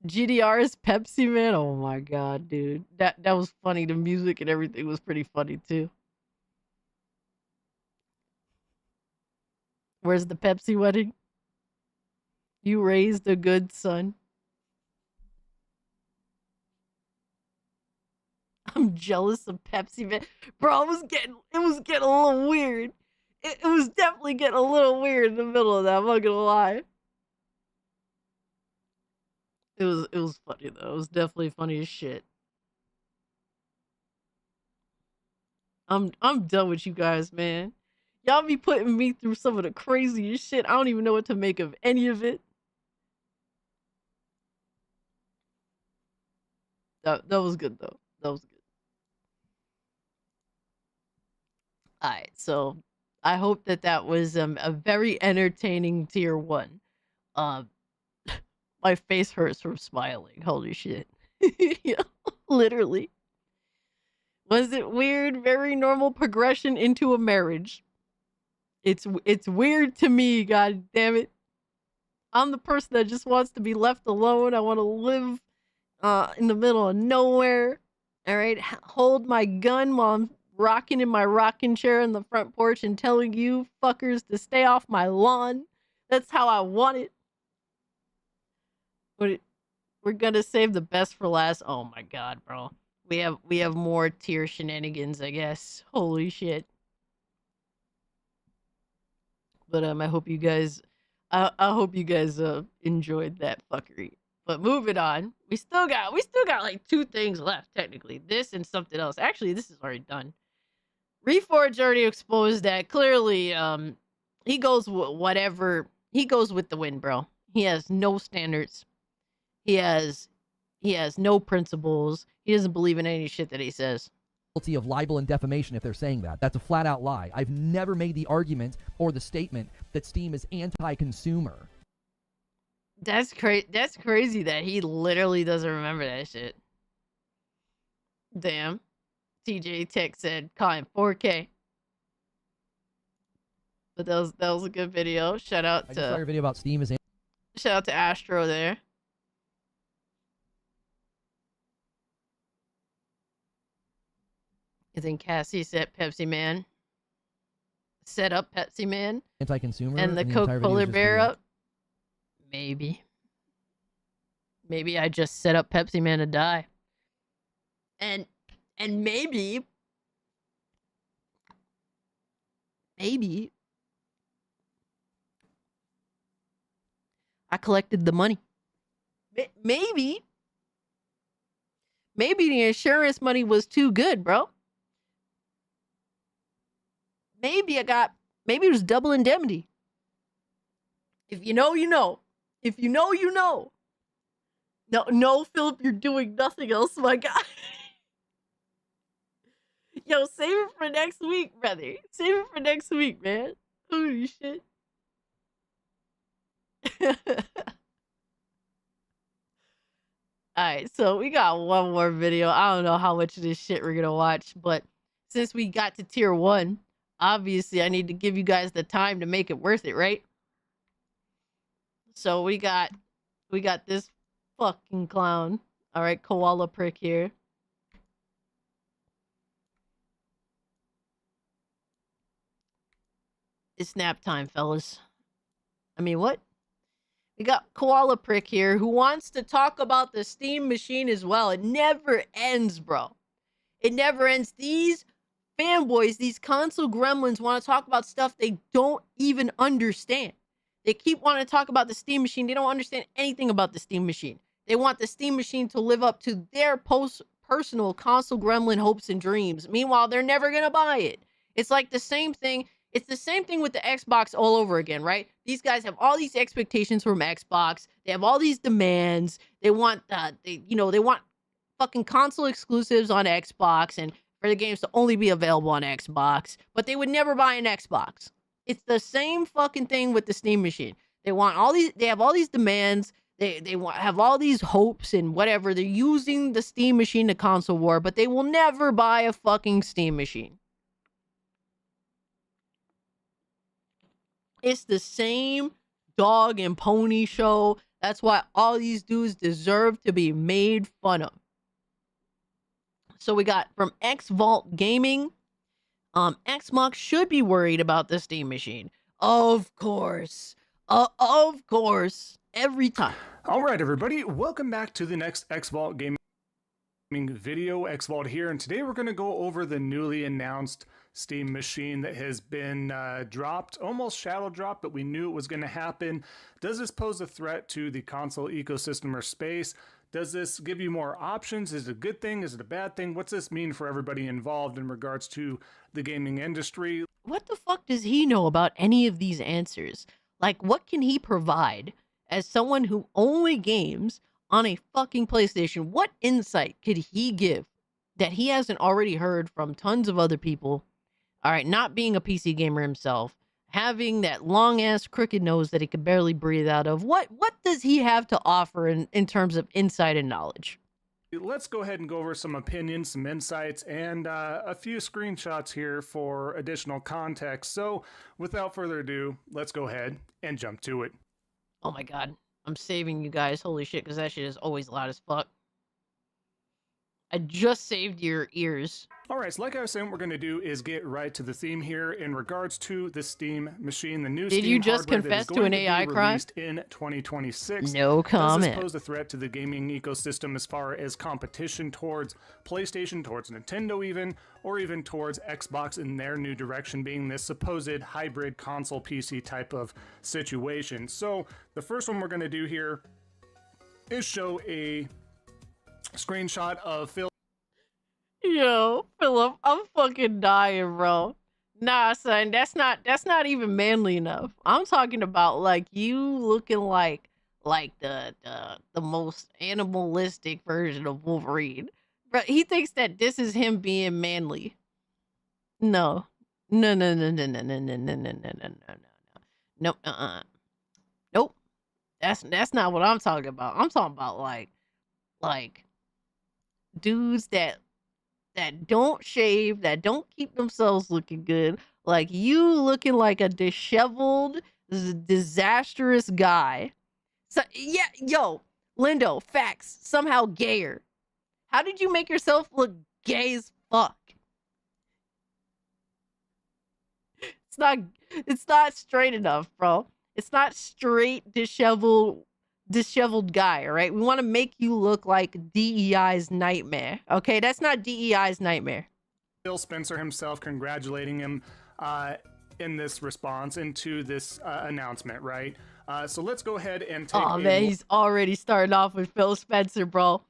GDR's Pepsi Man. Oh my god, dude. That was funny. The music and everything was pretty funny too. Where's the Pepsi wedding? You raised a good son. I'm jealous of Pepsi Man. Bro, it was getting a little weird. It was definitely getting a little weird in the middle of that, I'm not gonna lie. It was funny though. It was definitely funny as shit. I'm done with you guys, man. Y'all be putting me through some of the craziest shit. I don't even know what to make of any of it. That was good though. That was good. Alright, so I hope that was a very entertaining tier 1. My face hurts from smiling. Holy shit. Yeah, literally. Was it weird? Very normal progression into a marriage. It's weird to me, god damn it. I'm the person that just wants to be left alone. I want to live in the middle of nowhere. All right, hold my gun while I'm rocking in my rocking chair in the front porch and telling you fuckers to stay off my lawn. That's how I want it. But we're gonna save the best for last. Oh my god, bro. We have more tier shenanigans, I guess. Holy shit. But I hope you guys I hope you guys enjoyed that fuckery. But moving on, we still got like 2 things left technically. This and something else. Actually, this is already done. Reforge already exposed that clearly. He goes whatever. He goes with the wind, bro. He has no standards. He has no principles. He doesn't believe in any shit that he says. Guilty of libel and defamation if they're saying that. That's a flat out lie. I've never made the argument or the statement that Steam is anti-consumer. That's crazy that he literally doesn't remember that shit. Damn. TJ Tech said call him 4K. But that was a good video. Shout out I just saw your video about Steam is shout out to Astro there. I think Cassie said Pepsi Man. Set up Pepsi Man. anti-consumer. And the Coke entire video is Polar just Bear weird. up. Maybe I just set up Pepsi Man to die. And maybe I collected the money. Maybe the insurance money was too good, bro. Maybe it was double indemnity. If you know, you know. If you know, you know. No, Philip, you're doing nothing else, my guy. Yo, save it for next week, brother. Save it for next week, man. Holy shit. Alright, so we got one more video. I don't know how much of this shit we're gonna watch, but since we got to tier 1, obviously I need to give you guys the time to make it worth it, right? So we got this fucking clown. Alright, koala prick here. It's nap time, fellas. I mean, what? We got Koala Prick here who wants to talk about the Steam machine as well. It never ends, bro. It never ends. These fanboys, these console gremlins want to talk about stuff they don't even understand. They keep wanting to talk about the Steam machine. They don't understand anything about the Steam machine. They want the Steam machine to live up to their personal console gremlin hopes and dreams. Meanwhile, they're never going to buy it. It's like the same thing. It's the same thing with the Xbox all over again, right? These guys have all these expectations from Xbox. They have all these demands. They want they want fucking console exclusives on Xbox and for the games to only be available on Xbox, but they would never buy an Xbox. It's the same fucking thing with the Steam machine. They have all these demands. They have all these hopes and whatever. They're using the Steam machine to console war, but they will never buy a fucking Steam machine. It's the same dog and pony show. That's why all these dudes deserve to be made fun of. So we got from X Vault Gaming. Xbox should be worried about the Steam machine. Of course. Of course. Every time. All right, everybody. Welcome back to the next X Vault Gaming video. X Vault here. And today we're going to go over the newly announced Steam machine that has been dropped, almost shadow dropped, but we knew it was going to happen. Does this pose a threat to the console ecosystem or space? Does this give you more options? Is it a good thing? Is it a bad thing? What's this mean for everybody involved in regards to the gaming industry? What the fuck does he know about any of these answers? Like, what can he provide as someone who only games on a fucking PlayStation? What insight could he give that he hasn't already heard from tons of other people? All right, not being a PC gamer himself, having that long-ass crooked nose that he could barely breathe out of. What does he have to offer in terms of insight and knowledge? Let's go ahead and go over some opinions, some insights, and a few screenshots here for additional context. So, without further ado, let's go ahead and jump to it. Oh my god, I'm saving you guys. Holy shit, because that shit is always loud as fuck. I just saved your ears. All right, so like I was saying, what we're going to do is get right to the theme here in regards to the Steam machine, the new Did Steam you just hardware confess that is to going an AI be crime? released in 2026. No comment. Does this pose a threat to the gaming ecosystem as far as competition towards PlayStation, towards Nintendo even, or even towards Xbox in their new direction being this supposed hybrid console PC type of situation? So the first one we're going to do here is show a screenshot of Phil. Yo, Philip, I'm fucking dying, bro. Nah, son, that's not even manly enough. I'm talking about like you looking like the most animalistic version of Wolverine. But he thinks that this is him being manly. No. No, no, no, no, no, no, no, no, no, no, no, no, no. Nope, Nope. That's not what I'm talking about. I'm talking about like dudes that don't shave, that don't keep themselves looking good, like you looking like a disheveled, disastrous guy. So yeah, yo, Lindo, facts, somehow gayer. How did you make yourself look gay as fuck? It's not straight enough, bro. It's not straight disheveled guy, all right? We want to make you look like DEI's nightmare. Okay, that's not DEI's nightmare. Phil Spencer himself congratulating him in this response into this announcement, right? So let's go ahead and take man, he's already starting off with Phil Spencer, bro.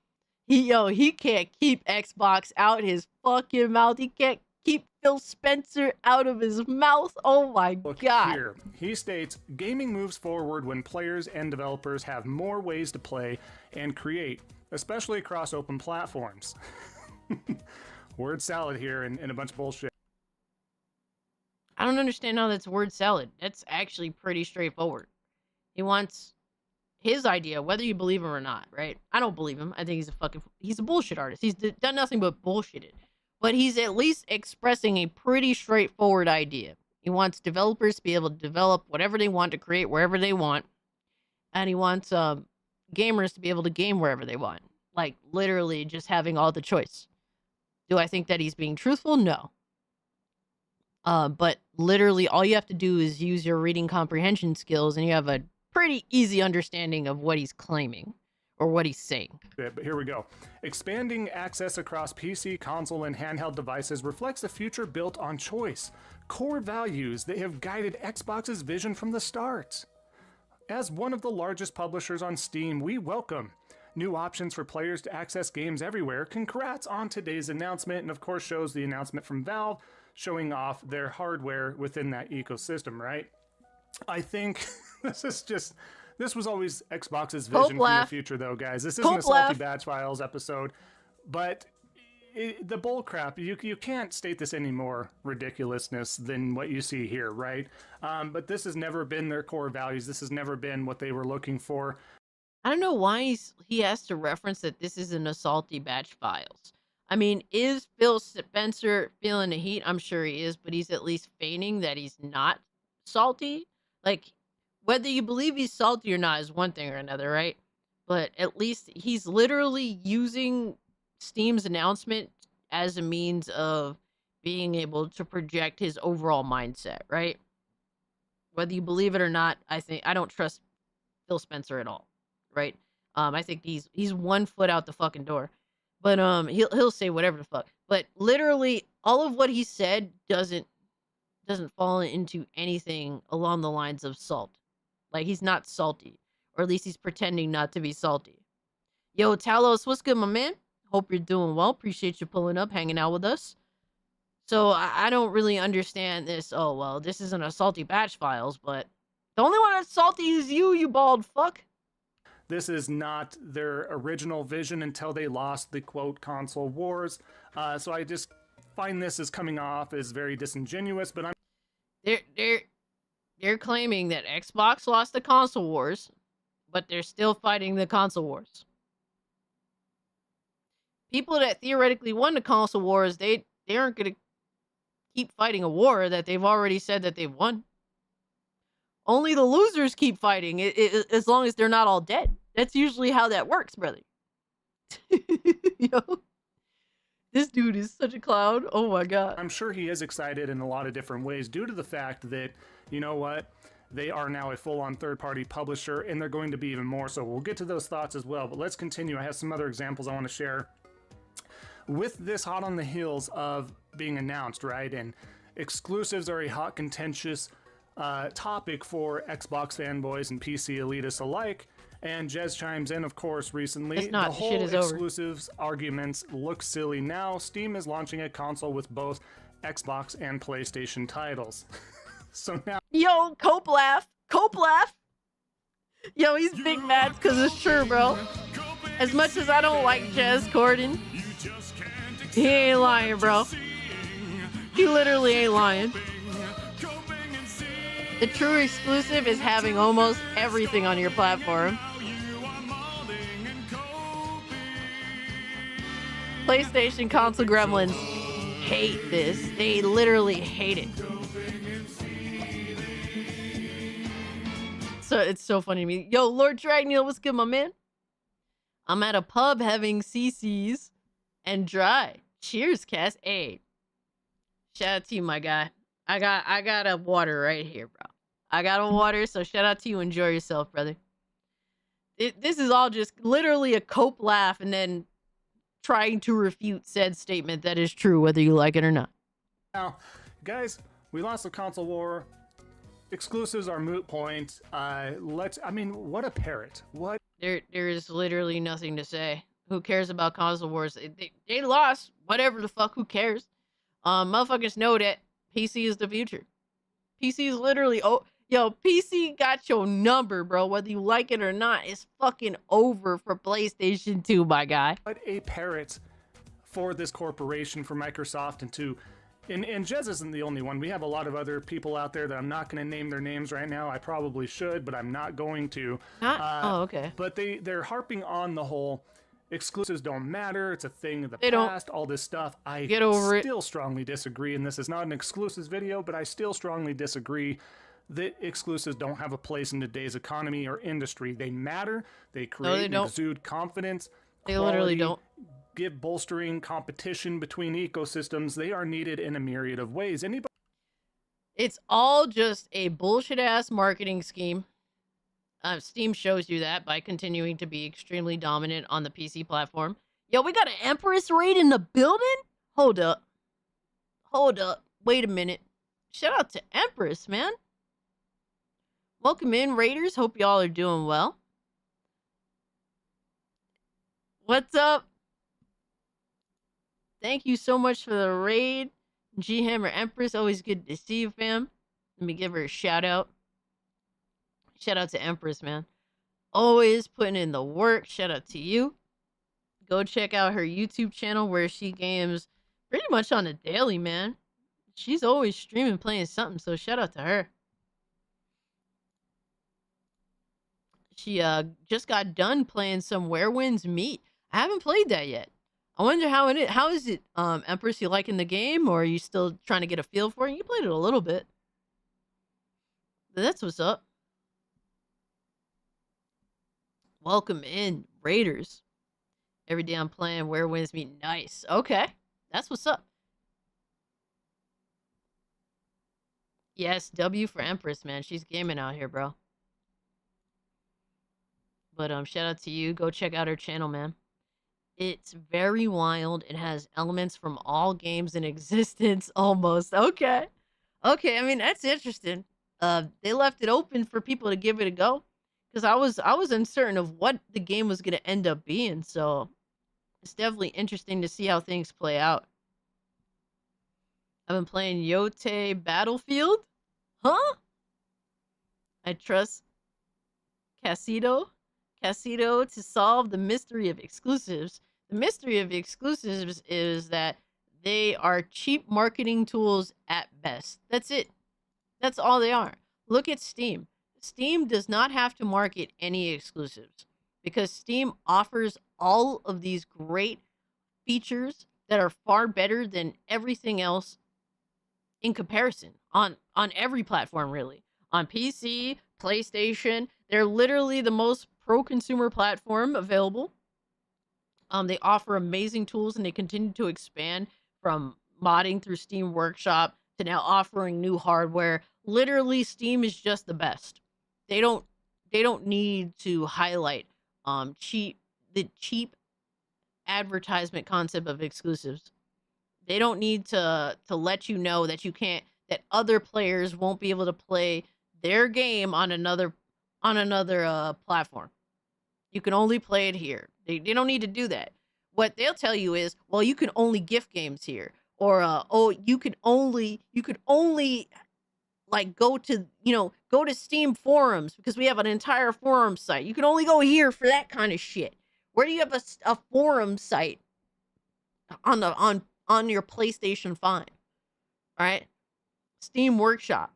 He can't keep Xbox out his fucking mouth. He can't keep Phil Spencer out of his mouth. Oh my god. Here, he states, gaming moves forward when players and developers have more ways to play and create, especially across open platforms. Word salad here and a bunch of bullshit. I don't understand how that's word salad. That's actually pretty straightforward. He wants his idea, whether you believe him or not, right? I don't believe him. I think he's a bullshit artist. He's done nothing but bullshit. But he's at least expressing a pretty straightforward idea. He wants developers to be able to develop whatever they want, to create wherever they want. And he wants gamers to be able to game wherever they want. Like, literally just having all the choice. Do I think that he's being truthful? No. But literally all you have to do is use your reading comprehension skills and you have a pretty easy understanding of what he's claiming. Or what he's saying. But here we go. Expanding access across PC, console, and handheld devices reflects a future built on choice, core values that have guided Xbox's vision from the start. As one of the largest publishers on Steam, we welcome new options for players to access games everywhere. Congrats on today's announcement, and of course shows the announcement from Valve showing off their hardware within that ecosystem, right? I think this was always Xbox's vision for the future, though, guys. This isn't a Salty Batch Files episode, but the bull crap, you can't state this any more ridiculousness than what you see here, right? But this has never been their core values. This has never been what they were looking for. I don't know why he has to reference that this isn't a Salty Batch Files. I mean, is Phil Spencer feeling the heat? I'm sure he is, but he's at least feigning that he's not salty. Like, whether you believe he's salty or not is one thing or another, right? But at least he's literally using Steam's announcement as a means of being able to project his overall mindset, right? Whether you believe it or not, I don't trust Phil Spencer at all, right? I think he's 1 foot out the fucking door. But he'll say whatever the fuck. But literally all of what he said doesn't fall into anything along the lines of salt. Like, he's not salty. Or at least he's pretending not to be salty. Yo, Talos, what's good, my man? Hope you're doing well. Appreciate you pulling up, hanging out with us. So, I don't really understand this. Oh, well, this isn't a Salty Batch Files, but the only one that's salty is you bald fuck. This is not their original vision until they lost the, quote, console wars. So I just find this as coming off as very disingenuous, but I'm... They're claiming that Xbox lost the console wars, but they're still fighting the console wars. People that theoretically won the console wars, they aren't going to keep fighting a war that they've already said that they've won. Only the losers keep fighting, as long as they're not all dead. That's usually how that works, brother. Yo, this dude is such a clown. Oh my god. I'm sure he is excited in a lot of different ways due to the fact that, you know what, they are now a full-on third-party publisher, and they're going to be even more so. We'll get to those thoughts as well, but let's continue. I have some other examples I want to share. With this hot on the heels of being announced, right, and exclusives are a hot, contentious topic for Xbox fanboys and PC elitists alike, And Jez chimes in, of course, recently. It's not. The The whole shit is over. exclusives arguments look silly now. Steam is launching a console with both Xbox and PlayStation titles. So now... Yo, Cope laugh. Cope laugh. Yo, he's big mad because it's true, bro. As much as I don't like Jez Corden, he ain't lying, bro. He literally ain't lying. The true exclusive is having almost everything on your platform. PlayStation console gremlins hate this. They literally hate it. So it's so funny to me. Yo, Lord Dragneel, what's good, my man? I'm at a pub having CC's and dry. Cheers, Cass. Hey, shout out to you, my guy. I got a water right here, bro. I got a water, so shout out to you. Enjoy yourself, brother. This is all just literally a Cope laugh and then trying to refute said statement that is true, whether you like it or not. Now, guys, we lost the console war. Exclusives are moot point. I mean, what a parrot. What? There is literally nothing to say. Who cares about console wars? They lost. Whatever the fuck, who cares? Motherfuckers know that PC is the future. PC is literally, PC got your number, bro. Whether you like it or not, it's fucking over for PlayStation 2, my guy. What a parrot for this corporation, for Microsoft, and Jez isn't the only one. We have a lot of other people out there that I'm not going to name their names right now. I probably should, but I'm not going to. Okay. But they're harping on the whole exclusives don't matter. It's a thing of the They don't. past. All this stuff. I Get over still strongly disagree, and this is not an exclusives video, but I still strongly disagree that exclusives don't have a place in today's economy or industry. They matter. They create and exude confidence. They literally don't. Give bolstering competition between ecosystems. They are needed in a myriad of ways. It's all just a bullshit ass marketing scheme. Steam shows you that by continuing to be extremely dominant on the PC platform. Yo, we got an Empress raid in the building? Hold up. Wait a minute. Shout out to Empress, man. Welcome in, Raiders. Hope y'all are doing well. What's up? Thank you so much for the raid. G-Hammer Empress, always good to see you, fam. Let me give her a shout out. Shout out to Empress, man. Always putting in the work. Shout out to you. Go check out her YouTube channel where she games pretty much on a daily, man. She's always streaming, playing something, so shout out to her. She just got done playing some Where Winds Meet. I haven't played that yet. I wonder how it is. How is it, Empress? You liking the game, or are you still trying to get a feel for it? You played it a little bit. But that's what's up. Welcome in, Raiders. Every day I'm playing Where Winds Meet. Nice. Okay. That's what's up. Yes, W for Empress, man. She's gaming out here, bro. But shout out to you. Go check out her channel, man. It's very wild. It has elements from all games in existence, almost. Okay. I mean, that's interesting. They left it open for people to give it a go, because I was uncertain of what the game was going to end up being. So it's definitely interesting to see how things play out. I've been playing Yote Battlefield. Huh? I trust Casito to solve the mystery of exclusives. The mystery of exclusives is that they are cheap marketing tools at best. That's it. That's all they are. Look at Steam. Steam does not have to market any exclusives because Steam offers all of these great features that are far better than everything else in comparison on every platform, really. On PC, PlayStation, they're literally the most pro-consumer platform available. They offer amazing tools, and they continue to expand from modding through Steam Workshop to now offering new hardware. Literally, Steam is just the best. They don't need to highlight the cheap advertisement concept of exclusives. They don't need to let you know that that other players won't be able to play their game on another platform. You can only play it here. They don't need to do that. What they'll tell you is, well, you can only gift games here, or oh, you could only like go to Steam forums because we have an entire forum site. You can only go here for that kind of shit. Where do you have a forum site on your PlayStation 5? All right, Steam Workshop.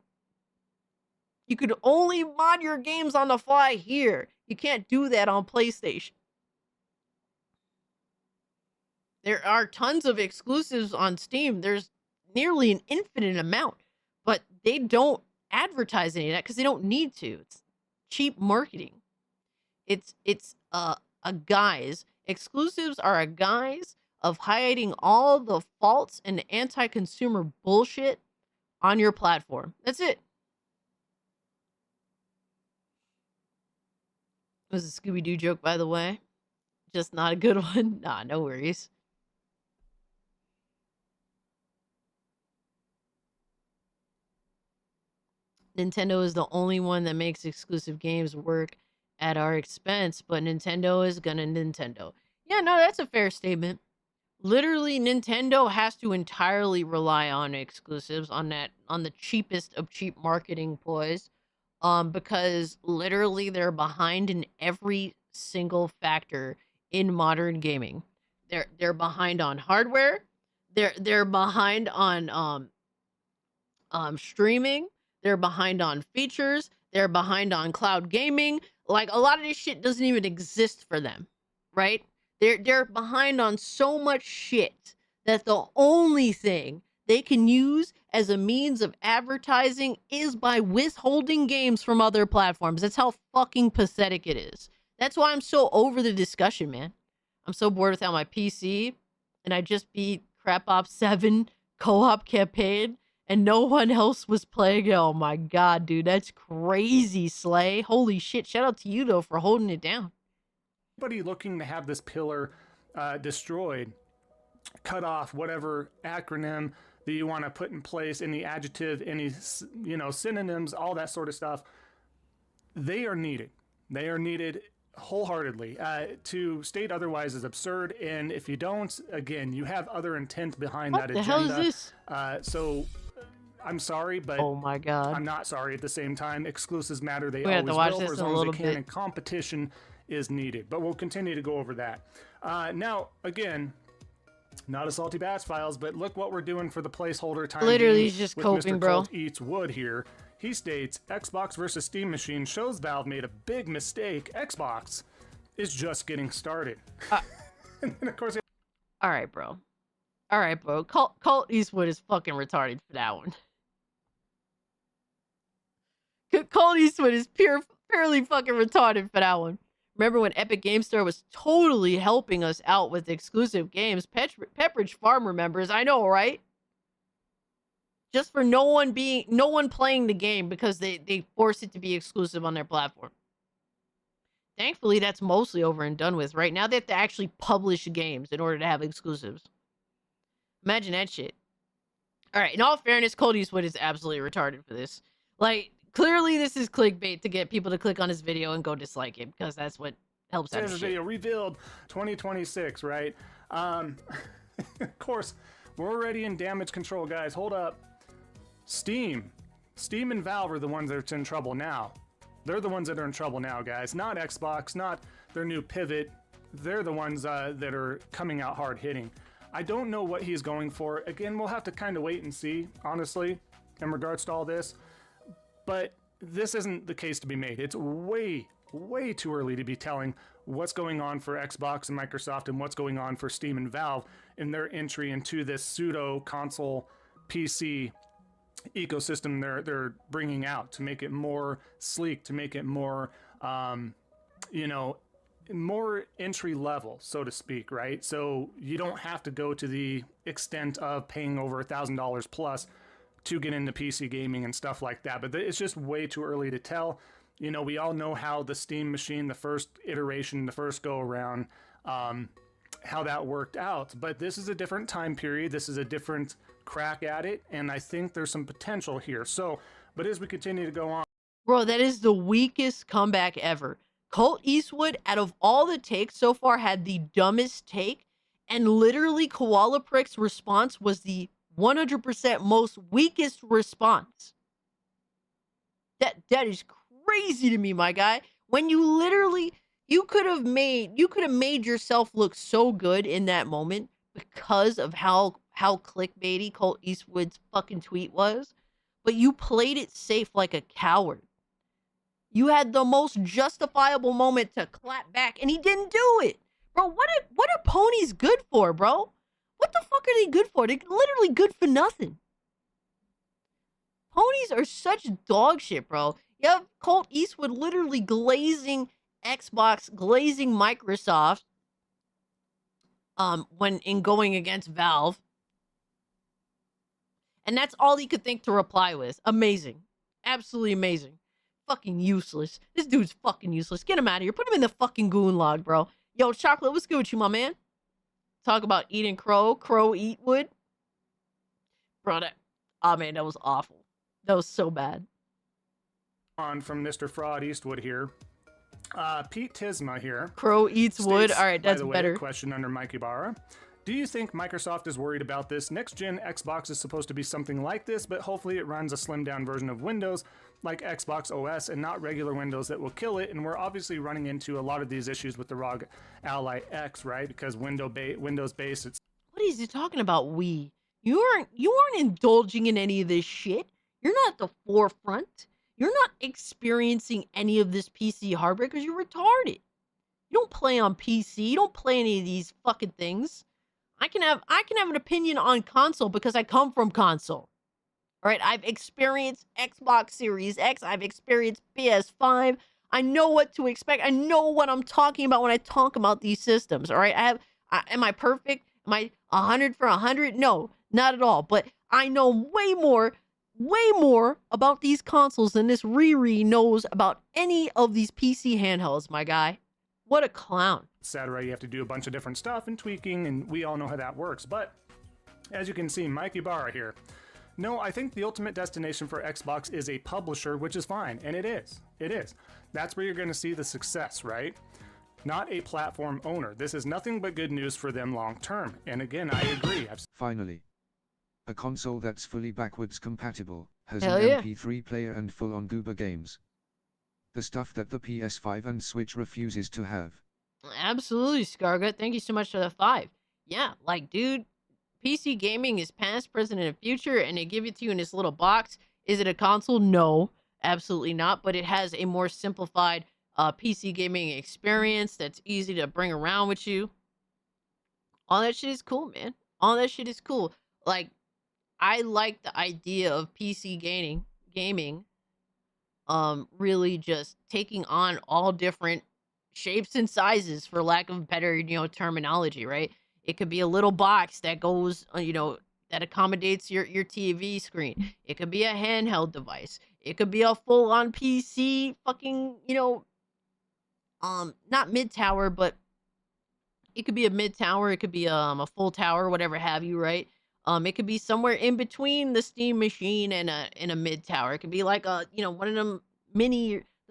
You could only mod your games on the fly here. You can't do that on PlayStation. There are tons of exclusives on Steam. There's nearly an infinite amount, but they don't advertise any of that because they don't need to. It's cheap marketing. It's a guise. Exclusives are a guise of hiding all the faults and anti-consumer bullshit on your platform. That's it. It was a Scooby-Doo joke, by the way. Just not a good one. Nah, no worries. Nintendo is the only one that makes exclusive games work at our expense, but Nintendo is gonna Nintendo. Yeah, no, that's a fair statement. Literally, Nintendo has to entirely rely on exclusives, on the cheapest of cheap marketing ploys, because literally they're behind in every single factor in modern gaming. They're behind on hardware. They're behind on streaming. They're behind on features. They're behind on cloud gaming. Like, a lot of this shit doesn't even exist for them, right? They're behind on so much shit that the only thing they can use as a means of advertising is by withholding games from other platforms. That's how fucking pathetic it is. That's why I'm so over the discussion, man. I'm so bored without my PC, and I just beat Crap Ops 7 co-op campaign, and no one else was playing it. Oh my god, dude, that's crazy, Slay. Holy shit, shout out to you, though, for holding it down. Anybody looking to have this pillar destroyed, cut off, whatever acronym that you want to put in place, any adjective, any synonyms, all that sort of stuff, they are needed. They are needed wholeheartedly. To state otherwise is absurd, and if you don't, again, you have other intent behind that agenda. What the hell is this? So I'm sorry, but oh my god, I'm not sorry at the same time. Exclusives matter. They we always have to watch will, this for as in a long as they little can, bit. and competition is needed. But we'll continue to go over that. Now, again, not a Salty Bass Files, but look what we're doing for the placeholder time. Literally, he's just with coping, Mr. bro. Colt Eats Wood here. He states, Xbox versus Steam Machine shows Valve made a big mistake. Xbox is just getting started. And then, of course, all right, bro. All right, bro. Colt Eastwood is fucking retarded for that one. Colt Eastwood is purely fucking retarded for that one. Remember when Epic Game Store was totally helping us out with exclusive games? Pepperidge Farm remembers. I know, right? Just for no one playing the game because they force it to be exclusive on their platform. Thankfully, that's mostly over and done with. Right now, they have to actually publish games in order to have exclusives. Imagine that shit. All right, in all fairness, Colt Eastwood is absolutely retarded for this. Like, clearly this is clickbait to get people to click on his video and go dislike him, because that's what helps out this shit. video revealed 2026, right? Of course, we're already in damage control, guys. Hold up. Steam and Valve are the ones that's in trouble now. They're the ones that are in trouble now, guys. Not Xbox, not their new pivot. They're the ones that are coming out hard hitting. I don't know what he's going for. Again, we'll have to kind of wait and see, honestly, in regards to all this. But this isn't the case to be made. It's way, way too early to be telling what's going on for Xbox and Microsoft and what's going on for Steam and Valve in their entry into this pseudo console PC ecosystem they're bringing out to make it more sleek, to make it more more entry level, so to speak, right? So you don't have to go to the extent of paying over $1,000 plus to get into PC gaming and stuff like that. But it's just way too early to tell. You know, we all know how the Steam machine, the first iteration, the first go around, how that worked out. But this is a different time period. This is a different crack at it, and I think there's some potential here. So, but as we continue to go on, bro, that is the weakest comeback ever. Colt Eastwood, out of all the takes so far, had the dumbest take, and literally Koala Prick's response was the 100% most weakest response. That is crazy to me, my guy. When you literally, you could have made yourself look so good in that moment because of how clickbaity Colt Eastwood's fucking tweet was, but you played it safe like a coward. You had the most justifiable moment to clap back, and he didn't do it. Bro, what are ponies good for, bro? What the fuck are they good for? They're literally good for nothing. Ponies are such dog shit, bro. You have Colt Eastwood literally glazing Xbox, glazing Microsoft, when in going against Valve. And that's all he could think to reply with. Amazing. Absolutely amazing. Fucking useless. This dude's fucking useless. Get him out of here. Put him in the fucking goon log, bro. Yo, Chocolate, what's good with you, my man? Talk about eating crow eat wood. Bro, man, that was awful. That was so bad. On from Mr. Fraud Eastwood here. Pete Tisma here. Crow eats wood. All right, that's by the way, better. Question under Mike Ibarra. Do you think Microsoft is worried about this? Next-gen Xbox is supposed to be something like this, but hopefully it runs a slimmed-down version of Windows, like Xbox OS, and not regular Windows that will kill it. And we're obviously running into a lot of these issues with the ROG Ally X, right? Because Windows-based, it's... What is he talking about, we? You aren't indulging in any of this shit. You're not at the forefront. You're not experiencing any of this PC hardware because you're retarded. You don't play on PC. You don't play any of these fucking things. I can have an opinion on console because I come from console. All right, I've experienced Xbox Series X. I've experienced PS5. I know what to expect. I know what I'm talking about when I talk about these systems. All right, am I perfect? Am I 100 for 100? No, not at all. But I know way more about these consoles than this Riri knows about any of these PC handhelds, my guy. What a clown. etc. You have to do a bunch of different stuff and tweaking, and we all know how that works. But as you can see, Mike Ibarra here. No, I think the ultimate destination for Xbox is a publisher, which is fine, and it is. It is. That's where you're going to see the success, right? Not a platform owner. This is nothing but good news for them long term. And again, I agree. Finally, a console that's fully backwards compatible, has Hell an yeah. MP3 player and full-on Gooba games. The stuff that the PS5 and Switch refuses to have. Absolutely, Scargut. Thank you so much for the 5. Yeah, like, dude, PC gaming is past, present, and future, and they give it to you in this little box. Is it a console? No, absolutely not. But it has a more simplified PC gaming experience that's easy to bring around with you. All that shit is cool, man. All that shit is cool. Like, I like the idea of PC gaming. Really just taking on all different shapes and sizes, for lack of better, terminology, right? It could be a little box that goes, that accommodates your TV screen. It could be a handheld device. It could be a full-on PC fucking, not mid-tower, but it could be a mid-tower. It could be a full tower, whatever have you, right? It could be somewhere in between the Steam machine and a mid-tower. It could be like a, one of them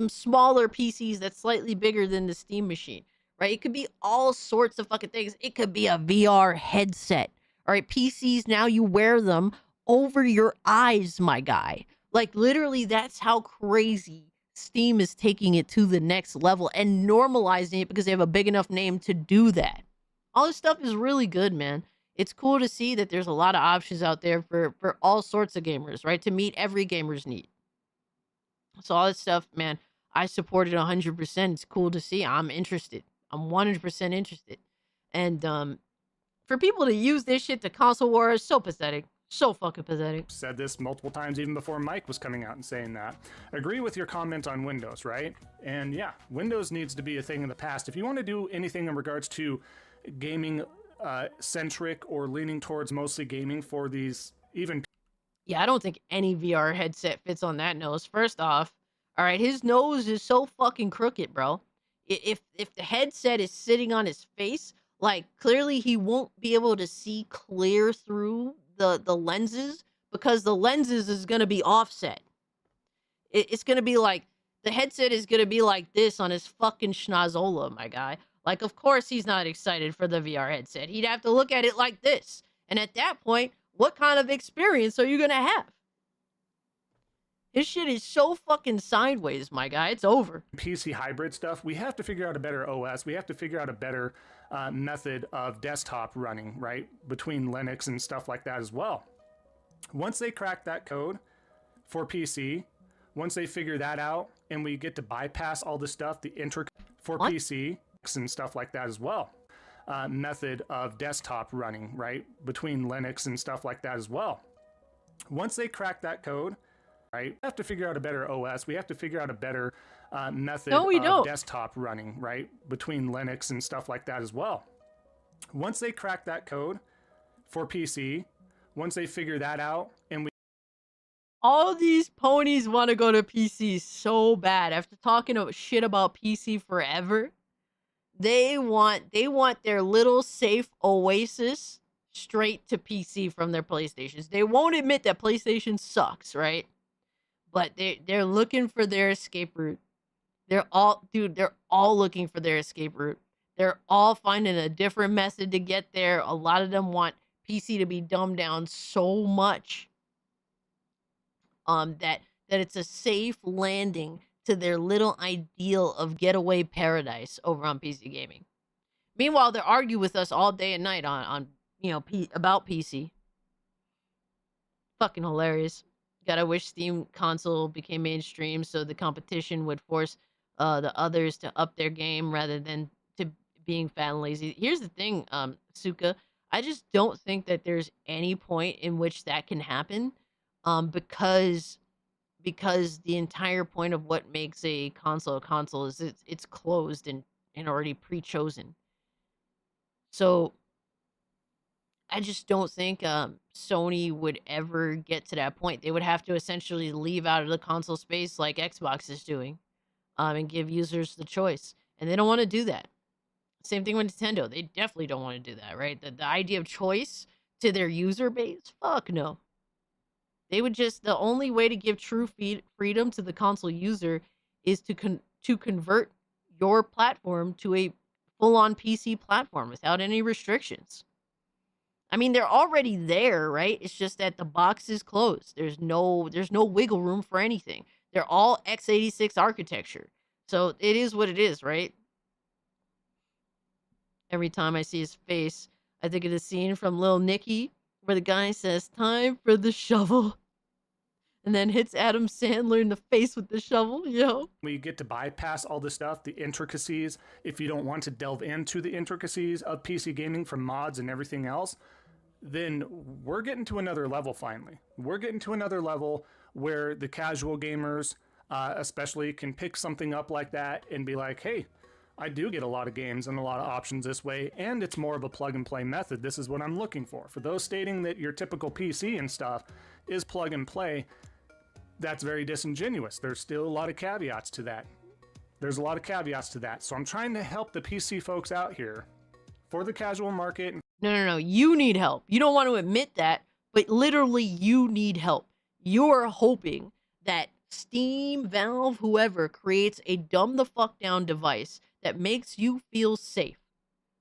smaller PCs that's slightly bigger than the Steam machine, right? It could be all sorts of fucking things. It could be a VR headset, all right? PCs, now you wear them over your eyes, my guy. Like, literally, that's how crazy Steam is taking it to the next level and normalizing it because they have a big enough name to do that. All this stuff is really good, man. It's cool to see that there's a lot of options out there for all sorts of gamers, right? To meet every gamer's need. So all this stuff, man, I support it 100%. It's cool to see. I'm interested. I'm 100% interested. And for people to use this shit to console war is so pathetic. So fucking pathetic. Said this multiple times even before Mike was coming out and saying that. Agree with your comment on Windows, right? And yeah, Windows needs to be a thing in the past. If you want to do anything in regards to gaming centric or leaning towards mostly gaming for these even... Yeah, I don't think any VR headset fits on that nose. First off, all right, his nose is so fucking crooked, bro. If the headset is sitting on his face, like, clearly he won't be able to see clear through the lenses because the lenses is going to be offset. It's going to be like The headset is gonna be like this on his fucking schnozola, my guy. Like, of course he's not excited for the VR headset. He'd have to look at it like this. And at that point, what kind of experience are you gonna have? His shit is so fucking sideways, my guy. It's over. PC hybrid stuff, we have to figure out a better OS. We have to figure out a better method of desktop running, right? Between Linux and stuff like that as well. Once they crack that code for PC, once they figure that out and we get to bypass all the stuff, the for PC and stuff like that as well. Method of desktop running, right? Between Linux and stuff like that as well. Once they crack that code, right? We have to figure out a better OS. We have to figure out a better method of desktop running, right? Between Linux and stuff like that as well. Once they crack that code for PC, once they figure that out and we all these ponies want to go to PC so bad after talking shit about PC forever. They want their little safe oasis straight to PC from their PlayStations. They won't admit that PlayStation sucks, right? But they're looking for their escape route. They're all looking for their escape route. They're all finding a different method to get there. A lot of them want PC to be dumbed down so much that it's a safe landing to their little ideal of getaway paradise over on PC gaming. Meanwhile, they argue with us all day and night on about PC. Fucking hilarious. Gotta wish Steam console became mainstream so the competition would force the others to up their game rather than to being fat and lazy. Here's the thing, Suka. I just don't think that there's any point in which that can happen, because the entire point of what makes a console is it's closed and already pre-chosen. So I just don't think Sony would ever get to that point. They would have to essentially leave out of the console space like Xbox is doing, and give users the choice. And they don't want to do that. Same thing with Nintendo. They definitely don't want to do that, right? The idea of choice to their user base? Fuck no. They would just, the only way to give true freedom to the console user is to convert your platform to a full-on PC platform without any restrictions. I mean, they're already there, right? It's just that the box is closed. There's no wiggle room for anything. They're all x86 architecture. So it is what it is, right? Every time I see his face, I think of the scene from Lil Nicky where the guy says, "Time for the shovel," and then hits Adam Sandler in the face with the shovel, We get to bypass all the stuff, the intricacies. If you don't want to delve into the intricacies of PC gaming from mods and everything else, then we're getting to another level finally. We're getting to another level where the casual gamers especially can pick something up like that and be like, hey, I do get a lot of games and a lot of options this way, and it's more of a plug and play method. This is what I'm looking for. For those stating that your typical PC and stuff is plug and play, that's very disingenuous. There's still a lot of caveats to that. So I'm trying to help the PC folks out here for the casual market. No. You need help. You don't want to admit that, but literally you need help. You're hoping that Steam, Valve, whoever creates a dumb the fuck down device that makes you feel safe.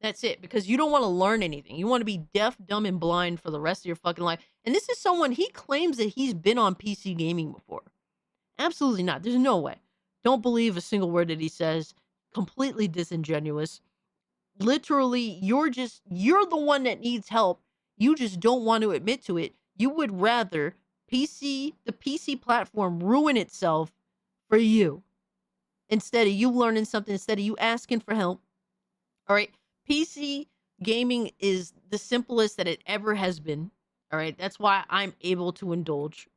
That's it, because you don't want to learn anything. You want to be deaf, dumb, and blind for the rest of your fucking life. And this is someone, he claims that he's been on PC gaming before. Absolutely not. There's no way. Don't believe a single word that he says. Completely disingenuous. Literally, you're the one that needs help. You just don't want to admit to it. You would rather the PC platform ruin itself for you instead of you learning something, instead of you asking for help. All right. PC gaming is the simplest that it ever has been. All right. That's why I'm able to indulge.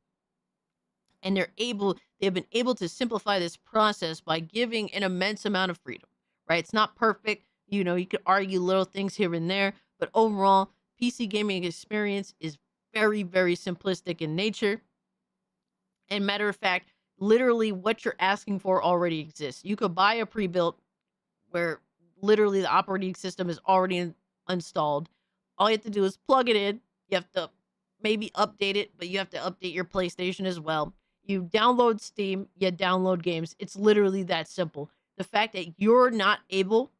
And they've been able to simplify this process by giving an immense amount of freedom, right? It's not perfect. You could argue little things here and there, but overall, PC gaming experience is very, very simplistic in nature. And matter of fact, literally what you're asking for already exists. You could buy a pre-built where literally the operating system is already installed. All you have to do is plug it in. You have to maybe update it, but you have to update your PlayStation as well. You download Steam, you download games. It's literally that simple. The fact that you're not able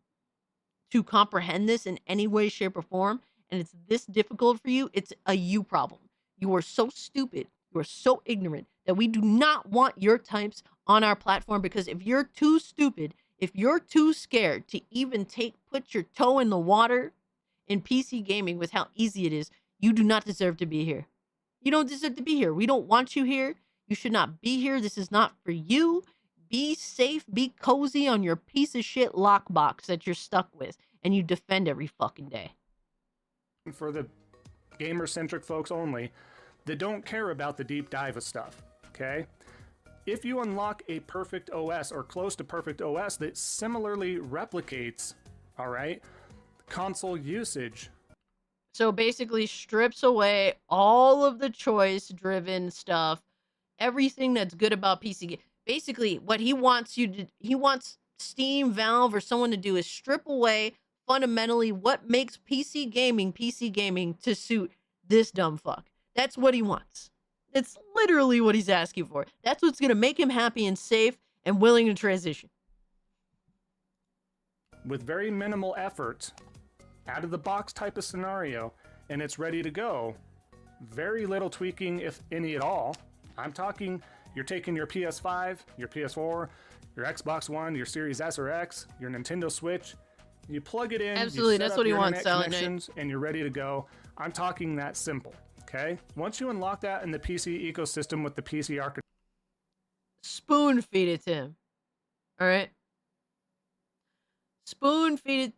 to comprehend this in any way, shape, or form, and it's this difficult for you, it's a you problem. You are so stupid, you are so ignorant that we do not want your types on our platform, because if you're too stupid, if you're too scared to even put your toe in the water in PC gaming with how easy it is, you do not deserve to be here. You don't deserve to be here. We don't want you here. You should not be here. This is not for you. Be safe, be cozy on your piece of shit lockbox that you're stuck with, and you defend every fucking day. For the gamer-centric folks only that don't care about the deep dive of stuff, okay? If you unlock a perfect OS or close to perfect OS that similarly replicates, all right, console usage. So basically strips away all of the choice-driven stuff, everything that's good about PC. Basically, what he wants Steam, Valve, or someone to do is strip away fundamentally what makes PC gaming to suit this dumb fuck. That's what he wants. It's literally what he's asking for. That's what's going to make him happy and safe and willing to transition. With very minimal effort, out of the box type of scenario, and it's ready to go. Very little tweaking, if any at all. I'm talking, you're taking your PS5, your PS4, your Xbox One, your Series S or X, your Nintendo Switch, you plug it in, absolutely, you set that's up what he your wants, internet Silent connections, and you're ready to go. I'm talking that simple, okay? Once you unlock that in the PC ecosystem with the PC architecture, spoon feed it to him. All right? Spoon feed it.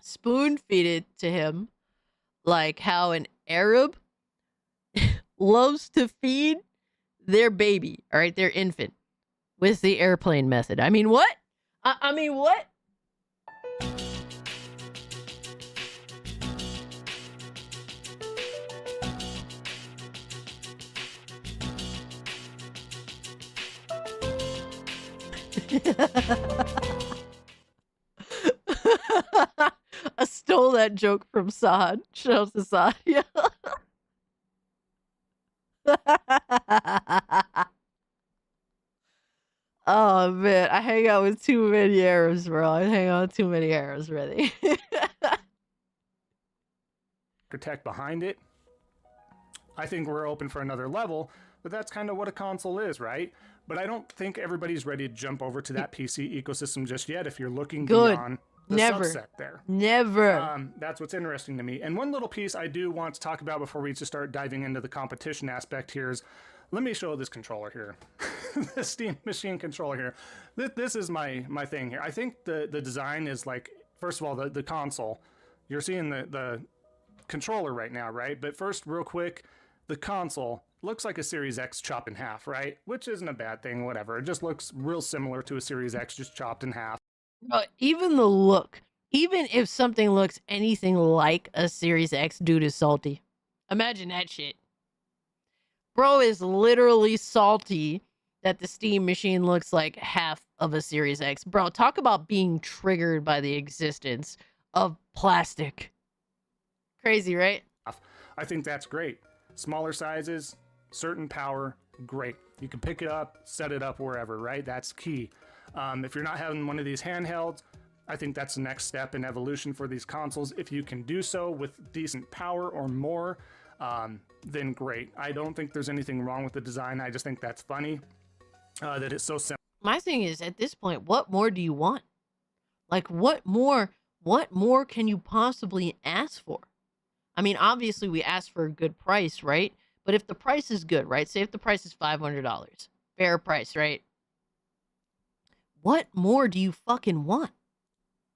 Spoon feed it to him like how an Arab loves to feed their baby, all right, their infant, with the airplane method. I mean, what? I mean, what? I stole that joke from Saad. Shout out to Saad. Yeah. Oh man, I hang out with too many Arabs, bro. I hang out with too many Arabs, really. architect behind it, I think we're open for another level, but that's kind of what a console is, right? But I don't think everybody's ready to jump over to that PC ecosystem just yet if you're looking beyond the subset there. Never. That's what's interesting to me. And one little piece I do want to talk about before we just start diving into the competition aspect here is, let me show this controller here. The Steam Machine controller here. This is my thing here. I think the design is like, first of all, the console. You're seeing the controller right now, right? But first, real quick, the console looks like a Series X chopped in half, right? Which isn't a bad thing, whatever. It just looks real similar to a Series X just chopped in half. Even the look, even if something looks anything like a Series X, dude is salty. Imagine that shit. Bro is literally salty that the Steam Machine looks like half of a Series X. Bro, talk about being triggered by the existence of plastic. Crazy, right? I think that's great. Smaller sizes, certain power, great. You can pick it up, set it up wherever, right? That's key. If you're not having one of these handhelds, I think that's the next step in evolution for these consoles. If you can do so with decent power or more, then great. I don't think there's anything wrong with the design. I just think that's funny that it's so simple. My thing is, at this point, what more do you want? Like, what more can you possibly ask for? I mean, obviously we ask for a good price, right? But if the price is good, right? Say if the price is $500, fair price, right? What more do you fucking want?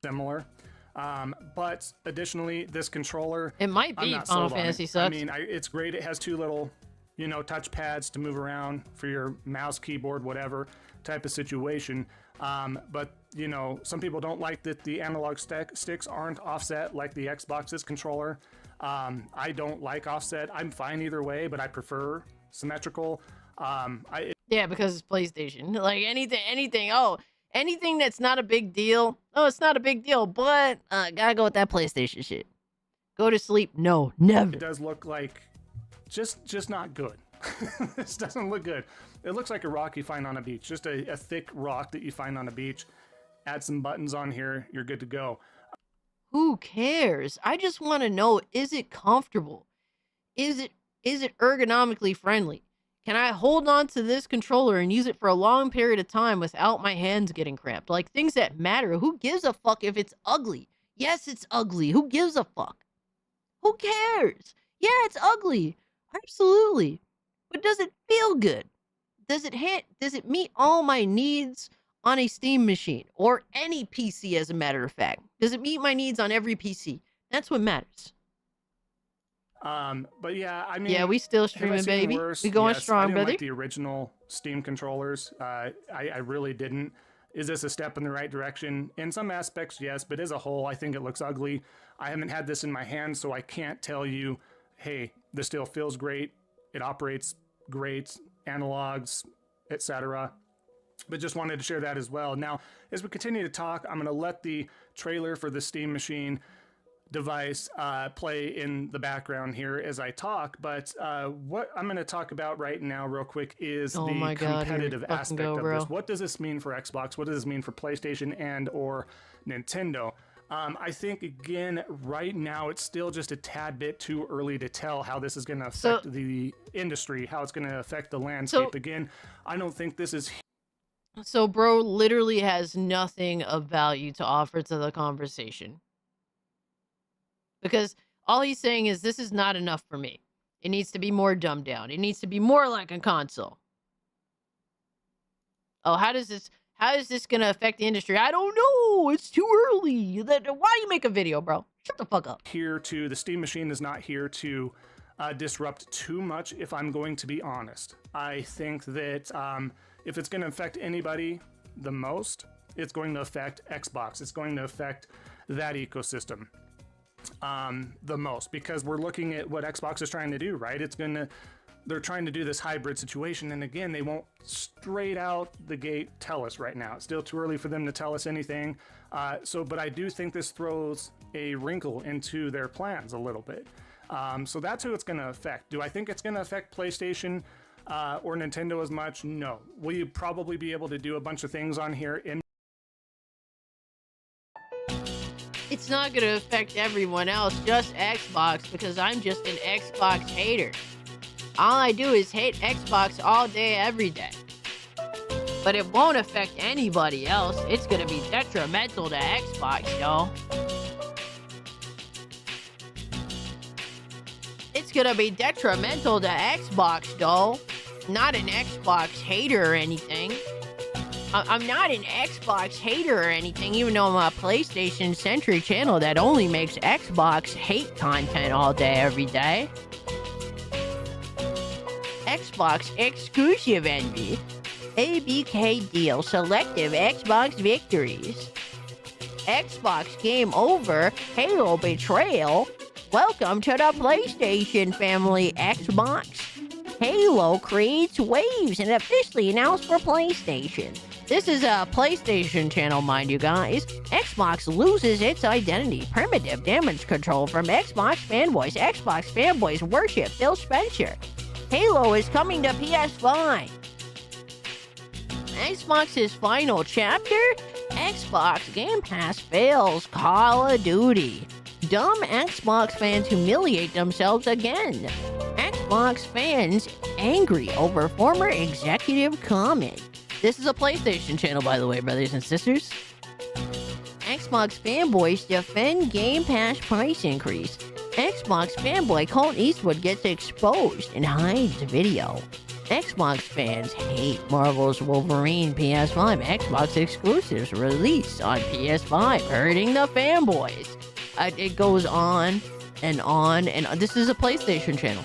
Similar. But additionally, this controller, it might be Final Fantasy sucks. I mean, it's great. It has two little, touch pads to move around for your mouse, keyboard, whatever type of situation. But some people don't like that the analog sticks aren't offset like the Xbox's controller. I don't like offset. I'm fine either way, but I prefer symmetrical. Yeah, because it's PlayStation. Like anything. Oh, anything that's not a big deal. Oh, it's not a big deal, but gotta go with that PlayStation shit. Go to sleep? No, never. It does look like just not good. This doesn't look good. It looks like a rock you find on a beach, just a thick rock that you find on a beach. Add some buttons on here, you're good to go. Who cares? I just want to know, is it comfortable? Is it ergonomically friendly? Can I hold on to this controller and use it for a long period of time without my hands getting cramped? Like, things that matter. Who gives a fuck if it's ugly? Yes, it's ugly. Who gives a fuck? Who cares? Yeah, it's ugly. Absolutely. But does it feel good? Does it meet all my needs on a Steam machine or any PC, as a matter of fact? Does it meet my needs on every PC? That's what matters. But yeah, I mean, yeah, we still streaming, baby. We going strong, I didn't brother. like the original Steam controllers. I really didn't. Is this a step in the right direction? In some aspects, yes, but as a whole, I think it looks ugly. I haven't had this in my hand, so I can't tell you, hey, this still feels great. It operates great, analogs, etc. But just wanted to share that as well. Now, as we continue to talk, I'm going to let the trailer for the Steam Machine device play in the background here as I talk. But what I'm going to talk about right now real quick is the competitive aspect of this. What does this mean for Xbox? What does this mean for PlayStation and or Nintendo? I think, again, right now, it's still just a tad bit too early to tell how this is going to affect the industry, how it's going to affect the landscape. Again, I don't think this is... So, bro literally has nothing of value to offer to the conversation. Because all he's saying is, this is not enough for me. It needs to be more dumbed down. It needs to be more like a console. Oh, how is this going to affect the industry? I don't know. It's too early. Why do you make a video, bro? Shut the fuck up. The Steam Machine is not here to disrupt too much, if I'm going to be honest. I think that if it's going to affect anybody the most, it's going to affect Xbox. It's going to affect that ecosystem the most, because we're looking at what Xbox is trying to do, right? They're trying to do this hybrid situation, and again, they won't straight out the gate tell us right now. It's still too early for them to tell us anything. But I do think this throws a wrinkle into their plans a little bit. So that's who it's going to affect. Do I think it's going to affect PlayStation or Nintendo as much? No. Will you probably be able to do a bunch of things on here? It's not going to affect everyone else, just Xbox, because I'm just an Xbox hater. All I do is hate Xbox all day, every day. But it won't affect anybody else. It's going to be detrimental to Xbox, though. It's going to be detrimental to Xbox, though. Not an Xbox hater or anything. I'm not an Xbox hater or anything, even though I'm a PlayStation-centric channel that only makes Xbox hate content all day, every day. Xbox exclusive envy. ABK deal selective Xbox victories. Xbox game over. Halo betrayal. Welcome to the PlayStation family, Xbox. Halo creates waves and officially announced for PlayStation. This is a PlayStation channel, mind you guys. Xbox loses its identity. Primitive damage control from Xbox fanboys. Xbox fanboys worship Phil Spencer. Halo is coming to PS5. Xbox's final chapter? Xbox Game Pass fails Call of Duty. Dumb Xbox fans humiliate themselves again. Xbox fans angry over former executive comment. This is a PlayStation channel, by the way, brothers and sisters. Xbox fanboys defend Game Pass price increase. Xbox fanboy Colt Eastwood gets exposed and hides video. Xbox fans hate Marvel's Wolverine PS5 Xbox exclusives released on PS5, hurting the fanboys. It goes on and on, and this is a PlayStation channel.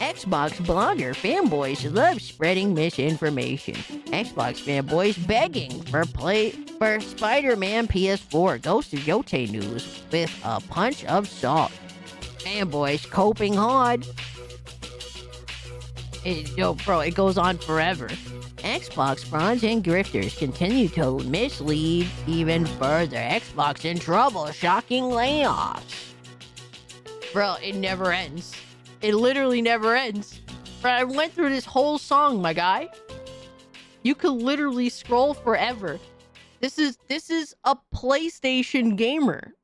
Xbox blogger fanboys love spreading misinformation. Xbox fanboys begging for Spider-Man PS4 Ghost of Yote news with a punch of salt. Fanboys coping hard. Yo, bro, it goes on forever. Xbox frauds and grifters continue to mislead even further. Xbox in trouble. Shocking layoffs. Bro, it never ends. It literally never ends. Bro, I went through this whole song, my guy. You could literally scroll forever. This is a PlayStation gamer.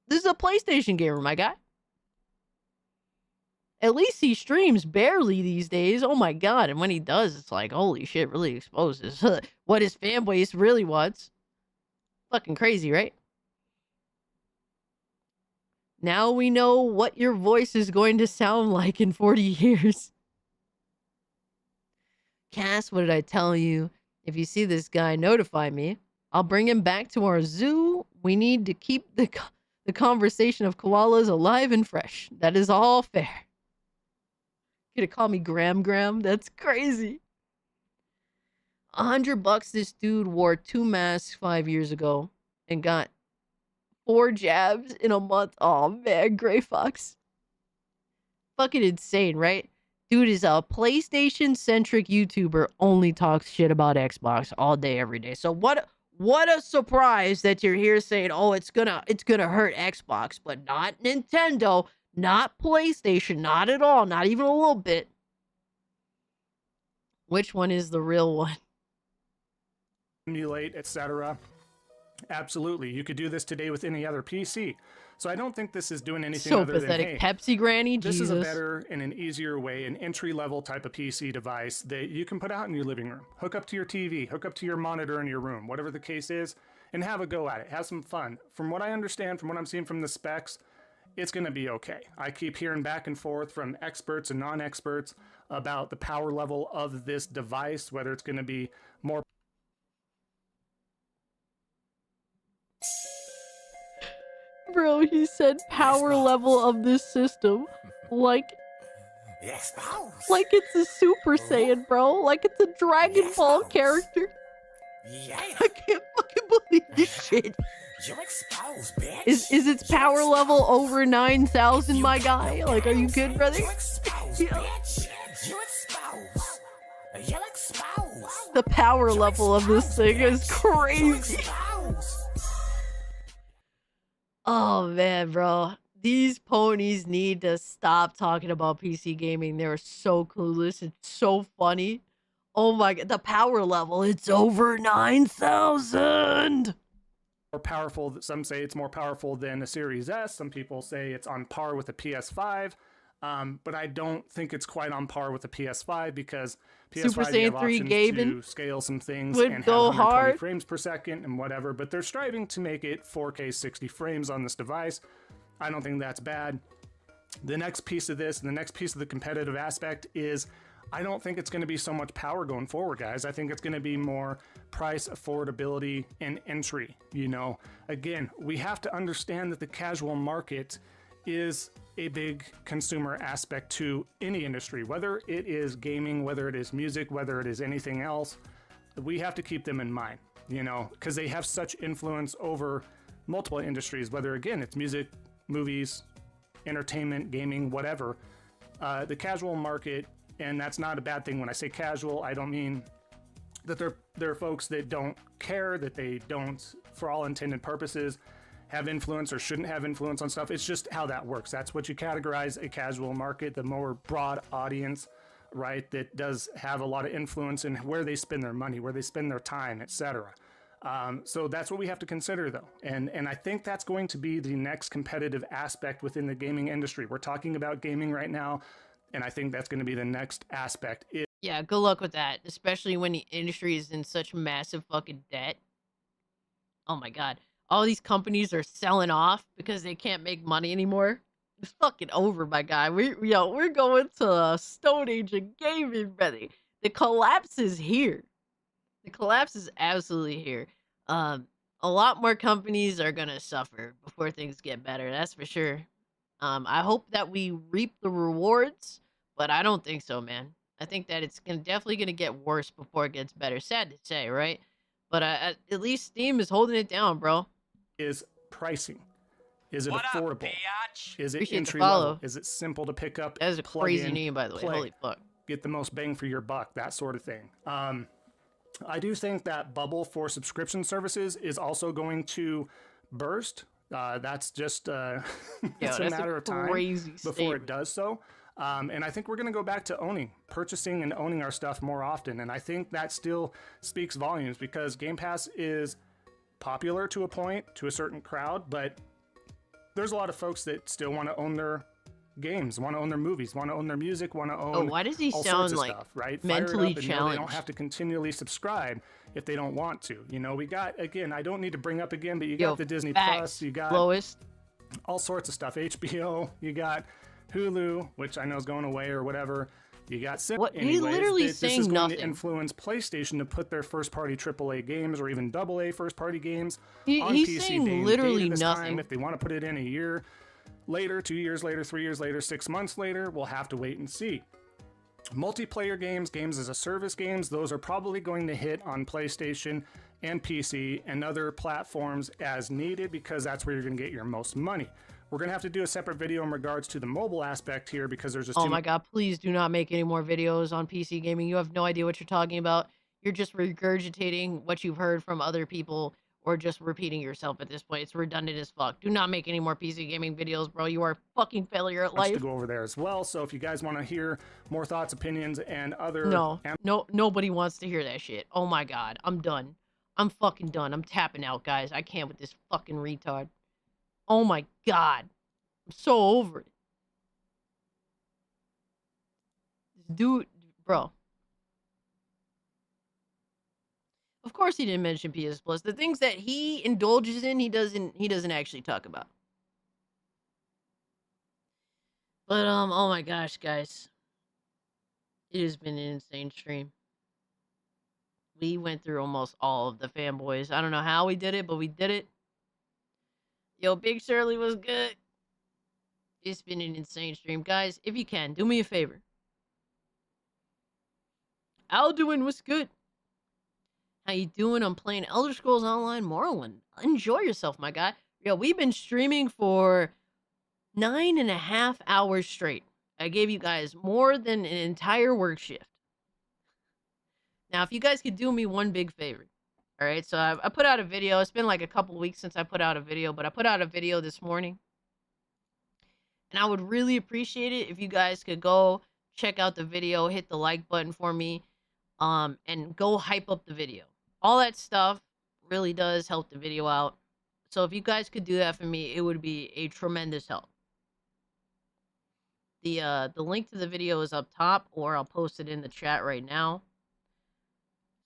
This is a PlayStation gamer, my guy. At least he streams barely these days. Oh my god. And when he does, it's like, holy shit, really exposes what his fan base really wants. Fucking crazy, right? Now we know what your voice is going to sound like in 40 years. Cass, what did I tell you? If you see this guy, notify me. I'll bring him back to our zoo. We need to keep the conversation of koalas alive and fresh. That is all fair. Gonna call me Graham? That's crazy. $100 this dude wore 2 masks 5 years ago and got 4 jabs in a month. Oh man, Gray Fox. Fucking insane, right? Dude is a PlayStation-centric YouTuber, only talks shit about Xbox all day, every day. So what a surprise that you're here saying, oh, it's gonna hurt Xbox, but not Nintendo, not PlayStation, not at all, not even a little bit. Which one is the real one? Emulate, etc. Absolutely. You could do this today with any other PC. So I don't think this is doing anything So other pathetic. than, hey, Pepsi Granny, this Jesus. is a better and an easier way, an entry-level type of PC device that you can put out in your living room. Hook up to your TV, hook up to your monitor in your room, whatever the case is, and have a go at it. Have some fun. From what I understand, from what I'm seeing from the specs, it's going to be okay. I keep hearing back and forth from experts and non-experts about the power level of this device, whether it's going to be more... Bro, he said power level of this system. Like it's a Super Saiyan, bro. Like it's a Dragon Ball character. I can't fucking believe this shit. Is its power level over 9,000, my guy? Like, are you good, brother? Yeah. The power level of this thing is crazy. Oh man, bro. These ponies need to stop talking about PC gaming. They're so clueless. It's so funny. Oh my god, the power level, it's over 9,000. More powerful. Some say it's more powerful than a Series S. Some people say it's on par with a PS5. But I don't think it's quite on par with the PS5 because Super PS5 you have Saiyan 3 options gaming to scale some things would and have go 120 hard. frames per second and whatever, but they're striving to make it 4K 60 frames on this device. I don't think that's bad. The next piece of this, and the next piece of the competitive aspect is I don't think it's going to be so much power going forward, guys. I think it's going to be more price, affordability, and entry. You know, again, we have to understand that the casual market is a big consumer aspect to any industry, whether it is gaming, whether it is music, whether it is anything else. We have to keep them in mind, you know, because they have such influence over multiple industries, whether again, it's music, movies, entertainment, gaming, whatever. The casual market, and that's not a bad thing. When I say casual, I don't mean that there are folks that don't care, that they don't, for all intended purposes, have influence or shouldn't have influence on stuff. It's just how that works. That's what you categorize a casual market, the more broad audience, right, that does have a lot of influence in where they spend their money, where they spend their time, etc. So that's what we have to consider, though. And I think that's going to be the next competitive aspect within the gaming industry. We're talking about gaming right now, and I think that's going to be the next aspect. Yeah, good luck with that, especially when the industry is in such massive fucking debt. Oh my god. All these companies are selling off because they can't make money anymore. It's fucking over, my guy. We're going to a stone age of gaming, brother. The collapse is here. The collapse is absolutely here. A lot more companies are gonna suffer before things get better. That's for sure. I hope that we reap the rewards, but I don't think so, man. I think that it's definitely gonna get worse before it gets better. Sad to say, right? But at least Steam is holding it down, bro. Is pricing. Is it affordable? Is it Appreciate the entry follow. level? Is it simple to pick up? That is a plug crazy in, name, by the way. play, Holy fuck. Get the most bang for your buck, that sort of thing. I do think that bubble for subscription services is also going to burst. That's just it's a matter of time before it does so. And I think we're going to go back to purchasing and owning our stuff more often. And I think that still speaks volumes because Game Pass is popular to a point, to a certain crowd, but there's a lot of folks that still want to own their games, want to own their movies, want to own their music, want to own why does he all sound sorts of like stuff, right? mentally Fire it up and know challenged? they don't have to continually subscribe if they don't want to. You know, we got, again, I don't need to bring up again, but you got the Disney Plus, you got all sorts of stuff, HBO, you got Hulu, which I know is going away or whatever. You got What? He's literally this saying is going nothing. to influence PlayStation to put their first-party AAA games or even AA first-party games He- on he's PC saying day and literally date this nothing. time. If they want to put it in a year later, 2 years later, 3 years later, 6 months later, we'll have to wait and see. Multiplayer games, games as a service games, those are probably going to hit on PlayStation and PC and other platforms as needed because that's where you're going to get your most money. We're going to have to do a separate video in regards to the mobile aspect here because there's just Oh too my god, please do not make any more videos on PC gaming. You have no idea what you're talking about. You're just regurgitating what you've heard from other people or just repeating yourself at this point. It's redundant as fuck. Do not make any more PC gaming videos, bro. You are a fucking failure at much life. to go over there as well. So if you guys want to hear more thoughts, opinions, and other No, nobody wants to hear that shit. Oh my god, I'm done. I'm fucking done. I'm tapping out, guys. I can't with this fucking retard. Oh my god. I'm so over it. Dude, bro. Of course he didn't mention PS Plus. The things that he indulges in, he doesn't actually talk about. But oh my gosh, guys. It has been an insane stream. We went through almost all of the fanboys. I don't know how we did it, but we did it. Yo, Big Shirley was good. It's been an insane stream. Guys, if you can, do me a favor. Alduin was good. How you doing? I'm playing Elder Scrolls Online Morrowind. Enjoy yourself, my guy. Yo, we've been streaming for 9.5 hours straight. I gave you guys more than an entire work shift. Now, if you guys could do me one big favor. All right, so I put out a video. It's been like a couple weeks since I put out a video, but I put out a video this morning. And I would really appreciate it if you guys could go check out the video, hit the like button for me, and go hype up the video. All that stuff really does help the video out. So if you guys could do that for me, it would be a tremendous help. The link to the video is up top, or I'll post it in the chat right now.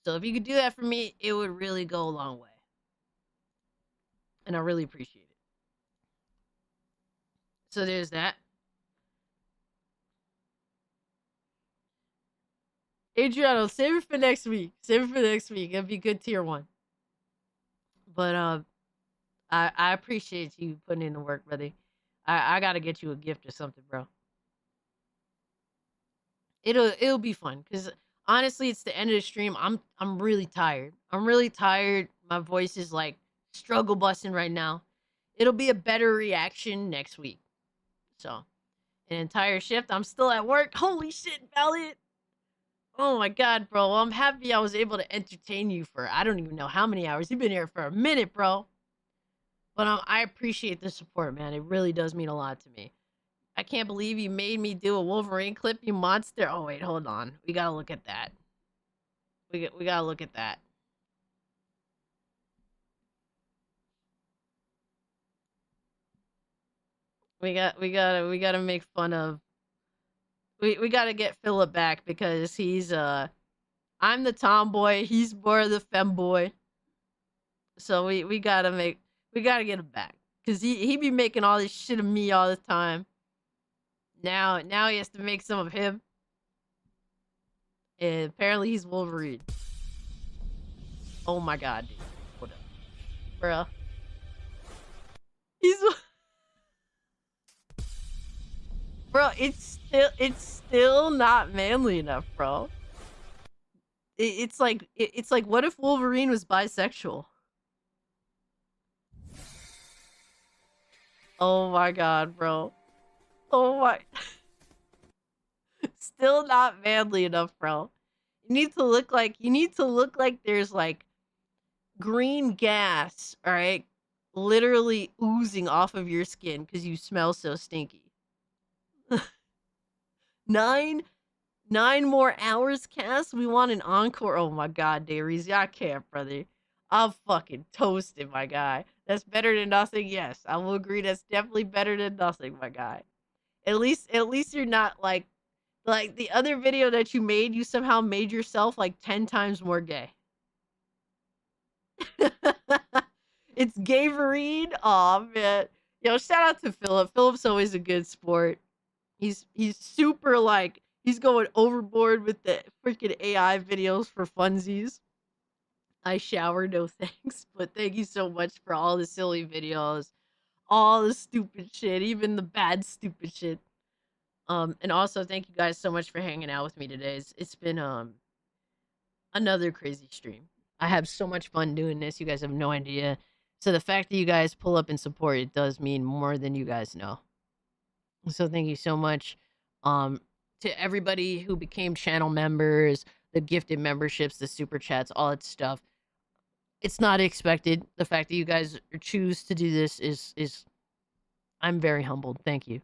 So if you could do that for me, it would really go a long way. And I really appreciate it. So there's that. Adriano, save it for next week. Save it for next week. It'll be good tier 1. But I appreciate you putting in the work, buddy. I gotta get you a gift or something, bro. It'll be fun because honestly, it's the end of the stream. I'm really tired. I'm really tired. My voice is like struggle busting right now. It'll be a better reaction next week. So, an entire shift. I'm still at work. Holy shit, Valiant. Oh my god, bro. I'm happy I was able to entertain you for I don't even know how many hours. You've been here for a minute, bro. But I appreciate the support, man. It really does mean a lot to me. I can't believe you made me do a Wolverine clip, you monster. Oh, wait, hold on. We gotta look at that. We gotta look at that. We gotta make fun of. We gotta get Philip back because he's I'm the tomboy, he's more of the femboy. So we gotta get him back because he be making all this shit of me all the time. Now he has to make some of him. And apparently he's Wolverine. Oh my god, dude. What up? Bruh. Bro, it's still not manly enough, bro. It's like what if Wolverine was bisexual? Oh my god, bro. Oh my. Still not manly enough, bro. You need to look like there's like green gas, all right? Literally oozing off of your skin because you smell so stinky. 9 more hours, Cass? We want an encore? Oh my god, Darius, I can't, brother. I'm fucking toasted, my guy. That's better than nothing, yes. I will agree that's definitely better than nothing, my guy. At least you're not like the other video that you made, you somehow made yourself like 10 times more gay. It's Gaverine. Aw, man. Yo, shout out to Philip. Philip's always a good sport. He's super like he's going overboard with the freaking AI videos for funsies. I shower, no thanks, but thank you so much for all the silly videos, all the stupid shit, even the bad stupid shit. And also thank you guys so much for hanging out with me today. It's been another crazy stream. I have so much fun doing this. You guys have no idea. So the fact that you guys pull up and support it does mean more than you guys know. So thank you so much to everybody who became channel members, the gifted memberships, the super chats, all that stuff. It's not expected. The fact that you guys choose to do this is I'm very humbled. Thank you.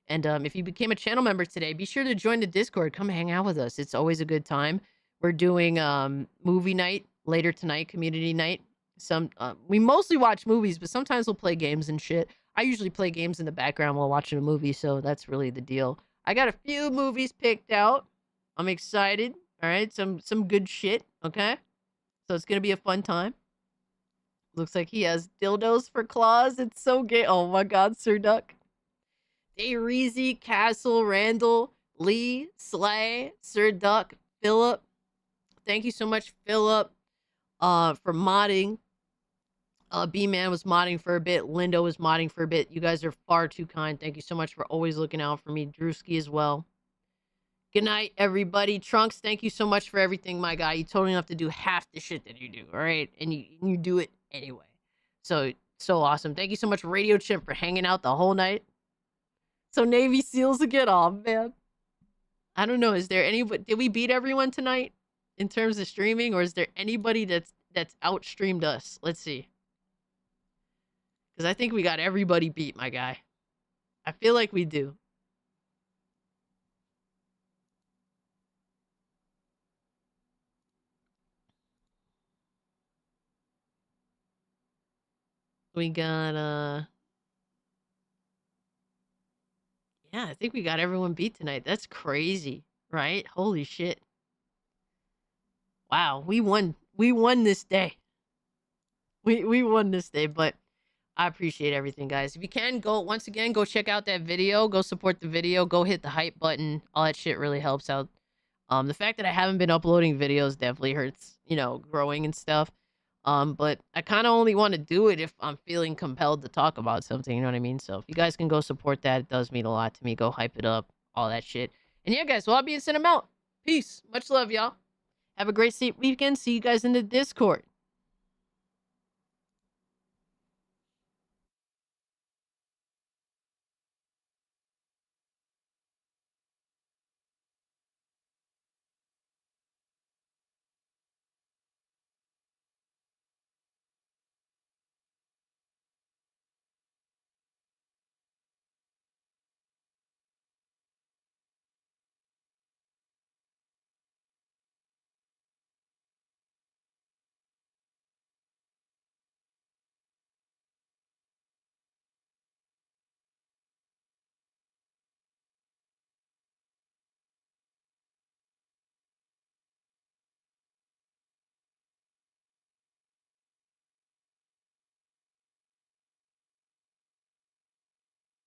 And if you became a channel member today, be sure to join the Discord. Come hang out with us. It's always a good time. We're doing movie night later tonight, community night. We mostly watch movies, but sometimes we'll play games and shit. I usually play games in the background while watching a movie, so that's really the deal. I got a few movies picked out. I'm excited. All right, some good shit. Okay, so it's gonna be a fun time. Looks like he has dildos for claws. It's so gay. Oh my god, Sir Duck. Dayreezy, Castle, Randall, Lee, Slay, Sir Duck, Philip. Thank you so much, Philip, for modding. B-Man was modding for a bit. Lindo was modding for a bit. You guys are far too kind. Thank you so much for always looking out for me. Drewski as well. Good night, everybody. Trunks, thank you so much for everything, my guy. You totally don't have to do half the shit that you do, all right? And you do it anyway. So awesome. Thank you so much, Radio Chimp, for hanging out the whole night. So Navy SEALs again. Oh, man. I don't know. Is there anybody... Did we beat everyone tonight in terms of streaming? Or is there anybody that's outstreamed us? Let's see. Because I think we got everybody beat, my guy. I feel like we do. We got, yeah, I think we got everyone beat tonight. That's crazy, right? Holy shit. Wow, we won. We won this day. We won this day, but I appreciate everything, guys. If you can, once again, go check out that video. Go support the video. Go hit the hype button. All that shit really helps out. The fact that I haven't been uploading videos definitely hurts, growing and stuff. But I kind of only want to do it if I'm feeling compelled to talk about something, you know what I mean? So if you guys can go support that, it does mean a lot to me. Go hype it up, all that shit. And yeah, guys, well, I'll be in Cinema out. Peace. Much love, y'all. Have a great weekend. See you guys in the Discord.